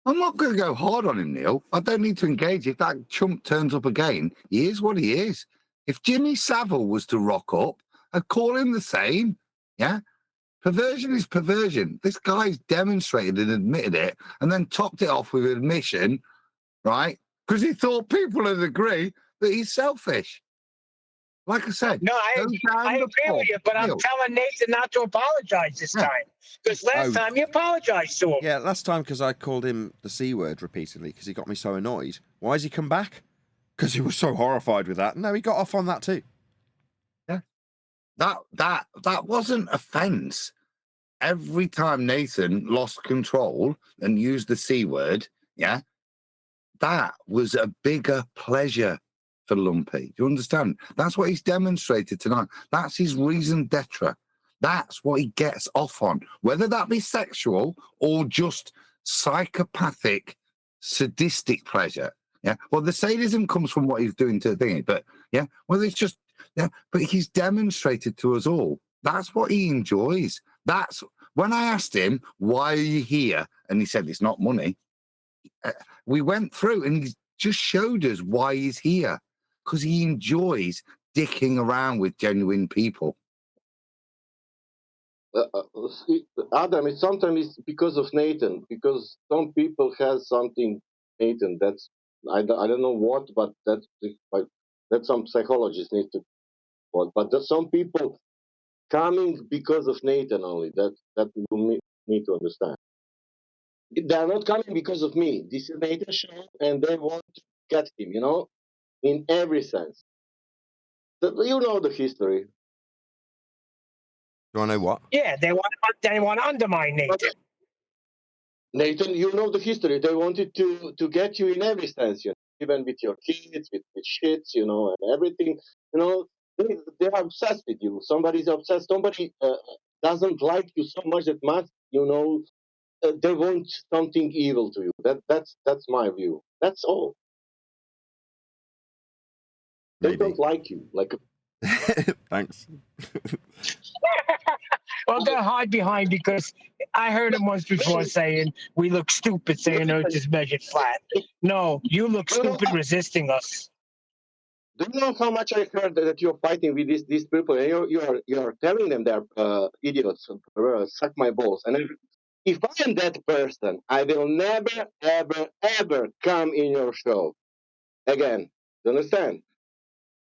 I'm not going to go hard on him, Neil. I don't need to engage. If that chump turns up again, he is what he is. If Jimmy Savile was to rock up, I'd call him the same. Yeah? Perversion is perversion. This guy's demonstrated and admitted it and then topped it off with admission, right? Because he thought people would agree that he's selfish. Like I said, no, I agree with you, but I'm telling Nathan not to apologize this time. Because last time you apologized to him. Yeah, last time because I called him the C word repeatedly because he got me so annoyed. Why has he come back? Because he was so horrified with that. No, he got off on that too. Yeah. That wasn't offense. Every time Nathan lost control and used the C word, yeah, that was a bigger pleasure for Lumpy. Do you understand? That's what he's demonstrated tonight. That's his raison d'etre. That's what he gets off on, whether that be sexual or just psychopathic, sadistic pleasure. Yeah. Well, the sadism comes from what he's doing to the thing, but yeah, well, it's just, yeah, but he's demonstrated to us all. That's what he enjoys. That's when I asked him, why are you here? And he said, it's not money. We went through and he just showed us why he's here. Because he enjoys dicking around with genuine people. Adam, sometimes it's because of Nathan, because some people have something, Nathan, that's, I don't know what, but that's some psychologists need to, but there's some people coming because of Nathan only, that you need to understand. They're not coming because of me. This is Nathan's show, and they want to get him, in every sense. You know the history. Do I know what? Yeah, they want to undermine Nathan. Nathan, you know the history. They wanted to get you in every sense, even with your kids, with shits, and everything. They are obsessed with you. Somebody's obsessed. Somebody doesn't like you so much that much, they want something evil to you. That's my view. That's all. They don't like you. Thanks. Well, they'll hide behind because I heard him once before saying we look stupid saying Earth is measured flat. No, you look stupid resisting us. Do you know how much I heard that you're fighting with these people? And you're telling them they're idiots. Suck my balls. And if I am that person, I will never, ever, ever come in your show again. You understand?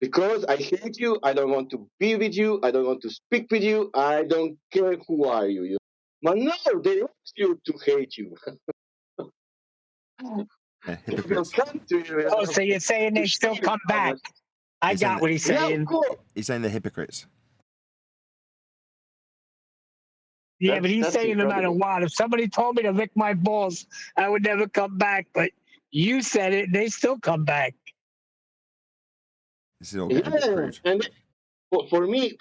Because I hate you. I don't want to be with you. I don't want to speak with you. I don't care who are you. But no, they ask you to hate you. They will come to you. Oh, so you're saying they still come back? I got what he's saying. Yeah, of course. He's saying they're hypocrites. Yeah, but he's saying no matter what, if somebody told me to lick my balls, I would never come back. But you said it, they still come back. This is all getting a bit crude. And for me,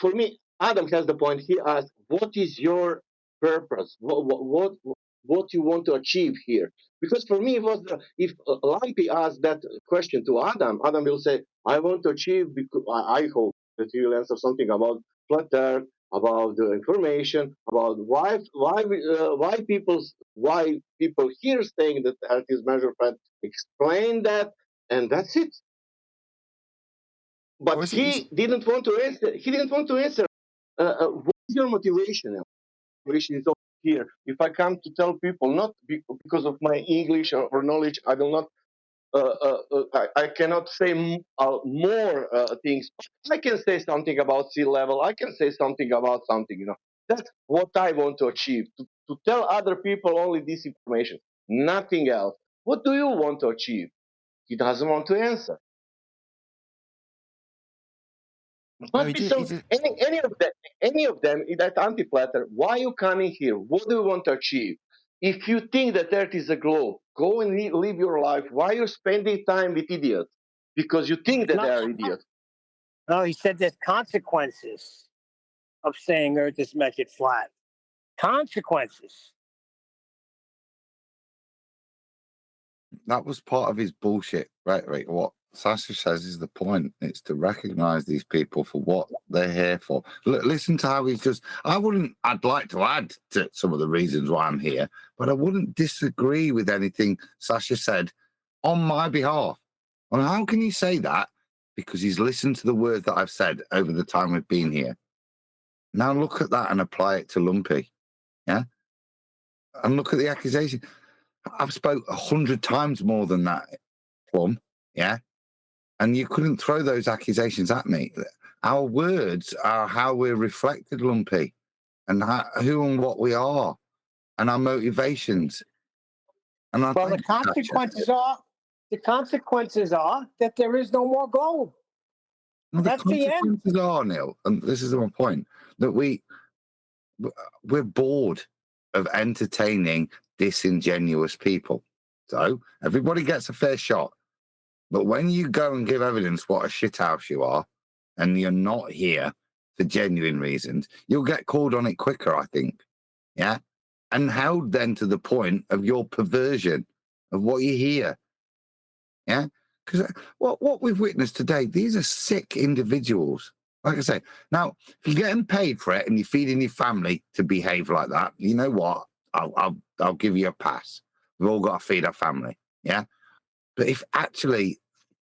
Adam has the point. He asked, "What is your purpose? What you want to achieve here?" Because for me, it was if Lumpy asked that question to Adam, Adam will say, "I want to achieve." Because I hope that he will answer something about flat Earth, about the information, about why people here saying that Earth is measured flat. Explain that, and that's it. But he didn't want to answer. He didn't want to answer. What is your motivation? Motivation is over here. If I come to tell people, not because of my English or knowledge, I will not. I cannot say more things. I can say something about sea level. I can say something about something. That's what I want to achieve. To tell other people only this information, nothing else. What do you want to achieve? He doesn't want to answer. Must be some any of them that anti-flatter. Why are you coming here? What do you want to achieve? If you think that Earth is a globe, go and live your life. Why are you spending time with idiots? Because you think that they are idiots. No, he said there's consequences of saying Earth is measured flat. Consequences. That was part of his bullshit rhetoric. What Sasha says is the point. It's to recognize these people for what they're here for. Listen to how he's just. I'd like to add to some of the reasons why I'm here, but I wouldn't disagree with anything Sasha said on my behalf. And how can you say that? Because he's listened to the words that I've said over the time we've been here. Now look at that and apply it to Lumpy. Yeah? And look at the accusation. I've spoke 100 times more than that, Plum, yeah? And you couldn't throw those accusations at me. Our words are how we're reflected, Lumpy, and who and what we are, and our motivations. And well, the consequences are that there is no more gold. Well, that's the end. The consequences are, Neil, and this is my point, that we're bored of entertaining disingenuous people. So everybody gets a fair shot. But when you go and give evidence what a shithouse you are, and you're not here for genuine reasons, you'll get called on it quicker, I think. Yeah? And held then to the point of your perversion of what you hear. Yeah? Because what we've witnessed today, these are sick individuals. Like I say, now, if you're getting paid for it and you're feeding your family to behave like that, you know what? I'll give you a pass. We've all got to feed our family. Yeah? But if actually,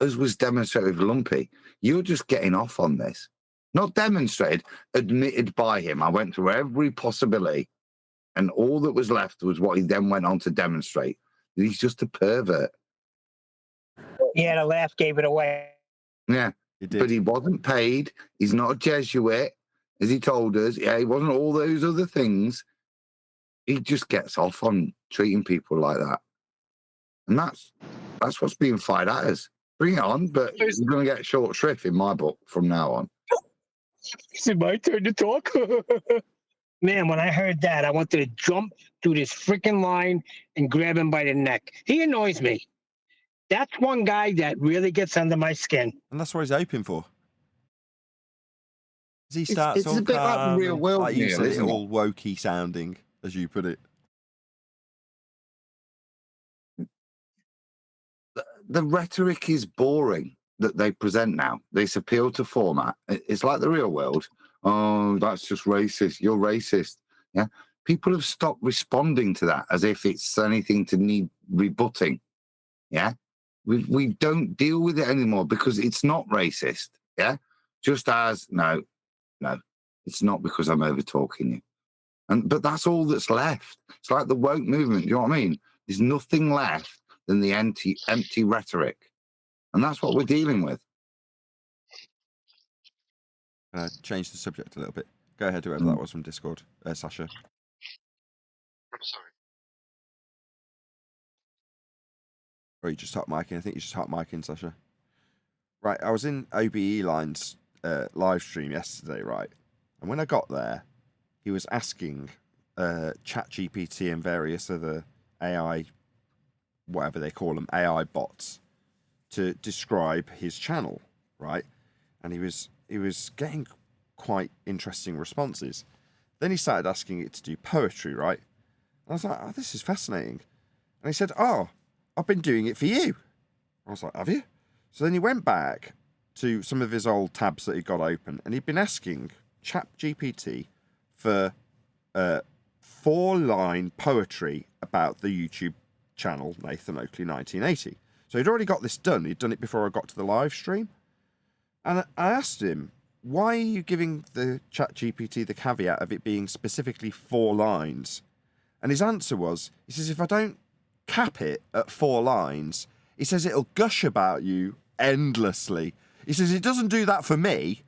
as was demonstrated with Lumpy, you're just getting off on this. Not demonstrated, admitted by him. I went through every possibility, and all that was left was what he then went on to demonstrate. He's just a pervert. Yeah, the laugh gave it away. Yeah, but he wasn't paid. He's not a Jesuit, as he told us. Yeah, he wasn't all those other things. He just gets off on treating people like that. And that's what's being fired at us. Bring it on, but you're going to get short shrift in my book from now on. Is it my turn to talk? Man, when I heard that, I wanted to jump through this freaking line and grab him by the neck. He annoys me. That's one guy that really gets under my skin. And that's what he's hoping for. As he starts It's all a bit like the calm real and, world, like you Neil, said, it isn't it? all wokey sounding, as you put it. The rhetoric is boring that they present now. This appeal to format. It's like the real world. Oh, that's just racist. You're racist. Yeah. People have stopped responding to that as if it's anything to need rebutting. Yeah. We don't deal with it anymore because it's not racist. Yeah. Just as no, it's not because I'm over talking you. But that's all that's left. It's like the woke movement. Do you know what I mean? There's nothing left than the empty rhetoric. And that's what we're dealing with. Can I change the subject a little bit? Go ahead, whoever that was from Discord. Sasha. I'm sorry. Or you just hot micing. I think you just hot micing, Sasha. Right, I was in OBE Line's live stream yesterday, right? And when I got there, he was asking ChatGPT and various other AI, whatever they call them, AI bots, to describe his channel, right? And he was getting quite interesting responses. Then he started asking it to do poetry, right? And I was like, oh, this is fascinating. And he said, oh, I've been doing it for you. I was like, have you? So then he went back to some of his old tabs that he got open, and he'd been asking ChatGPT for 4-line poetry about the YouTube channel Nathan Oakley 1980. So he'd already got this done. He'd done it before I got to the live stream. And I asked him, why are you giving the ChatGPT the caveat of it being specifically 4 lines? And his answer was, he says, if I don't cap it at 4 lines, he says it'll gush about you endlessly. He says it doesn't do that for me.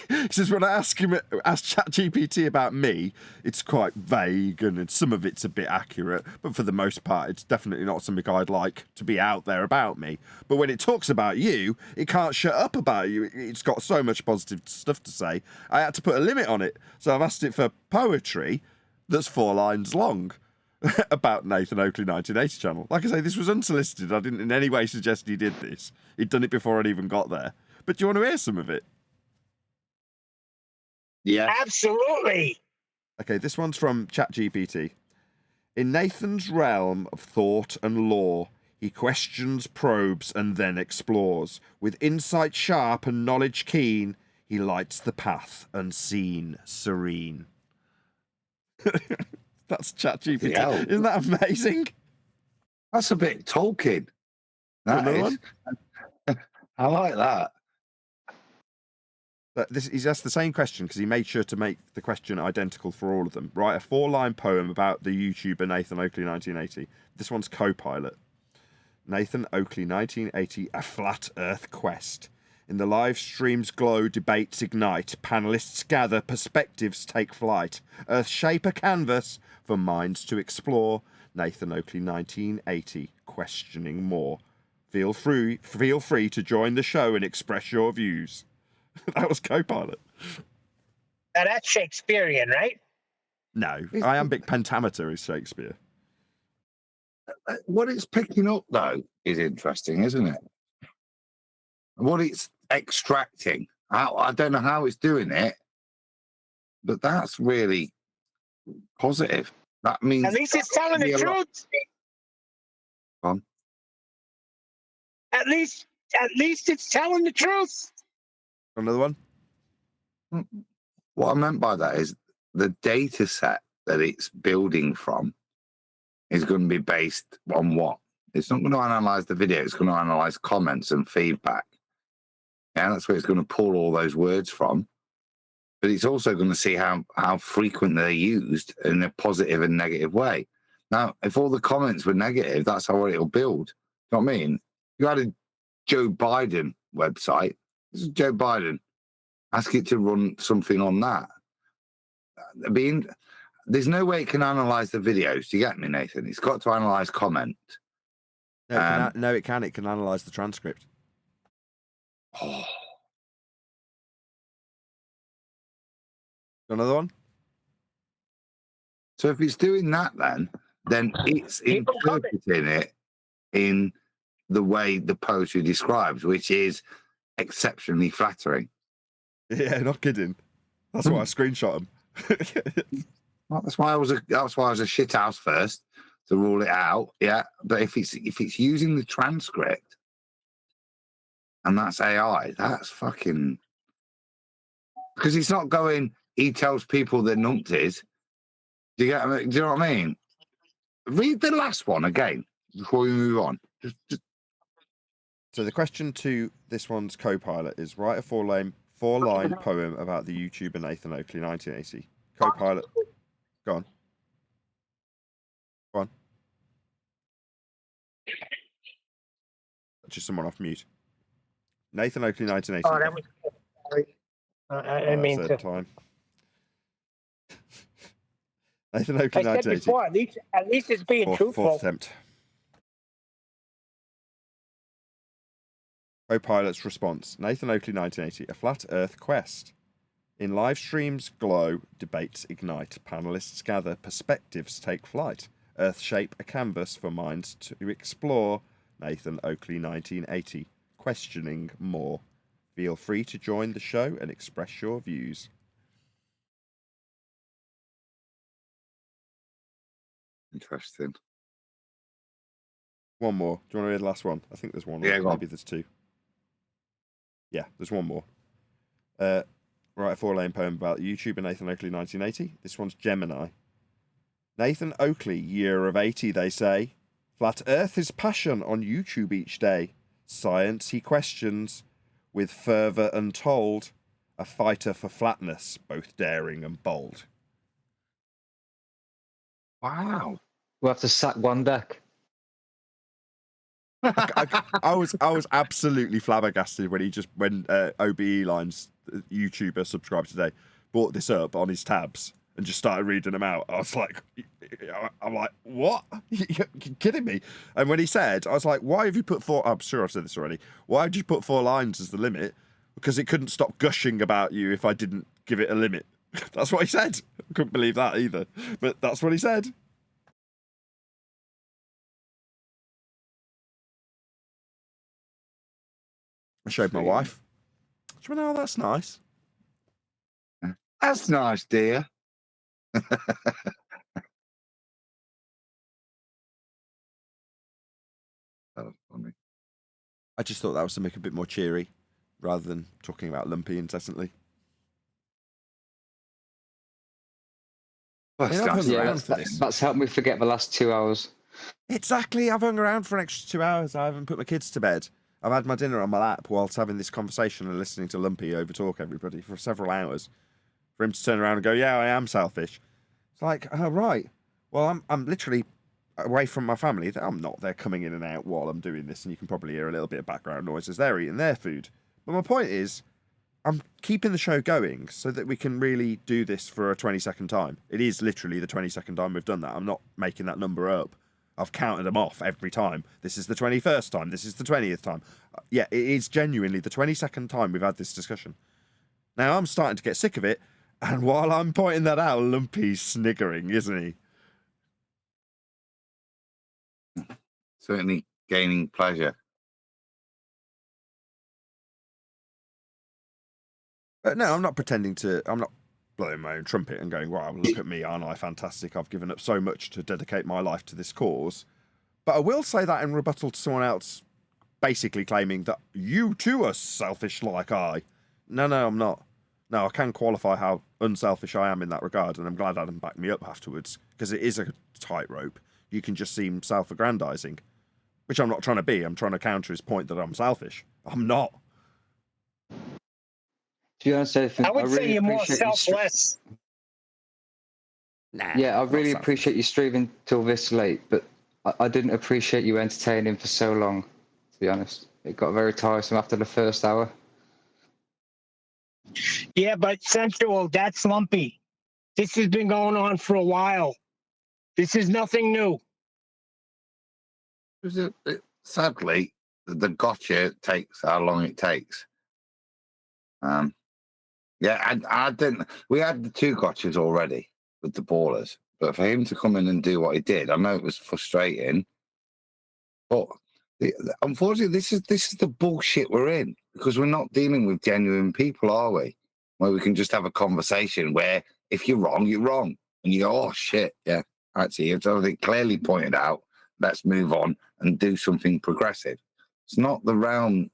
He says when I ask ChatGPT about me, it's quite vague and some of it's a bit accurate, but for the most part, it's definitely not something I'd like to be out there about me. But when it talks about you, it can't shut up about you. It's got so much positive stuff to say. I had to put a limit on it, so I've asked it for poetry that's 4 lines long. About Nathan Oakley 1980 channel. Like I say, this was unsolicited. I didn't in any way suggest he did this. He'd done it before I'd even got there. But do you want to hear some of it? Yeah. Absolutely. Okay, this one's from ChatGPT. In Nathan's realm of thought and lore, he questions, probes, and then explores. With insight sharp and knowledge keen, he lights the path unseen, serene. That's ChatGPT. Yeah. Isn't that amazing? That's a bit Tolkien. That is. I like that. But he's asked the same question because he made sure to make the question identical for all of them. Write a 4-line poem about the YouTuber Nathan Oakley 1980. This one's Copilot. Nathan Oakley 1980, a flat earth quest. In the live stream's glow, debates ignite. Panelists gather, perspectives take flight. Earth shape a canvas for minds to explore. Nathan Oakley 1980, questioning more. Feel free to join the show and express your views. That was Copilot. Now that's Shakespearean, right? No, iambic pentameter is Shakespeare. What it's picking up, though, is interesting, isn't it? What it's extracting. I don't know how it's doing it, but that's really positive. That means at least it's telling the truth. At least it's telling the truth. Another one? What I meant by that is the data set that it's building from is going to be based on what? It's not going to analyze the video. It's going to analyze comments and feedback. Yeah, that's where it's going to pull all those words from. But it's also going to see how frequent they're used in a positive and negative way. Now, if all the comments were negative, that's how it'll build. You know what I mean? You had a Joe Biden website. This is Joe Biden. Ask it to run something on that. There's no way it can analyze the videos. Do you get me, Nathan? It's got to analyze comment. No, it can. It can analyze the transcript. Oh. Another one? So if it's doing that, then it's interpreting it in the way the poetry describes, which is exceptionally flattering. Yeah, not kidding. That's why I screenshot them. Well, that's why I was a shit house first to rule it out. Yeah, but if it's using the transcript and that's AI, that's fucking, because it's not going. He tells people they're numpties. Do you know what I mean? Read the last one again before we move on. So the question to this one's co-pilot is: write a four-line poem about the YouTuber Nathan Oakley, 1980. Co-pilot, go on. Go on. Just someone off mute. Nathan Oakley, 1980. Oh, that was sorry. I mean third to. time. Nathan Oakley, I said 1980. before, at least it's being truthful. Fourth attempt. Co-pilot's response. Nathan Oakley, 1980. A flat Earth quest. In live streams glow, debates ignite. Panelists gather, perspectives take flight. Earth shape a canvas for minds to explore. Nathan Oakley, 1980. Questioning more. Feel free to join the show and express your views. Interesting. One more. Do you want to read the last one? I think there's one. Yeah, Or maybe there's two. Yeah, there's one more. Write a four-line poem about YouTuber Nathan Oakley, 1980. This one's Gemini. Nathan Oakley, year of 80, they say. Flat Earth is passion on YouTube each day. Science he questions, with fervour untold. A fighter for flatness, both daring and bold. Wow. We'll have to sack one deck. I was absolutely flabbergasted when OBE Lines, YouTuber subscribed today, brought this up on his tabs and just started reading them out. I was like, what? You're kidding me? And when he said, I was like, why have you put four? I'm sure I've said this already. Why did you put 4 lines as the limit? Because it couldn't stop gushing about you if I didn't give it a limit. That's what he said. I couldn't believe that either. But that's what he said. I showed my wife. She went, oh, that's nice. That's nice, dear. That was funny. I just thought that was to make it a bit more cheery, rather than talking about Lumpy incessantly. That's helped me forget the last 2 hours. Exactly. I've hung around for an extra 2 hours. I haven't put my kids to bed. I've had my dinner on my lap whilst having this conversation and listening to Lumpy overtalk everybody for several hours. For him to turn around and go, yeah, I am selfish. It's like, oh, right. Well, I'm literally away from my family. I'm not. They're coming in and out while I'm doing this, and you can probably hear a little bit of background noise as they're eating their food. But my point is, I'm keeping the show going so that we can really do this for a 20-second time. It is literally the 20-second time we've done that. I'm not making that number up. I've counted them off every time. This is the 21st time. This is the 20th time. Yeah, it is genuinely the 22nd time we've had this discussion. Now, I'm starting to get sick of it, and while I'm pointing that out, Lumpy's sniggering, isn't he? Certainly gaining pleasure. No, I'm not pretending to... I'm not blowing my own trumpet and going, wow, look at me, aren't I fantastic? I've given up so much to dedicate my life to this cause. But I will say that in rebuttal to someone else basically claiming that you too are selfish like I. No, I'm not. No, I can qualify how unselfish I am in that regard, and I'm glad Adam backed me up afterwards, because it is a tightrope. You can just seem self-aggrandizing, which I'm not trying to be. I'm trying to counter his point that I'm selfish. I'm not. To be honest, I would say really you're more appreciate you selfless. Yeah, I really appreciate you streaming till this late, but I didn't appreciate you entertaining for so long, to be honest. It got very tiresome after the first hour. Yeah, but Central, that's Lumpy. This has been going on for a while. This is nothing new. Sadly, the gotcha takes how long it takes. Yeah, I didn't. We had the 2 gotchas already with the ballers, But for him to come in and do what he did, I know it was frustrating, but unfortunately, this is the bullshit we're in, because we're not dealing with genuine people, are we? Where we can just have a conversation where if you're wrong, you're wrong, and you go, oh shit, yeah, actually, it's already clearly pointed out. Let's move on and do something progressive. It's not the realm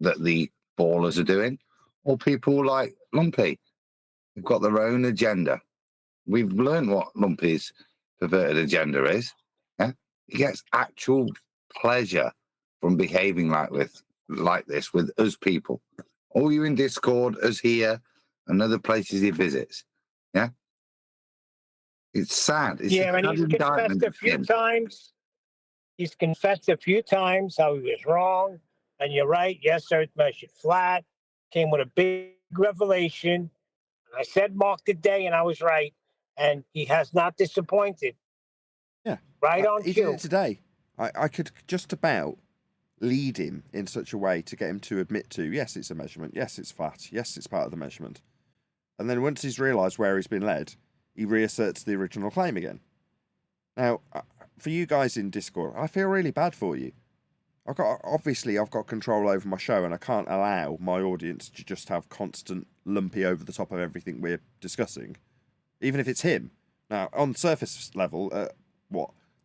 that the ballers are doing, or people like Lumpy. They've got their own agenda. We've learned what Lumpy's perverted agenda is. Yeah? He gets actual pleasure from behaving like this with us people. All you in Discord, us here, and other places he visits. Yeah? It's sad. It's Yeah, and he's confessed a few times. He's confessed a few times how he was wrong. And you're right. Yes, Earth measured flat. Came with a big revelation. And I said mark the day, and I was right. And he has not disappointed. Yeah. Right on he cue. did it today. I could just about lead him in such a way to get him to admit to, yes, it's a measurement. Yes, it's flat. Yes, it's part of the measurement. And then once he's realised where he's been led, he reasserts the original claim again. Now, for you guys in Discord, I feel really bad for you. I've got control over my show, and I can't allow my audience to just have constant Lumpy over the top of everything we're discussing, even if it's him. Now, on surface level,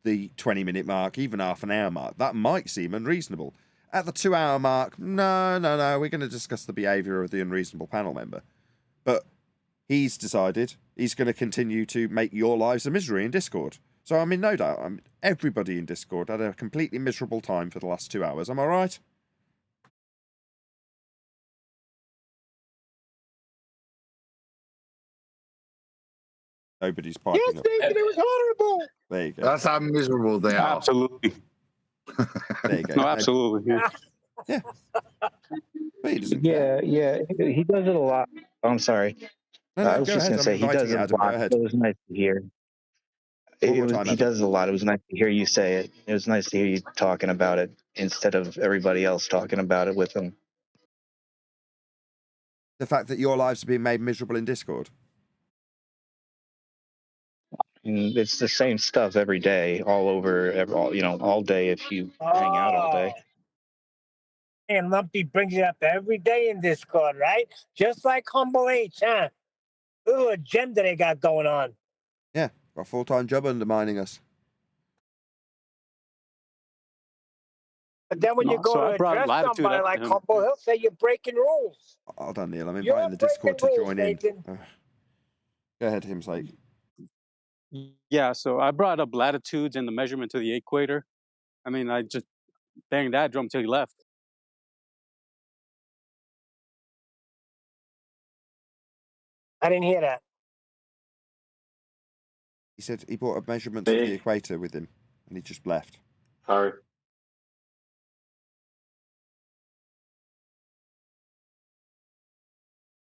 the 20-minute mark, even half an hour mark, that might seem unreasonable. At the 2-hour mark, no, we're going to discuss the behaviour of the unreasonable panel member. But he's decided he's going to continue to make your lives a misery in Discord. So I'm in no doubt. Everybody in Discord had a completely miserable time for the last 2 hours. Am I right? Nobody's piping yes, up. Nathan, it was horrible. There you go. That's how miserable they are. Absolutely. There you go. No, absolutely. Yeah. But he doesn't care. Yeah. He does it a lot. Oh, I'm sorry. No, I was go just ahead. going to say I'm he does inviting it a Adam. Go lot. ahead. It was nice to hear. One more time, He Adam. does it a lot. It was nice to hear you say it. It was nice to hear you talking about it instead of everybody else talking about it with him. The fact that your lives are being made miserable in Discord. And it's the same stuff every day, all over, all day if you hang out all day. And Lumpy brings it up every day in Discord, right? Just like Humble H, huh? Little agenda they got going on. Yeah, got a full-time job undermining us. But then when you go to address somebody like Humble, he'll say you're breaking rules. Hold on, Neil. I'm inviting the Discord to join in. Go ahead, him sake. Yeah, so I brought up latitudes and the measurement to the equator. I mean, I just banged that drum till he left. I didn't hear that. He said he brought a measurement of the equator with him, and he just left. Sorry.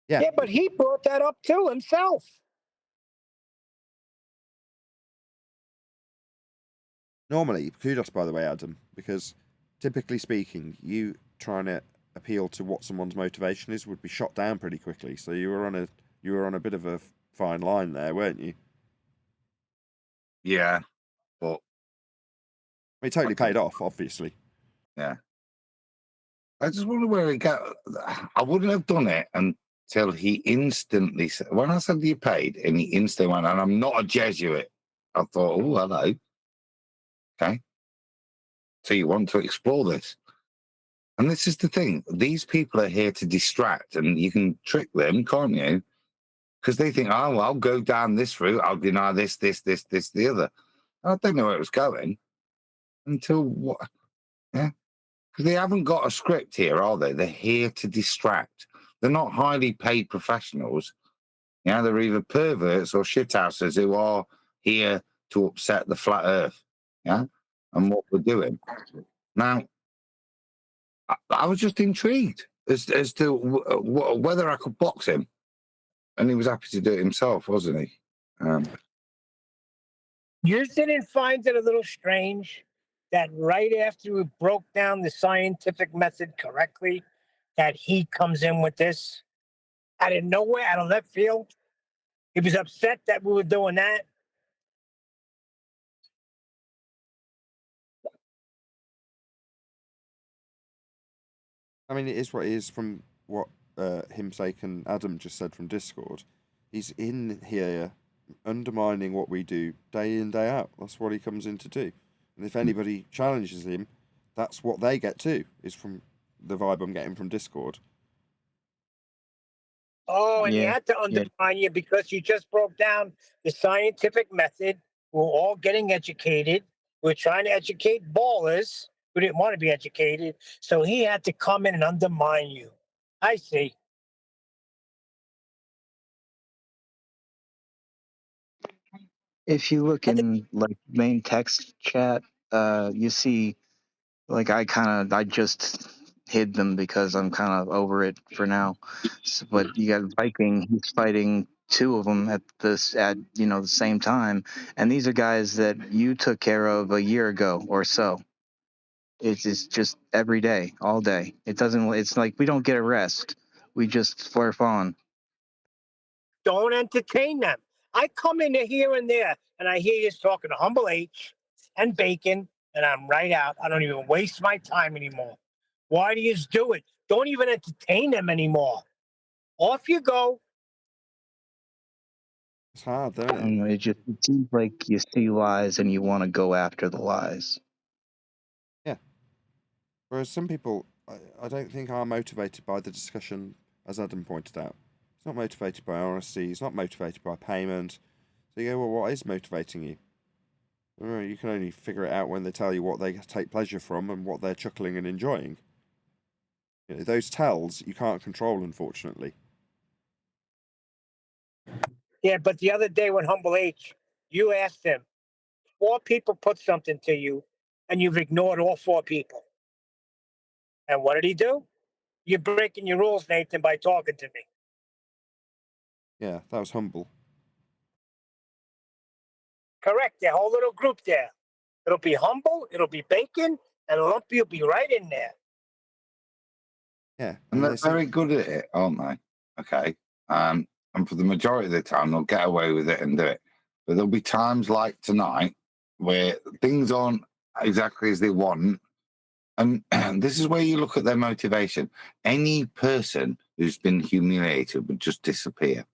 Yeah, but he brought that up too himself. Normally, kudos by the way, Adam, because typically speaking, you trying to appeal to what someone's motivation is would be shot down pretty quickly. So you were on a bit of a fine line there, weren't you? Yeah, but it totally paid off, obviously. Yeah. I just wonder where he got. I wouldn't have done it until he instantly said, when I said you paid, and he instantly went, and I'm not a Jesuit. I thought, oh, hello. Okay. So you want to explore this. And this is the thing. These people are here to distract, and you can trick them, can't you? Because they think, oh, well, I'll go down this route. I'll deny this, the other. I don't know where it was going until what? Yeah. Because they haven't got a script here, are they? They're here to distract. They're not highly paid professionals. Yeah, they're either perverts or shithouses who are here to upset the flat earth. Yeah, and what we're doing. Now, I was just intrigued as to whether I could box him. And he was happy to do it himself, wasn't he? You didn't find it a little strange that right after we broke down the scientific method correctly, that he comes in with this out of nowhere, out of left field? He was upset that we were doing that. I mean, it is what it is from what Himsake and Adam just said from Discord. He's in here undermining what we do day in, day out. That's what he comes in to do. And if anybody challenges him, that's what they get too, is from the vibe I'm getting from Discord. Oh, and he had to undermine you because you just broke down the scientific method. We're all getting educated. We're trying to educate ballers who didn't want to be educated. So he had to come in and undermine you. I see. If you look in like main text chat, you see like I just hid them because I'm kind of over it for now. So, but you got Viking, he's fighting two of them at the same time, and these are guys that you took care of a year ago or so. It's just every day, all day. It's like we don't get a rest. We just flirt on. Don't entertain them. I come in here and there, and I hear you talking to Humble H and Bacon, and I'm right out. I don't even waste my time anymore. Why do you do it? Don't even entertain them anymore. Off you go. It's hard, don't it? It seems like you see lies and you want to go after the lies. Yeah. Whereas some people, I don't think are motivated by the discussion, as Adam pointed out. He's not motivated by honesty. He's not motivated by payment. So you go, well, what is motivating you? Well, you can only figure it out when they tell you what they take pleasure from and what they're chuckling and enjoying. You know, those tells you can't control, unfortunately. Yeah, but the other day when Humble H, you asked him, 4 people put something to you, and you've ignored all 4 people. And what did he do? You're breaking your rules, Nathan, by talking to me. Yeah, that was humble. Correct. The whole little group there. It'll be Humble, it'll be Bacon, and Lumpy will be right in there. Yeah. And they're very good at it, aren't they? Okay. And for the majority of the time, they'll get away with it and do it. But there'll be times like tonight where things aren't exactly as they want. And this is where you look at their motivation. Any person who's been humiliated would just disappear,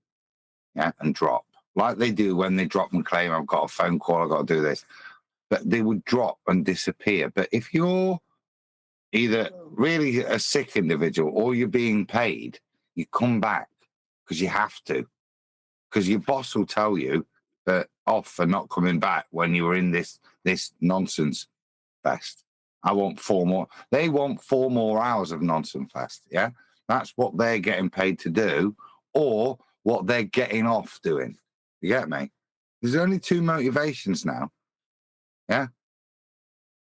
yeah, and drop. Like they do when they drop and claim, I've got a phone call, I've got to do this. But they would drop and disappear. But if you're either really a sick individual or you're being paid, you come back because you have to. Because your boss will tell you that off for not coming back when you were in this nonsense fest. I want 4 more. They want 4 more hours of nonsense fest. Yeah, that's what they're getting paid to do, or what they're getting off doing. You get me? There's only 2 motivations now. Yeah,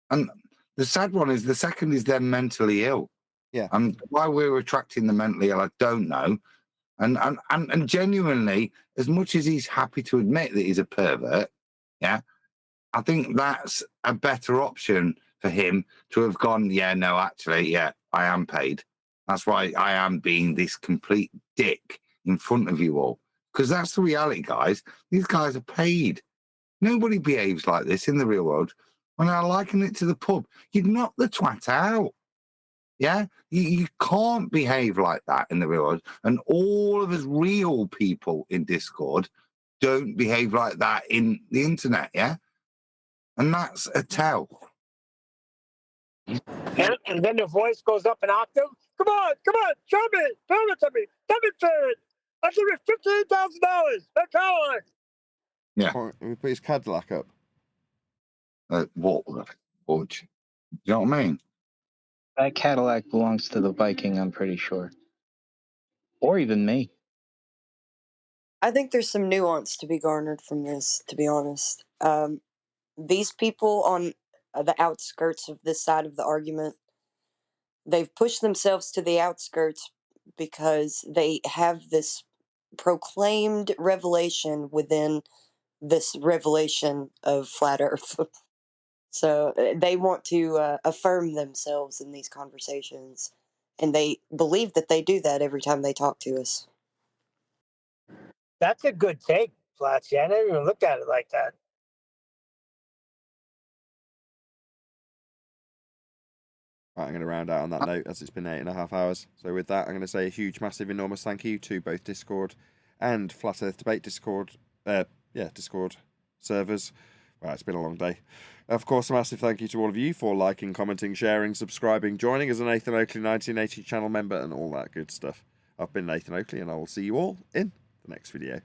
and the sad one is the second is they're mentally ill. Yeah, and why we're attracting the mentally ill, I don't know. And genuinely, as much as he's happy to admit that he's a pervert, yeah, I think that's a better option for him to have gone, yeah, no, actually, yeah, I am paid. That's why I am being this complete dick in front of you all. Because that's the reality, guys. These guys are paid. Nobody behaves like this in the real world. When I liken it to the pub, you'd knock the twat out. Yeah, you can't behave like that in the real world. And all of us real people in Discord don't behave like that in the internet. Yeah, and that's a tell. And then the voice goes up an octave. Come on, show me, tell it to me, demonstrate. I'll give you $15,000. That's how I. Yeah. We put his Cadillac up. What? Do you know what I mean? That Cadillac belongs to the Viking, I'm pretty sure. Or even me. I think there's some nuance to be garnered from this, to be honest. These people on the outskirts of this side of the argument, they've pushed themselves to the outskirts because they have this proclaimed revelation within this revelation of flat earth. So they want to affirm themselves in these conversations, and they believe that they do that every time they talk to us. That's a good take, Flatsy. I never even looked at it like that. Right, I'm going to round out on that note as it's been 8.5 hours. So with that, I'm going to say a huge, massive, enormous thank you to both Discord and Flat Earth Debate Discord. Discord servers. Well, it's been a long day. Of course, a massive thank you to all of you for liking, commenting, sharing, subscribing, joining as a Nathan Oakley 1980 channel member and all that good stuff. I've been Nathan Oakley, and I will see you all in the next video.